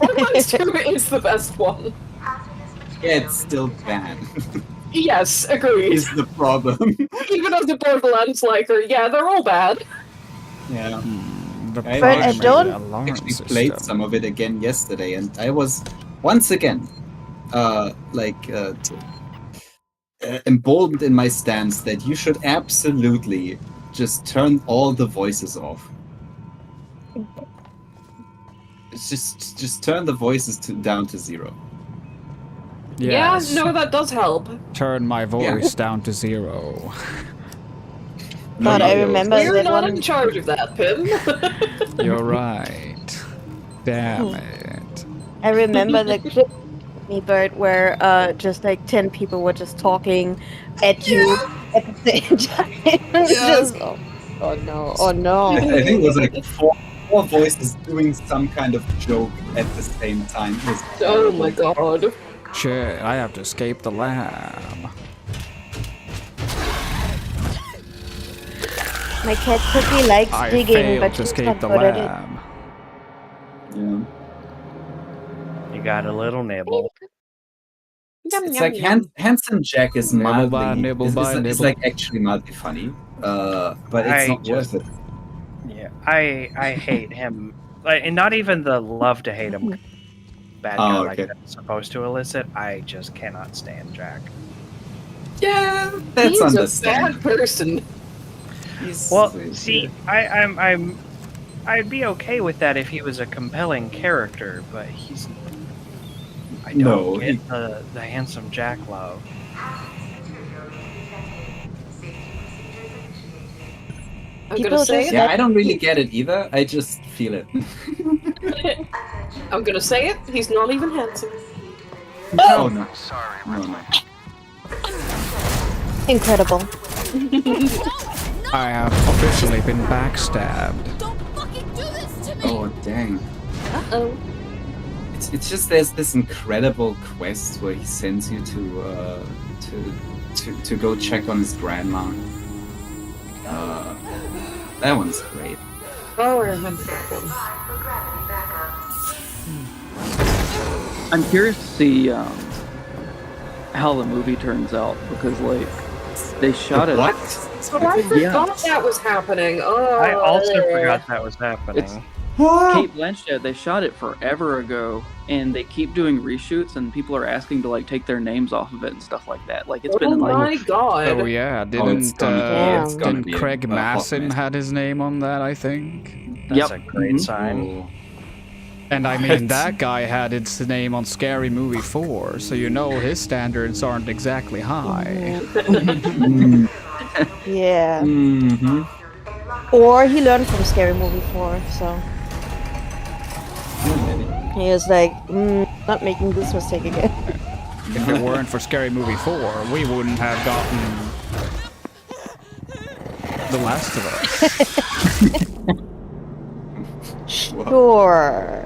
Speaker 13: Borderlands 2 is the best one.
Speaker 12: Yeah, it's still bad.
Speaker 13: Yes, agreed.
Speaker 12: Is the problem.
Speaker 13: Even as a Borderlands liker, yeah, they're all bad.
Speaker 12: Yeah.
Speaker 5: I don't
Speaker 12: actually played some of it again yesterday, and I was once again emboldened in my stance that you should absolutely just turn all the voices off. It's just turn the voices down to 0.
Speaker 1: Yes.
Speaker 13: Yeah, no, that does help.
Speaker 1: Turn my voice down to 0.
Speaker 5: God, I remember
Speaker 13: You're
Speaker 5: that
Speaker 13: not
Speaker 5: one.
Speaker 13: in charge of that, Pim.
Speaker 1: You're right. Damn it.
Speaker 5: I remember the clip, me Bird, where just like 10 people were just talking at you at the same time. Just, oh no, oh no.
Speaker 12: I think it was like four voices doing some kind of joke at the same time.
Speaker 13: Oh my god.
Speaker 1: Shit, I have to escape the lab.
Speaker 5: My cat Cookie likes
Speaker 1: I
Speaker 5: digging,
Speaker 1: failed
Speaker 5: but
Speaker 1: to
Speaker 5: she's
Speaker 1: escape
Speaker 5: not
Speaker 1: the
Speaker 5: good at it.
Speaker 1: lab.
Speaker 12: Yeah.
Speaker 7: You got a little nibble.
Speaker 12: It's like Handsome Jack is mildly, it's like actually mildly funny, but it's not worth it.
Speaker 7: Yeah, I hate him. Like, and not even the love to hate him bad guy like that's supposed to elicit. I just cannot stand Jack.
Speaker 13: Yeah,
Speaker 12: That's
Speaker 13: he's a
Speaker 12: understandable.
Speaker 13: bad person.
Speaker 7: Well, see, I'd be okay with that if he was a compelling character, but he's. I don't get the Handsome Jack love.
Speaker 13: I'm gonna say it.
Speaker 12: Yeah, I don't really get it either. I just feel it.
Speaker 13: I'm gonna say it. He's not even handsome.
Speaker 12: Oh no! No.
Speaker 5: Incredible.
Speaker 1: I have officially been backstabbed.
Speaker 12: Oh dang!
Speaker 13: Uh-oh.
Speaker 12: It's just there's this incredible quest where he sends you to go check on his grandma. That one's great.
Speaker 13: Oh, I remember that one.
Speaker 11: I'm curious to see how the movie turns out because, like, they shot it.
Speaker 12: What?
Speaker 13: Oh, I forgot that was happening. Oh,
Speaker 7: I also forgot that was happening.
Speaker 11: It's Kate Blanchett. They shot it forever ago, and they keep doing reshoots, and people are asking to like take their names off of it and stuff like that. Like it's been in, like,
Speaker 13: my god!
Speaker 1: Oh yeah,
Speaker 12: it's gonna be
Speaker 1: Craig
Speaker 12: a
Speaker 1: Masson
Speaker 12: hot mess.
Speaker 1: had his name on that? I think.
Speaker 7: That's a great sign.
Speaker 1: And I mean, that guy had its name on Scary Movie 4, so you know his standards aren't exactly high.
Speaker 5: Yeah.
Speaker 12: Mm-hmm.
Speaker 5: Or he learned from Scary Movie 4, so. He was like, not making this mistake again.
Speaker 1: If it weren't for Scary Movie 4, we wouldn't have gotten The Last of Us.
Speaker 5: Sure.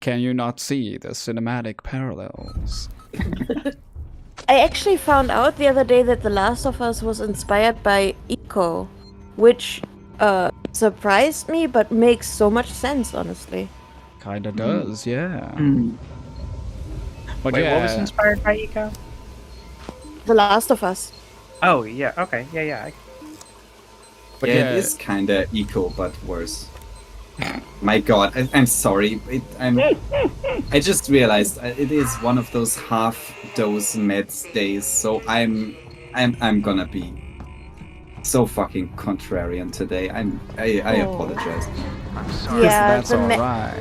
Speaker 1: Can you not see the cinematic parallels?
Speaker 5: I actually found out the other day that The Last of Us was inspired by Ico, which surprised me but makes so much sense, honestly.
Speaker 1: Kinda does, yeah. But
Speaker 7: Wait,
Speaker 1: yeah,
Speaker 7: what was inspired by Eco?
Speaker 5: The Last of Us.
Speaker 7: Oh, yeah, okay, yeah.
Speaker 1: But
Speaker 12: yeah,
Speaker 1: yeah,
Speaker 12: it is kind of eco, but worse. My God, I'm sorry. I just realized it is one of those half-dose meds days, so I'm gonna be so fucking contrarian today. I apologize.
Speaker 5: Yeah,
Speaker 1: that's alright.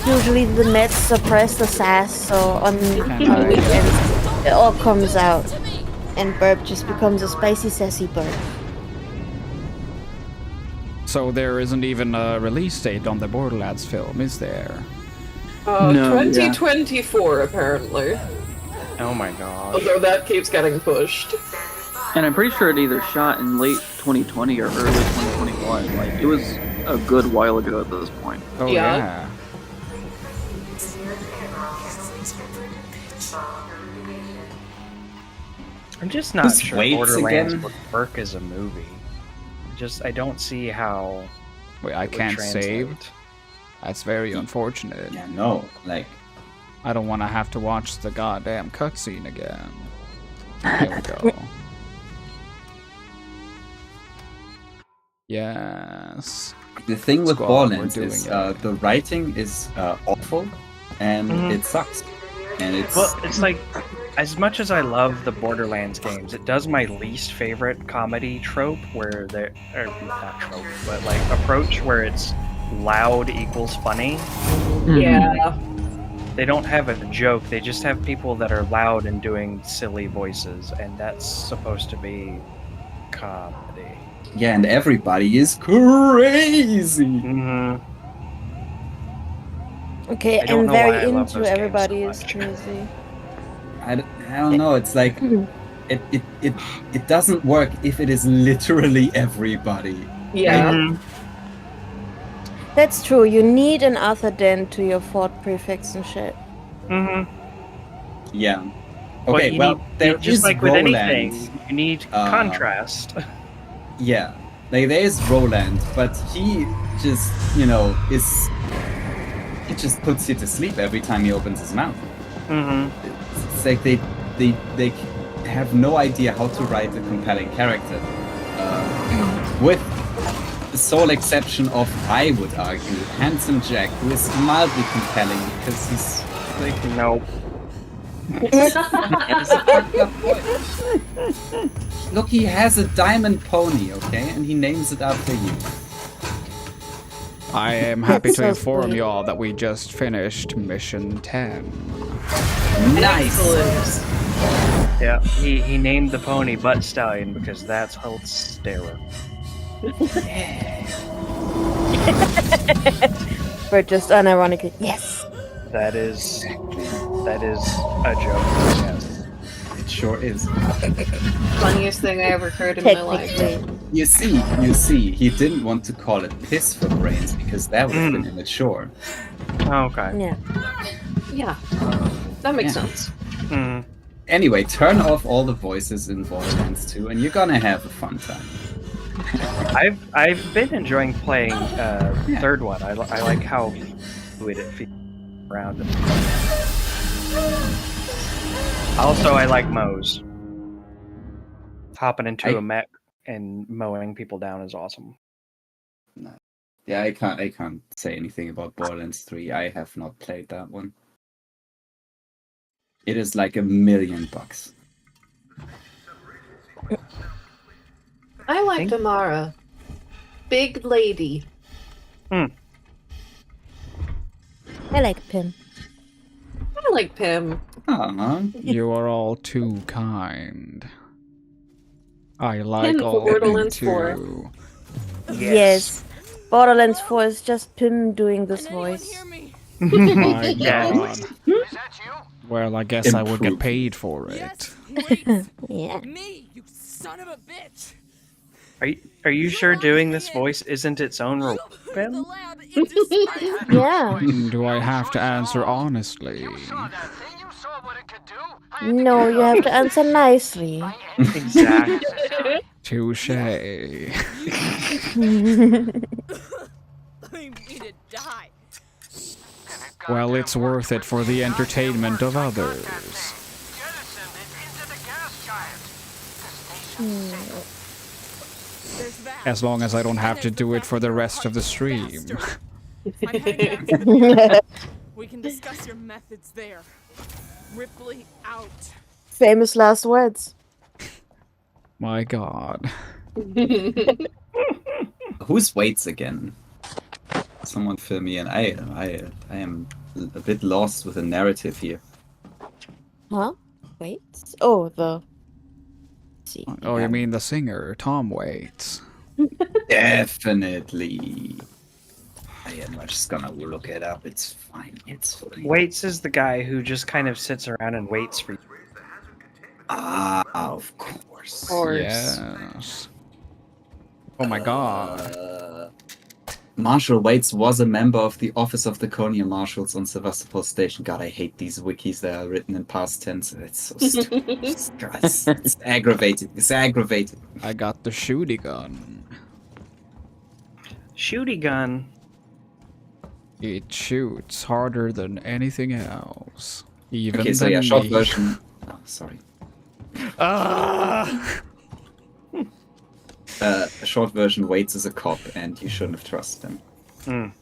Speaker 5: Usually the meds suppress the sass, so on weekends it all comes out, and Burp just becomes a spicy sassy burp.
Speaker 1: So there isn't even a release date on the Borderlands film, is there?
Speaker 11: No,
Speaker 13: 2024 apparently.
Speaker 6: Oh my god.
Speaker 13: Although that keeps getting pushed.
Speaker 11: And I'm pretty sure it either shot in late 2020 or early 2021. Like, it was a good while ago at this point.
Speaker 1: Oh yeah.
Speaker 6: I'm just not
Speaker 12: Who's
Speaker 6: sure
Speaker 12: Waits
Speaker 6: Borderlands
Speaker 12: again?
Speaker 6: would work as a movie. I don't see how.
Speaker 1: Wait, I
Speaker 6: it would
Speaker 1: can't
Speaker 6: translate.
Speaker 1: save? That's very unfortunate.
Speaker 12: Yeah, no, like...
Speaker 1: I don't want to have to watch the goddamn cutscene again. There we go. Yes.
Speaker 12: The thing with
Speaker 1: Squad,
Speaker 12: Borderlands
Speaker 1: we're
Speaker 12: is
Speaker 1: doing
Speaker 12: the writing is awful, and it sucks. And it's...
Speaker 6: Well, it's like, as much as I love the Borderlands games, it does my least favorite comedy trope where they're, or not trope, but like approach where it's loud equals funny.
Speaker 13: Yeah.
Speaker 6: They don't have a joke, they just have people that are loud and doing silly voices, and that's supposed to be comedy.
Speaker 12: Yeah, and everybody is crazy.
Speaker 5: Okay,
Speaker 6: I don't
Speaker 5: I'm
Speaker 6: know why
Speaker 5: very
Speaker 6: I love
Speaker 5: into
Speaker 6: those games
Speaker 5: everybody
Speaker 6: so
Speaker 5: is
Speaker 6: much.
Speaker 5: crazy.
Speaker 12: I don't know. It's like it doesn't work if it is literally everybody.
Speaker 13: Yeah.
Speaker 5: That's true. You need an Arthur Dent to your fort prefects and shit.
Speaker 12: Yeah.
Speaker 6: But
Speaker 12: Okay.
Speaker 6: you
Speaker 12: Well,
Speaker 6: need-
Speaker 12: there
Speaker 6: just
Speaker 12: is
Speaker 6: like with
Speaker 12: Roland.
Speaker 6: anything, you need contrast.
Speaker 12: Yeah. Like there is Roland, but he just is. He just puts you to sleep every time he opens his mouth. It's like they have no idea how to write a compelling character. With the sole exception of, I would argue, Handsome Jack, who is mildly compelling because he's like...
Speaker 6: Nope.
Speaker 12: Look, he has a diamond pony, okay? And he names it after you.
Speaker 1: I am happy
Speaker 5: That's
Speaker 1: to
Speaker 5: so
Speaker 1: inform
Speaker 5: sweet.
Speaker 1: y'all that we just finished mission 10.
Speaker 12: Nice!
Speaker 6: Yeah, he named the pony Butt Stallion because that's hysterical.
Speaker 5: But just unironically, yes.
Speaker 6: That is a joke. Yes.
Speaker 12: It sure is.
Speaker 13: Funniest thing I ever heard in my life.
Speaker 12: You see, he didn't want to call it piss for brains because that would have been immature.
Speaker 6: Okay.
Speaker 5: Yeah.
Speaker 13: Yeah. That makes sense.
Speaker 12: Anyway, turn off all the voices in Borderlands 2 and you're gonna have a fun time.
Speaker 6: I've been enjoying playing third one. I like how fluid it feels around. Also, I like mows. Hopping into a mech and mowing people down is awesome.
Speaker 12: Yeah, I can't say anything about Borderlands 3. I have not played that one. It is like $1 million.
Speaker 13: I liked Amara. Big lady.
Speaker 5: I like Pim.
Speaker 13: I like Pim.
Speaker 1: You are all too kind. I like
Speaker 13: Pim
Speaker 1: all
Speaker 13: for
Speaker 1: of you
Speaker 13: Borderlands 4.
Speaker 1: too.
Speaker 5: Yes. Borderlands 4 is just Pim doing this voice.
Speaker 1: My
Speaker 6: Yes.
Speaker 1: God. Well, I guess I would get paid for it.
Speaker 5: Yeah.
Speaker 21: Me, you son of a bitch!
Speaker 6: Are you sure doing this voice isn't its own reward, Pim?
Speaker 5: Yeah.
Speaker 1: Do I have to answer honestly?
Speaker 5: No, you have to answer nicely.
Speaker 6: Exactly.
Speaker 1: Touche.
Speaker 21: I need to die.
Speaker 1: Well, it's worth it for the entertainment of others.
Speaker 21: There's that.
Speaker 1: As long as I don't have to do it for the rest of the stream.
Speaker 9: We can discuss your methods there. Ripley out.
Speaker 5: Famous last words.
Speaker 1: My god.
Speaker 12: Who's Waits again? Someone fill me in. I am a bit lost with the narrative here.
Speaker 5: Huh? Wait. Oh, the. See.
Speaker 1: Oh, you mean the singer, Tom Waits?
Speaker 12: Definitely. I am just gonna look it up. It's fine. It's fine.
Speaker 7: Waits is the guy who just kind of sits around and waits for you.
Speaker 12: Ah, of course.
Speaker 1: Yes. Oh my god.
Speaker 12: Marshal Waits was a member of the Office of the Colonial Marshals on Sevastopol Station. God, I hate these wikis that are written in past tense. It's so stupid. It's aggravating. It's aggravating.
Speaker 1: I got the shooty gun.
Speaker 7: Shooty gun.
Speaker 1: It shoots harder than anything else. Even
Speaker 12: Okay, so
Speaker 1: than
Speaker 12: yeah, short
Speaker 1: me.
Speaker 12: version. Oh, sorry. A short version, Waits is a cop, and you shouldn't have trusted him.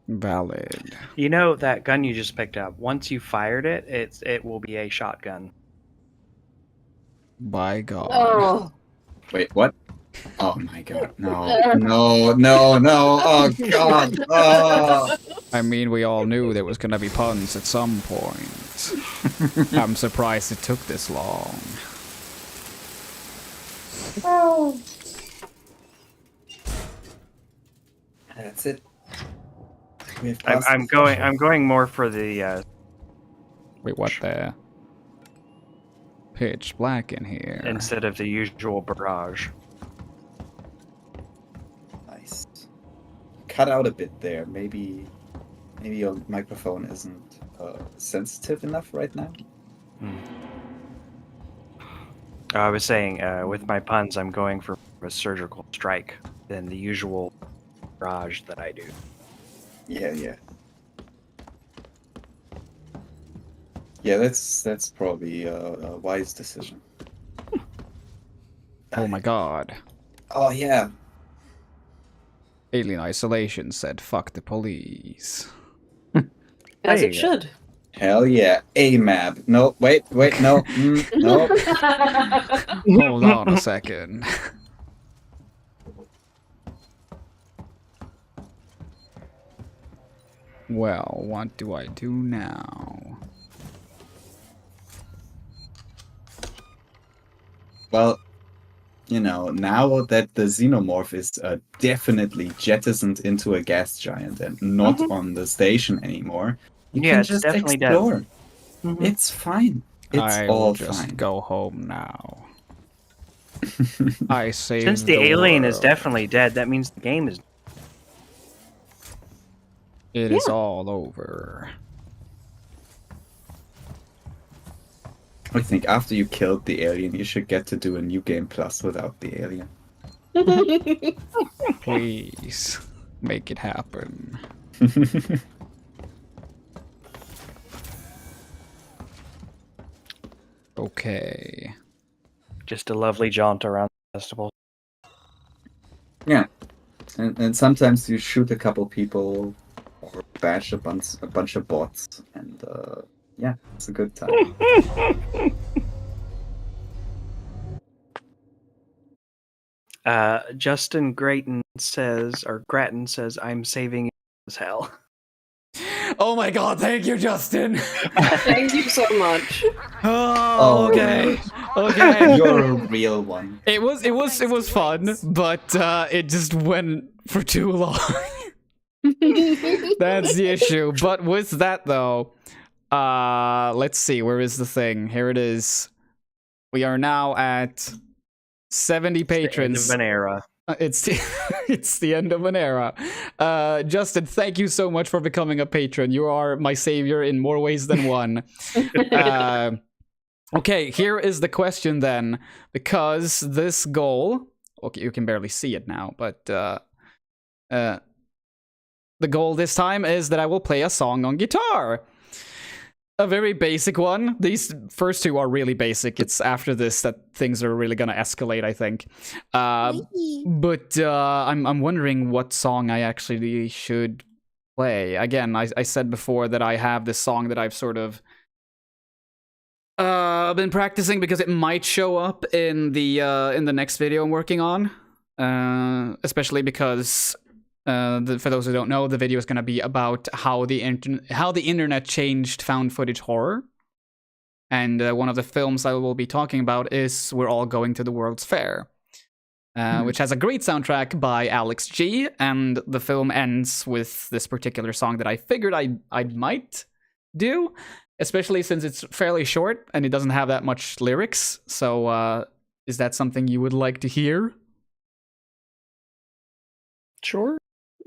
Speaker 1: Valid.
Speaker 7: You know that gun you just picked up. Once you fired it, it will be a shotgun.
Speaker 1: By God.
Speaker 5: Oh.
Speaker 12: Wait, what? Oh my God! No! No! No! No! Oh God! Oh.
Speaker 1: I mean, we all knew there was gonna be puns at some point. I'm surprised it took this long.
Speaker 5: Oh.
Speaker 12: That's it.
Speaker 7: I'm going more for the.
Speaker 1: Wait, what the? Pitch black in here.
Speaker 7: Instead of the usual barrage.
Speaker 12: Nice. Cut out a bit there. Maybe your microphone isn't sensitive enough right now.
Speaker 7: I was saying, with my puns, I'm going for a surgical strike than the usual barrage that I do.
Speaker 12: Yeah. Yeah, that's probably a wise decision.
Speaker 1: Oh my God.
Speaker 12: Oh yeah.
Speaker 1: Alien Isolation said, "Fuck the police."
Speaker 13: As it should.
Speaker 12: Hell yeah. AMAB. No, wait, no. No.
Speaker 1: Hold on a second. Well, what do I do now?
Speaker 12: Well, you know, now that the xenomorph is definitely jettisoned into a gas giant and not on the station anymore, you
Speaker 7: Yeah,
Speaker 12: can
Speaker 7: it's
Speaker 12: just
Speaker 7: definitely dead.
Speaker 12: explore. It's fine. It's
Speaker 1: I
Speaker 12: all
Speaker 1: will just
Speaker 12: fine.
Speaker 1: go home now. I saved
Speaker 7: Since the alien is
Speaker 1: world.
Speaker 7: definitely dead, that means the game is.
Speaker 1: It is all over.
Speaker 12: I think after you killed the alien, you should get to do a new game plus without the alien.
Speaker 1: Please make it happen. Okay.
Speaker 7: Just a lovely jaunt around the festival.
Speaker 12: Yeah, and sometimes you shoot a couple people or bash a bunch of bots, and yeah, it's a good time.
Speaker 7: Justin Gratton says, or Gratton says, "I'm saving you as hell."
Speaker 1: Oh my God! Thank you, Justin.
Speaker 13: Thank you so much.
Speaker 1: Oh, okay. Okay.
Speaker 12: You're a real one.
Speaker 1: It was fun, but it just went for too long. That's the issue. But with that though, let's see, where is the thing? Here it is. We are now at 70 patrons.
Speaker 7: It's the end of an era.
Speaker 1: It's the end of an era. Justin, thank you so much for becoming a patron. You are my savior in more ways than one. Okay, here is the question then, because this goal, okay, you can barely see it now, but the goal this time is that I will play a song on guitar. a very basic one. These first two are really basic. It's after this that things are really gonna escalate, I think. But I'm wondering what song I actually should play. Again, I said before that I have this song that I've sort of been practicing because it might show up in the next video I'm working on. Especially because for those who don't know, the video is going to be about how the internet changed found footage horror. And one of the films I will be talking about is We're All Going to the World's Fair, which has a great soundtrack by Alex G. And the film ends with this particular song that I figured I might do, especially since it's fairly short and it doesn't have that much lyrics. So is that something you would like to hear?
Speaker 13: Sure,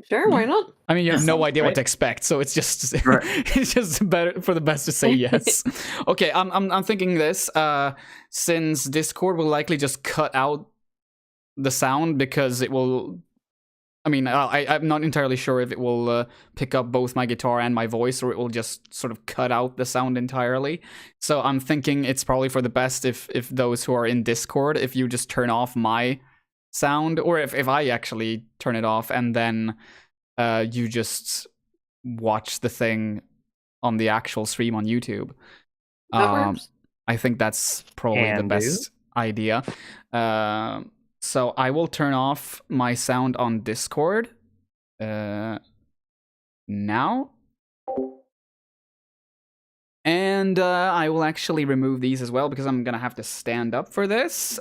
Speaker 13: why not?
Speaker 1: I mean, you have no idea what to expect, so it's just it's just better for the best to say yes. Okay, I'm thinking this. Since Discord will likely just cut out the sound because it will. I mean, I'm not entirely sure if it will pick up both my guitar and my voice, or it will just sort of cut out the sound entirely. So I'm thinking it's probably for the best if those who are in Discord, if you just turn off my sound, or if I actually turn it off and then you just watch the thing on the actual stream on YouTube. I think that's probably the best idea. So I will turn off my sound on Discord now. And I will actually remove these as well because I'm gonna have to stand up for this.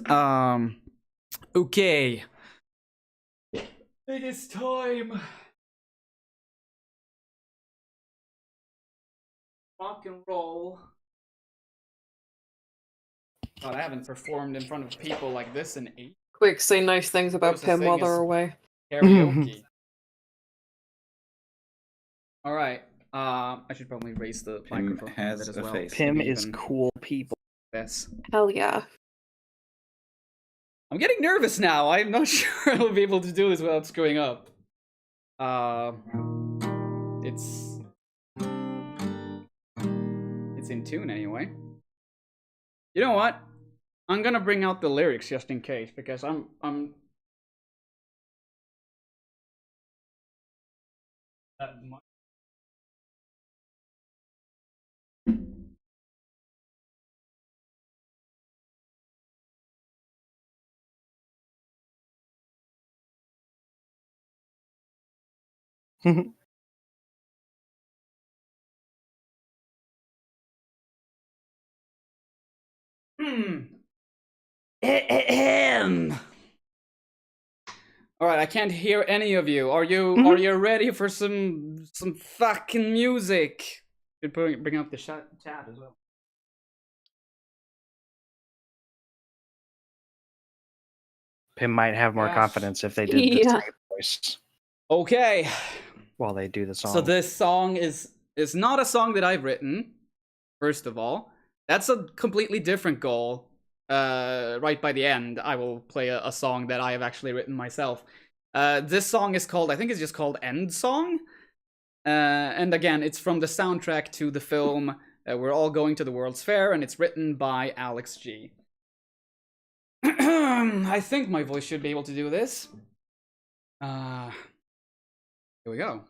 Speaker 1: Okay. It is time. Rock and roll. God, I haven't performed in front of people like this in 8.
Speaker 13: Quick, say nice things about Pim while they're away.
Speaker 1: Karaoke. Alright. I should probably raise the microphone
Speaker 12: has
Speaker 1: a bit as
Speaker 12: a
Speaker 1: well.
Speaker 12: face.
Speaker 7: Pim is cool people.
Speaker 1: Yes.
Speaker 13: Hell yeah.
Speaker 1: I'm getting nervous now. I'm not sure I'll be able to do this without screwing up. It's in tune anyway. You know what? I'm gonna bring out the lyrics just in case because I'm that much. All right, I can't hear any of you. Are you ready for some fucking music? Should bring up the chat as well.
Speaker 7: Pim might have more confidence if they did the same voice.
Speaker 1: Okay.
Speaker 7: While they do the song.
Speaker 1: So this song is not a song that I've written. First of all, that's a completely different goal. Right by the end, I will play a song that I have actually written myself. This song is called, I think it's just called End Song. And again, it's from the soundtrack to the film We're All Going to the World's Fair, and it's written by Alex G. I think my voice should be able to do this. Here we go.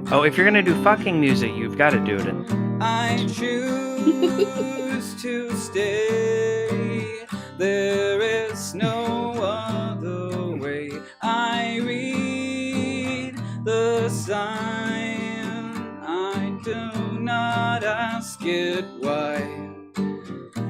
Speaker 7: Oh, if you're gonna do fucking music, you've got to do it.
Speaker 1: I choose to stay. There is no other way. I read the sign. I do not ask it why.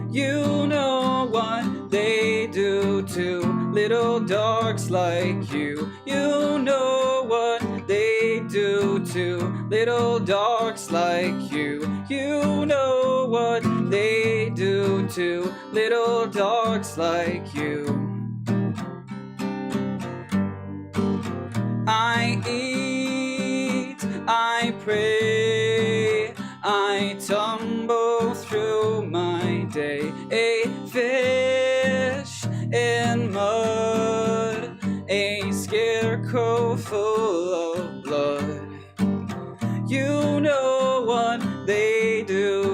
Speaker 1: You know what they do to little dogs like you. You know what they do to little dogs like you. You know what they do to little dogs like you. I eat, I pray, I tumble through my day. A fish in mud, a scarecrow full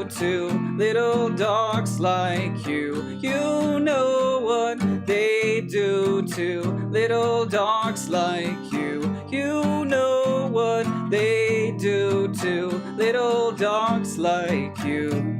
Speaker 1: do to little dogs like you? You know what they do to little dogs like you. You know what they do to little dogs like you.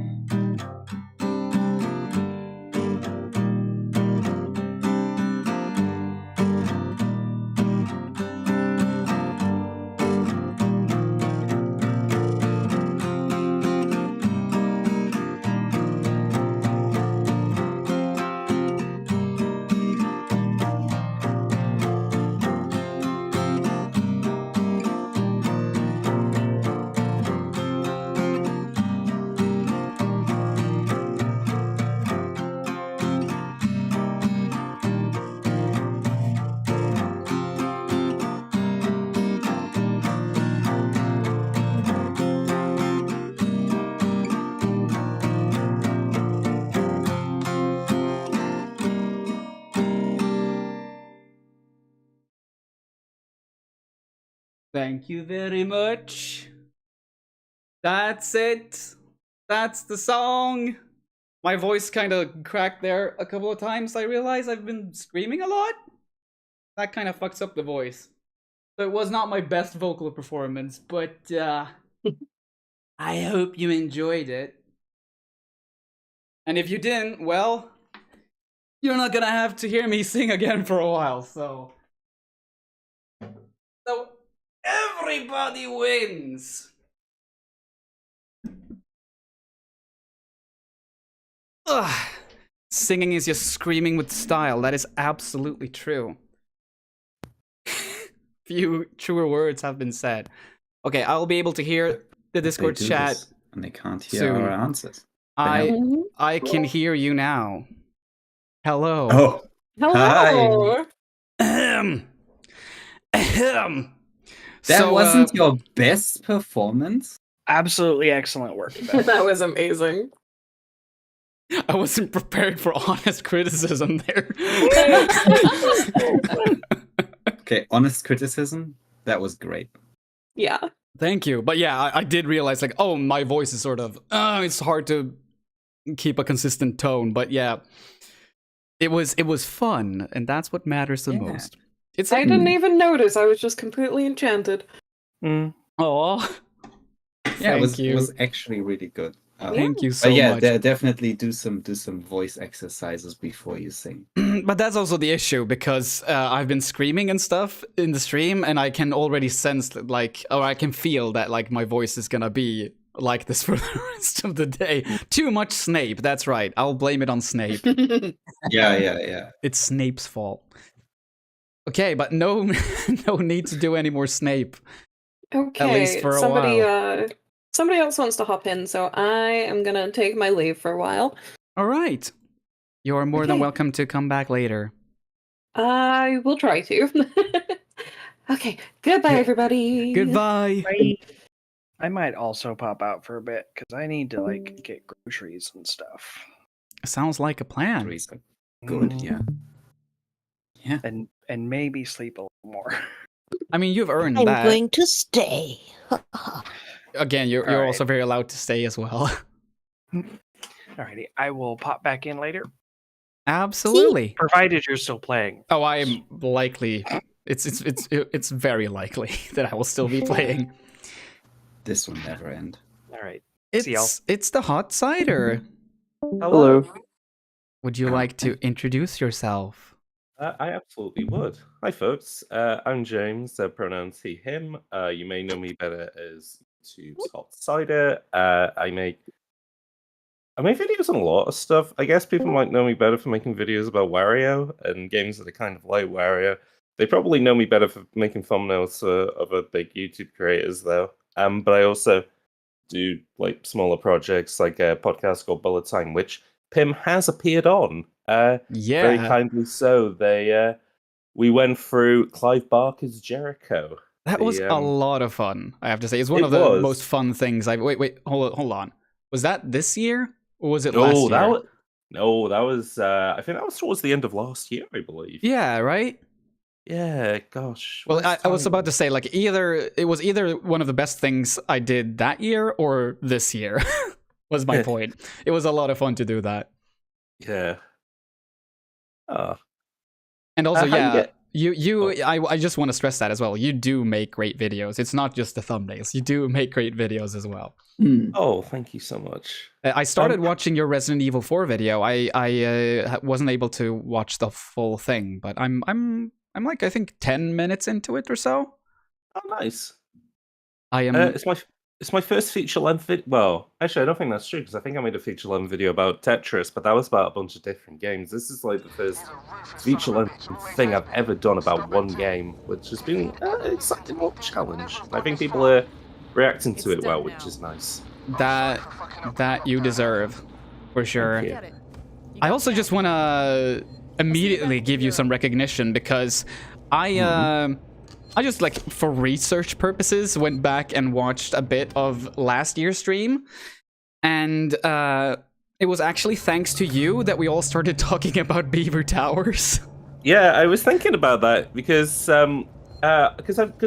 Speaker 1: Thank you very much. That's it. That's the song. My voice kind of cracked there a couple of times. I realized I've been screaming a lot. That kind of fucks up the voice. So it was not my best vocal performance, but I hope you enjoyed it. And if you didn't, well, you're not gonna have to hear me sing again for a while, so everybody wins. Ugh. Singing is just screaming with style. That is absolutely true. Few truer words have been said. Okay, I'll be able to hear the Discord chat.
Speaker 12: And they can't hear
Speaker 1: soon.
Speaker 12: our answers.
Speaker 1: I can hear you now. Hello.
Speaker 12: Oh.
Speaker 13: Hello.
Speaker 1: Ahem. Ahem.
Speaker 12: That wasn't your best performance?
Speaker 7: Absolutely excellent work.
Speaker 13: That was amazing.
Speaker 1: I wasn't prepared for honest criticism there.
Speaker 12: Okay, honest criticism? That was great.
Speaker 13: Yeah.
Speaker 1: Thank you. But yeah, I did realize, like, oh, my voice is sort of, it's hard to keep a consistent tone. But yeah, it was fun, and that's what matters the most.
Speaker 13: I didn't even notice. I was just completely enchanted.
Speaker 1: Oh,
Speaker 12: Yeah, it was actually really good.
Speaker 1: Thank you so
Speaker 12: but yeah,
Speaker 1: much.
Speaker 12: Definitely do some voice exercises before you sing.
Speaker 1: But that's also the issue, because I've been screaming and stuff in the stream, and I can already sense that, like, or I can feel that, like, my voice is gonna be like this for the rest of the day. Too much Snape. That's right. I'll blame it on Snape.
Speaker 12: Yeah.
Speaker 1: It's Snape's fault. Okay, but no need to do any more Snape.
Speaker 13: Okay.
Speaker 1: At least for a while.
Speaker 13: Somebody else wants to hop in, so I am gonna take my leave for a while.
Speaker 1: All right. You're more than welcome to come back later.
Speaker 13: I will try to. Okay. Goodbye, everybody.
Speaker 1: Goodbye.
Speaker 7: Bye. I might also pop out for a bit because I need to like get groceries and stuff.
Speaker 1: Sounds like a plan.
Speaker 12: Good, yeah. Yeah.
Speaker 7: And maybe sleep a little more.
Speaker 1: I mean, you've earned
Speaker 5: I'm
Speaker 1: that.
Speaker 5: going to stay.
Speaker 1: Again, you're
Speaker 7: All right.
Speaker 1: also very allowed to stay as well.
Speaker 7: Alrighty, I will pop back in later.
Speaker 1: Absolutely.
Speaker 7: Provided you're still playing.
Speaker 1: Oh, I am likely. It's very likely that I will still be playing.
Speaker 12: This will never end.
Speaker 7: Alright.
Speaker 1: It's the hot cider.
Speaker 8: Hello.
Speaker 1: Would you like to introduce yourself?
Speaker 8: I absolutely would. Hi, folks. I'm James. Pronouns he, him. You may know me better as YouTube's Hot Cider. I make videos on a lot of stuff. I guess people might know me better for making videos about Wario and games that are kind of like Wario. They probably know me better for making thumbnails for other big YouTube creators, though. But I also do like smaller projects, like a podcast called Bullet Time, which Pim has appeared on. Very kindly so. We went through Clive Barker's Jericho.
Speaker 1: That was a lot of fun, I have to say. It's one of the most fun things I've... Wait, hold on. Was that this year? Or was it last year?
Speaker 8: That was... I think that was towards the end of last year, I believe.
Speaker 1: Yeah, right?
Speaker 8: Yeah, gosh.
Speaker 1: Well, I was about to say, like, it was either one of the best things I did that year or this year. was my point. It was a lot of fun to do that.
Speaker 8: Yeah. Oh.
Speaker 1: And also,
Speaker 8: how you
Speaker 1: yeah,
Speaker 8: get-
Speaker 1: I just want to stress that as well. You do make great videos. It's not just the thumbnails. You do make great videos as well.
Speaker 8: Oh, thank you so much.
Speaker 1: I started watching your Resident Evil 4 video. I wasn't able to watch the full thing, but I'm like I think 10 minutes into it or so.
Speaker 8: Oh, nice.
Speaker 1: I am.
Speaker 8: It's my first feature-length video. Well, actually, I don't think that's true because I think I made a feature-length video about Tetris, but that was about a bunch of different games. This is like the first feature-length thing I've ever done about one game, which has been an exciting little challenge. I think people are reacting to it well, which is nice.
Speaker 1: That you deserve, for sure. I also just want to immediately give you some recognition because I just, like, for research purposes, went back and watched a bit of last year's stream, and it was actually thanks to you that we all started talking about Beaver Towers.
Speaker 8: Yeah, I was thinking about that because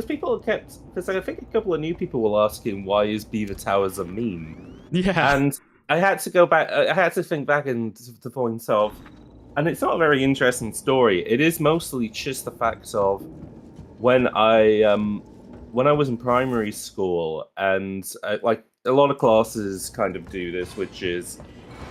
Speaker 8: people kept I think a couple of new people were asking why is Beaver Towers a meme.
Speaker 1: Yeah,
Speaker 8: and I had to go back. I had to think back and to the point of, and it's not a very interesting story. It is mostly just the fact of when I was in primary school, and like a lot of classes kind of do this, which is,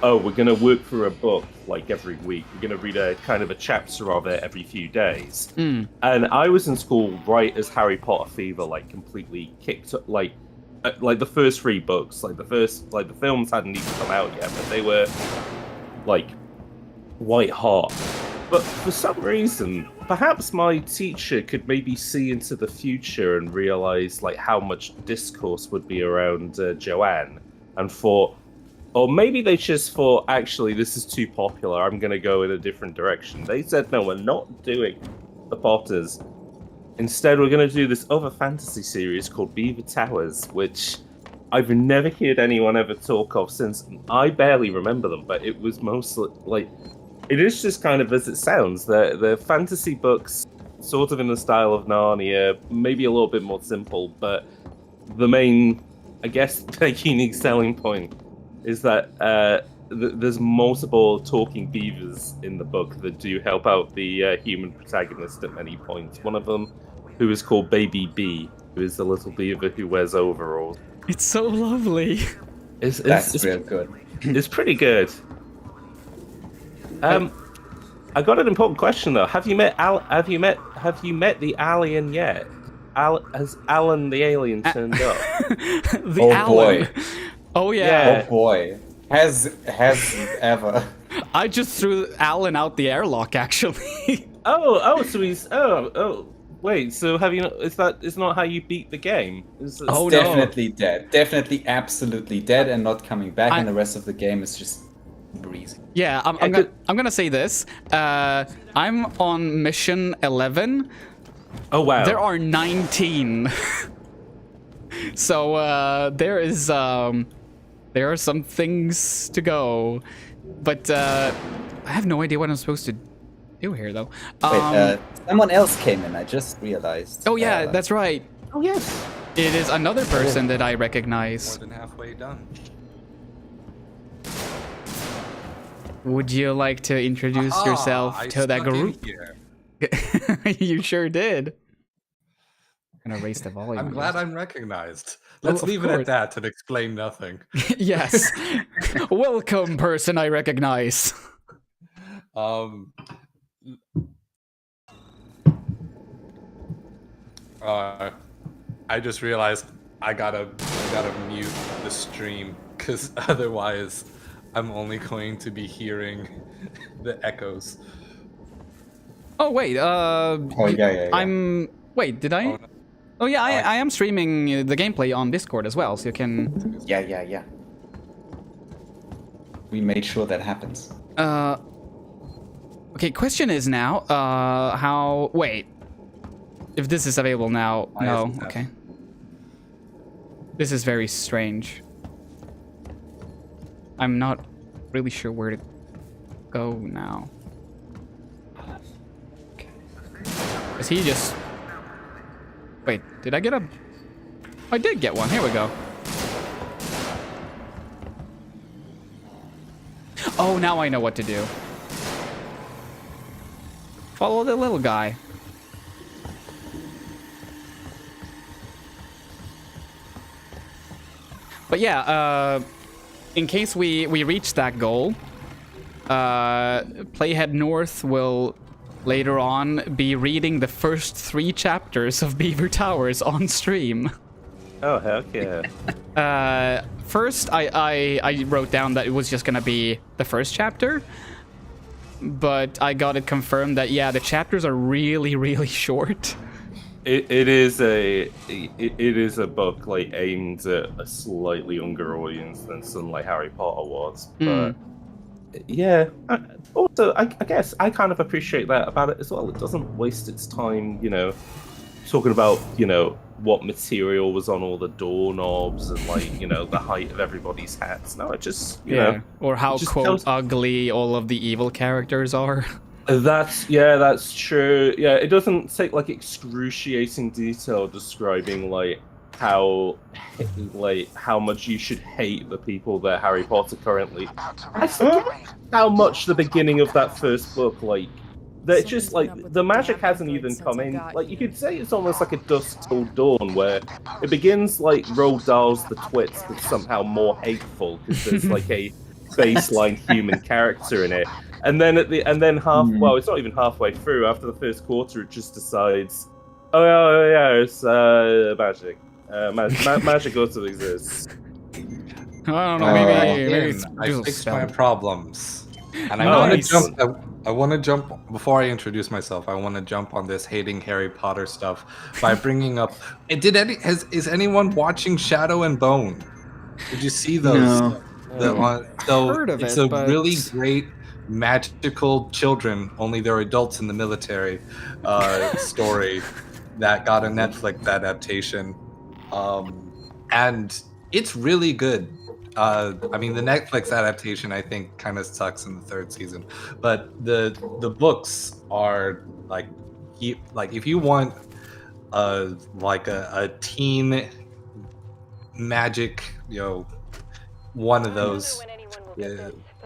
Speaker 8: oh, we're going to work through a book like every week. We're going to read a kind of a chapter of it every few days. And I was in school right as Harry Potter fever like completely kicked, like the first 3 books, like the films hadn't even come out yet, but they were like white hot. But for some reason, perhaps my teacher could maybe see into the future and realize like how much discourse would be around Joanne, and thought, or maybe they just thought, actually, this is too popular, I'm going to go in a different direction. They said, no, we're not doing the Potters. Instead, we're going to do this other fantasy series called Beaver Towers, which I've never heard anyone ever talk of since. I barely remember them, but it was mostly like, it is just kind of as it sounds. The fantasy books, sort of in the style of Narnia, maybe a little bit more simple, but the main, I guess, the unique selling point is that there's multiple talking beavers in the book that do help out the human protagonist at many points. One of them, who is called Baby B, who is the little beaver who wears overalls.
Speaker 1: It's so lovely.
Speaker 12: That's real good.
Speaker 8: It's pretty good. I got an important question though. Have you met the alien yet? Has Alan the alien turned up?
Speaker 1: The Alan.
Speaker 12: Boy.
Speaker 1: Oh yeah.
Speaker 12: Oh boy. Has ever.
Speaker 1: I just threw Alan out the airlock actually.
Speaker 8: So he's wait, so have you is not how you beat the game?
Speaker 12: It's definitely dead. Definitely absolutely dead and not coming back, and the rest of the game is just breezy.
Speaker 1: Yeah, I'm gonna say this. I'm on mission 11.
Speaker 8: Oh wow.
Speaker 1: There are 19. So there are some things to go, but I have no idea what I'm supposed to do here though.
Speaker 12: Wait, someone else came in. I just realized.
Speaker 1: Oh yeah, that's right.
Speaker 8: Oh yes.
Speaker 1: It is another person that I recognize.
Speaker 18: More than halfway done.
Speaker 1: Would you like to introduce yourself to that group? You sure did. I'm gonna raise the volume.
Speaker 18: I'm glad I'm recognized. Let's leave it at that and explain nothing.
Speaker 1: Yes. Welcome, person I recognize.
Speaker 18: I just realized I gotta mute the stream because otherwise I'm only going to be hearing the echoes.
Speaker 1: Oh wait,
Speaker 12: yeah.
Speaker 1: Wait, did I? Oh yeah, I am streaming the gameplay on Discord as well, so you can.
Speaker 12: Yeah. We made sure that happens.
Speaker 1: Okay, question is now, how? Wait, if this is available now, no. Okay. This is very strange. I'm not really sure where to go now. Is he just... Wait, did I get a... I did get one, here we go. Oh, now I know what to do. Follow the little guy. But yeah, in case we reach that goal, Playhead North will later on be reading the first 3 chapters of Beaver Towers on stream.
Speaker 8: Oh, heck yeah.
Speaker 1: First, I wrote down that it was just gonna be the first chapter, but I got it confirmed that, yeah, the chapters are really, really short.
Speaker 8: It is a book like aimed at a slightly younger audience than something like Harry Potter was, but yeah. Also, I guess I kind of appreciate that about it as well. It doesn't waste its time, talking about what material was on all the doorknobs and the height of everybody's hats. No, it just
Speaker 1: or how quote ugly all of the evil characters are.
Speaker 8: That's true. Yeah, it doesn't take excruciating detail describing how much you should hate the people that Harry Potter currently. I forget how much the beginning of that first book they're just the magic hasn't even come in. You could say it's almost like a Dusk Till Dawn, where it begins Roald Dahl's The Twits, but somehow more hateful because there's a baseline human character in it. And then well, it's not even halfway through. After the first quarter, it just decides, oh yeah, it's magic. Magic also exists.
Speaker 1: I don't know. Maybe
Speaker 18: I fixed my problems, and I want to jump. I want to jump before I introduce myself. I want to jump on this hating Harry Potter stuff by bringing up. Is anyone watching Shadow and Bone? Did you see those?
Speaker 1: Heard of
Speaker 18: it's
Speaker 1: it,
Speaker 18: a
Speaker 1: but...
Speaker 18: really great magical children, only they're adults in the military story that got a Netflix adaptation, and it's really good. I mean, the Netflix adaptation I think kind of sucks in the 3rd season, but the books are if you want a teen magic, one of those.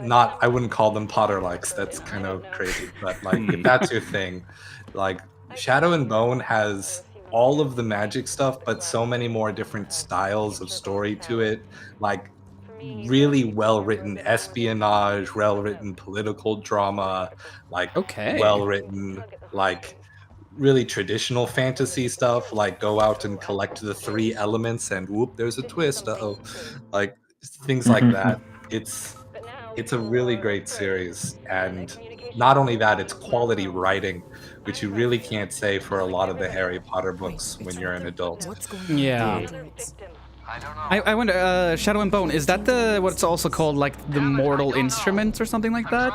Speaker 18: I wouldn't call them Potter likes. That's kind of crazy, but if that's your thing, Shadow and Bone has all of the magic stuff, but so many more different styles of story to it. Really well written espionage, well written political drama, well written really traditional fantasy stuff, go out and collect the 3 elements and whoop, there's a twist. Things like that. It's a really great series, and not only that, it's quality writing, which you really can't say for a lot of the Harry Potter books when you're an adult.
Speaker 1: Yeah. I wonder, Shadow and Bone, is that what's also called the Mortal Instruments or something like that?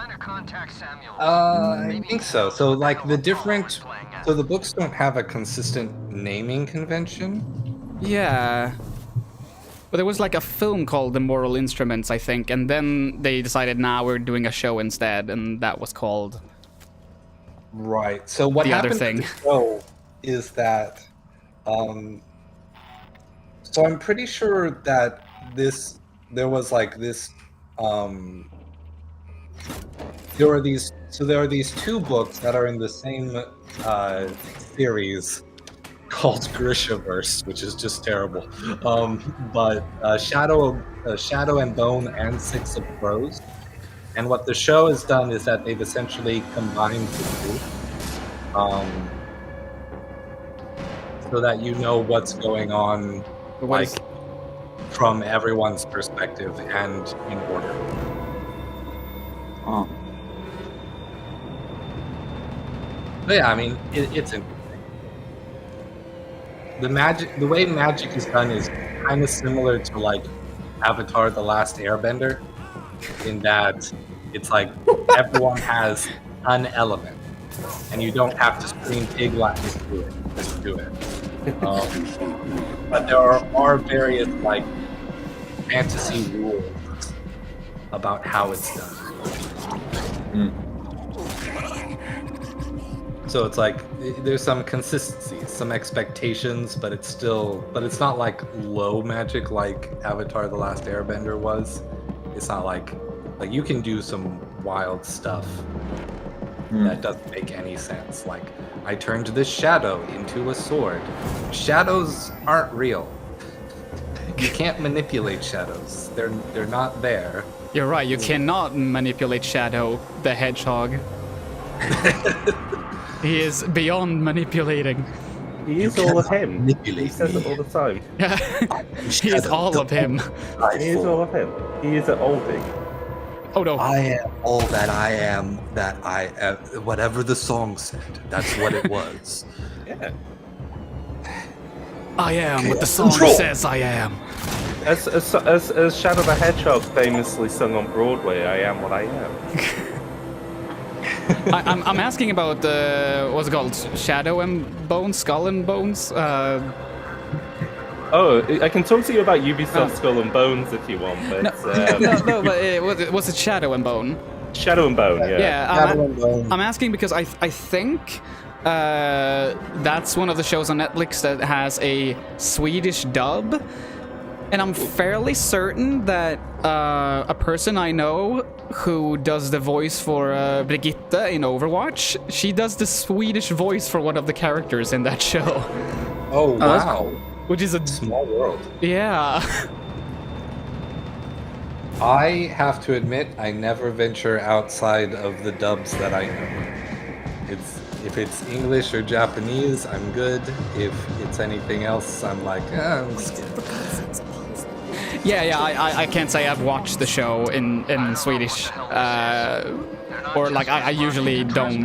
Speaker 18: I think so. So the books don't have a consistent naming convention.
Speaker 1: Yeah. But there was a film called The Mortal Instruments, I think, and then they decided, we're doing a show instead, and that was called...
Speaker 18: Right. So what happened to the show is that... So I'm pretty sure that there are these 2 books that are in the same series called Grishaverse, which is just terrible. But Shadow and Bone and 6 of Crows. And what the show has done is that they've essentially combined the 2, so that you know what's going on. From everyone's perspective and in order. But yeah, I mean, it's interesting. The way magic is done is kind of similar to Avatar: The Last Airbender, in that it's everyone has an element, and you don't have to scream pig Latin to it. Just do it. But there are various fantasy rules about how it's done. So it's there's some consistency, some expectations, but it's not low magic like Avatar: The Last Airbender was. It's not Like you can do some wild stuff that doesn't make any sense. Like I turned this shadow into a sword. Shadows aren't real. You can't manipulate shadows. They're not there.
Speaker 1: You're right, you cannot manipulate Shadow the Hedgehog. He is beyond manipulating.
Speaker 8: He is all of him. He says it all the time.
Speaker 1: He is all of him.
Speaker 8: He is all of him. He is an oldie.
Speaker 1: Oh no.
Speaker 18: I am all that I am, whatever the song said. That's what it was.
Speaker 8: Yeah.
Speaker 1: I am what the song says I am.
Speaker 8: As Shadow the Hedgehog famously sung on Broadway, I am what I am.
Speaker 1: I'm asking about what's it called? Shadow and Bones? Skull and Bones?
Speaker 8: Oh, I can talk to you about Ubisoft Skull and Bones if you want, but...
Speaker 1: No, but was it Shadow and Bone?
Speaker 8: Shadow and Bone, yeah.
Speaker 1: Yeah, I'm asking because I think that's one of the shows on Netflix that has a Swedish dub, and I'm fairly certain that a person I know who does the voice for Brigitte in Overwatch, she does the Swedish voice for one of the characters in that show.
Speaker 18: Oh, wow.
Speaker 1: Which is a
Speaker 18: small world.
Speaker 1: Yeah.
Speaker 18: I have to admit, I never venture outside of the dubs that I know. If it's English or Japanese, I'm good. If it's anything else, I'm like, I'm scared.
Speaker 1: Yeah, I can't say I've watched the show in Swedish, or like I usually don't.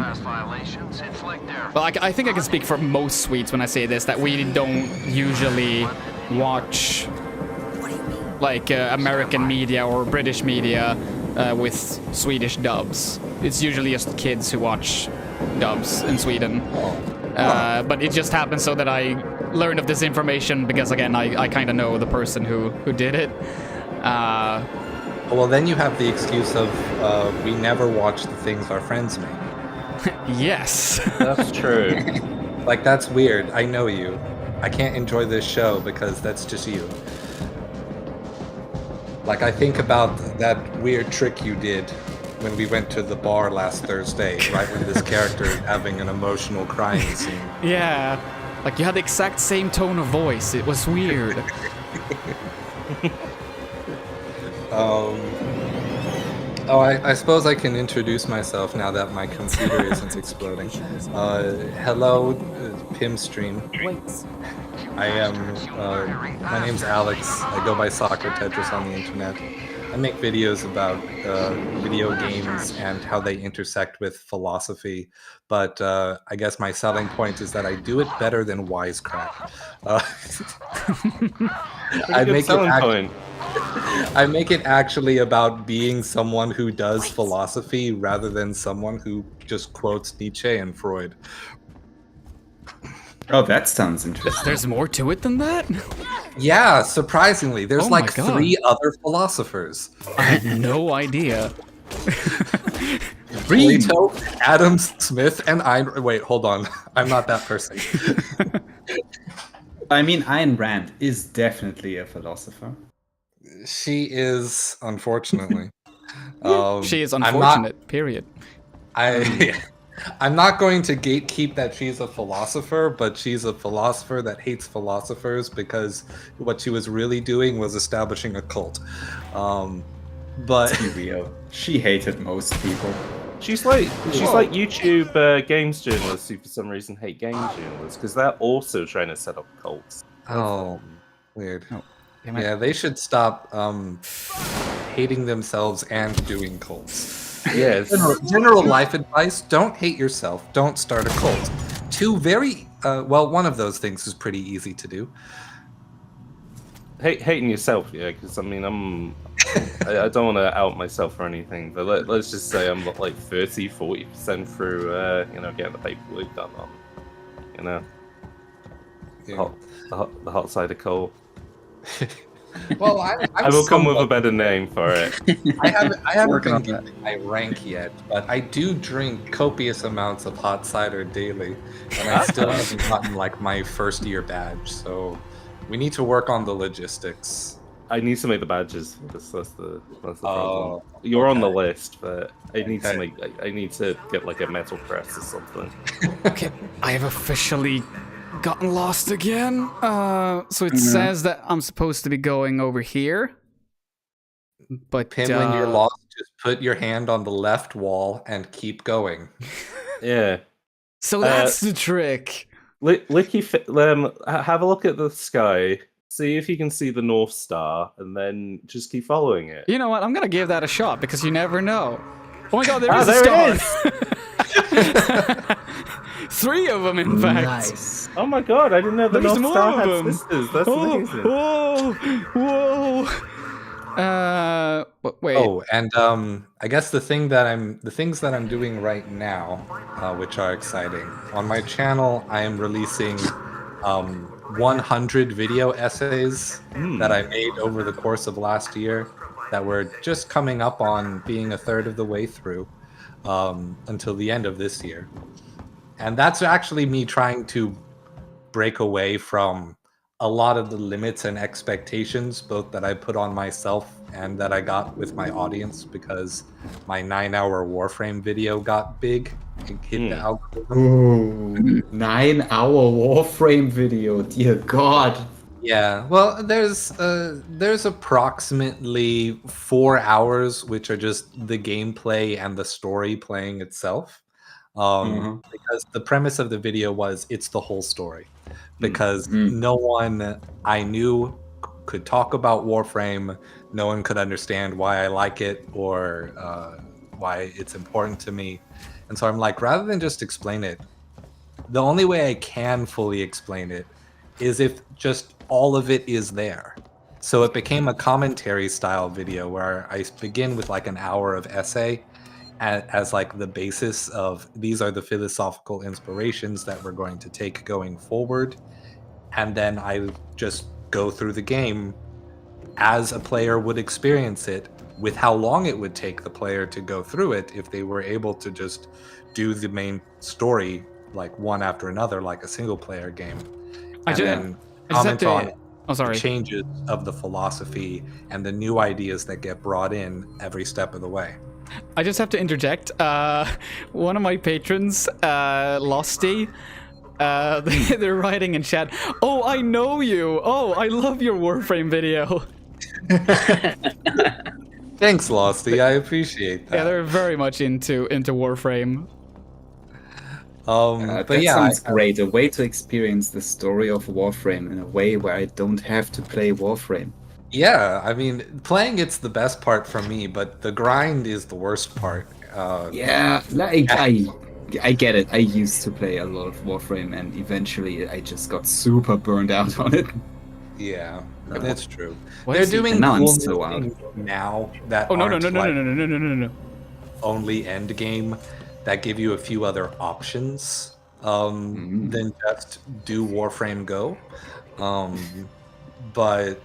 Speaker 1: Well, I think I can speak for most Swedes when I say this, that we don't usually watch like American media or British media with Swedish dubs. It's usually just kids who watch dubs in Sweden. But it just happens so that I learned of this information because, again, I kind of know the person who did it.
Speaker 18: Well, then you have the excuse of we never watch the things our friends make.
Speaker 1: Yes.
Speaker 8: That's true.
Speaker 18: Like, that's weird. I know you. I can't enjoy this show because that's just you. Like, I think about that weird trick you did when we went to the bar last Thursday, right when this character is having an emotional crying scene.
Speaker 1: Yeah. Like, you had the exact same tone of voice. It was weird.
Speaker 18: I suppose I can introduce myself now that my computer isn't exploding. Hello, Pimstream. I am, my name's Alex. I go by Soccer Tetris on the internet. I make videos about video games and how they intersect with philosophy, but I guess my selling point is that I do it better than Wisecrack. I make it actually about being someone who does philosophy rather than someone who just quotes Nietzsche and Freud.
Speaker 12: Oh, that sounds interesting.
Speaker 1: There's more to it than that?
Speaker 18: Yeah, surprisingly. There's
Speaker 1: Oh my
Speaker 18: like
Speaker 1: God.
Speaker 18: 3 other philosophers.
Speaker 1: I had no idea.
Speaker 18: Plato, Adam Smith, and wait, hold on. I'm not that person.
Speaker 12: I mean, Ayn Rand is definitely a philosopher.
Speaker 18: She is, unfortunately.
Speaker 1: She is unfortunate, period.
Speaker 18: I'm not going to gatekeep that she's a philosopher, but she's a philosopher that hates philosophers because what she was really doing was establishing a cult. But
Speaker 12: Let's be real. She hated most people.
Speaker 8: She's like YouTube games journalists who for some reason hate game journalists because they're also trying to set up cults.
Speaker 18: Oh, weird.
Speaker 1: Oh,
Speaker 18: yeah, they should stop hating themselves and doing cults.
Speaker 8: Yes.
Speaker 18: General life advice: don't hate yourself. Don't start a cult. 2 very well. One of those things is pretty easy to do.
Speaker 8: Hating yourself, yeah, because I mean, I don't want to out myself or anything, but let's just say I'm like 30-40% through, getting the paperwork done on, the hot side of coal.
Speaker 18: Well,
Speaker 8: I will come with a better name for it.
Speaker 18: I haven't been getting my rank yet, but I do drink copious amounts of hot cider daily, and I still haven't gotten like my first year badge. So we need to work on the logistics.
Speaker 8: I need to make the badges. That's the problem. You're on the list, but I need to make. I need to get like a metal press or something.
Speaker 1: Okay, I have officially gotten lost again. So it says that I'm supposed to be going over here. But
Speaker 18: Pim, when you're lost, just put your hand on the left wall and keep going.
Speaker 8: Yeah.
Speaker 1: So that's the trick.
Speaker 8: Have a look at the sky. See if you can see the North Star, and then just keep following it.
Speaker 1: You know what? I'm gonna give that a shot because you never know. Oh my God, there is
Speaker 8: there
Speaker 1: a
Speaker 8: it
Speaker 1: star. 3 of them, in fact.
Speaker 12: Nice.
Speaker 8: Oh my God, I didn't know the
Speaker 1: There's
Speaker 8: North
Speaker 1: more
Speaker 8: Star
Speaker 1: of
Speaker 8: had
Speaker 1: them.
Speaker 8: sisters. That's amazing.
Speaker 1: Whoa. Wait.
Speaker 18: Oh, and I guess the things that I'm doing right now, which are exciting. On my channel, I am releasing 100 video essays that I made over the course of last year that were just coming up on being a third of the way through until the end of this year. And that's actually me trying to break away from a lot of the limits and expectations, both that I put on myself and that I got with my audience, because my 9-hour Warframe video got big and hit the algorithm.
Speaker 12: Ooh, 9-hour Warframe video, dear God.
Speaker 18: Yeah, well, there's approximately 4 hours, which are just the gameplay and the story playing itself. Because the premise of the video was it's the whole story. Because no one I knew could talk about Warframe, no one could understand why I like it or why it's important to me. And so I'm like, rather than just explain it, the only way I can fully explain it is if just all of it is there. So it became a commentary style video where I begin with like an hour of essay as like the basis of these are the philosophical inspirations that we're going to take going forward. And then I just go through the game as a player would experience it, with how long it would take the player to go through it if they were able to just do the main story like one after another, like a single player game. And then comment on the changes of the philosophy and the new ideas that get brought in every step of the way.
Speaker 1: I just have to interject. One of my patrons, Losty, they're writing in chat, "Oh, I know you. Oh, I love your Warframe video."
Speaker 18: Thanks, Losty. I appreciate that.
Speaker 1: Yeah, they're very much into Warframe.
Speaker 12: That sounds great. A way to experience the story of Warframe in a way where I don't have to play Warframe.
Speaker 18: Yeah, I mean, playing it's the best part for me, but the grind is the worst part.
Speaker 12: Yeah, like I get it. I used to play a lot of Warframe, and eventually I just got super burned out on it.
Speaker 18: Yeah, that's true.
Speaker 1: What
Speaker 18: They're
Speaker 1: is he-
Speaker 18: doing
Speaker 12: And now I'm
Speaker 18: cool
Speaker 12: so out.
Speaker 18: things now that
Speaker 1: Oh no
Speaker 18: aren't like
Speaker 1: no.
Speaker 18: only end game, that give you a few other options than just do Warframe Go. But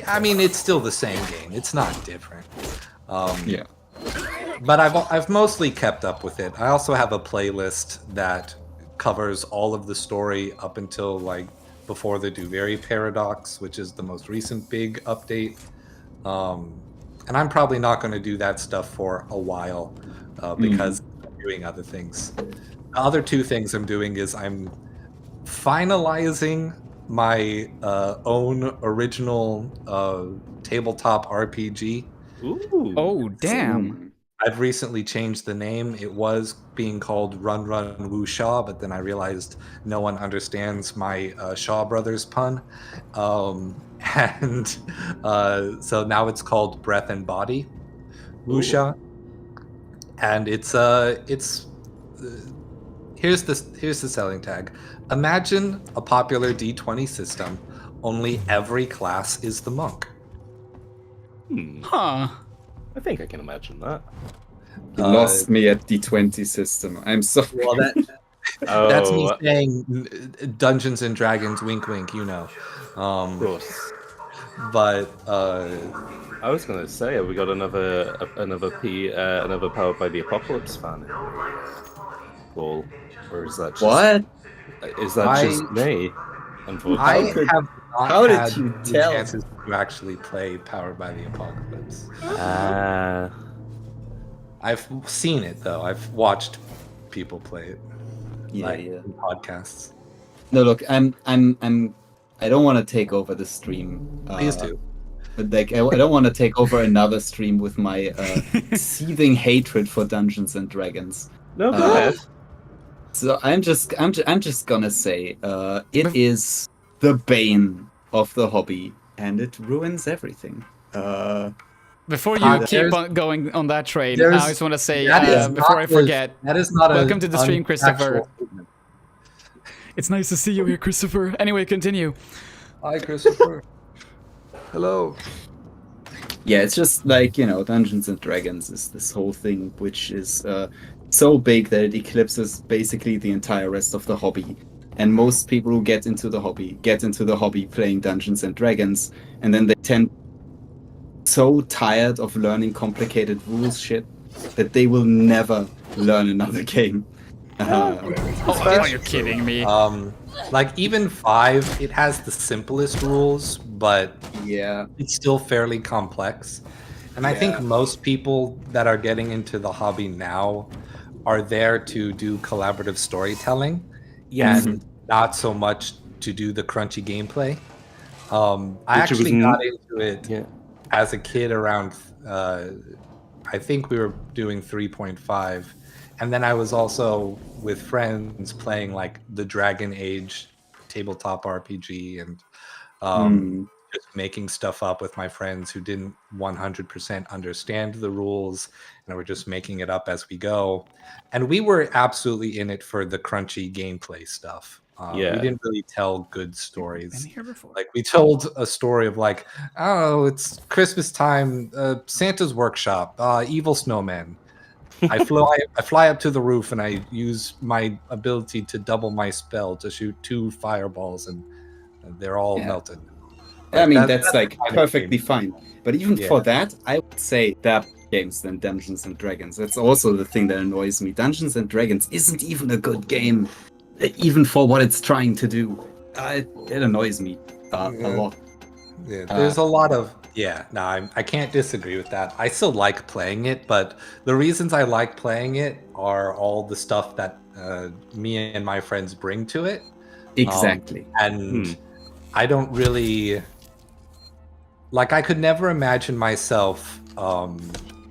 Speaker 18: I mean, it's still the same game. It's not different.
Speaker 12: Yeah.
Speaker 18: But I've mostly kept up with it. I also have a playlist that covers all of the story up until like before the Duveri Paradox, which is the most recent big update. And I'm probably not going to do that stuff for a while because I'm doing other things. The other two things I'm doing is I'm finalizing my own original tabletop RPG.
Speaker 8: Ooh.
Speaker 1: Oh, damn.
Speaker 18: I've recently changed the name. It was being called Run Run Woo Shaw, but then I realized no one understands my Shaw Brothers pun. And so now it's called Breath and Body Wuxia. And it's here's the selling tag. Imagine a popular D20 system, only every class is the monk.
Speaker 1: Huh.
Speaker 8: I think I can imagine that.
Speaker 12: You lost me at D20 system. I'm sorry.
Speaker 18: Well, that's me saying Dungeons and Dragons, wink, wink. You know.
Speaker 8: Of course.
Speaker 18: But
Speaker 8: I was gonna say, have we got another Powered by the Apocalypse fan? Cool. Or is that just
Speaker 12: What?
Speaker 8: Is that just me? Unfortunately.
Speaker 18: I have not
Speaker 12: how did
Speaker 18: had
Speaker 12: you
Speaker 18: the
Speaker 12: tell?
Speaker 18: chances to actually play Powered by the Apocalypse. I've seen it though. I've watched people play it.
Speaker 12: Yeah,
Speaker 18: in podcasts.
Speaker 12: No, look, I don't want to take over the stream.
Speaker 18: Please do.
Speaker 12: But like, I don't want to take over another stream with my seething hatred for Dungeons and Dragons.
Speaker 8: No, go ahead.
Speaker 12: So I'm just gonna say, it is the bane of the hobby, and it ruins everything.
Speaker 1: Before you keep on going on that train, I just want to say, before I forget,
Speaker 18: that is not
Speaker 1: welcome to the stream,
Speaker 18: unfactual
Speaker 1: Christopher.
Speaker 18: statement.
Speaker 1: It's nice to see you here, Christopher. Anyway, continue.
Speaker 18: Hi, Christopher. Hello.
Speaker 12: Yeah, it's just like, Dungeons and Dragons is this whole thing which is so big that it eclipses basically the entire rest of the hobby. And most people who get into the hobby playing Dungeons and Dragons, and then they tend so tired of learning complicated rules shit that they will never learn another game.
Speaker 1: Oh, you're kidding me.
Speaker 18: Like even 5, it has the simplest rules, but
Speaker 12: yeah,
Speaker 18: it's still fairly complex. And I think most people that are getting into the hobby now are there to do collaborative storytelling, and not so much to do the crunchy gameplay. I actually got into it as a kid around, I think we were doing 3.5. And then I was also with friends playing like the Dragon Age tabletop RPG and just making stuff up with my friends who didn't 100% understand the rules, and we're just making it up as we go. And we were absolutely in it for the crunchy gameplay stuff. We didn't really tell good stories. Like we told a story of like, oh, it's Christmas time, Santa's workshop, evil snowmen. I fly up to the roof and I use my ability to double my spell to shoot 2 fireballs, and they're all melted.
Speaker 12: I mean, that's like perfectly fine. But even for that, I would say there are games than Dungeons and Dragons. That's also the thing that annoys me. Dungeons and Dragons isn't even a good game, even for what it's trying to do. It annoys me a lot.
Speaker 18: Yeah, there's a lot of I can't disagree with that. I still like playing it, but the reasons I like playing it are all the stuff that me and my friends bring to it.
Speaker 12: Exactly.
Speaker 18: And I don't really like. I could never imagine myself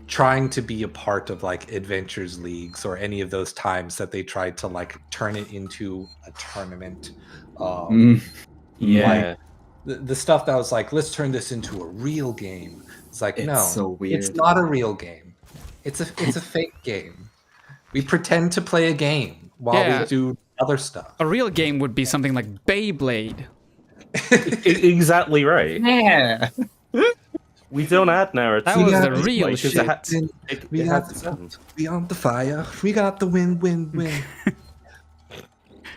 Speaker 18: trying to be a part of like Adventures Leagues or any of those times that they tried to like turn it into a tournament. Like, the stuff that was like, let's turn this into a real game. It's like, no,
Speaker 12: so weird.
Speaker 18: It's not a real game. It's a fake game. We pretend to play a game while we do other stuff.
Speaker 1: A real game would be something like Beyblade.
Speaker 8: Exactly right.
Speaker 12: Yeah.
Speaker 8: We don't add narrative.
Speaker 1: That was the real shit.
Speaker 18: We on the fire. We got the win.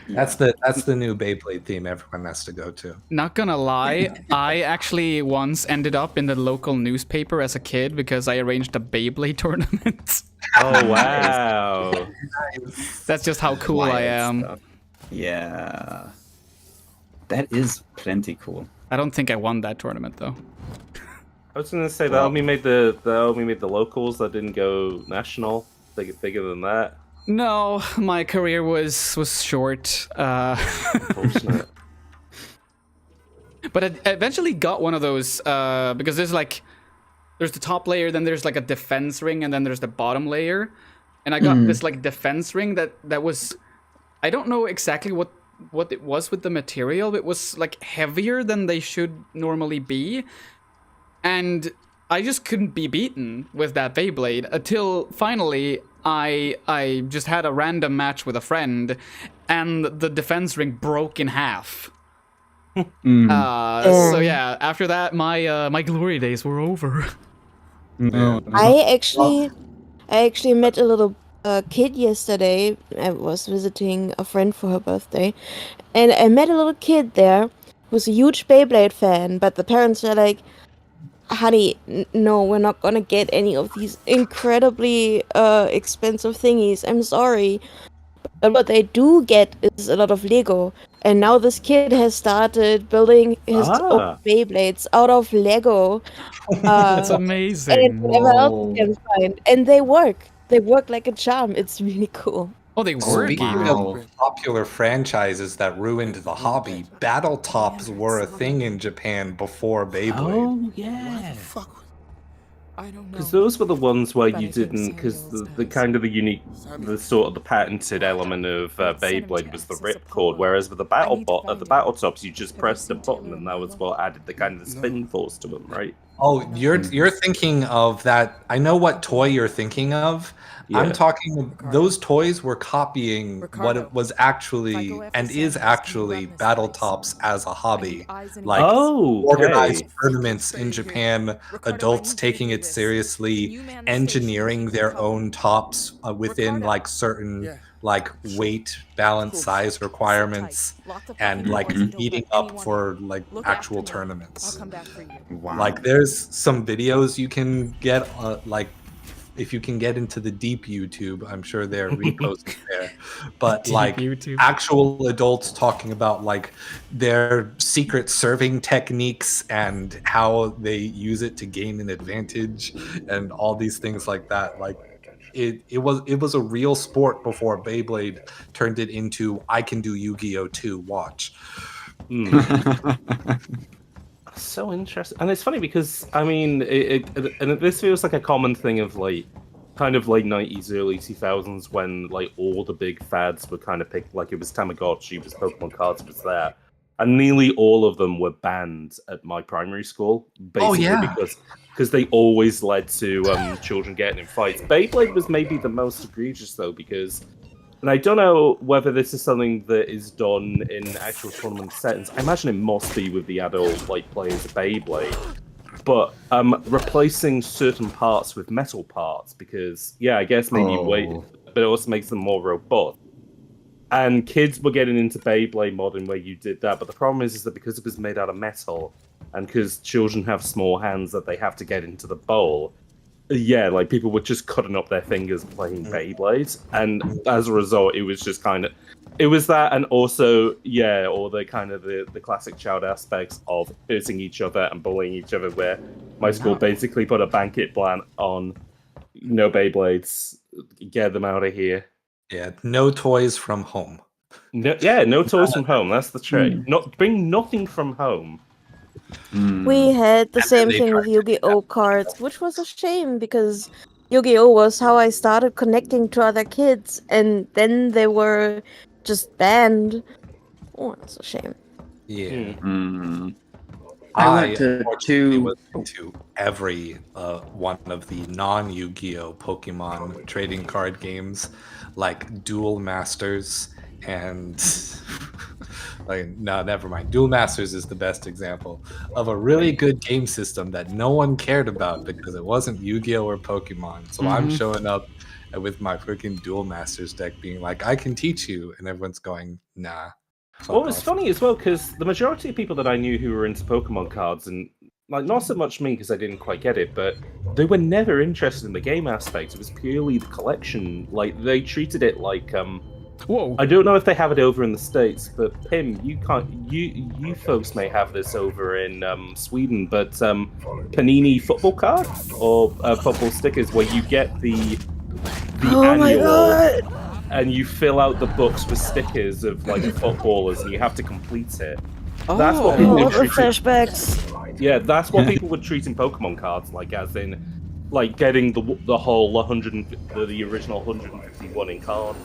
Speaker 18: That's the new Beyblade theme everyone has to go to.
Speaker 1: Not gonna lie, I actually once ended up in the local newspaper as a kid because I arranged a Beyblade tournament.
Speaker 8: Oh wow.
Speaker 1: That's just how cool I am.
Speaker 12: Stuff. Yeah. That is plenty cool.
Speaker 1: I don't think I won that tournament though.
Speaker 8: I was gonna say that only made the locals, that didn't go national. They get bigger than that.
Speaker 1: No, my career was short.
Speaker 8: Unfortunate.
Speaker 1: But I eventually got one of those because there's the top layer, then there's like a defense ring, and then there's the bottom layer. And I got this like defense ring that was, I don't know exactly what it was with the material. But it was like heavier than they should normally be, and I just couldn't be beaten with that Beyblade until finally I just had a random match with a friend, and the defense ring broke in half. So yeah, after that, my glory days were over.
Speaker 5: I actually met a little kid yesterday. I was visiting a friend for her birthday, and I met a little kid there who was a huge Beyblade fan, but the parents were like, honey, no, we're not gonna get any of these incredibly expensive thingies. I'm sorry. But what they do get is a lot of Lego. And now this kid has started building his own Beyblades out of Lego.
Speaker 1: That's
Speaker 5: And
Speaker 1: amazing.
Speaker 5: whatever else he can find. And they work. They work like a charm. It's really cool.
Speaker 1: Oh, they work
Speaker 18: Speaking of popular franchises that ruined the hobby, battle tops were a thing in Japan before Beyblade.
Speaker 8: Oh, yeah. Because those were the ones where you didn't, because the kind of the unique, the sort of the patented element of Beyblade was the ripcord, whereas with the battle tops, you just pressed a button and that was what added the kind of the spin force to them, right?
Speaker 18: Oh, you're thinking of that. I know what toy you're thinking of.
Speaker 8: Yeah.
Speaker 18: I'm talking. Those toys were copying what it was actually and is actually battle tops as a hobby. Like organized tournaments in Japan, adults taking it seriously, engineering their own tops within like certain like weight, balance, size requirements, and like meeting up for like actual tournaments.
Speaker 12: Wow.
Speaker 18: Like there's some videos you can get like if you can get into the deep YouTube, I'm sure they're reposted there. But
Speaker 1: Deep
Speaker 18: like
Speaker 1: YouTube.
Speaker 18: actual adults talking about like their secret serving techniques and how they use it to gain an advantage and all these things like that. Like it was a real sport before Beyblade turned it into I can do Yu-Gi-Oh! 2 watch.
Speaker 8: So interesting, and it's funny because I mean, and this feels like a common thing of like, kind of late '90s, early 2000s when like all the big fads were kind of picked. Like it was Tamagotchi, it was Pokemon cards, it was that, and nearly all of them were banned at my primary school, basically because they always led to children getting in fights. Beyblade was maybe the most egregious though because. And I don't know whether this is something that is done in actual tournament settings. I imagine it must be with the adult like players of Beyblade. But replacing certain parts with metal parts because I guess maybe weight, but it also makes them more robust. And kids were getting into Beyblade modding where you did that, but the problem is that because it was made out of metal, and because children have small hands that they have to get into the bowl. Yeah, like people were just cutting up their fingers playing Beyblades, and as a result, it was just kind of, it was that, and also all the kind of the classic child aspects of hurting each other and bullying each other. Where my school basically put a blanket ban on, no Beyblades, get them out of here.
Speaker 18: Yeah, no toys from home.
Speaker 8: No toys from home. That's the trick. Not bring nothing from home.
Speaker 5: We had the same thing with Yu-Gi-Oh cards, which was a shame because Yu-Gi-Oh was how I started connecting to other kids, and then they were just banned. Oh, that's a shame.
Speaker 18: Yeah.
Speaker 11: I went to
Speaker 18: every one of the non-Yu-Gi-Oh Pokemon trading card games, like Duel Masters and like no, never mind. Duel Masters is the best example of a really good game system that no one cared about because it wasn't Yu-Gi-Oh or Pokemon. So I'm showing up with my freaking Duel Masters deck, being like, "I can teach you," and everyone's going, "Nah."
Speaker 8: Well, it's funny as well because the majority of people that I knew who were into Pokemon cards, and like not so much me because I didn't quite get it, but they were never interested in the game aspect. It was purely the collection. Like they treated it like
Speaker 1: Whoa!
Speaker 8: I don't know if they have it over in the States, but Pim, you can't. You folks may have this over in Sweden, but Panini football card or football stickers where you get the annual.
Speaker 5: My God.
Speaker 8: And you fill out the books with stickers of like footballers, and you have to complete it. That's what people were treating.
Speaker 5: Flashbacks.
Speaker 8: Yeah, that's what people were treating Pokemon cards like, as in, like getting the whole 100, the original 151 in card.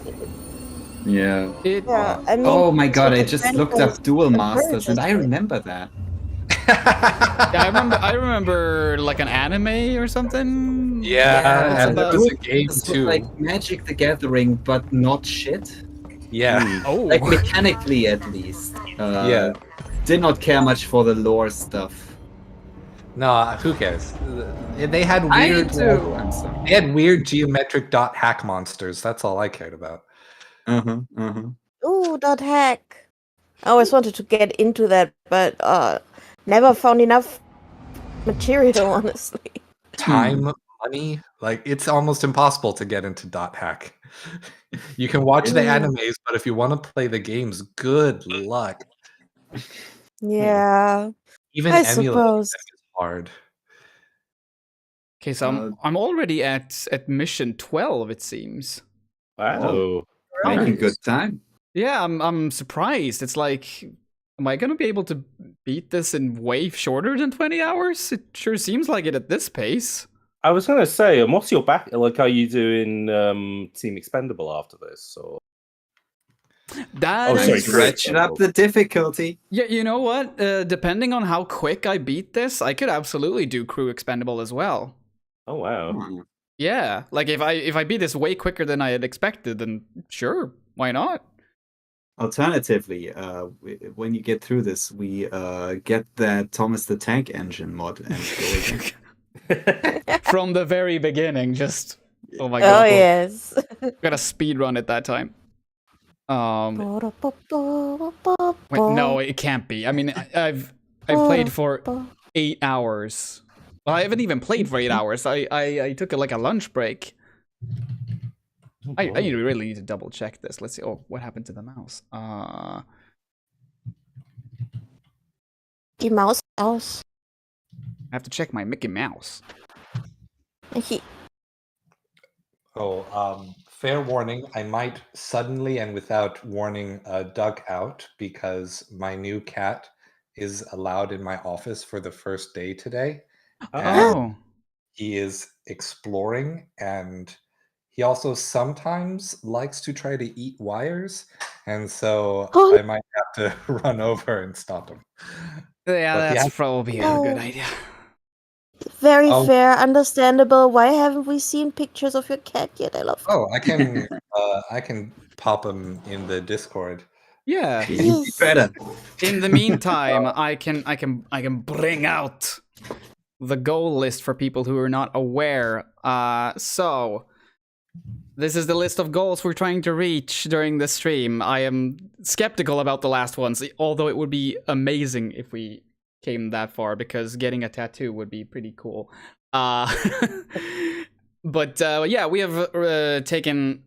Speaker 12: Yeah.
Speaker 5: I mean,
Speaker 12: oh my god! I just looked up Duel Masters, and I remember that.
Speaker 1: I remember like an anime or something.
Speaker 18: Yeah, and that was a game too.
Speaker 12: Like Magic the Gathering, but not shit.
Speaker 18: Yeah.
Speaker 12: Like mechanically, at least. Did not care much for the lore stuff.
Speaker 18: No, who cares? They had weird. They had weird geometric dot hack monsters. That's all I cared about.
Speaker 5: Ooh, dot hack. I always wanted to get into that, but never found enough material, honestly.
Speaker 18: Time money, like it's almost impossible to get into dot hack. You can watch the
Speaker 5: Mm.
Speaker 18: animes, but if you want to play the games, good luck.
Speaker 5: Yeah.
Speaker 18: Even
Speaker 5: I
Speaker 18: emulating
Speaker 5: suppose.
Speaker 18: them is hard.
Speaker 1: Okay, so I'm already at mission 12, it seems.
Speaker 12: Wow.
Speaker 1: Oh.
Speaker 12: Making good time.
Speaker 1: Yeah, I'm surprised. It's like, am I gonna be able to beat this in way shorter than 20 hours? It sure seems like it at this pace.
Speaker 8: I was gonna say, and what's your back? Like, are you doing Team Expendable after this? Or
Speaker 1: That
Speaker 8: sorry,
Speaker 1: is
Speaker 12: stretching up the difficulty.
Speaker 1: Yeah, you know what? Depending on how quick I beat this, I could absolutely do Crew Expendable as well.
Speaker 8: Oh wow.
Speaker 1: Yeah, like if I beat this way quicker than I had expected, then sure, why not?
Speaker 12: Alternatively, when you get through this, we get that Thomas the Tank Engine mod and go again.
Speaker 1: From the very beginning, just oh my
Speaker 5: Oh,
Speaker 1: god.
Speaker 5: yes.
Speaker 1: Gotta speed run it that time. Wait, no, it can't be. I mean, I've played for 8 hours. Well, I haven't even played for 8 hours. I took like a lunch break. I really need to double check this. Let's see. Oh, what happened to the mouse?
Speaker 5: Die Maus aus.
Speaker 1: I have to check my Mickey Mouse.
Speaker 18: Fair warning, I might suddenly and without warning duck out because my new cat is allowed in my office for the first day today.
Speaker 1: Oh.
Speaker 18: He is exploring, and he also sometimes likes to try to eat wires, and so I might have to run over and stop him.
Speaker 1: Yeah,
Speaker 18: But
Speaker 1: that's probably a good idea.
Speaker 5: Very
Speaker 18: Oh.
Speaker 5: fair, understandable. Why haven't we seen pictures of your cat yet? I love
Speaker 18: Oh, I can pop him in the Discord.
Speaker 1: Yeah.
Speaker 5: Yes.
Speaker 1: In the meantime, I can bring out the goal list for people who are not aware. So this is the list of goals we're trying to reach during the stream. I am skeptical about the last ones, although it would be amazing if we came that far, because getting a tattoo would be pretty cool. But yeah, we have taken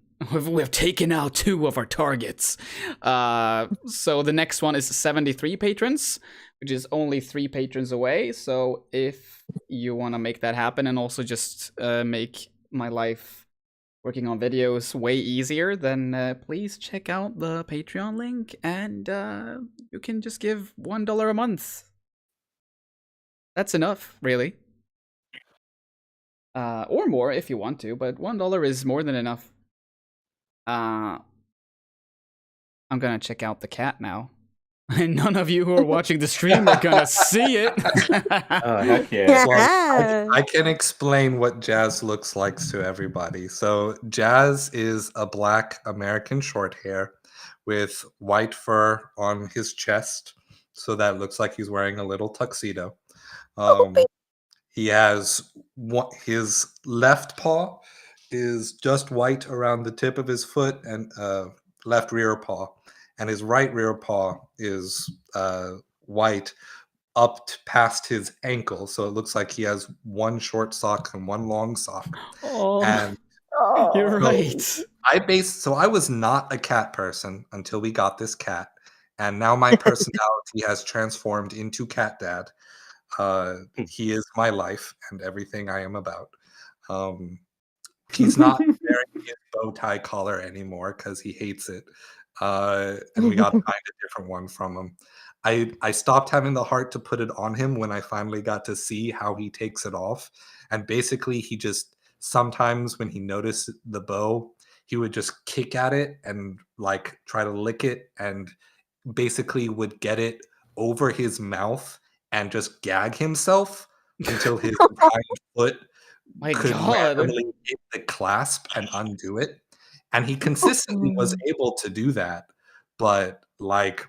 Speaker 1: out 2 of our targets. So the next one is 73 patrons, which is only 3 patrons away. So if you want to make that happen and also just make my life working on videos way easier, then please check out the Patreon link, and you can just give $1 a month. That's enough, really. Or more if you want to, but $1 is more than enough. I'm gonna check out the cat now. And none of you who are watching the stream are gonna see it.
Speaker 8: Oh, heck yeah.
Speaker 18: Well, I can explain what Jazz looks like to everybody. So Jazz is a black American short hair with white fur on his chest, so that looks like he's wearing a little tuxedo. He has his left paw is just white around the tip of his foot and left rear paw, and his right rear paw is white up past his ankle, so it looks like he has one short sock and one long sock.
Speaker 1: Oh,
Speaker 18: and
Speaker 1: you're right.
Speaker 18: So I was not a cat person until we got this cat, and now my personality has transformed into Cat Dad. He is my life and everything I am about. He's not wearing his bow tie collar anymore because he hates it. And we got to find a different one from him. I stopped having the heart to put it on him when I finally got to see how he takes it off. And basically, he just sometimes when he noticed the bow, he would just kick at it and like try to lick it, and basically would get it over his mouth and just gag himself until his hind foot could randomly hit the clasp and undo it. And he consistently was able to do that, but like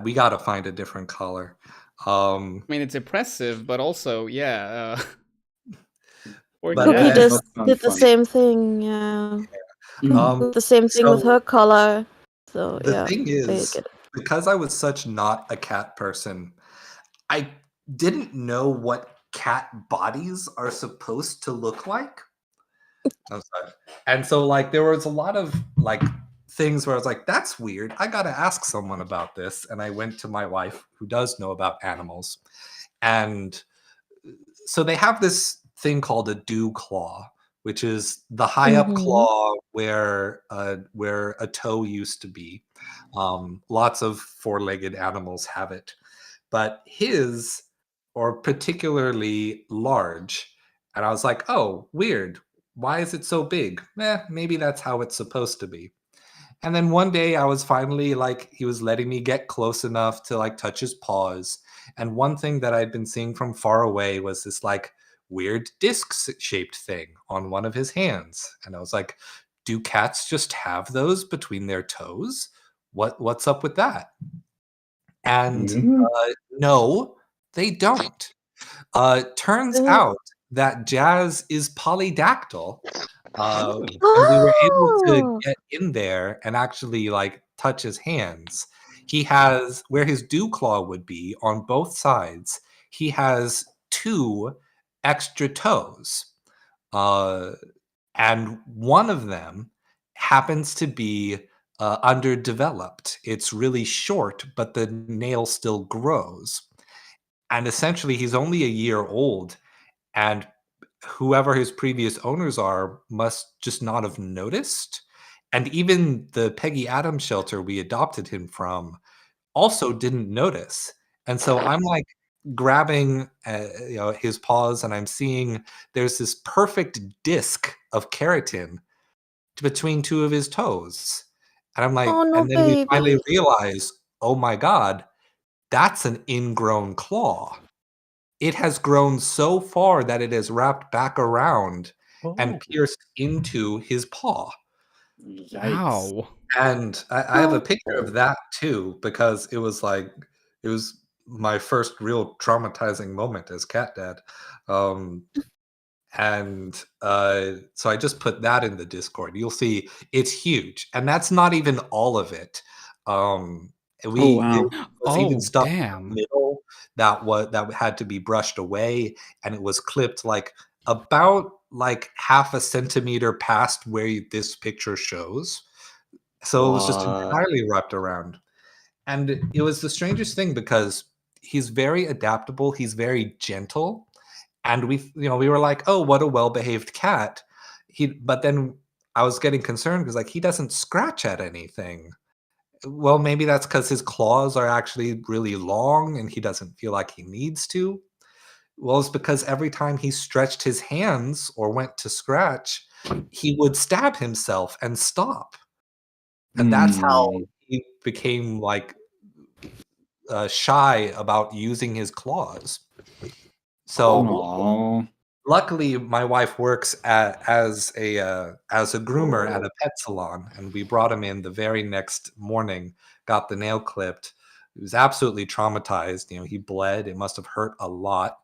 Speaker 18: we got to find a different color.
Speaker 1: I mean, it's impressive, but also, yeah.
Speaker 5: Cookie just did the same thing, yeah. The same thing with her collar. So
Speaker 18: the thing is, because I was such not a cat person, I didn't know what cat bodies are supposed to look like. And so like there was a lot of like things where I was like, that's weird. I gotta ask someone about this. And I went to my wife, who does know about animals. And so they have this thing called a dew claw, which is the high up claw where a toe used to be. Lots of four-legged animals have it, but his are particularly large. And I was like, oh, weird. Why is it so big? Maybe that's how it's supposed to be. And then one day I was finally like, he was letting me get close enough to like touch his paws. And one thing that I'd been seeing from far away was this like weird disc shaped thing on one of his hands. And I was like, do cats just have those between their toes? What's up with that? And no, they don't. Turns out that Jazz is polydactyl. And we were able to get in there and actually like touch his hands. He has where his dew claw would be on both sides. He has 2 extra toes, and one of them happens to be underdeveloped. It's really short, but the nail still grows. And essentially, he's only a year old, and whoever his previous owners are must just not have noticed. And even the Peggy Adams shelter we adopted him from also didn't notice. And so I'm like grabbing his paws, and I'm seeing there's this perfect disc of keratin between 2 of his toes. And I'm like,
Speaker 5: Oh, no,
Speaker 18: and then we finally
Speaker 5: baby.
Speaker 18: realize, oh my God, that's an ingrown claw. It has grown so far that it has wrapped back around and pierced into his paw.
Speaker 1: Ow.
Speaker 18: And I have a picture of that too, because it was my first real traumatizing moment as cat dad. So I just put that in the Discord. You'll see it's huge, and that's not even all of it. There was even stuff in the middle that had to be brushed away, and it was clipped like about like half a centimeter past where this picture shows. So it was just entirely wrapped around. And it was the strangest thing because he's very adaptable, he's very gentle, and we were like, "Oh, what a well-behaved cat." But then I was getting concerned because like he doesn't scratch at anything. Well, maybe that's because his claws are actually really long and he doesn't feel like he needs to. Well, it's because every time he stretched his hands or went to scratch, he would stab himself and stop. And that's how he became like shy about using his claws. So luckily my wife works as a groomer at a pet salon, and we brought him in the very next morning, got the nail clipped. He was absolutely traumatized. He bled. It must have hurt a lot.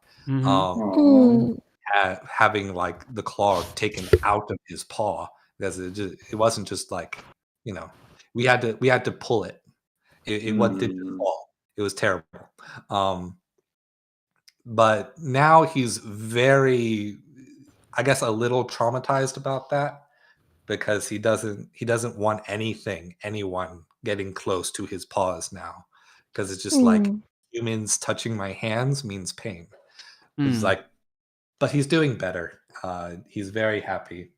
Speaker 18: Having like the claw taken out of his paw, because it wasn't just like we had to pull it. It didn't fall. It was terrible. But now he's very, I guess, a little traumatized about that, because he doesn't want anyone getting close to his paws now, because it's just like humans touching my hands means pain. It's like, but he's doing better. He's very happy.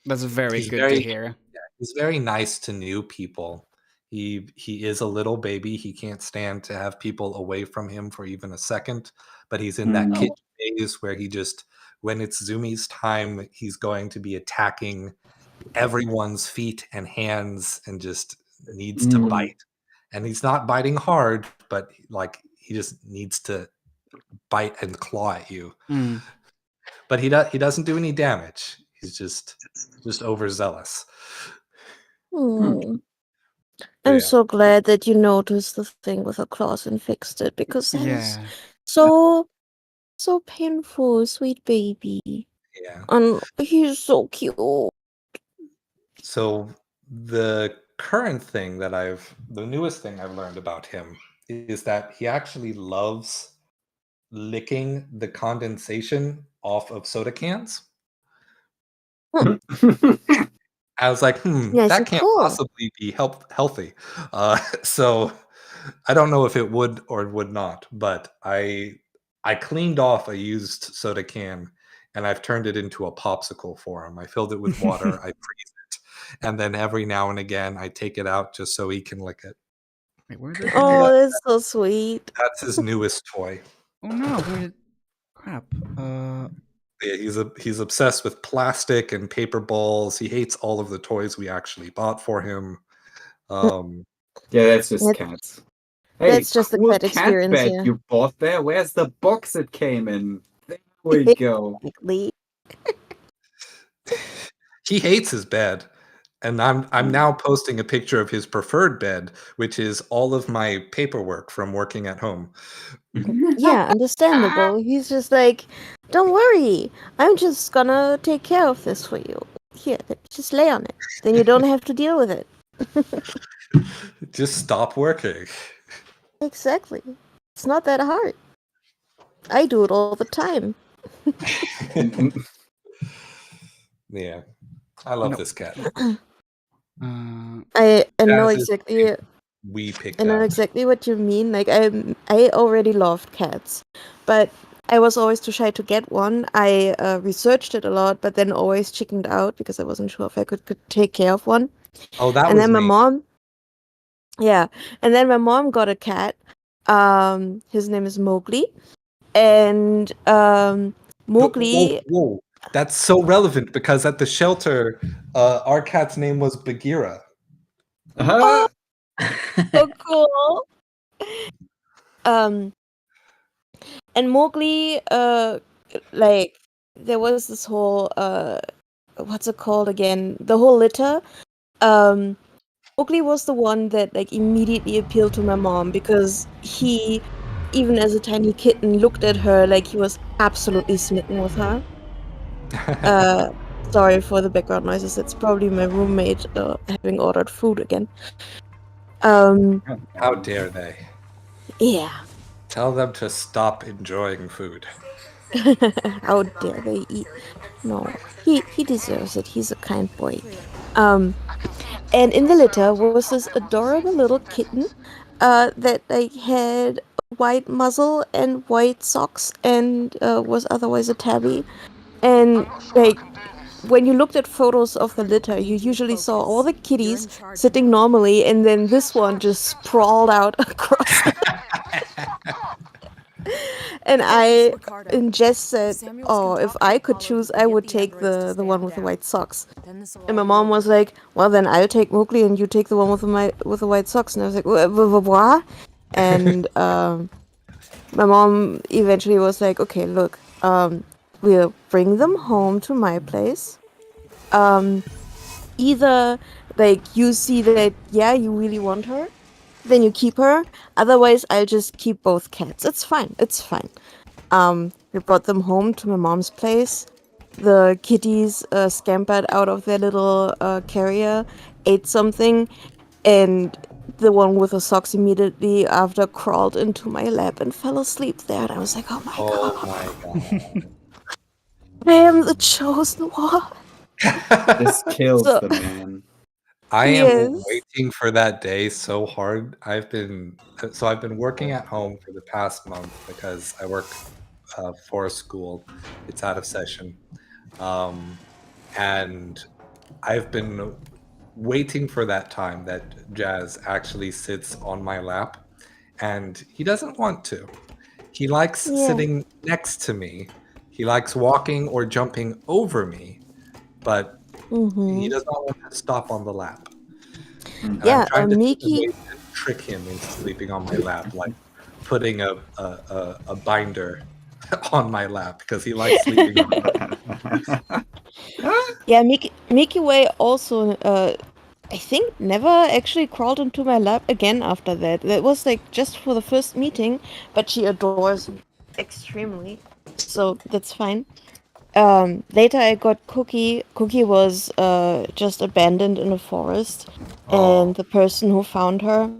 Speaker 1: That's very good to hear.
Speaker 18: Yeah, he's very nice to new people. He is a little baby. He can't stand to have people away from him for even a second. But he's in that kid phase where he just, when it's Zumi's time, he's going to be attacking everyone's feet and hands and just needs to bite. And he's not biting hard, but like he just needs to bite and claw at you. But he doesn't do any damage. He's just overzealous.
Speaker 5: I'm
Speaker 18: Yeah.
Speaker 5: so glad that you noticed the thing with the claws and fixed it, because that is
Speaker 1: Yeah.
Speaker 5: so painful, sweet baby.
Speaker 18: Yeah.
Speaker 5: And he's so cute.
Speaker 18: So the newest thing I've learned about him is that he actually loves licking the condensation off of soda cans. I was like,
Speaker 5: Nice
Speaker 18: that
Speaker 5: and
Speaker 18: can't
Speaker 5: cool.
Speaker 18: possibly be healthy. So I don't know if it would or would not, but I cleaned off a used soda can and I've turned it into a popsicle for him. I filled it with water, I freeze it, and then every now and again I take it out just so he can lick it.
Speaker 1: Wait, where did
Speaker 5: Oh, that's so sweet.
Speaker 18: That's his newest toy.
Speaker 1: Oh no, where did... Crap.
Speaker 18: Yeah, he's obsessed with plastic and paper balls. He hates all of the toys we actually bought for him.
Speaker 12: Yeah, that's just cats. Hey,
Speaker 5: That's just the
Speaker 12: cool
Speaker 5: cat experience,
Speaker 12: bed
Speaker 5: yeah.
Speaker 12: you bought there. Where's the box it came in? There we go.
Speaker 18: He hates his bed. And I'm now posting a picture of his preferred bed, which is all of my paperwork from working at home.
Speaker 5: Yeah, understandable. He's just like, don't worry, I'm just gonna take care of this for you. Here, just lay on it. Then you don't have to deal with it.
Speaker 18: Just stop working.
Speaker 5: Exactly. It's not that hard. I do it all the time.
Speaker 18: Yeah. I love this cat.
Speaker 5: I know
Speaker 18: Jazz is
Speaker 5: exactly.
Speaker 18: we picked
Speaker 5: I know
Speaker 18: out.
Speaker 5: exactly what you mean. Like I already loved cats, but I was always too shy to get one. I researched it a lot, but then always chickened out because I wasn't sure if I could take care of one.
Speaker 18: Oh, that
Speaker 5: and
Speaker 18: was
Speaker 5: then my
Speaker 18: me.
Speaker 5: mom. Yeah, and then my mom got a cat. His name is Mowgli, and Mowgli.
Speaker 18: Whoa. That's so relevant because at the shelter, our cat's name was Bagheera.
Speaker 5: Oh, so cool. And Mowgli, like there was this whole what's it called again? The whole litter. Mowgli was the one that like immediately appealed to my mom because he, even as a tiny kitten, looked at her like he was absolutely smitten with her. Sorry for the background noises. It's probably my roommate having ordered food again.
Speaker 18: How dare they?
Speaker 5: Yeah.
Speaker 18: Tell them to stop enjoying food.
Speaker 5: How dare they eat? No, he deserves it. He's a kind boy. And in the litter was this adorable little kitten that like had a white muzzle and white socks and was otherwise a tabby. And like when you looked at photos of the litter, you usually saw all the kitties sitting normally, and then this one just sprawled out across. And I, and Jess said, "Oh, if I could choose, I would take the one with the white socks." And my mom was like, "Well, then I'll take Mowgli, and you take the one with the white socks." And I was like, "What?" And my mom eventually was like, "Okay, look, we'll bring them home to my place. Either like you see that, yeah, you really want her, then you keep her. Otherwise, I'll just keep both cats. It's fine. It's fine." We brought them home to my mom's place. The kitties scampered out of their little carrier, ate something, and the one with the socks immediately after crawled into my lap and fell asleep there. And I was like, oh my god. I am the chosen one.
Speaker 12: This kills
Speaker 5: So-
Speaker 12: the man.
Speaker 18: I am
Speaker 5: Yes.
Speaker 18: waiting for that day so hard. I've been working at home for the past month because I work for a school. It's out of session, and I've been waiting for that time that Jazz actually sits on my lap, and he doesn't want to. He likes sitting next to me. He likes walking or jumping over me, but he does not want to stop on the lap. And
Speaker 5: Yeah,
Speaker 18: I'm trying to think of
Speaker 5: Miki.
Speaker 18: ways to trick him into sleeping on my lap, like putting a binder on my lap because he likes sleeping on my lap.
Speaker 5: Yeah, Mickey Way also, I think, never actually crawled into my lap again after that. That was like just for the first meeting, but she adores him extremely, so that's fine. Later I got Cookie. Cookie was just abandoned in a forest, and the person who found her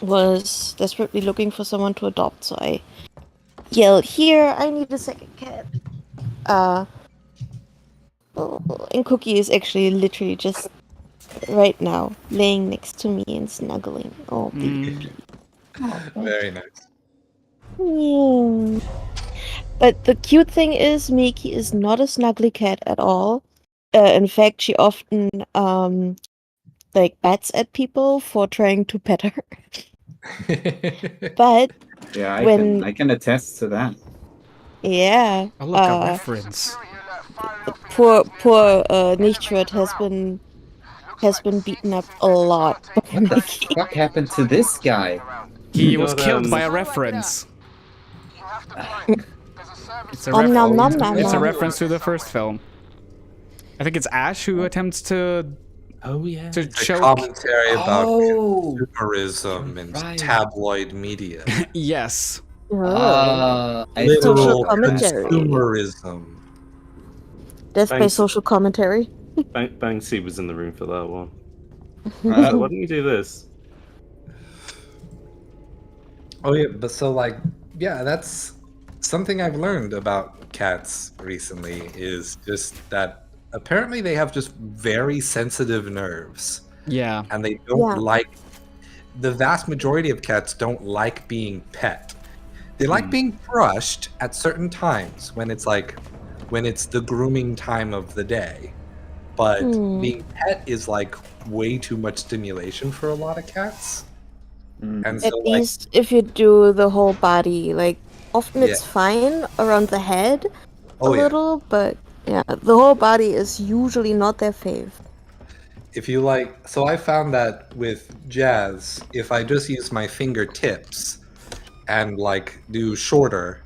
Speaker 5: was desperately looking for someone to adopt, so I yell here, I need a second cat. And Cookie is actually literally just right now laying next to me and snuggling. Oh, baby.
Speaker 18: Very nice.
Speaker 5: Yeah. But the cute thing is, Miki is not a snuggly cat at all. In fact, she often like bats at people for trying to pet her. But
Speaker 12: Yeah,
Speaker 5: when
Speaker 12: I can attest to that.
Speaker 5: yeah,
Speaker 1: Oh, look, a reference.
Speaker 5: poor Nichtschwert has been beaten up a lot by
Speaker 12: What the
Speaker 5: Miki.
Speaker 12: fuck happened to this guy?
Speaker 1: He was killed by a reference. It's a,
Speaker 5: Om nom nom
Speaker 1: it's
Speaker 5: nom
Speaker 1: a
Speaker 5: nom.
Speaker 1: reference to the first film. I think it's Ash who attempts to.
Speaker 12: Oh yeah.
Speaker 1: To
Speaker 18: The
Speaker 1: show
Speaker 18: commentary about
Speaker 12: Oh.
Speaker 18: consumerism and
Speaker 12: Right.
Speaker 18: tabloid media.
Speaker 1: Yes.
Speaker 18: Literal
Speaker 5: commentary.
Speaker 18: consumerism.
Speaker 5: Death by social commentary.
Speaker 8: Banksy was in the room for that one.
Speaker 5: Uh,
Speaker 8: So why don't you do this?
Speaker 18: Oh yeah, but so like, yeah, that's something I've learned about cats recently is just that apparently they have just very sensitive nerves.
Speaker 1: Yeah.
Speaker 18: And they don't like, the vast majority of cats don't like being pet. They like being brushed at certain times when it's the grooming time of the day. But being pet is like way too much stimulation for a lot of cats. And
Speaker 5: At
Speaker 18: so
Speaker 5: least if you do the whole body, like often it's fine around the head a little, but yeah, the whole body is usually not their fave.
Speaker 18: if you like, so I found that with Jazz, if I just use my fingertips and like do shorter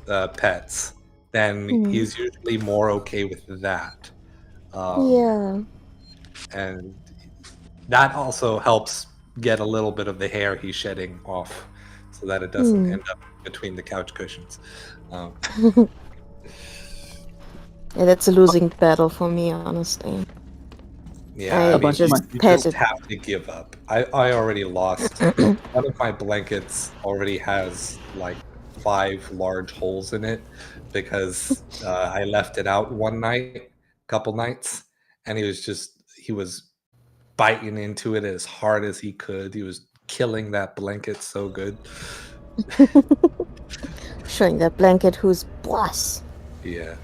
Speaker 18: pets, then he's usually more okay with that.
Speaker 5: Yeah.
Speaker 18: And that also helps get a little bit of the hair he's shedding off so that it doesn't end up between the couch cushions.
Speaker 5: Yeah, that's a losing battle for me, honestly.
Speaker 18: Yeah,
Speaker 5: I
Speaker 18: you
Speaker 5: just
Speaker 18: just have to give up. I already lost. One of my blankets already has like 5 large holes in it because I left it out one night, couple nights, and he was biting into it as hard as he could. He was killing that blanket so good.
Speaker 5: Showing that blanket who's boss.
Speaker 18: Yeah.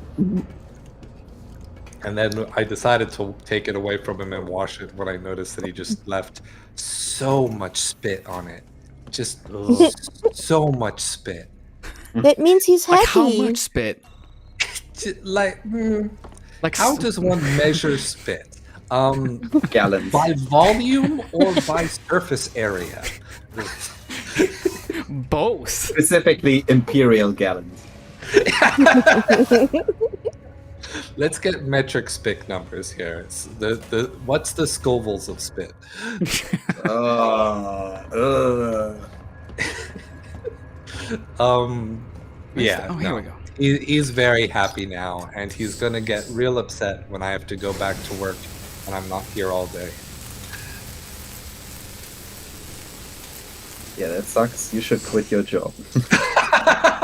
Speaker 18: And then I decided to take it away from him and wash it when I noticed that he just left so much spit on it. Just so much spit.
Speaker 5: That means he's happy.
Speaker 1: Like how much spit?
Speaker 18: Like how does one measure spit?
Speaker 12: Gallons.
Speaker 18: By volume or by surface area?
Speaker 1: Both.
Speaker 12: Specifically imperial gallons.
Speaker 18: Let's get metric spit numbers here. It's what's the Scovilles of spit? Yeah.
Speaker 1: Oh, here we go.
Speaker 18: He's very happy now, and he's gonna get real upset when I have to go back to work and I'm not here all day.
Speaker 12: Yeah, that sucks. You should quit your job.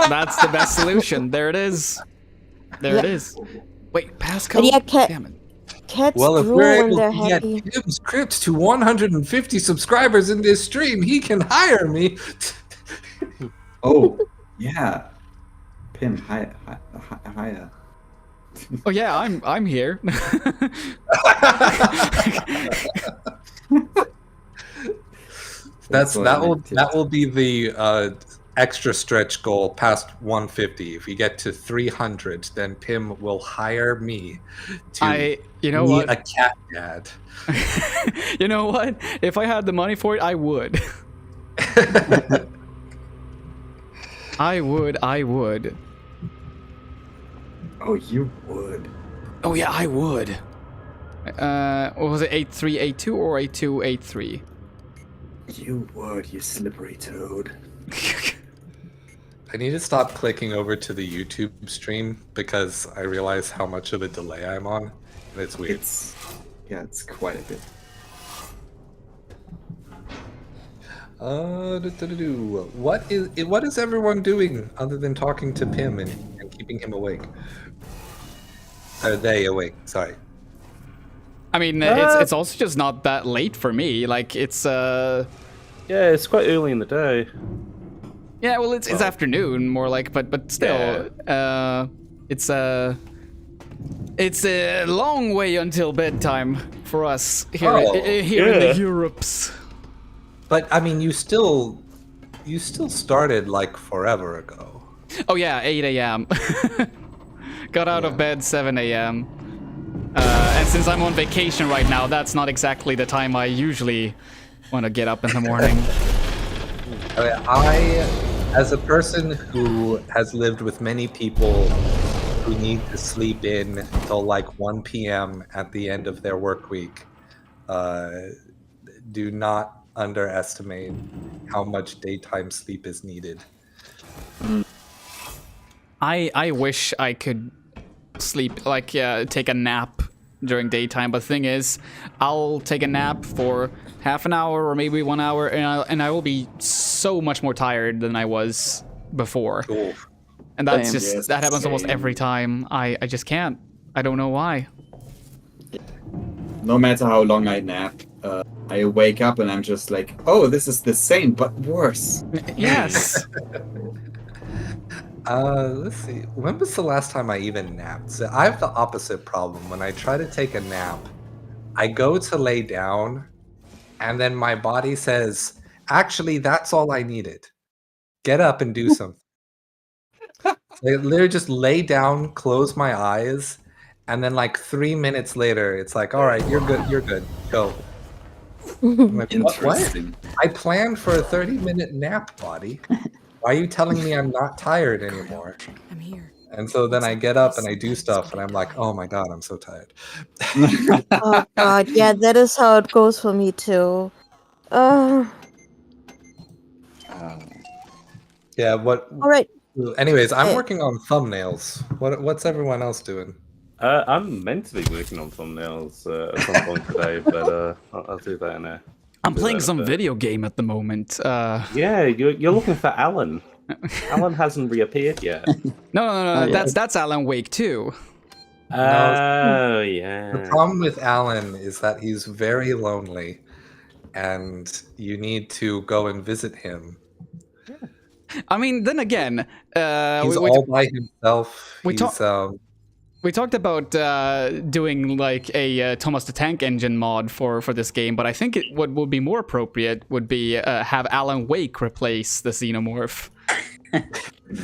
Speaker 1: That's the best solution. There it is. There it is. Wait, passcode?
Speaker 5: But yeah,
Speaker 1: Damn it.
Speaker 5: Cats
Speaker 18: Well, if
Speaker 5: drool
Speaker 18: we're
Speaker 5: when
Speaker 18: able
Speaker 5: they're
Speaker 18: to
Speaker 5: happy.
Speaker 18: get Tim's Crypt to 150 subscribers in this stream, he can hire me.
Speaker 12: Oh, yeah. Pim, hire.
Speaker 1: Oh yeah, I'm here.
Speaker 18: That will be the extra stretch goal past 150. If we get to 300, then Pim will hire me to
Speaker 1: you know
Speaker 18: be
Speaker 1: what?
Speaker 18: a cat dad.
Speaker 1: You know what? If I had the money for it, I would. I would.
Speaker 12: Oh, you would.
Speaker 1: Oh yeah, I would. What was it, 8382 or 8283?
Speaker 12: You would, you slippery toad.
Speaker 18: I need to stop clicking over to the YouTube stream because I realize how much of a delay I'm on, and it's weird.
Speaker 12: It's quite a bit.
Speaker 18: What is everyone doing other than talking to Pim and keeping him awake? Are they awake? Sorry.
Speaker 1: I mean, it's also just not that late for me. Like it's
Speaker 8: Yeah, it's quite early in the day.
Speaker 1: Yeah, well, it's afternoon more like, but still, it's a long way until bedtime for us here in the Europes.
Speaker 18: But I mean, you still started like forever ago.
Speaker 1: Oh yeah, 8 a.m. Got out of bed 7 a.m. And since I'm on vacation right now, that's not exactly the time I usually want to get up in the morning.
Speaker 18: As a person who has lived with many people who need to sleep in till like 1 p.m. at the end of their work week, do not underestimate how much daytime sleep is needed.
Speaker 1: I wish I could sleep, like, take a nap during daytime, but the thing is, I'll take a nap for half an hour or maybe 1 hour, and I will be so much more tired than I was before.
Speaker 18: Cool.
Speaker 1: And that's that happens almost every time. I just can't. I don't know why.
Speaker 12: No matter how long I nap, I wake up and I'm just like, oh, this is the same but worse.
Speaker 1: Yes.
Speaker 18: Let's see. When was the last time I even napped? So I have the opposite problem. When I try to take a nap, I go to lay down, and then my body says, actually, that's all I needed. Get up and do something. I literally just lay down, close my eyes, and then like 3 minutes later, it's like, all right, you're good, go. I'm like, what? I planned for a 30-minute nap, body. Why are you telling me I'm not tired anymore?
Speaker 9: I'm here.
Speaker 18: And so then I get up and I do stuff, and I'm like, oh my god, I'm so tired.
Speaker 5: Oh god, yeah, that is how it goes for me too.
Speaker 18: Yeah, what?
Speaker 5: All right.
Speaker 18: Anyways, I'm working on thumbnails. What's everyone else doing?
Speaker 8: I'm meant to be working on thumbnails at some point today, but I'll do that in a...
Speaker 1: I'm playing some video game at the moment.
Speaker 8: Yeah, you're looking for Alan. Alan hasn't reappeared yet.
Speaker 1: No. That's Alan Wake 2.
Speaker 8: Oh, yeah.
Speaker 18: The problem with Alan is that he's very lonely, and you need to go and visit him.
Speaker 1: I mean, then again,
Speaker 18: he's all by himself.
Speaker 1: We talked about doing like a Thomas the Tank Engine mod for this game, but I think what would be more appropriate would be have Alan Wake replace the Xenomorph.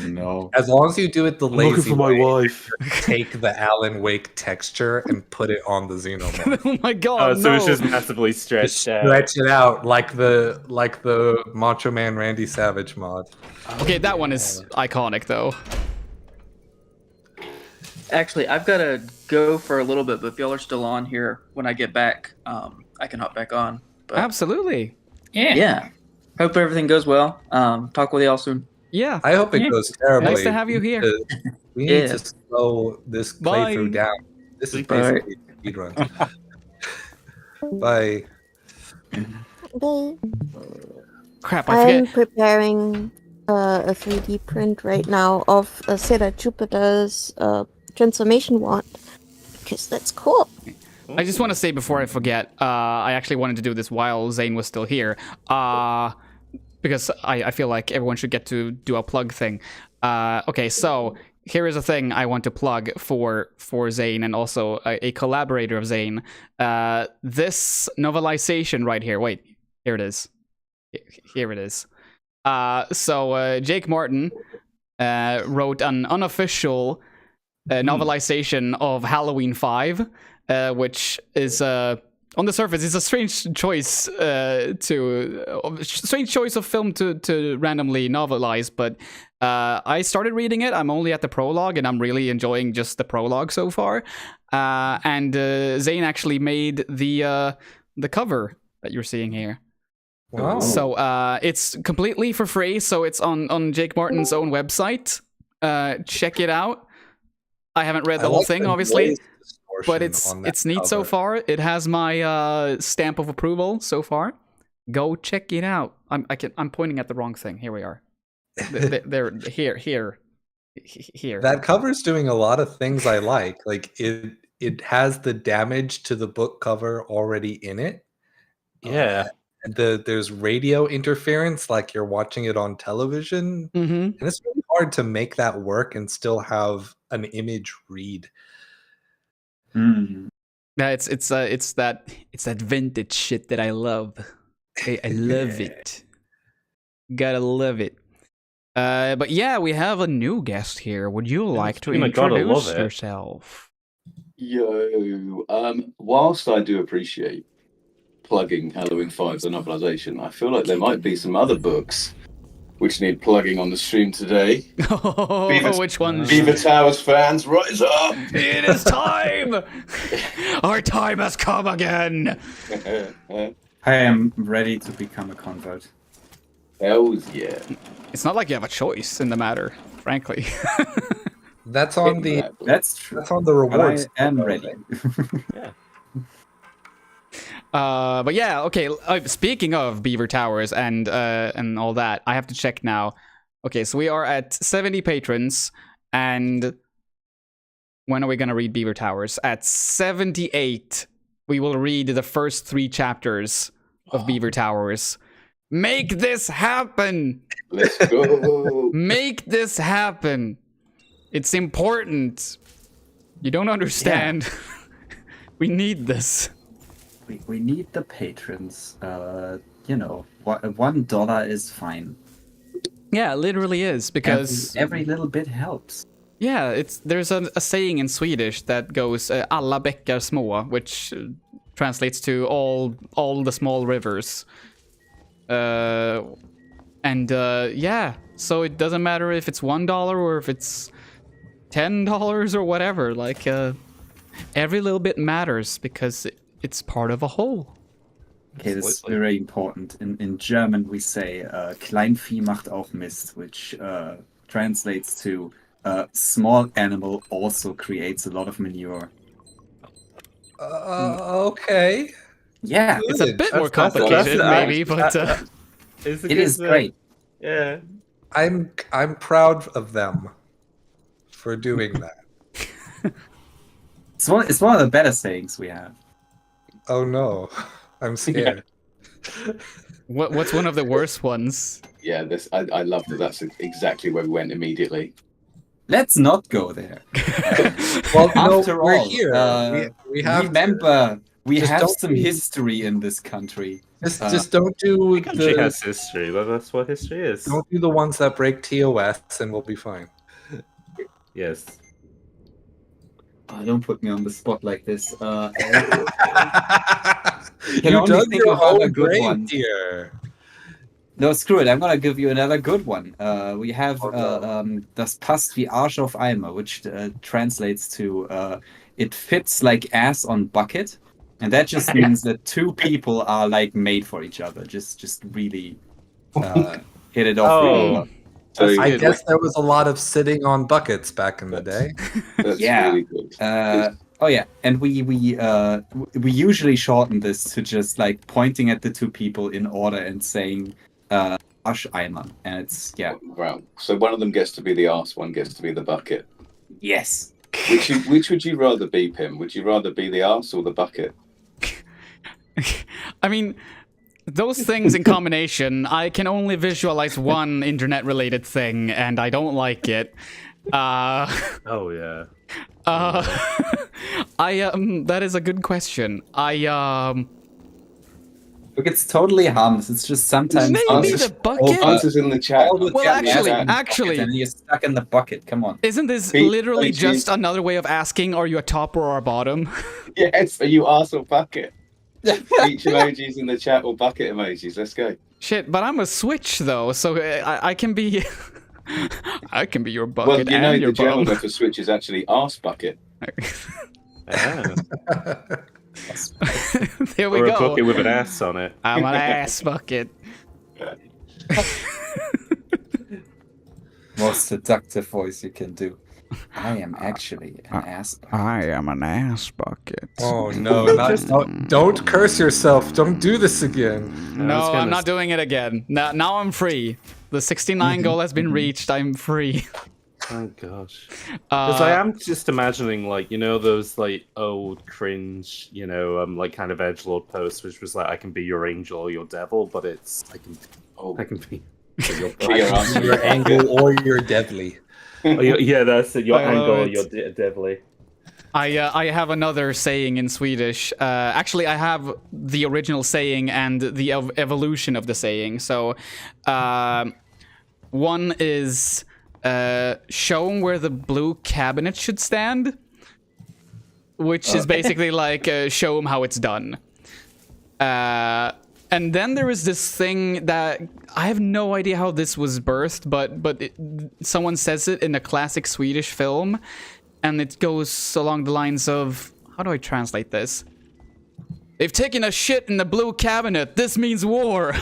Speaker 12: No.
Speaker 18: As long as you do it the
Speaker 8: I'm looking
Speaker 18: lazy
Speaker 8: for my
Speaker 18: way,
Speaker 8: wife.
Speaker 18: Take the Alan Wake texture and put it on the Xenomorph.
Speaker 1: Oh my god!
Speaker 8: So it's just massively stretched out.
Speaker 18: Stretch it out like the Macho Man Randy Savage mod.
Speaker 1: Okay, that one is iconic though.
Speaker 11: Actually, I've got to go for a little bit, but if y'all are still on here, when I get back, I can hop back on. But,
Speaker 1: absolutely.
Speaker 11: Yeah. Hope everything goes well. Talk with y'all soon.
Speaker 1: Yeah.
Speaker 18: I hope it goes terribly.
Speaker 1: Nice to have you here.
Speaker 18: We need to slow this playthrough down. This is basically a speedrun. Bye.
Speaker 5: Bye.
Speaker 1: Crap,
Speaker 5: I'm preparing a 3D print right now of Seda Jupiter's transformation wand, because that's cool.
Speaker 1: I just want to say before I forget, I actually wanted to do this while Zane was still here, because I feel like everyone should get to do a plug thing. Okay, so here is a thing I want to plug for Zane and also a collaborator of Zane. This novelization right here. Wait, here it is. Here it is. So Jake Martin wrote an unofficial novelization of Halloween 5, which is on the surface is a strange choice of film to randomly novelize, but I started reading it. I'm only at the prologue, and I'm really enjoying just the prologue so far. And Zane actually made the cover that you're seeing here.
Speaker 18: Wow.
Speaker 1: So it's completely for free, so it's on Jake Martin's own website. Check it out. I haven't read the whole thing, obviously, but it's neat so far. It has my stamp of approval so far. Go check it out. I'm pointing at the wrong thing. Here we are. They're here.
Speaker 18: That cover's doing a lot of things I like. Like it has the damage to the book cover already in it.
Speaker 8: Yeah.
Speaker 18: There's radio interference, like you're watching it on television, and it's really hard to make that work and still have an image read.
Speaker 1: Yeah, it's that vintage shit that I love. I love it. Gotta love it. But yeah, we have a new guest here. Would you like to introduce yourself?
Speaker 19: Yo, whilst I do appreciate plugging Halloween 5's novelization, I feel like there might be some other books which need plugging on the stream today.
Speaker 1: Which ones?
Speaker 19: Beaver Towers fans, rise up!
Speaker 1: It is time! Our time has come again!
Speaker 12: I am ready to become a convert.
Speaker 19: Hells yeah.
Speaker 1: It's not like you have a choice in the matter, frankly.
Speaker 18: That's on the
Speaker 12: That's true.
Speaker 18: That's on the rewards.
Speaker 12: I am ready.
Speaker 8: Yeah.
Speaker 1: But yeah, okay. Speaking of Beaver Towers and all that, I have to check now. Okay, so we are at 70 patrons, and when are we gonna read Beaver Towers? At 78, we will read the first 3 chapters of Beaver Towers. Make this happen!
Speaker 19: Let's go!
Speaker 1: Make this happen! It's important. You don't understand. Yeah. We need this.
Speaker 12: We need the patrons. You know, $1 is fine.
Speaker 1: Yeah, it literally is, because
Speaker 12: every little bit helps.
Speaker 1: Yeah, there's a saying in Swedish that goes "alla bäckar små," which translates to all the small rivers. Yeah, so it doesn't matter if it's $1 or if it's $10 or whatever. Like every little bit matters because it's part of a whole.
Speaker 12: Okay, this is very important. In German, we say Kleinvieh macht auch Mist, which translates to small animal also creates a lot of manure.
Speaker 18: Okay.
Speaker 12: Yeah,
Speaker 1: it's a bit more complicated, maybe, but
Speaker 12: it is great.
Speaker 8: Yeah,
Speaker 18: I'm proud of them for doing that.
Speaker 12: It's one of the better sayings we have.
Speaker 18: Oh no, I'm scared.
Speaker 1: What's one of the worst ones?
Speaker 19: Yeah, I love that. That's exactly where we went immediately.
Speaker 12: Let's not go there.
Speaker 18: Well,
Speaker 12: after
Speaker 18: we're
Speaker 12: all,
Speaker 18: here. We have
Speaker 12: remember we
Speaker 18: Just
Speaker 12: have
Speaker 18: don't
Speaker 12: some history in this country.
Speaker 18: Just don't do
Speaker 8: Country has history. Well, that's what history is.
Speaker 18: Don't do the ones that break TOS, and we'll be fine.
Speaker 8: Yes.
Speaker 12: Oh, don't put me on the spot like this.
Speaker 18: You dug your own grave here.
Speaker 12: No, screw it. I'm gonna give you another good one. We have das passt wie Arsch auf Eimer, which translates to it fits like ass on bucket, and that just means that 2 people are like made for each other. Just really hit it off. Really well.
Speaker 18: So I guess there was a lot of sitting on buckets back in the day.
Speaker 19: That's
Speaker 12: yeah.
Speaker 19: really good.
Speaker 12: Oh yeah, and we usually shorten this to just like pointing at the 2 people in order and saying Arsch Eimer, and it's
Speaker 19: Wow. So one of them gets to be the arse, one gets to be the bucket.
Speaker 12: Yes.
Speaker 19: Which would you rather be, Pim? Would you rather be the arse or the bucket?
Speaker 1: I mean, those things in combination, I can only visualize one internet-related thing, and I don't like it.
Speaker 8: Oh yeah.
Speaker 1: That is a good question.
Speaker 12: Look, it's totally harmless. It's just sometimes
Speaker 1: maybe the bucket.
Speaker 19: Answers in the chat.
Speaker 1: Well, actually,
Speaker 12: and you're stuck in the bucket. Come on.
Speaker 1: Isn't this literally just another way of asking, are you a top or a bottom?
Speaker 19: Yes. Are you arse or bucket? Each emojis in the chat or bucket emojis. Let's go.
Speaker 1: Shit, but I'm a switch though, so I can be. I can be your bucket
Speaker 19: Well, you know
Speaker 1: and your
Speaker 19: the German
Speaker 1: bottom.
Speaker 19: word for switch is actually arse bucket.
Speaker 1: There we
Speaker 8: or
Speaker 1: go.
Speaker 8: a bucket with an ass on it.
Speaker 1: I'm an ass bucket.
Speaker 12: Most seductive voice you can do. I am actually an ass bucket.
Speaker 1: I am an ass bucket.
Speaker 18: Oh no, don't curse yourself. Don't do this again.
Speaker 1: No, I'm not doing it again. Now I'm free. The 69 goal has been reached. I'm free.
Speaker 8: Thank gosh. Because I am just imagining, like, you know, those like old cringe, you know, like kind of edgelord posts, which was like, I can be your angel or your devil, but it's I can be
Speaker 18: your angle or your deadly.
Speaker 8: Yeah, that's it. Your angle or your deadly.
Speaker 1: I have another saying in Swedish. Actually, I have the original saying and the evolution of the saying. So, one is show 'em where the blue cabinet should stand, which is basically like show 'em how it's done. And then there is this thing that I have no idea how this was birthed, but someone says it in a classic Swedish film, and it goes along the lines of, how do I translate this? They've taken a shit in the blue cabinet. This means war.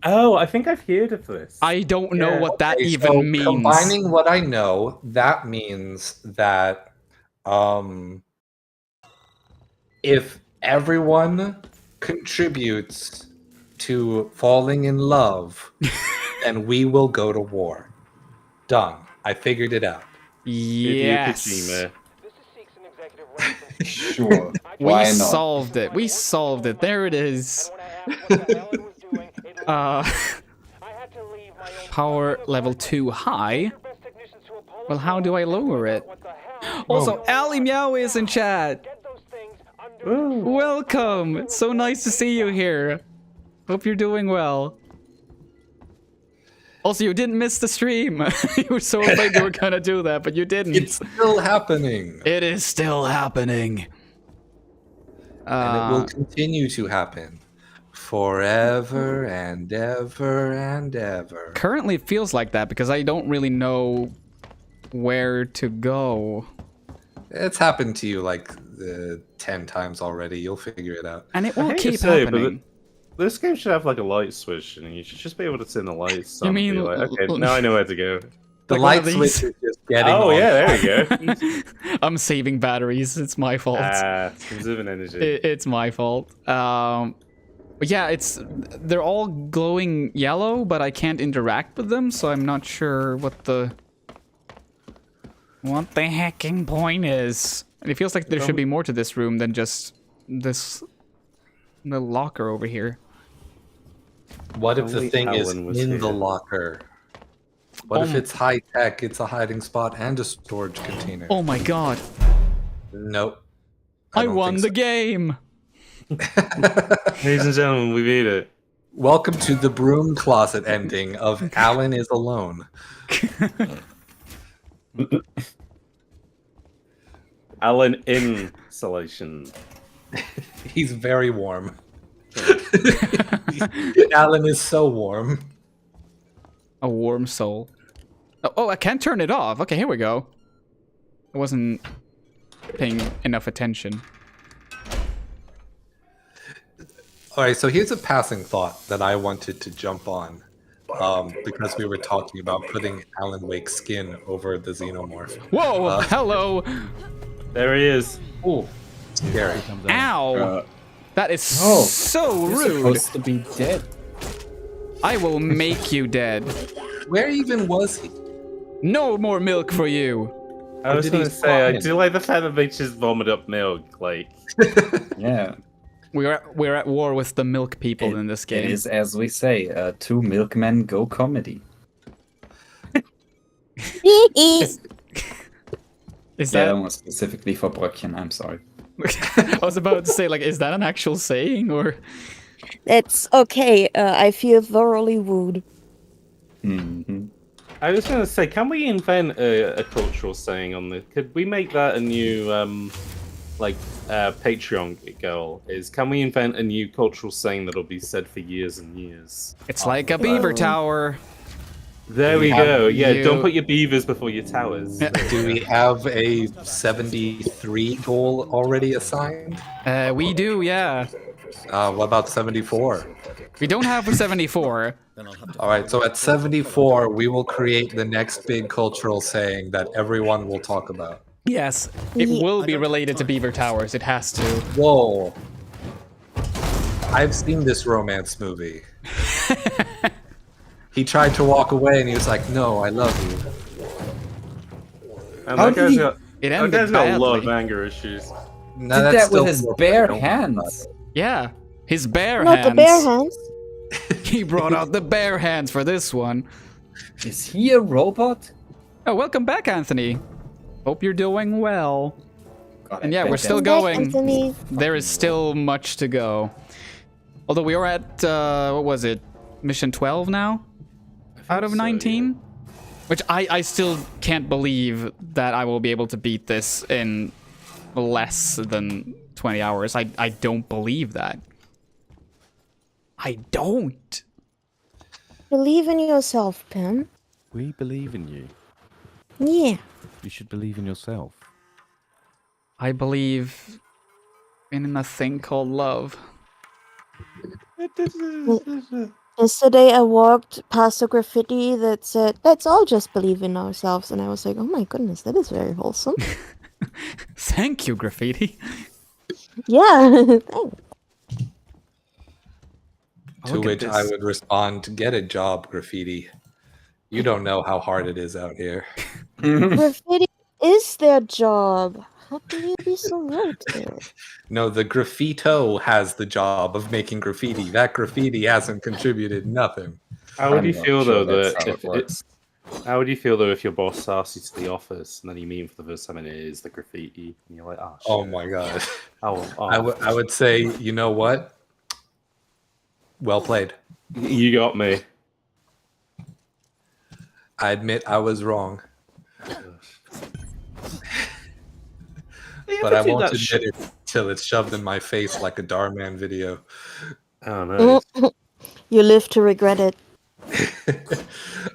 Speaker 8: Oh, I think I've heard of this.
Speaker 1: I don't know what that even
Speaker 18: so
Speaker 1: means.
Speaker 18: Combining what I know, that means that if everyone contributes to falling in love, then we will go to war. Done. I figured it out.
Speaker 1: Yes.
Speaker 12: Sure.
Speaker 1: We solved it. We solved it. There it is. Power level 2 high. Well, how do I lower it? Also, Ali Meow is in chat. Welcome. It's so nice to see you here. Hope you're doing well. Also, you didn't miss the stream. You were so afraid you were gonna do that, but you didn't.
Speaker 18: It's still happening.
Speaker 1: It is still happening.
Speaker 18: And it will continue to happen. Forever and ever and ever.
Speaker 1: Currently, it feels like that because I don't really know where to go.
Speaker 18: It's happened to you like 10 times already. You'll figure it out.
Speaker 1: And it will keep happening.
Speaker 8: But this game should have like a light switch, and you should just be able to turn the lights on.
Speaker 1: You mean,
Speaker 8: and be like, okay, now I know where to go.
Speaker 18: The
Speaker 1: like
Speaker 18: light switch is just getting on.
Speaker 8: yeah, there we go.
Speaker 1: I'm saving batteries. It's my fault.
Speaker 8: Conserving energy.
Speaker 1: It's my fault. But yeah, they're all glowing yellow, but I can't interact with them, so I'm not sure what the hecking point is. And it feels like there should be more to this room than just this little locker over here.
Speaker 18: What if the thing is in the locker? What if it's high tech? It's a hiding spot and a storage container.
Speaker 1: Oh my god.
Speaker 18: Nope.
Speaker 1: I won the game.
Speaker 8: Ladies and gentlemen, we made it.
Speaker 18: Welcome to the broom closet ending of Alan is alone.
Speaker 8: Alan insulation.
Speaker 18: He's very warm. Alan is so warm.
Speaker 1: A warm soul. Oh, I can't turn it off. Okay, here we go. I wasn't paying enough attention.
Speaker 18: All right, so here's a passing thought that I wanted to jump on because we were talking about putting Alan Wake's skin over the xenomorph.
Speaker 1: Whoa! Hello!
Speaker 8: There he is.
Speaker 18: Ooh, scary.
Speaker 1: Ow! That is so rude.
Speaker 12: Supposed to be dead.
Speaker 1: I will make you dead.
Speaker 18: Where even was he?
Speaker 1: No more milk for you.
Speaker 8: I was going to say, I do like the fact that they just vomit up milk. Like,
Speaker 12: yeah.
Speaker 1: We're at war with the milk people in this game.
Speaker 12: It is, as we say, two milkmen go comedy.
Speaker 1: Is
Speaker 12: that was specifically for Bröckchen? I'm sorry.
Speaker 1: I was about to say, like, is that an actual saying or?
Speaker 5: It's okay. I feel thoroughly wooed.
Speaker 8: I was going to say, can we invent a cultural saying on this? Could we make that a new, Patreon goal? Is can we invent a new cultural saying that'll be said for years and years?
Speaker 1: It's like a beaver tower.
Speaker 8: There we go. Yeah, don't put your beavers before your towers.
Speaker 18: Do we have a 73 goal already assigned?
Speaker 1: We do, yeah.
Speaker 18: What about 74?
Speaker 1: We don't have a 74.
Speaker 18: All right, so at 74, we will create the next big cultural saying that everyone will talk about.
Speaker 1: Yes, it will be related to Beaver Towers. It has to.
Speaker 18: Whoa. I've seen this romance movie. He tried to walk away and he was like, no, I love you.
Speaker 8: And that guy's got,
Speaker 1: It
Speaker 8: that
Speaker 1: ended
Speaker 8: guy's got a lot of
Speaker 1: badly.
Speaker 8: anger issues.
Speaker 18: No,
Speaker 12: Did that with his bare hands.
Speaker 1: Yeah, his bare
Speaker 5: Not
Speaker 1: hands.
Speaker 5: the bare hands.
Speaker 1: He brought out the bare hands for this one.
Speaker 12: Is he a robot?
Speaker 1: Oh, welcome back, Anthony. Hope you're doing well.
Speaker 12: God,
Speaker 1: And yeah,
Speaker 12: bet
Speaker 1: we're still
Speaker 5: Welcome back,
Speaker 1: going.
Speaker 5: Anthony.
Speaker 1: There is still much to go. Although we are at, what was it? Mission 12 now? Out of 19? Which I still can't believe that I will be able to beat this in less than 20 hours. I don't believe that. I don't.
Speaker 5: Believe in yourself, Pim.
Speaker 17: We believe in you.
Speaker 5: Yeah.
Speaker 17: You should believe in yourself.
Speaker 1: I believe in a thing called love.
Speaker 5: Yesterday I walked past a graffiti that said, let's all just believe in ourselves. And I was like, oh my goodness, that is very wholesome.
Speaker 1: Thank you, graffiti.
Speaker 5: Yeah, thanks.
Speaker 18: To which I would respond, get a job, graffiti. You don't know how hard it is out here.
Speaker 5: Graffiti is their job. How can you be so rude to it?
Speaker 18: No, the graffito has the job of making graffiti. That graffiti hasn't contributed nothing.
Speaker 8: How would you feel though how would you feel though if your boss asks you to the office and then you meet him for the first time and it is the graffiti and you're like, oh shit.
Speaker 18: Oh my god.
Speaker 8: Oh,
Speaker 18: I would say, you know what? Well played.
Speaker 8: You got me.
Speaker 18: I admit I was wrong. But I won't admit it till it's shoved in my face like a Darman video.
Speaker 8: Oh no.
Speaker 5: You live to regret it.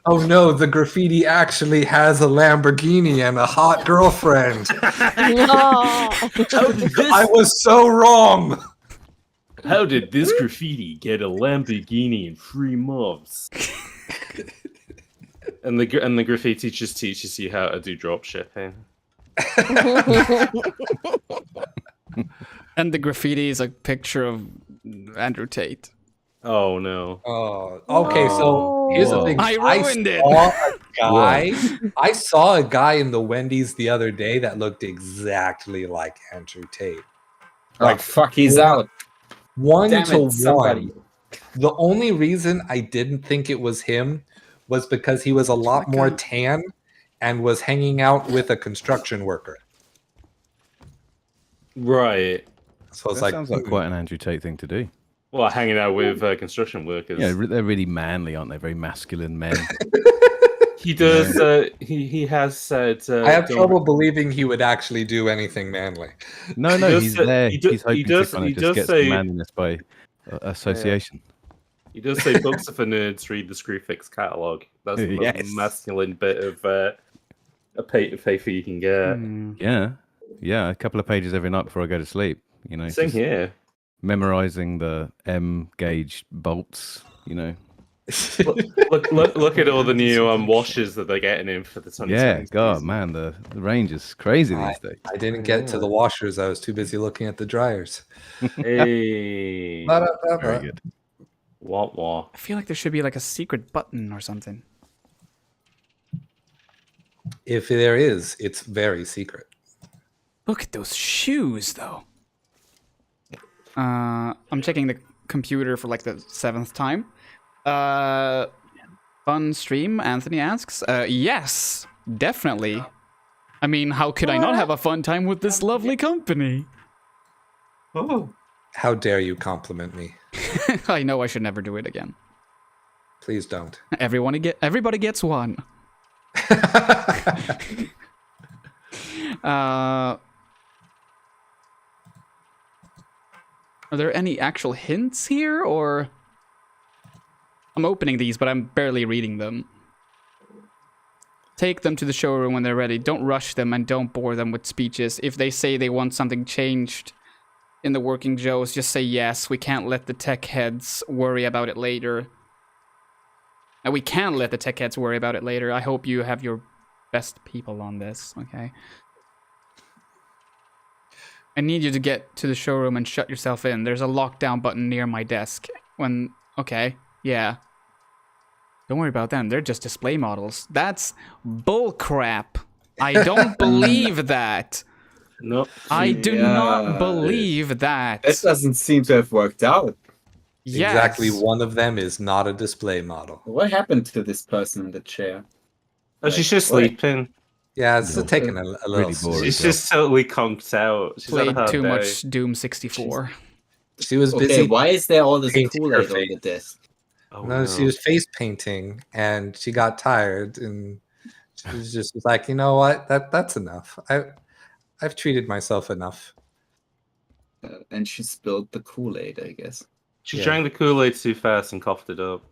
Speaker 18: Oh no, the graffiti actually has a Lamborghini and a hot girlfriend. I was so wrong.
Speaker 8: How did this graffiti get a Lamborghini in 3 months? and the graffiti just teaches you how to do drop shipping.
Speaker 1: And the graffiti is a picture of Andrew Tate.
Speaker 8: Oh no.
Speaker 18: Oh, okay. So here's the thing.
Speaker 1: I ruined it.
Speaker 18: I saw a guy in the Wendy's the other day that looked exactly like Andrew Tate.
Speaker 12: Like fuck, he's out.
Speaker 18: 1-to-1. The only reason I didn't think it was him was because he was a lot more tan and was hanging out with a construction worker.
Speaker 8: Right.
Speaker 18: So it's
Speaker 17: that sounds like quite an Andrew Tate thing to do.
Speaker 8: Well, hanging out with construction workers.
Speaker 17: Yeah, they're really manly, aren't they? Very masculine men.
Speaker 8: He does. He has said.
Speaker 18: I have trouble believing he would actually do anything manly.
Speaker 17: No, he's there. He's hoping to kind of just get some manliness by association.
Speaker 8: He does say books are for nerds. Read the Screwfix catalog. That's the most masculine bit of a paper you can get.
Speaker 17: Yeah. A couple of pages every night before I go to sleep. You know,
Speaker 8: same here.
Speaker 17: Memorizing the M gauge bolts. You know.
Speaker 8: Look at all the new washers that they're getting in for the 2020s.
Speaker 17: Yeah, God, man, the range is crazy these days.
Speaker 18: I didn't get to the washers. I was too busy looking at the dryers.
Speaker 8: Hey.
Speaker 17: Very good.
Speaker 8: Wah.
Speaker 1: I feel like there should be like a secret button or something.
Speaker 18: If there is, it's very secret.
Speaker 1: Look at those shoes, though. I'm checking the computer for like the 7th time. Fun stream, Anthony asks. Yes, definitely. I mean, how could I not have a fun time with this lovely company?
Speaker 18: Oh. How dare you compliment me?
Speaker 1: I know I should never do it again.
Speaker 18: Please don't.
Speaker 1: Everybody gets one. Are there any actual hints here, or... I'm opening these, but I'm barely reading them. Take them to the showroom when they're ready. Don't rush them and don't bore them with speeches. If they say they want something changed in the working Joes, just say yes. We can't let the tech heads worry about it later. And we can let the tech heads worry about it later. I hope you have your best people on this, okay? I need you to get to the showroom and shut yourself in. There's a lockdown button near my desk. Okay, yeah. Don't worry about them. They're just display models. That's bullcrap. I don't believe that.
Speaker 8: No.
Speaker 1: I do not believe that.
Speaker 12: It doesn't seem to have worked out.
Speaker 1: Yes.
Speaker 18: Exactly one of them is not a display model.
Speaker 12: What happened to this person in the chair?
Speaker 8: Oh, she's just sleeping.
Speaker 18: Yeah, it's taking a little.
Speaker 17: Really boring.
Speaker 8: She's just totally conked out. She's had a
Speaker 1: Played
Speaker 8: hard
Speaker 1: too
Speaker 8: day.
Speaker 1: much Doom 64.
Speaker 18: She was busy.
Speaker 12: Okay, why is there all this
Speaker 18: painting her
Speaker 12: Kool-Aid on
Speaker 18: face.
Speaker 12: the desk?
Speaker 8: Oh,
Speaker 18: No, she was face painting and she got tired and she was just like, you know what? That's enough. I've treated myself enough.
Speaker 12: And she spilled the Kool-Aid, I guess.
Speaker 8: She drank the Kool-Aid too fast and coughed it up.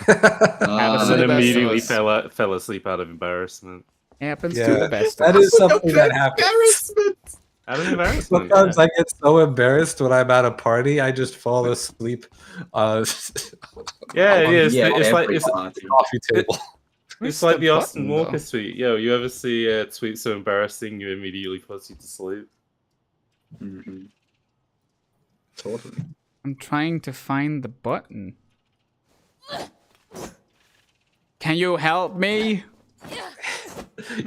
Speaker 12: Ah,
Speaker 8: And then immediately fell asleep out of embarrassment.
Speaker 1: Happens to the best of
Speaker 18: That
Speaker 1: us.
Speaker 18: is something that happens.
Speaker 8: Out of embarrassment.
Speaker 18: Sometimes I get so embarrassed when I'm at a party, I just fall asleep.
Speaker 8: Yeah,
Speaker 18: on
Speaker 8: it is.
Speaker 18: the
Speaker 8: It's like
Speaker 18: coffee table.
Speaker 8: It's like the Austin
Speaker 1: button,
Speaker 8: Walker
Speaker 1: though?
Speaker 8: tweet. Yo, you ever see a tweet so embarrassing you immediately puts you to sleep?
Speaker 12: Mm-hmm. Totally.
Speaker 1: I'm trying to find the button. Can you help me?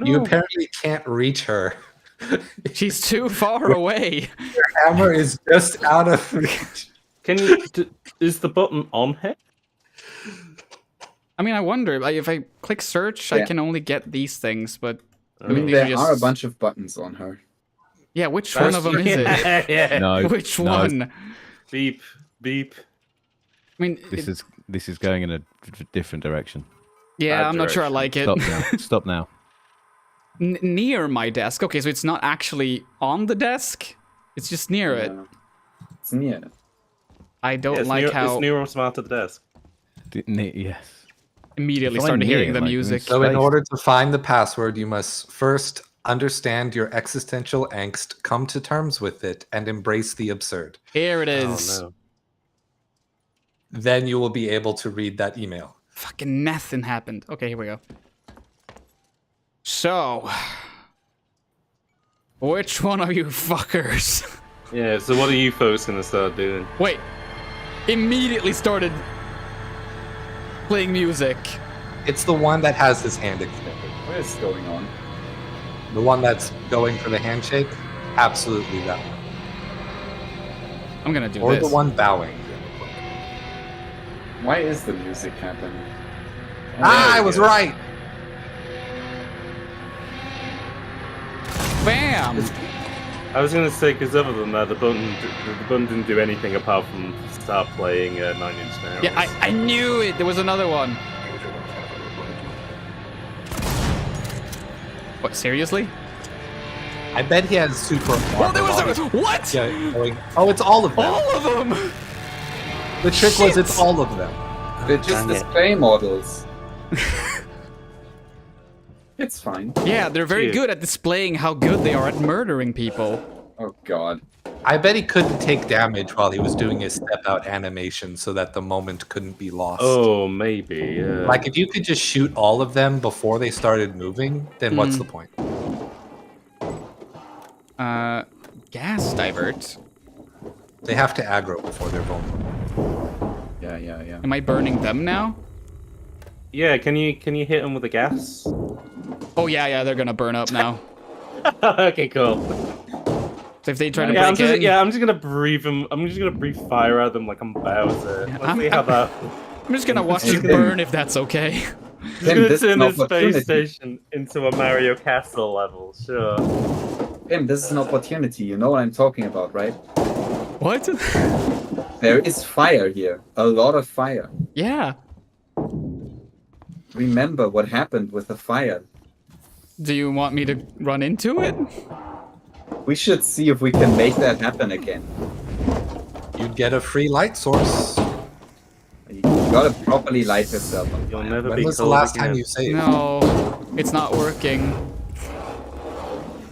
Speaker 18: You apparently can't reach her.
Speaker 1: She's too far away.
Speaker 18: Your hammer is just out of reach.
Speaker 8: Can you? Is the button on here?
Speaker 1: I mean, I wonder, like, if I click search, I
Speaker 12: Yeah.
Speaker 1: can only get these things, but...
Speaker 12: I mean,
Speaker 1: these
Speaker 12: there
Speaker 1: just-
Speaker 12: are a bunch of buttons on her.
Speaker 1: Yeah, which one of them is it?
Speaker 8: Yeah.
Speaker 17: No.
Speaker 1: Which
Speaker 17: no.
Speaker 1: one?
Speaker 8: Beep, beep.
Speaker 1: I mean,
Speaker 17: This is going in a different direction.
Speaker 1: yeah,
Speaker 8: Bad
Speaker 1: I'm not sure I like it.
Speaker 17: Stop now. Stop now.
Speaker 1: Near my desk. Okay, so it's not actually on the desk. It's just near it.
Speaker 12: It's near.
Speaker 1: I don't
Speaker 8: It's
Speaker 1: like how
Speaker 8: it's near or smart to the desk.
Speaker 17: Yes.
Speaker 1: immediately
Speaker 17: Find
Speaker 1: started hearing
Speaker 17: near,
Speaker 1: the
Speaker 17: like,
Speaker 1: music.
Speaker 18: So in order to find the password, you must first understand your existential angst, come to terms with it, and embrace the absurd.
Speaker 1: Here it is.
Speaker 8: Oh, no.
Speaker 18: Then you will be able to read that email.
Speaker 1: Fucking nothing happened. Okay, here we go. So, which one of you fuckers?
Speaker 8: Yeah, so what are you folks gonna start doing?
Speaker 1: Wait, immediately started playing music.
Speaker 18: It's the one that has his hand extended.
Speaker 12: What is going on?
Speaker 18: The one that's going for the handshake? Absolutely that one.
Speaker 1: I'm gonna do
Speaker 18: Or
Speaker 1: this.
Speaker 18: the one bowing.
Speaker 12: Why is the music happening?
Speaker 18: I was right!
Speaker 1: Bam!
Speaker 8: I was gonna say, because other than that, the button didn't do anything apart from start playing 9 Inch Nails.
Speaker 1: Yeah, I knew it. There was another one. What, seriously?
Speaker 18: I bet he has super.
Speaker 1: Oh, there was a... What?
Speaker 18: Yeah, going, oh, it's all of them.
Speaker 1: All of them!
Speaker 18: The trick was it's all of them.
Speaker 12: They're just display models. It's fine.
Speaker 1: Yeah, they're very good at displaying how good they are at murdering people.
Speaker 12: Oh god.
Speaker 18: I bet he couldn't take damage while he was doing his step out animation so that the moment couldn't be lost.
Speaker 8: Oh, maybe, yeah.
Speaker 18: Like if you could just shoot all of them before they started moving, then what's the point?
Speaker 1: Gas divert.
Speaker 18: They have to aggro before they're vulnerable.
Speaker 12: Yeah, yeah, yeah.
Speaker 1: Am I burning them now?
Speaker 8: Yeah, can you hit them with a gas?
Speaker 1: Oh yeah, they're gonna burn up now.
Speaker 8: Okay, cool.
Speaker 1: So if they try to
Speaker 8: Yeah,
Speaker 1: break in...
Speaker 8: I'm just gonna breathe them. I'm just gonna breathe fire at them like I'm Bowser. Let's see how that.
Speaker 1: I'm just gonna watch you burn if that's okay.
Speaker 8: Just gonna turn this space station into a Mario Castle level, sure.
Speaker 12: Tim, this is an opportunity. You know what I'm talking about, right?
Speaker 1: What?
Speaker 12: There is fire here. A lot of fire.
Speaker 1: Yeah.
Speaker 12: Remember what happened with the fire.
Speaker 1: Do you want me to run into it?
Speaker 12: We should see if we can make that happen again.
Speaker 18: You'd get a free light source.
Speaker 12: You gotta properly light yourself on
Speaker 8: You'll
Speaker 12: fire.
Speaker 8: never
Speaker 18: When
Speaker 8: be
Speaker 18: was the
Speaker 8: cold
Speaker 18: last
Speaker 8: again.
Speaker 18: time you saved?
Speaker 1: No, it's not working.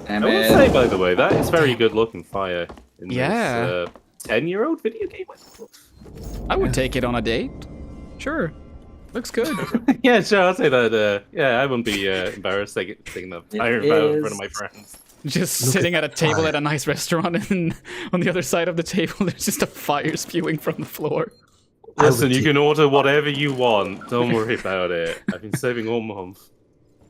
Speaker 8: I will say, by the way, that is very good looking fire in
Speaker 1: Yeah.
Speaker 8: this 10-year-old video game.
Speaker 1: I would take it on a date. Sure. Looks good.
Speaker 8: Yeah, sure, I'll say that. Yeah, I wouldn't be embarrassed taking the fire about in front of my friends.
Speaker 1: Just sitting at a table at a nice restaurant, and on the other side of the table, there's just a fire spewing from the floor.
Speaker 8: Listen, you can order whatever you want. Don't worry about it. I've been saving all month.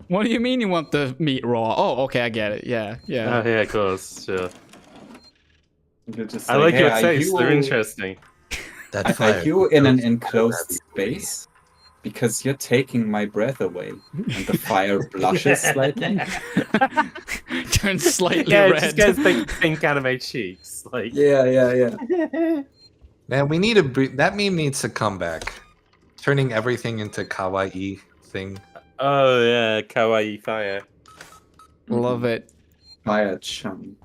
Speaker 1: What do you mean you want the meat raw? Oh, okay, I get it. Yeah, yeah.
Speaker 8: Oh, yeah, of course, sure.
Speaker 12: Just
Speaker 8: I like
Speaker 12: hey,
Speaker 8: your
Speaker 12: are
Speaker 8: tastes.
Speaker 12: you-
Speaker 8: They're interesting.
Speaker 12: Are you in an enclosed space? Because you're taking my breath away. And the fire blushes slightly.
Speaker 1: Turns slightly
Speaker 8: Yeah, it
Speaker 1: red.
Speaker 8: just gets pink anime cheeks. Like,
Speaker 12: yeah.
Speaker 18: Man, we need that meme needs to come back. Turning everything into kawaii thing.
Speaker 8: Oh yeah, kawaii fire.
Speaker 1: Love it.
Speaker 12: Fire chum.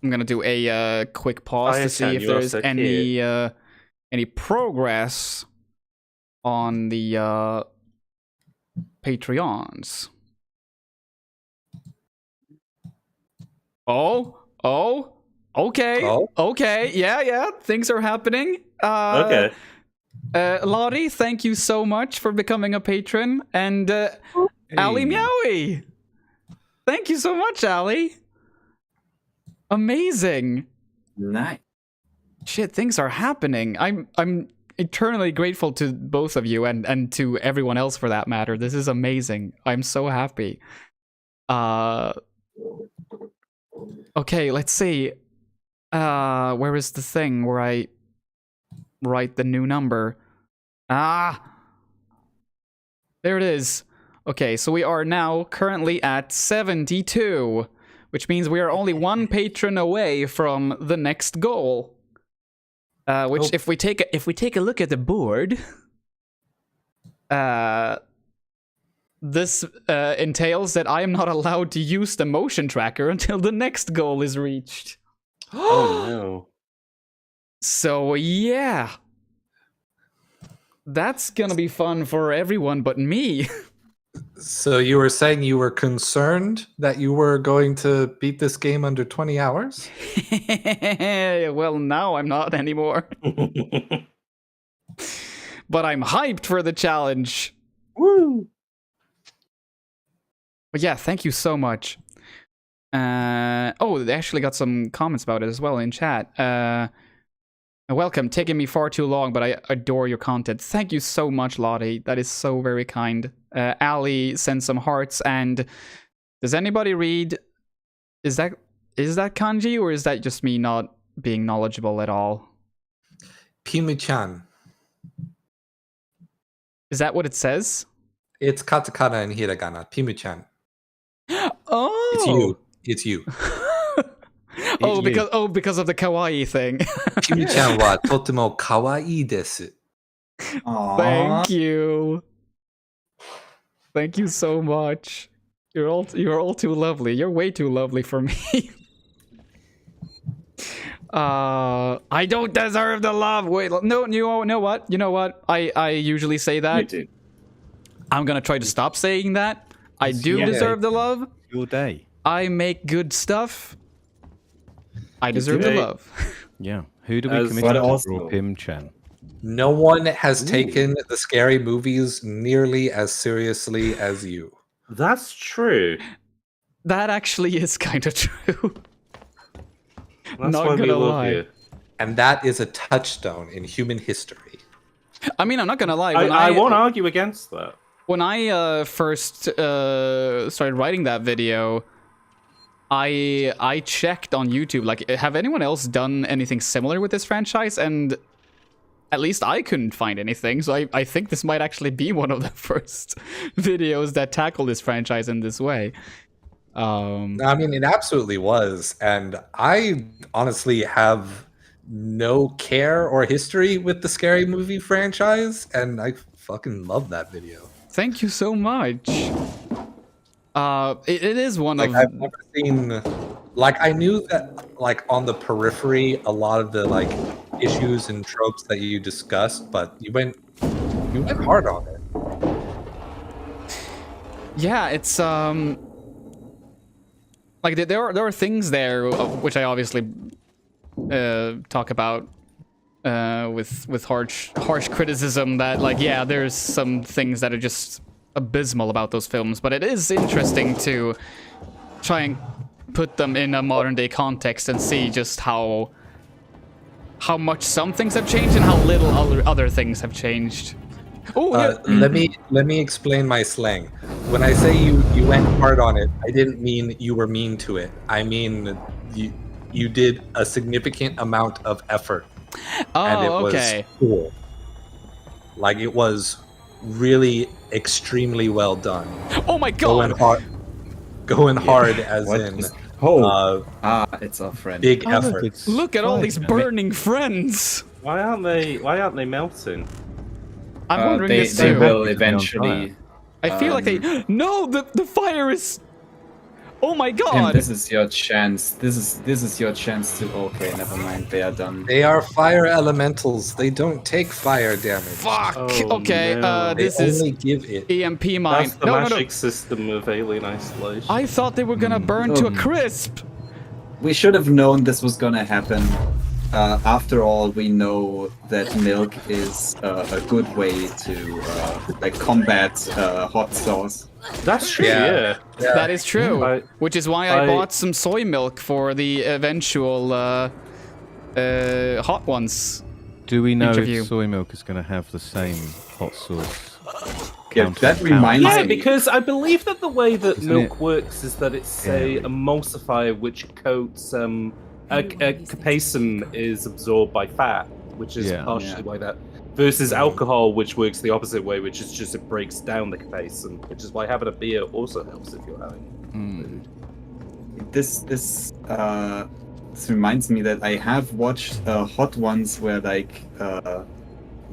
Speaker 1: I'm gonna do a quick pause to see if there's any progress on the Patreons. Okay, yeah, things are happening.
Speaker 8: Okay.
Speaker 1: Lottie, thank you so much for becoming a patron, and Ali Meowie, thank you so much, Ali. Amazing.
Speaker 12: Nice.
Speaker 1: Shit, things are happening. I'm eternally grateful to both of you and to everyone else for that matter. This is amazing. I'm so happy. Okay, let's see. Where is the thing where I write the new number? There it is. Okay, so we are now currently at 72, which means we are only one patron away from the next goal. Which, if we take a look at the board, this entails that I am not allowed to use the motion tracker until the next goal is reached.
Speaker 8: Oh no!
Speaker 1: So yeah, that's gonna be fun for everyone but me.
Speaker 18: So you were saying you were concerned that you were going to beat this game under 20 hours?
Speaker 1: Well, now I'm not anymore. But I'm hyped for the challenge.
Speaker 8: Woo!
Speaker 1: But yeah, thank you so much. They actually got some comments about it as well in chat. Welcome, taking me far too long, but I adore your content. Thank you so much, Lottie. That is so very kind. Ali sent some hearts, and does anybody read? Is that kanji, or is that just me not being knowledgeable at all?
Speaker 18: Pimu-chan.
Speaker 1: Is that what it says?
Speaker 18: It's katakana and hiragana. Pimu-chan.
Speaker 1: Oh,
Speaker 18: it's you. It's you.
Speaker 1: Because of the kawaii thing.
Speaker 18: Pimu-chan wa totemo kawaii desu.
Speaker 1: Thank you. Thank you so much. You're all too lovely. You're way too lovely for me. I don't deserve the love. Wait, no, you know what? You know what? I usually say that. I'm gonna try to stop saying that. I do deserve the love.
Speaker 17: Your day.
Speaker 1: I make good stuff. I deserve the love.
Speaker 17: Yeah. Who do we commit to for Pim-chan?
Speaker 18: No one has taken the scary movies nearly as seriously as you.
Speaker 8: That's true.
Speaker 1: That actually is kind of true.
Speaker 8: That's
Speaker 1: Not
Speaker 8: why we
Speaker 1: gonna
Speaker 8: love
Speaker 1: lie.
Speaker 8: you.
Speaker 18: And that is a touchstone in human history.
Speaker 1: I mean, I'm not gonna lie.
Speaker 8: I won't argue against that.
Speaker 1: When I first started writing that video, I checked on YouTube, like, have anyone else done anything similar with this franchise? And at least I couldn't find anything, so I think this might actually be one of the first videos that tackle this franchise in this way.
Speaker 18: I mean, it absolutely was, and I honestly have no care or history with the Scary Movie franchise, and I fucking love that video.
Speaker 1: Thank you so much. It is one
Speaker 18: like,
Speaker 1: of...
Speaker 18: I've never seen... Like, I knew that, like, on the periphery, a lot of the, like, issues and tropes that you discussed, but you went hard on it.
Speaker 1: Yeah, it's, like, there are things there, which I obviously talk about with harsh criticism that like yeah, there's some things that are just abysmal about those films, but it is interesting to try and put them in a modern day context and see just how much some things have changed and how little other things have changed. Oh,
Speaker 18: let me explain my slang. When I say you went hard on it, I didn't mean you were mean to it. I mean you did a significant amount of effort. And it was cool. Like it was really extremely well done.
Speaker 1: Oh my god!
Speaker 18: Going hard as in
Speaker 12: it's our friend.
Speaker 18: Big effort.
Speaker 1: Look at all these burning friends.
Speaker 8: Why aren't they melting?
Speaker 1: I'm wondering this
Speaker 12: they
Speaker 1: too.
Speaker 12: will eventually.
Speaker 1: I feel like they. No, the fire is. Oh my god!
Speaker 12: Tim, this is your chance. This is your chance to. Okay, never mind. They are done.
Speaker 18: They are fire elementals. They don't take fire damage.
Speaker 1: Fuck. Okay.
Speaker 8: No.
Speaker 1: This
Speaker 18: they
Speaker 1: is
Speaker 18: only give it.
Speaker 1: EMP mine.
Speaker 8: That's the magic system of alien isolation.
Speaker 1: I thought they were gonna burn to a crisp.
Speaker 12: We should have known this was gonna happen. After all, we know that milk is a good way to like combat hot sauce.
Speaker 8: That's true. Yeah.
Speaker 1: That is true. Which is why I bought some soy milk for the eventual hot ones.
Speaker 17: Do we know
Speaker 1: interview.
Speaker 17: if soy milk is going to have the same hot sauce?
Speaker 12: Yeah, that reminds me.
Speaker 8: Yeah, because I believe that the way that milk works is that it's a emulsifier which coats a capsaicin is absorbed by fat, which is partially why that. Versus alcohol, which works the opposite way, which is just it breaks down the capsaicin, which is why having a beer also helps if you're having food.
Speaker 12: This reminds me that I have watched Hot Ones where like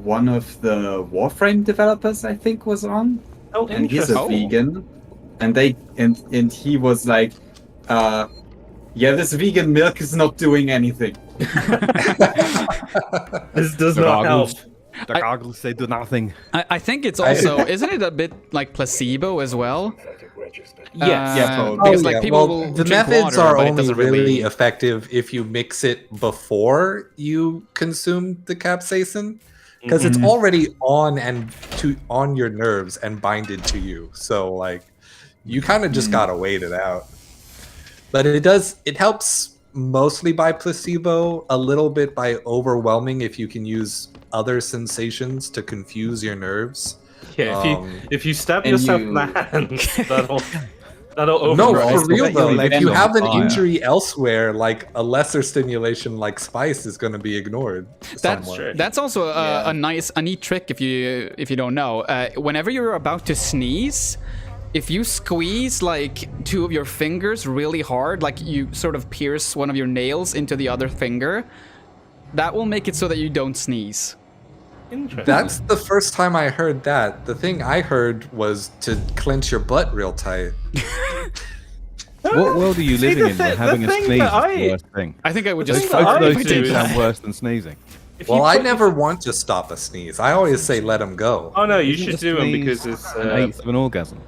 Speaker 12: one of the Warframe developers I think was on, and he's a vegan, and he was like, yeah, this vegan milk is not doing anything.
Speaker 8: This does not help.
Speaker 17: The goggles, they do nothing.
Speaker 1: I think it's also, isn't it a bit like placebo as well?
Speaker 18: Yes.
Speaker 1: Because like people will
Speaker 18: the
Speaker 1: drink
Speaker 18: methods
Speaker 1: water,
Speaker 18: are
Speaker 1: but it
Speaker 18: only
Speaker 1: doesn't
Speaker 18: really effective if you mix it before you consume the capsaicin, because it's already on your nerves and binded to you. So like, you kind of just gotta wait it out. But it helps mostly by placebo, a little bit by overwhelming if you can use other sensations to confuse your nerves.
Speaker 8: Yeah, if you stab yourself in the hand, that'll override.
Speaker 18: No, for real though. If you have an injury elsewhere, like a lesser stimulation like spice is going to be ignored.
Speaker 1: That's also a neat trick if you don't know. Whenever you're about to sneeze, if you squeeze like two of your fingers really hard, like you sort of pierce one of your nails into the other finger, that will make it so that you don't sneeze.
Speaker 8: Interesting.
Speaker 18: That's the first time I heard that. The thing I heard was to clench your butt real tight.
Speaker 17: What world are you living in where having a sneeze is the worst thing?
Speaker 1: I think I would just
Speaker 17: both
Speaker 1: fuck
Speaker 17: of
Speaker 1: if
Speaker 17: those
Speaker 1: I
Speaker 17: two
Speaker 1: did
Speaker 17: sound
Speaker 1: that.
Speaker 17: worse than sneezing.
Speaker 18: Well, I never want to stop a sneeze. I always say let him go.
Speaker 8: Oh no, you
Speaker 17: Isn't
Speaker 8: should
Speaker 17: a
Speaker 8: do them
Speaker 17: sneeze
Speaker 8: because it's
Speaker 17: an eighth of an orgasm.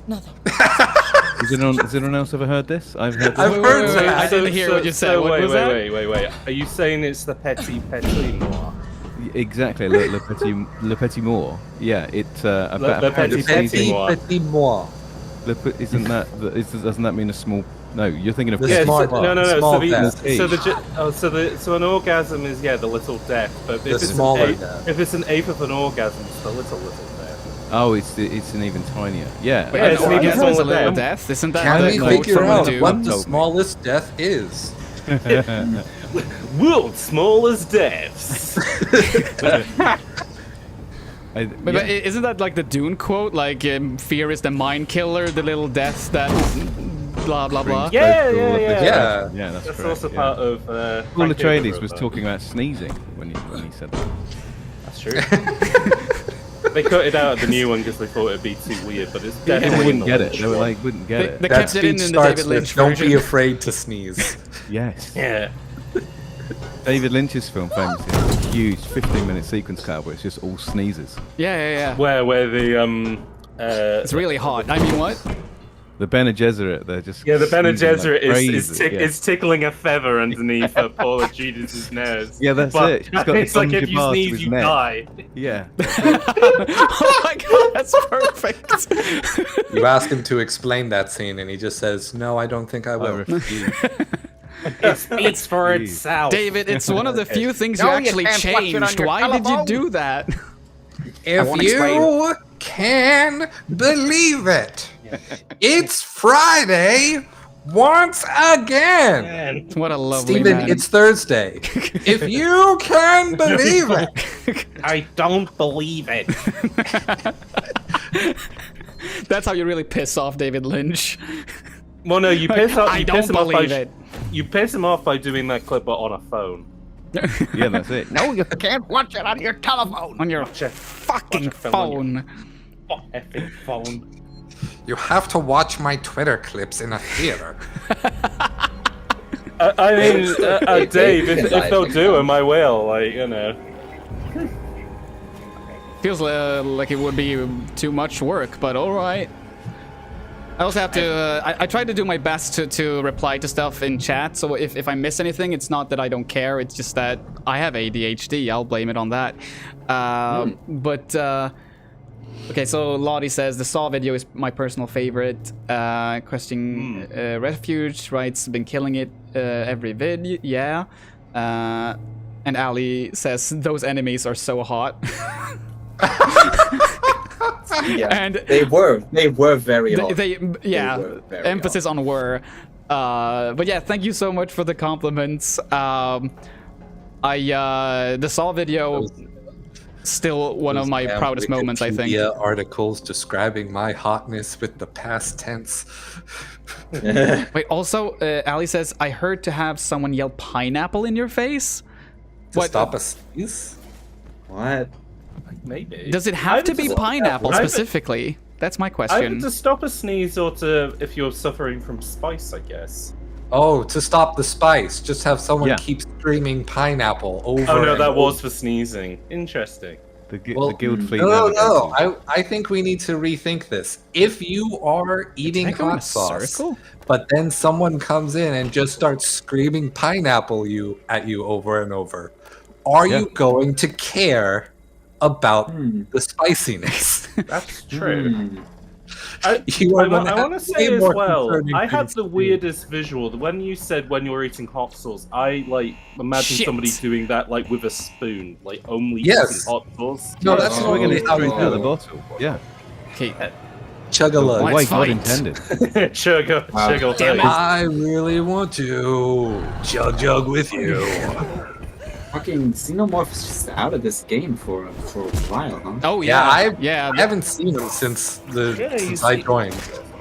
Speaker 9: Nothing.
Speaker 17: Has anyone else ever heard this? I've heard this.
Speaker 18: I've heard
Speaker 1: Wait,
Speaker 18: that.
Speaker 1: I didn't hear what you said.
Speaker 8: So
Speaker 1: What was that?
Speaker 8: wait. Are you saying it's the petit noir?
Speaker 17: Exactly, le petit mort. Yeah, it's about
Speaker 8: Le petit
Speaker 18: moi.
Speaker 17: Isn't that? Doesn't that mean a small? No, you're thinking of.
Speaker 18: The small
Speaker 8: no.
Speaker 18: small
Speaker 8: So an orgasm is the little death, but if it's an eighth of an orgasm, it's the little death.
Speaker 17: Oh, it's an even tinier. Yeah.
Speaker 1: Wait, an orgasm is a little death. Isn't that
Speaker 18: Can
Speaker 1: the
Speaker 18: we
Speaker 1: quote
Speaker 18: figure
Speaker 1: from
Speaker 18: out
Speaker 1: the dude?
Speaker 18: what the smallest death is?
Speaker 8: World's smallest deaths.
Speaker 1: But isn't that like the Dune quote? Like, fear is the mind killer, the little death that blah blah blah.
Speaker 8: Yeah.
Speaker 17: That's correct.
Speaker 8: also part of.
Speaker 17: Paul Atreides was talking about sneezing when he said that.
Speaker 8: That's true. They cut it out of the new one because they thought it'd be too weird, but it's definitely
Speaker 17: They wouldn't get it. They were like, wouldn't get it.
Speaker 1: They
Speaker 18: That
Speaker 1: kept it in
Speaker 18: speech
Speaker 1: the David
Speaker 18: starts
Speaker 1: Lynch
Speaker 18: with, "Don't
Speaker 1: version.
Speaker 18: be afraid to sneeze."
Speaker 17: Yes.
Speaker 8: Yeah.
Speaker 17: David Lynch's film famously has a huge 15-minute sequence cut where it's just all sneezes.
Speaker 1: Yeah.
Speaker 8: Where the
Speaker 1: It's really hot. I mean, what?
Speaker 17: The Bene Gesserit, they're just
Speaker 8: Yeah, the Bene
Speaker 17: screaming like
Speaker 8: Gesserit
Speaker 17: crazy,
Speaker 8: is tickling a feather underneath Paula Judas' nose.
Speaker 17: Yeah, that's
Speaker 8: But
Speaker 17: it. She's got the
Speaker 8: it's like if
Speaker 17: donkey
Speaker 8: you
Speaker 17: bar to
Speaker 8: sneeze,
Speaker 17: his
Speaker 8: you
Speaker 17: neck.
Speaker 8: die.
Speaker 17: Yeah.
Speaker 1: Oh my god, that's perfect.
Speaker 18: You ask him to explain that scene, and he just says, "No, I don't think I will."
Speaker 8: It speaks for itself.
Speaker 1: David, it's one of the few things you actually changed. Why did you do that?
Speaker 18: If you can believe it, it's Friday once again.
Speaker 1: What a lovely
Speaker 18: Steven,
Speaker 1: man.
Speaker 18: it's Thursday. If you can believe it.
Speaker 8: I don't believe it.
Speaker 1: That's how you really piss off David Lynch.
Speaker 8: Well, no, you piss off.
Speaker 1: I
Speaker 8: You
Speaker 1: don't
Speaker 8: piss him off by,
Speaker 1: believe it.
Speaker 8: You piss him off by doing that clip on a phone.
Speaker 17: Yeah, that's it.
Speaker 22: No, you can't watch it on your telephone.
Speaker 1: On your fucking phone.
Speaker 8: Effing phone.
Speaker 18: You have to watch my Twitter clips in a theater.
Speaker 8: I mean, Dave, if they'll do them, I will. Like, you know.
Speaker 1: Feels like it would be too much work, but alright. I also have to, I try to do my best to reply to stuff in chat, so if I miss anything, it's not that I don't care, it's just that I have ADHD, I'll blame it on that. But, okay, so Lottie says, the Saw video is my personal favorite. Questing Refuge writes, been killing it every vid, yeah. And Ali says, those enemies are so hot.
Speaker 11: Yeah,
Speaker 1: and
Speaker 11: they were very hot.
Speaker 1: Yeah,
Speaker 11: They were very
Speaker 1: emphasis on were. But yeah, thank you so much for the compliments. The Saw video, still one of my proudest moments, I think.
Speaker 18: Wikipedia articles describing my hotness with the past tense.
Speaker 1: Wait, also, Ali says, I heard to have someone yell pineapple in your face.
Speaker 18: To stop a sneeze?
Speaker 11: What?
Speaker 8: Maybe.
Speaker 1: Does it have to be pineapple specifically? That's my question.
Speaker 8: Either to stop a sneeze or to if you're suffering from spice, I guess.
Speaker 18: Oh, to stop the spice, just have someone keep screaming pineapple over.
Speaker 8: Oh no,
Speaker 18: and
Speaker 8: that
Speaker 18: over.
Speaker 8: was for sneezing. Interesting.
Speaker 17: The guild fleet.
Speaker 18: No. I think we need to rethink this. If you are eating hot sauce, but then someone comes in and just starts screaming pineapple at you over and over, are you going to care about the spiciness?
Speaker 8: That's true.
Speaker 18: I
Speaker 8: want to say as well, I had the weirdest visual. When you said when you're eating hot sauce, I imagine somebody doing that with a spoon, only eating hot sauce.
Speaker 18: No, that's
Speaker 17: swinging it
Speaker 18: how
Speaker 17: straight
Speaker 18: you
Speaker 17: out of
Speaker 18: do
Speaker 17: the
Speaker 18: it.
Speaker 17: bottle. Yeah.
Speaker 1: Okay.
Speaker 18: Chug-a-lug.
Speaker 17: The way God intended.
Speaker 8: Chug-a.
Speaker 18: Damn it. I really want to jug with you.
Speaker 11: Fucking Xenomorph's just out of this game for a while, huh?
Speaker 1: Oh
Speaker 18: yeah, I haven't seen him since I joined.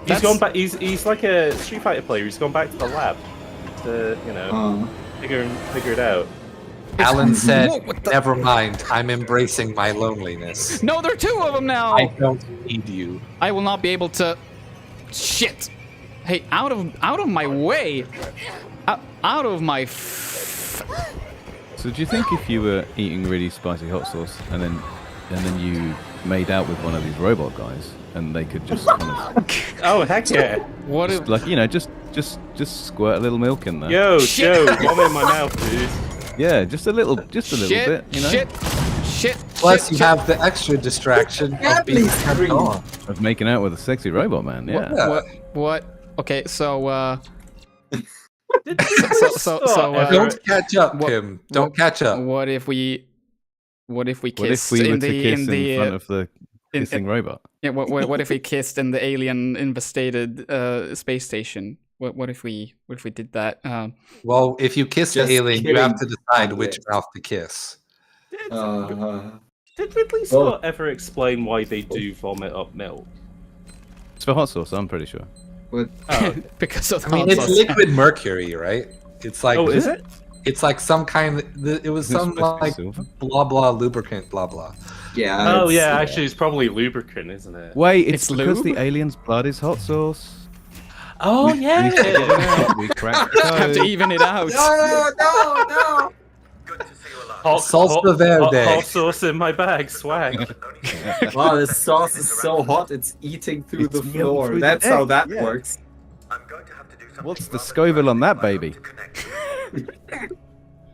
Speaker 8: He's gone back. He's like a Street Fighter player. He's gone back to the lab to figure it out.
Speaker 18: Alan said, "Never mind. I'm embracing my loneliness."
Speaker 1: No, there are two of them now.
Speaker 18: I don't need you.
Speaker 1: I will not be able to. Shit. Hey, out of my way. Out of my.
Speaker 17: So do you think if you were eating really spicy hot sauce and then you made out with one of these robot guys and they could just kind of
Speaker 8: oh heck yeah,
Speaker 1: what if
Speaker 17: just squirt a little milk in there?
Speaker 8: Yo, Joe, I'm in my mouth, dude.
Speaker 17: Yeah, just a little bit, you know.
Speaker 1: Shit.
Speaker 18: Plus, you have the extra distraction of being turned on.
Speaker 17: Of making out with a sexy robot man. Yeah.
Speaker 1: What? Okay, so.
Speaker 18: Don't catch up, Kim. Don't catch up.
Speaker 1: What if we kissed
Speaker 17: What if we were to kiss in front of the kissing robot?
Speaker 1: Yeah. What if we kissed in the alien infested space station? What if we did that?
Speaker 18: Well, if you kiss the alien, you have to decide which mouth to kiss.
Speaker 8: Did Ridley Scott ever explain why they do vomit up milk?
Speaker 17: It's for hot sauce, I'm pretty sure.
Speaker 1: Because of
Speaker 18: it's liquid mercury, right? It's like.
Speaker 8: Oh, is it?
Speaker 18: It's like some kind. It was some like blah blah lubricant blah blah.
Speaker 11: Yeah.
Speaker 8: Oh yeah, actually, it's probably lubricant, isn't it?
Speaker 17: Wait, it's because the alien's blood is hot sauce.
Speaker 8: Oh yeah.
Speaker 17: We cracked the
Speaker 1: have to even it out.
Speaker 10: No. Good to see you alive.
Speaker 18: Salsa verde.
Speaker 8: Hot sauce in my bag, swag.
Speaker 12: Wow, this sauce is so hot, it's eating through the
Speaker 17: melting
Speaker 12: floor.
Speaker 17: through the
Speaker 12: That's how
Speaker 17: egg,
Speaker 12: that
Speaker 17: yeah.
Speaker 12: works.
Speaker 17: What's the Scoville on that baby?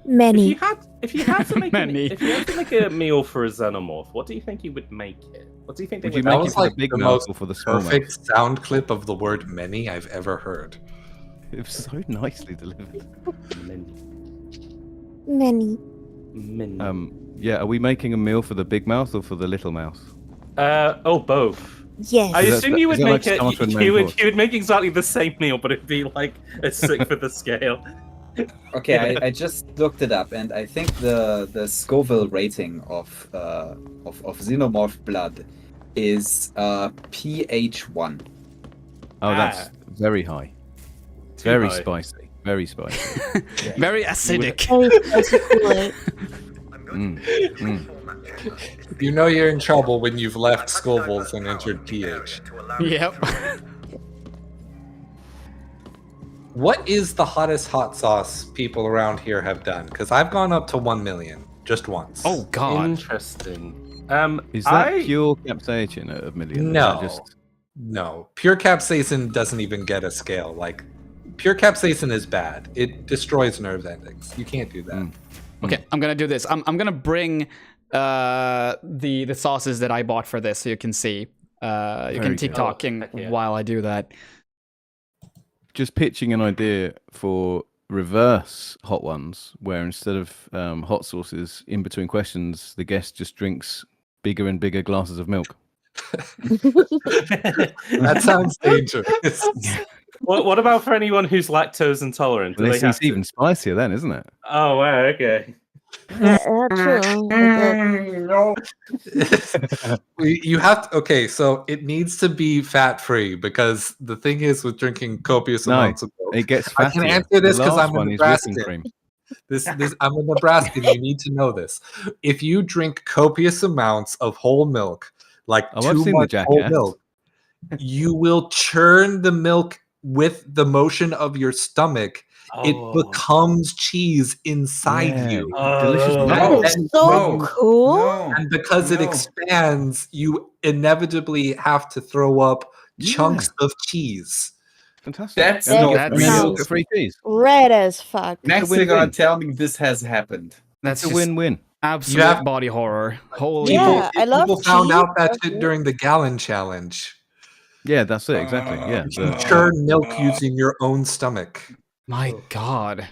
Speaker 5: Many.
Speaker 8: If you had to make a meal for a xenomorph, what do you think you would make it? What do you think they
Speaker 17: Would you
Speaker 8: would
Speaker 17: make
Speaker 8: make
Speaker 17: it for the big mouth or for the small mouth?
Speaker 18: perfect sound clip of the word many I've ever heard.
Speaker 17: It was so nicely delivered.
Speaker 5: Many.
Speaker 17: Yeah, are we making a meal for the big mouth or for the little mouth?
Speaker 8: Both.
Speaker 5: Yes.
Speaker 8: I assume you would
Speaker 17: is that
Speaker 8: make
Speaker 17: like
Speaker 8: it.
Speaker 17: starter and
Speaker 8: You
Speaker 17: main
Speaker 8: would,
Speaker 17: course?
Speaker 8: you would make exactly the same meal, but it'd be like a 6 for the scale.
Speaker 12: Okay, I just looked it up, and I think the Scoville rating of xenomorph blood is pH 1.
Speaker 17: Oh, that's very high.
Speaker 8: Too
Speaker 17: Very
Speaker 8: high.
Speaker 17: spicy. Very spicy.
Speaker 1: Very acidic.
Speaker 18: You know you're in trouble when you've left Scoville's and entered pH.
Speaker 1: Yep.
Speaker 18: What is the hottest hot sauce people around here have done? Because I've gone up to 1 million just once.
Speaker 1: Oh God.
Speaker 8: Interesting.
Speaker 17: Is that pure capsaicin at a million?
Speaker 18: No.
Speaker 17: Or is that just...
Speaker 18: No. Pure capsaicin doesn't even get a scale. Like, pure capsaicin is bad. It destroys nerve endings. You can't do that.
Speaker 1: Okay, I'm gonna do this. I'm gonna bring the sauces that I bought for this so you can see. You
Speaker 17: Very
Speaker 1: can
Speaker 17: good.
Speaker 1: TikToking while I do that.
Speaker 17: Just pitching an idea for reverse hot ones, where instead of hot sauces in between questions, the guest just drinks bigger and bigger glasses of milk.
Speaker 18: That sounds dangerous.
Speaker 8: What about for anyone who's lactose intolerant? Do
Speaker 17: Well,
Speaker 8: they have
Speaker 17: it's even spicier then, isn't it?
Speaker 8: Oh, wow, okay.
Speaker 18: No. You have to, okay, so it needs to be fat free because the thing is with drinking copious amounts of milk.
Speaker 17: It gets
Speaker 18: I can
Speaker 17: fattier.
Speaker 18: answer this
Speaker 17: The
Speaker 18: because
Speaker 17: last
Speaker 18: I'm a
Speaker 17: one is whipping
Speaker 18: Nebraskan.
Speaker 17: cream.
Speaker 18: This I'm a Nebraskan. You need to know this. If you drink copious amounts of whole milk, like
Speaker 17: Oh, I've
Speaker 18: too
Speaker 17: seen the
Speaker 18: much whole
Speaker 17: Jackass.
Speaker 18: milk, you will churn the milk with the motion of your stomach. It becomes cheese inside
Speaker 17: Yeah,
Speaker 18: you.
Speaker 17: delicious
Speaker 5: That
Speaker 17: milk.
Speaker 5: is so cool.
Speaker 18: And because it expands, you inevitably have to throw up chunks of cheese.
Speaker 17: Fantastic.
Speaker 12: That's
Speaker 17: And you
Speaker 12: not
Speaker 17: get
Speaker 12: real.
Speaker 17: free cheese.
Speaker 5: Red as fuck.
Speaker 12: Next thing on, tell me this has happened.
Speaker 1: That's
Speaker 17: It's a
Speaker 1: just
Speaker 17: win-win.
Speaker 1: absolute
Speaker 18: have-
Speaker 1: body horror. Holy
Speaker 5: Yeah, I love
Speaker 18: People found
Speaker 5: cheese.
Speaker 18: out that shit during the gallon challenge.
Speaker 17: Yeah, that's it, exactly. Yeah.
Speaker 18: You churn milk using your own stomach.
Speaker 1: My God.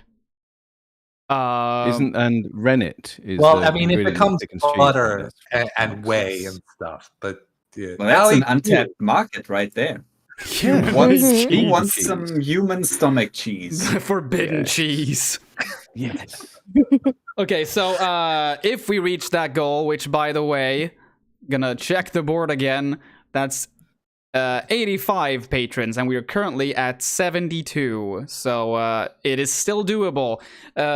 Speaker 17: and rennet is
Speaker 18: Well,
Speaker 17: the
Speaker 18: I mean, it
Speaker 17: ingredient that
Speaker 18: becomes
Speaker 17: thickens cheese.
Speaker 18: butter and whey and stuff, but yeah.
Speaker 12: Well, that's
Speaker 18: Allie,
Speaker 12: an untapped market right there.
Speaker 1: Human
Speaker 12: Who wants
Speaker 1: cheese.
Speaker 12: some human stomach cheese?
Speaker 1: Forbidden cheese.
Speaker 17: Yes.
Speaker 1: Okay, so if we reach that goal, which by the way, gonna check the board again, that's 85 patrons, and we are currently at 72. So it is still doable.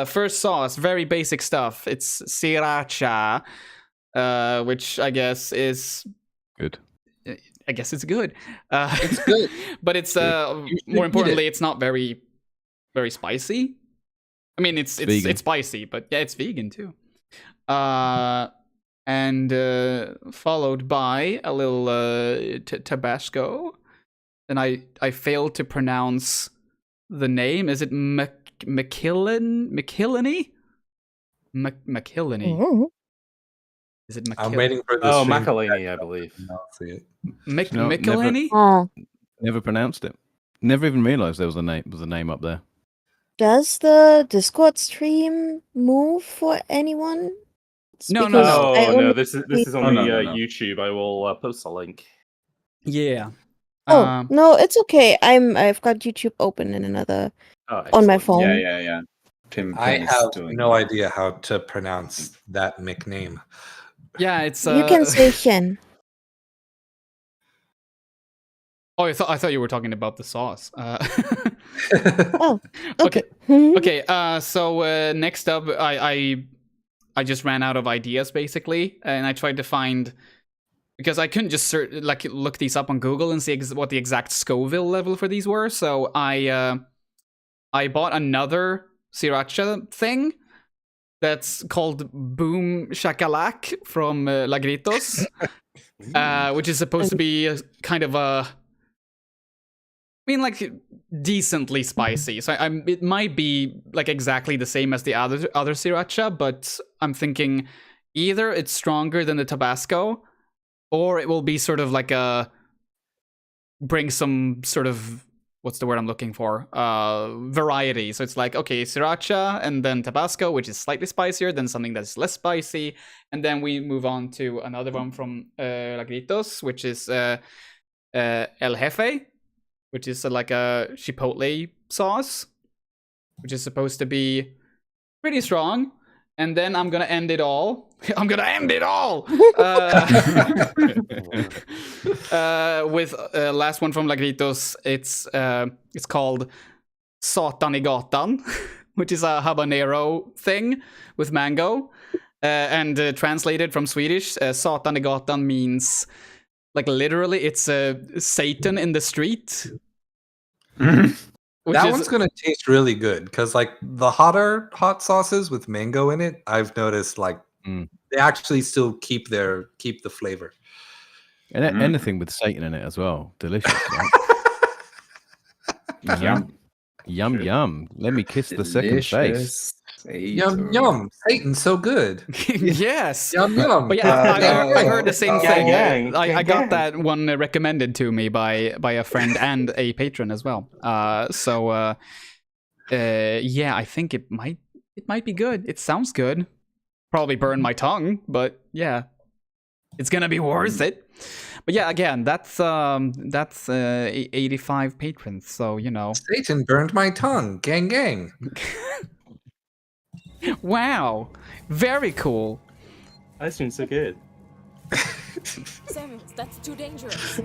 Speaker 1: First sauce, very basic stuff. It's sriracha, which I guess is
Speaker 17: good.
Speaker 1: I guess it's good.
Speaker 18: It's good,
Speaker 1: but it's more importantly, it's not very spicy. I mean, it's spicy, but yeah, it's vegan too. And followed by a little Tabasco. And I failed to pronounce the name. Is it McKillany? McKillany. Is it McKillany?
Speaker 18: I'm waiting for this.
Speaker 8: Oh,
Speaker 18: stream.
Speaker 8: Macaroni, I believe.
Speaker 18: I'll see it.
Speaker 1: McKillany?
Speaker 17: Never pronounced it. Never even realized there was a name up there.
Speaker 5: Does the Discord stream move for anyone?
Speaker 1: No.
Speaker 8: No, this is on
Speaker 12: no,
Speaker 8: the
Speaker 12: no.
Speaker 8: YouTube. I will post a link.
Speaker 1: Yeah.
Speaker 5: Oh no, it's okay. I've got YouTube open in another on my phone.
Speaker 12: Yeah. Tim
Speaker 18: I
Speaker 12: is
Speaker 18: have
Speaker 12: doing
Speaker 18: no idea how to pronounce that nickname.
Speaker 1: Yeah, it's.
Speaker 5: You can say Shen.
Speaker 1: Oh, I thought you were talking about the sauce.
Speaker 5: Oh, okay.
Speaker 1: Okay. So next up, I just ran out of ideas basically, and I tried to find, because I couldn't just look these up on Google and see what the exact Scoville level for these were. So I bought another sriracha thing, that's called Boom Shakalak from Lagritos, which is supposed to be a kind of a, I mean, like decently spicy. So it might be like exactly the same as the other sriracha, but I'm thinking either it's stronger than the Tabasco, or it will be sort of like bring some sort of, what's the word I'm looking for? Variety. So it's like, okay, sriracha and then Tabasco, which is slightly spicier, then something that's less spicy, and then we move on to another one from Lagritos, which is El Jefe, which is like a chipotle sauce, which is supposed to be pretty strong. And then I'm gonna end it all. I'm gonna end it all with last one from Lagritos. It's called Satan i gatan, which is a habanero thing with mango. And translated from Swedish, Satan i gatan means, like, literally, it's Satan in the street.
Speaker 18: That one's gonna taste really good because, like, the hot sauces with mango in it, I've noticed, like, they actually still keep the flavor.
Speaker 17: And anything with Satan in it as well, delicious. Right? Yum, yum, yum. Let me kiss the second face.
Speaker 18: Yum yum, Satan's so good.
Speaker 1: Yes.
Speaker 18: Yum yum.
Speaker 1: But yeah, I heard the same thing. I got that one recommended to me by a friend and a patron as well. Yeah, I think it might be good. It sounds good. Probably burn my tongue, but yeah, it's gonna be worth it. But yeah, again, that's 85 patrons, so you know.
Speaker 18: Satan burned my tongue. Gang gang.
Speaker 1: Wow, very cool.
Speaker 8: That seems so good.
Speaker 21: Samuels, that's too dangerous.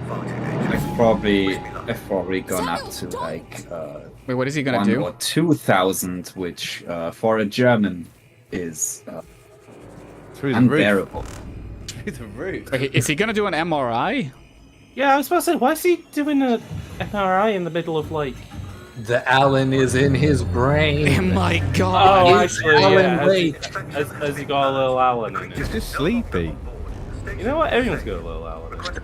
Speaker 12: I've probably gone up to like
Speaker 1: wait, what is he gonna do?
Speaker 12: Or 2,000, which for a German is unbearable.
Speaker 17: Through the roof.
Speaker 1: Wait, is he gonna do an MRI?
Speaker 8: Yeah, I was about to say, why is he doing an MRI in the middle of, like...
Speaker 18: The Allen is in his brain.
Speaker 1: Oh my god.
Speaker 8: Oh, actually,
Speaker 18: Alan
Speaker 8: yeah. Has he got a little Allen in it?
Speaker 17: He's just sleepy.
Speaker 8: You know what? Everyone's got a little Allen in it.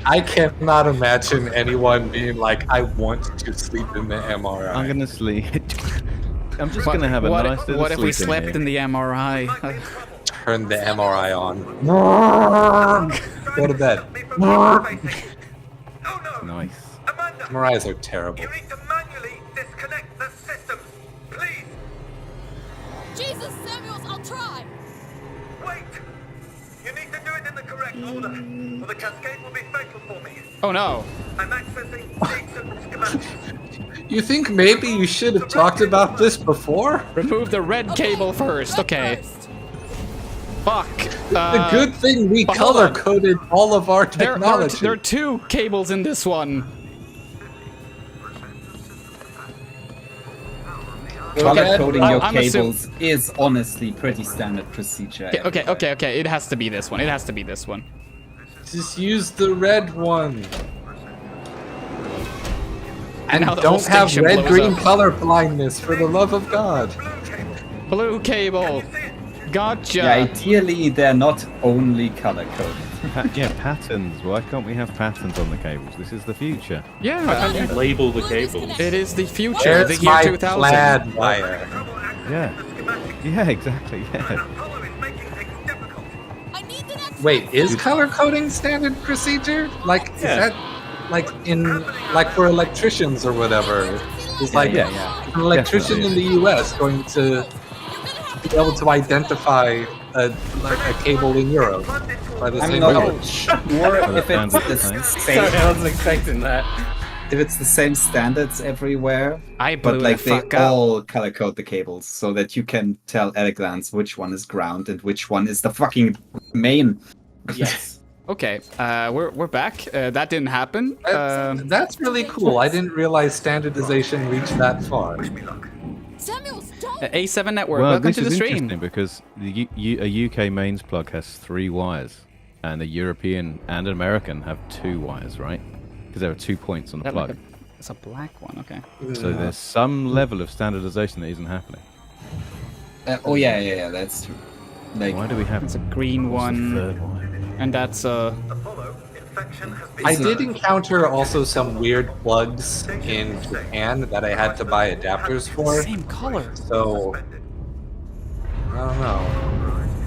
Speaker 18: I cannot imagine anyone being like, I want to sleep in the MRI.
Speaker 17: I'm gonna sleep. I'm just gonna have a nice little
Speaker 1: What if we
Speaker 17: sleep
Speaker 1: slept
Speaker 17: here.
Speaker 1: in the MRI?
Speaker 18: Turn the MRI on. Go to bed.
Speaker 17: Nice.
Speaker 18: MRIs are terrible.
Speaker 21: Jesus, Samuels, I'll try.
Speaker 10: Wait! You need to do it in the correct order, or the cascade will be fatal for me.
Speaker 1: Oh no.
Speaker 10: I'm accessing ancient schematics.
Speaker 18: You think maybe you should have talked about this before?
Speaker 1: Remove the red cable first. Okay. Fuck.
Speaker 18: The good thing we color-coded all of our technology.
Speaker 1: There are two cables in this one.
Speaker 12: Color coding your cables is honestly pretty standard procedure.
Speaker 1: Okay. It has to be this one.
Speaker 18: Just use the red one. And
Speaker 1: now the whole
Speaker 18: don't have
Speaker 1: station blows
Speaker 18: red-green
Speaker 1: up.
Speaker 18: color blindness, for the love of God.
Speaker 1: Blue cable. Gotcha.
Speaker 12: Yeah, ideally they're not only color coded.
Speaker 17: Yeah, patterns. Why can't we have patterns on the cables? This is the future.
Speaker 1: Yeah.
Speaker 8: Why can't you label the cables?
Speaker 1: It is the future.
Speaker 18: There's
Speaker 1: the year
Speaker 18: my
Speaker 1: 2000.
Speaker 18: plaid wire.
Speaker 17: Yeah, exactly. Yeah.
Speaker 18: Wait, is color coding standard procedure? Like, is that like for electricians or whatever? Is like an electrician in the U.S. going to be able to identify a cable in Europe by the same way?
Speaker 12: Sure if it's the same.
Speaker 8: Sorry, I wasn't expecting that.
Speaker 12: If it's the same standards everywhere,
Speaker 1: I blew
Speaker 12: but like
Speaker 1: the
Speaker 12: they
Speaker 1: fuck up.
Speaker 12: all color code the cables so that you can tell at a glance which one is ground and which one is the fucking main.
Speaker 8: Yes.
Speaker 1: Okay. We're back. That didn't happen.
Speaker 18: That's really cool. I didn't realize standardization reached that far.
Speaker 21: Samuels, don't.
Speaker 1: A7 Network.
Speaker 17: Well,
Speaker 1: Welcome
Speaker 17: this
Speaker 1: to the
Speaker 17: is
Speaker 1: stream.
Speaker 17: interesting because a UK mains plug has 3 wires, and a European and an American have 2 wires, right? Because there are 2 points on the plug.
Speaker 1: It's a black one. Okay.
Speaker 17: So there's some level of standardization that isn't happening.
Speaker 12: Oh yeah, that's true. Like,
Speaker 17: why do we have?
Speaker 1: It's a green one, and that's a.
Speaker 18: I did encounter also some weird plugs in Japan that I had to buy adapters for.
Speaker 1: Same color.
Speaker 18: So I don't know.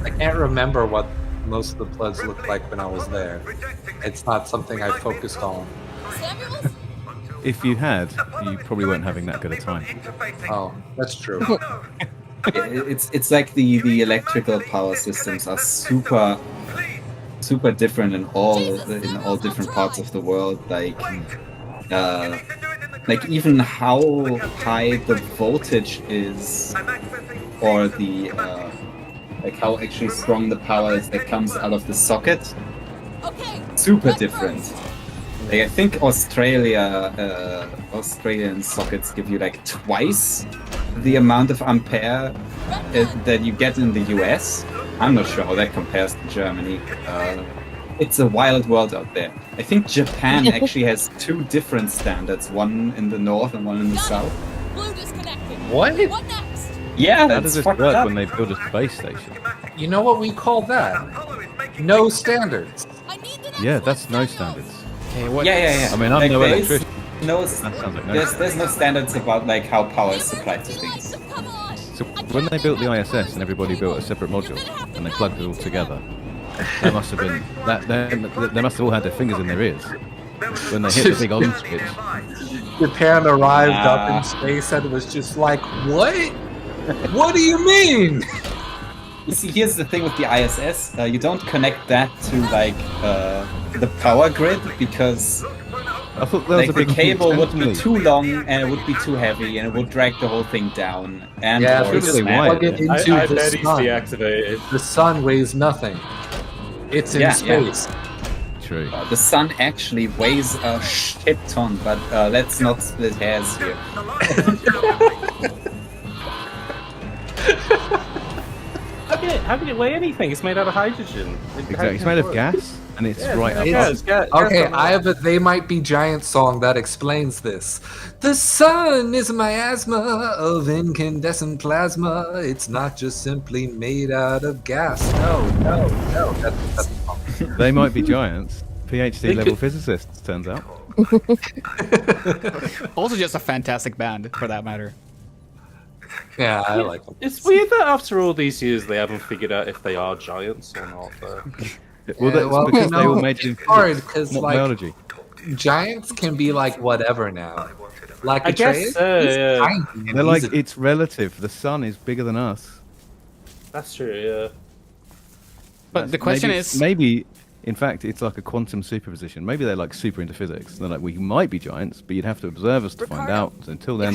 Speaker 18: I can't remember what most of the plugs looked like when I was there. It's not something I focused on.
Speaker 17: If you had, you probably weren't having that good a time.
Speaker 18: Oh, that's true.
Speaker 12: it's like the electrical power systems are super different in all different parts of the world. Like even how high the voltage is, or the like how actually strong the power is that comes out of the socket. Super different. Like, I think Australian sockets give you like twice the amount of ampere that you get in the US. I'm not sure how that compares to Germany. It's a wild world out there. I think Japan actually has two different standards, one in the north and one in the south.
Speaker 18: What?
Speaker 12: Yeah,
Speaker 17: How
Speaker 12: that's
Speaker 17: does this
Speaker 12: fucked
Speaker 17: work
Speaker 12: up.
Speaker 17: when they build a space station?
Speaker 18: You know what we call that? No standards.
Speaker 17: Yeah, that's no standards.
Speaker 1: Okay, what?
Speaker 12: Yeah.
Speaker 17: I mean, I'm no
Speaker 12: there is
Speaker 17: electrician.
Speaker 12: No,
Speaker 17: That sounds like no.
Speaker 12: there's no standards about like how power is supplied to things.
Speaker 17: So when they built the ISS and everybody built a separate module and they plugged it all together, there must have been they must have all had their fingers in their ears when they hit the big on switch.
Speaker 18: Japan arrived up in space and was just like, what? What do you mean?
Speaker 12: You see, here's the thing with the ISS. You don't connect that to like the power grid because
Speaker 17: I thought there was
Speaker 12: like
Speaker 17: a
Speaker 12: the
Speaker 17: big
Speaker 12: cable would be
Speaker 17: expense
Speaker 12: too long and it would be too heavy and it would drag the whole thing down. And
Speaker 18: Yeah,
Speaker 12: or
Speaker 18: if you just
Speaker 12: snap
Speaker 18: plug it into
Speaker 8: I
Speaker 18: the
Speaker 8: bet he's
Speaker 18: sun.
Speaker 8: deactivated.
Speaker 18: The sun weighs nothing. It's in space.
Speaker 17: True.
Speaker 12: The sun actually weighs a shit ton, but let's not split hairs here.
Speaker 8: How can it weigh anything? It's made out of hydrogen.
Speaker 17: Exactly. It's made of gas, and it's right up.
Speaker 18: Okay, I have a They Might Be Giant song that explains this. The sun is a miasma of incandescent plasma. It's not just simply made out of gas. No. That's
Speaker 17: They might be giants. PhD level physicists, turns out.
Speaker 1: Also, just a fantastic band, for that matter.
Speaker 18: Yeah, I like them.
Speaker 8: It's weird that after all these years they haven't figured out if they are giants or not.
Speaker 17: Well, that's because they were made in
Speaker 18: it's hard
Speaker 17: physics,
Speaker 18: because
Speaker 17: not
Speaker 18: like
Speaker 17: biology.
Speaker 18: giants can be like whatever now. Like
Speaker 8: I
Speaker 18: Atreus,
Speaker 8: guess,
Speaker 18: he's
Speaker 8: yeah.
Speaker 18: tiny and
Speaker 17: They're like,
Speaker 18: he's a-
Speaker 17: it's relative. The sun is bigger than us.
Speaker 8: That's true, yeah.
Speaker 1: But the question is,
Speaker 17: maybe, in fact, it's like a quantum superposition. Maybe they're like super into physics. They're like, we might be giants, but you'd have to observe us to find out. So until then,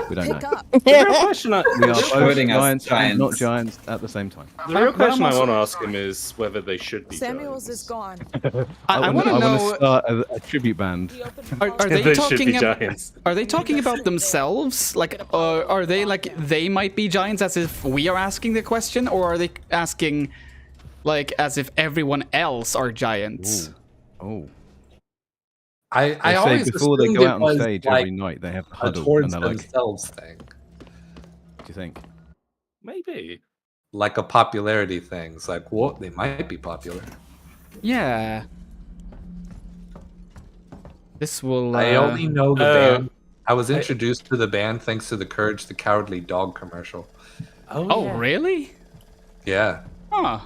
Speaker 17: we don't know.
Speaker 8: The real question I,
Speaker 17: We are both
Speaker 12: Schrödinger's
Speaker 17: giants and
Speaker 12: giants.
Speaker 17: not giants at the same time.
Speaker 8: the real question I want to ask him is whether they should be
Speaker 9: Samuels is gone.
Speaker 1: I want to
Speaker 17: I
Speaker 1: know.
Speaker 17: want to start a tribute band.
Speaker 1: Are
Speaker 8: They
Speaker 1: they
Speaker 8: should be
Speaker 1: talking?
Speaker 8: giants.
Speaker 1: Are they talking about themselves? Like, are they like they might be giants, as if we are asking the question, or are they asking, like, as if everyone else are giants?
Speaker 17: Oh.
Speaker 18: I
Speaker 17: They say
Speaker 18: always
Speaker 17: before they
Speaker 18: assumed
Speaker 17: go
Speaker 18: it
Speaker 17: out on
Speaker 18: was,
Speaker 17: stage
Speaker 18: like,
Speaker 17: every night, they have a
Speaker 18: a
Speaker 17: huddle
Speaker 18: towards
Speaker 17: and they're like,
Speaker 18: themselves thing,
Speaker 17: what do you think?
Speaker 8: Maybe.
Speaker 18: like a popularity thing. It's like, what? They might be popular.
Speaker 1: Yeah. This will.
Speaker 18: I only know the
Speaker 8: Oh.
Speaker 18: band. I was introduced to the band thanks to the Courage the Cowardly Dog commercial.
Speaker 1: Oh, really?
Speaker 18: Yeah.
Speaker 1: Huh.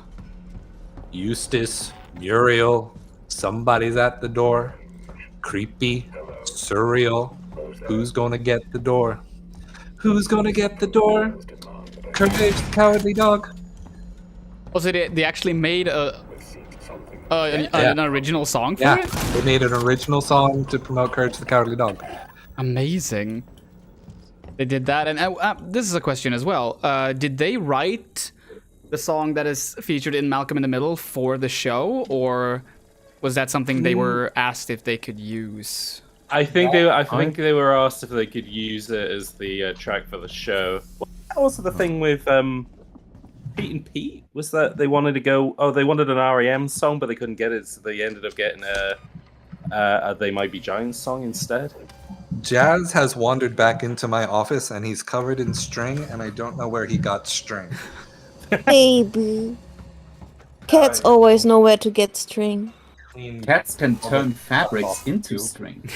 Speaker 18: Eustace, Muriel, somebody's at the door. Creepy, surreal. Who's gonna get the door? Who's gonna get the door? Courage the Cowardly Dog.
Speaker 1: Oh, so they actually made an original song for
Speaker 18: Yeah,
Speaker 1: it?
Speaker 18: they made an original song to promote Courage the Cowardly Dog.
Speaker 1: Amazing. They did that, and this is a question as well. Did they write the song that is featured in Malcolm in the Middle for the show, or was that something they were asked if they could use?
Speaker 8: I think they were asked if they could use it as the track for the show. Also, the thing with Pete and Pete was that they wanted to go. Oh, they wanted an REM song, but they couldn't get it, so they ended up getting a "They Might Be Giants" song instead.
Speaker 18: Jazz has wandered back into my office and he's covered in string, and I don't know where he got string.
Speaker 5: Baby. Cats always know where to get string.
Speaker 12: Cats can turn fabrics into string.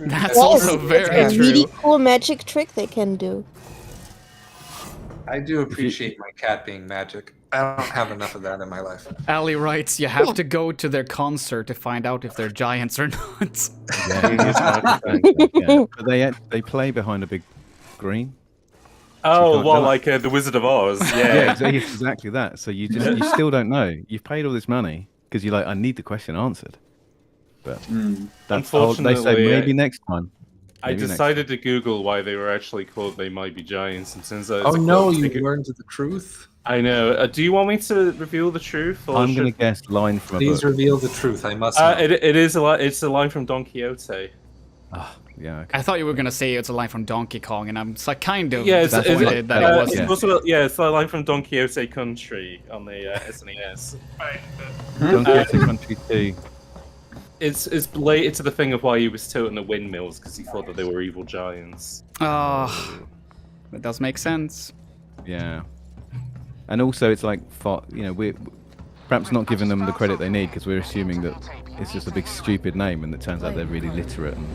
Speaker 1: That's also very
Speaker 5: It's a
Speaker 1: true.
Speaker 5: really cool magic trick they can do.
Speaker 18: I do appreciate my cat being magic. I don't have enough of that in my life.
Speaker 1: Ali writes, you have to go to their concert to find out if they're giants or not.
Speaker 17: Yeah. But they play behind a big screen.
Speaker 8: Oh,
Speaker 17: can't
Speaker 8: well,
Speaker 17: know.
Speaker 8: like the Wizard of Oz. Yeah,
Speaker 17: Yeah, exactly that. So you still don't know. You've paid all this money because you're like, I need the question answered. But that's
Speaker 8: Unfortunately,
Speaker 17: they say maybe next time.
Speaker 8: I
Speaker 17: Maybe next
Speaker 8: decided to Google why they were actually called They Might Be Giants, and since
Speaker 18: Oh no, you learned the truth?
Speaker 8: I know. Do you want me to reveal the truth? Or
Speaker 17: I'm going to guess line from a
Speaker 18: Please
Speaker 17: book.
Speaker 18: reveal the truth. I must know.
Speaker 8: It is it's a line from Don Quixote.
Speaker 17: Yeah. Okay.
Speaker 1: I thought you were gonna say it's a line from Donkey Kong, and I'm like kind of
Speaker 8: Yeah,
Speaker 1: disappointed that it wasn't.
Speaker 8: It's also, yeah, it's a line from Don Quixote Country on the SNES.
Speaker 17: Don Quixote Country 2.
Speaker 8: It's related to the thing of why he was toting the windmills because he thought that they were evil giants.
Speaker 1: Oh, that does make sense.
Speaker 17: Yeah. And also, it's like, we're perhaps not giving them the credit they need because we're assuming that it's just a big stupid name, and it turns out they're really literate. And...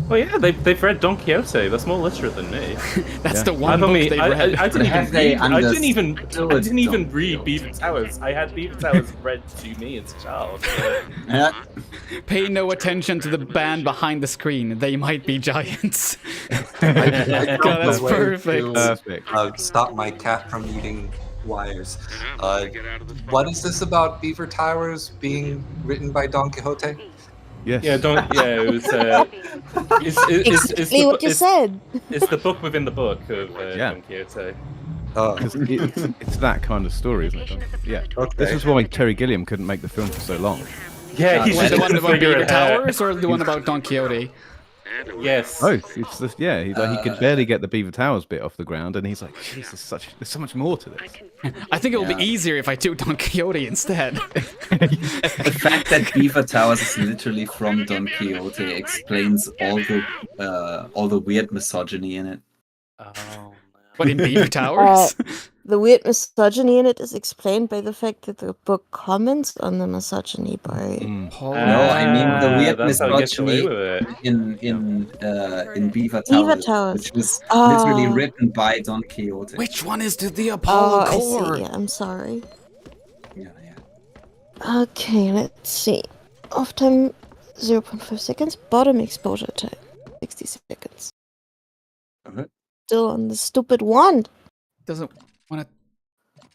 Speaker 8: Well, yeah, they've read Don Quixote. That's more literate than me.
Speaker 1: That's the one book they've read.
Speaker 8: I didn't even read Beaver Towers. I had Beaver Towers read to me as a child. So.
Speaker 1: Pay no attention to the band behind the screen. They might be giants.
Speaker 18: I
Speaker 1: God, that's perfect.
Speaker 18: Stop my cat from eating wires. What is this about Beaver Towers being written by Don Quixote?
Speaker 17: Yes.
Speaker 8: Yeah, it was.
Speaker 5: Exactly what you said.
Speaker 8: It's the book within the book of Don Quixote.
Speaker 17: Because it's that kind of story, isn't it? Yeah.
Speaker 18: Okay.
Speaker 17: This is why Terry Gilliam couldn't make the film for so long.
Speaker 8: Yeah, he's
Speaker 1: the one about
Speaker 8: figure
Speaker 1: Beaver
Speaker 8: it out.
Speaker 1: Towers or the one about Don Quixote?
Speaker 8: Yes.
Speaker 17: Both. It's the, he could barely get the Beaver Towers bit off the ground, and he's like, "Jesus, there's so much more to this."
Speaker 1: I think it would be easier if I took Don Quixote instead.
Speaker 12: The fact that Beaver Towers is literally from Don Quixote explains all the weird misogyny in it.
Speaker 8: Oh.
Speaker 1: But in Beaver Towers?
Speaker 5: The weird misogyny in it is explained by the fact that the book comments on the misogyny by.
Speaker 12: No, I mean the weird
Speaker 8: that's how he gets away
Speaker 12: misogyny
Speaker 8: with it.
Speaker 12: in Beaver
Speaker 5: Beaver
Speaker 12: Towers,
Speaker 5: Towers.
Speaker 12: which was literally written by Don Quixote.
Speaker 1: Which one is the Apollo
Speaker 5: I
Speaker 1: core?
Speaker 5: see. Yeah, I'm sorry.
Speaker 12: Yeah.
Speaker 5: Okay, let's see. Off time 0.5 seconds. Bottom exposure time 60 seconds.
Speaker 12: Okay.
Speaker 5: Still on the stupid wand.
Speaker 1: Doesn't want to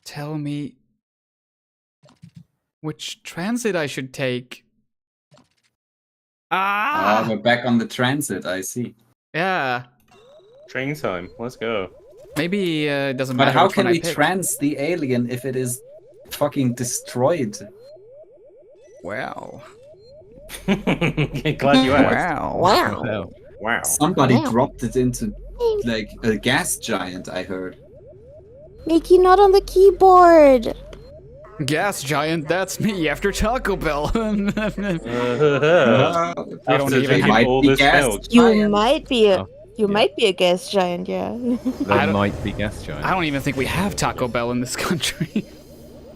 Speaker 1: tell me which transit I should take.
Speaker 12: We're back on the transit, I see.
Speaker 1: Yeah.
Speaker 8: Train time. Let's go.
Speaker 1: Maybe it doesn't
Speaker 12: But
Speaker 1: matter.
Speaker 12: how
Speaker 1: which one
Speaker 12: can
Speaker 1: I
Speaker 12: we
Speaker 1: pick.
Speaker 12: trans the alien if it is fucking destroyed?
Speaker 1: Wow.
Speaker 8: Glad you asked.
Speaker 1: Wow.
Speaker 12: Somebody
Speaker 5: Wow.
Speaker 12: dropped it into like a gas giant, I heard.
Speaker 5: Mickey, not on the keyboard.
Speaker 1: Gas giant, that's me after Taco Bell. I don't
Speaker 8: After
Speaker 1: even
Speaker 8: drinking
Speaker 1: have
Speaker 8: all this milk.
Speaker 5: You might be a might be a gas giant, yeah.
Speaker 17: There might be gas giants.
Speaker 1: I don't even think we have Taco Bell in this country.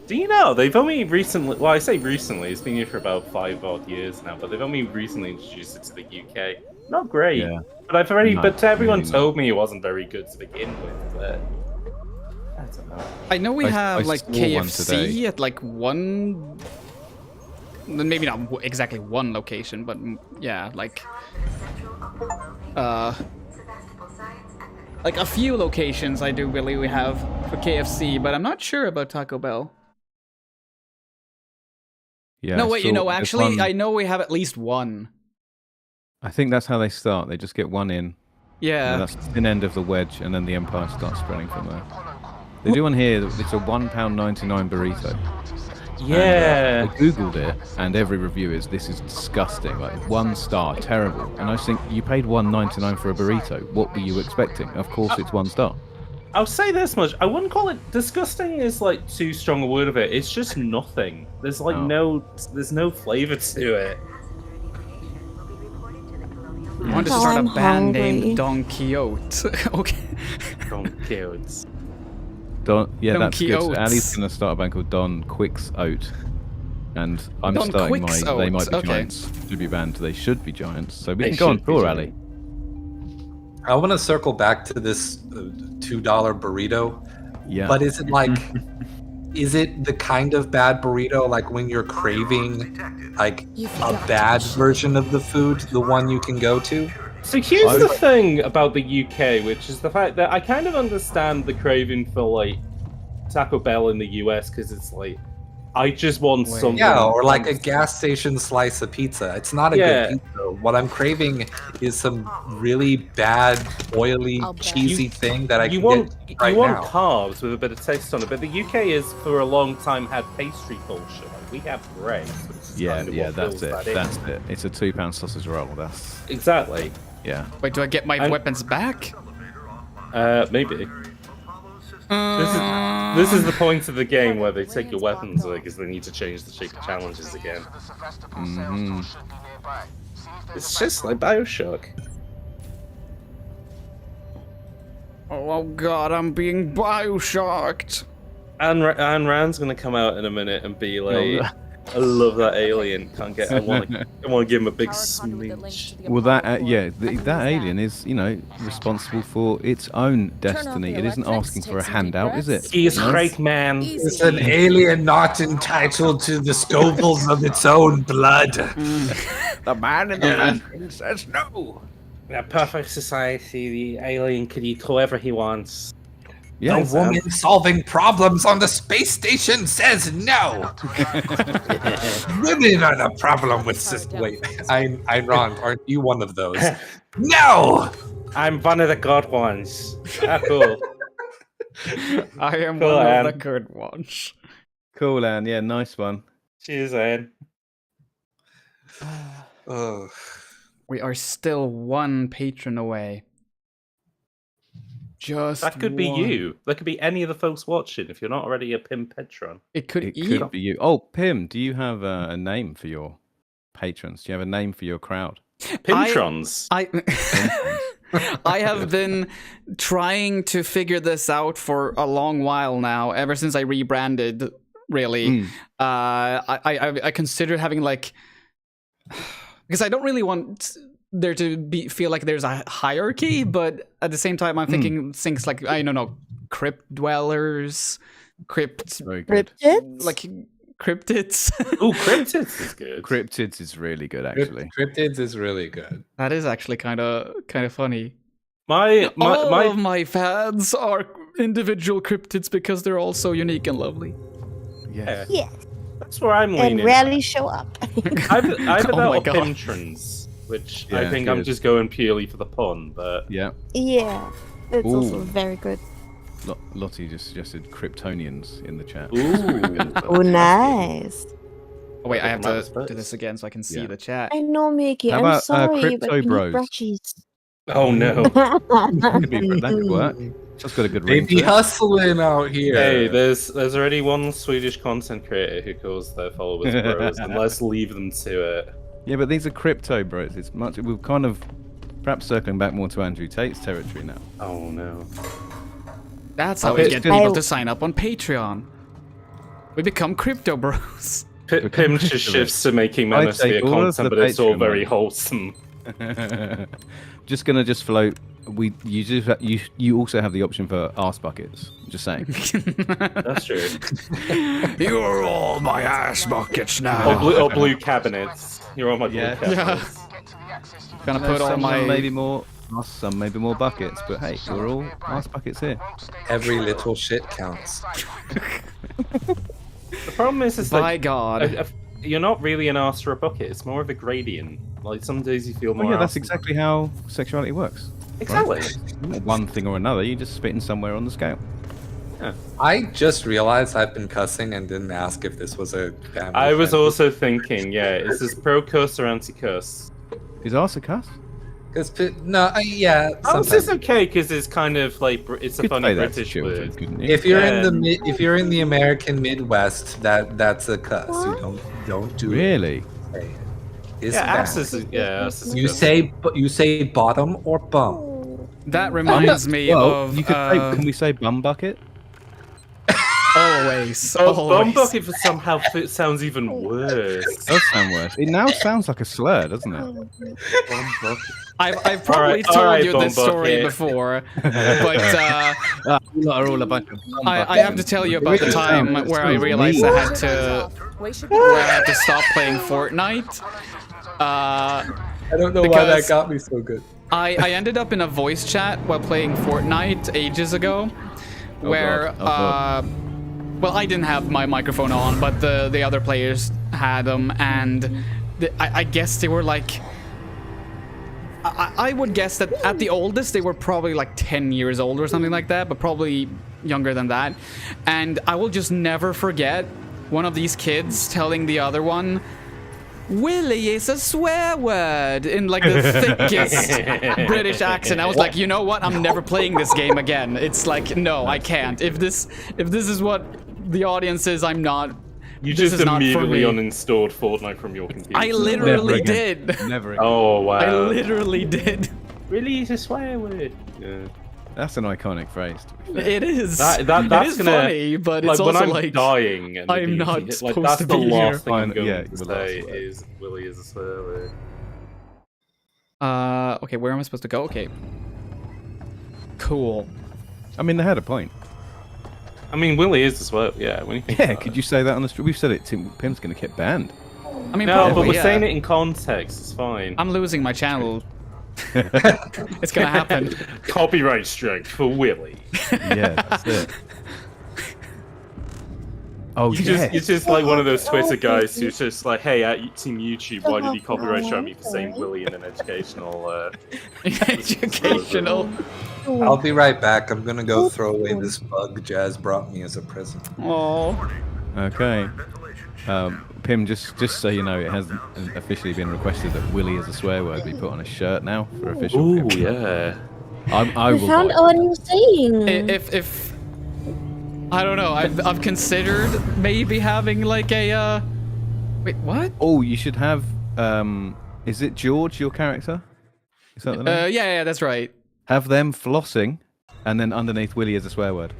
Speaker 8: Do you know they've only recently? Well, I say recently. It's been here for about 5 odd years now, but they've only recently introduced it to the UK. Not great,
Speaker 17: Yeah.
Speaker 8: but I've already.
Speaker 17: No,
Speaker 8: but everyone
Speaker 17: really
Speaker 8: told me it wasn't very good to begin with. But I don't know.
Speaker 1: I know we
Speaker 17: I
Speaker 1: have like
Speaker 17: saw one
Speaker 1: KFC
Speaker 17: today.
Speaker 1: at like one, maybe not exactly one location, but yeah, like a few locations I do believe we have for KFC, but I'm not sure about Taco Bell.
Speaker 17: Yeah.
Speaker 1: No,
Speaker 17: I
Speaker 1: wait,
Speaker 17: saw- there's
Speaker 1: actually,
Speaker 17: one-
Speaker 1: I know we have at least one.
Speaker 17: I think that's how they start. They just get one in.
Speaker 1: Yeah.
Speaker 17: And that's the thin end of the wedge, and then the empire starts spreading from there. They do one here. It's a £1.99 burrito.
Speaker 8: Yeah.
Speaker 17: And, I googled it, and every review is this is disgusting. Like 1 star, terrible. And I just think you paid £1.99 for a burrito. What were you expecting? Of course, it's 1 star.
Speaker 8: I'll say this much: I wouldn't call it disgusting. Is like too strong a word of it. It's just nothing. There's like there's no flavor to it.
Speaker 1: I want to
Speaker 5: Oh,
Speaker 1: start
Speaker 5: I'm
Speaker 1: a band
Speaker 5: hungry.
Speaker 1: named Don Quixote. Okay.
Speaker 8: Don Quixote.
Speaker 17: Yeah,
Speaker 1: Don
Speaker 17: that's good.
Speaker 1: Quixote.
Speaker 12: Ali's going to start a band called Don Quixote. And I'm
Speaker 1: Don
Speaker 12: starting my
Speaker 1: Quixote,
Speaker 12: They Might Be
Speaker 1: okay.
Speaker 12: Giants tribute band. They should be giants. So we
Speaker 18: They
Speaker 12: can go on
Speaker 18: should be
Speaker 12: tour,
Speaker 18: giants.
Speaker 12: Ali.
Speaker 18: I want to circle back to this $2 burrito.
Speaker 12: Yeah.
Speaker 18: But is it like, is it the kind of bad burrito like when you're craving like a bad version of the food, the one you can go to?
Speaker 8: So here's the thing about the UK, which is the fact that I kind of understand the craving for like Taco Bell in the US because it's like I just want something.
Speaker 18: Yeah, or like a gas station slice of pizza. It's not a
Speaker 8: Yeah.
Speaker 18: good pizza. What I'm craving is some really bad, oily, cheesy thing that I can get right
Speaker 8: you want
Speaker 18: now.
Speaker 8: carbs with a bit of taste on it, but the UK has for a long time had pastry culture. Like we have bread. which is
Speaker 12: Yeah,
Speaker 8: kind of
Speaker 12: yeah,
Speaker 8: what
Speaker 12: that's
Speaker 8: fills
Speaker 12: it.
Speaker 8: that in.
Speaker 12: That's it. It's a £2 sausage roll. That's
Speaker 8: Exactly.
Speaker 12: yeah.
Speaker 1: Wait, do I get my weapons back?
Speaker 8: Maybe. This is the point of the game where they take your weapons away because they need to change the challenges again.
Speaker 12: Mm-hmm.
Speaker 8: It's just like Bioshock.
Speaker 1: Oh god, I'm being Bioshocked.
Speaker 8: Ayn Rand's gonna come out in a minute and be like, I love that alien. I want to give him a big smooch.
Speaker 12: Well, that that alien is, responsible for its own destiny. It isn't asking for a handout, is it?
Speaker 8: He's
Speaker 12: No?
Speaker 8: great, man.
Speaker 18: It's an alien not entitled to the scovilles of its own blood.
Speaker 22: The man in the lantern says no.
Speaker 8: In a perfect society, the alien can eat whoever he wants.
Speaker 18: The woman solving problems on the space station says no. Women are the problem with wait, I'm wrong. Aren't you one of those? No!
Speaker 8: I'm one of the good ones. Ah, cool.
Speaker 1: I am
Speaker 8: Cool,
Speaker 1: one
Speaker 8: Anne.
Speaker 1: of the good ones.
Speaker 12: Cool, Anne. Yeah, nice one.
Speaker 8: Cheers, Anne.
Speaker 18: Oh.
Speaker 1: We are still one patron away. Just
Speaker 8: That could be
Speaker 1: one.
Speaker 8: you. That could be any of the folks watching if you're not already a Pim Petron.
Speaker 1: It could
Speaker 12: It could be you. Oh, Pim, do you have a name for your patrons? Do you have a name for your crowd?
Speaker 8: Pimtrons.
Speaker 1: I have been trying to figure this out for a long while now, ever since I rebranded, really. I considered having like, because I don't really want there to feel like there's a hierarchy, but at the same time I'm thinking things like, I don't know, crypt dwellers,
Speaker 5: Cryptids?
Speaker 1: like cryptids.
Speaker 8: Oh, cryptids is good.
Speaker 12: Cryptids is really good, actually.
Speaker 18: Cryptids is really good.
Speaker 1: That is actually kind of funny.
Speaker 8: My
Speaker 1: all of my fans are individual cryptids because they're all so unique and lovely.
Speaker 8: Yeah.
Speaker 5: Yes.
Speaker 8: That's where I'm leaning.
Speaker 5: And rarely show up.
Speaker 8: I've
Speaker 1: Oh my
Speaker 8: about
Speaker 1: God.
Speaker 8: Pimtrons, which I
Speaker 12: Yeah,
Speaker 8: think I'm
Speaker 12: good.
Speaker 8: just going purely for the pun, but
Speaker 12: Yeah.
Speaker 5: Yeah, it's also
Speaker 12: Ooh.
Speaker 5: very good.
Speaker 12: Lottie just suggested Kryptonians in the chat.
Speaker 8: Ooh.
Speaker 5: Oh, nice.
Speaker 1: Oh wait, I have
Speaker 8: Come out
Speaker 1: to
Speaker 8: with
Speaker 1: do this again so I can see
Speaker 12: Yeah.
Speaker 1: the chat.
Speaker 5: I know, Mickey.
Speaker 12: How
Speaker 5: I'm
Speaker 12: about,
Speaker 5: sorry, but
Speaker 12: Crypto
Speaker 5: you need
Speaker 12: Bros?
Speaker 5: brushies.
Speaker 8: Oh no.
Speaker 12: That could work. That's got a good
Speaker 18: They
Speaker 12: ring
Speaker 18: be
Speaker 12: to it.
Speaker 18: hustling out here.
Speaker 8: Hey, there's already one Swedish content creator who calls their followers bros, and let's leave them to it.
Speaker 12: Yeah, but these are crypto bros. It's much. We're kind of perhaps circling back more to Andrew Tate's territory now.
Speaker 8: Oh no.
Speaker 1: That's how
Speaker 12: Oh,
Speaker 1: we
Speaker 12: it's
Speaker 1: get
Speaker 12: good.
Speaker 1: people to sign up on Patreon. We become crypto bros.
Speaker 8: Pim just shifts to making
Speaker 12: I
Speaker 8: Manosphere
Speaker 12: take all of
Speaker 8: content,
Speaker 12: the
Speaker 8: but it's all
Speaker 12: Patreon
Speaker 8: very
Speaker 12: money.
Speaker 8: wholesome.
Speaker 12: Just gonna float. You also have the option for arse buckets. Just saying.
Speaker 8: That's true.
Speaker 22: You're all my ass buckets now.
Speaker 8: Or blue cabinets. You're on my blue
Speaker 12: Yeah.
Speaker 8: cabinets.
Speaker 1: Gonna put all
Speaker 12: some
Speaker 1: my
Speaker 12: maybe more. Some maybe more buckets, but hey, we're all arse buckets here.
Speaker 18: Every little shit counts.
Speaker 8: The problem is
Speaker 1: By
Speaker 8: like,
Speaker 1: God.
Speaker 8: you're not really an arse for a bucket. It's more of a gradient. Like some days you feel more.
Speaker 12: Well, yeah, that's
Speaker 8: arse-
Speaker 12: exactly how sexuality works.
Speaker 8: Exactly.
Speaker 12: Not one thing or another. You just spitting somewhere on the scale.
Speaker 18: I just realized I've been cussing and didn't ask if this was a family.
Speaker 8: I was
Speaker 18: friendly-
Speaker 8: also thinking, yeah, is this pro cuss or anti cuss?
Speaker 12: Is arse a cuss?
Speaker 18: Yeah.
Speaker 8: Arse
Speaker 18: sometimes.
Speaker 8: is okay because it's kind of like it's a
Speaker 12: Could
Speaker 8: funny
Speaker 12: say that to
Speaker 8: British
Speaker 12: children,
Speaker 8: word.
Speaker 12: couldn't you?
Speaker 18: If you're
Speaker 8: Yeah.
Speaker 18: if you're in the American Midwest, that's a cuss. You don't do it.
Speaker 12: Really?
Speaker 18: is
Speaker 8: Yeah,
Speaker 18: back.
Speaker 8: ass is
Speaker 18: You say bottom or bum.
Speaker 1: That reminds me of.
Speaker 17: You could say, can we say bum bucket?
Speaker 1: Always.
Speaker 8: Bum
Speaker 1: Always.
Speaker 8: bucket somehow sounds even worse.
Speaker 17: It does sound worse. It now sounds like a slur, doesn't it?
Speaker 8: Bum bucket.
Speaker 1: I've probably told you this story before, but
Speaker 17: are all a bunch of bum
Speaker 1: I have to tell you about the time where I realized I had to stop playing Fortnite.
Speaker 18: I don't know why that got me so good.
Speaker 1: I ended up in a voice chat while playing Fortnite ages ago, where well, I didn't have my microphone on, but the other players had them, and I guess they were like. I would guess that at the oldest they were probably like 10 years old or something like that, but probably younger than that. And I will just never forget one of these kids telling the other one, "Willy is a swear word," in like the thickest British accent. I was like, you know what? I'm never playing this game again. It's like, no, I can't. If this is what the audience is, I'm not.
Speaker 8: You
Speaker 1: this
Speaker 8: just
Speaker 1: is not for
Speaker 8: immediately
Speaker 1: me.
Speaker 8: uninstalled Fortnite from your computer.
Speaker 1: I literally did.
Speaker 17: Never again.
Speaker 8: Oh wow.
Speaker 1: I literally did.
Speaker 8: Really, is a swear word. Yeah.
Speaker 17: That's an iconic phrase. To be fair.
Speaker 1: It is.
Speaker 8: That's
Speaker 1: it is
Speaker 8: gonna,
Speaker 1: funny, but it's
Speaker 8: when
Speaker 1: also
Speaker 8: I'm
Speaker 1: like
Speaker 8: dying. And
Speaker 1: I'm
Speaker 8: the
Speaker 1: not
Speaker 8: DT
Speaker 1: supposed
Speaker 8: like that's
Speaker 1: to
Speaker 8: the
Speaker 1: be
Speaker 8: last
Speaker 1: here.
Speaker 8: thing I'm going
Speaker 17: Yeah,
Speaker 8: to
Speaker 17: the
Speaker 8: say
Speaker 17: last word.
Speaker 8: is Willy is a swear word.
Speaker 1: Okay, where am I supposed to go? Okay. Cool.
Speaker 17: I mean, they had a point.
Speaker 8: I mean, Willy is a swear. Yeah. When you think
Speaker 17: Yeah,
Speaker 8: about
Speaker 17: could you say that on the stream? We've said it. Pim's going to get banned.
Speaker 1: I mean,
Speaker 8: no,
Speaker 1: probably,
Speaker 8: but we're
Speaker 1: yeah.
Speaker 8: saying it in context. It's fine.
Speaker 1: I'm losing my channel. It's gonna happen.
Speaker 8: Copyright strike for Willy.
Speaker 17: Yeah, that's it. Oh,
Speaker 8: You're just like one of those Twitter guys who's just like, hey, at Team YouTube, why did you copyright strike me for saying Willy in an educational...
Speaker 1: educational...
Speaker 18: I'll be right back. I'm gonna go throw away this bug Jazz brought me as a present.
Speaker 1: Oh.
Speaker 17: Okay. Pim, just so you know, it has officially been requested that Willy is a swear word be put on a shirt now for official.
Speaker 8: Ooh,
Speaker 17: Pim.
Speaker 8: yeah.
Speaker 17: I
Speaker 5: We
Speaker 17: will
Speaker 5: found
Speaker 17: buy
Speaker 5: our new saying.
Speaker 1: If I don't know, I've considered maybe having like a wait, what?
Speaker 17: Oh, you should have. Is it George, your character? Is that the name?
Speaker 1: Yeah, that's right.
Speaker 17: Have them flossing, and then underneath Willy is a swear word.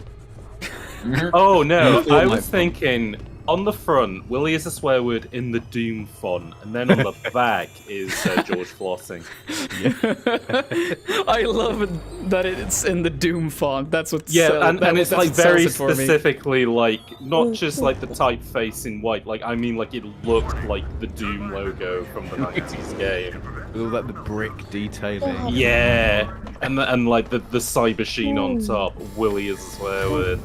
Speaker 8: Oh no, I was thinking on the front, Willy is a swear word in the Doom font, and then on the back is George flossing.
Speaker 1: I love it that it's in the Doom font. That's what.
Speaker 8: And it's like very
Speaker 1: for me.
Speaker 8: specifically like not just like the typeface in white. Like I mean, like it looked like the Doom logo from the 90s game.
Speaker 17: With all that the brick detailing.
Speaker 8: Yeah, and like the cyber sheen on top. Willy is a swear word.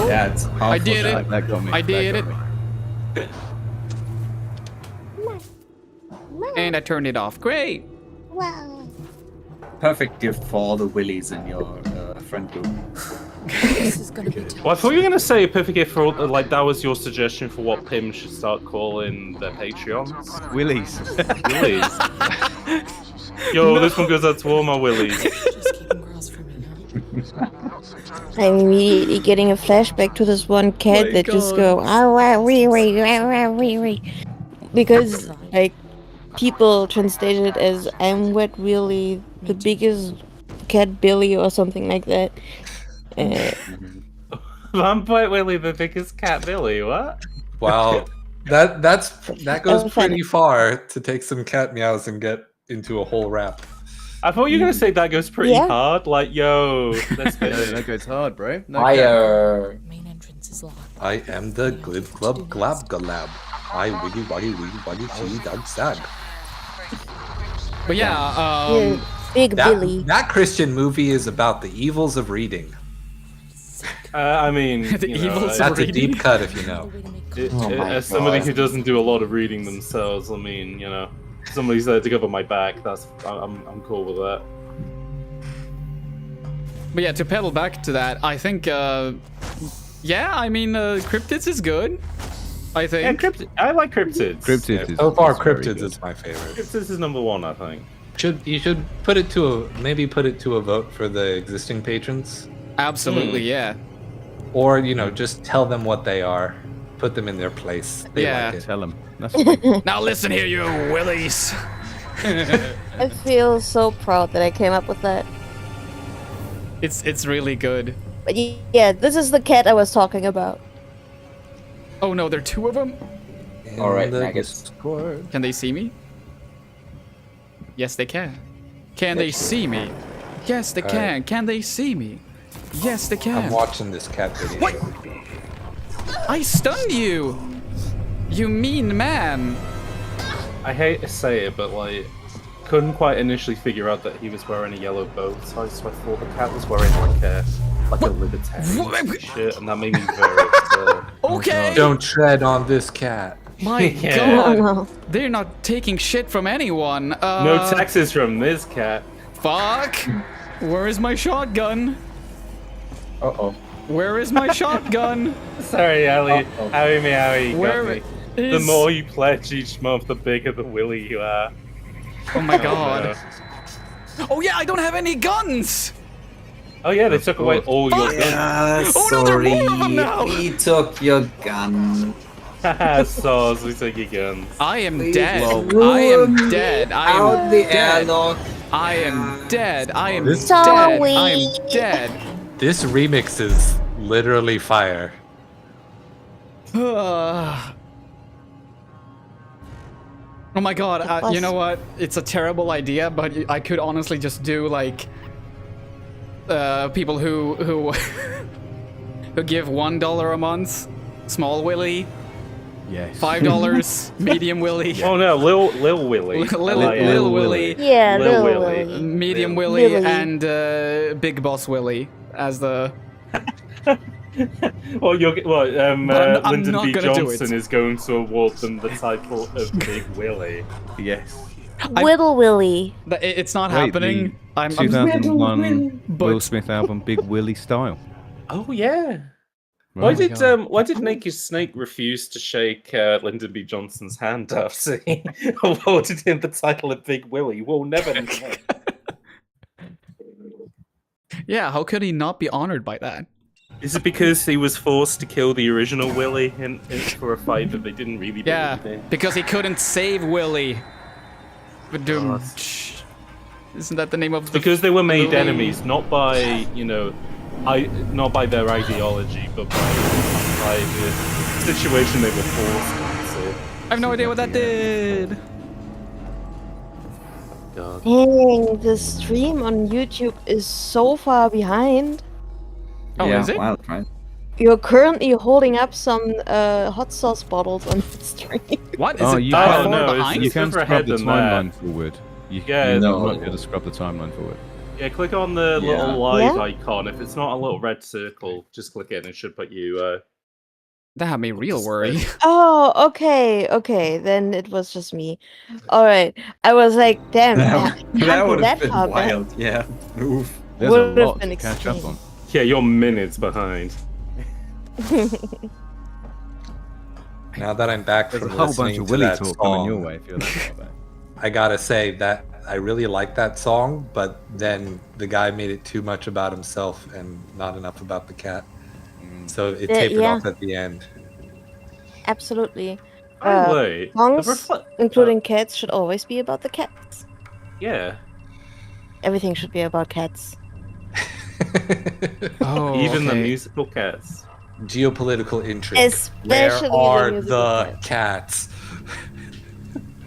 Speaker 12: Yeah, it's
Speaker 1: I did it.
Speaker 17: That got me.
Speaker 1: I did
Speaker 17: That
Speaker 1: it.
Speaker 17: got me.
Speaker 1: And I turned it off. Great.
Speaker 5: Wow.
Speaker 12: Perfect gift for all the Willies in your friend group.
Speaker 9: This is gonna be tough.
Speaker 8: Well, I thought you were gonna say a perfect gift for all, like that was your suggestion for what Pim should start calling their Patreons.
Speaker 17: Willies.
Speaker 8: Willies. Yo,
Speaker 1: No.
Speaker 8: this one goes out to all my Willies.
Speaker 9: Just keep them crossed for me, huh?
Speaker 5: I'm immediately getting a flashback to this one cat
Speaker 1: My
Speaker 5: that just
Speaker 1: God.
Speaker 5: go wee. Because like people translate it as I'm wet really the biggest cat Billy or something like that.
Speaker 8: Vampire Willy, the biggest cat Billy. What?
Speaker 18: Wow, that goes pretty far to take some cat meows and get into a whole rap.
Speaker 8: I thought you were gonna say that goes pretty
Speaker 5: Yeah.
Speaker 8: hard. Like, yo, that's
Speaker 17: Yeah,
Speaker 8: good.
Speaker 17: that goes hard, bro. No
Speaker 12: Fire.
Speaker 9: Main entrance is locked.
Speaker 18: I am the glib glub glab galab. I wiggy wuggy wiggy wuggy chee dog sag.
Speaker 1: But yeah,
Speaker 5: Big Billy.
Speaker 18: That Christian movie is about the evils of reading.
Speaker 8: I mean,
Speaker 1: The
Speaker 8: you know,
Speaker 1: evils of
Speaker 18: That's a
Speaker 1: reading.
Speaker 18: deep cut if you know.
Speaker 8: As somebody who doesn't do a lot of reading themselves, I mean, you know, somebody's there to cover my back. I'm cool with that.
Speaker 1: But yeah, to pedal back to that, I think, yeah, I mean, Cryptids is good. I think.
Speaker 8: Yeah, I like Cryptids.
Speaker 17: Cryptids.
Speaker 18: So far,
Speaker 17: is very
Speaker 18: Cryptids
Speaker 17: good.
Speaker 18: is my favorite.
Speaker 8: Cryptids is number one, I think.
Speaker 18: You should put it to a vote for the existing patrons,
Speaker 1: Absolutely, yeah.
Speaker 18: or just tell them what they are. put them in their place. They
Speaker 1: Yeah.
Speaker 18: like it.
Speaker 17: Tell them. That's fine.
Speaker 1: Now listen here, you willies.
Speaker 5: I feel so proud that I came up with that.
Speaker 1: It's really good.
Speaker 5: But yeah, this is the cat I was talking about.
Speaker 1: Oh no, there are two of them?
Speaker 19: All right,
Speaker 18: the
Speaker 19: maggots.
Speaker 18: Discord.
Speaker 1: Can they see me? Yes, they can. Can they see me? Yes, they can.
Speaker 18: Alright.
Speaker 1: Can they see me? Yes, they
Speaker 18: I'm
Speaker 1: can.
Speaker 18: watching this cat video.
Speaker 1: What? I stunned you! You mean man!
Speaker 8: I hate to say it, but like, couldn't quite initially figure out that he was wearing a yellow bow tie, so I thought the cat was wearing like a libertarian shit, and that made me very upset.
Speaker 1: Okay!
Speaker 18: Don't tread on this cat.
Speaker 1: My
Speaker 8: Yeah.
Speaker 1: god! They're not taking shit from anyone.
Speaker 8: No taxes from this cat.
Speaker 1: Fuck! Where is my shotgun?
Speaker 19: Uh-oh.
Speaker 1: Where is my shotgun?
Speaker 8: Sorry, Ali. Howie meowie, you
Speaker 1: Where
Speaker 8: got me.
Speaker 1: is-
Speaker 8: The more you pledge each month, the bigger the willy you are.
Speaker 1: Oh my god. Oh yeah, I don't have any guns!
Speaker 8: Oh yeah, they took away all your guns.
Speaker 12: Yeah,
Speaker 1: Oh no, there are
Speaker 12: sorry.
Speaker 1: more of them now!
Speaker 12: We took your gun.
Speaker 8: Haha, Saws, we took your guns.
Speaker 1: I am
Speaker 12: Please
Speaker 1: dead.
Speaker 12: don't
Speaker 1: I am
Speaker 12: ruin
Speaker 1: dead. I
Speaker 12: out
Speaker 1: am
Speaker 12: the
Speaker 1: dead.
Speaker 12: airlock.
Speaker 1: I am dead. I am
Speaker 18: This-
Speaker 1: dead.
Speaker 5: Sorry.
Speaker 1: I am dead.
Speaker 18: This remix is literally fire.
Speaker 1: Oh my god, you know what? It's a terrible idea, but I could honestly just do like people who who give $1 a month, small Willy,
Speaker 17: Yes.
Speaker 1: $5, medium Willy,
Speaker 8: Oh no, Lil Willy.
Speaker 1: Lil Willy,
Speaker 5: Yeah,
Speaker 8: Lil
Speaker 5: Lil
Speaker 8: Willy.
Speaker 5: Willy.
Speaker 1: medium Willy,
Speaker 5: Willy.
Speaker 1: and Big Boss Willy as the.
Speaker 8: Well,
Speaker 1: I'm
Speaker 8: Lyndon
Speaker 1: not
Speaker 8: B.
Speaker 1: gonna do it.
Speaker 8: Johnson is going to award them the title of Big Willy.
Speaker 17: Yes.
Speaker 5: Whittle Willy.
Speaker 1: It's not
Speaker 17: Wait,
Speaker 1: happening.
Speaker 17: the
Speaker 1: I'm
Speaker 17: 2001
Speaker 1: But-
Speaker 17: Will Smith album Big Willie Style.
Speaker 8: Oh yeah.
Speaker 17: Right.
Speaker 8: Why did Naked Snake refuse to shake Lyndon B. Johnson's hand after he awarded him the title of Big Willy? We'll never know.
Speaker 1: Yeah, how could he not be honored by that?
Speaker 8: Is it because he was forced to kill the original Willy for a fight that they didn't really
Speaker 1: Yeah,
Speaker 8: believe in?
Speaker 1: because he couldn't save Willy. Ba-dum. Isn't that the name of the
Speaker 8: Because they were made
Speaker 1: movie?
Speaker 8: enemies, not by not by their ideology, but by the situation they were forced into.
Speaker 1: I have no idea what that did.
Speaker 8: God.
Speaker 5: Dang, the stream on YouTube is so far behind.
Speaker 1: Oh,
Speaker 12: yeah,
Speaker 1: is it?
Speaker 12: wild, right?
Speaker 5: You're currently holding up some hot sauce bottles on the stream.
Speaker 1: What is
Speaker 17: Oh,
Speaker 1: it?
Speaker 17: you
Speaker 1: that
Speaker 17: can't-
Speaker 1: far
Speaker 8: no, it's-
Speaker 1: behind?
Speaker 17: You can
Speaker 8: further
Speaker 17: scrub
Speaker 8: ahead
Speaker 17: the
Speaker 8: than that.
Speaker 17: timeline forward. You
Speaker 8: Yeah,
Speaker 17: you
Speaker 19: no.
Speaker 17: might be able to scrub the timeline forward.
Speaker 8: Yeah, click on the
Speaker 19: Yeah.
Speaker 8: little live
Speaker 5: Yeah?
Speaker 8: icon. If it's not a little red circle, just click it and it should put you.
Speaker 1: That had me real worried.
Speaker 5: Oh, okay, then it was just me. Alright, I was like, damn,
Speaker 12: That,
Speaker 5: can't
Speaker 12: that
Speaker 5: go
Speaker 12: would have
Speaker 5: that
Speaker 12: been
Speaker 5: far back.
Speaker 12: wild. Yeah. Oof.
Speaker 17: There's
Speaker 5: Would've
Speaker 17: a lot
Speaker 5: been
Speaker 17: to catch up
Speaker 5: extreme.
Speaker 17: on.
Speaker 8: Yeah, you're minutes behind.
Speaker 18: Now that I'm back
Speaker 17: There's a
Speaker 18: from
Speaker 17: whole bunch
Speaker 18: listening
Speaker 17: of
Speaker 18: to
Speaker 17: Willy
Speaker 18: that
Speaker 17: talk coming your
Speaker 18: song,
Speaker 17: way if you're that far back.
Speaker 18: I gotta say that I really like that song, but then the guy made it too much about himself and not enough about the cat. So it tapered
Speaker 5: yeah.
Speaker 18: off at the end.
Speaker 5: Absolutely.
Speaker 8: By the way, the
Speaker 5: Songs,
Speaker 8: refle-
Speaker 5: including cats, should always be about the cats.
Speaker 8: yeah.
Speaker 5: Everything should be about cats.
Speaker 1: Oh,
Speaker 8: Even the
Speaker 1: okay.
Speaker 8: musical cats.
Speaker 18: Geopolitical intrigue.
Speaker 5: Especially the
Speaker 18: Where are
Speaker 5: musical
Speaker 18: the cats?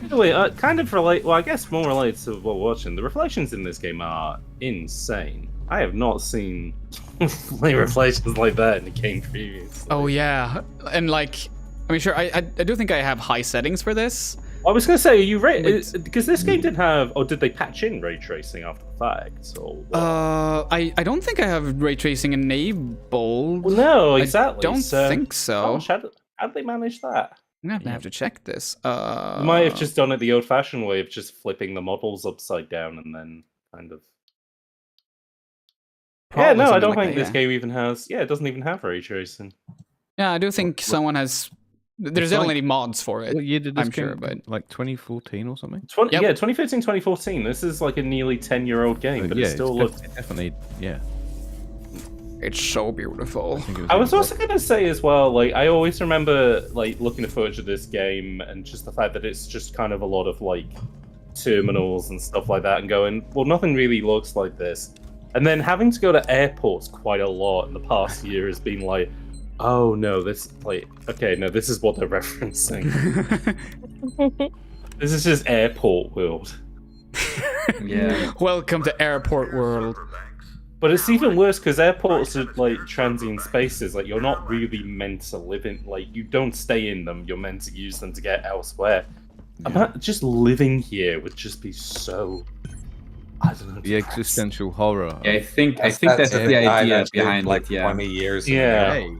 Speaker 8: Anyway, kind of relate. Well, I guess more related to what we're watching. The reflections in this game are insane. I have not seen reflections like that in a game previously.
Speaker 1: Oh yeah, and like, I mean, sure, I do think I have high settings for this.
Speaker 8: I was gonna say, are you because this game did have, or did they patch in ray tracing after the fact? Or what?
Speaker 1: I don't think I have ray tracing enabled.
Speaker 8: Well, no, exactly.
Speaker 1: I don't
Speaker 8: so,
Speaker 1: think so.
Speaker 8: Gosh, how did they manage that?
Speaker 1: I'm gonna have to check this.
Speaker 8: They might have just done it the old-fashioned way of just flipping the models upside down and then kind of.
Speaker 1: Probably
Speaker 8: yeah, no, I
Speaker 1: something
Speaker 8: don't
Speaker 1: like
Speaker 8: think
Speaker 1: that,
Speaker 8: this game even has. Yeah, it doesn't even have ray tracing.
Speaker 1: Yeah, I do think someone has. There's
Speaker 17: It's like-
Speaker 1: definitely mods for it.
Speaker 17: What year did this
Speaker 1: I'm
Speaker 17: game
Speaker 1: sure, but
Speaker 17: like 2014 or something?
Speaker 1: Yep.
Speaker 8: Yeah, 2013, 2014. This is like a nearly 10-year-old game, but
Speaker 17: yeah,
Speaker 8: it still
Speaker 17: it's
Speaker 8: looks.
Speaker 17: definitely, yeah.
Speaker 1: It's so beautiful.
Speaker 8: I was also gonna say as well, like I always remember like looking at footage of this game and just the fact that it's just kind of a lot of like terminals and stuff like that, and going, well, nothing really looks like this. And then having to go to airports quite a lot in the past year has been like, oh no, this like okay, no, this is what they're referencing. This is just airport world.
Speaker 1: Yeah. Welcome to airport world.
Speaker 8: But it's even worse because airports are like transient spaces. Like you're not really meant to live in. Like you don't stay in them. You're meant to use them to get elsewhere. Just living here would just be so. I don't know.
Speaker 17: The existential horror.
Speaker 12: Yeah, I think that's the idea behind
Speaker 18: like
Speaker 12: it. Yeah.
Speaker 18: 20 years.
Speaker 8: Yeah.
Speaker 17: Hey,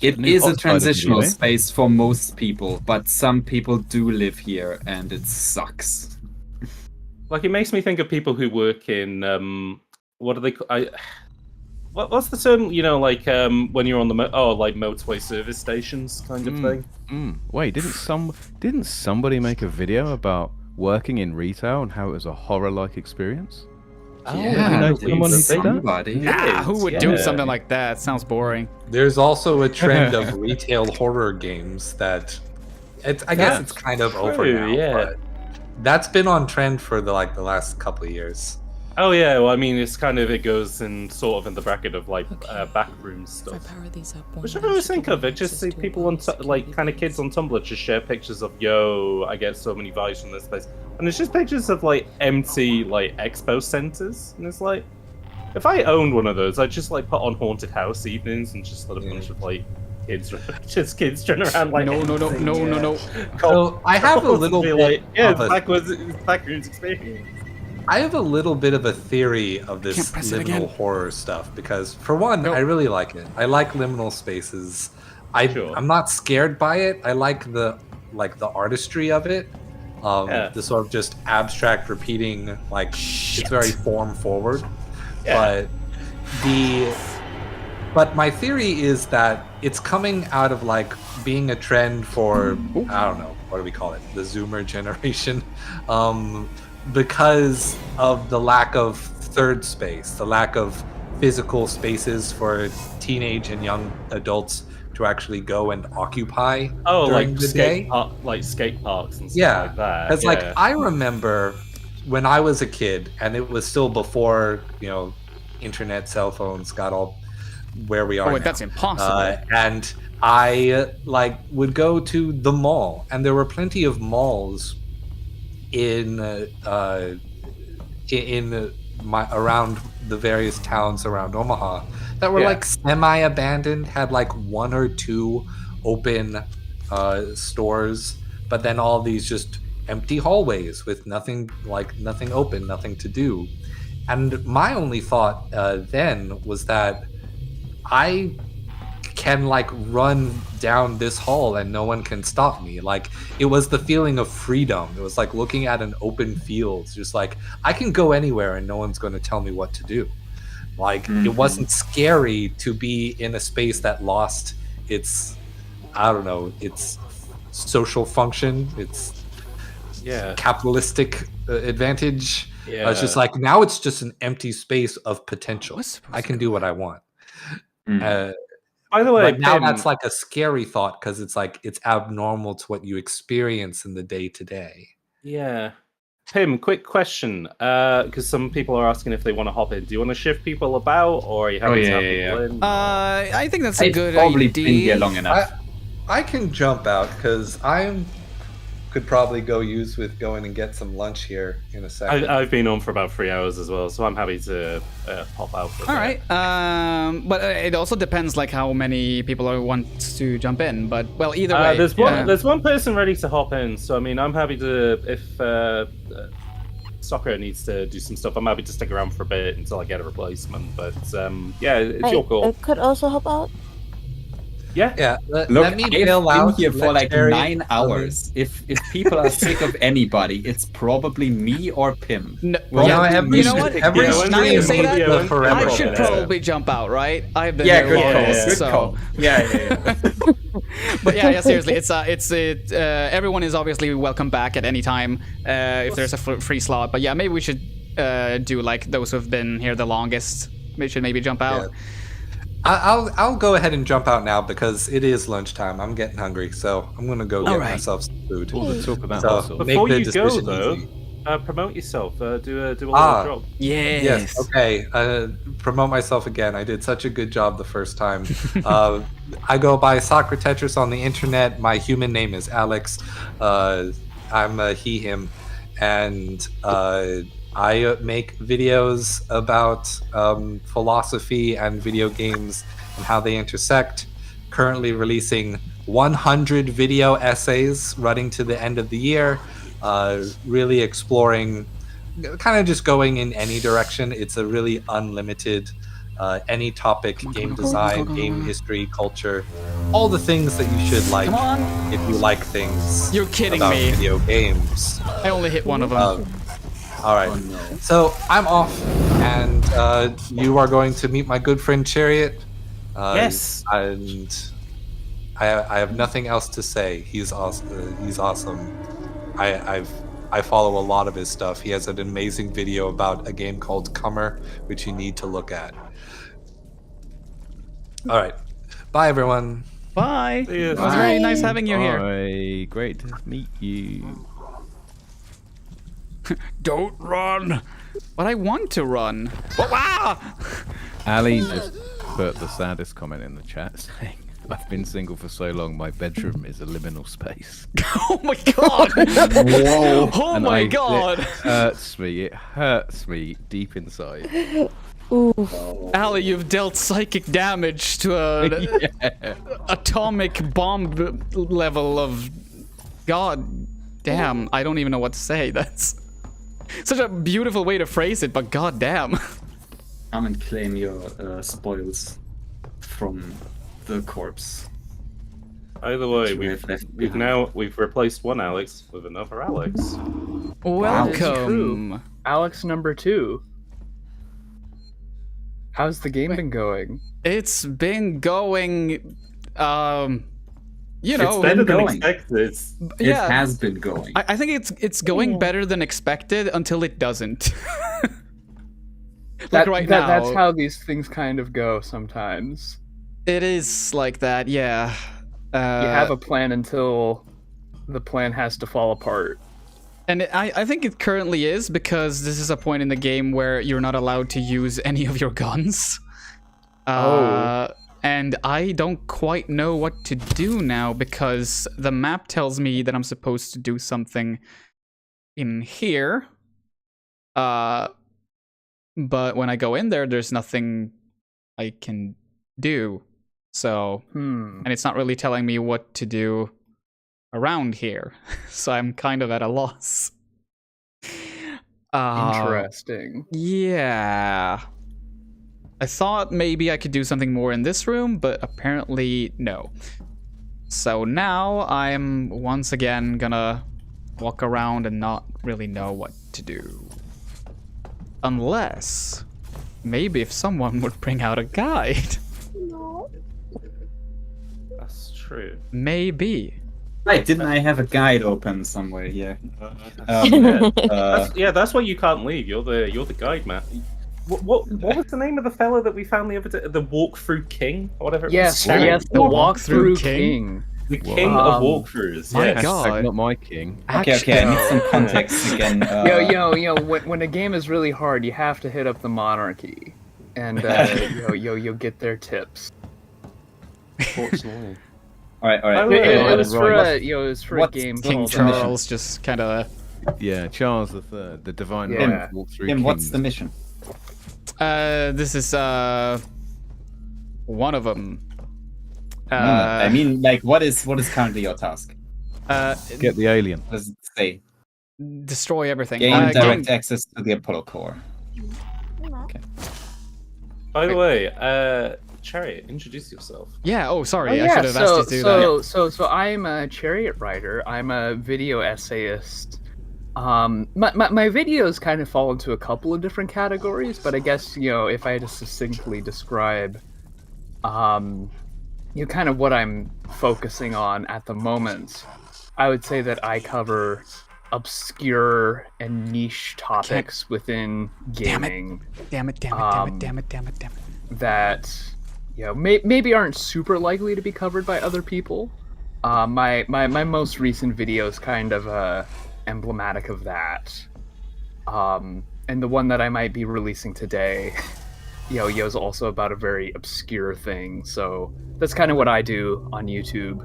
Speaker 12: It is a transitional space for most people, but some people do live here, and it sucks.
Speaker 8: Like it makes me think of people who work in what do they? What's the term? You know, like when you're on the like motorway service stations kind of thing.
Speaker 17: Wait, didn't somebody make a video about working in retail and how it was a horror-like experience?
Speaker 8: Oh,
Speaker 12: Yeah,
Speaker 17: you know someone who did that?
Speaker 12: somebody.
Speaker 1: Nah, who would do something like that? Sounds boring.
Speaker 18: There's also a trend of retail horror games that I guess it's kind of over now.
Speaker 8: Yeah.
Speaker 18: But that's been on trend for the last couple of years.
Speaker 8: Oh yeah, well I mean it goes in sort of in the bracket of like backroom stuff. Which I always think of, I just see people on like kind of kids on Tumblr just share pictures of I get so many vibes from this place. And it's just pictures of like empty like expo centers. And it's like if I owned one of those, I'd just like put on haunted house evenings and just let a bunch of like kids turn around like
Speaker 1: no.
Speaker 18: So I have a little bit of a
Speaker 8: backrooms experience.
Speaker 18: I have a little bit of a theory of this liminal horror stuff because, for one, I really like it. I like liminal spaces. I'm not scared by it. I like the artistry of it. The sort of just abstract repeating, like it's very form forward. Yeah. But my theory is that it's coming out of like being a trend for I don't know, what do we call it? The Zoomer generation. Because of the lack of third space, the lack of physical spaces for teenage and young adults to actually go and occupy during the day.
Speaker 8: Like skate parks and stuff like that.
Speaker 18: It's like I remember when I was a kid, and it was still before internet, cell phones got all where we are.
Speaker 1: Oh, wait,
Speaker 18: now.
Speaker 1: that's impossible.
Speaker 18: And I would go to the mall, and there were plenty of malls in around the various towns around Omaha that were like semi-abandoned, had like one or two open stores, but then all these just empty hallways with nothing open, nothing to do. And my only thought then was that I can run down this hall and no one can stop me. Like, it was the feeling of freedom. It was like looking at an open field, just like I can go anywhere and no one's going to tell me what to do. Like, it wasn't scary to be in a space that lost its, I don't know, its social function, its capitalistic advantage. It's just like, now it's just an empty space of potential. I can do what I want.
Speaker 8: By the way,
Speaker 18: but now that's like a scary thought because it's like it's abnormal to what you experience in the day to day.
Speaker 8: Yeah. Pim, quick question, because some people are asking if they want to hop in. Do you want to shift people about, or are you happy to have people in?
Speaker 1: I think that's a good
Speaker 12: probably
Speaker 1: idea.
Speaker 12: been here long enough.
Speaker 18: I can jump out because could probably go use with going and get some lunch here in a second.
Speaker 8: I've been on for about 3 hours as well, so I'm happy to pop out for a bit.
Speaker 1: All right, but it also depends like how many people want to jump in. But well, either way,
Speaker 8: there's one person ready to hop in. So I mean, I'm happy to if Soccer needs to do some stuff. I'm happy to stick around for a bit until I get a replacement. But yeah, it's your call.
Speaker 5: I could also help out.
Speaker 8: Yeah.
Speaker 12: Look,
Speaker 18: let me
Speaker 12: I've
Speaker 18: bail out.
Speaker 12: been here for like
Speaker 18: Jerry
Speaker 12: 9 hours. If people are sick of anybody, it's probably me or Pim.
Speaker 1: No,
Speaker 18: you know what? Every
Speaker 1: now you say that,
Speaker 18: I
Speaker 1: should probably jump out, right? I've been
Speaker 12: good
Speaker 1: here
Speaker 12: call. Yeah.
Speaker 1: But yeah, seriously, it's everyone is obviously welcome back at any time if there's a free slot. But yeah, maybe we should do like those who've been here the longest. We should maybe jump out.
Speaker 18: I'll go ahead and jump out now because it is lunchtime. I'm getting hungry, so I'm gonna go get myself some food.
Speaker 17: All the talk about
Speaker 18: So
Speaker 17: hustle.
Speaker 8: Before
Speaker 18: make the
Speaker 8: you go,
Speaker 18: decision
Speaker 8: though,
Speaker 18: easy.
Speaker 8: promote yourself. Do a little
Speaker 18: Ah,
Speaker 8: drop.
Speaker 18: Yes. Okay. Promote myself again. I did such a good job the first time. I go by Soccer Tetris on the internet. My human name is Alex. I'm a he, him, and I make videos about philosophy and video games and how they intersect. Currently releasing 100 video essays running to the end of the year. Really exploring, kind of just going in any direction. It's a really unlimited, any topic, game design, game history, culture, all the things that you should like if you like things.
Speaker 1: You're kidding
Speaker 18: about
Speaker 1: me.
Speaker 18: Video games.
Speaker 1: I only hit one of them.
Speaker 18: All right. So I'm off, and you are going to meet my good friend Chariot.
Speaker 6: Yes.
Speaker 18: And I have nothing else to say. He's awesome. He's awesome. I follow a lot of his stuff. He has an amazing video about a game called Comer, which you need to look at. All right. Bye, everyone.
Speaker 1: Bye.
Speaker 18: See you.
Speaker 1: It was very nice having you here.
Speaker 17: Bye. Great to meet you.
Speaker 1: Don't run. But I want to run. Oh, wow.
Speaker 17: Ali just put the saddest comment in the chat saying, I've been single for so long, my bedroom is a liminal space.
Speaker 1: Oh my god!
Speaker 17: Whoa.
Speaker 1: Oh
Speaker 17: And
Speaker 1: my god!
Speaker 17: It hurts me deep inside.
Speaker 1: Ali, you've dealt psychic damage to a atomic bomb level of... God damn, I don't even know what to say. That's such a beautiful way to phrase it, but god damn.
Speaker 12: Come and claim your spoils from the corpse.
Speaker 8: Either way, we've replaced one Alex with another Alex.
Speaker 1: Welcome.
Speaker 11: Alex number 2. How's the game been going?
Speaker 1: It's been going, you know,
Speaker 8: It's better than expected.
Speaker 12: It has been going.
Speaker 1: I think it's going better than expected until it doesn't. Like right now.
Speaker 11: That's how these things kind of go sometimes.
Speaker 1: It is like that, yeah.
Speaker 11: You have a plan until the plan has to fall apart.
Speaker 1: And I think it currently is, because this is a point in the game where you're not allowed to use any of your guns. And I don't quite know what to do now, because the map tells me that I'm supposed to do something in here. But when I go in there, there's nothing I can do. So, and it's not really telling me what to do around here. So I'm kind of at a loss.
Speaker 11: Interesting.
Speaker 1: Yeah. I thought maybe I could do something more in this room, but apparently no. So now I'm once again gonna walk around and not really know what to do. Unless, maybe if someone would bring out a guide.
Speaker 8: That's true.
Speaker 1: Maybe.
Speaker 12: Right, didn't I have a guide open somewhere here?
Speaker 8: That's why you can't leave. You're the guide, man. What was the name of the fella that we found the other day? The Walkthrough King, or whatever.
Speaker 11: Yes,
Speaker 8: it was?
Speaker 11: yes, the Walkthrough King.
Speaker 8: The king of walkthroughs.
Speaker 1: My
Speaker 8: yes.
Speaker 1: God.
Speaker 17: Not my king.
Speaker 12: Okay, I need some context again.
Speaker 11: Yo, when a game is really hard, you have to hit up the monarchy, and you'll get their tips.
Speaker 8: Fortunately.
Speaker 12: All right.
Speaker 11: It was for a game.
Speaker 1: King
Speaker 11: called,
Speaker 1: Charles just kind of.
Speaker 17: Yeah, Charles III, the divine
Speaker 11: Yeah.
Speaker 17: walkthrough.
Speaker 12: Tim, what's the mission?
Speaker 1: This is one of them.
Speaker 12: I mean, like, what is currently your task?
Speaker 17: Get the alien.
Speaker 12: What does it say?
Speaker 1: Destroy everything.
Speaker 12: Gain direct access to the Apollo core. Okay.
Speaker 8: By the way, Chariot, introduce yourself.
Speaker 1: Yeah. Oh, sorry. I should have asked you to do that.
Speaker 11: So I'm a chariot writer. I'm a video essayist. My videos kind of fall into a couple of different categories, but I guess, if I had to succinctly describe, kind of what I'm focusing on at the moment, I would say that I cover obscure and niche topics within gaming.
Speaker 1: Damn it.
Speaker 11: That,
Speaker 14: maybe aren't super likely to be covered by other people. My most recent video is kind of emblematic of that. And the one that I might be releasing today, is also about a very obscure thing. So that's kind of what I do on YouTube.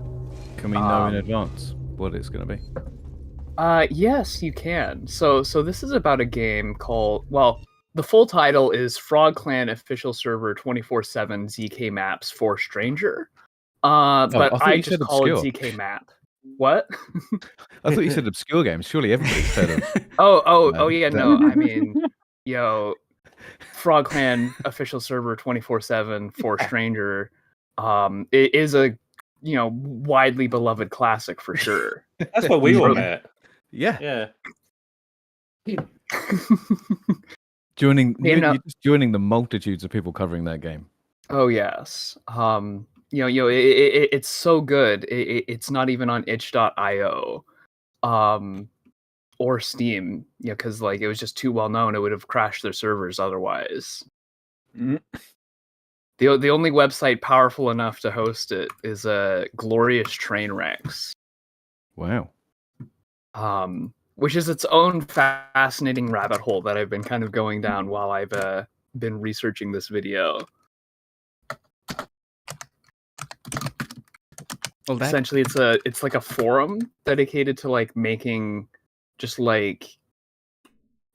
Speaker 17: Can we know in advance what it's going to be?
Speaker 14: Yes, you can. So this is about a game called, well, the full title is Frog Clan Official Server 24/7 ZK Maps for Stranger. But I just call it ZK Map. What?
Speaker 17: I thought you said obscure games. Surely everybody's heard of.
Speaker 14: Oh yeah, no. I mean, Frog Clan Official Server 24/7 for Stranger. It is a widely beloved classic for sure.
Speaker 8: That's what we all met.
Speaker 17: Yeah.
Speaker 8: Yeah.
Speaker 17: Joining the multitudes of people covering that game.
Speaker 14: Oh yes. It's so good. It's not even on itch.io, or Steam. Because it was just too well known. It would have crashed their servers otherwise.
Speaker 12: Mm.
Speaker 14: The only website powerful enough to host it is Glorious Trainwrecks.
Speaker 17: Wow.
Speaker 14: Which is its own fascinating rabbit hole that I've been kind of going down while I've been researching this video. Well, essentially, it's like a forum dedicated to making just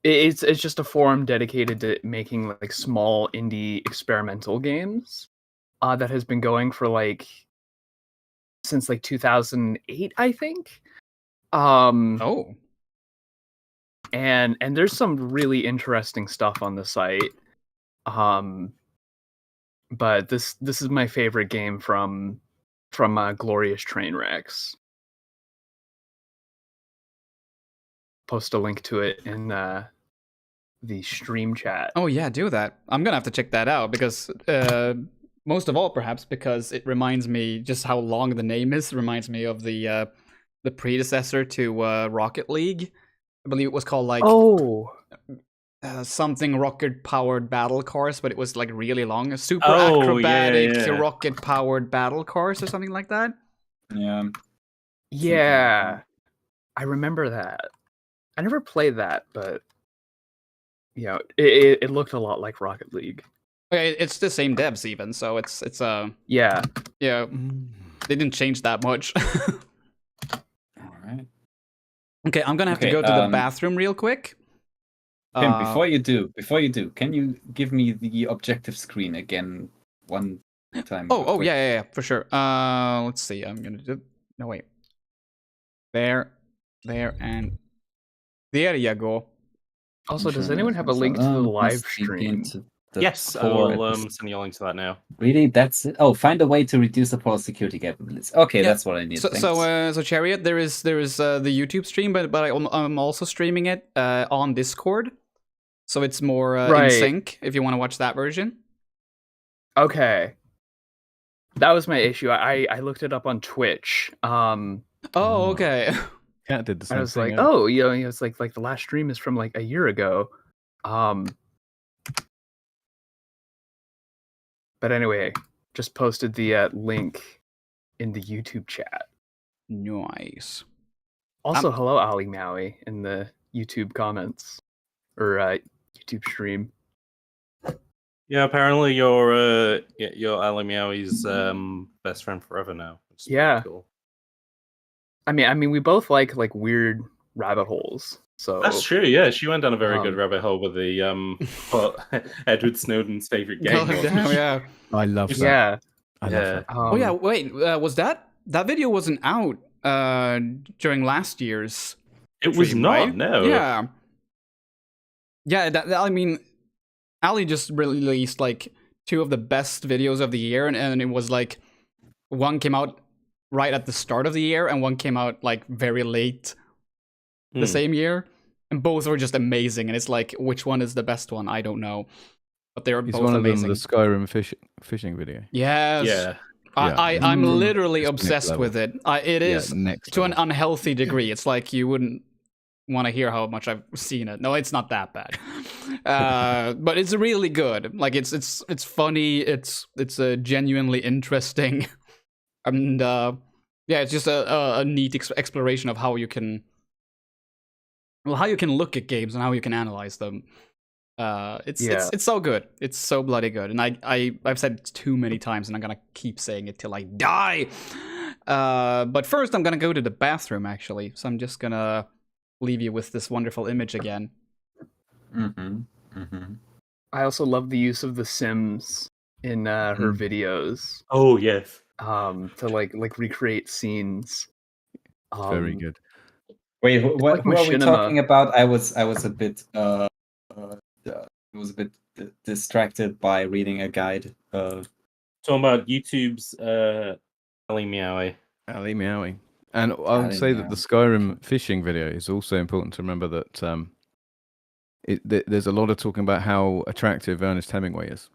Speaker 14: it's just a forum dedicated to making small indie experimental games that has been going for since 2008, I think. And there's some really interesting stuff on the site. But this is my favorite game from Glorious Trainwrecks. Post a link to it in the stream chat.
Speaker 1: Oh yeah, do that. I'm gonna have to check that out because most of all, perhaps because it reminds me just how long the name is. It reminds me of the predecessor to Rocket League. I believe it was called something rocket powered battle cars, but it was really long. A super acrobatic rocket powered battle cars or something like that.
Speaker 14: Yeah, I remember that. I never played that, but it looked a lot like Rocket League.
Speaker 1: Okay, it's the same devs even, so it's
Speaker 14: yeah.
Speaker 1: They didn't change that much.
Speaker 12: All right.
Speaker 1: Okay, I'm gonna have to go to the bathroom real quick.
Speaker 12: Tim, before you do, can you give me the objective screen again one time?
Speaker 1: Oh, yeah, for sure. Let's see. I'm gonna do. No wait. There, and there you go.
Speaker 14: Also, does anyone have a link to the live stream?
Speaker 8: Yes, I will send you a link to that now.
Speaker 12: Really? That's it? Oh, find a way to reduce the poor security capabilities. Okay, that's what I need.
Speaker 1: So Chariot, there is the YouTube stream, but I'm also streaming it on Discord, so it's more in sync if you want to watch that version.
Speaker 14: Okay, that was my issue. I looked it up on Twitch.
Speaker 1: Okay.
Speaker 17: Cat did the same
Speaker 14: I was
Speaker 17: thing.
Speaker 14: it's like the last stream is from a year ago. But anyway, just posted the link in the YouTube chat.
Speaker 1: Nice.
Speaker 14: Also, hello, Ali Maui, in the YouTube comments or YouTube stream.
Speaker 8: Yeah, apparently you're Ali Meowie's best friend forever now.
Speaker 14: Yeah.
Speaker 8: Cool.
Speaker 14: I mean, we both like weird rabbit holes. So
Speaker 8: that's true. Yeah, she went down a very good rabbit hole with the Edward Snowden's favorite game.
Speaker 1: Oh, damn, yeah.
Speaker 17: I love that.
Speaker 14: Yeah.
Speaker 17: I love that.
Speaker 1: Oh yeah, wait. Was that video wasn't out during last year's?
Speaker 8: It was
Speaker 1: stream,
Speaker 8: not.
Speaker 1: right?
Speaker 8: No.
Speaker 1: Yeah. Yeah. I mean, Ali just released two of the best videos of the year, and it was one came out right at the start of the year, and one came out very late the same year, and both were just amazing. And it's which one is the best one? I don't know, but they were both
Speaker 17: one
Speaker 1: amazing.
Speaker 17: of them, the Skyrim fishing video.
Speaker 1: Yes.
Speaker 8: Yeah.
Speaker 1: I'm literally obsessed with it. It is
Speaker 17: next
Speaker 1: to an unhealthy degree. It's you wouldn't want to hear how much I've seen it. No, it's not that bad. But it's really good. Like it's funny. It's genuinely interesting, and yeah, it's just a neat exploration of how you can look at games and how you can analyze them. It's so good. It's so bloody good. And I've said it too many times, and I'm gonna keep saying it till I die. But first, I'm gonna go to the bathroom actually. So I'm just gonna leave you with this wonderful image again.
Speaker 14: I also love the use of The Sims in her videos.
Speaker 8: Oh yes.
Speaker 14: To like recreate scenes.
Speaker 17: Very good.
Speaker 12: Wait, what?
Speaker 14: like
Speaker 12: Who are we
Speaker 14: machinima.
Speaker 12: talking about? I was a bit distracted by reading a guide.
Speaker 8: Talking about YouTube's Ali Meowie.
Speaker 17: Ali Meowie. And I would say that the Skyrim fishing video is also important to remember that there's a lot of talking about how attractive Ernest Hemingway is.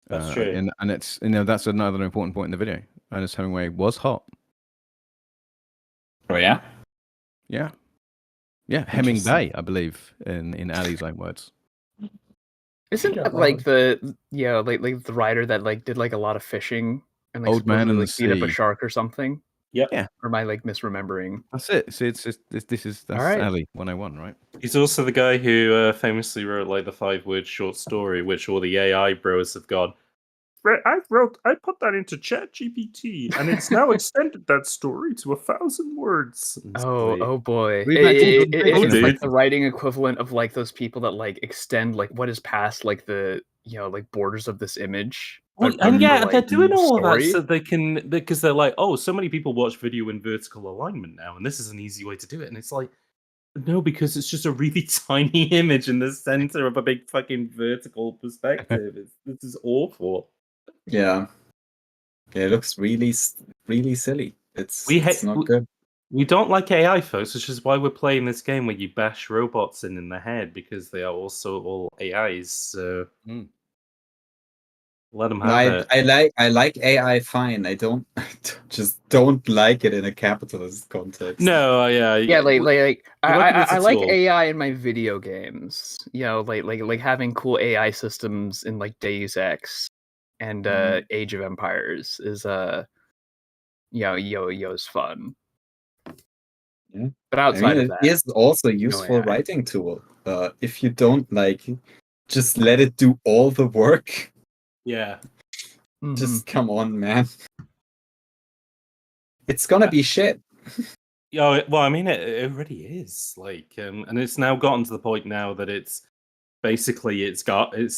Speaker 8: That's true.
Speaker 17: And it's that's another important point in the video. Ernest Hemingway was hot.
Speaker 12: Oh yeah?
Speaker 17: Yeah. Yeah, Hemingway, I believe, in Ali's own words.
Speaker 14: Isn't that like the like the writer that like did like a lot of fishing and like
Speaker 17: Old Man in
Speaker 14: like
Speaker 17: the
Speaker 14: beat up a
Speaker 17: Sea.
Speaker 14: shark or something?
Speaker 17: Yeah.
Speaker 14: Or am I like misremembering?
Speaker 17: That's it. See, that's
Speaker 14: right.
Speaker 17: Ali 101, right?
Speaker 8: He's also the guy who famously wrote like the 5-word short story, which all the AI bros have gone. I put that into ChatGPT, and it's now extended that story to 1,000 words.
Speaker 14: Oh boy!
Speaker 17: We've actually done
Speaker 14: It's
Speaker 17: this,
Speaker 14: like the writing equivalent of like those people that like extend like what is past like the like borders of this image.
Speaker 8: Well,
Speaker 14: but
Speaker 8: and yeah,
Speaker 14: for, like,
Speaker 8: they're doing all of that
Speaker 14: story.
Speaker 8: so they can, because they're like, oh, so many people watch video in vertical alignment now, and this is an easy way to do it. And it's like, no, because it's just a really tiny image in the center of a big fucking vertical perspective. This is awful.
Speaker 12: Yeah, it looks really silly. It's not good.
Speaker 8: We don't like AI, folks, which is why we're playing this game where you bash robots in the head, because they are also all AIs. So let them have it.
Speaker 12: I like AI fine. I just don't like it in a capitalist context.
Speaker 8: No,
Speaker 14: Yeah, like I like
Speaker 12: tool.
Speaker 14: AI in my video games. You know, like having cool AI systems in like Deus Ex and Age of Empires is is fun.
Speaker 12: Yeah.
Speaker 14: But outside of that,
Speaker 12: it is also a useful
Speaker 14: AI.
Speaker 12: writing tool. If you don't like it, just let it do all the work.
Speaker 8: Yeah.
Speaker 12: Just come on, man. It's gonna be shit.
Speaker 8: Yeah, well, I mean, it already is. Like, and it's now gotten to the point now that it's basically it's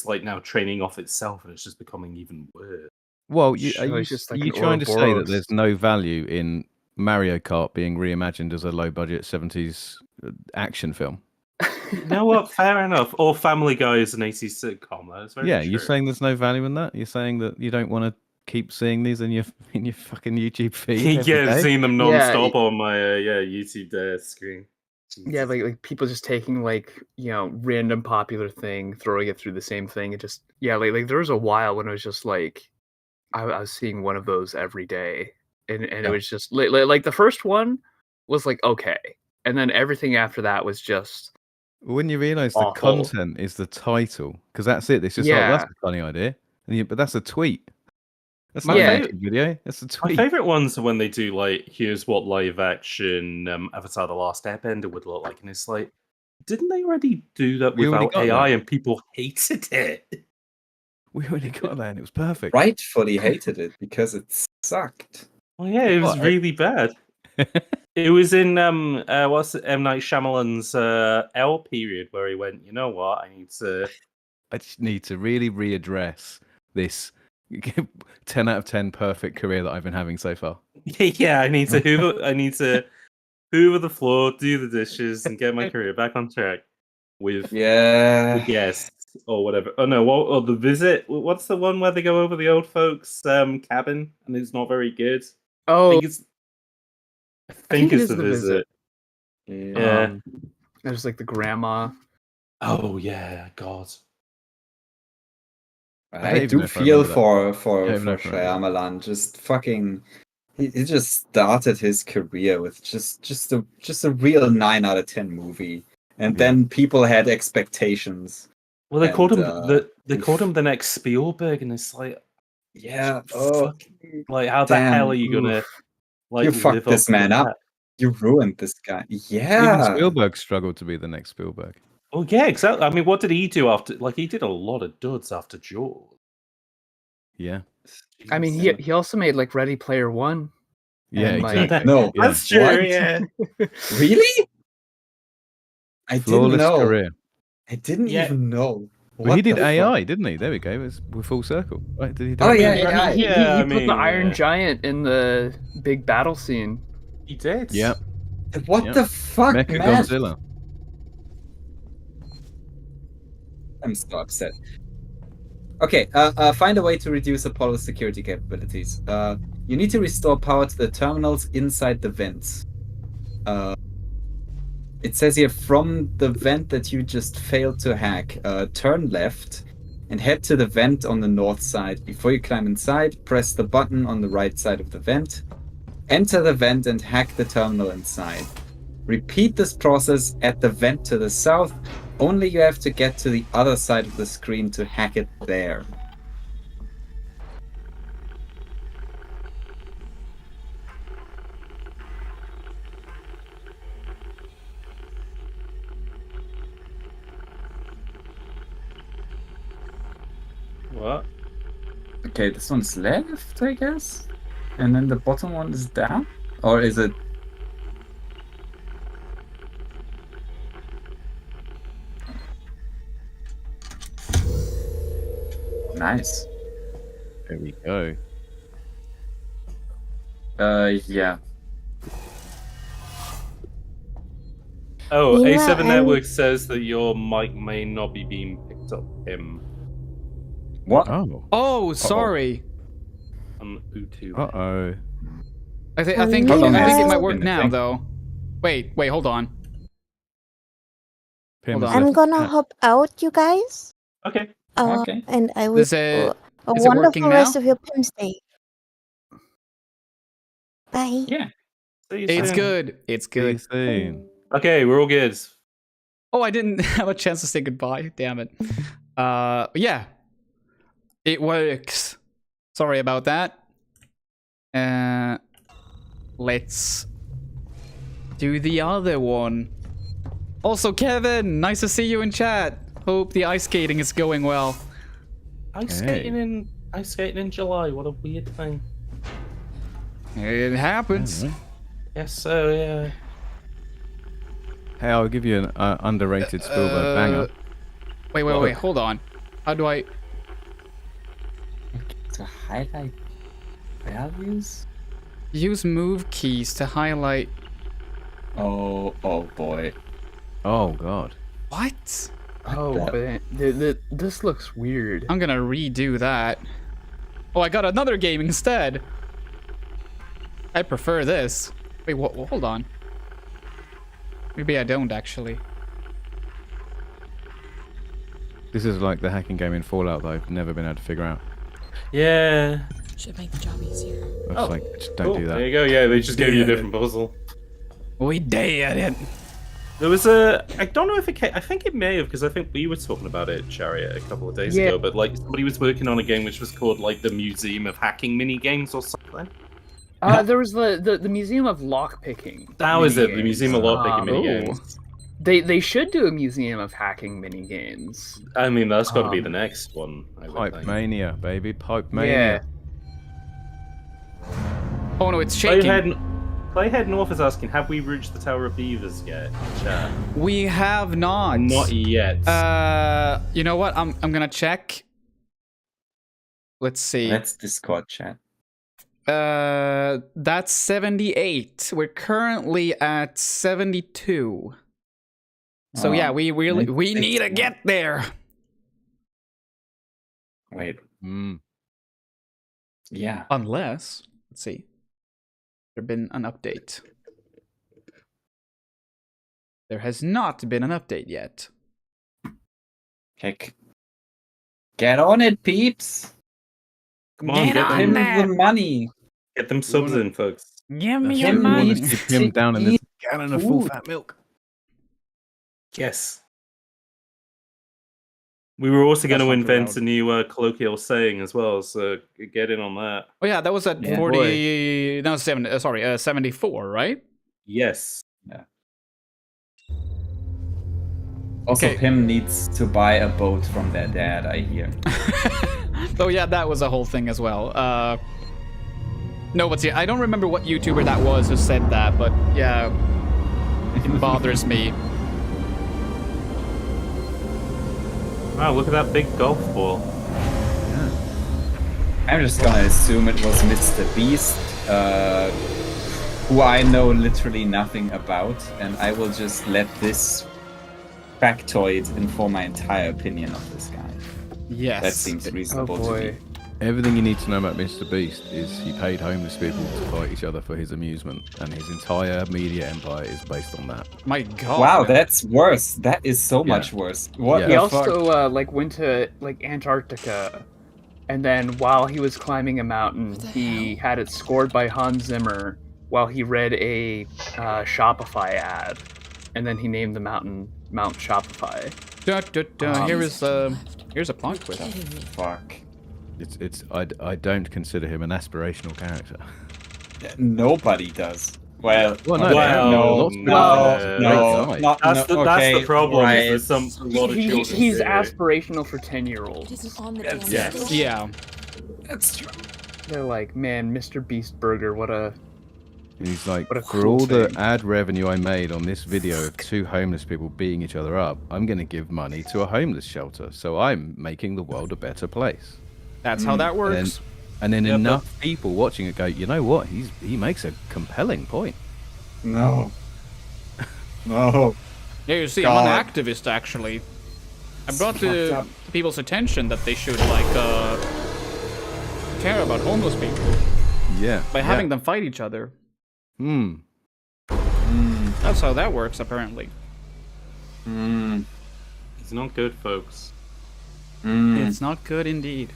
Speaker 8: like now training off itself, and it's just becoming even worse.
Speaker 17: Well,
Speaker 14: So
Speaker 17: are
Speaker 14: it's just like
Speaker 17: you
Speaker 14: an
Speaker 17: trying to say that
Speaker 14: Ouroboros.
Speaker 17: there's no value in Mario Kart being reimagined as a low-budget 70s action film?
Speaker 8: You know what? Fair enough. Or Family Guy is an 80s sitcom. That's very
Speaker 17: Yeah,
Speaker 8: true.
Speaker 17: you're saying there's no value in that? You're saying that you don't want to keep seeing these in your fucking YouTube feed every
Speaker 8: Yeah,
Speaker 17: day?
Speaker 8: seeing them non-stop on my YouTube screen.
Speaker 14: Yeah, like people just taking like random popular thing, throwing it through the same thing. It just like there was a while when it was just like I was seeing one of those every day, and it was just like the first one was like okay, and then everything after that was just
Speaker 17: When you realise the
Speaker 14: awful.
Speaker 17: content is the title, because that's it. It's just like, that's a funny idea. But that's a tweet. That's not a YouTube video. That's a
Speaker 8: My
Speaker 17: tweet.
Speaker 8: favorite ones are when they do like, here's what live action Avatar: The Last Airbender would look like, and it's like, didn't they already do that
Speaker 17: We already
Speaker 8: without
Speaker 17: got
Speaker 8: AI,
Speaker 17: that.
Speaker 8: and people hated it?
Speaker 17: We already got that, and it was perfect.
Speaker 12: Rightfully hated it because it sucked.
Speaker 8: Well, yeah, it was really bad. It was in what's it, M. Night Shyamalan's L period where he went, you know what,
Speaker 17: I just need to really readdress this 10 out of 10 perfect career that I've been having so far.
Speaker 8: yeah, I need to hoover the floor, do the dishes, and get my career back on track with the guests or whatever. Oh no, or The Visit. What's the one where they go over the old folks' cabin and it's not very good?
Speaker 14: Oh,
Speaker 8: I think it's The Visit.
Speaker 14: Yeah. There's like the grandma.
Speaker 8: Oh yeah, God.
Speaker 12: I do feel for Shyamalan. Just fucking, he just started his career with just a real 9 out of 10 movie, and then people had expectations,
Speaker 8: Well, they called him they
Speaker 12: oof.
Speaker 8: called him the next Spielberg, and it's like,
Speaker 12: Yeah. Oh,
Speaker 8: like how the
Speaker 12: damn.
Speaker 8: hell are you gonna
Speaker 12: Oof.
Speaker 8: like
Speaker 12: You
Speaker 8: live
Speaker 12: fucked
Speaker 8: up
Speaker 12: this
Speaker 8: to
Speaker 12: man up.
Speaker 8: that?
Speaker 12: You ruined this guy.
Speaker 17: Even
Speaker 12: Yeah.
Speaker 17: Spielberg struggled to be the next Spielberg.
Speaker 8: Oh yeah, exactly. I mean, what did he do after? Like, he did a lot of duds after Jaws.
Speaker 17: Yeah.
Speaker 14: I mean,
Speaker 8: Jeez.
Speaker 14: he also made like Ready Player One.
Speaker 17: Yeah,
Speaker 14: and,
Speaker 17: exactly.
Speaker 12: No,
Speaker 17: Yeah.
Speaker 8: That's true.
Speaker 12: What?
Speaker 8: Yeah.
Speaker 12: Really? I didn't
Speaker 17: Flawless
Speaker 12: know.
Speaker 17: career.
Speaker 12: I didn't
Speaker 8: Yeah.
Speaker 12: even know.
Speaker 17: Well, he
Speaker 12: What
Speaker 17: did
Speaker 12: the
Speaker 17: AI,
Speaker 12: fuck?
Speaker 17: didn't he? There we go. We're full circle. Right? Did he
Speaker 12: Oh,
Speaker 17: direct
Speaker 12: yeah,
Speaker 17: it?
Speaker 12: AI.
Speaker 14: He
Speaker 8: I
Speaker 14: put the
Speaker 8: mean,
Speaker 14: Iron Giant in the big battle scene.
Speaker 8: He did.
Speaker 17: Yep.
Speaker 12: What
Speaker 17: Yep.
Speaker 12: the fuck,
Speaker 17: Mecha
Speaker 12: man?
Speaker 17: Godzilla.
Speaker 12: I'm so upset. Okay, find a way to reduce Apollo's security capabilities. You need to restore power to the terminals inside the vents. It says here, from the vent that you just failed to hack, turn left and head to the vent on the north side. Before you climb inside, press the button on the right side of the vent. Enter the vent and hack the terminal inside. Repeat this process at the vent to the south, only you have to get to the other side of the screen to hack it there.
Speaker 8: What?
Speaker 12: Okay, this one's left, I guess? And then the bottom one is down? Or is it... Nice.
Speaker 17: There we go.
Speaker 12: Yeah.
Speaker 8: Oh,
Speaker 5: You know,
Speaker 8: A7
Speaker 5: I'm-
Speaker 8: Network says that your mic may not be being picked up.
Speaker 12: What?
Speaker 1: Oh, sorry.
Speaker 8: On YouTube.
Speaker 17: Uh-oh.
Speaker 1: I think it might work now though. Wait, hold on. Hold on.
Speaker 5: I'm gonna hop out, you guys.
Speaker 8: Okay.
Speaker 12: Okay.
Speaker 5: And I wish
Speaker 1: Is it-
Speaker 5: you a
Speaker 1: is it
Speaker 5: wonderful
Speaker 1: working
Speaker 5: rest
Speaker 1: now?
Speaker 5: of your PIMS day. Bye.
Speaker 12: Yeah.
Speaker 8: See you
Speaker 1: It's
Speaker 8: soon.
Speaker 1: good. It's good.
Speaker 8: Okay, we're all good.
Speaker 1: Oh, I didn't have a chance to say goodbye. Damn it. Yeah. It works. Sorry about that. Let's do the other one. Also, Kevin, nice to see you in chat. Hope the ice skating is going well.
Speaker 8: Ice skating in July. What a weird thing.
Speaker 1: It happens.
Speaker 8: Yes, so yeah.
Speaker 17: Hey, I'll give you an underrated Spielberg banger.
Speaker 1: Wait, hold on. How do I...
Speaker 12: To highlight values?
Speaker 1: Use move keys to highlight...
Speaker 12: Oh boy.
Speaker 17: Oh, God.
Speaker 1: What?
Speaker 14: Oh, but this looks weird.
Speaker 1: I'm gonna redo that. Oh, I got another game instead. I prefer this. Wait, hold on. Maybe I don't, actually.
Speaker 17: This is like the hacking game in Fallout that I've never been able to figure out.
Speaker 8: Yeah.
Speaker 9: Should make the job easier.
Speaker 17: It's like, just don't do that.
Speaker 8: There you go. Yeah, they just gave you a different puzzle.
Speaker 1: We did it.
Speaker 8: There was a. I don't know if it came. I think it may have, because I think we were talking about it, Chariot, a couple of days
Speaker 14: Yeah.
Speaker 8: ago. But like, somebody was working on a game which was called like the Museum of Hacking Mini Games or something.
Speaker 14: There was the Museum of Lockpicking.
Speaker 8: That was it. The
Speaker 14: minigames.
Speaker 8: Museum of Lockpicking mini games.
Speaker 14: They should do a Museum of Hacking mini games.
Speaker 8: I mean, that's got to be the next one. I would
Speaker 17: Pipe
Speaker 8: think.
Speaker 17: Mania, baby. Pipe Mania.
Speaker 1: Oh no, it's shaking.
Speaker 8: Playhead North is asking, have we reached the Tower of Beavers yet? Chat.
Speaker 1: We have not.
Speaker 8: Not yet.
Speaker 1: You know what? I'm gonna check. Let's see.
Speaker 12: That's Discord chat.
Speaker 1: That's 78. We're currently at 72. So yeah, we need to get there.
Speaker 12: Wait.
Speaker 1: Yeah. Unless, let's see. There been an update. There has not been an update yet.
Speaker 12: Heck. Get on it, peeps.
Speaker 8: Come on, get
Speaker 12: him
Speaker 8: them
Speaker 12: the money.
Speaker 8: Get them subs in, folks.
Speaker 1: Give me
Speaker 12: your money.
Speaker 17: Dip him down in this gallon of full fat milk.
Speaker 8: Yes. We were also going
Speaker 1: That's
Speaker 8: to
Speaker 1: not
Speaker 8: invent
Speaker 1: allowed.
Speaker 8: a new colloquial saying as well, so get in on that.
Speaker 1: Oh yeah, that was at
Speaker 8: Yeah.
Speaker 1: 40. No, 74, right?
Speaker 8: Yes.
Speaker 12: Yeah. Also,
Speaker 1: Okay.
Speaker 12: Pim needs to buy a boat from their dad, I hear.
Speaker 1: Oh yeah, that was a whole thing as well. No, but yeah, I don't remember what YouTuber that was who said that, but yeah, it bothers me.
Speaker 8: Wow, look at that big golf ball.
Speaker 12: I'm just gonna assume it was Mr. Beast, who I know literally nothing about, and I will just let this factoid inform my entire opinion of this guy.
Speaker 1: Yes.
Speaker 12: That seems reasonable to me.
Speaker 17: Everything you need to know about Mr. Beast is he paid homeless people to fight each other for his amusement, and his entire media empire is based on that.
Speaker 1: My God.
Speaker 12: Wow, that's worse. That is so much worse. What
Speaker 14: He
Speaker 12: the
Speaker 14: also like went to like Antarctica, and then while he was climbing a mountain, he had it scored by Hans Zimmer while he read a Shopify ad, and then he named the mountain Mount Shopify.
Speaker 1: Here's a plot twist.
Speaker 12: Fuck.
Speaker 17: I don't consider him an aspirational character.
Speaker 12: Nobody does. Well,
Speaker 17: no,
Speaker 8: That's the problem.
Speaker 12: Right.
Speaker 8: Is there's a lot of children.
Speaker 14: He's
Speaker 8: do it.
Speaker 14: aspirational for 10-year-olds.
Speaker 8: Yes.
Speaker 1: Yeah.
Speaker 12: That's true.
Speaker 14: They're like, man, Mr. Beast Burger, what a...
Speaker 17: He's like,
Speaker 14: What a
Speaker 17: for
Speaker 14: cool
Speaker 17: all the
Speaker 14: thing.
Speaker 17: ad revenue I made on this video of 2 homeless people beating each other up, I'm going to give money to a homeless shelter. So I'm making the world a better place.
Speaker 1: That's how that works.
Speaker 17: And then enough people watching it go, you know what? He makes a compelling point.
Speaker 12: No. No.
Speaker 1: Yeah, you see,
Speaker 12: God.
Speaker 1: I'm an activist, actually. I brought
Speaker 12: fucked
Speaker 1: to
Speaker 12: up.
Speaker 1: people's attention that they should, like, care about homeless people
Speaker 17: Yeah.
Speaker 1: by having them fight each other. That's how that works, apparently.
Speaker 8: It's not good, folks.
Speaker 1: It's not good indeed.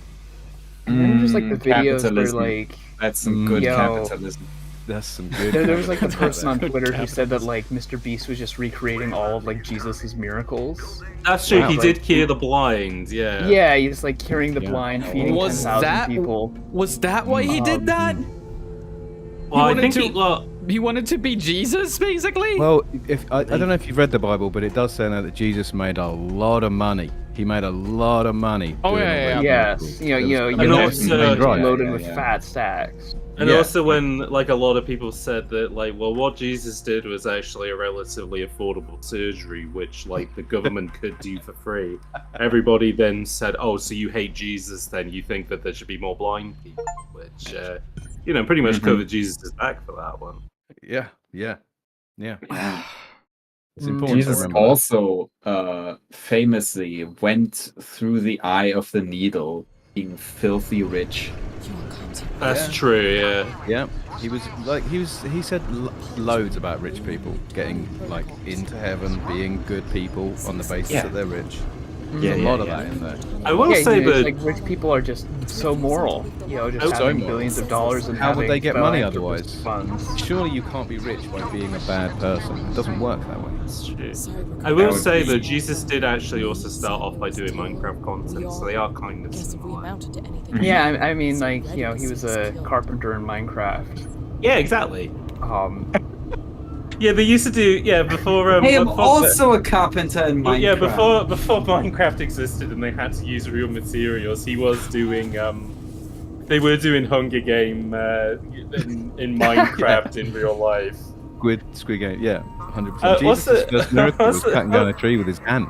Speaker 14: And then just like the videos where
Speaker 12: Capitalism.
Speaker 14: like...
Speaker 12: That's some good capitalism.
Speaker 17: That's some good.
Speaker 14: There was like the person on
Speaker 1: Good
Speaker 14: Twitter who said that
Speaker 1: capitalism.
Speaker 14: like Mr. Beast was just recreating all of like Jesus' miracles.
Speaker 8: That's true.
Speaker 14: Wow.
Speaker 8: He
Speaker 14: Like-
Speaker 8: did cure the blind. Yeah.
Speaker 14: Yeah, he's like curing the blind, feeding
Speaker 1: Was
Speaker 14: 10,000
Speaker 1: that
Speaker 14: people.
Speaker 1: Was that why he did that?
Speaker 8: Well, I think
Speaker 1: he wanted to be Jesus, basically.
Speaker 17: Well, if I don't know if you've read the Bible, but it does say now that Jesus made a lot of money. He made a lot of money.
Speaker 1: Oh,
Speaker 17: doing
Speaker 1: yeah,
Speaker 17: all
Speaker 1: yeah,
Speaker 17: those
Speaker 1: yeah.
Speaker 17: miracles.
Speaker 14: Yes,
Speaker 17: There was
Speaker 14: you
Speaker 17: a
Speaker 14: know,
Speaker 17: lot of money
Speaker 14: loaded with
Speaker 12: yeah.
Speaker 14: fat stacks.
Speaker 8: And
Speaker 17: Yeah.
Speaker 8: also when like a lot of people said that like, well, what Jesus did was actually a relatively affordable surgery, which like the government could do for free. Everybody then said, oh, so you hate Jesus, then you think that there should be more blind people, which pretty much covered Jesus' back for that one.
Speaker 17: Yeah. It's important to
Speaker 12: Jesus
Speaker 17: remember.
Speaker 12: also famously went through the eye of the needle, being filthy rich.
Speaker 8: That's true, yeah.
Speaker 17: Yeah, he said loads about rich people getting like into heaven, being good people on the basis that they're rich. There's a lot of that in there.
Speaker 8: I will say
Speaker 14: you know,
Speaker 8: that
Speaker 14: it's like rich people are just so moral, you know, just
Speaker 17: So
Speaker 14: having
Speaker 17: moral.
Speaker 14: billions of dollars and
Speaker 17: How would
Speaker 14: having
Speaker 17: they get money
Speaker 14: philanthropist
Speaker 17: otherwise?
Speaker 14: funds.
Speaker 17: Surely you can't be rich by being a bad person. It doesn't work that way.
Speaker 8: That's true. I will say that Jesus did actually also start off by doing Minecraft content, so they are kind of similar.
Speaker 14: Yeah, I mean, like, you know, he was a carpenter in Minecraft.
Speaker 8: Yeah, exactly. Yeah, they used to do before.
Speaker 12: I am
Speaker 8: before
Speaker 12: also a carpenter in Minecraft.
Speaker 8: Yeah, before Minecraft existed and they had to use real materials, he was doing. They were doing Hunger Game in Minecraft in real life.
Speaker 17: Squid Game, yeah, 100%.
Speaker 8: what's
Speaker 17: Jesus'
Speaker 8: the-
Speaker 17: first miracle was
Speaker 8: what's the-
Speaker 17: cutting down a tree with his hand.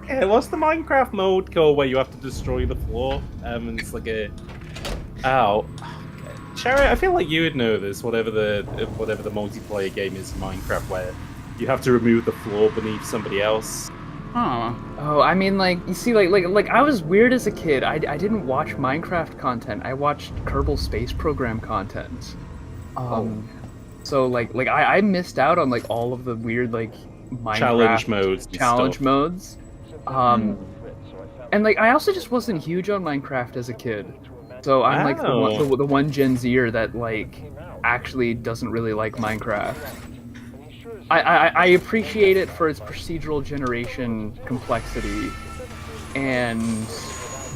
Speaker 8: Yeah, what's the Minecraft mode called where you have to destroy the floor? And it's like a. Ow. Sherry, I feel like you would know this. Whatever the multiplayer game is in Minecraft, where you have to remove the floor beneath somebody else.
Speaker 14: Oh, I mean, like, you see, like I was weird as a kid. I didn't watch Minecraft content. I watched Kerbal Space Program content. So like I missed out on like all of the weird like Minecraft
Speaker 8: Challenge modes and
Speaker 14: challenge
Speaker 8: stuff.
Speaker 14: modes. And like I also just wasn't huge on Minecraft as a kid. So I'm like the one Gen Zer that like actually doesn't really like Minecraft. I appreciate it for its procedural generation complexity, and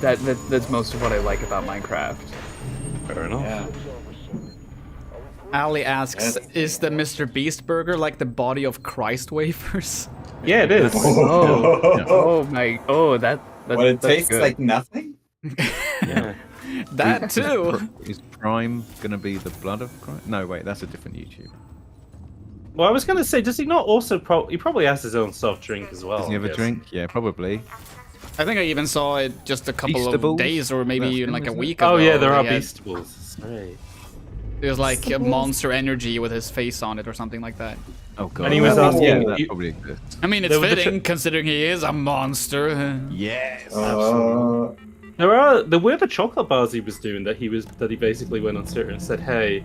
Speaker 14: that's most of what I like about Minecraft.
Speaker 8: Fair enough.
Speaker 19: Yeah.
Speaker 1: Ali asks, is the Mr. Beast burger like the body of Christ wafers?
Speaker 8: Yeah, it is.
Speaker 14: Oh my! Oh, that's
Speaker 12: Well, it tastes
Speaker 14: good.
Speaker 12: like nothing.
Speaker 8: Yeah.
Speaker 1: That too.
Speaker 17: Is Prime gonna be the blood of Christ? No, wait, that's a different YouTuber.
Speaker 8: Well, I was going to say, does he not also he probably has his own soft drink as well?
Speaker 17: Does he have a
Speaker 8: I
Speaker 17: drink? Yeah, probably.
Speaker 1: I think I even saw it just a couple of
Speaker 17: Beastables?
Speaker 1: days or maybe
Speaker 17: That's
Speaker 1: even
Speaker 17: him,
Speaker 1: like a
Speaker 17: isn't it?
Speaker 1: week ago.
Speaker 8: Oh yeah, there are
Speaker 1: they had-
Speaker 8: Beastables. Right.
Speaker 1: There's like a
Speaker 5: Beastables?
Speaker 1: Monster Energy with his face on it or something like that.
Speaker 17: Oh god.
Speaker 8: And he was asking.
Speaker 17: Yeah, that probably exists.
Speaker 1: I mean, it's
Speaker 8: There was the
Speaker 1: fitting considering he is a monster.
Speaker 17: Yes.
Speaker 8: There were the chocolate bars he was doing that he basically went on Twitter and said, "Hey,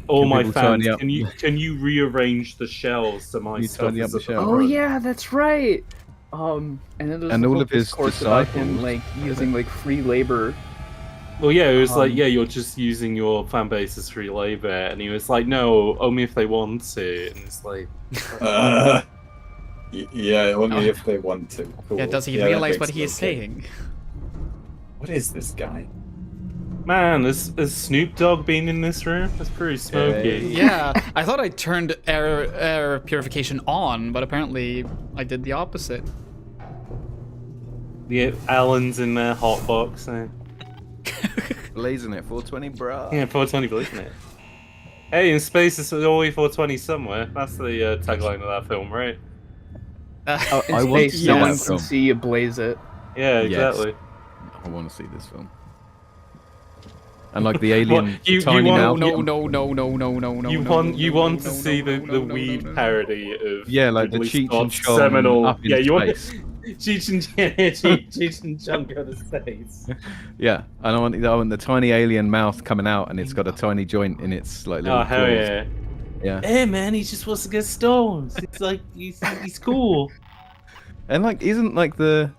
Speaker 8: all
Speaker 17: Can
Speaker 8: my
Speaker 17: people
Speaker 8: fans,
Speaker 17: tidy up?
Speaker 8: can you rearrange the shelves so my
Speaker 17: You
Speaker 8: stuff
Speaker 17: tidy up
Speaker 8: is
Speaker 17: the
Speaker 8: at the
Speaker 17: shelves?
Speaker 14: Oh
Speaker 8: front?"
Speaker 14: yeah, that's right. And then there's
Speaker 17: And
Speaker 14: a
Speaker 17: all
Speaker 14: whole
Speaker 17: of his
Speaker 14: discourse about him
Speaker 17: disciples.
Speaker 14: like using like free labor.
Speaker 8: Well, yeah, it was like,
Speaker 14: Um,
Speaker 8: yeah, you're just using your fan base as free labor, and he was like, no, only if they want to, and it's like,
Speaker 19: Yeah, only if they want to. Cool.
Speaker 1: Yeah, does he
Speaker 19: that
Speaker 1: realize
Speaker 19: makes
Speaker 1: what he is
Speaker 19: sense.
Speaker 1: saying?
Speaker 19: What is this guy?
Speaker 8: man, has Snoop Dogg been in this room? That's pretty smoky.
Speaker 1: Yeah, I thought I turned air purification on, but apparently I did the opposite.
Speaker 8: Yeah, Alan's in their hot box.
Speaker 17: Blazing it, 420, bro.
Speaker 8: Yeah, 420, blazing it. Hey, in space, it's always 420 somewhere. That's the tagline of that film, right?
Speaker 14: Oh, in
Speaker 17: I want
Speaker 14: space,
Speaker 17: to see
Speaker 14: no
Speaker 17: that
Speaker 14: one can
Speaker 17: film.
Speaker 14: see you blaze it.
Speaker 8: Yeah,
Speaker 17: Yes.
Speaker 8: exactly.
Speaker 17: I want to see this film. And like the alien
Speaker 8: What, you
Speaker 17: tiny
Speaker 8: want-
Speaker 17: mouth.
Speaker 8: You want to see the weed parody of
Speaker 17: Yeah, like the
Speaker 8: Ridley
Speaker 17: Cheech and
Speaker 8: Scott's
Speaker 17: Chong
Speaker 8: seminal.
Speaker 17: up in
Speaker 8: Yeah, you want
Speaker 17: space.
Speaker 8: Cheech and Chong go to space.
Speaker 17: Yeah, and I want the tiny alien mouth coming out, and it's got a tiny joint in its like little
Speaker 8: Oh hell
Speaker 17: claws.
Speaker 8: yeah!
Speaker 17: Yeah,
Speaker 8: Hey man, he just wants to get stoned. It's like he's cool.
Speaker 17: and like isn't like the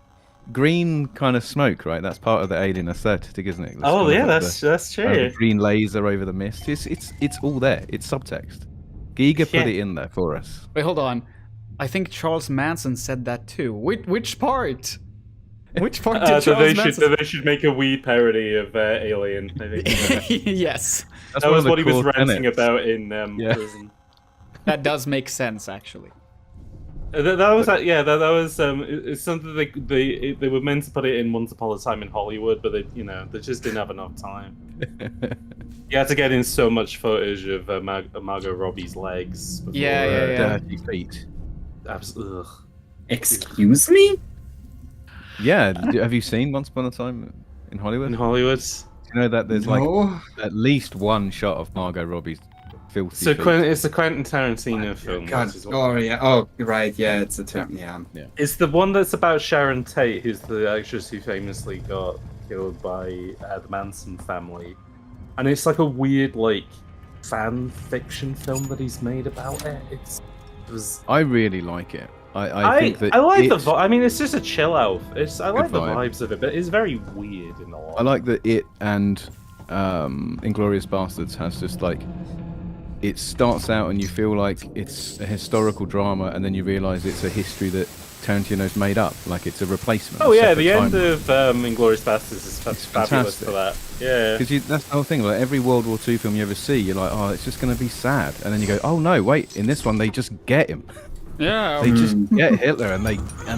Speaker 17: green kind of smoke, right? That's part of the alien aesthetic, isn't it?
Speaker 8: Oh,
Speaker 17: kind of
Speaker 8: yeah,
Speaker 17: like
Speaker 8: that's
Speaker 17: kind of
Speaker 8: true.
Speaker 17: the green laser over the mist. It's all there. It's subtext. Giga put
Speaker 1: Yeah.
Speaker 17: it in there for us.
Speaker 1: Wait, hold on. I think Charles Manson said that too. Which part? Which part did
Speaker 8: So
Speaker 1: Charles Manson?
Speaker 8: they should make a weed parody of Alien. I think.
Speaker 1: Yes.
Speaker 17: That's
Speaker 8: that
Speaker 17: one
Speaker 8: was
Speaker 17: of the
Speaker 8: what he was
Speaker 17: core
Speaker 8: ranting
Speaker 17: tenets.
Speaker 8: about in
Speaker 17: Yeah.
Speaker 8: prison.
Speaker 1: That does make sense, actually.
Speaker 8: That was that was it's something they were meant to put it in Once Upon a Time in Hollywood, but they just didn't have enough time. You had to get in so much footage of Margot Robbie's legs. Before,
Speaker 1: Yeah.
Speaker 17: Dirty feet.
Speaker 8: Absolutely.
Speaker 12: Excuse me?
Speaker 17: Yeah, have you seen Once Upon a Time in Hollywood?
Speaker 8: In Hollywood?
Speaker 17: Do you know that there's
Speaker 12: No.
Speaker 17: like at least one shot of Margot Robbie's filthy
Speaker 8: So
Speaker 17: feet?
Speaker 8: it's a Quentin Tarantino film.
Speaker 12: God.
Speaker 8: which is what-
Speaker 12: Oh yeah. Oh right. Yeah. It's a term. Yeah.
Speaker 8: It's the one that's about Sharon Tate, who's the actress who famously got killed by the Manson family, and it's like a weird like fan fiction film that he's made about it. It was.
Speaker 17: I really like it. I think that
Speaker 8: I like the.
Speaker 17: it-
Speaker 8: I mean, it's just a chill out. I like the
Speaker 17: vibe.
Speaker 8: vibes of it, but it's very weird in a lot.
Speaker 17: I like that it and Inglourious Bastards has just like it starts out and you feel like it's a historical drama, and then you realise it's a history that Tarantino's made up, like it's a replacement.
Speaker 8: Oh
Speaker 17: a
Speaker 8: yeah,
Speaker 17: separate
Speaker 8: the end
Speaker 17: timeline.
Speaker 8: of Inglourious Bastards is fabulous
Speaker 17: fantastic.
Speaker 8: for that. Yeah.
Speaker 17: Because that's the whole thing. Like every World War II film you ever see, you're like, oh, it's just going to be sad, and then you go, oh no, wait, in this one they just get him.
Speaker 1: Yeah.
Speaker 17: They just get Hitler and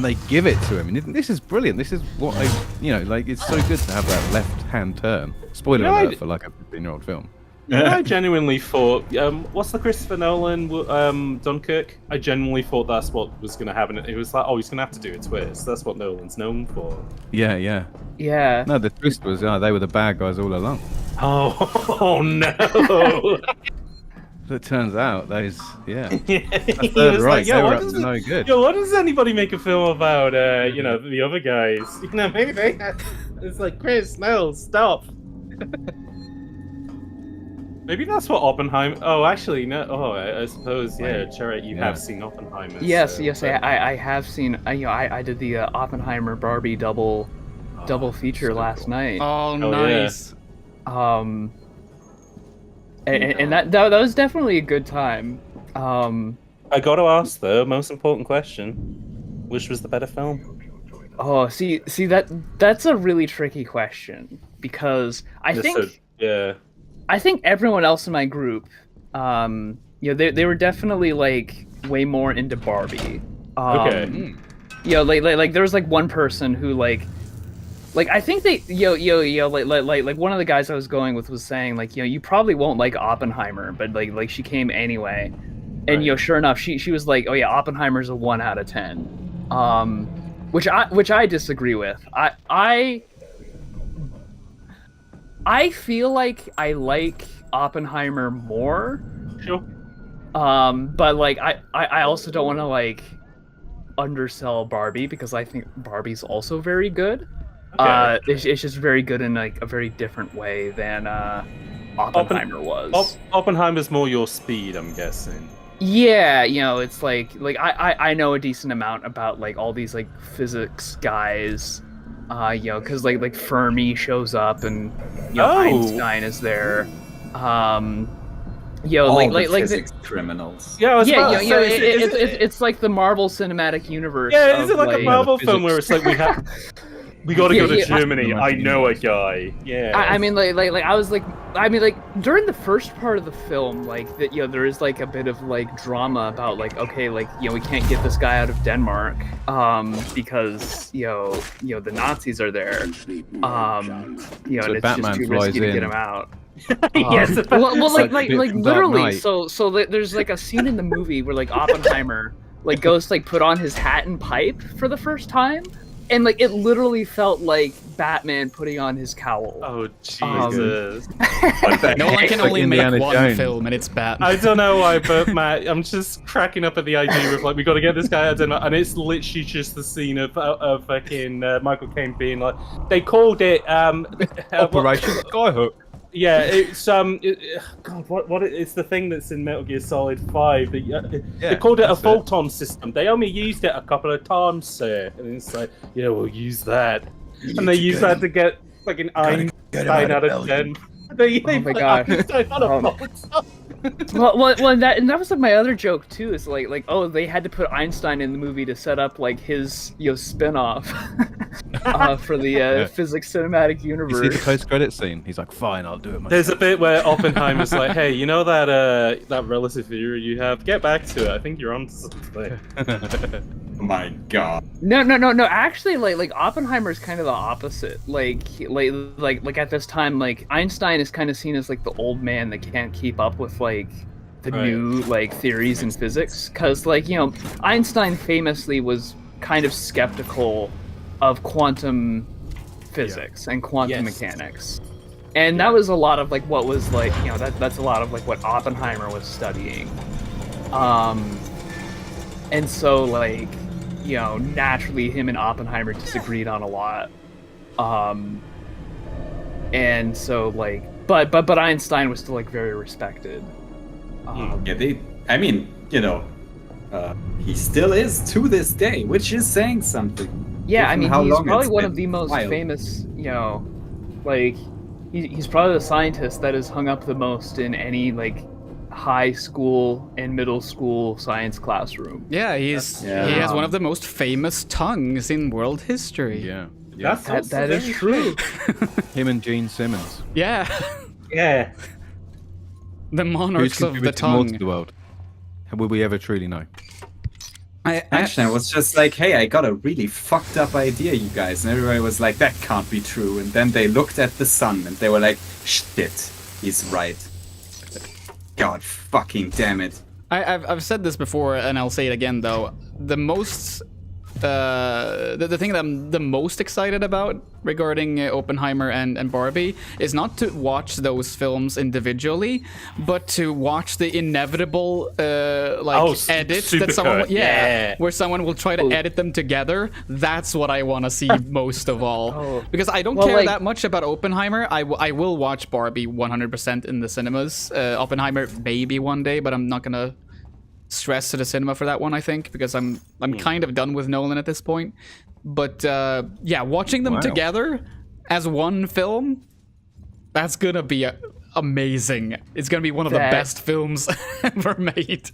Speaker 17: they give it to him. And this is brilliant. This is what like it's so good to have that left-hand turn. Spoiler
Speaker 8: Yeah,
Speaker 17: alert for like a 15-year-old film.
Speaker 8: I genuinely thought, what's the Christopher Nolan Dunkirk? I genuinely thought that's what was going to happen. It was like, oh, he's going to have to do a twist. That's what Nolan's known for.
Speaker 17: Yeah, yeah.
Speaker 14: Yeah.
Speaker 17: No, the twist was they were the bad guys all along.
Speaker 8: Oh no!
Speaker 17: But it turns out those, yeah.
Speaker 8: He
Speaker 17: That's third
Speaker 8: was
Speaker 17: right.
Speaker 8: like,
Speaker 17: They were up to no good.
Speaker 8: Yo, why does anybody make a film about, the other guys? Maybe they. It's like, Chris, no, stop. Maybe that's what Oppenheimer. Oh, actually, no. Oh, I suppose, yeah, Charette, you have seen Oppenheimer.
Speaker 14: Yes,
Speaker 8: so-
Speaker 14: yes, I have seen. I did the Oppenheimer Barbie double feature last night.
Speaker 1: Oh,
Speaker 8: yeah.
Speaker 1: nice.
Speaker 14: And that was definitely a good time.
Speaker 8: I got to ask though, most important question: which was the better film?
Speaker 14: Oh, see that's a really tricky question because I think everyone else in my group, they were definitely like way more into Barbie. Like there was like one person who like I think they like one of the guys I was going with was saying like you probably won't like Oppenheimer, but like she came anyway, and sure enough she was like, oh yeah, Oppenheimer's a 1 out of 10, which I disagree with. I feel like I like Oppenheimer more.
Speaker 8: Sure.
Speaker 14: But like I also don't want to like undersell Barbie because I think Barbie's also very good.
Speaker 8: Okay.
Speaker 14: It's just very good in like a very different way than Oppenheimer was.
Speaker 8: Oppenheimer's more your speed, I'm guessing.
Speaker 14: Yeah, it's like I know a decent amount about like all these like physics guys, because like Fermi shows up and Einstein is there.
Speaker 12: All the physics criminals.
Speaker 8: Yeah,
Speaker 14: it's like the Marvel Cinematic Universe.
Speaker 8: Yeah, is it like a Marvel film where it's like we got to go to Germany? I know a guy. Yeah.
Speaker 14: I mean, during the first part of the film, like that, there is like a bit of like drama about like, okay, like we can't get this guy out of Denmark, because the Nazis are there, and it's
Speaker 17: Batman
Speaker 14: just too
Speaker 17: flies
Speaker 14: risky to
Speaker 17: in.
Speaker 14: get him out.
Speaker 13: Yes.
Speaker 14: Like
Speaker 17: Dark
Speaker 14: literally.
Speaker 17: Knight.
Speaker 14: So there's like a scene in the movie where like Oppenheimer like goes to like put on his hat and pipe for the first time. And like it literally felt like Batman putting on his cowl.
Speaker 8: Oh Jesus!
Speaker 1: Nolan can only make
Speaker 17: Indiana
Speaker 1: one
Speaker 17: Jones.
Speaker 1: film, and it's Batman.
Speaker 8: I don't know why, but Matt, I'm just cracking up at the idea of like we got to get this guy out, and it's literally just the scene of fucking Michael Caine being like, they called it
Speaker 17: Operation Skyhook.
Speaker 8: Yeah, it's God, it's the thing that's in Metal Gear Solid 5. They called it a photon system. They only used it a couple of times, sir. And it's like, yeah, we'll use that. And they use that to get fucking Einstein out of 10.
Speaker 14: Oh my god. Well, that was like my other joke too. Is like oh, they had to put Einstein in the movie to set up like his spin-off for the physics cinematic universe.
Speaker 17: You see the post-credit scene? He's like, "Fine, I'll do it myself."
Speaker 8: There's a bit where Oppenheimer's like, "Hey, you know that relative theory you have? Get back to it. I think you're onto something."
Speaker 12: Oh my god.
Speaker 14: No. Actually, like Oppenheimer's kind of the opposite. Like at this time, like Einstein is kind of seen as like the old man that can't keep up with like the new like theories in physics, because like Einstein famously was kind of skeptical of quantum physics and quantum mechanics, and that was a lot of like what was like that's a lot of like what Oppenheimer was studying, and so like naturally him and Oppenheimer disagreed on a lot, and so like but Einstein was still like very respected.
Speaker 12: He still is to this day, which is saying something.
Speaker 14: Yeah, I mean,
Speaker 12: How
Speaker 14: he's
Speaker 12: long
Speaker 14: probably
Speaker 12: it's
Speaker 14: one
Speaker 12: been.
Speaker 14: of the most
Speaker 12: Wild.
Speaker 14: famous, like, he's probably the scientist that is hung up the most in any, like, high school and middle school science classroom.
Speaker 1: Yeah, he has one of the most famous tongues in world history.
Speaker 17: Yeah.
Speaker 14: That is true.
Speaker 17: Him and Gene Simmons.
Speaker 1: Yeah.
Speaker 8: Yeah.
Speaker 1: The monarchs of the
Speaker 17: contributed more
Speaker 1: tongue.
Speaker 17: to the world? Will we ever truly know?
Speaker 12: Actually, I was just like, hey, I got a really fucked up idea, you guys. And everybody was like, that can't be true. And then they looked at the sun and they were like, shit, he's right. God fucking damn it.
Speaker 1: I've said this before, and I'll say it again, though. The most... the thing that I'm the most excited about regarding Oppenheimer and Barbie is not to watch those films individually, but to watch the inevitable edits that someone where someone will try to edit them together. That's what I want to see most of all, because I don't care that much about Oppenheimer. I will watch Barbie 100% in the cinemas. Oppenheimer maybe one day, but I'm not gonna stress to the cinema for that one, I think, because I'm kind of done with Nolan at this point. But yeah, watching them together as one film, that's gonna be amazing. It's gonna be one of the best films ever made.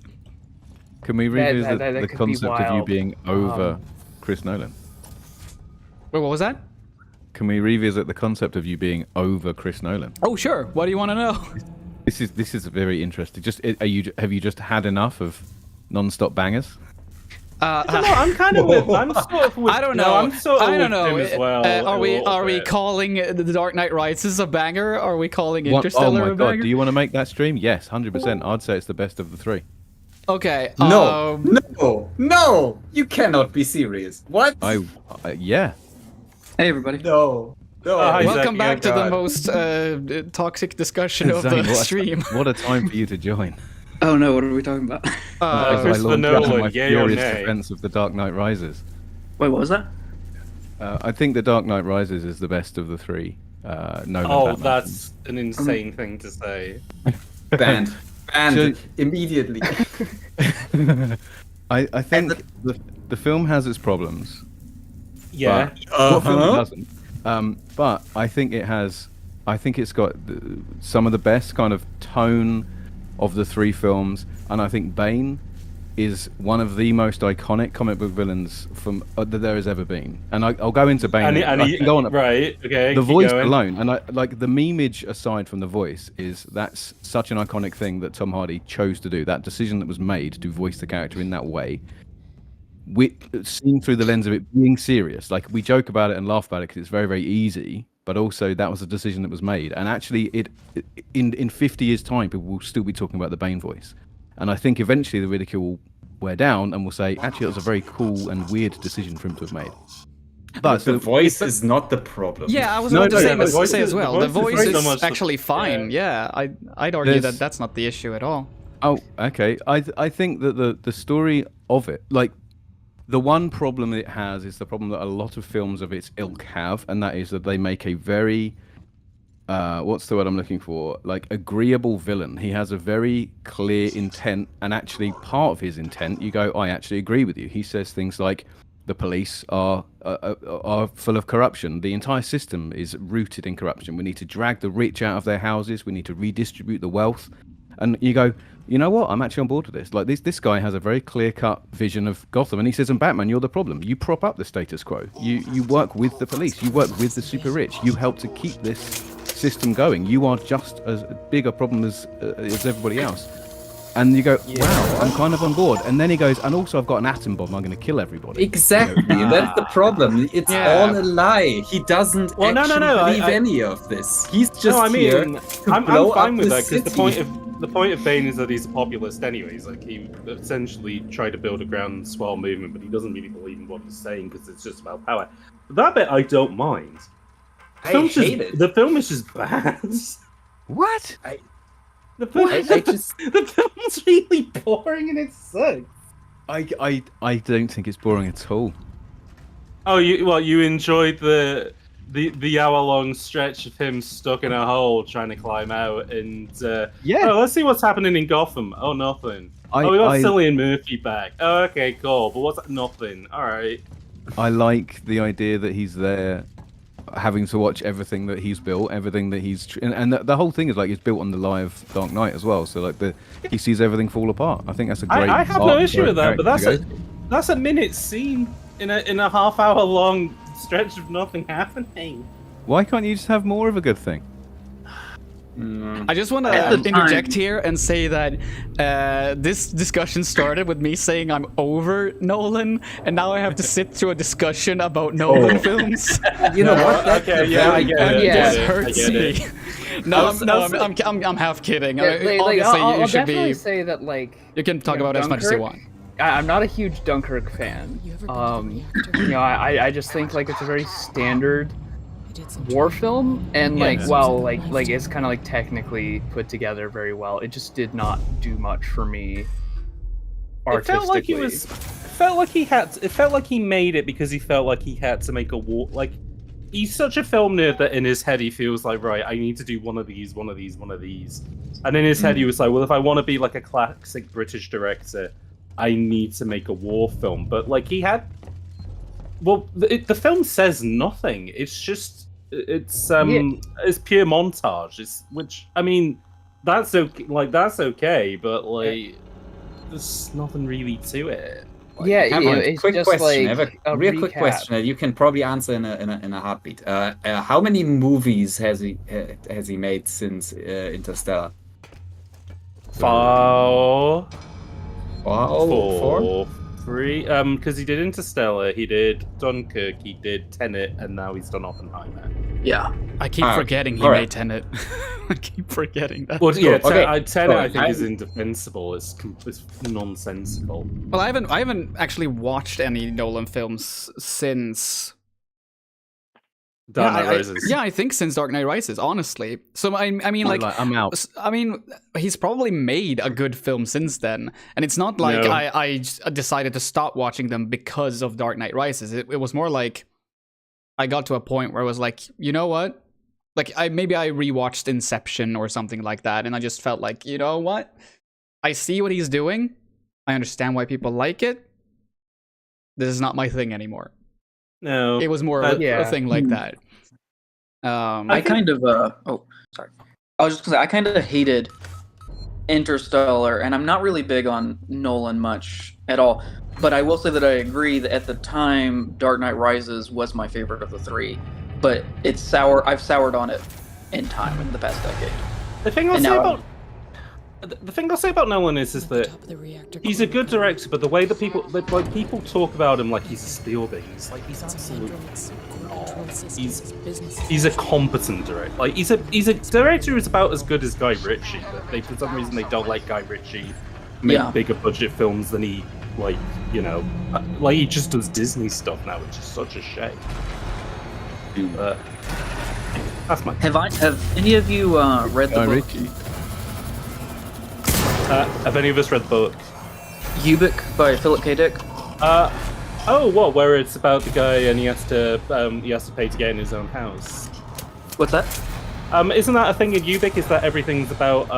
Speaker 17: Can we revisit
Speaker 14: that
Speaker 17: the
Speaker 14: could be
Speaker 17: concept of you
Speaker 14: wild.
Speaker 17: being over Chris Nolan?
Speaker 1: Wait, what was that?
Speaker 17: Can we revisit the concept of you being over Chris Nolan?
Speaker 1: Oh, sure. What do you want to know?
Speaker 17: This is very interesting. Just have you just had enough of non-stop bangers?
Speaker 8: I don't know. I'm kind of with. I'm sort of with.
Speaker 1: I don't know.
Speaker 8: I'm sort of
Speaker 1: I don't
Speaker 8: with
Speaker 1: know.
Speaker 8: him as well.
Speaker 1: Are we calling The Dark Knight Rises a banger? Or are we calling Interstellar
Speaker 17: oh my
Speaker 1: a banger?
Speaker 17: god! Do you want to make that stream? Yes, 100%. I'd say it's the best of the three.
Speaker 1: Okay.
Speaker 12: No, no, you cannot be serious. What?
Speaker 17: Yeah.
Speaker 11: Hey everybody.
Speaker 12: No.
Speaker 1: Welcome back to the most toxic discussion of
Speaker 17: Zane,
Speaker 1: the stream.
Speaker 17: What a time for you to join.
Speaker 11: Oh no, what are we talking about?
Speaker 17: Christopher Nolan, my furious defense of The Dark Knight Rises.
Speaker 11: Wait, what was that?
Speaker 17: I think The Dark Knight Rises is the best of the three. Nolan Batman
Speaker 8: that's an insane thing to say.
Speaker 12: Banned immediately.
Speaker 17: I think the film has its problems.
Speaker 8: Yeah.
Speaker 17: What film doesn't? But I think it has. I think it's got some of the best kind of tone of the three films, and I think Bane is one of the most iconic comic book villains from that there has ever been. And I'll go into Bane. I can go on.
Speaker 8: Right. Okay.
Speaker 17: The voice alone, and like the memeage aside from the voice, that's such an iconic thing that Tom Hardy chose to do. That decision that was made to voice the character in that way, seen through the lens of it being serious. Like we joke about it and laugh about it because it's very, very easy. But also that was a decision that was made, and actually, in 50 years' time, people will still be talking about the Bane voice, and I think eventually the ridicule will wear down, and we'll say, actually, it was a very cool and weird decision for him to have made.
Speaker 12: But the voice is not the problem.
Speaker 1: Yeah, I was about to say as well. The voice is actually fine. Yeah, I'd argue that that's not the issue at all.
Speaker 17: Oh, okay. I think that the story of it, like. The one problem it has is the problem that a lot of films of its ilk have, and that is that they make a very, what's the word I'm looking for? Like, agreeable villain. He has a very clear intent, and actually part of his intent, you go, I actually agree with you. He says things like, the police are full of corruption. The entire system is rooted in corruption. We need to drag the rich out of their houses. We need to redistribute the wealth. And you go, you know what? I'm actually on board with this. Like this guy has a very clear-cut vision of Gotham, and he says, "And Batman, you're the problem. You prop up the status quo. You work with the police. You work with the super rich. You help to keep this system going. You are just as big a problem as everybody else." And you go, wow, I'm kind of on board. And then he goes, and also I've got an atom bomb. I'm going to kill everybody.
Speaker 12: Exactly. That's the problem. It's all a lie. He doesn't actually believe any of this. He's just here to
Speaker 8: I'm
Speaker 12: blow
Speaker 8: fine
Speaker 12: up
Speaker 8: with
Speaker 12: the
Speaker 8: that because
Speaker 12: city.
Speaker 8: the point of Bane is that he's a populist anyways. Like he essentially tried to build a groundswell movement, but he doesn't really believe in what he's saying because it's just about power. But that bit I don't mind. The film is just bad.
Speaker 17: What?
Speaker 8: The film's really boring and it sucks.
Speaker 17: I don't think it's boring at all.
Speaker 8: Oh, you enjoyed the hour-long stretch of him stuck in a hole trying to climb out, and let's see what's happening in Gotham. Oh, nothing. We got Cillian Murphy back. Oh, okay, cool. But what's that? Nothing. All right.
Speaker 17: I like the idea that he's there, having to watch everything that he's built, everything that he's and the whole thing is like it's built on the live Dark Knight as well. So like he sees everything fall apart. I think that's a great.
Speaker 8: I have no issue with that, but that's a minute scene in a half-hour-long stretch of nothing happening.
Speaker 17: Why can't you just have more of a good thing?
Speaker 1: I just want to interject here and say that this discussion started with me saying I'm over Nolan, and now I have to sit through a discussion about Nolan films.
Speaker 12: You know what? I get it.
Speaker 1: This hurts me. I'm half kidding. Obviously,
Speaker 14: I'll
Speaker 1: you should
Speaker 14: definitely
Speaker 1: be.
Speaker 14: say that
Speaker 1: You can talk about it as much as you want.
Speaker 14: I'm not a huge Dunkirk fan. I just think like it's a very standard war film, and it's kind of like technically put together very well. It just did not do much for me artistically.
Speaker 8: It felt like he made it because he felt like he had to make a war. Like he's such a film nerd that in his head he feels like, right, I need to do one of these, and in his head he was like, well, if I want to be like a classic British director, I need to make a war film. But like he had, the film says nothing. It's just. It's pure montage. Which I mean, that's okay. But like, there's nothing really to it.
Speaker 12: I have a
Speaker 11: it's
Speaker 12: quick
Speaker 11: just
Speaker 12: question. I
Speaker 11: like
Speaker 12: have a
Speaker 11: a
Speaker 12: real quick
Speaker 11: recap.
Speaker 12: question that you can probably answer in a heartbeat. How many movies has he made since Interstellar?
Speaker 8: Four.
Speaker 12: Four?
Speaker 8: 3. Because he did Interstellar, he did Dunkirk, he did Tenet, and now he's done Oppenheimer.
Speaker 11: Yeah.
Speaker 1: I keep forgetting he made Tenet. I keep forgetting that.
Speaker 8: Well, yeah,
Speaker 12: Okay.
Speaker 8: Tenet I think is indefensible. It's nonsensical.
Speaker 1: Well, I haven't actually watched any Nolan films since
Speaker 8: Dark Knight Rises.
Speaker 1: Yeah, I think since Dark Knight Rises, honestly. So I mean, like,
Speaker 17: I'm out.
Speaker 1: I mean, he's probably made a good film since then, and it's not like
Speaker 8: No.
Speaker 1: I decided to stop watching them because of Dark Knight Rises. It was more like I got to a point where I was like, you know what? Like, maybe I rewatched Inception or something like that, and I just felt like, you know what? I see what he's doing. I understand why people like it. This is not my thing anymore.
Speaker 8: No,
Speaker 1: it was more of a thing like that.
Speaker 11: I kind of oh, sorry. I was just gonna say I kind of hated Interstellar, and I'm not really big on Nolan much at all. But I will say that I agree that at the time, Dark Knight Rises was my favorite of the three. But it's sour. I've soured on it in time in the past decade.
Speaker 8: The thing I'll say about Nolan is that he's a good director, but the way that people talk about him like he's a Spielberg, he's absolutely not. He's a competent director. Like he's a director who's about as good as Guy Ritchie, but for some reason they don't like Guy Ritchie make bigger budget films than he he just does Disney stuff now, which is such a shame. But that's my.
Speaker 11: Have any of you read the book?
Speaker 17: Ritchie.
Speaker 8: Have any of us read the book?
Speaker 11: Ubik by Philip K. Dick.
Speaker 8: Where it's about the guy and he has to pay to get in his own house.
Speaker 11: What's that?
Speaker 8: Isn't that a thing in Ubik? Is that everything's about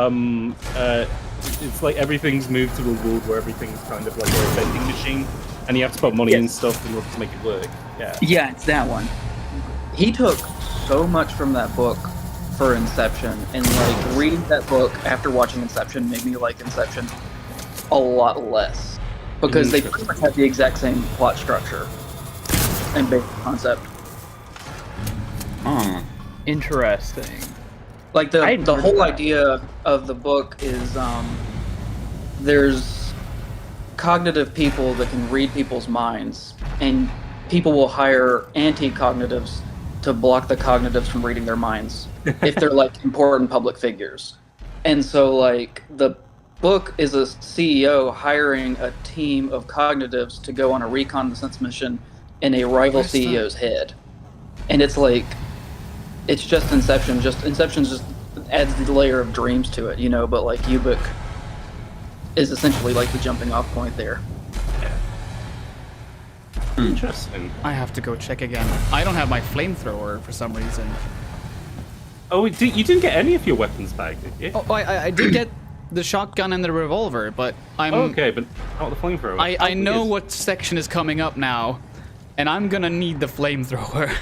Speaker 8: it's like everything's moved to a world where everything's kind of like a vending machine, and you have to put money in stuff in order to make it work.
Speaker 11: Yeah, it's that one. He took so much from that book for Inception, and like reading that book after watching Inception made me like Inception a lot less, because they pretty much have the exact same plot structure and basic concept.
Speaker 14: Interesting.
Speaker 11: Like the whole idea of the book is there's cognitive people that can read people's minds, and people will hire anti-cognitives to block the cognitives from reading their minds if they're like important public figures. And so like the book is a CEO hiring a team of cognitives to go on a reconnaissance mission in a rival CEO's head. And it's like, it's just Inception. Inception just adds the layer of dreams to it, but like Ubik is essentially like the jumping off point there.
Speaker 8: Interesting.
Speaker 1: I have to go check again. I don't have my flamethrower for some reason.
Speaker 8: Oh, you didn't get any of your weapons back, did you?
Speaker 1: Oh, I did get the shotgun and the revolver, but I'm...
Speaker 8: okay, but not the flamethrower.
Speaker 1: I know what section is coming up now, and I'm gonna need the flamethrower.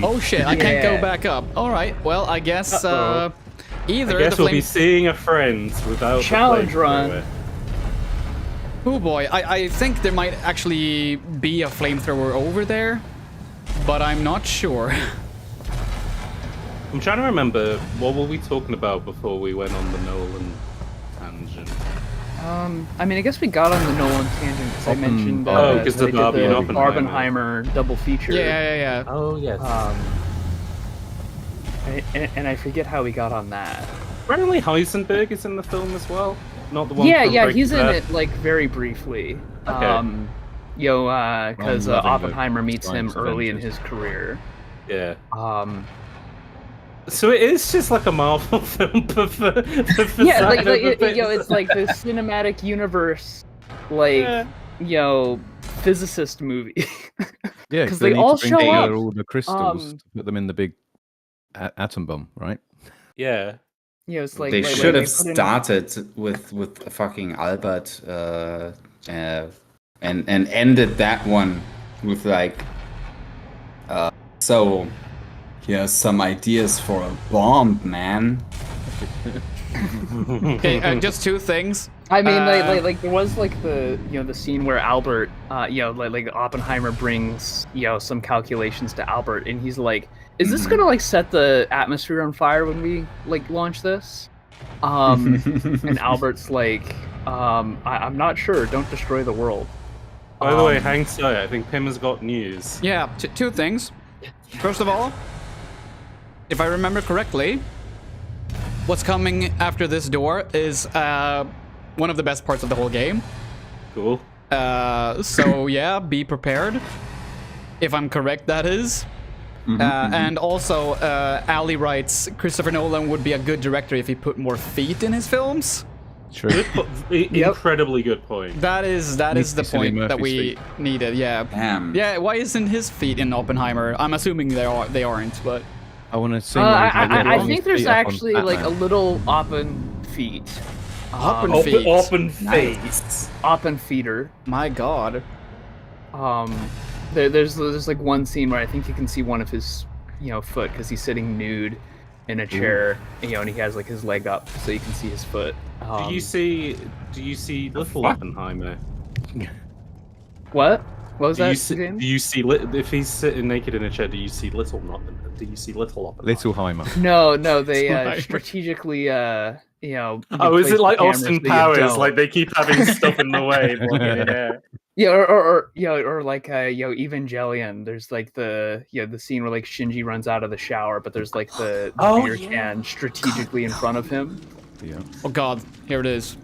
Speaker 1: Oh shit, I can't go back up. Alright, well, I guess, either
Speaker 8: I guess we'll be seeing a friend without
Speaker 14: challenge
Speaker 8: the
Speaker 14: run.
Speaker 1: Oh boy, I think there might actually be a flamethrower over there, but I'm not sure.
Speaker 8: I'm trying to remember, what were we talking about before we went on the Nolan tangent?
Speaker 14: I mean, I guess we got on the Nolan tangent because I mentioned
Speaker 8: because
Speaker 14: they
Speaker 8: the
Speaker 14: did the
Speaker 8: Barbenheimer
Speaker 14: double feature.
Speaker 1: Yeah.
Speaker 8: Oh, yes.
Speaker 14: And I forget how we got on that.
Speaker 8: Apparently Heisenberg is in the film as well. Not the one.
Speaker 14: Yeah, he's in it like very briefly.
Speaker 8: Okay.
Speaker 14: Because Oppenheimer meets him early in his career.
Speaker 8: Yeah. So it is just like a Marvel film, but for
Speaker 14: it's like the cinematic universe, physicist movie.
Speaker 17: Yeah,
Speaker 14: because they all show up.
Speaker 17: All the crystals to put them in the big atom bomb, right?
Speaker 8: Yeah.
Speaker 14: Yeah, it's like
Speaker 12: they should have started with fucking Albert and ended that one with like some ideas for a bomb, man.
Speaker 1: Okay, just two things.
Speaker 14: I mean, like there was like the the scene where Albert, like Oppenheimer brings some calculations to Albert, and he's like, "Is this gonna like set the atmosphere on fire when we like launch this?" And Albert's like, "I'm not sure. Don't destroy the world."
Speaker 8: By the way, hang tight. I think Pim has got news.
Speaker 1: Yeah, two things. First of all, if I remember correctly, what's coming after this door is one of the best parts of the whole game.
Speaker 8: Cool.
Speaker 1: So yeah, be prepared. If I'm correct, that is. And also, Ali writes, Christopher Nolan would be a good director if he put more feet in his films.
Speaker 17: True.
Speaker 8: Incredibly good point.
Speaker 1: That is the point that we needed. Yeah.
Speaker 12: Damn.
Speaker 1: Yeah. Why isn't his feet in Oppenheimer? I'm assuming they aren't, but
Speaker 17: I want to see.
Speaker 14: I think there's actually like a little Oppen feet.
Speaker 1: Oppen feet.
Speaker 8: Oppen feet.
Speaker 14: Oppen feeder.
Speaker 1: My God.
Speaker 14: There's like one scene where I think you can see one of his foot because he's sitting nude in a chair, and he has like his leg up so you can see his foot.
Speaker 8: Do you see little Oppenheimer?
Speaker 14: What? What was that?
Speaker 8: Do you see if he's sitting naked in a chair? Do you see little Oppenheimer?
Speaker 17: Little Heimer.
Speaker 14: No, they strategically
Speaker 8: Oh, is it like Austin Powers? Like they keep having stuff in the way.
Speaker 14: Yeah, or like Evangelion. There's like the scene where like Shinji runs out of the shower, but there's like the beer can strategically in front of him.
Speaker 17: Yeah.
Speaker 1: Oh God, here it is.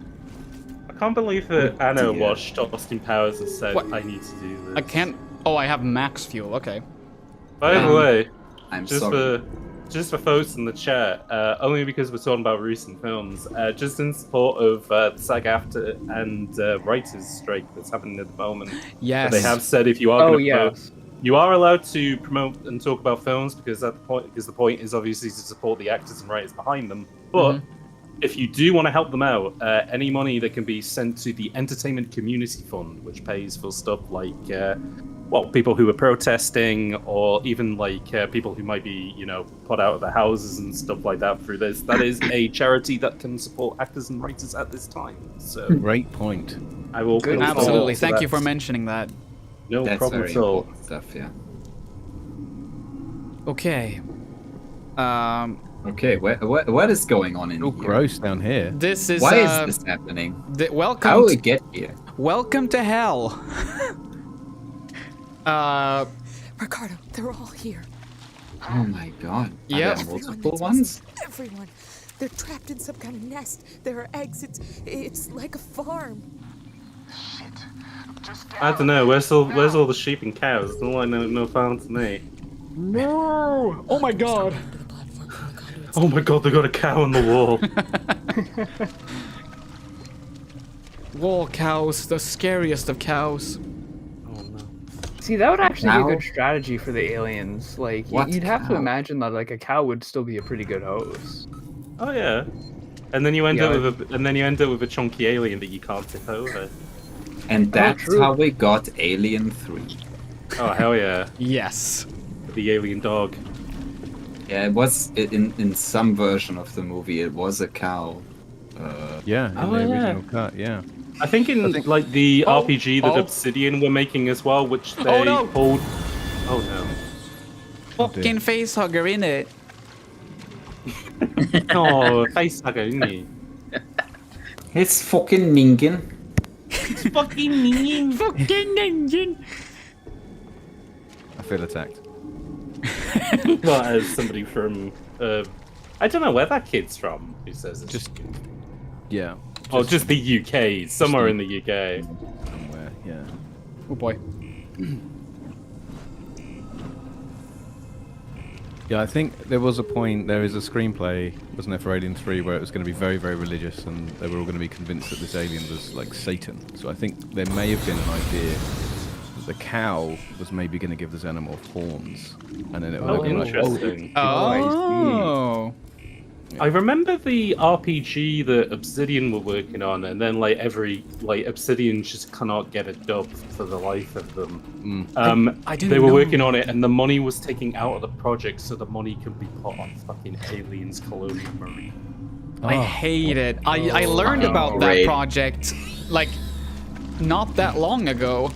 Speaker 8: I can't believe that Anna watched Austin Powers and said, "I need to do this."
Speaker 1: I can't. Oh, I have max fuel. Okay.
Speaker 8: By the way,
Speaker 12: I'm
Speaker 8: just for folks in the chat, only because we're talking about recent films, just in support of the SAG-AFTRA and writers' strike that's happening at the moment.
Speaker 1: Yes.
Speaker 8: They have said if you are going to promote, you are allowed to promote and talk about films because the point is obviously to support the actors and writers behind them. But if you do want to help them out, any money that can be sent to the Entertainment Community Fund, which pays for stuff like people who are protesting, or even like people who might be, put out of their houses and stuff like that through this. That is a charity that can support actors and writers at this time. So
Speaker 17: great point.
Speaker 8: I will.
Speaker 1: Absolutely. Thank you for mentioning that.
Speaker 8: No
Speaker 12: That's
Speaker 8: problem
Speaker 12: very
Speaker 8: at all.
Speaker 12: important stuff. Yeah.
Speaker 1: Okay.
Speaker 12: Okay. What is going on in here?
Speaker 17: Gross down here.
Speaker 1: This is.
Speaker 12: Why is this happening?
Speaker 1: Welcome.
Speaker 12: How did we get here?
Speaker 1: Welcome to hell.
Speaker 9: Ricardo, they're all here.
Speaker 12: Oh my God.
Speaker 1: Yeah.
Speaker 12: Multiple ones?
Speaker 9: Everyone. They're trapped in some kind of nest. There are eggs. It's like a farm.
Speaker 8: I don't know. Where's all the sheep and cows? It's not like no farm to me.
Speaker 1: No! Oh my God!
Speaker 8: Oh my God! They got a cow on the wall.
Speaker 1: Wall cows, the scariest of cows.
Speaker 14: See, that would actually be a good strategy for the aliens. Like, you'd have to imagine that like a cow would still be a pretty good host.
Speaker 8: Oh yeah, and then you end up with a chunky alien that you can't tip over.
Speaker 12: And that's how we got Alien 3.
Speaker 8: Oh hell yeah!
Speaker 1: Yes.
Speaker 8: The alien dog.
Speaker 12: Yeah, it was in some version of the movie. It was a cow.
Speaker 17: Yeah, in the original cut. Yeah.
Speaker 8: I think the RPG that Obsidian were making as well, which they pulled. Oh no!
Speaker 1: Fucking face hugger in it.
Speaker 8: Oh, face hugger, isn't he?
Speaker 12: It's fucking Ningen.
Speaker 8: It's fucking Ningen.
Speaker 1: Fucking Ningen.
Speaker 17: I feel attacked.
Speaker 8: Well, as somebody from, I don't know where that kid's from. Who says it's
Speaker 17: yeah.
Speaker 8: Just the UK, somewhere in the UK.
Speaker 17: Somewhere, yeah.
Speaker 1: Oh boy.
Speaker 17: Yeah, I think there was a point, there is a screenplay, wasn't there, for Alien 3, where it was going to be very, very religious, and they were all going to be convinced that this alien was like Satan. So I think there may have been an idea that the cow was maybe going to give the xenomorph horns, and then it would be like,
Speaker 8: interesting.
Speaker 1: Oh.
Speaker 8: I remember the RPG that Obsidian were working on, and then Obsidian just cannot get a dub for the life of them.
Speaker 1: I didn't
Speaker 8: they were
Speaker 1: know.
Speaker 8: working on it, and the money was taken out of the project, so the money could be put on fucking Aliens Colonial Marine.
Speaker 1: I hate it. I learned about that project like not that long ago.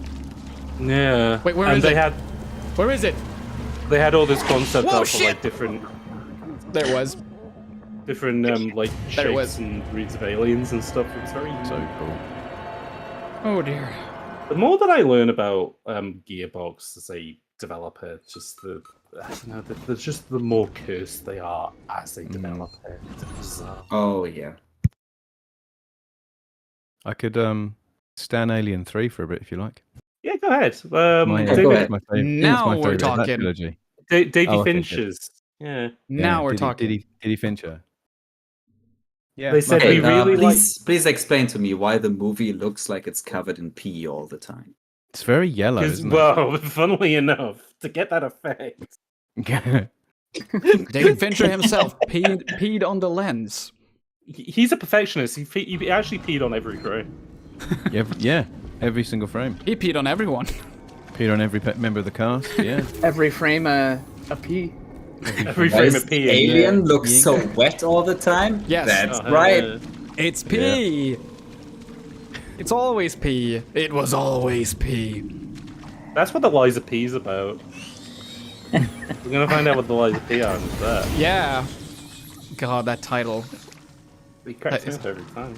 Speaker 8: Yeah.
Speaker 1: Wait, where
Speaker 8: and
Speaker 1: is
Speaker 8: they
Speaker 1: it?
Speaker 8: had
Speaker 1: Where is it?
Speaker 8: They had all this concept
Speaker 1: Whoa,
Speaker 8: of
Speaker 1: shit!
Speaker 8: like different.
Speaker 1: There it was.
Speaker 8: Different like
Speaker 1: There it
Speaker 8: shapes
Speaker 1: was.
Speaker 8: and breeds of aliens and stuff. It's very
Speaker 17: so cool.
Speaker 1: Oh dear.
Speaker 8: The more that I learn about Gearbox as a developer, just just the more cursed they are as a developer. It's bizarre.
Speaker 12: Oh yeah.
Speaker 17: I could stan Alien 3 for a bit if you like.
Speaker 8: Yeah, go ahead.
Speaker 17: David, my favorite.
Speaker 1: Now
Speaker 17: my
Speaker 1: we're
Speaker 17: favorite of that
Speaker 1: talking.
Speaker 17: trilogy.
Speaker 8: Davey
Speaker 17: Oh, okay, good.
Speaker 8: Fincher's. Yeah.
Speaker 1: Now we're
Speaker 17: Diddy-
Speaker 1: talking.
Speaker 17: Diddy Fincher. Yeah,
Speaker 8: They said
Speaker 12: Okay,
Speaker 8: we really
Speaker 12: please explain to me why the movie looks like it's covered in pee all the time.
Speaker 17: It's very yellow, isn't it?
Speaker 8: Well, funnily enough, to get that effect.
Speaker 1: David Fincher himself peed on the lens.
Speaker 8: He's a perfectionist. He actually peed on every frame.
Speaker 17: Every single frame.
Speaker 1: He peed on everyone.
Speaker 17: Peed on every member of the cast. Yeah.
Speaker 14: Every frame a pee.
Speaker 8: Every frame of pee.
Speaker 12: Alien looks so wet all the time.
Speaker 1: Yes.
Speaker 12: That's right.
Speaker 1: It's pee. It's always pee. It was always pee.
Speaker 8: That's what the Liza P's about. We're gonna find out what the Liza P are in that.
Speaker 1: Yeah. God, that title.
Speaker 8: He cracks me up every time.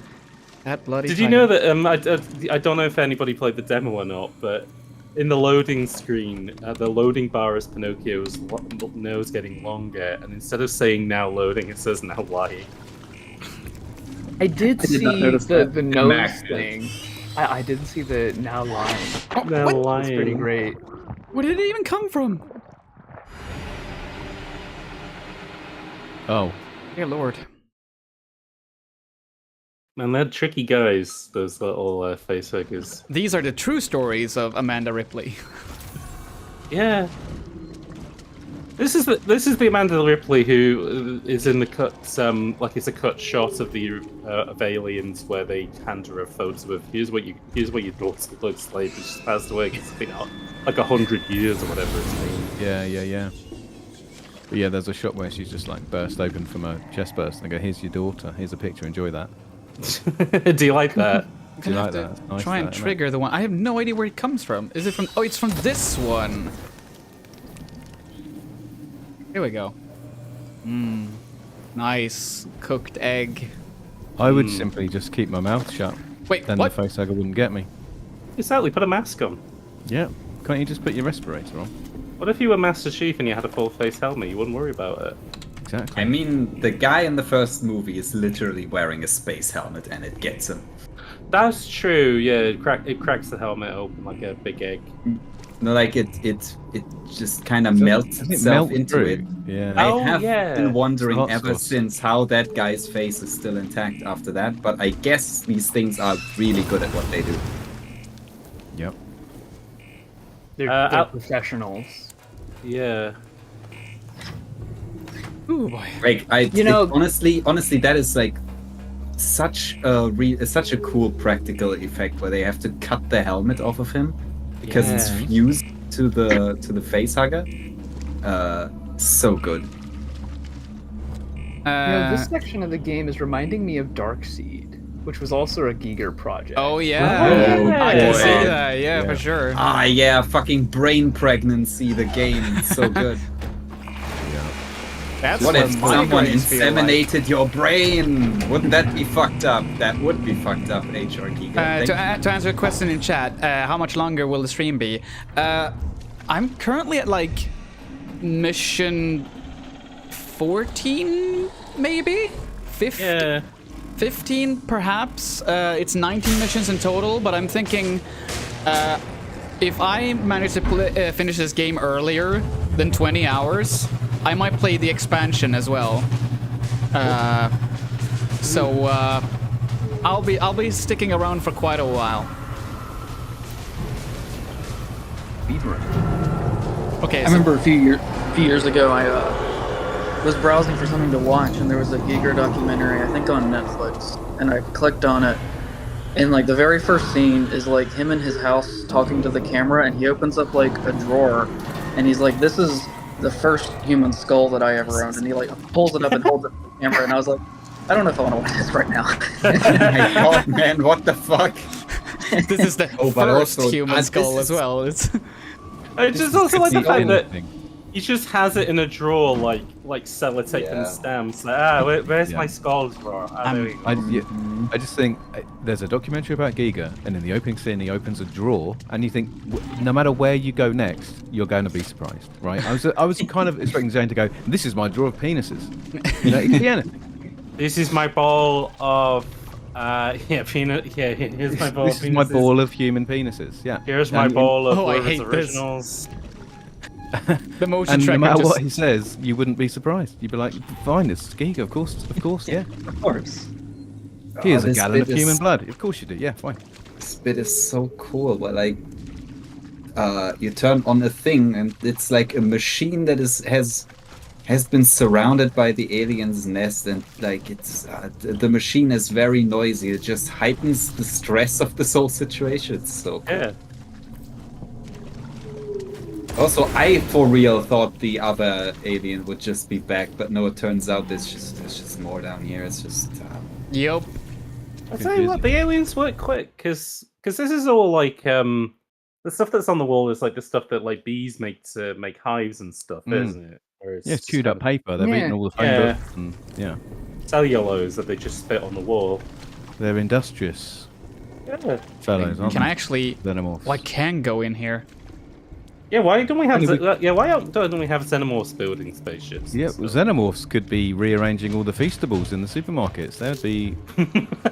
Speaker 1: That bloody.
Speaker 8: Did you know that? I don't know if anybody played the demo or not, but in the loading screen, the loading bar is Pinocchio's nose getting longer, and instead of saying "now loading," it says "now lying."
Speaker 14: I did see
Speaker 12: not notice
Speaker 14: the
Speaker 12: that.
Speaker 14: nose
Speaker 12: Max did.
Speaker 14: thing. I did see the now lying.
Speaker 8: Now
Speaker 1: what?
Speaker 8: lying.
Speaker 14: It's pretty great.
Speaker 1: Where did it even come from?
Speaker 17: Oh.
Speaker 1: Dear Lord.
Speaker 8: Man, they're tricky guys. Those little facehuggers.
Speaker 1: These are the true stories of Amanda Ripley.
Speaker 8: Yeah. This is the Amanda Ripley who is in the cuts. Like it's a cut shot of the of Aliens where they hand her a photo of here's what your daughter looks like. She's passed away. It's been out like 100 years or whatever it's been.
Speaker 17: Yeah. But yeah, there's a shot where she's just like burst open from a chest burst and I go, here's your daughter, here's a picture, enjoy that.
Speaker 8: Do you like that?
Speaker 17: Do you like that? It's nice,
Speaker 1: Try and
Speaker 17: that, isn't it?
Speaker 1: trigger the one. I have no idea where it comes from. Is it from? Oh, it's from this one. Here we go. Nice cooked egg.
Speaker 17: I would simply just keep my mouth shut.
Speaker 1: Wait,
Speaker 17: then
Speaker 1: what?
Speaker 17: the facehugger wouldn't get me.
Speaker 8: Exactly. Put a mask on.
Speaker 17: Yeah. Can't you just put your respirator on?
Speaker 8: What if you were Master Chief and you had a full face helmet? You wouldn't worry about it.
Speaker 17: Exactly.
Speaker 12: I mean, the guy in the first movie is literally wearing a space helmet, and it gets him.
Speaker 8: That's true. Yeah, it cracks the helmet open like a big egg.
Speaker 12: No, like it just kind of melts
Speaker 17: doesn't it
Speaker 12: itself
Speaker 17: melt
Speaker 12: into
Speaker 17: through?
Speaker 12: it.
Speaker 17: Yeah.
Speaker 12: I have been wondering
Speaker 17: Hot
Speaker 12: ever
Speaker 17: sauce.
Speaker 12: since how that guy's face is still intact after that, but I guess these things are really good at what they do.
Speaker 17: Yep.
Speaker 14: They're professionals.
Speaker 8: Yeah.
Speaker 1: Ooh boy.
Speaker 12: Like honestly, that is like such a cool practical effect where they have to cut the helmet off of him because it's
Speaker 8: Yeah.
Speaker 12: fused to the face hugger. So good.
Speaker 14: This section of the game is reminding me of Darkseid, which was also a Giger project.
Speaker 1: Oh yeah.
Speaker 12: Oh,
Speaker 1: I can see
Speaker 12: boy.
Speaker 1: that. Yeah, for sure.
Speaker 12: Ah, yeah, fucking brain pregnancy. The game, it's so good.
Speaker 1: That's
Speaker 12: What if
Speaker 1: my
Speaker 12: someone
Speaker 1: brains feel like.
Speaker 12: inseminated your brain? Wouldn't that be fucked up? That would be fucked up, HR Giga.
Speaker 1: To answer a question in chat, how much longer will the stream be? I'm currently at like mission 14, maybe 15.
Speaker 8: Yeah.
Speaker 1: 15 perhaps. It's 19 missions in total, but I'm thinking if I manage to finish this game earlier than 20 hours, I might play the expansion as well. So I'll be sticking around for quite a while. Okay.
Speaker 11: I remember a few years ago, I was browsing for something to watch, and there was a Giger documentary, I think on Netflix, and I clicked on it, and like the very first scene is like him in his house talking to the camera, and he opens up like a drawer, and he's like, "This is the first human skull that I ever owned," and he like pulls it up and holds it to the camera, and I was like, I don't know if I want to watch this right now. My God, man, what the fuck?
Speaker 1: This is the first human skull as well. It's
Speaker 8: I just also like the fact that he just has it in a drawer, like sellotape and stamps. Like, where's my skulls drawer? There we go.
Speaker 17: I just think there's a documentary about Giga, and in the opening scene, he opens a drawer, and you think no matter where you go next, you're going to be surprised, right? I was kind of expecting Zane to go, "This is my drawer of penises." You know, it could be anything.
Speaker 8: This is my ball of peanut. Yeah, here's my ball.
Speaker 17: This is my ball of human penises. Yeah.
Speaker 8: Here's my ball of
Speaker 1: I
Speaker 8: Lewis
Speaker 1: hate
Speaker 8: originals.
Speaker 1: The motion
Speaker 17: And no
Speaker 1: tracker
Speaker 17: matter
Speaker 1: just...
Speaker 17: what he says, you wouldn't be surprised. You'd be like, "Fine, it's Giga, of course, yeah,
Speaker 11: of course."
Speaker 17: Here's a
Speaker 12: this
Speaker 17: gallon of
Speaker 12: bit
Speaker 17: human
Speaker 12: is-
Speaker 17: blood. Of course you do. Yeah, fine."
Speaker 12: This bit is so cool, but like, you turn on a thing, and it's like a machine that has been surrounded by the alien's nest, and like it's the machine is very noisy. It just heightens the stress of this whole situation. It's so cool.
Speaker 8: Yeah.
Speaker 12: Also, I for real thought the other alien would just be back, but no, it turns out there's just more down here. It's just.
Speaker 1: Yep.
Speaker 8: I tell you what, the aliens work quick because this is all like the stuff that's on the wall is like the stuff that like bees make to make hives and stuff, isn't it? Whereas
Speaker 17: Yeah, it's chewed up paper. They've eaten all the phone books, and
Speaker 8: cellulose that they just spit on the wall.
Speaker 17: They're industrious
Speaker 8: Yeah.
Speaker 17: fellows, aren't
Speaker 1: Can
Speaker 17: they?
Speaker 1: I actually...
Speaker 17: Xenomorphs.
Speaker 1: Well, I can go in here.
Speaker 8: Yeah, why don't we have why don't we have xenomorphs building spaceships?
Speaker 17: Yeah, well, xenomorphs could be rearranging all the feastables in the supermarkets.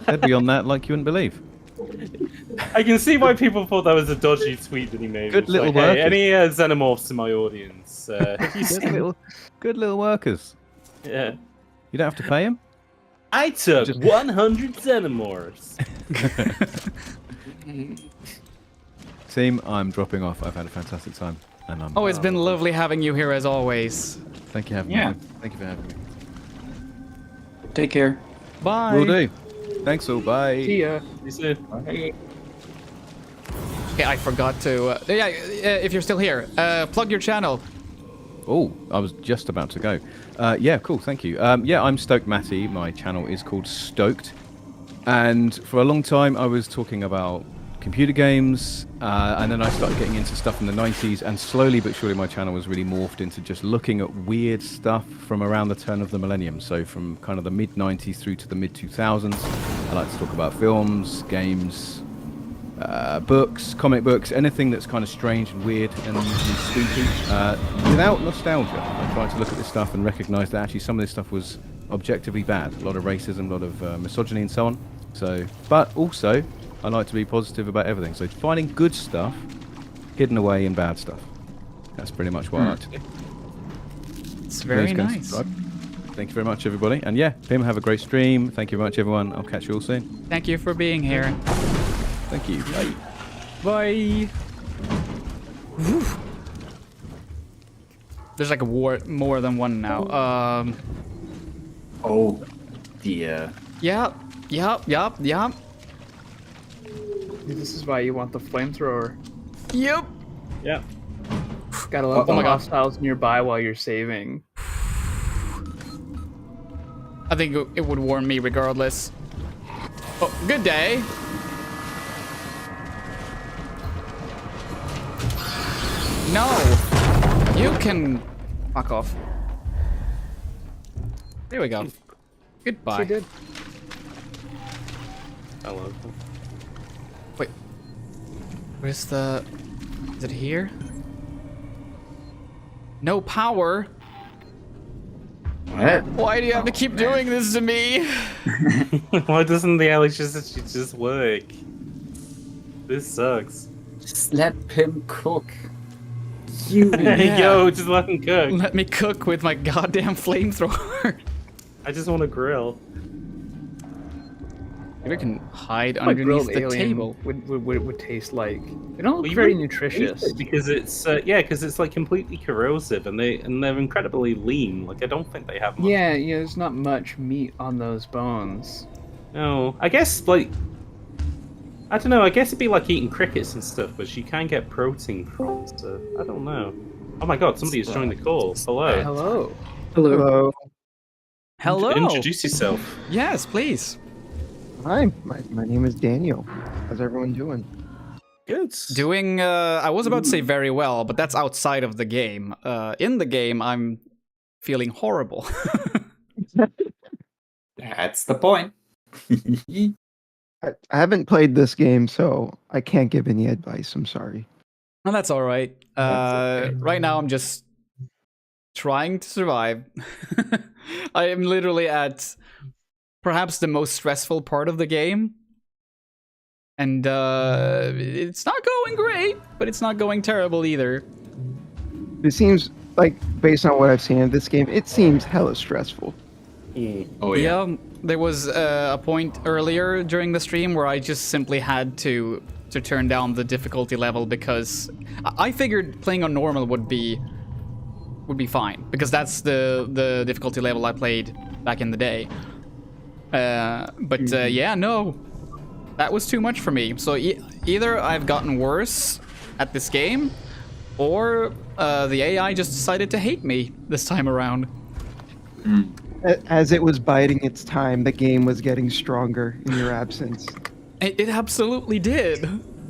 Speaker 17: They'd be on that like you wouldn't believe.
Speaker 8: I can see why people thought that was a dodgy tweet that he made.
Speaker 17: Good
Speaker 8: It's
Speaker 17: little
Speaker 8: like, hey,
Speaker 17: workers.
Speaker 8: any xenomorphs in my audience? Have you seen...
Speaker 17: Good little workers.
Speaker 8: Yeah.
Speaker 17: You don't have to pay them.
Speaker 8: I took 100 xenomorphs.
Speaker 17: Team, I'm dropping off. I've had a fantastic time, and I'm.
Speaker 1: Oh, it's been lovely having you here as always.
Speaker 17: Thank you for having
Speaker 1: Yeah.
Speaker 17: me. Thank you for having me.
Speaker 11: Take care.
Speaker 1: Bye.
Speaker 17: Will do. Thanks all. Bye.
Speaker 14: See ya.
Speaker 8: See you soon.
Speaker 11: Bye.
Speaker 1: Yeah, I forgot to... if you're still here, plug your channel.
Speaker 17: Oh, I was just about to go. Yeah, cool. Thank you. Yeah, I'm Stoked Matty. My channel is called Stoked, and for a long time I was talking about computer games, and then I started getting into stuff in the 90s, and slowly but surely my channel was really morphed into just looking at weird stuff from around the turn of the millennium. So from kind of the mid 90s through to the mid 2000s. I like to talk about films, games, books, comic books, anything that's kind of strange and weird and spooky, without nostalgia. I try to look at this stuff and recognize that actually some of this stuff was objectively bad. A lot of racism, a lot of misogyny and so on. So, but also I like to be positive about everything. So finding good stuff hidden away in bad stuff. That's pretty much what I like to do.
Speaker 1: It's very
Speaker 17: Please go and
Speaker 1: nice.
Speaker 17: subscribe. Thank you very much, everybody. And yeah, Pim, have a great stream. Thank you very much, everyone. I'll catch you all soon.
Speaker 1: Thank you for being here.
Speaker 17: Thank you. Bye.
Speaker 1: Bye. Whew. There's like more than one now.
Speaker 12: Oh, dear.
Speaker 1: Yep.
Speaker 14: This is why you want the flamethrower.
Speaker 1: Yep.
Speaker 8: Yeah.
Speaker 14: Gotta love
Speaker 1: Oh my
Speaker 14: the
Speaker 1: God.
Speaker 14: hostiles nearby while you're saving.
Speaker 1: I think it would warn me regardless. Oh, good day. No. You can... Fuck off. There we go. Goodbye.
Speaker 14: She did.
Speaker 8: Hello.
Speaker 1: Wait. Where's the... Is it here? No power.
Speaker 12: What?
Speaker 1: Why do you have to keep doing this to me?
Speaker 8: Why doesn't the electricity just work? This sucks.
Speaker 12: Just let him cook.
Speaker 8: Yo, just let him cook.
Speaker 1: Let me cook with my goddamn flamethrower.
Speaker 8: I just want to grill.
Speaker 1: Maybe I can hide
Speaker 14: My
Speaker 1: underneath
Speaker 14: grilled
Speaker 1: the
Speaker 14: alien
Speaker 1: table.
Speaker 14: would taste like. They don't look
Speaker 8: Well, you
Speaker 14: very
Speaker 8: wouldn't eat
Speaker 14: nutritious.
Speaker 8: it because it's because it's like completely corrosive and they're incredibly lean. Like I don't think they have much.
Speaker 14: Yeah, there's not much meat on those bones.
Speaker 8: No, I guess like I don't know. I guess it'd be like eating crickets and stuff, which you can get protein from. So I don't know. Oh my god, somebody has joined the call. Hello.
Speaker 14: Hello.
Speaker 11: Hello.
Speaker 1: Hello.
Speaker 8: Introduce yourself.
Speaker 1: Yes, please.
Speaker 4: Hi, my name is Daniel. How's everyone doing?
Speaker 8: Good.
Speaker 1: Doing, I was about to say very well, but that's outside of the game. In the game, I'm feeling horrible.
Speaker 12: That's the point.
Speaker 4: I haven't played this game, so I can't give any advice. I'm sorry.
Speaker 1: Well, that's all right. Right now, I'm just trying to survive. I am literally at perhaps the most stressful part of the game. And it's not going great, but it's not going terrible either.
Speaker 4: It seems like, based on what I've seen of this game, it seems hella stressful.
Speaker 12: Oh yeah.
Speaker 1: Yeah, there was a point earlier during the stream where I just simply had to turn down the difficulty level because I figured playing on normal would be fine because that's the difficulty level I played back in the day. But yeah, no, that was too much for me. So either I've gotten worse at this game, or the AI just decided to hate me this time around.
Speaker 4: As it was biding its time, the game was getting stronger in your absence.
Speaker 1: It absolutely did.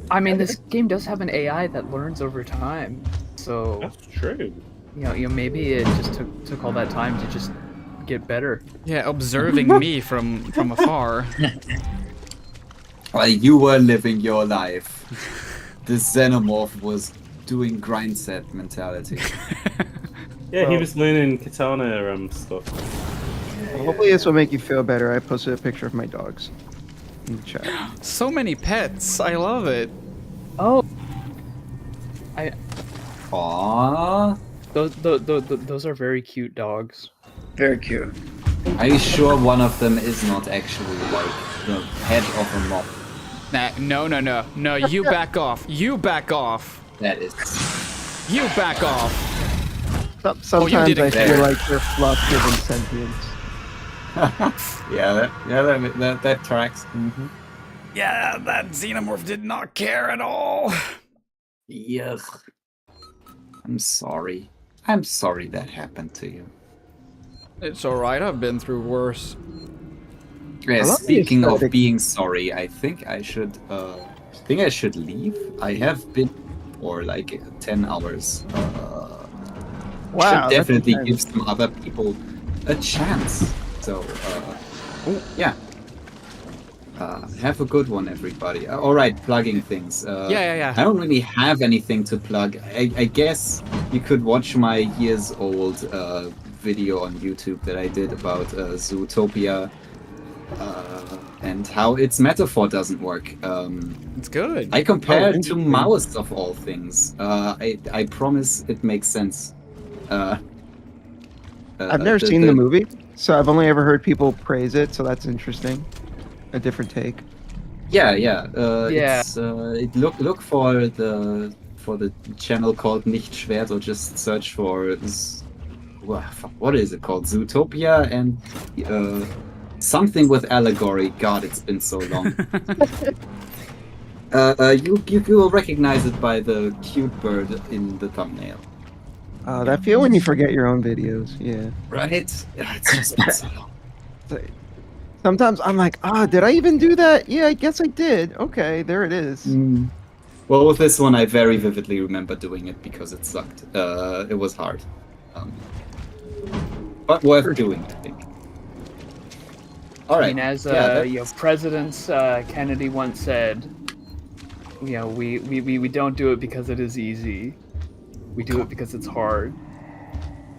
Speaker 14: I mean, this game does have an AI that learns over time, so
Speaker 8: that's true.
Speaker 14: You know, maybe it just took all that time to just get better.
Speaker 1: Yeah, observing me from afar.
Speaker 12: While you were living your life, the xenomorph was doing grind set mentality.
Speaker 8: Yeah, he was learning katana stuff.
Speaker 4: Hopefully this will make you feel better. I posted a picture of my dogs in the chat.
Speaker 1: So many pets. I love it.
Speaker 14: Oh.
Speaker 12: Aww.
Speaker 14: Those are very cute dogs.
Speaker 11: Very cute.
Speaker 12: Are you sure one of them is not actually like the head of a mob?
Speaker 1: Nah, no, you back off. You back off.
Speaker 12: That is.
Speaker 1: You back off.
Speaker 4: Sometimes I feel like they're fluff given sentience.
Speaker 12: that tracks. Mm-hmm.
Speaker 1: Yeah, that xenomorph did not care at all.
Speaker 12: Yuck. I'm sorry. I'm sorry that happened to you.
Speaker 1: It's alright, I've been through worse.
Speaker 12: Yeah, speaking of being sorry, I think I should leave. I have been for like 10 hours.
Speaker 4: Wow,
Speaker 12: should definitely give some other people a chance. So, yeah. Have a good one, everybody. All right, plugging things.
Speaker 1: Yeah.
Speaker 12: I don't really have anything to plug. I guess you could watch my years-old video on YouTube that I did about Zootopia and how its metaphor doesn't work.
Speaker 1: It's good.
Speaker 12: I compared it to Mouse of all things. I promise it makes sense.
Speaker 4: I've never seen the movie, so I've only ever heard people praise it, so that's interesting. A different take.
Speaker 12: Yeah. It's, look for the channel called Nicht Schwert, or just search for what is it called? Zootopia and something with allegory. God, it's been so long. You will recognize it by the cute bird in the thumbnail.
Speaker 4: That feel when you forget your own videos, yeah.
Speaker 12: Right? It's just been so long.
Speaker 4: Sometimes I'm like, did I even do that? Yeah, I guess I did. Okay, there it is.
Speaker 12: Well, with this one, I very vividly remember doing it because it sucked. It was hard. But worth doing, I think. All right.
Speaker 14: I mean, as President Kennedy once said, we don't do it because it is easy. We do it because it's hard.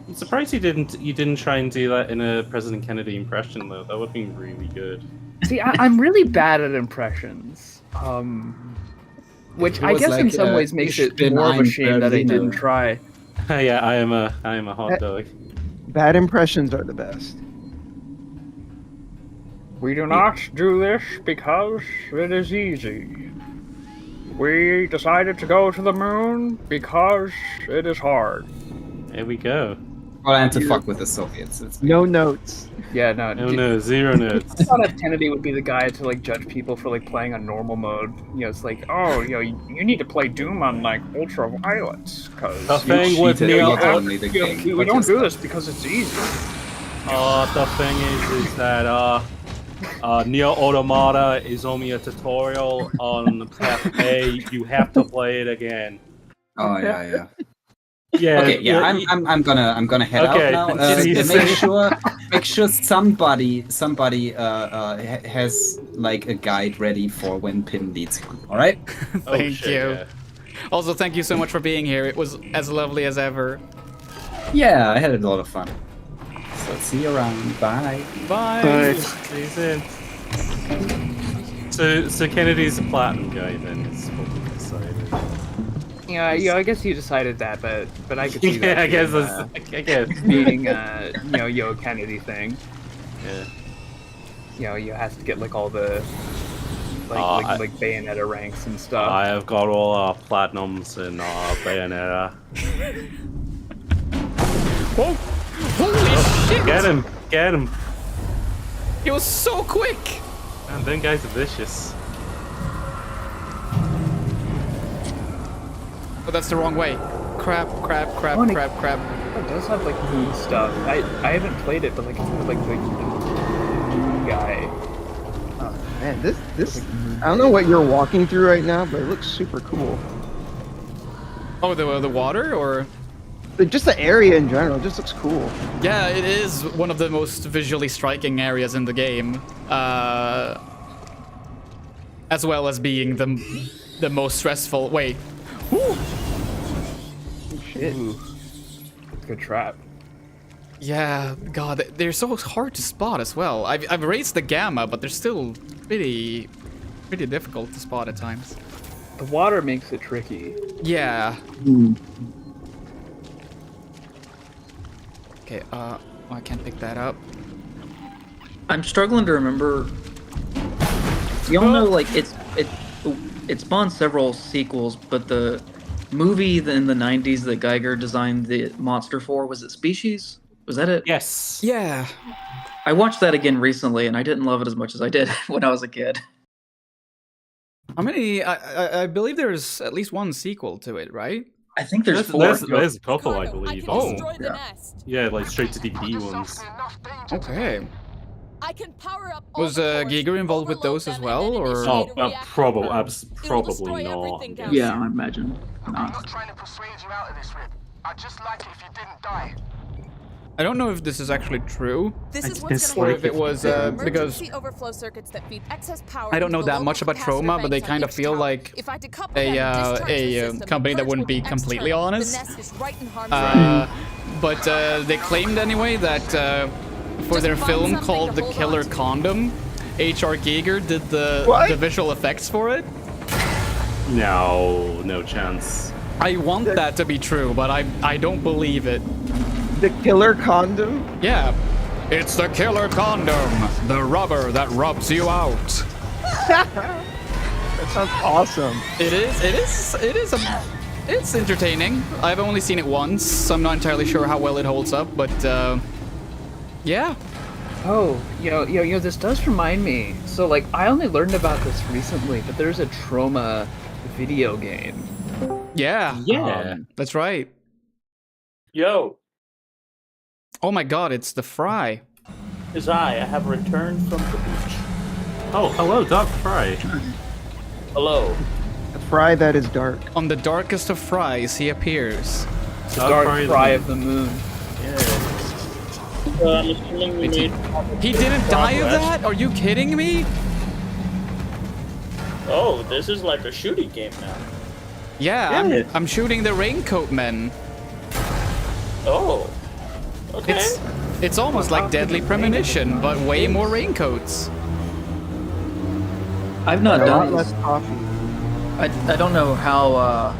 Speaker 8: I'm surprised you didn't try and do that in a President Kennedy impression, though. That would have been really good.
Speaker 14: See, I'm really bad at impressions. Which I guess in some ways makes it more of a shame that I didn't try.
Speaker 8: Yeah, I am a hot dog.
Speaker 4: Bad impressions are the best.
Speaker 14: We do not do this because it is easy. We decided to go to the moon because it is hard.
Speaker 8: There we go.
Speaker 12: Well, and to fuck with the Soviets.
Speaker 4: No notes.
Speaker 14: Yeah, no,
Speaker 8: zero notes.
Speaker 14: I thought that Kennedy would be the guy to judge people for playing on normal mode. It's like, you need to play Doom on ultra violence because
Speaker 8: with me
Speaker 14: we don't do this because it's easy.
Speaker 15: The thing is that Nier Automata is only a tutorial on Path A. You have to play it again.
Speaker 12: Oh yeah.
Speaker 15: Yeah.
Speaker 12: Okay, yeah. I'm gonna head out now. Make sure somebody has like a guide ready for when Pim needs one. All right.
Speaker 1: Thank you. Also, thank you so much for being here. It was as lovely as ever.
Speaker 12: Yeah, I had a lot of fun. So see you around. Bye.
Speaker 1: Bye.
Speaker 15: See you soon. So Kennedy's a platinum guy then. Is what we decided.
Speaker 14: Yeah, I guess you decided that, but I could see that.
Speaker 15: I guess
Speaker 14: being Yo Kennedy thing.
Speaker 15: Yeah.
Speaker 14: You has to get like all the like Bayonetta ranks and stuff.
Speaker 15: I have got all our platinums in Bayonetta.
Speaker 1: Whoa! Holy shit!
Speaker 15: Get him!
Speaker 1: He was so quick!
Speaker 15: And them guys are vicious.
Speaker 1: Oh, that's the wrong way. Crap.
Speaker 14: It does have like moon stuff. I haven't played it, but like it's like the moon guy.
Speaker 4: Oh man, this I don't know what you're walking through right now, but it looks super cool.
Speaker 1: Oh, the water or?
Speaker 4: Just the area in general just looks cool.
Speaker 1: Yeah, it is one of the most visually striking areas in the game, as well as being the most stressful. Wait. Woo!
Speaker 14: Shit. Good trap.
Speaker 1: Yeah, God, they're so hard to spot as well. I've raised the gamma, but they're still pretty difficult to spot at times.
Speaker 14: The water makes it tricky.
Speaker 1: Yeah. Okay, I can't pick that up.
Speaker 11: I'm struggling to remember. Y'all know, like, it spawned several sequels, but the movie in the 90s that Geiger designed the monster for, was it Species? Was that it?
Speaker 15: Yes.
Speaker 1: Yeah.
Speaker 11: I watched that again recently, and I didn't love it as much as I did when I was a kid.
Speaker 1: How many? I believe there's at least one sequel to it, right?
Speaker 11: I think there's four.
Speaker 15: There's a couple, I believe.
Speaker 1: Oh.
Speaker 15: Yeah, like straight to DVD ones.
Speaker 1: Okay.
Speaker 21: I can power up
Speaker 1: Was Giger involved with those as well, or?
Speaker 15: Probably not.
Speaker 11: Yeah, I imagine.
Speaker 10: I'm not trying to persuade you out of this, Rip. I'd just like it if you didn't die.
Speaker 1: I don't know if this is actually true.
Speaker 21: This is what's
Speaker 1: or
Speaker 21: gonna
Speaker 1: if it was because
Speaker 21: emergency overflow circuits that feed excess power
Speaker 1: I don't know
Speaker 21: into the
Speaker 1: that much
Speaker 21: local
Speaker 1: about Trauma, but they
Speaker 21: capacitor
Speaker 1: kind of
Speaker 21: banks on
Speaker 1: feel
Speaker 21: each
Speaker 1: like
Speaker 21: tower. If I decouple them and discharge the
Speaker 1: a
Speaker 21: system,
Speaker 1: company that
Speaker 21: purge
Speaker 1: wouldn't
Speaker 21: will
Speaker 1: be
Speaker 21: be
Speaker 1: completely
Speaker 21: external.
Speaker 1: honest.
Speaker 21: The nest is right in harm's way.
Speaker 1: But they claimed anyway that for their film called The Killer Condom, H.R. Giger did the visual effects for it.
Speaker 15: No chance.
Speaker 1: I want that to be true, but I don't believe it.
Speaker 4: The Killer Condom?
Speaker 1: Yeah. It's the Killer Condom, the rubber that rubs you out.
Speaker 4: That sounds awesome.
Speaker 1: It's entertaining. I've only seen it once, so I'm not entirely sure how well it holds up, but yeah.
Speaker 14: Oh, this does remind me. So, like, I only learned about this recently, but there's a Trauma video game.
Speaker 1: Yeah. That's right.
Speaker 20: Yo.
Speaker 1: Oh my god, it's the Fry.
Speaker 20: Is I have returned from the beach.
Speaker 15: Oh, hello, Doc Fry.
Speaker 20: Hello.
Speaker 4: A Fry that is dark.
Speaker 1: On the darkest of Fries, he appears.
Speaker 14: The dark Fry of the moon.
Speaker 20: I'm assuming we made
Speaker 1: He didn't die of that? Are you kidding me?
Speaker 20: Oh, this is like a shooting game now.
Speaker 1: Yeah, I'm shooting the Raincoat Men.
Speaker 20: Oh. Okay.
Speaker 1: It's almost like Deadly Premonition, but way more raincoats.
Speaker 11: I've not done
Speaker 4: less
Speaker 11: this.
Speaker 4: coffee.
Speaker 11: I don't know how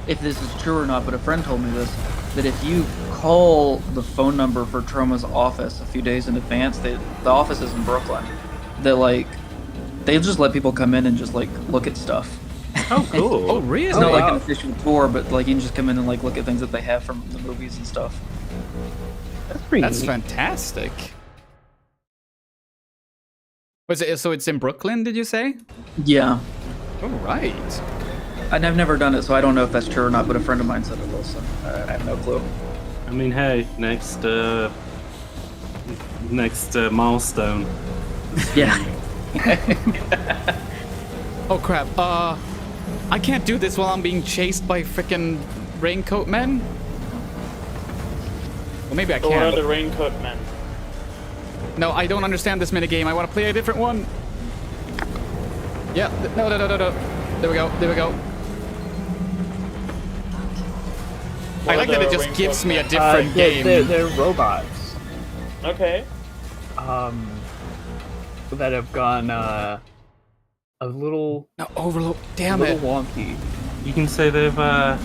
Speaker 11: if this is true or not, but a friend told me this, that if you call the phone number for Trauma's office a few days in advance, the office is in Brooklyn, that like they just let people come in and just like look at stuff.
Speaker 15: Oh, cool.
Speaker 1: Oh, really?
Speaker 11: It's not like an official tour, but like you can just come in and like look at things that they have from the movies and stuff.
Speaker 1: That's fantastic. Was it so? It's in Brooklyn, did you say?
Speaker 11: Yeah.
Speaker 1: All right.
Speaker 11: I've never done it, so I don't know if that's true or not. But a friend of mine said it was, so I have no clue.
Speaker 15: I mean, hey, next next milestone.
Speaker 11: Yeah.
Speaker 1: Oh crap. I can't do this while I'm being chased by frickin' raincoat men. Well, maybe I
Speaker 21: What are
Speaker 1: can.
Speaker 21: the raincoat men?
Speaker 1: No, I don't understand this minigame. I want to play a different one. Yeah, no. There we go. I like that it just gives me a different game.
Speaker 14: They're robots.
Speaker 21: Okay.
Speaker 14: That have gone a little.
Speaker 1: No, overload. Damn
Speaker 14: a
Speaker 1: it.
Speaker 14: little wonky.
Speaker 15: You can say they've been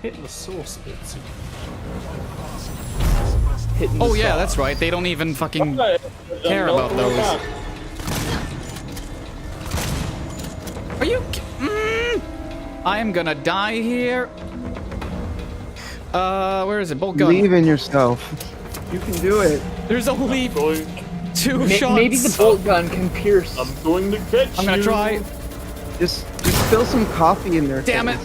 Speaker 15: hitting the source a bit.
Speaker 1: Oh yeah, that's right. They don't even fucking care about those. Are you? I am gonna die here. Where is it? Bolt gun.
Speaker 4: Believe in yourself. You can do it.
Speaker 1: There's only 2 shots.
Speaker 14: Maybe the bolt gun can pierce.
Speaker 21: I'm going to catch you.
Speaker 1: I'm gonna try.
Speaker 4: Just spill some coffee in there.
Speaker 1: Damn it.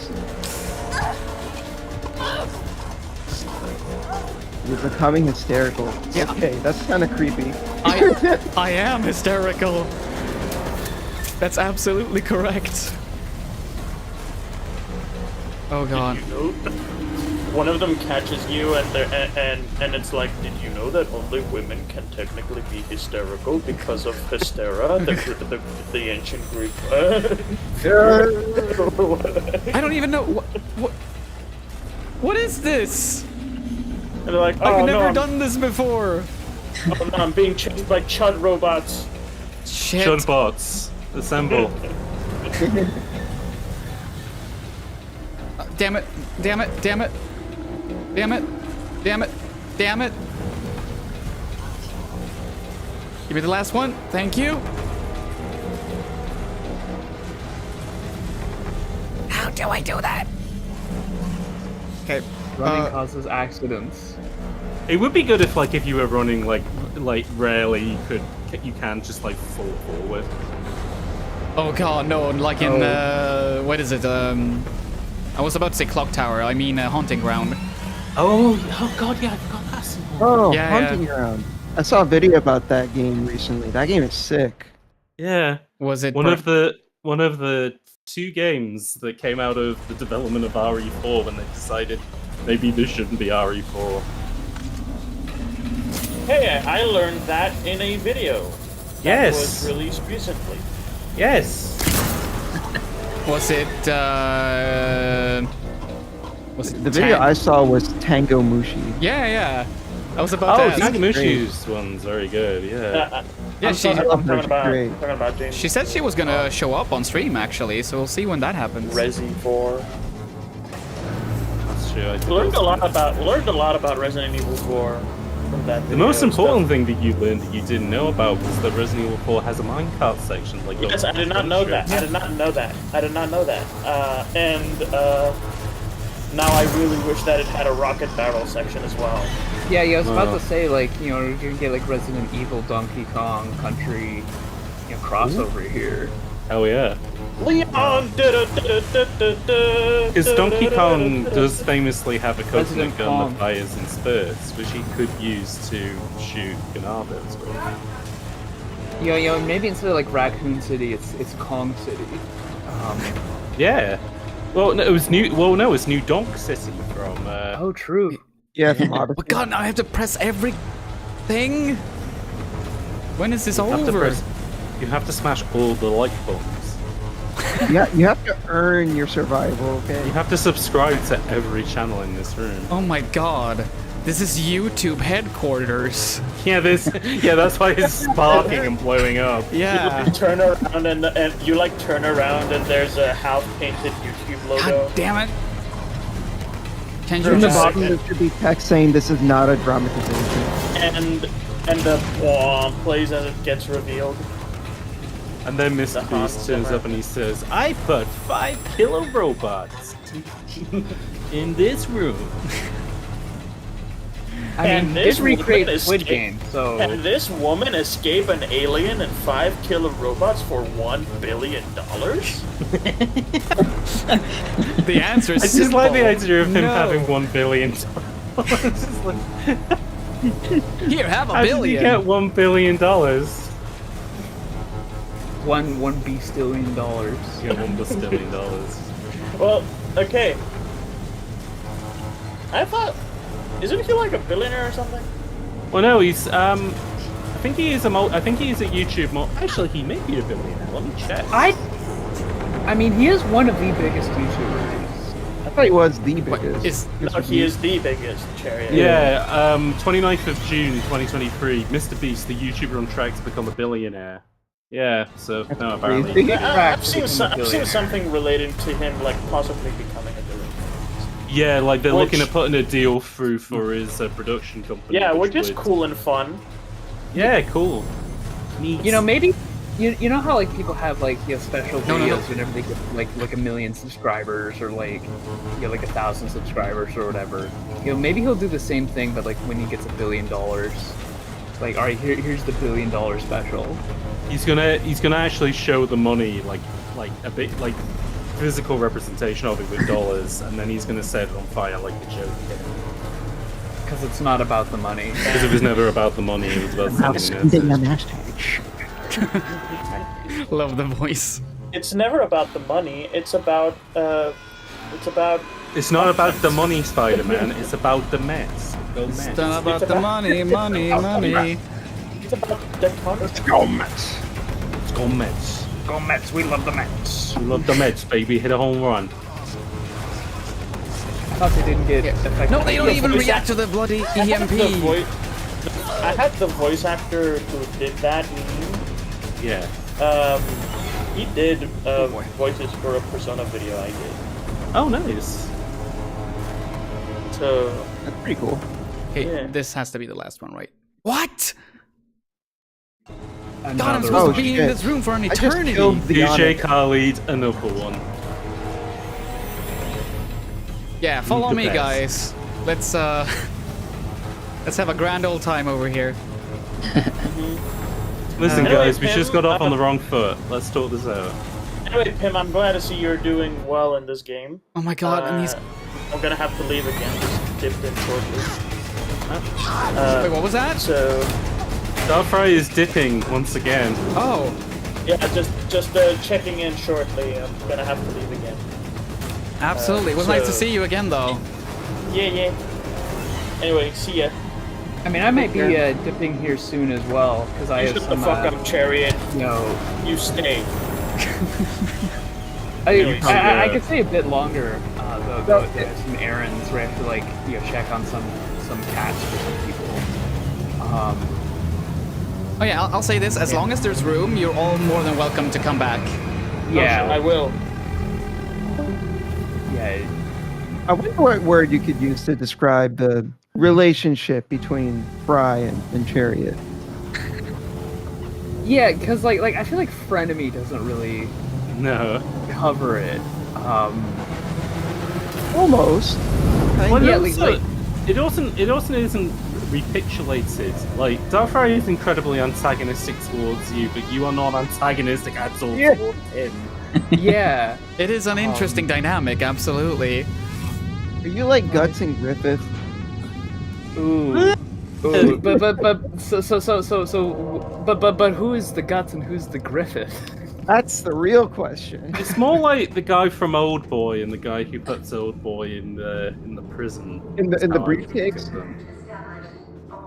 Speaker 4: You're becoming hysterical.
Speaker 1: Yeah.
Speaker 4: Okay, that's kind of creepy.
Speaker 1: I am hysterical. That's absolutely correct. Oh god.
Speaker 21: Did you know that one of them catches you and it's like, did you know that only women can technically be hysterical because of hystera, the ancient Greek word?
Speaker 1: I don't even know what is this?
Speaker 21: And they're like,
Speaker 1: I've
Speaker 21: oh,
Speaker 1: never
Speaker 21: no,
Speaker 1: done this before.
Speaker 21: Oh no, I'm being chased by chud robots.
Speaker 1: Shit.
Speaker 15: Chud bots, assemble.
Speaker 1: Damn it. Damn it. Damn it. Damn it. Damn it. Damn it. Give me the last one. Thank you. How do I do that? Okay.
Speaker 14: Running causes accidents.
Speaker 15: It would be good if you were running like rarely you can just like fall forward.
Speaker 1: Oh god, no, like in what is it? I was about to say Clock Tower. I mean Haunting Ground.
Speaker 15: Oh god, yeah, I forgot that.
Speaker 4: Oh,
Speaker 1: Yeah,
Speaker 4: Haunting Ground. I saw a video about that game recently. That game is sick.
Speaker 15: Yeah.
Speaker 1: Was it
Speaker 15: one of the 2 games that came out of the development of RE4 when they decided maybe this shouldn't be RE4.
Speaker 21: Hey, I learned that in a video. That was released recently.
Speaker 15: Yes.
Speaker 1: Was it
Speaker 4: The video I saw was Tango Mushi.
Speaker 1: Yeah. I was about to ask.
Speaker 15: Tangamushi's one's very good, yeah.
Speaker 1: Yeah,
Speaker 21: I'm talking about James.
Speaker 1: She said she was gonna show up on stream actually, so we'll see when that happens.
Speaker 21: Resi 4.
Speaker 15: That's true.
Speaker 21: Learned a lot about Resident Evil 4 from that video.
Speaker 15: The most important thing that you learned that you didn't know about was that Resident Evil 4 has a minecart section.
Speaker 21: Yes, I did not know that. I did not know that. Now I really wish that it had a rocket barrel section as well.
Speaker 14: Yeah, I was about to say, like, you know, you can get like Resident Evil, Donkey Kong, Country, crossover here.
Speaker 15: Hell yeah.
Speaker 21: Leon!
Speaker 15: Because Donkey Kong does famously have a coconut
Speaker 14: Resident
Speaker 15: gun
Speaker 14: Kong.
Speaker 15: that fires in spurts, which he could use to shoot Ganabas with.
Speaker 14: Maybe instead of like Raccoon City, it's Kong City.
Speaker 15: Yeah. Well, no, it was New. Well, no, it's New Donk City from.
Speaker 14: Oh, true.
Speaker 4: Yeah, from Odyssey.
Speaker 1: Oh god, now I have to press everything. When is this over?
Speaker 15: You have to smash all the like buttons.
Speaker 4: Yeah, you have to earn your survival. Okay.
Speaker 15: You have to subscribe to every channel in this room.
Speaker 1: Oh my god. This is YouTube headquarters.
Speaker 15: Yeah, that's why it's sparking and blowing up.
Speaker 1: Yeah.
Speaker 21: You turn around and you like turn around and there's a half-painted YouTube logo.
Speaker 1: God damn it. Can you
Speaker 4: In the
Speaker 1: just...
Speaker 4: bottom there should be text saying this is not a dramatization.
Speaker 21: And the plays as it gets revealed.
Speaker 15: And then Mr. Beast turns up and he says, I put 5 killer robots in this room.
Speaker 14: I mean, this recreates Squid Game, so...
Speaker 21: And this woman escape an alien and 5 killer robots for $1 billion?
Speaker 1: The answer is
Speaker 15: I just like the
Speaker 1: simple.
Speaker 15: idea of him
Speaker 1: No.
Speaker 15: having $1 billion. It's just like,
Speaker 1: Here, have a
Speaker 15: how did you
Speaker 1: billion.
Speaker 15: get $1 billion?
Speaker 14: One beastillion dollars.
Speaker 15: Yeah, $1 billion.
Speaker 21: Well, okay. I thought, isn't he like a billionaire or something?
Speaker 15: Well, no, he's I think he is a YouTube Actually, he may be a billionaire. Let me check.
Speaker 14: I mean, he is one of the biggest YouTubers.
Speaker 4: I thought he was the biggest.
Speaker 21: He is the biggest, Cherry.
Speaker 15: Yeah, 29th of June 2023, Mr. Beast, the YouTuber on track to become a billionaire. Yeah, so no, apparently.
Speaker 21: I've seen something relating to him, like possibly becoming a billionaire.
Speaker 15: Yeah, like they're looking at putting a deal through for his production company.
Speaker 21: Yeah, which is
Speaker 15: would-
Speaker 21: cool and fun.
Speaker 15: Yeah, cool.
Speaker 14: You know, maybe you know how like people have like special videos whenever they get like 1 million subscribers or like like 1,000 subscribers or whatever. You know, maybe he'll do the same thing, but like when he gets $1 billion, like all right, here's the $1 billion special.
Speaker 15: He's gonna actually show the money like a bit like physical representation of it with dollars, and then he's gonna set it on fire like the Joker.
Speaker 14: Because it's not about the money.
Speaker 15: Because it was never about the money. It was about sending a message.
Speaker 1: Love the voice.
Speaker 21: It's never about the money. It's about.
Speaker 15: It's not about the money, Spider-Man. It's about the Mets. Go Mets.
Speaker 1: It's not about the money, money, money.
Speaker 21: It's about the content.
Speaker 15: Let's go Mets. Let's go Mets.
Speaker 14: Go Mets. We love the Mets.
Speaker 15: We love the Mets, baby. Hit a home run.
Speaker 14: I thought they didn't get affected.
Speaker 1: No, they don't even react to the bloody EMP.
Speaker 21: I had the voice actor who did that meme.
Speaker 15: Yeah.
Speaker 21: He did voices for a Persona video I did.
Speaker 15: Oh, nice.
Speaker 21: So
Speaker 4: that's pretty cool.
Speaker 1: Okay,
Speaker 21: yeah.
Speaker 1: This has to be the last one, right? What?
Speaker 14: Another
Speaker 1: God, I'm supposed to be in this room for an eternity.
Speaker 15: DJ Khalid, another one.
Speaker 1: Yeah, follow
Speaker 15: The
Speaker 1: me,
Speaker 15: best.
Speaker 1: guys. Let's have a grand old time over here.
Speaker 15: Listen,
Speaker 21: Anyway,
Speaker 15: guys, we
Speaker 21: Pim,
Speaker 15: just got off on the wrong foot. Let's talk this out.
Speaker 21: Anyway, Pim, I'm glad to see you're doing well in this game.
Speaker 1: Oh my god, and he's...
Speaker 21: I'm gonna have to leave again. Just dipped in shortly.
Speaker 1: Wait, what was that?
Speaker 21: So...
Speaker 15: Starfry is dipping once again.
Speaker 1: Oh.
Speaker 21: Yeah, just checking in shortly. I'm gonna have to leave again.
Speaker 1: Absolutely. It was nice to see you again, though.
Speaker 21: Yeah. Anyway, see ya.
Speaker 14: I mean, I might be dipping here soon as well because I have
Speaker 21: Shut
Speaker 14: some.
Speaker 21: the fuck up, Chariot.
Speaker 14: No.
Speaker 21: You stay.
Speaker 14: I could stay a bit longer, though there's some errands where I have to like check on some cats for some people.
Speaker 1: Oh yeah, I'll say this: as long as there's room, you're all more than welcome to come back.
Speaker 14: Yeah,
Speaker 21: I will.
Speaker 14: Yeah.
Speaker 4: I wonder what word you could use to describe the relationship between Fry and Chariot.
Speaker 14: Yeah, because like I feel like frenemy doesn't really cover it.
Speaker 4: Almost.
Speaker 15: Well,
Speaker 14: yeah,
Speaker 15: it also isn't recapitulated. Like, Darkfire is incredibly antagonistic towards you, but you are not antagonistic at all towards him.
Speaker 14: Yeah.
Speaker 1: It is an interesting dynamic, absolutely.
Speaker 4: Are you like Guts and Griffith?
Speaker 14: Ooh. Ooh. But who is the Guts and who's the Griffith?
Speaker 4: That's the real question.
Speaker 15: It's more like the guy from Old Boy and the guy who puts Old Boy in the prison.
Speaker 4: In the briefcase?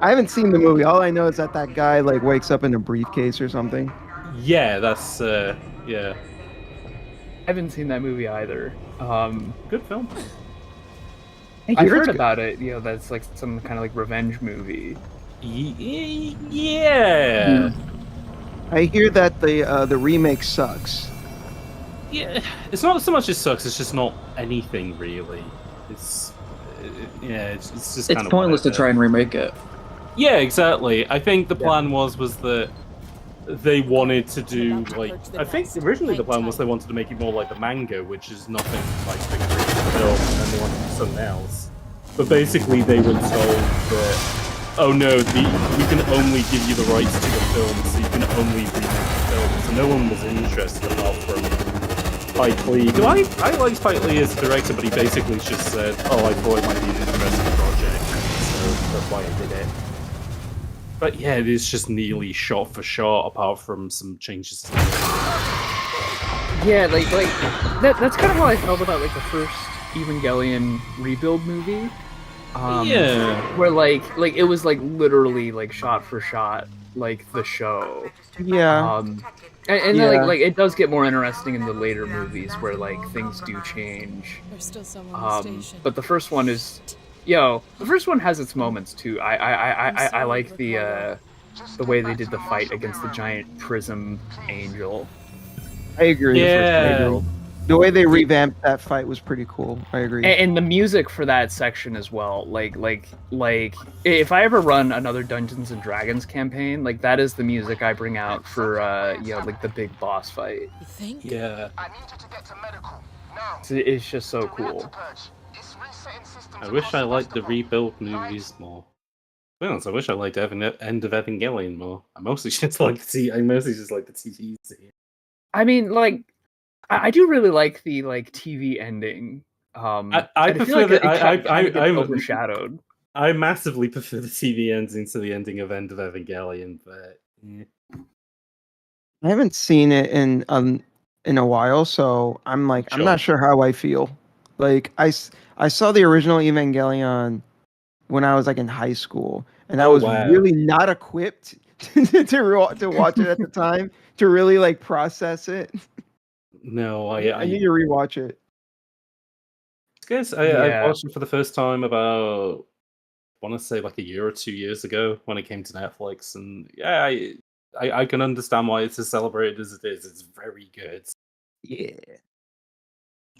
Speaker 4: I haven't seen the movie. All I know is that guy like wakes up in a briefcase or something.
Speaker 15: Yeah, that's yeah.
Speaker 14: I haven't seen that movie either.
Speaker 15: Good film.
Speaker 14: I've heard about it. That's like some kind of like revenge movie.
Speaker 15: Yeah.
Speaker 4: I hear that the remake sucks.
Speaker 15: Yeah, it's not so much it sucks. It's just not anything really. It's just kind of
Speaker 11: pointless to try and remake it.
Speaker 15: Yeah, exactly. I think the plan was that they wanted to do like I think originally the plan was they wanted to make it more like the manga, which is nothing like the film, and they wanted to do something else. But basically, they were told that oh no, we can only give you the rights to the film, so you can only remake the film. So no one was interested apart from Spike Lee. I like Spike Lee as a director, but he basically just said, oh, I thought it might be an interesting project. That's why I did it. But yeah, it is just nearly shot for shot, apart from some changes.
Speaker 14: Yeah, like that's kind of how I felt about like the first Evangelion rebuild movie.
Speaker 15: Yeah.
Speaker 14: Where like it was like literally like shot for shot like the show.
Speaker 4: Yeah.
Speaker 14: And
Speaker 4: Yeah.
Speaker 14: then like it does get more interesting in the later movies where like things do change.
Speaker 9: There's still someone on the station.
Speaker 14: But the first one is, the first one has its moments too. I like the way they did the fight against the giant prism angel.
Speaker 4: I agree.
Speaker 14: Yeah.
Speaker 4: The way they revamped that fight was pretty cool. I agree.
Speaker 14: And the music for that section as well. Like if I ever run another Dungeons and Dragons campaign, like that is the music I bring out for like the big boss fight.
Speaker 9: You think?
Speaker 15: Yeah.
Speaker 14: It's just so cool.
Speaker 15: I wish I liked the rebuild movies more. To be honest, I wish I liked End of Evangelion more. I mostly just like the TV scene.
Speaker 14: I mean, like, I do really like the like TV ending.
Speaker 15: I
Speaker 14: feel
Speaker 15: prefer
Speaker 14: like
Speaker 15: I
Speaker 14: gets overshadowed.
Speaker 15: I massively prefer the TV ending to the ending of End of Evangelion, but yeah.
Speaker 4: I haven't seen it in a while, so I'm like I'm not sure how I feel. Like I saw the original Evangelion when I was like in high school, and I was really not equipped to watch it at the time to really like process it.
Speaker 15: No,
Speaker 4: I need to rewatch it.
Speaker 15: Guys, I watched it for the first time about, I want to say like a year or 2 years ago when it came to Netflix, and yeah, I can understand why it's as celebrated as it is. It's very good.
Speaker 4: Yeah.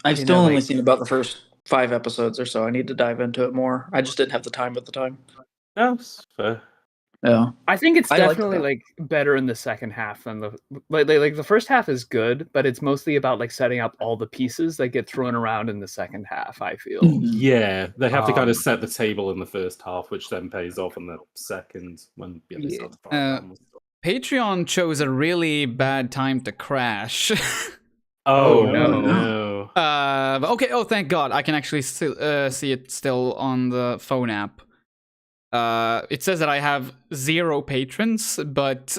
Speaker 11: I've still only seen about the first 5 episodes or so. I need to dive into it more. I just didn't have the time at the time.
Speaker 15: No, it's fair.
Speaker 11: Yeah.
Speaker 14: I think it's
Speaker 11: I liked
Speaker 14: definitely
Speaker 11: that.
Speaker 14: like better in the second half than the like the first half is good, but it's mostly about like setting up all the pieces that get thrown around in the second half, I feel.
Speaker 15: Yeah, they have to kind of set the table in the first half, which then pays off in the second when they start to fire around.
Speaker 1: Patreon chose a really bad time to crash.
Speaker 15: Oh no.
Speaker 1: Okay. Oh, thank God. I can actually still see it still on the phone app. It says that I have 0 patrons, but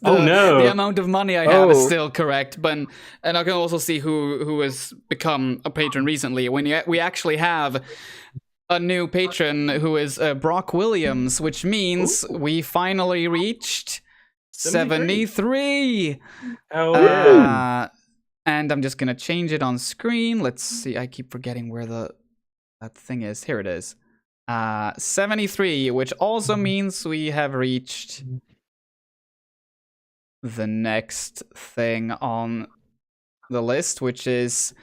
Speaker 1: the amount of money I have is still correct. And I can also see who has become a patron recently. We actually have a new patron who is Brock Williams, which means we finally reached 73.
Speaker 15: Oh yeah.
Speaker 1: And I'm just gonna change it on screen. Let's see. I keep forgetting where that thing is. Here it is. 73, which also means we have reached the next thing on the list, which is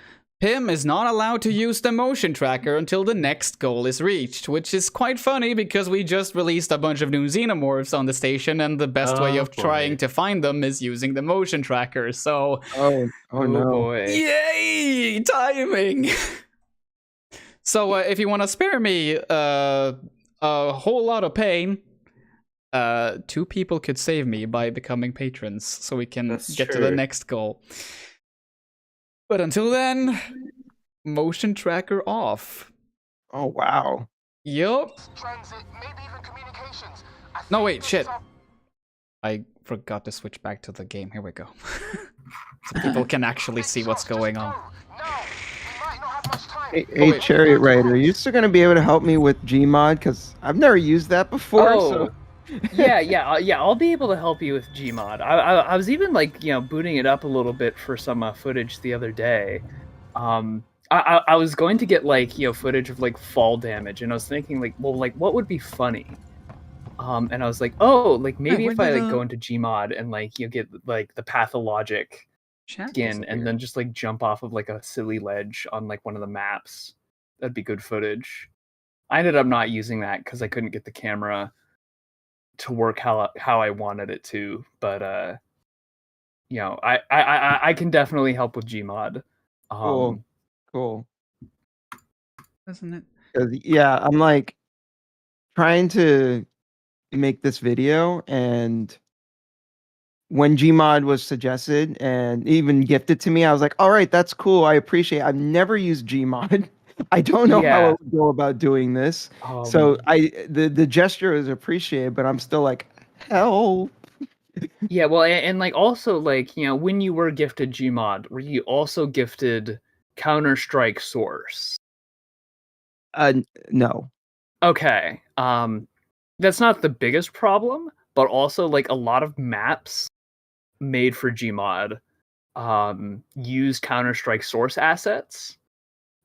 Speaker 1: Pim is not allowed to use the motion tracker until the next goal is reached, which is quite funny because we just released a bunch of new xenomorphs on the station, and the best way of trying to find them is using the motion tracker. So,
Speaker 4: oh no,
Speaker 14: boy,
Speaker 1: yay, timing! So, if you want to spare me a whole lot of pain, 2 people could save me by becoming patrons, so we can get to the next goal. But until then, motion tracker off.
Speaker 4: Oh wow.
Speaker 1: Yup. No, wait, shit. I forgot to switch back to the game. Here we go. So people can actually see what's going on.
Speaker 4: Hey, Chariot Rider, are you still gonna be able to help me with Gmod? Because I've never used that before. So.
Speaker 14: yeah. I'll be able to help you with Gmod. I was even like booting it up a little bit for some footage the other day. I was going to get like footage of like fall damage, and I was thinking like, well, like what would be funny? And I was like, oh, like maybe if I like go into Gmod and like get like the pathologic skin and then just like jump off of like a silly ledge on like one of the maps, that'd be good footage. I ended up not using that because I couldn't get the camera to work how I wanted it to, but I can definitely help with Gmod.
Speaker 4: Cool.
Speaker 1: Isn't it?
Speaker 4: Yeah, I'm like trying to make this video, and when Gmod was suggested and even gifted to me, I was like, all right, that's cool. I appreciate it. I've never used Gmod. I don't know how I
Speaker 14: Yeah.
Speaker 4: would go about doing this. So the gesture is appreciated, but I'm still like, help.
Speaker 14: Yeah, well, and like also like when you were gifted Gmod, were you also gifted Counter-Strike Source?
Speaker 4: No.
Speaker 14: Okay. That's not the biggest problem, but also like a lot of maps made for Gmod use Counter-Strike Source assets.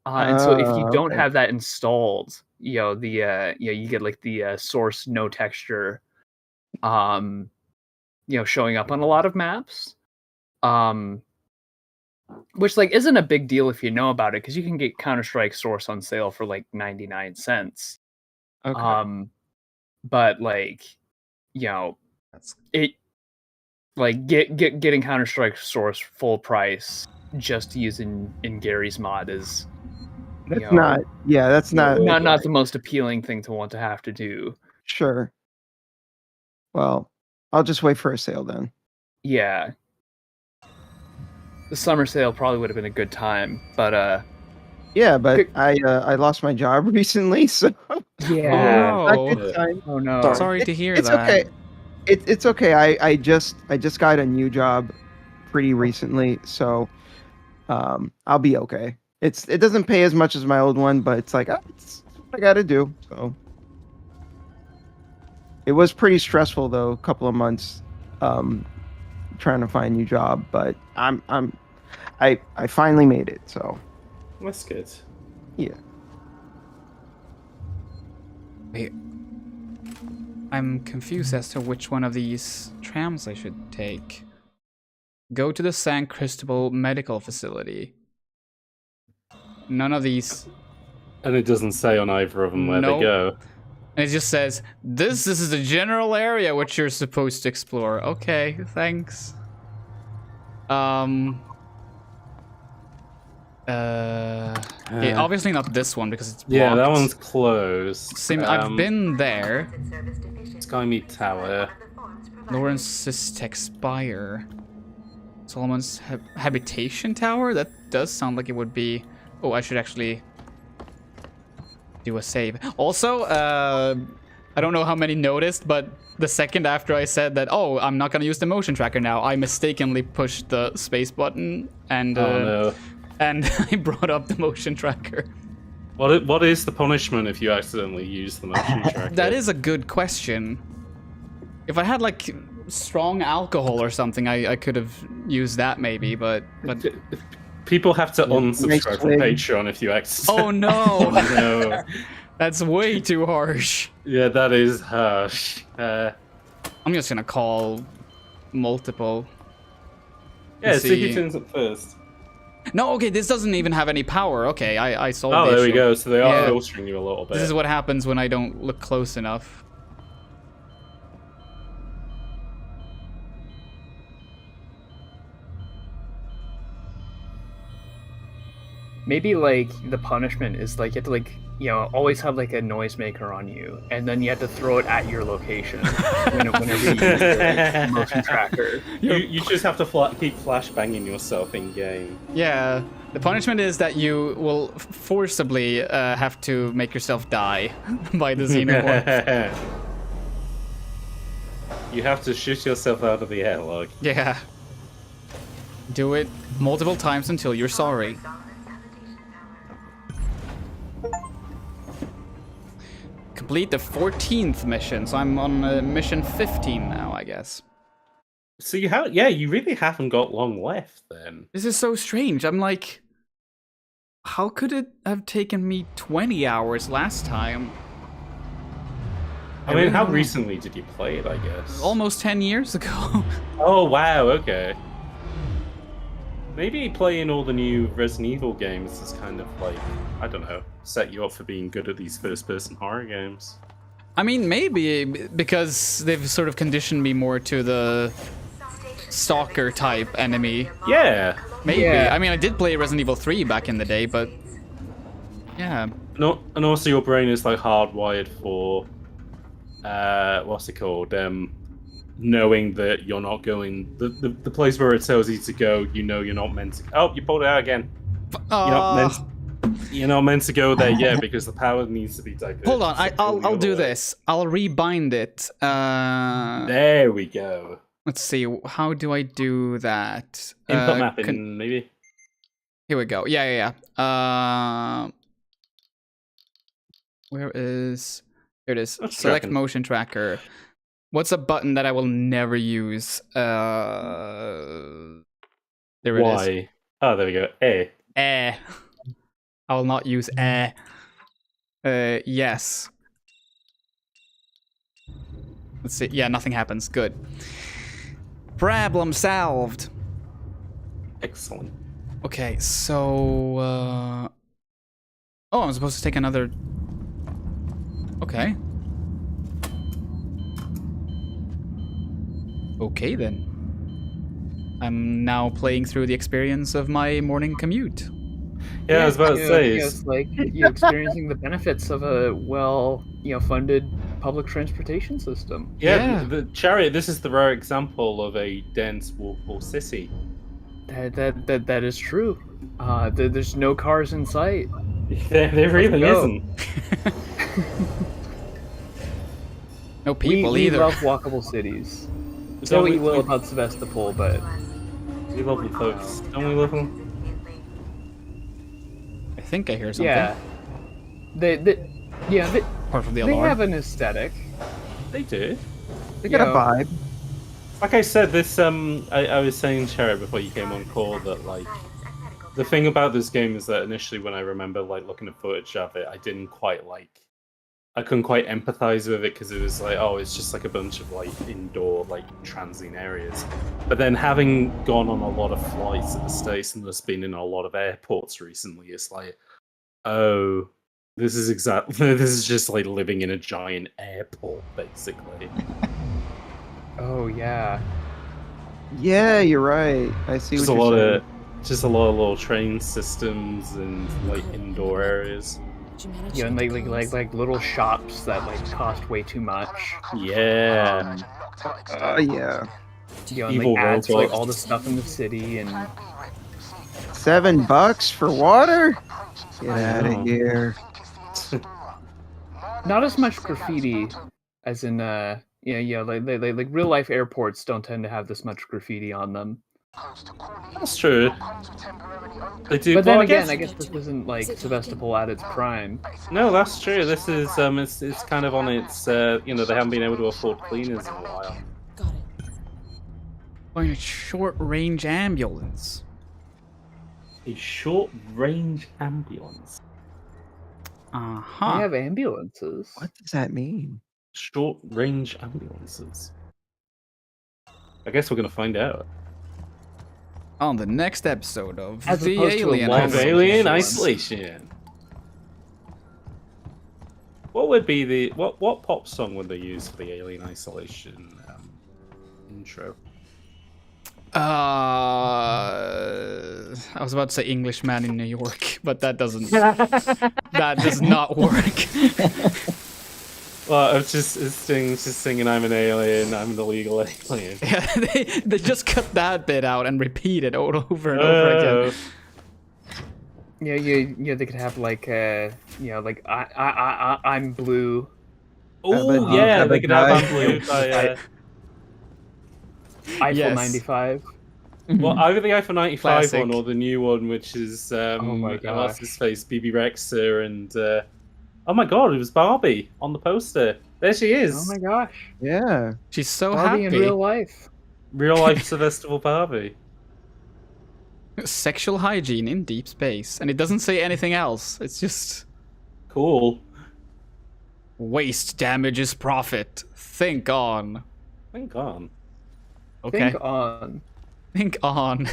Speaker 14: And so if you don't
Speaker 4: Okay.
Speaker 14: have that installed, you get like the source no texture showing up on a lot of maps. Which like isn't a big deal if you know about it, because you can get Counter-Strike Source on sale for like 99 cents.
Speaker 1: Okay.
Speaker 14: But like, it like getting Counter-Strike Source full price just using in Gary's mod is
Speaker 4: That's not. Yeah, that's not.
Speaker 14: not the most appealing thing to want to have to do.
Speaker 4: Sure. Well, I'll just wait for a sale then.
Speaker 14: Yeah. The summer sale probably would have been a good time, but
Speaker 4: Yeah, but I lost my job recently, so
Speaker 14: yeah.
Speaker 1: Oh,
Speaker 4: not good time.
Speaker 14: Oh no.
Speaker 1: Sorry to hear
Speaker 4: it's
Speaker 1: that.
Speaker 4: okay. It's okay. I just got a new job pretty recently, so I'll be okay. It doesn't pay as much as my old one, but it's like it's what I got to do. So it was pretty stressful though, a couple of months trying to find a new job, but I finally made it, so
Speaker 8: That's good.
Speaker 4: yeah.
Speaker 1: Wait. I'm confused as to which one of these trams I should take. Go to the San Cristobal Medical Facility. None of these.
Speaker 15: And it doesn't say on either of them where
Speaker 1: Nope.
Speaker 15: they go.
Speaker 1: And it just says, this is the general area which you're supposed to explore. Okay, thanks. Okay, obviously not this one because it's blocked.
Speaker 15: Yeah, that one's closed.
Speaker 1: Same, I've been there.
Speaker 15: Skymead Tower.
Speaker 1: Lawrence's Tech Spire. Solomon's Habitation Tower? That does sound like it would be... Oh, I should actually do a save. Also, I don't know how many noticed, but the second after I said that, oh, I'm not gonna use the motion tracker now, I mistakenly pushed the space button and and I brought up the motion tracker.
Speaker 15: What is the punishment if you accidentally use the motion tracker?
Speaker 1: That is a good question. If I had like strong alcohol or something, I could have used that maybe, but
Speaker 15: people have to unsubscribe from Patreon if you accidentally.
Speaker 1: Oh no!
Speaker 15: Oh, no.
Speaker 1: That's way too harsh.
Speaker 15: Yeah, that is harsh.
Speaker 1: I'm just gonna call multiple.
Speaker 15: Yeah, see who turns up first.
Speaker 1: No, okay, this doesn't even have any power. Okay, I solved the
Speaker 15: Oh, there we
Speaker 1: issue.
Speaker 15: go. So they are
Speaker 1: Yeah.
Speaker 15: filtering you a little bit.
Speaker 1: This is what happens when I don't look close enough.
Speaker 14: Maybe like the punishment is like you have to like always have like a noisemaker on you, and then you have to throw it at your location whenever you use the motion tracker.
Speaker 15: You just have to keep flashbanging yourself in game.
Speaker 1: Yeah, the punishment is that you will forcibly have to make yourself die by the xenomorph.
Speaker 15: You have to shoot yourself out of the airlock.
Speaker 1: Yeah. Do it multiple times until you're sorry. Complete the 14th mission, so I'm on mission 15 now, I guess.
Speaker 15: So you really haven't got long left then.
Speaker 1: This is so strange. I'm like, how could it have taken me 20 hours last time?
Speaker 15: I mean, how recently did you play it, I guess?
Speaker 1: Almost 10 years ago.
Speaker 15: Oh, wow, okay. Maybe playing all the new Resident Evil games is kind of like, I don't know, set you up for being good at these first-person horror games.
Speaker 1: I mean, maybe, because they've sort of conditioned me more to the stalker-type enemy.
Speaker 15: Yeah.
Speaker 1: Maybe.
Speaker 15: Yeah.
Speaker 1: I mean, I did play Resident Evil 3 back in the day, but... Yeah.
Speaker 15: No, and also your brain is, like, hardwired for... what's it called? Knowing that you're not going... The place where it tells you to go, you know you're not meant to... Oh, you pulled it out again. You're not meant You're not meant to go there yet because the power needs to be diverted.
Speaker 1: Hold on,
Speaker 15: so
Speaker 1: I'll do this. I'll rebind it.
Speaker 15: There we go.
Speaker 1: Let's see. How do I do that?
Speaker 15: Input mapping, maybe.
Speaker 1: Here we go. Yeah. Where is? Here it is. Select
Speaker 15: tracking.
Speaker 1: motion tracker. What's a button that I will never use? There it is.
Speaker 15: Why? Oh, there we go. A.
Speaker 1: I will not use yes. Let's see. Yeah, nothing happens. Good. Problem solved.
Speaker 15: Excellent.
Speaker 1: Okay, so oh, I'm supposed to take another. Okay. Okay then. I'm now playing through the experience of my morning commute.
Speaker 15: Yeah, I was about to say.
Speaker 14: It's like you're experiencing the benefits of a funded public transportation system.
Speaker 15: Yeah, the chariot. This is the rare example of a dense, walkable city.
Speaker 14: That is true. There's no cars in sight.
Speaker 15: There really isn't.
Speaker 1: No people
Speaker 14: we
Speaker 1: either.
Speaker 14: love walkable cities. Say what you will about Sevastopol, but
Speaker 15: we love the folks. Don't we love them?
Speaker 1: I think I hear something.
Speaker 14: Yeah.
Speaker 1: Apart from the
Speaker 14: they
Speaker 1: alarm.
Speaker 14: have an aesthetic.
Speaker 15: They do.
Speaker 4: They got a vibe.
Speaker 15: Like I said, this I was saying, Cherry, before you came on call, that like the thing about this game is that initially when I remember like looking at footage of it, I couldn't quite empathize with it because it was like, oh, it's just like a bunch of like indoor like transient areas. But then having gone on a lot of flights at the States and just been in a lot of airports recently, it's like, oh, this is just like living in a giant airport, basically.
Speaker 14: Oh yeah.
Speaker 4: Yeah, you're right. I see
Speaker 15: Just
Speaker 4: what
Speaker 15: a
Speaker 4: you're
Speaker 15: lot
Speaker 4: saying.
Speaker 15: just a lot of little train systems and like indoor areas.
Speaker 14: Yeah, and like little shops that like cost way too much.
Speaker 15: Yeah.
Speaker 4: Yeah.
Speaker 14: You know, and
Speaker 15: Evil
Speaker 14: like ads for like
Speaker 15: robots.
Speaker 14: all the stuff in the city and
Speaker 4: $7 for water? Get
Speaker 15: I
Speaker 4: out
Speaker 15: know.
Speaker 4: of here.
Speaker 14: not as much graffiti as in like real life airports don't tend to have this much graffiti on them.
Speaker 15: That's true. They do.
Speaker 14: But then
Speaker 15: well,
Speaker 14: again, I guess this isn't like Sevastopol at its prime.
Speaker 15: No, that's true. This is it's kind of on its they haven't been able to afford cleaners in a while.
Speaker 1: Find a short-range ambulance.
Speaker 15: A short-range ambulance.
Speaker 1: Uh-huh.
Speaker 14: They have ambulances.
Speaker 4: What does that mean?
Speaker 15: Short-range ambulances. I guess we're gonna find out.
Speaker 1: On the next episode of
Speaker 14: As
Speaker 1: The
Speaker 14: opposed to a
Speaker 1: Alien
Speaker 14: long
Speaker 1: Isolation.
Speaker 15: Alien Isolation. What would be the what pop song would they use for the Alien Isolation intro?
Speaker 1: I was about to say Englishman in New York, but that doesn't. That does not work.
Speaker 15: Well, it's just singing "I'm an alien, I'm an illegal alien."
Speaker 1: Yeah, they just cut that bit out and repeat it all over and over again.
Speaker 14: Yeah, they could have like like I'm blue.
Speaker 15: Oh yeah, they could have "I'm blue" by
Speaker 14: Eiffel
Speaker 1: Yes.
Speaker 14: 95.
Speaker 15: well, either the iPhone 95
Speaker 1: Classic.
Speaker 15: one or the new one, which is
Speaker 14: my gosh.
Speaker 15: what's his face, BB Rexha, and oh my god, it was Barbie on the poster. There she is.
Speaker 14: Oh my gosh.
Speaker 4: Yeah.
Speaker 1: She's so
Speaker 14: Barbie
Speaker 1: happy.
Speaker 14: in real life.
Speaker 15: Real life Sevastopol Barbie.
Speaker 1: Sexual hygiene in deep space, and it doesn't say anything else. It's just
Speaker 15: Cool.
Speaker 1: waste damages profit. Think on.
Speaker 15: Thank God.
Speaker 1: Okay.
Speaker 14: Think on.
Speaker 1: Think on.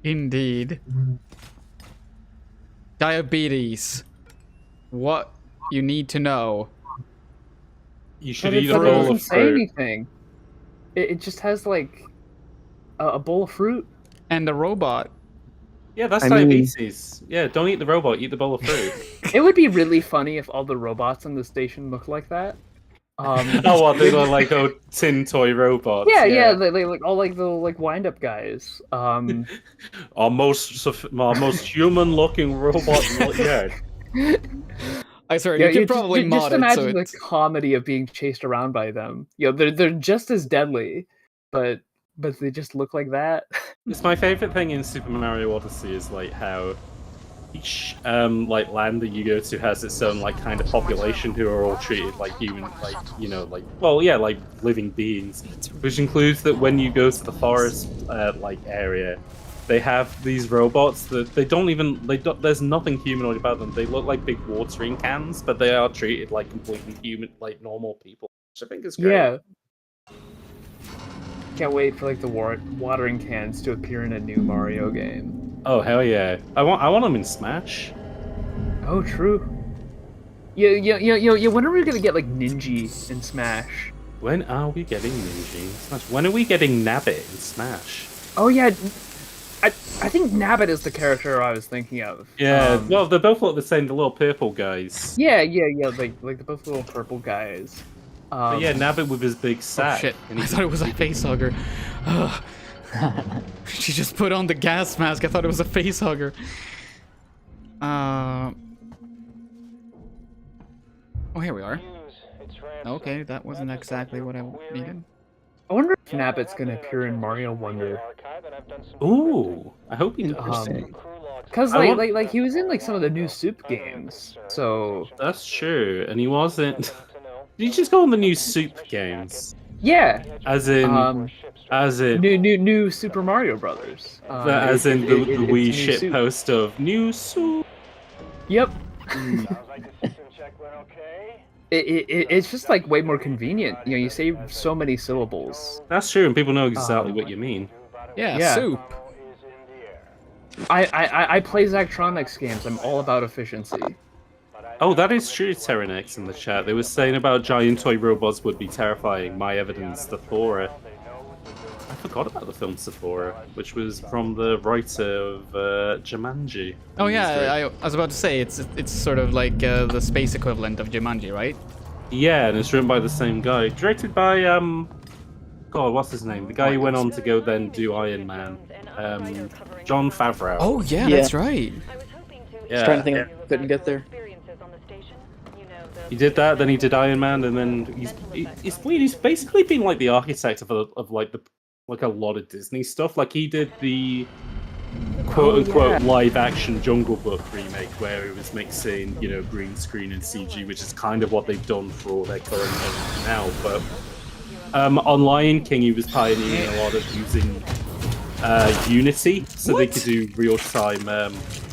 Speaker 1: Indeed. Diabetes. What you need to know.
Speaker 15: You should
Speaker 14: But
Speaker 15: eat
Speaker 14: it
Speaker 15: a bowl
Speaker 14: doesn't
Speaker 15: of
Speaker 14: say
Speaker 15: fruit.
Speaker 14: anything. It just has like a bowl of fruit.
Speaker 1: And the robot.
Speaker 15: Yeah, that's
Speaker 4: I mean-
Speaker 15: diabetes. Yeah, don't eat the robot, eat the bowl of fruit.
Speaker 14: It would be really funny if all the robots on the station looked like that.
Speaker 15: Oh, what they look like old tin toy robots.
Speaker 14: Yeah, they look all like the wind-up guys.
Speaker 15: Our most human-looking robot yet.
Speaker 1: I swear, you could probably
Speaker 14: just
Speaker 1: mod it
Speaker 14: imagine
Speaker 1: so
Speaker 14: the
Speaker 1: it's...
Speaker 14: comedy of being chased around by them. You know, they're just as deadly, but they just look like that.
Speaker 15: It's my favorite thing in Super Mario Odyssey is like how each like land that you go to has its own like kind of population who are all treated like human, like, you know, like, well, yeah, like living beings, which includes that when you go to the forest like area, they have these robots that there's nothing humanoid about them. They look like big watering cans, but they are treated like completely human, like normal people, which I think is great.
Speaker 14: Yeah. Can't wait for like the watering cans to appear in a new Mario game.
Speaker 15: Oh hell yeah! I want them in Smash.
Speaker 14: Oh, true. Yeah. When are we gonna get like Ninja in Smash?
Speaker 15: When are we getting Ninja in Smash? When are we getting Nabbit in Smash?
Speaker 14: Oh yeah, I think Nabbit is the character I was thinking of.
Speaker 15: Yeah, well, they both look the same. The little purple guys.
Speaker 14: Yeah. Like they're both little purple guys.
Speaker 15: But yeah, Nabbit with his big sack.
Speaker 1: Oh shit! I thought it was a face hugger. She just put on the gas mask. I thought it was a face hugger. Oh, here we are. Okay, that wasn't exactly what I needed.
Speaker 14: I wonder if Nabbit's gonna appear in Mario Wonder.
Speaker 15: Ooh, I hope he does.
Speaker 14: Cause like he was in like some of the new Soup games, so
Speaker 15: that's true. And he wasn't. Did you just go on the new Soup games?
Speaker 14: Yeah.
Speaker 15: As in
Speaker 14: new Super Mario Brothers.
Speaker 15: As in the Wii shit post of new Soup.
Speaker 14: Yep. It's just like way more convenient. You know, you save so many syllables.
Speaker 15: That's true, and people know exactly what you mean.
Speaker 1: Yeah, Soup.
Speaker 14: I play Zachtronics games. I'm all about efficiency.
Speaker 15: Oh, that is true, Terranex in the chat. They were saying about giant toy robots would be terrifying. My evidence, Sephora. I forgot about the film Sephora, which was from the writer of Jumanji.
Speaker 1: Oh yeah, I was about to say, it's sort of like the space equivalent of Jumanji, right?
Speaker 15: Yeah, and it's written by the same guy. Directed by, God, what's his name? The guy who went on to go then do Iron Man. Jon Favreau.
Speaker 1: Oh yeah, that's right.
Speaker 11: I was trying to think I couldn't get there.
Speaker 15: He did that, then he did Iron Man, and then he's weird. He's basically been like the architect of like a lot of Disney stuff. Like he did the quote-unquote live-action Jungle Book remake, where it was mixing, you know, green screen and CG, which is kind of what they've done for all their current games now. But on Lion King, he was pioneering a lot of using Unity, so they could do real-time.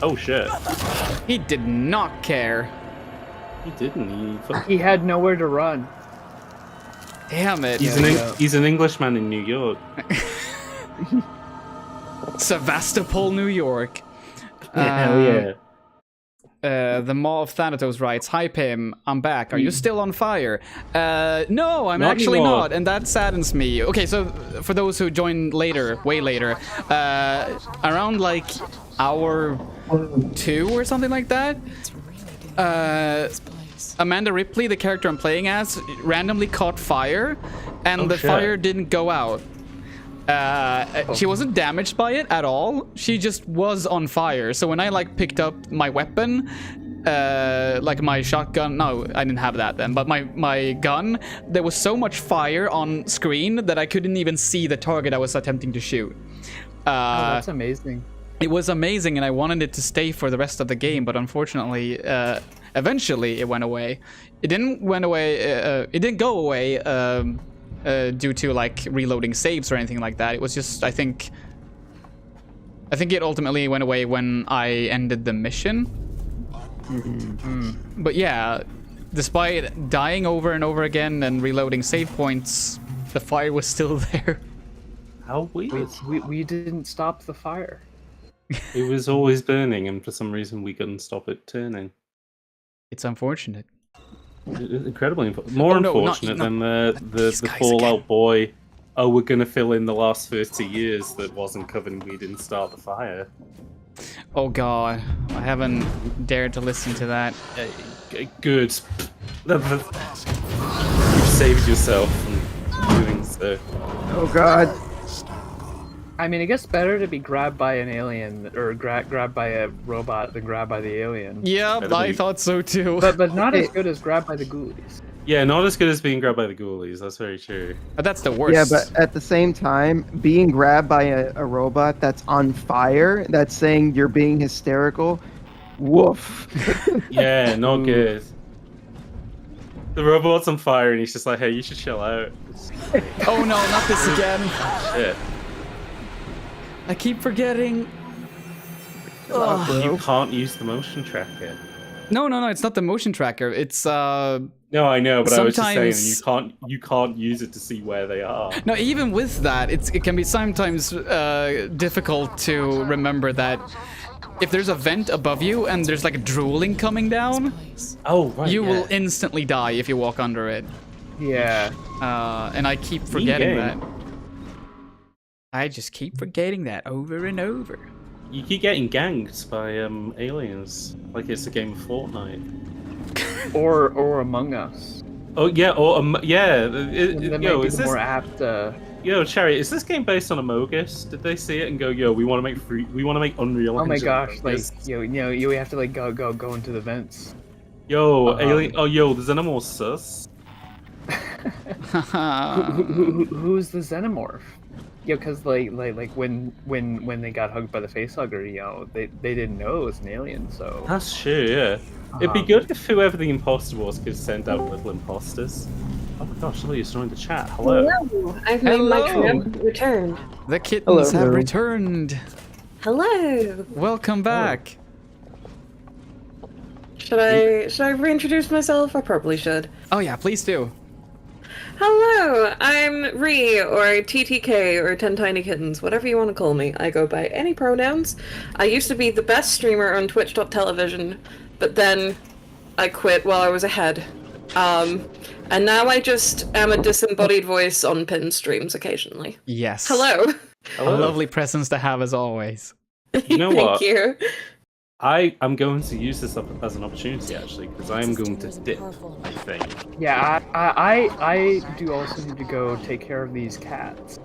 Speaker 15: Oh shit!
Speaker 1: He did not care.
Speaker 15: He didn't.
Speaker 14: He had nowhere to run.
Speaker 1: Damn it!
Speaker 15: He's an Englishman in New York.
Speaker 1: Sevastopol, New York.
Speaker 15: Hell yeah.
Speaker 1: The Maw of Thanatos writes, "Hi Pim, I'm back. Are you still on fire?" No, I'm actually not, and that saddens me. Okay, so for those who joined later, way later, around like hour 2 or something like that, Amanda Ripley, the character I'm playing as, randomly caught fire, and the fire didn't go out. She wasn't damaged by it at all. She just was on fire. So when I like picked up my weapon, like my shotgun, no, I didn't have that then, but my gun, there was so much fire on screen that I couldn't even see the target I was attempting to shoot.
Speaker 14: That's amazing.
Speaker 1: It was amazing, and I wanted it to stay for the rest of the game, but unfortunately, eventually it went away. It didn't go away due to like reloading saves or anything like that. It was just, I think it ultimately went away when I ended the mission. But yeah, despite dying over and over again and reloading save points, the fire was still there.
Speaker 15: How weird.
Speaker 14: We didn't stop the fire.
Speaker 15: It was always burning, and for some reason we couldn't stop it turning.
Speaker 1: It's unfortunate.
Speaker 15: Incredibly more unfortunate than the Fallout Boy. Oh, we're gonna fill in the last 30 years that wasn't covered and we didn't start the fire.
Speaker 1: Oh god, I haven't dared to listen to that.
Speaker 15: Good. You've
Speaker 8: saved yourself from doing so.
Speaker 4: Oh God.
Speaker 14: I mean, it gets better to be grabbed by an alien or grabbed by a robot than grabbed by the alien.
Speaker 1: Yeah, I thought so too.
Speaker 14: But not as good as grabbed by the ghoulies.
Speaker 8: Yeah, not as good as being grabbed by the ghoulies. That's very true.
Speaker 1: But that's the worst.
Speaker 4: Yeah, but at the same time, being grabbed by a robot that's on fire, that's saying you're being hysterical, woof.
Speaker 8: Yeah, not good. The robot's on fire and he's just like, hey, you should chill out.
Speaker 1: Oh no, not this again.
Speaker 8: Shit.
Speaker 1: I keep forgetting.
Speaker 8: You can't use the motion tracker.
Speaker 1: No, it's not the motion tracker. It's
Speaker 8: No, I know, but I was just saying
Speaker 1: sometimes-
Speaker 8: you can't use it to see where they are.
Speaker 1: No, even with that, it can be sometimes difficult to remember that if there's a vent above you and there's like drooling coming down, you will instantly die if you walk under it.
Speaker 14: Yeah.
Speaker 1: And I keep forgetting
Speaker 8: game.
Speaker 1: that. I just keep forgetting that over and over.
Speaker 8: You keep getting ganked by aliens, like it's a game of Fortnite.
Speaker 14: or Among Us.
Speaker 8: Oh yeah, or yeah.
Speaker 14: That
Speaker 8: Yo,
Speaker 14: might be
Speaker 8: is
Speaker 14: the
Speaker 8: this
Speaker 14: more apt.
Speaker 8: Yo, Cherry, is this game based on Amogus? Did they see it and go, yo, we want to make Unreal
Speaker 14: Oh my
Speaker 8: Engine
Speaker 14: gosh! Like
Speaker 8: Amogus?
Speaker 14: you have to like go into the vents.
Speaker 8: Yo, alien. Oh, yo, the Xenomorph sus.
Speaker 14: Who's the Xenomorph? Yeah, because like when they got hugged by the facehugger, you know, they didn't know it was an alien. So
Speaker 8: That's true. Yeah. It'd be good if whoever the imposter was could send out little imposters. Oh my gosh, somebody's joined the chat. Hello.
Speaker 13: Hello. I've made my trip returned.
Speaker 1: The kittens have
Speaker 4: Hello.
Speaker 1: returned.
Speaker 13: Hello.
Speaker 1: Welcome back.
Speaker 13: Should I reintroduce myself? I probably should.
Speaker 1: Oh yeah, please do.
Speaker 13: Hello, I'm Ree, or TTK, or 10 Tiny Kittens, whatever you want to call me. I go by any pronouns. I used to be the best streamer on Twitch.television, but then I quit while I was ahead. And now I just am a disembodied voice on pin streams occasionally.
Speaker 1: Yes.
Speaker 13: Hello.
Speaker 1: A lovely presence to have as always.
Speaker 8: You know
Speaker 13: Thank
Speaker 8: what?
Speaker 13: you.
Speaker 8: I'm going to use this up as an opportunity actually, because I am going to dip. I think.
Speaker 14: yeah, I do also need to go take care of these cats.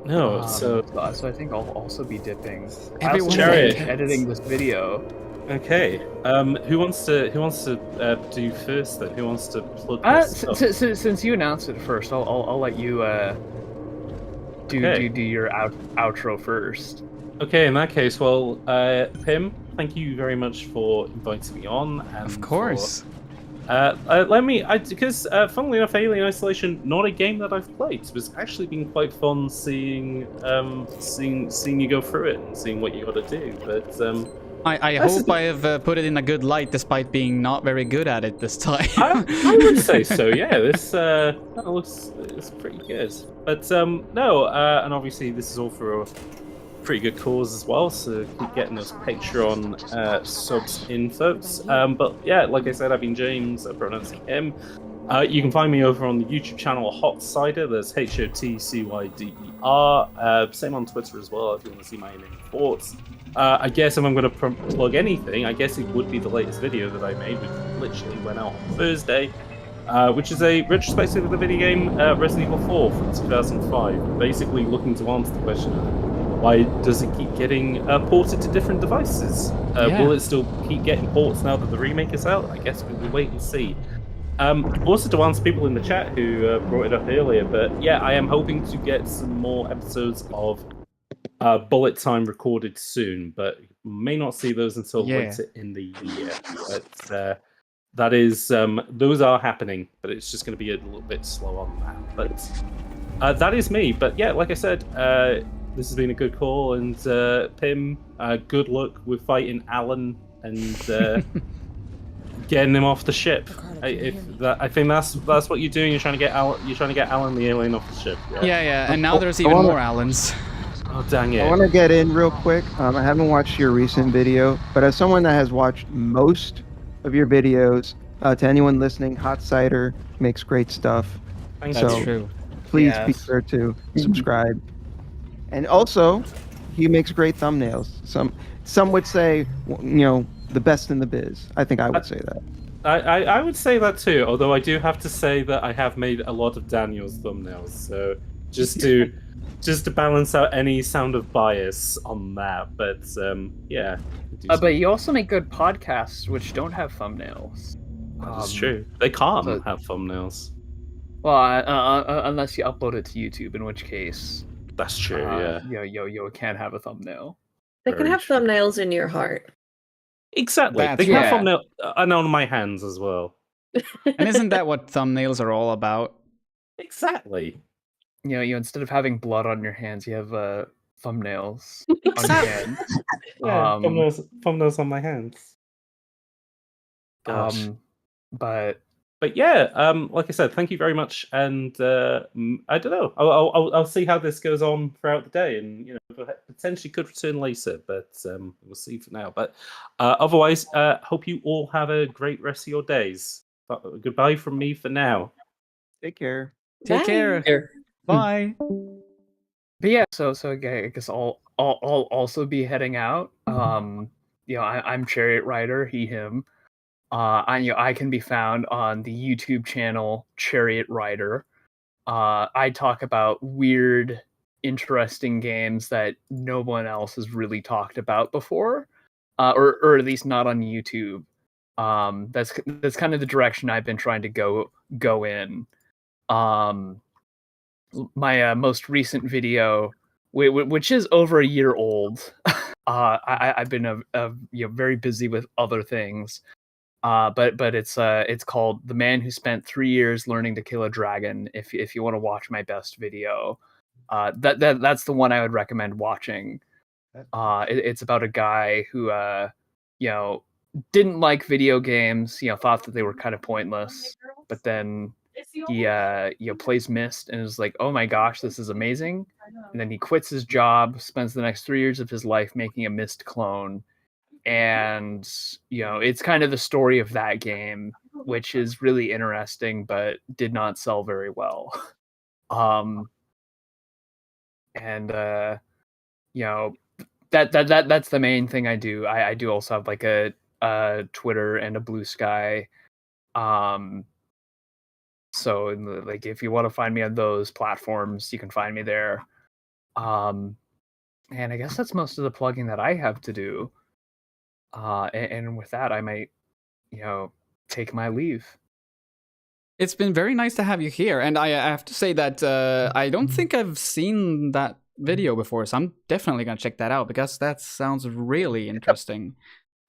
Speaker 8: No, so
Speaker 14: I think I'll also be dipping.
Speaker 1: Everyone's
Speaker 14: editing this video.
Speaker 8: Okay. Who wants to do first then? Who wants to plug this stuff?
Speaker 14: Since you announced it first, I'll let you do your outro first.
Speaker 8: Okay, in that case, well, Pim, thank you very much for inviting me on. And
Speaker 1: Of course.
Speaker 8: Because funnily enough, Alien Isolation, not a game that I've played. It's actually been quite fun seeing you go through it and seeing what you got to do. But
Speaker 1: I hope I have put it in a good light, despite being not very good at it this time.
Speaker 8: I would say so. Yeah, this it's pretty good. But no, and obviously this is all for a pretty good cause as well. So keep getting those Patreon subs in, folks. But yeah, like I said, I've been James, pronouncing him. You can find me over on the YouTube channel Hot Cider. There's HOTCYDER. Same on Twitter as well if you want to see my name thoughts. I guess if I'm going to plug anything, I guess it would be the latest video that I made, which literally went out on Thursday, which is a retrospective of the video game Resident Evil 4 from 2005. Basically looking to answer the question of why does it keep getting ported to different devices? Will it still keep getting ports now that the remake is out? I guess we will wait and see. Also to answer people in the chat who brought it up earlier, but yeah, I am hoping to get some more episodes of Bullet Time recorded soon, but may not see those until later in the year. But that is, those are happening, but it's just going to be a little bit slow on that. But that is me. But yeah, like I said, this has been a good call, and Pim, good luck with fighting Alan and getting him off the ship. I think that's what you're doing. You're trying to get Alan the alien off the ship.
Speaker 1: Yeah, and now there's even more Allens.
Speaker 8: Oh dang it!
Speaker 4: I want to get in real quick. I haven't watched your recent video, but as someone that has watched most of your videos, to anyone listening, Hot Cider makes great stuff.
Speaker 8: Thanks.
Speaker 4: So
Speaker 1: That's true.
Speaker 4: please be sure to subscribe. And also, he makes great thumbnails. Some would say, the best in the biz. I think I would say that.
Speaker 15: I would say that too. Although I do have to say that I have made a lot of Daniel's thumbnails, so just to balance out any sound of bias on that. But yeah.
Speaker 14: But you also make good podcasts which don't have thumbnails.
Speaker 15: That's true. They can't
Speaker 14: so-
Speaker 15: have thumbnails.
Speaker 14: Well, unless you upload it to YouTube, in which case
Speaker 15: that's true. Yeah.
Speaker 14: You can't have a thumbnail.
Speaker 13: They can have thumbnails in your heart.
Speaker 15: Exactly.
Speaker 1: That's
Speaker 15: They can have
Speaker 1: right.
Speaker 15: thumbnail and on my hands as well.
Speaker 1: And isn't that what thumbnails are all about?
Speaker 15: Exactly.
Speaker 14: You instead of having blood on your hands, you have thumbnails on your hands.
Speaker 15: Yeah, thumbnails on my hands. Gosh.
Speaker 14: But
Speaker 15: yeah, like I said, thank you very much, and I don't know. I'll see how this goes on throughout the day, and potentially could return later, but we'll see for now. But otherwise, hope you all have a great rest of your days. Goodbye from me for now.
Speaker 4: Take care.
Speaker 1: Take care. Bye.
Speaker 14: But yeah, so I guess I'll also be heading out. I'm Chariot Rider, he, him. I can be found on the YouTube channel Chariot Rider. I talk about weird, interesting games that no one else has really talked about before, or at least not on YouTube. That's kind of the direction I've been trying to go in. My most recent video, which is over a year old, I've been very busy with other things. But it's called "The Man Who Spent 3 Years Learning to Kill a Dragon." If you want to watch my best video, that's the one I would recommend watching. It's about a guy who didn't like video games, thought that they were kind of pointless, but then he plays Myst and is like, oh my gosh, this is amazing. And then he quits his job, spends the next 3 years of his life making a Myst clone. And it's kind of the story of that game, which is really interesting but did not sell very well. That's the main thing I do. I do also have like a Twitter and a Blue Sky. So like if you want to find me on those platforms, you can find me there. And I guess that's most of the plugging that I have to do. And with that, I might, take my leave.
Speaker 1: It's been very nice to have you here, and I have to say that I don't think I've seen that video before, so I'm definitely gonna check that out because that sounds really interesting.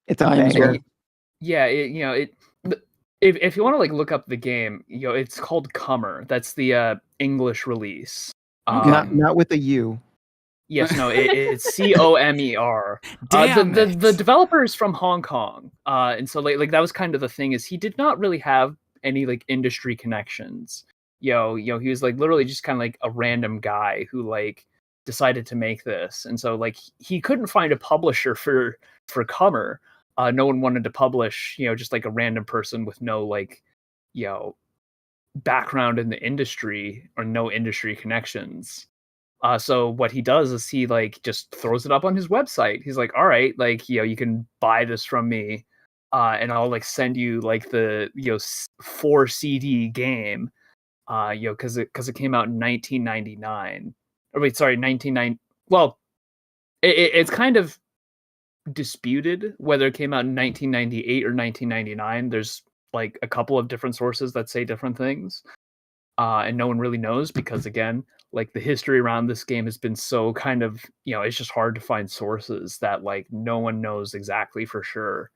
Speaker 4: It's a banger.
Speaker 14: Yeah, if you want to like look up the game, it's called Comer. That's the English release.
Speaker 4: Not with a U.
Speaker 14: Yes, no, it's Comer. The developer is from Hong Kong, and so like that was kind of the thing, is he did not really have any like industry connections. He was like literally just kind of like a random guy who like decided to make this, and so like he couldn't find a publisher for Comer. No one wanted to publish, just like a random person with no like, background in the industry or no industry connections. So what he does is he like just throws it up on his website. He's like, all right, like, you can buy this from me, and I'll like send you like the 4 CD game, because it came out in 1999. Or wait, sorry, 1990. Well, it's kind of disputed whether it came out in 1998 or 1999. There's like a couple of different sources that say different things, and no one really knows because, again, like the history around this game has been so kind of, it's just hard to find sources that like no one knows exactly for sure.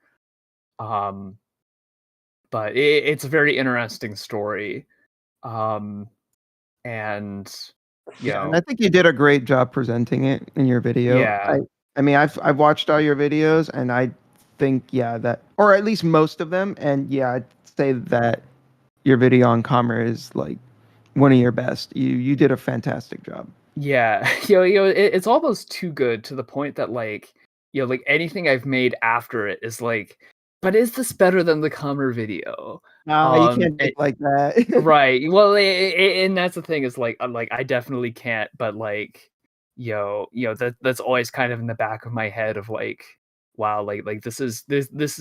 Speaker 14: But it's a very interesting story, and
Speaker 4: and I think you did a great job presenting it in your video.
Speaker 14: Yeah.
Speaker 4: I mean, I've watched all your videos, and I think that, or at least most of them, and I'd say that your video on Comer is like one of your best. You did a fantastic job.
Speaker 14: Yeah, it's almost too good to the point that like, like anything I've made after it is like, but is this better than the Comer video?
Speaker 4: No, you can't think like that.
Speaker 14: Right. Well, and that's the thing, is like I definitely can't, but like, that's always kind of in the back of my head of like, wow, like this is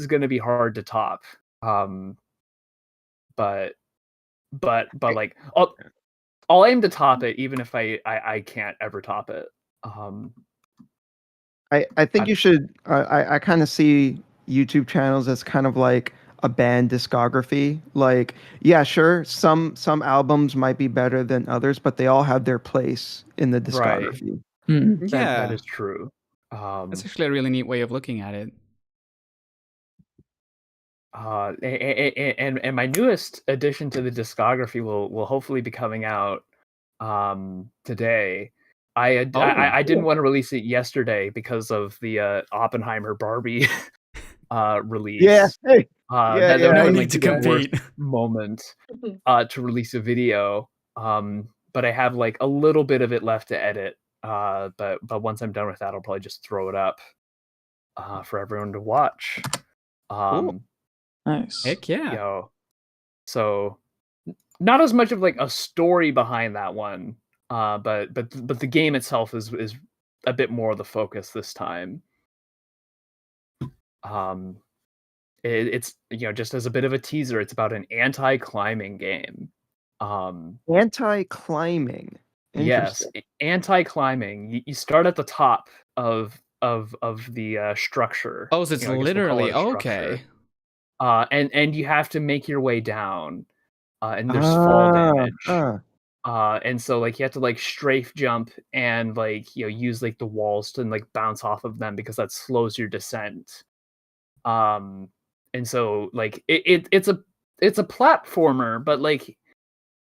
Speaker 14: going to be hard to top. but like I'll aim to top it, even if I can't ever top it.
Speaker 4: I think you should. I kind of see YouTube channels as kind of like a band discography. Like, yeah, sure, some albums might be better than others, but they all have their place in the
Speaker 14: Right.
Speaker 4: discography.
Speaker 14: That is true.
Speaker 1: That's actually a really neat way of looking at it.
Speaker 14: And my newest addition to the discography will hopefully be coming out today. I didn't want to release it yesterday because of the Oppenheimer Barbie release.
Speaker 4: Yeah, hey,
Speaker 14: that
Speaker 4: yeah,
Speaker 14: would
Speaker 1: no
Speaker 14: have been,
Speaker 1: need
Speaker 14: like,
Speaker 1: to
Speaker 14: the worst
Speaker 1: compete.
Speaker 14: moment to release a video. But I have like a little bit of it left to edit. But once I'm done with that, I'll probably just throw it up for everyone to watch.
Speaker 1: Cool.
Speaker 11: Nice.
Speaker 1: Heck yeah.
Speaker 14: So not as much of like a story behind that one, but the game itself is a bit more of the focus this time. It's just as a bit of a teaser, it's about an anti-climbing game.
Speaker 4: Anti-climbing.
Speaker 14: Yes,
Speaker 4: Interesting.
Speaker 14: anti-climbing. You start at the top of the structure.
Speaker 1: Oh, so it's
Speaker 14: I guess we'll call
Speaker 1: literally
Speaker 14: it a structure.
Speaker 1: okay.
Speaker 14: And you have to make your way down. And there's fall damage. And so like you have to like strafe jump and like use like the walls to like bounce off of them because that slows your descent. And so like it's a platformer, but like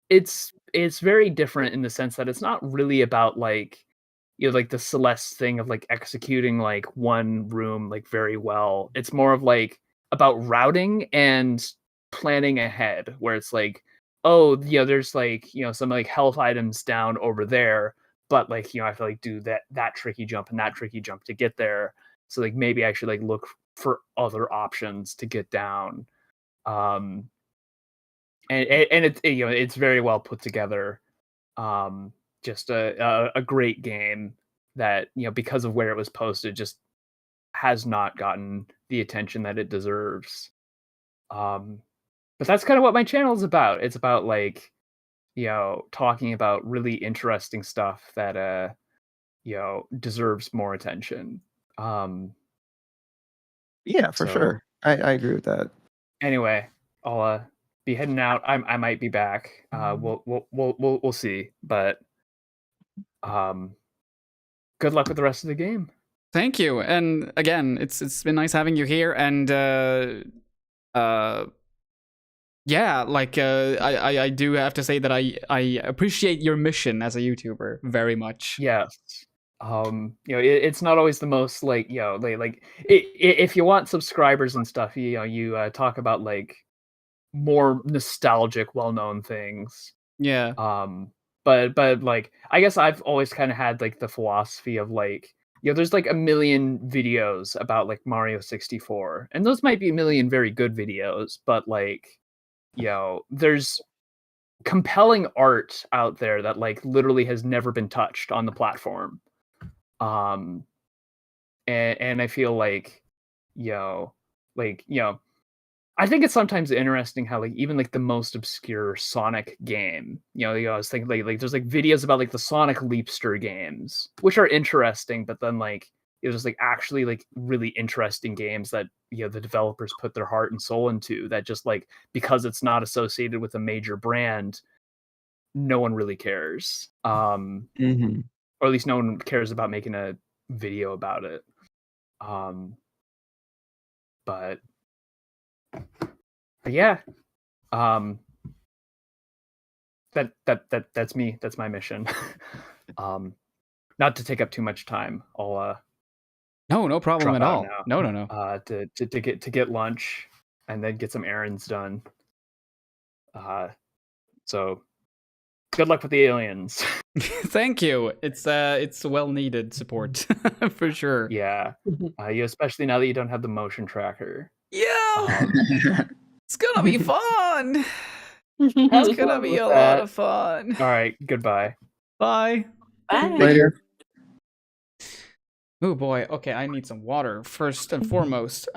Speaker 14: it's very different in the sense that it's not really about like like the Celeste thing of like executing like one room like very well. It's more of like about routing and planning ahead, where it's like, oh, there's like some like health items down over there, but like I have to like do that tricky jump and that tricky jump to get there. So like maybe I should like look for other options to get down. And it's it's very well put together. Just a great game that because of where it was posted just has not gotten the attention that it deserves. But that's kind of what my channel is about. It's about like talking about really interesting stuff that deserves more attention.
Speaker 4: Yeah, for sure. I agree with that.
Speaker 14: Anyway, I'll be heading out. I might be back. We'll see. But good luck with the rest of the game.
Speaker 1: Thank you. And again, it's been nice having you here. And yeah, like I do have to say that I appreciate your mission as a YouTuber very much.
Speaker 14: Yes. It's not always the most like if you want subscribers and stuff, you talk about like more nostalgic, well-known things.
Speaker 1: Yeah.
Speaker 14: But like I guess I've always kind of had like the philosophy of like there's like a million videos about like Mario 64, and those might be a million very good videos, but like there's compelling art out there that like literally has never been touched on the platform. And I feel like I think it's sometimes interesting how like even like the most obscure Sonic game, I was thinking like there's like videos about like the Sonic Leapster games, which are interesting, but then like it was like actually like really interesting games that the developers put their heart and soul into, that just like because it's not associated with a major brand, no one really cares. Or at least no one cares about making a video about it. But yeah, that's me. That's my mission. Not to take up too much time. I'll
Speaker 1: no problem at all.
Speaker 14: Now,
Speaker 1: No.
Speaker 14: To get lunch and then get some errands done. So good luck with the aliens.
Speaker 1: Thank you. It's well needed support for sure.
Speaker 14: Yeah. Especially now that you don't have the motion tracker.
Speaker 1: Yeah. It's gonna be fun. It's gonna be a lot of fun.
Speaker 14: All right. Goodbye.
Speaker 1: Bye.
Speaker 5: Bye.
Speaker 4: Later.
Speaker 1: Oh boy. Okay, I need some water first and foremost.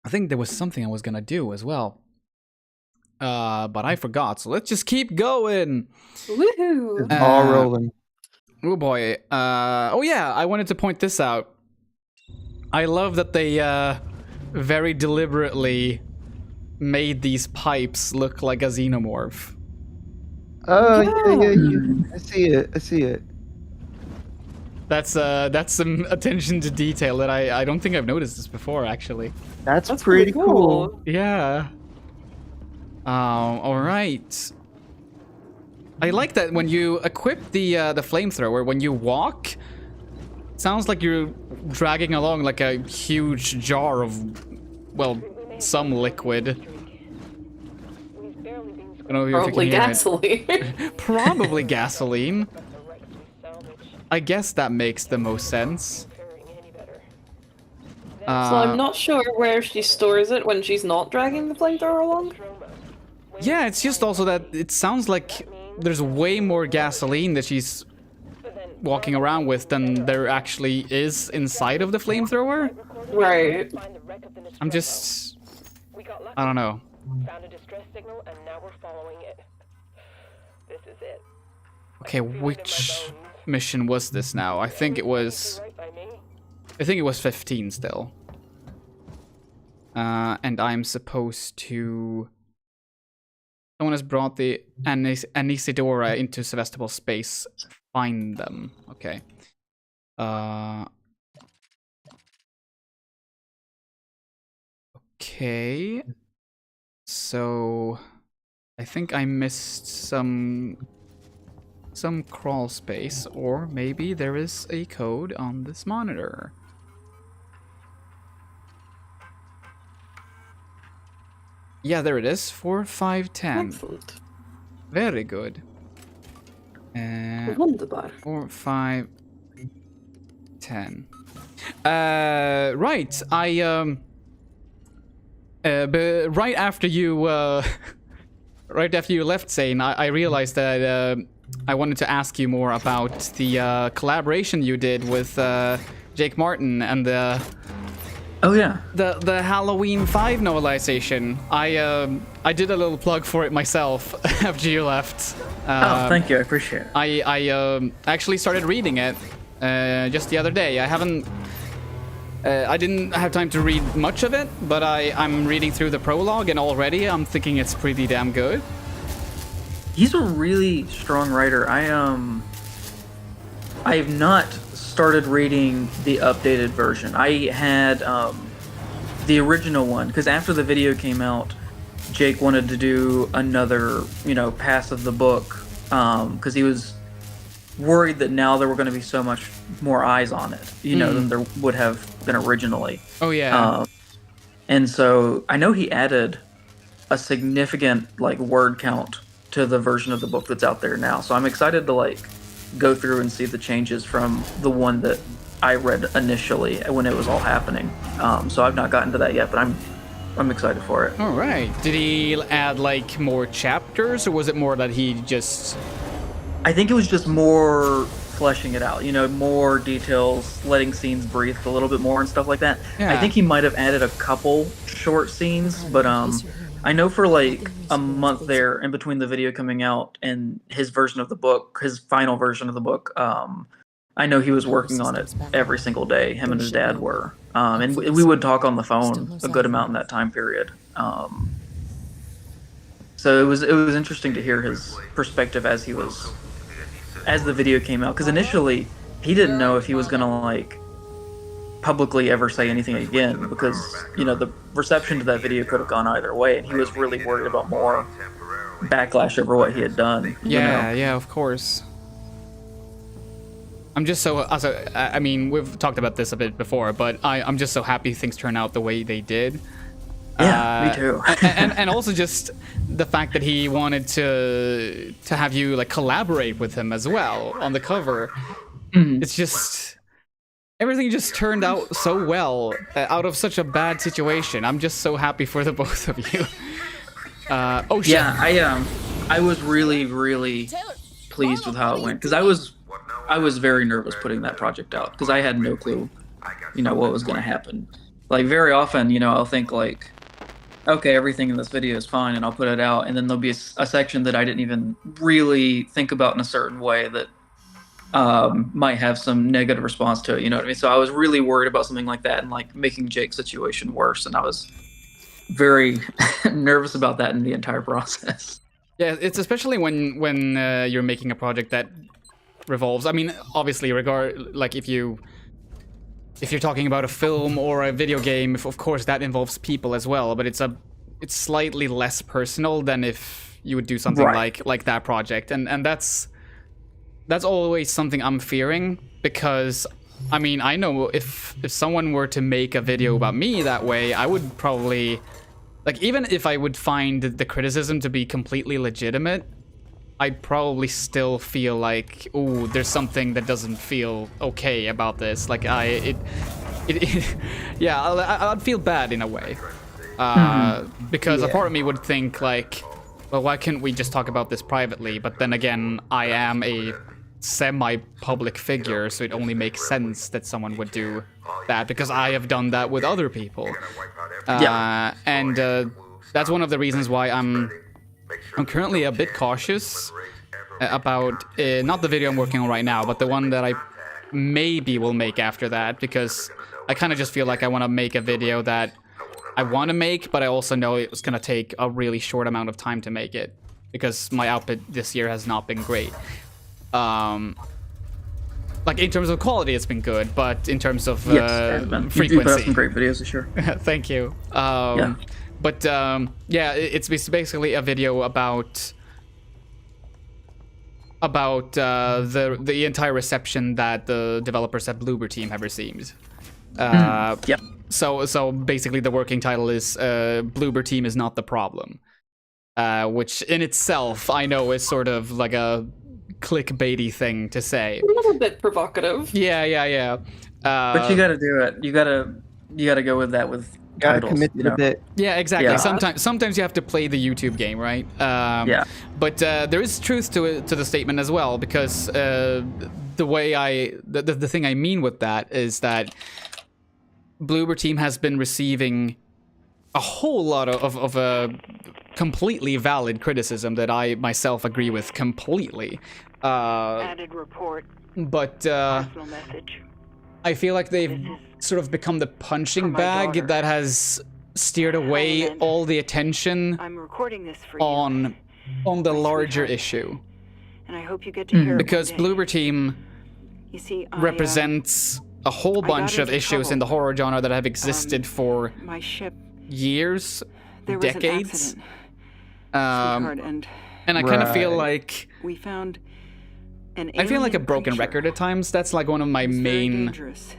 Speaker 1: I think there was something I was gonna do as well. But I forgot, so let's just keep going.
Speaker 13: Woohoo!
Speaker 4: All rolling.
Speaker 1: Oh boy. Oh yeah, I wanted to point this out. I love that they very deliberately made these pipes look like a xenomorph.
Speaker 4: Oh yeah. I see it.
Speaker 1: That's some attention to detail that I don't think I've noticed this before, actually.
Speaker 4: That's pretty cool.
Speaker 1: Yeah. All right. I like that when you equip the flamethrower, when you walk, it sounds like you're dragging along like a huge jar of, well, some liquid. I don't know if you
Speaker 13: Probably
Speaker 1: can hear
Speaker 13: gasoline.
Speaker 1: it. Probably gasoline. I guess that makes the most sense.
Speaker 13: So I'm not sure where she stores it when she's not dragging the flamethrower along.
Speaker 1: Yeah, it's just also that it sounds like there's way more gasoline that she's walking around with than there actually is inside of the flamethrower.
Speaker 13: Right.
Speaker 1: I'm just... I don't know.
Speaker 3: Found a distress signal and now we're following it. This is it.
Speaker 1: Okay, which mission was this now? I think it was 15 still. And I'm supposed to... Someone has brought the Anisidora into Sevastopol space. Find them. Okay. Okay. So... I think I missed some crawl space, or maybe there is a code on this monitor. Yeah, there it is. 4510.
Speaker 13: Excellent.
Speaker 1: Very good.
Speaker 13: Wunderbar.
Speaker 1: 4510. Right. But right after you right after you left, Zane, I realized that I wanted to ask you more about the collaboration you did with Jake Martin and the...
Speaker 11: Oh yeah.
Speaker 1: The Halloween 5 novelization. I did a little plug for it myself after you left.
Speaker 11: Oh, thank you. I appreciate it.
Speaker 1: I actually started reading it just the other day. I didn't have time to read much of it, but I'm reading through the prologue, and already I'm thinking it's pretty damn good.
Speaker 11: He's a really strong writer. I have not started reading the updated version. I had the original one, because after the video came out, Jake wanted to do another, pass of the book, because he was worried that now there were going to be so much more eyes on it, than there would have been originally.
Speaker 1: Oh yeah.
Speaker 11: And so I know he added a significant word count to the version of the book that's out there now. So I'm excited to go through and see the changes from the one that I read initially when it was all happening. So I've not gotten to that yet, but I'm excited for it.
Speaker 1: All right. Did he add more chapters, or was it more that he just...
Speaker 11: I think it was just more fleshing it out, more details, letting scenes breathe a little bit more and stuff like that.
Speaker 1: Yeah.
Speaker 11: I think he might have added a couple short scenes, but I know for a month there in between the video coming out and his version of the book, his final version of the book, I know he was working on it every single day. Him and his dad were. And we would talk on the phone a good amount in that time period. So it was interesting to hear his perspective as the video came out, because initially he didn't know if he was gonna publicly ever say anything again, because the reception to that video could have gone either way, and he was really worried about more backlash over what he had done.
Speaker 1: Yeah, of course. I'm just so... I mean, we've talked about this a bit before, but I'm just so happy things turn out the way they did.
Speaker 11: Yeah, me too.
Speaker 1: and also just the fact that he wanted to have you collaborate with him as well on the cover. It's just... Everything just turned out so well out of such a bad situation. I'm just so happy for the both of you. Oh shit.
Speaker 11: Yeah, I was really, really pleased with how it went, because I was very nervous putting that project out, because I had no clue, what was going to happen. Like very often, you know, I'll think like, okay, everything in this video is fine, and I'll put it out, and then there'll be a section that I didn't even really think about in a certain way that might have some negative response to it. You know what I mean? So I was really worried about something like that and like making Jake's situation worse, and I was very nervous about that in the entire process.
Speaker 1: Yeah, it's especially when you're making a project that revolves. I mean, obviously, like if you're talking about a film or a video game, of course that involves people as well. But it's slightly less personal than if you would do something like that project, and that's always something I'm fearing, because I mean, I know if someone were to make a video about me that way, I would probably, like, even if I would find the criticism to be completely legitimate, I'd probably still feel like, ooh, there's something that doesn't feel okay about this. Like I'd feel bad in a way, because a part of me would think like, well, why couldn't we just talk about this privately? But then again, I am a semi-public figure, so it only makes sense that someone would do that, because I have done that with other people. And that's one of the reasons why I'm currently a bit cautious about not the video I'm working on right now, but the one that I maybe will make after that, because I kind of just feel like I want to make a video that I want to make, but I also know it's going to take a really short amount of time to make it, because my output this year has not been great. Like in terms of quality, it's been good, but in terms of frequency,
Speaker 11: you put out some great videos for sure.
Speaker 1: Thank you. But yeah, it's basically a video about the entire reception that the developers at Bloober Team have received. So basically, the working title is Bloober Team is not the problem, which in itself I know is sort of like a clickbaity thing to say.
Speaker 13: A little bit provocative.
Speaker 1: Yeah.
Speaker 11: But you gotta do it. You gotta go with that with titles.
Speaker 4: Commit to the bit.
Speaker 1: Yeah, exactly.
Speaker 11: Yeah.
Speaker 1: Sometimes you have to play the YouTube game, right? But there is truth to the statement as well, because the thing I mean with that is that Bloober Team has been receiving a whole lot of completely valid criticism that I myself agree with completely.
Speaker 3: Added report.
Speaker 1: But
Speaker 3: Personal message.
Speaker 1: I feel like they've sort of become the punching bag that has steered away all the attention
Speaker 3: I'm recording this for
Speaker 1: on the larger issue.
Speaker 3: And I hope you get to hear it
Speaker 1: because
Speaker 3: one day.
Speaker 1: Bloober Team
Speaker 3: You see,
Speaker 1: represents a whole bunch of issues in the horror genre that have existed for
Speaker 3: my ship.
Speaker 1: Years,
Speaker 3: There was
Speaker 1: decades.
Speaker 3: An accident,
Speaker 1: And I kind of feel like
Speaker 3: we found an
Speaker 1: I feel like a
Speaker 3: alien
Speaker 1: broken
Speaker 3: creature.
Speaker 1: record at times. That's like one of my main
Speaker 3: Dangerous.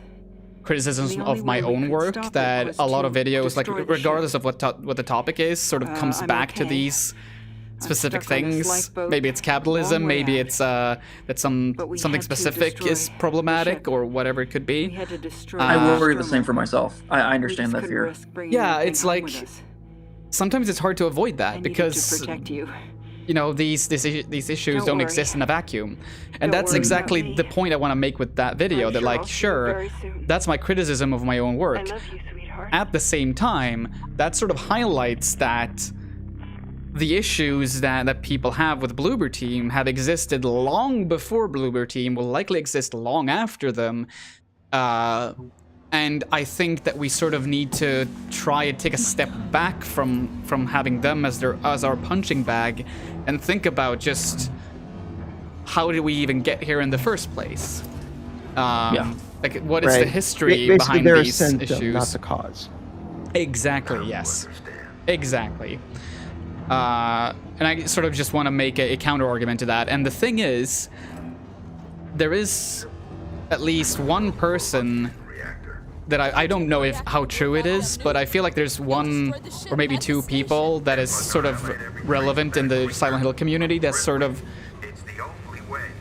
Speaker 1: criticisms
Speaker 3: The only
Speaker 1: of my
Speaker 3: way we
Speaker 1: own
Speaker 3: could
Speaker 1: work,
Speaker 3: stop it
Speaker 1: that
Speaker 3: was
Speaker 1: a lot
Speaker 3: to
Speaker 1: of videos, like
Speaker 3: destroy the
Speaker 1: regardless
Speaker 3: ship.
Speaker 1: of what the topic is, sort of comes
Speaker 3: I'm
Speaker 1: back to
Speaker 3: okay.
Speaker 1: these specific
Speaker 3: stuck on this
Speaker 1: things.
Speaker 3: lifeboat,
Speaker 1: Maybe it's capitalism,
Speaker 3: long way
Speaker 1: maybe
Speaker 3: out.
Speaker 1: it's that
Speaker 3: we
Speaker 1: something
Speaker 3: had to
Speaker 1: specific
Speaker 3: destroy
Speaker 1: is problematic, or whatever it could be.
Speaker 3: We had to destroy
Speaker 11: I
Speaker 3: the
Speaker 11: worry the
Speaker 3: Nostromo.
Speaker 11: same for myself. I understand that fear.
Speaker 1: Yeah, it's like sometimes it's hard to avoid that because
Speaker 3: to protect you.
Speaker 1: you know, these issues
Speaker 3: Don't
Speaker 1: don't
Speaker 3: worry.
Speaker 1: exist in a vacuum. And
Speaker 3: Don't
Speaker 1: that's
Speaker 3: worry
Speaker 1: exactly
Speaker 3: about me.
Speaker 1: the point I want to make with that video, that like,
Speaker 3: I'll see you
Speaker 1: sure,
Speaker 3: very soon.
Speaker 1: that's my criticism of my own work.
Speaker 3: I love you, sweetheart.
Speaker 1: At the same time, that sort of highlights that the issues that people have with Bloober Team have existed long before Bloober Team, will likely exist long after them. And I think that we sort of need to try and take a step back from having them as our punching bag, and think about just how did we even get here in the first place? Like, what is the history
Speaker 4: Basically,
Speaker 1: behind
Speaker 4: they're a
Speaker 1: these
Speaker 4: symptom,
Speaker 1: issues?
Speaker 4: not the cause.
Speaker 1: Exactly. Yes. Exactly. And I sort of just want to make a counter argument to that. And the thing is, there is at least one person that I don't know how true it is, but I feel like there's one or maybe two people that is sort of relevant in the Silent Hill community that's sort of,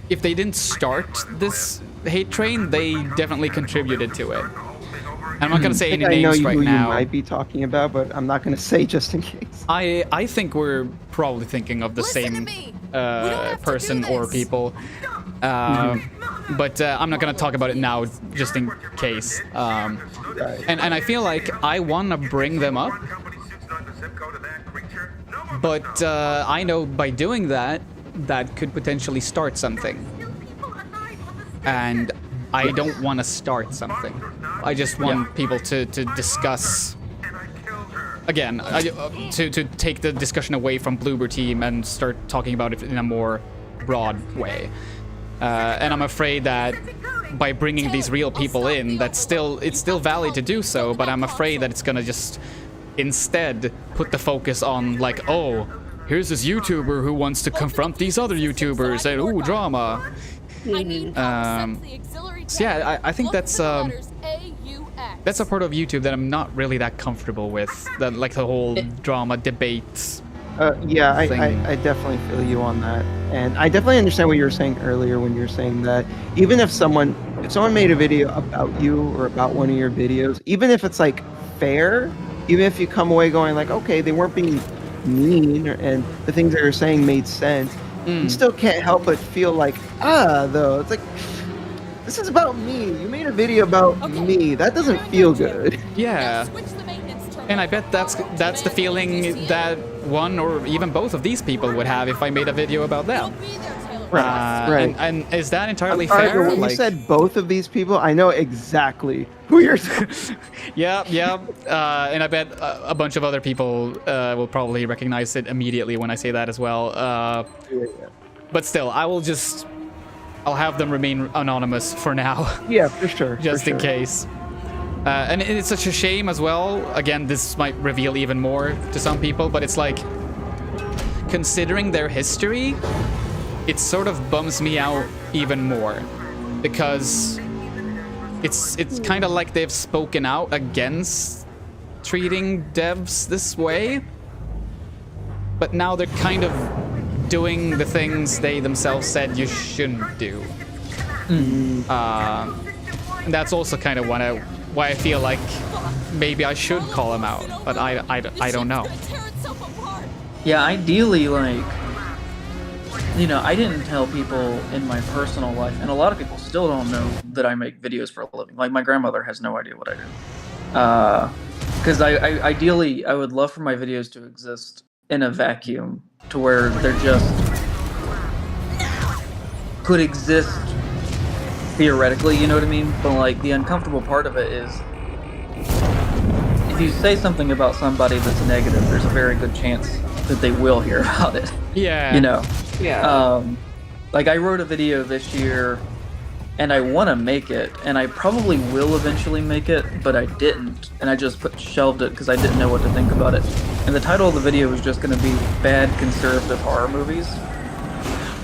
Speaker 1: if they didn't start this hate train, they definitely contributed to it. And I'm not going to say any names right
Speaker 4: who
Speaker 1: now.
Speaker 4: you might be talking about, but I'm not going to say just in case.
Speaker 1: I think we're probably thinking of the same person or people. But I'm not going to talk about it now just in case. And I feel like I want to bring them up, but I know by doing that, that could potentially start something. And I don't want to start something. I just want people to discuss, again, to take the discussion away from Bloober Team and start talking about it in a more broad way. And I'm afraid that by bringing these real people in, it's still valid to do so, but I'm afraid that it's gonna just instead put the focus on, like, oh, here's this YouTuber who wants to confront these other YouTubers, and ooh, drama. So yeah, I think that's a part of YouTube that I'm not really that comfortable with, like the whole drama debate.
Speaker 4: Yeah, I definitely feel you on that, and I definitely understand what you were saying earlier when you were saying that even if someone made a video about you or about one of your videos, even if it's like fair, even if you come away going like, okay, they weren't being mean and the things they were saying made sense, you still can't help but feel like, though, it's like, this is about me. You made a video about me. That doesn't feel good.
Speaker 1: Yeah. And I bet that's the feeling that one or even both of these people would have if I made a video about them.
Speaker 4: Right.
Speaker 1: And is that entirely
Speaker 4: All right,
Speaker 1: fair?
Speaker 4: but when you said both of these people, I know exactly who you're saying.
Speaker 1: Yeah. And I bet a bunch of other people will probably recognize it immediately when I say that as well. But still, I'll have them remain anonymous for now.
Speaker 4: Yeah, for sure.
Speaker 1: Just in case. And it's such a shame as well. Again, this might reveal even more to some people, but it's like, considering their history, it sort of bums me out even more, because it's kind of like they've spoken out against treating devs this way, but now they're kind of doing the things they themselves said you shouldn't do. And that's also kind of why I feel like maybe I should call them out, but I don't know.
Speaker 11: Yeah, ideally, like, you know, I didn't tell people in my personal life, and a lot of people still don't know that I make videos for a living. Like, my grandmother has no idea what I do. Because ideally, I would love for my videos to exist in a vacuum, to where they're just could exist theoretically, you know what I mean? But like, the uncomfortable part of it is, if you say something about somebody that's negative, there's a very good chance that they will hear about it.
Speaker 1: Yeah.
Speaker 11: You know?
Speaker 13: Yeah.
Speaker 11: Like, I wrote a video this year, and I want to make it, and I probably will eventually make it, but I didn't, and I just shelved it because I didn't know what to think about it. And the title of the video was just going to be Bad Conservative Horror Movies.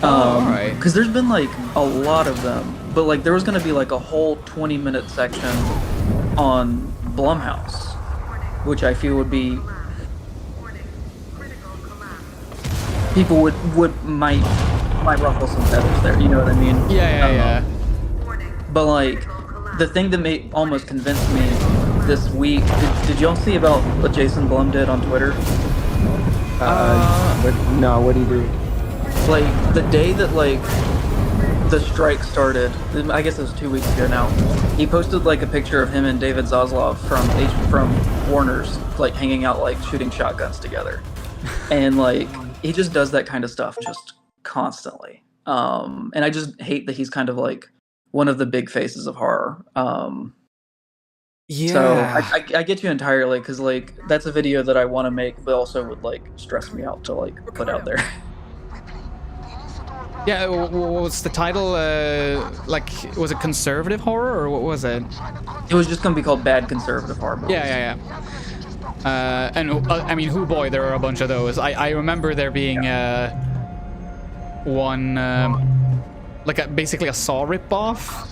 Speaker 1: Alright.
Speaker 11: Because there's been, like, a lot of them, but, like, there was going to be, like, a whole 20-minute section on Blumhouse, which I feel would be... People might ruffle some feathers there, you know what I mean?
Speaker 1: Yeah.
Speaker 11: But like, the thing that almost convinced me this week, did y'all see about what Jason Blum did on Twitter?
Speaker 4: No, what did he do?
Speaker 11: Like, the day that, like, the strike started, I guess it was 2 weeks ago now, he posted, like, a picture of him and David Zaslav from Warner's, like, hanging out, like, shooting shotguns together. And, like, he just does that kind of stuff just constantly. And I just hate that he's kind of, like, one of the big faces of horror.
Speaker 1: Yeah.
Speaker 11: So I get you entirely, because, like, that's a video that I want to make, but also would, like, stress me out to, like, put out there.
Speaker 1: Yeah, what was the title? Like, was it conservative horror, or what was it?
Speaker 11: It was just going to be called Bad Conservative Horror Movies.
Speaker 1: Yeah. And, I mean, hoo boy, there are a bunch of those. I remember there being one, like, basically a Saw ripoff.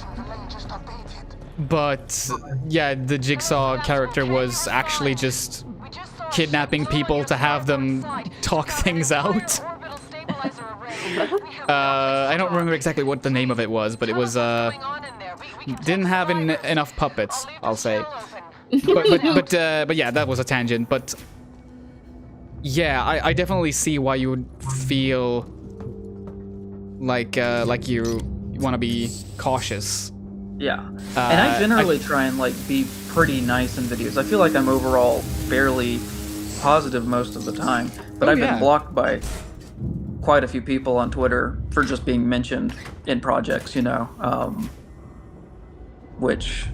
Speaker 1: But, yeah, the Jigsaw character was actually just kidnapping people to have them talk things out. I don't remember exactly what the name of it was, but it was, didn't have enough puppets, I'll say. But yeah, that was a tangent. But yeah, I definitely see why you would feel like you want to be cautious
Speaker 11: Yeah, and I generally try and like be pretty nice in videos. I feel like I'm overall fairly positive most of the time, but I've been blocked by quite a few people on Twitter for just being mentioned in projects, you know, which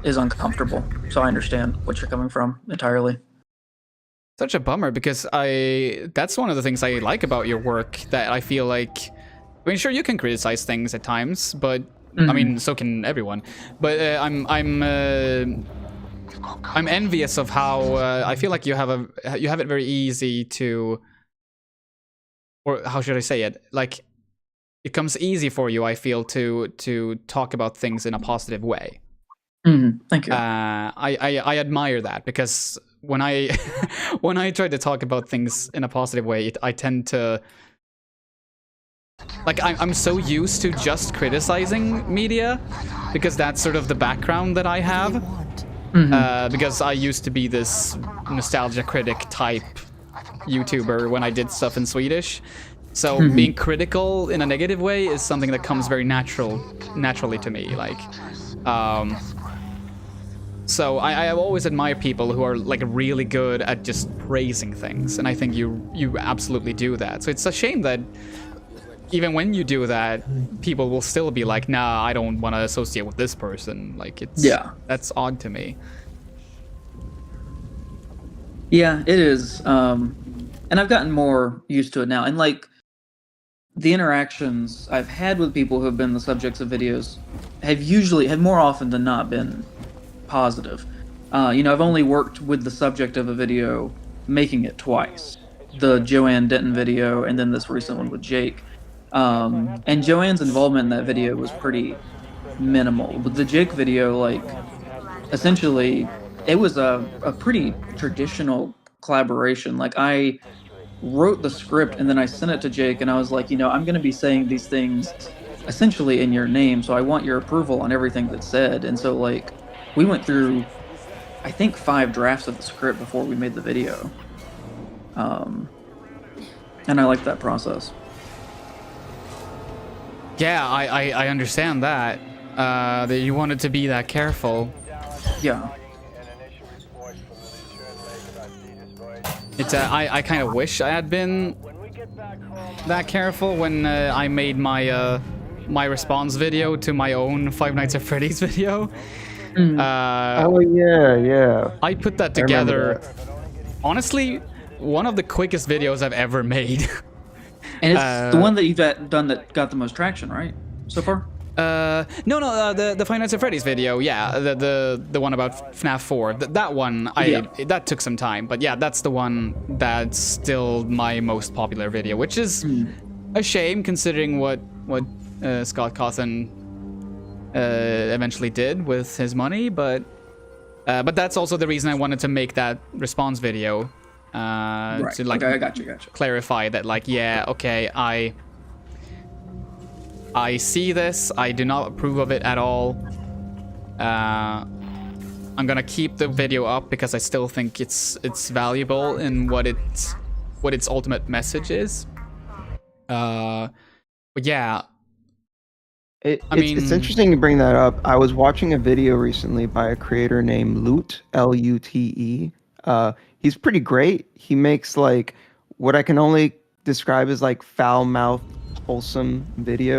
Speaker 11: is uncomfortable. So I understand what you're coming from entirely.
Speaker 1: Such a bummer, because that's one of the things I like about your work, that I feel like, I mean, sure, you can criticize things at times, but I mean, so can everyone. But I'm envious of how I feel like you have it very easy to, or how should I say it? Like, it comes easy for you, I feel, to talk about things in a positive way.
Speaker 11: Thank you.
Speaker 1: I admire that, because when I when I try to talk about things in a positive way, I tend to, like, I'm so used to just criticizing media, because that's sort of the background that I have. Because I used to be this nostalgia critic type YouTuber when I did stuff in Swedish. So being critical in a negative way is something that comes very naturally to me. Like, so I always admire people who are like really good at just praising things, and I think you absolutely do that. So it's a shame that even when you do that, people will still be like, nah, I don't want to associate with this person. Like, that's odd to me.
Speaker 11: Yeah, it is. And I've gotten more used to it now. And like, the interactions I've had with people who have been the subjects of videos have more often than not been positive. You know, I've only worked with the subject of a video making it twice. The Joanne Denton video, and then this recent one with Jake. And Joanne's involvement in that video was pretty minimal. But the Jake video, like, essentially, it was a pretty traditional collaboration. Like, I wrote the script and then I sent it to Jake, and I was like, you know, I'm going to be saying these things essentially in your name, so I want your approval on everything that's said. And so, like, we went through, I think, 5 drafts of the script before we made the video. And I like that process.
Speaker 1: Yeah, I understand that. That you wanted to be that careful.
Speaker 11: Yeah.
Speaker 1: It's I kind of wish I had been that careful when I made my my response video to my own Five Nights at Freddy's video.
Speaker 4: Oh yeah.
Speaker 1: I put that together. Honestly, one of the quickest videos I've ever made.
Speaker 11: And it's the one that you've done that got the most traction, right? So far?
Speaker 1: No, the Five Nights at Freddy's video, yeah, the one about FNAF 4. That one, that took some time, but yeah, that's the one that's still my most popular video, which is a shame considering what Scott Cawthon eventually did with his money, but that's also the reason I wanted to make that response video.
Speaker 11: Right.
Speaker 1: To like
Speaker 11: okay, I got you.
Speaker 1: Clarify that, like, yeah, okay, I see this. I do not approve of it at all. I'm gonna keep the video up because I still think it's valuable in what its ultimate message is. But yeah.
Speaker 4: It's interesting to bring that up. I was watching a video recently by a creator named Lute, Lute. He's pretty great. He makes like what I can only describe as like foul-mouthed, wholesome videos.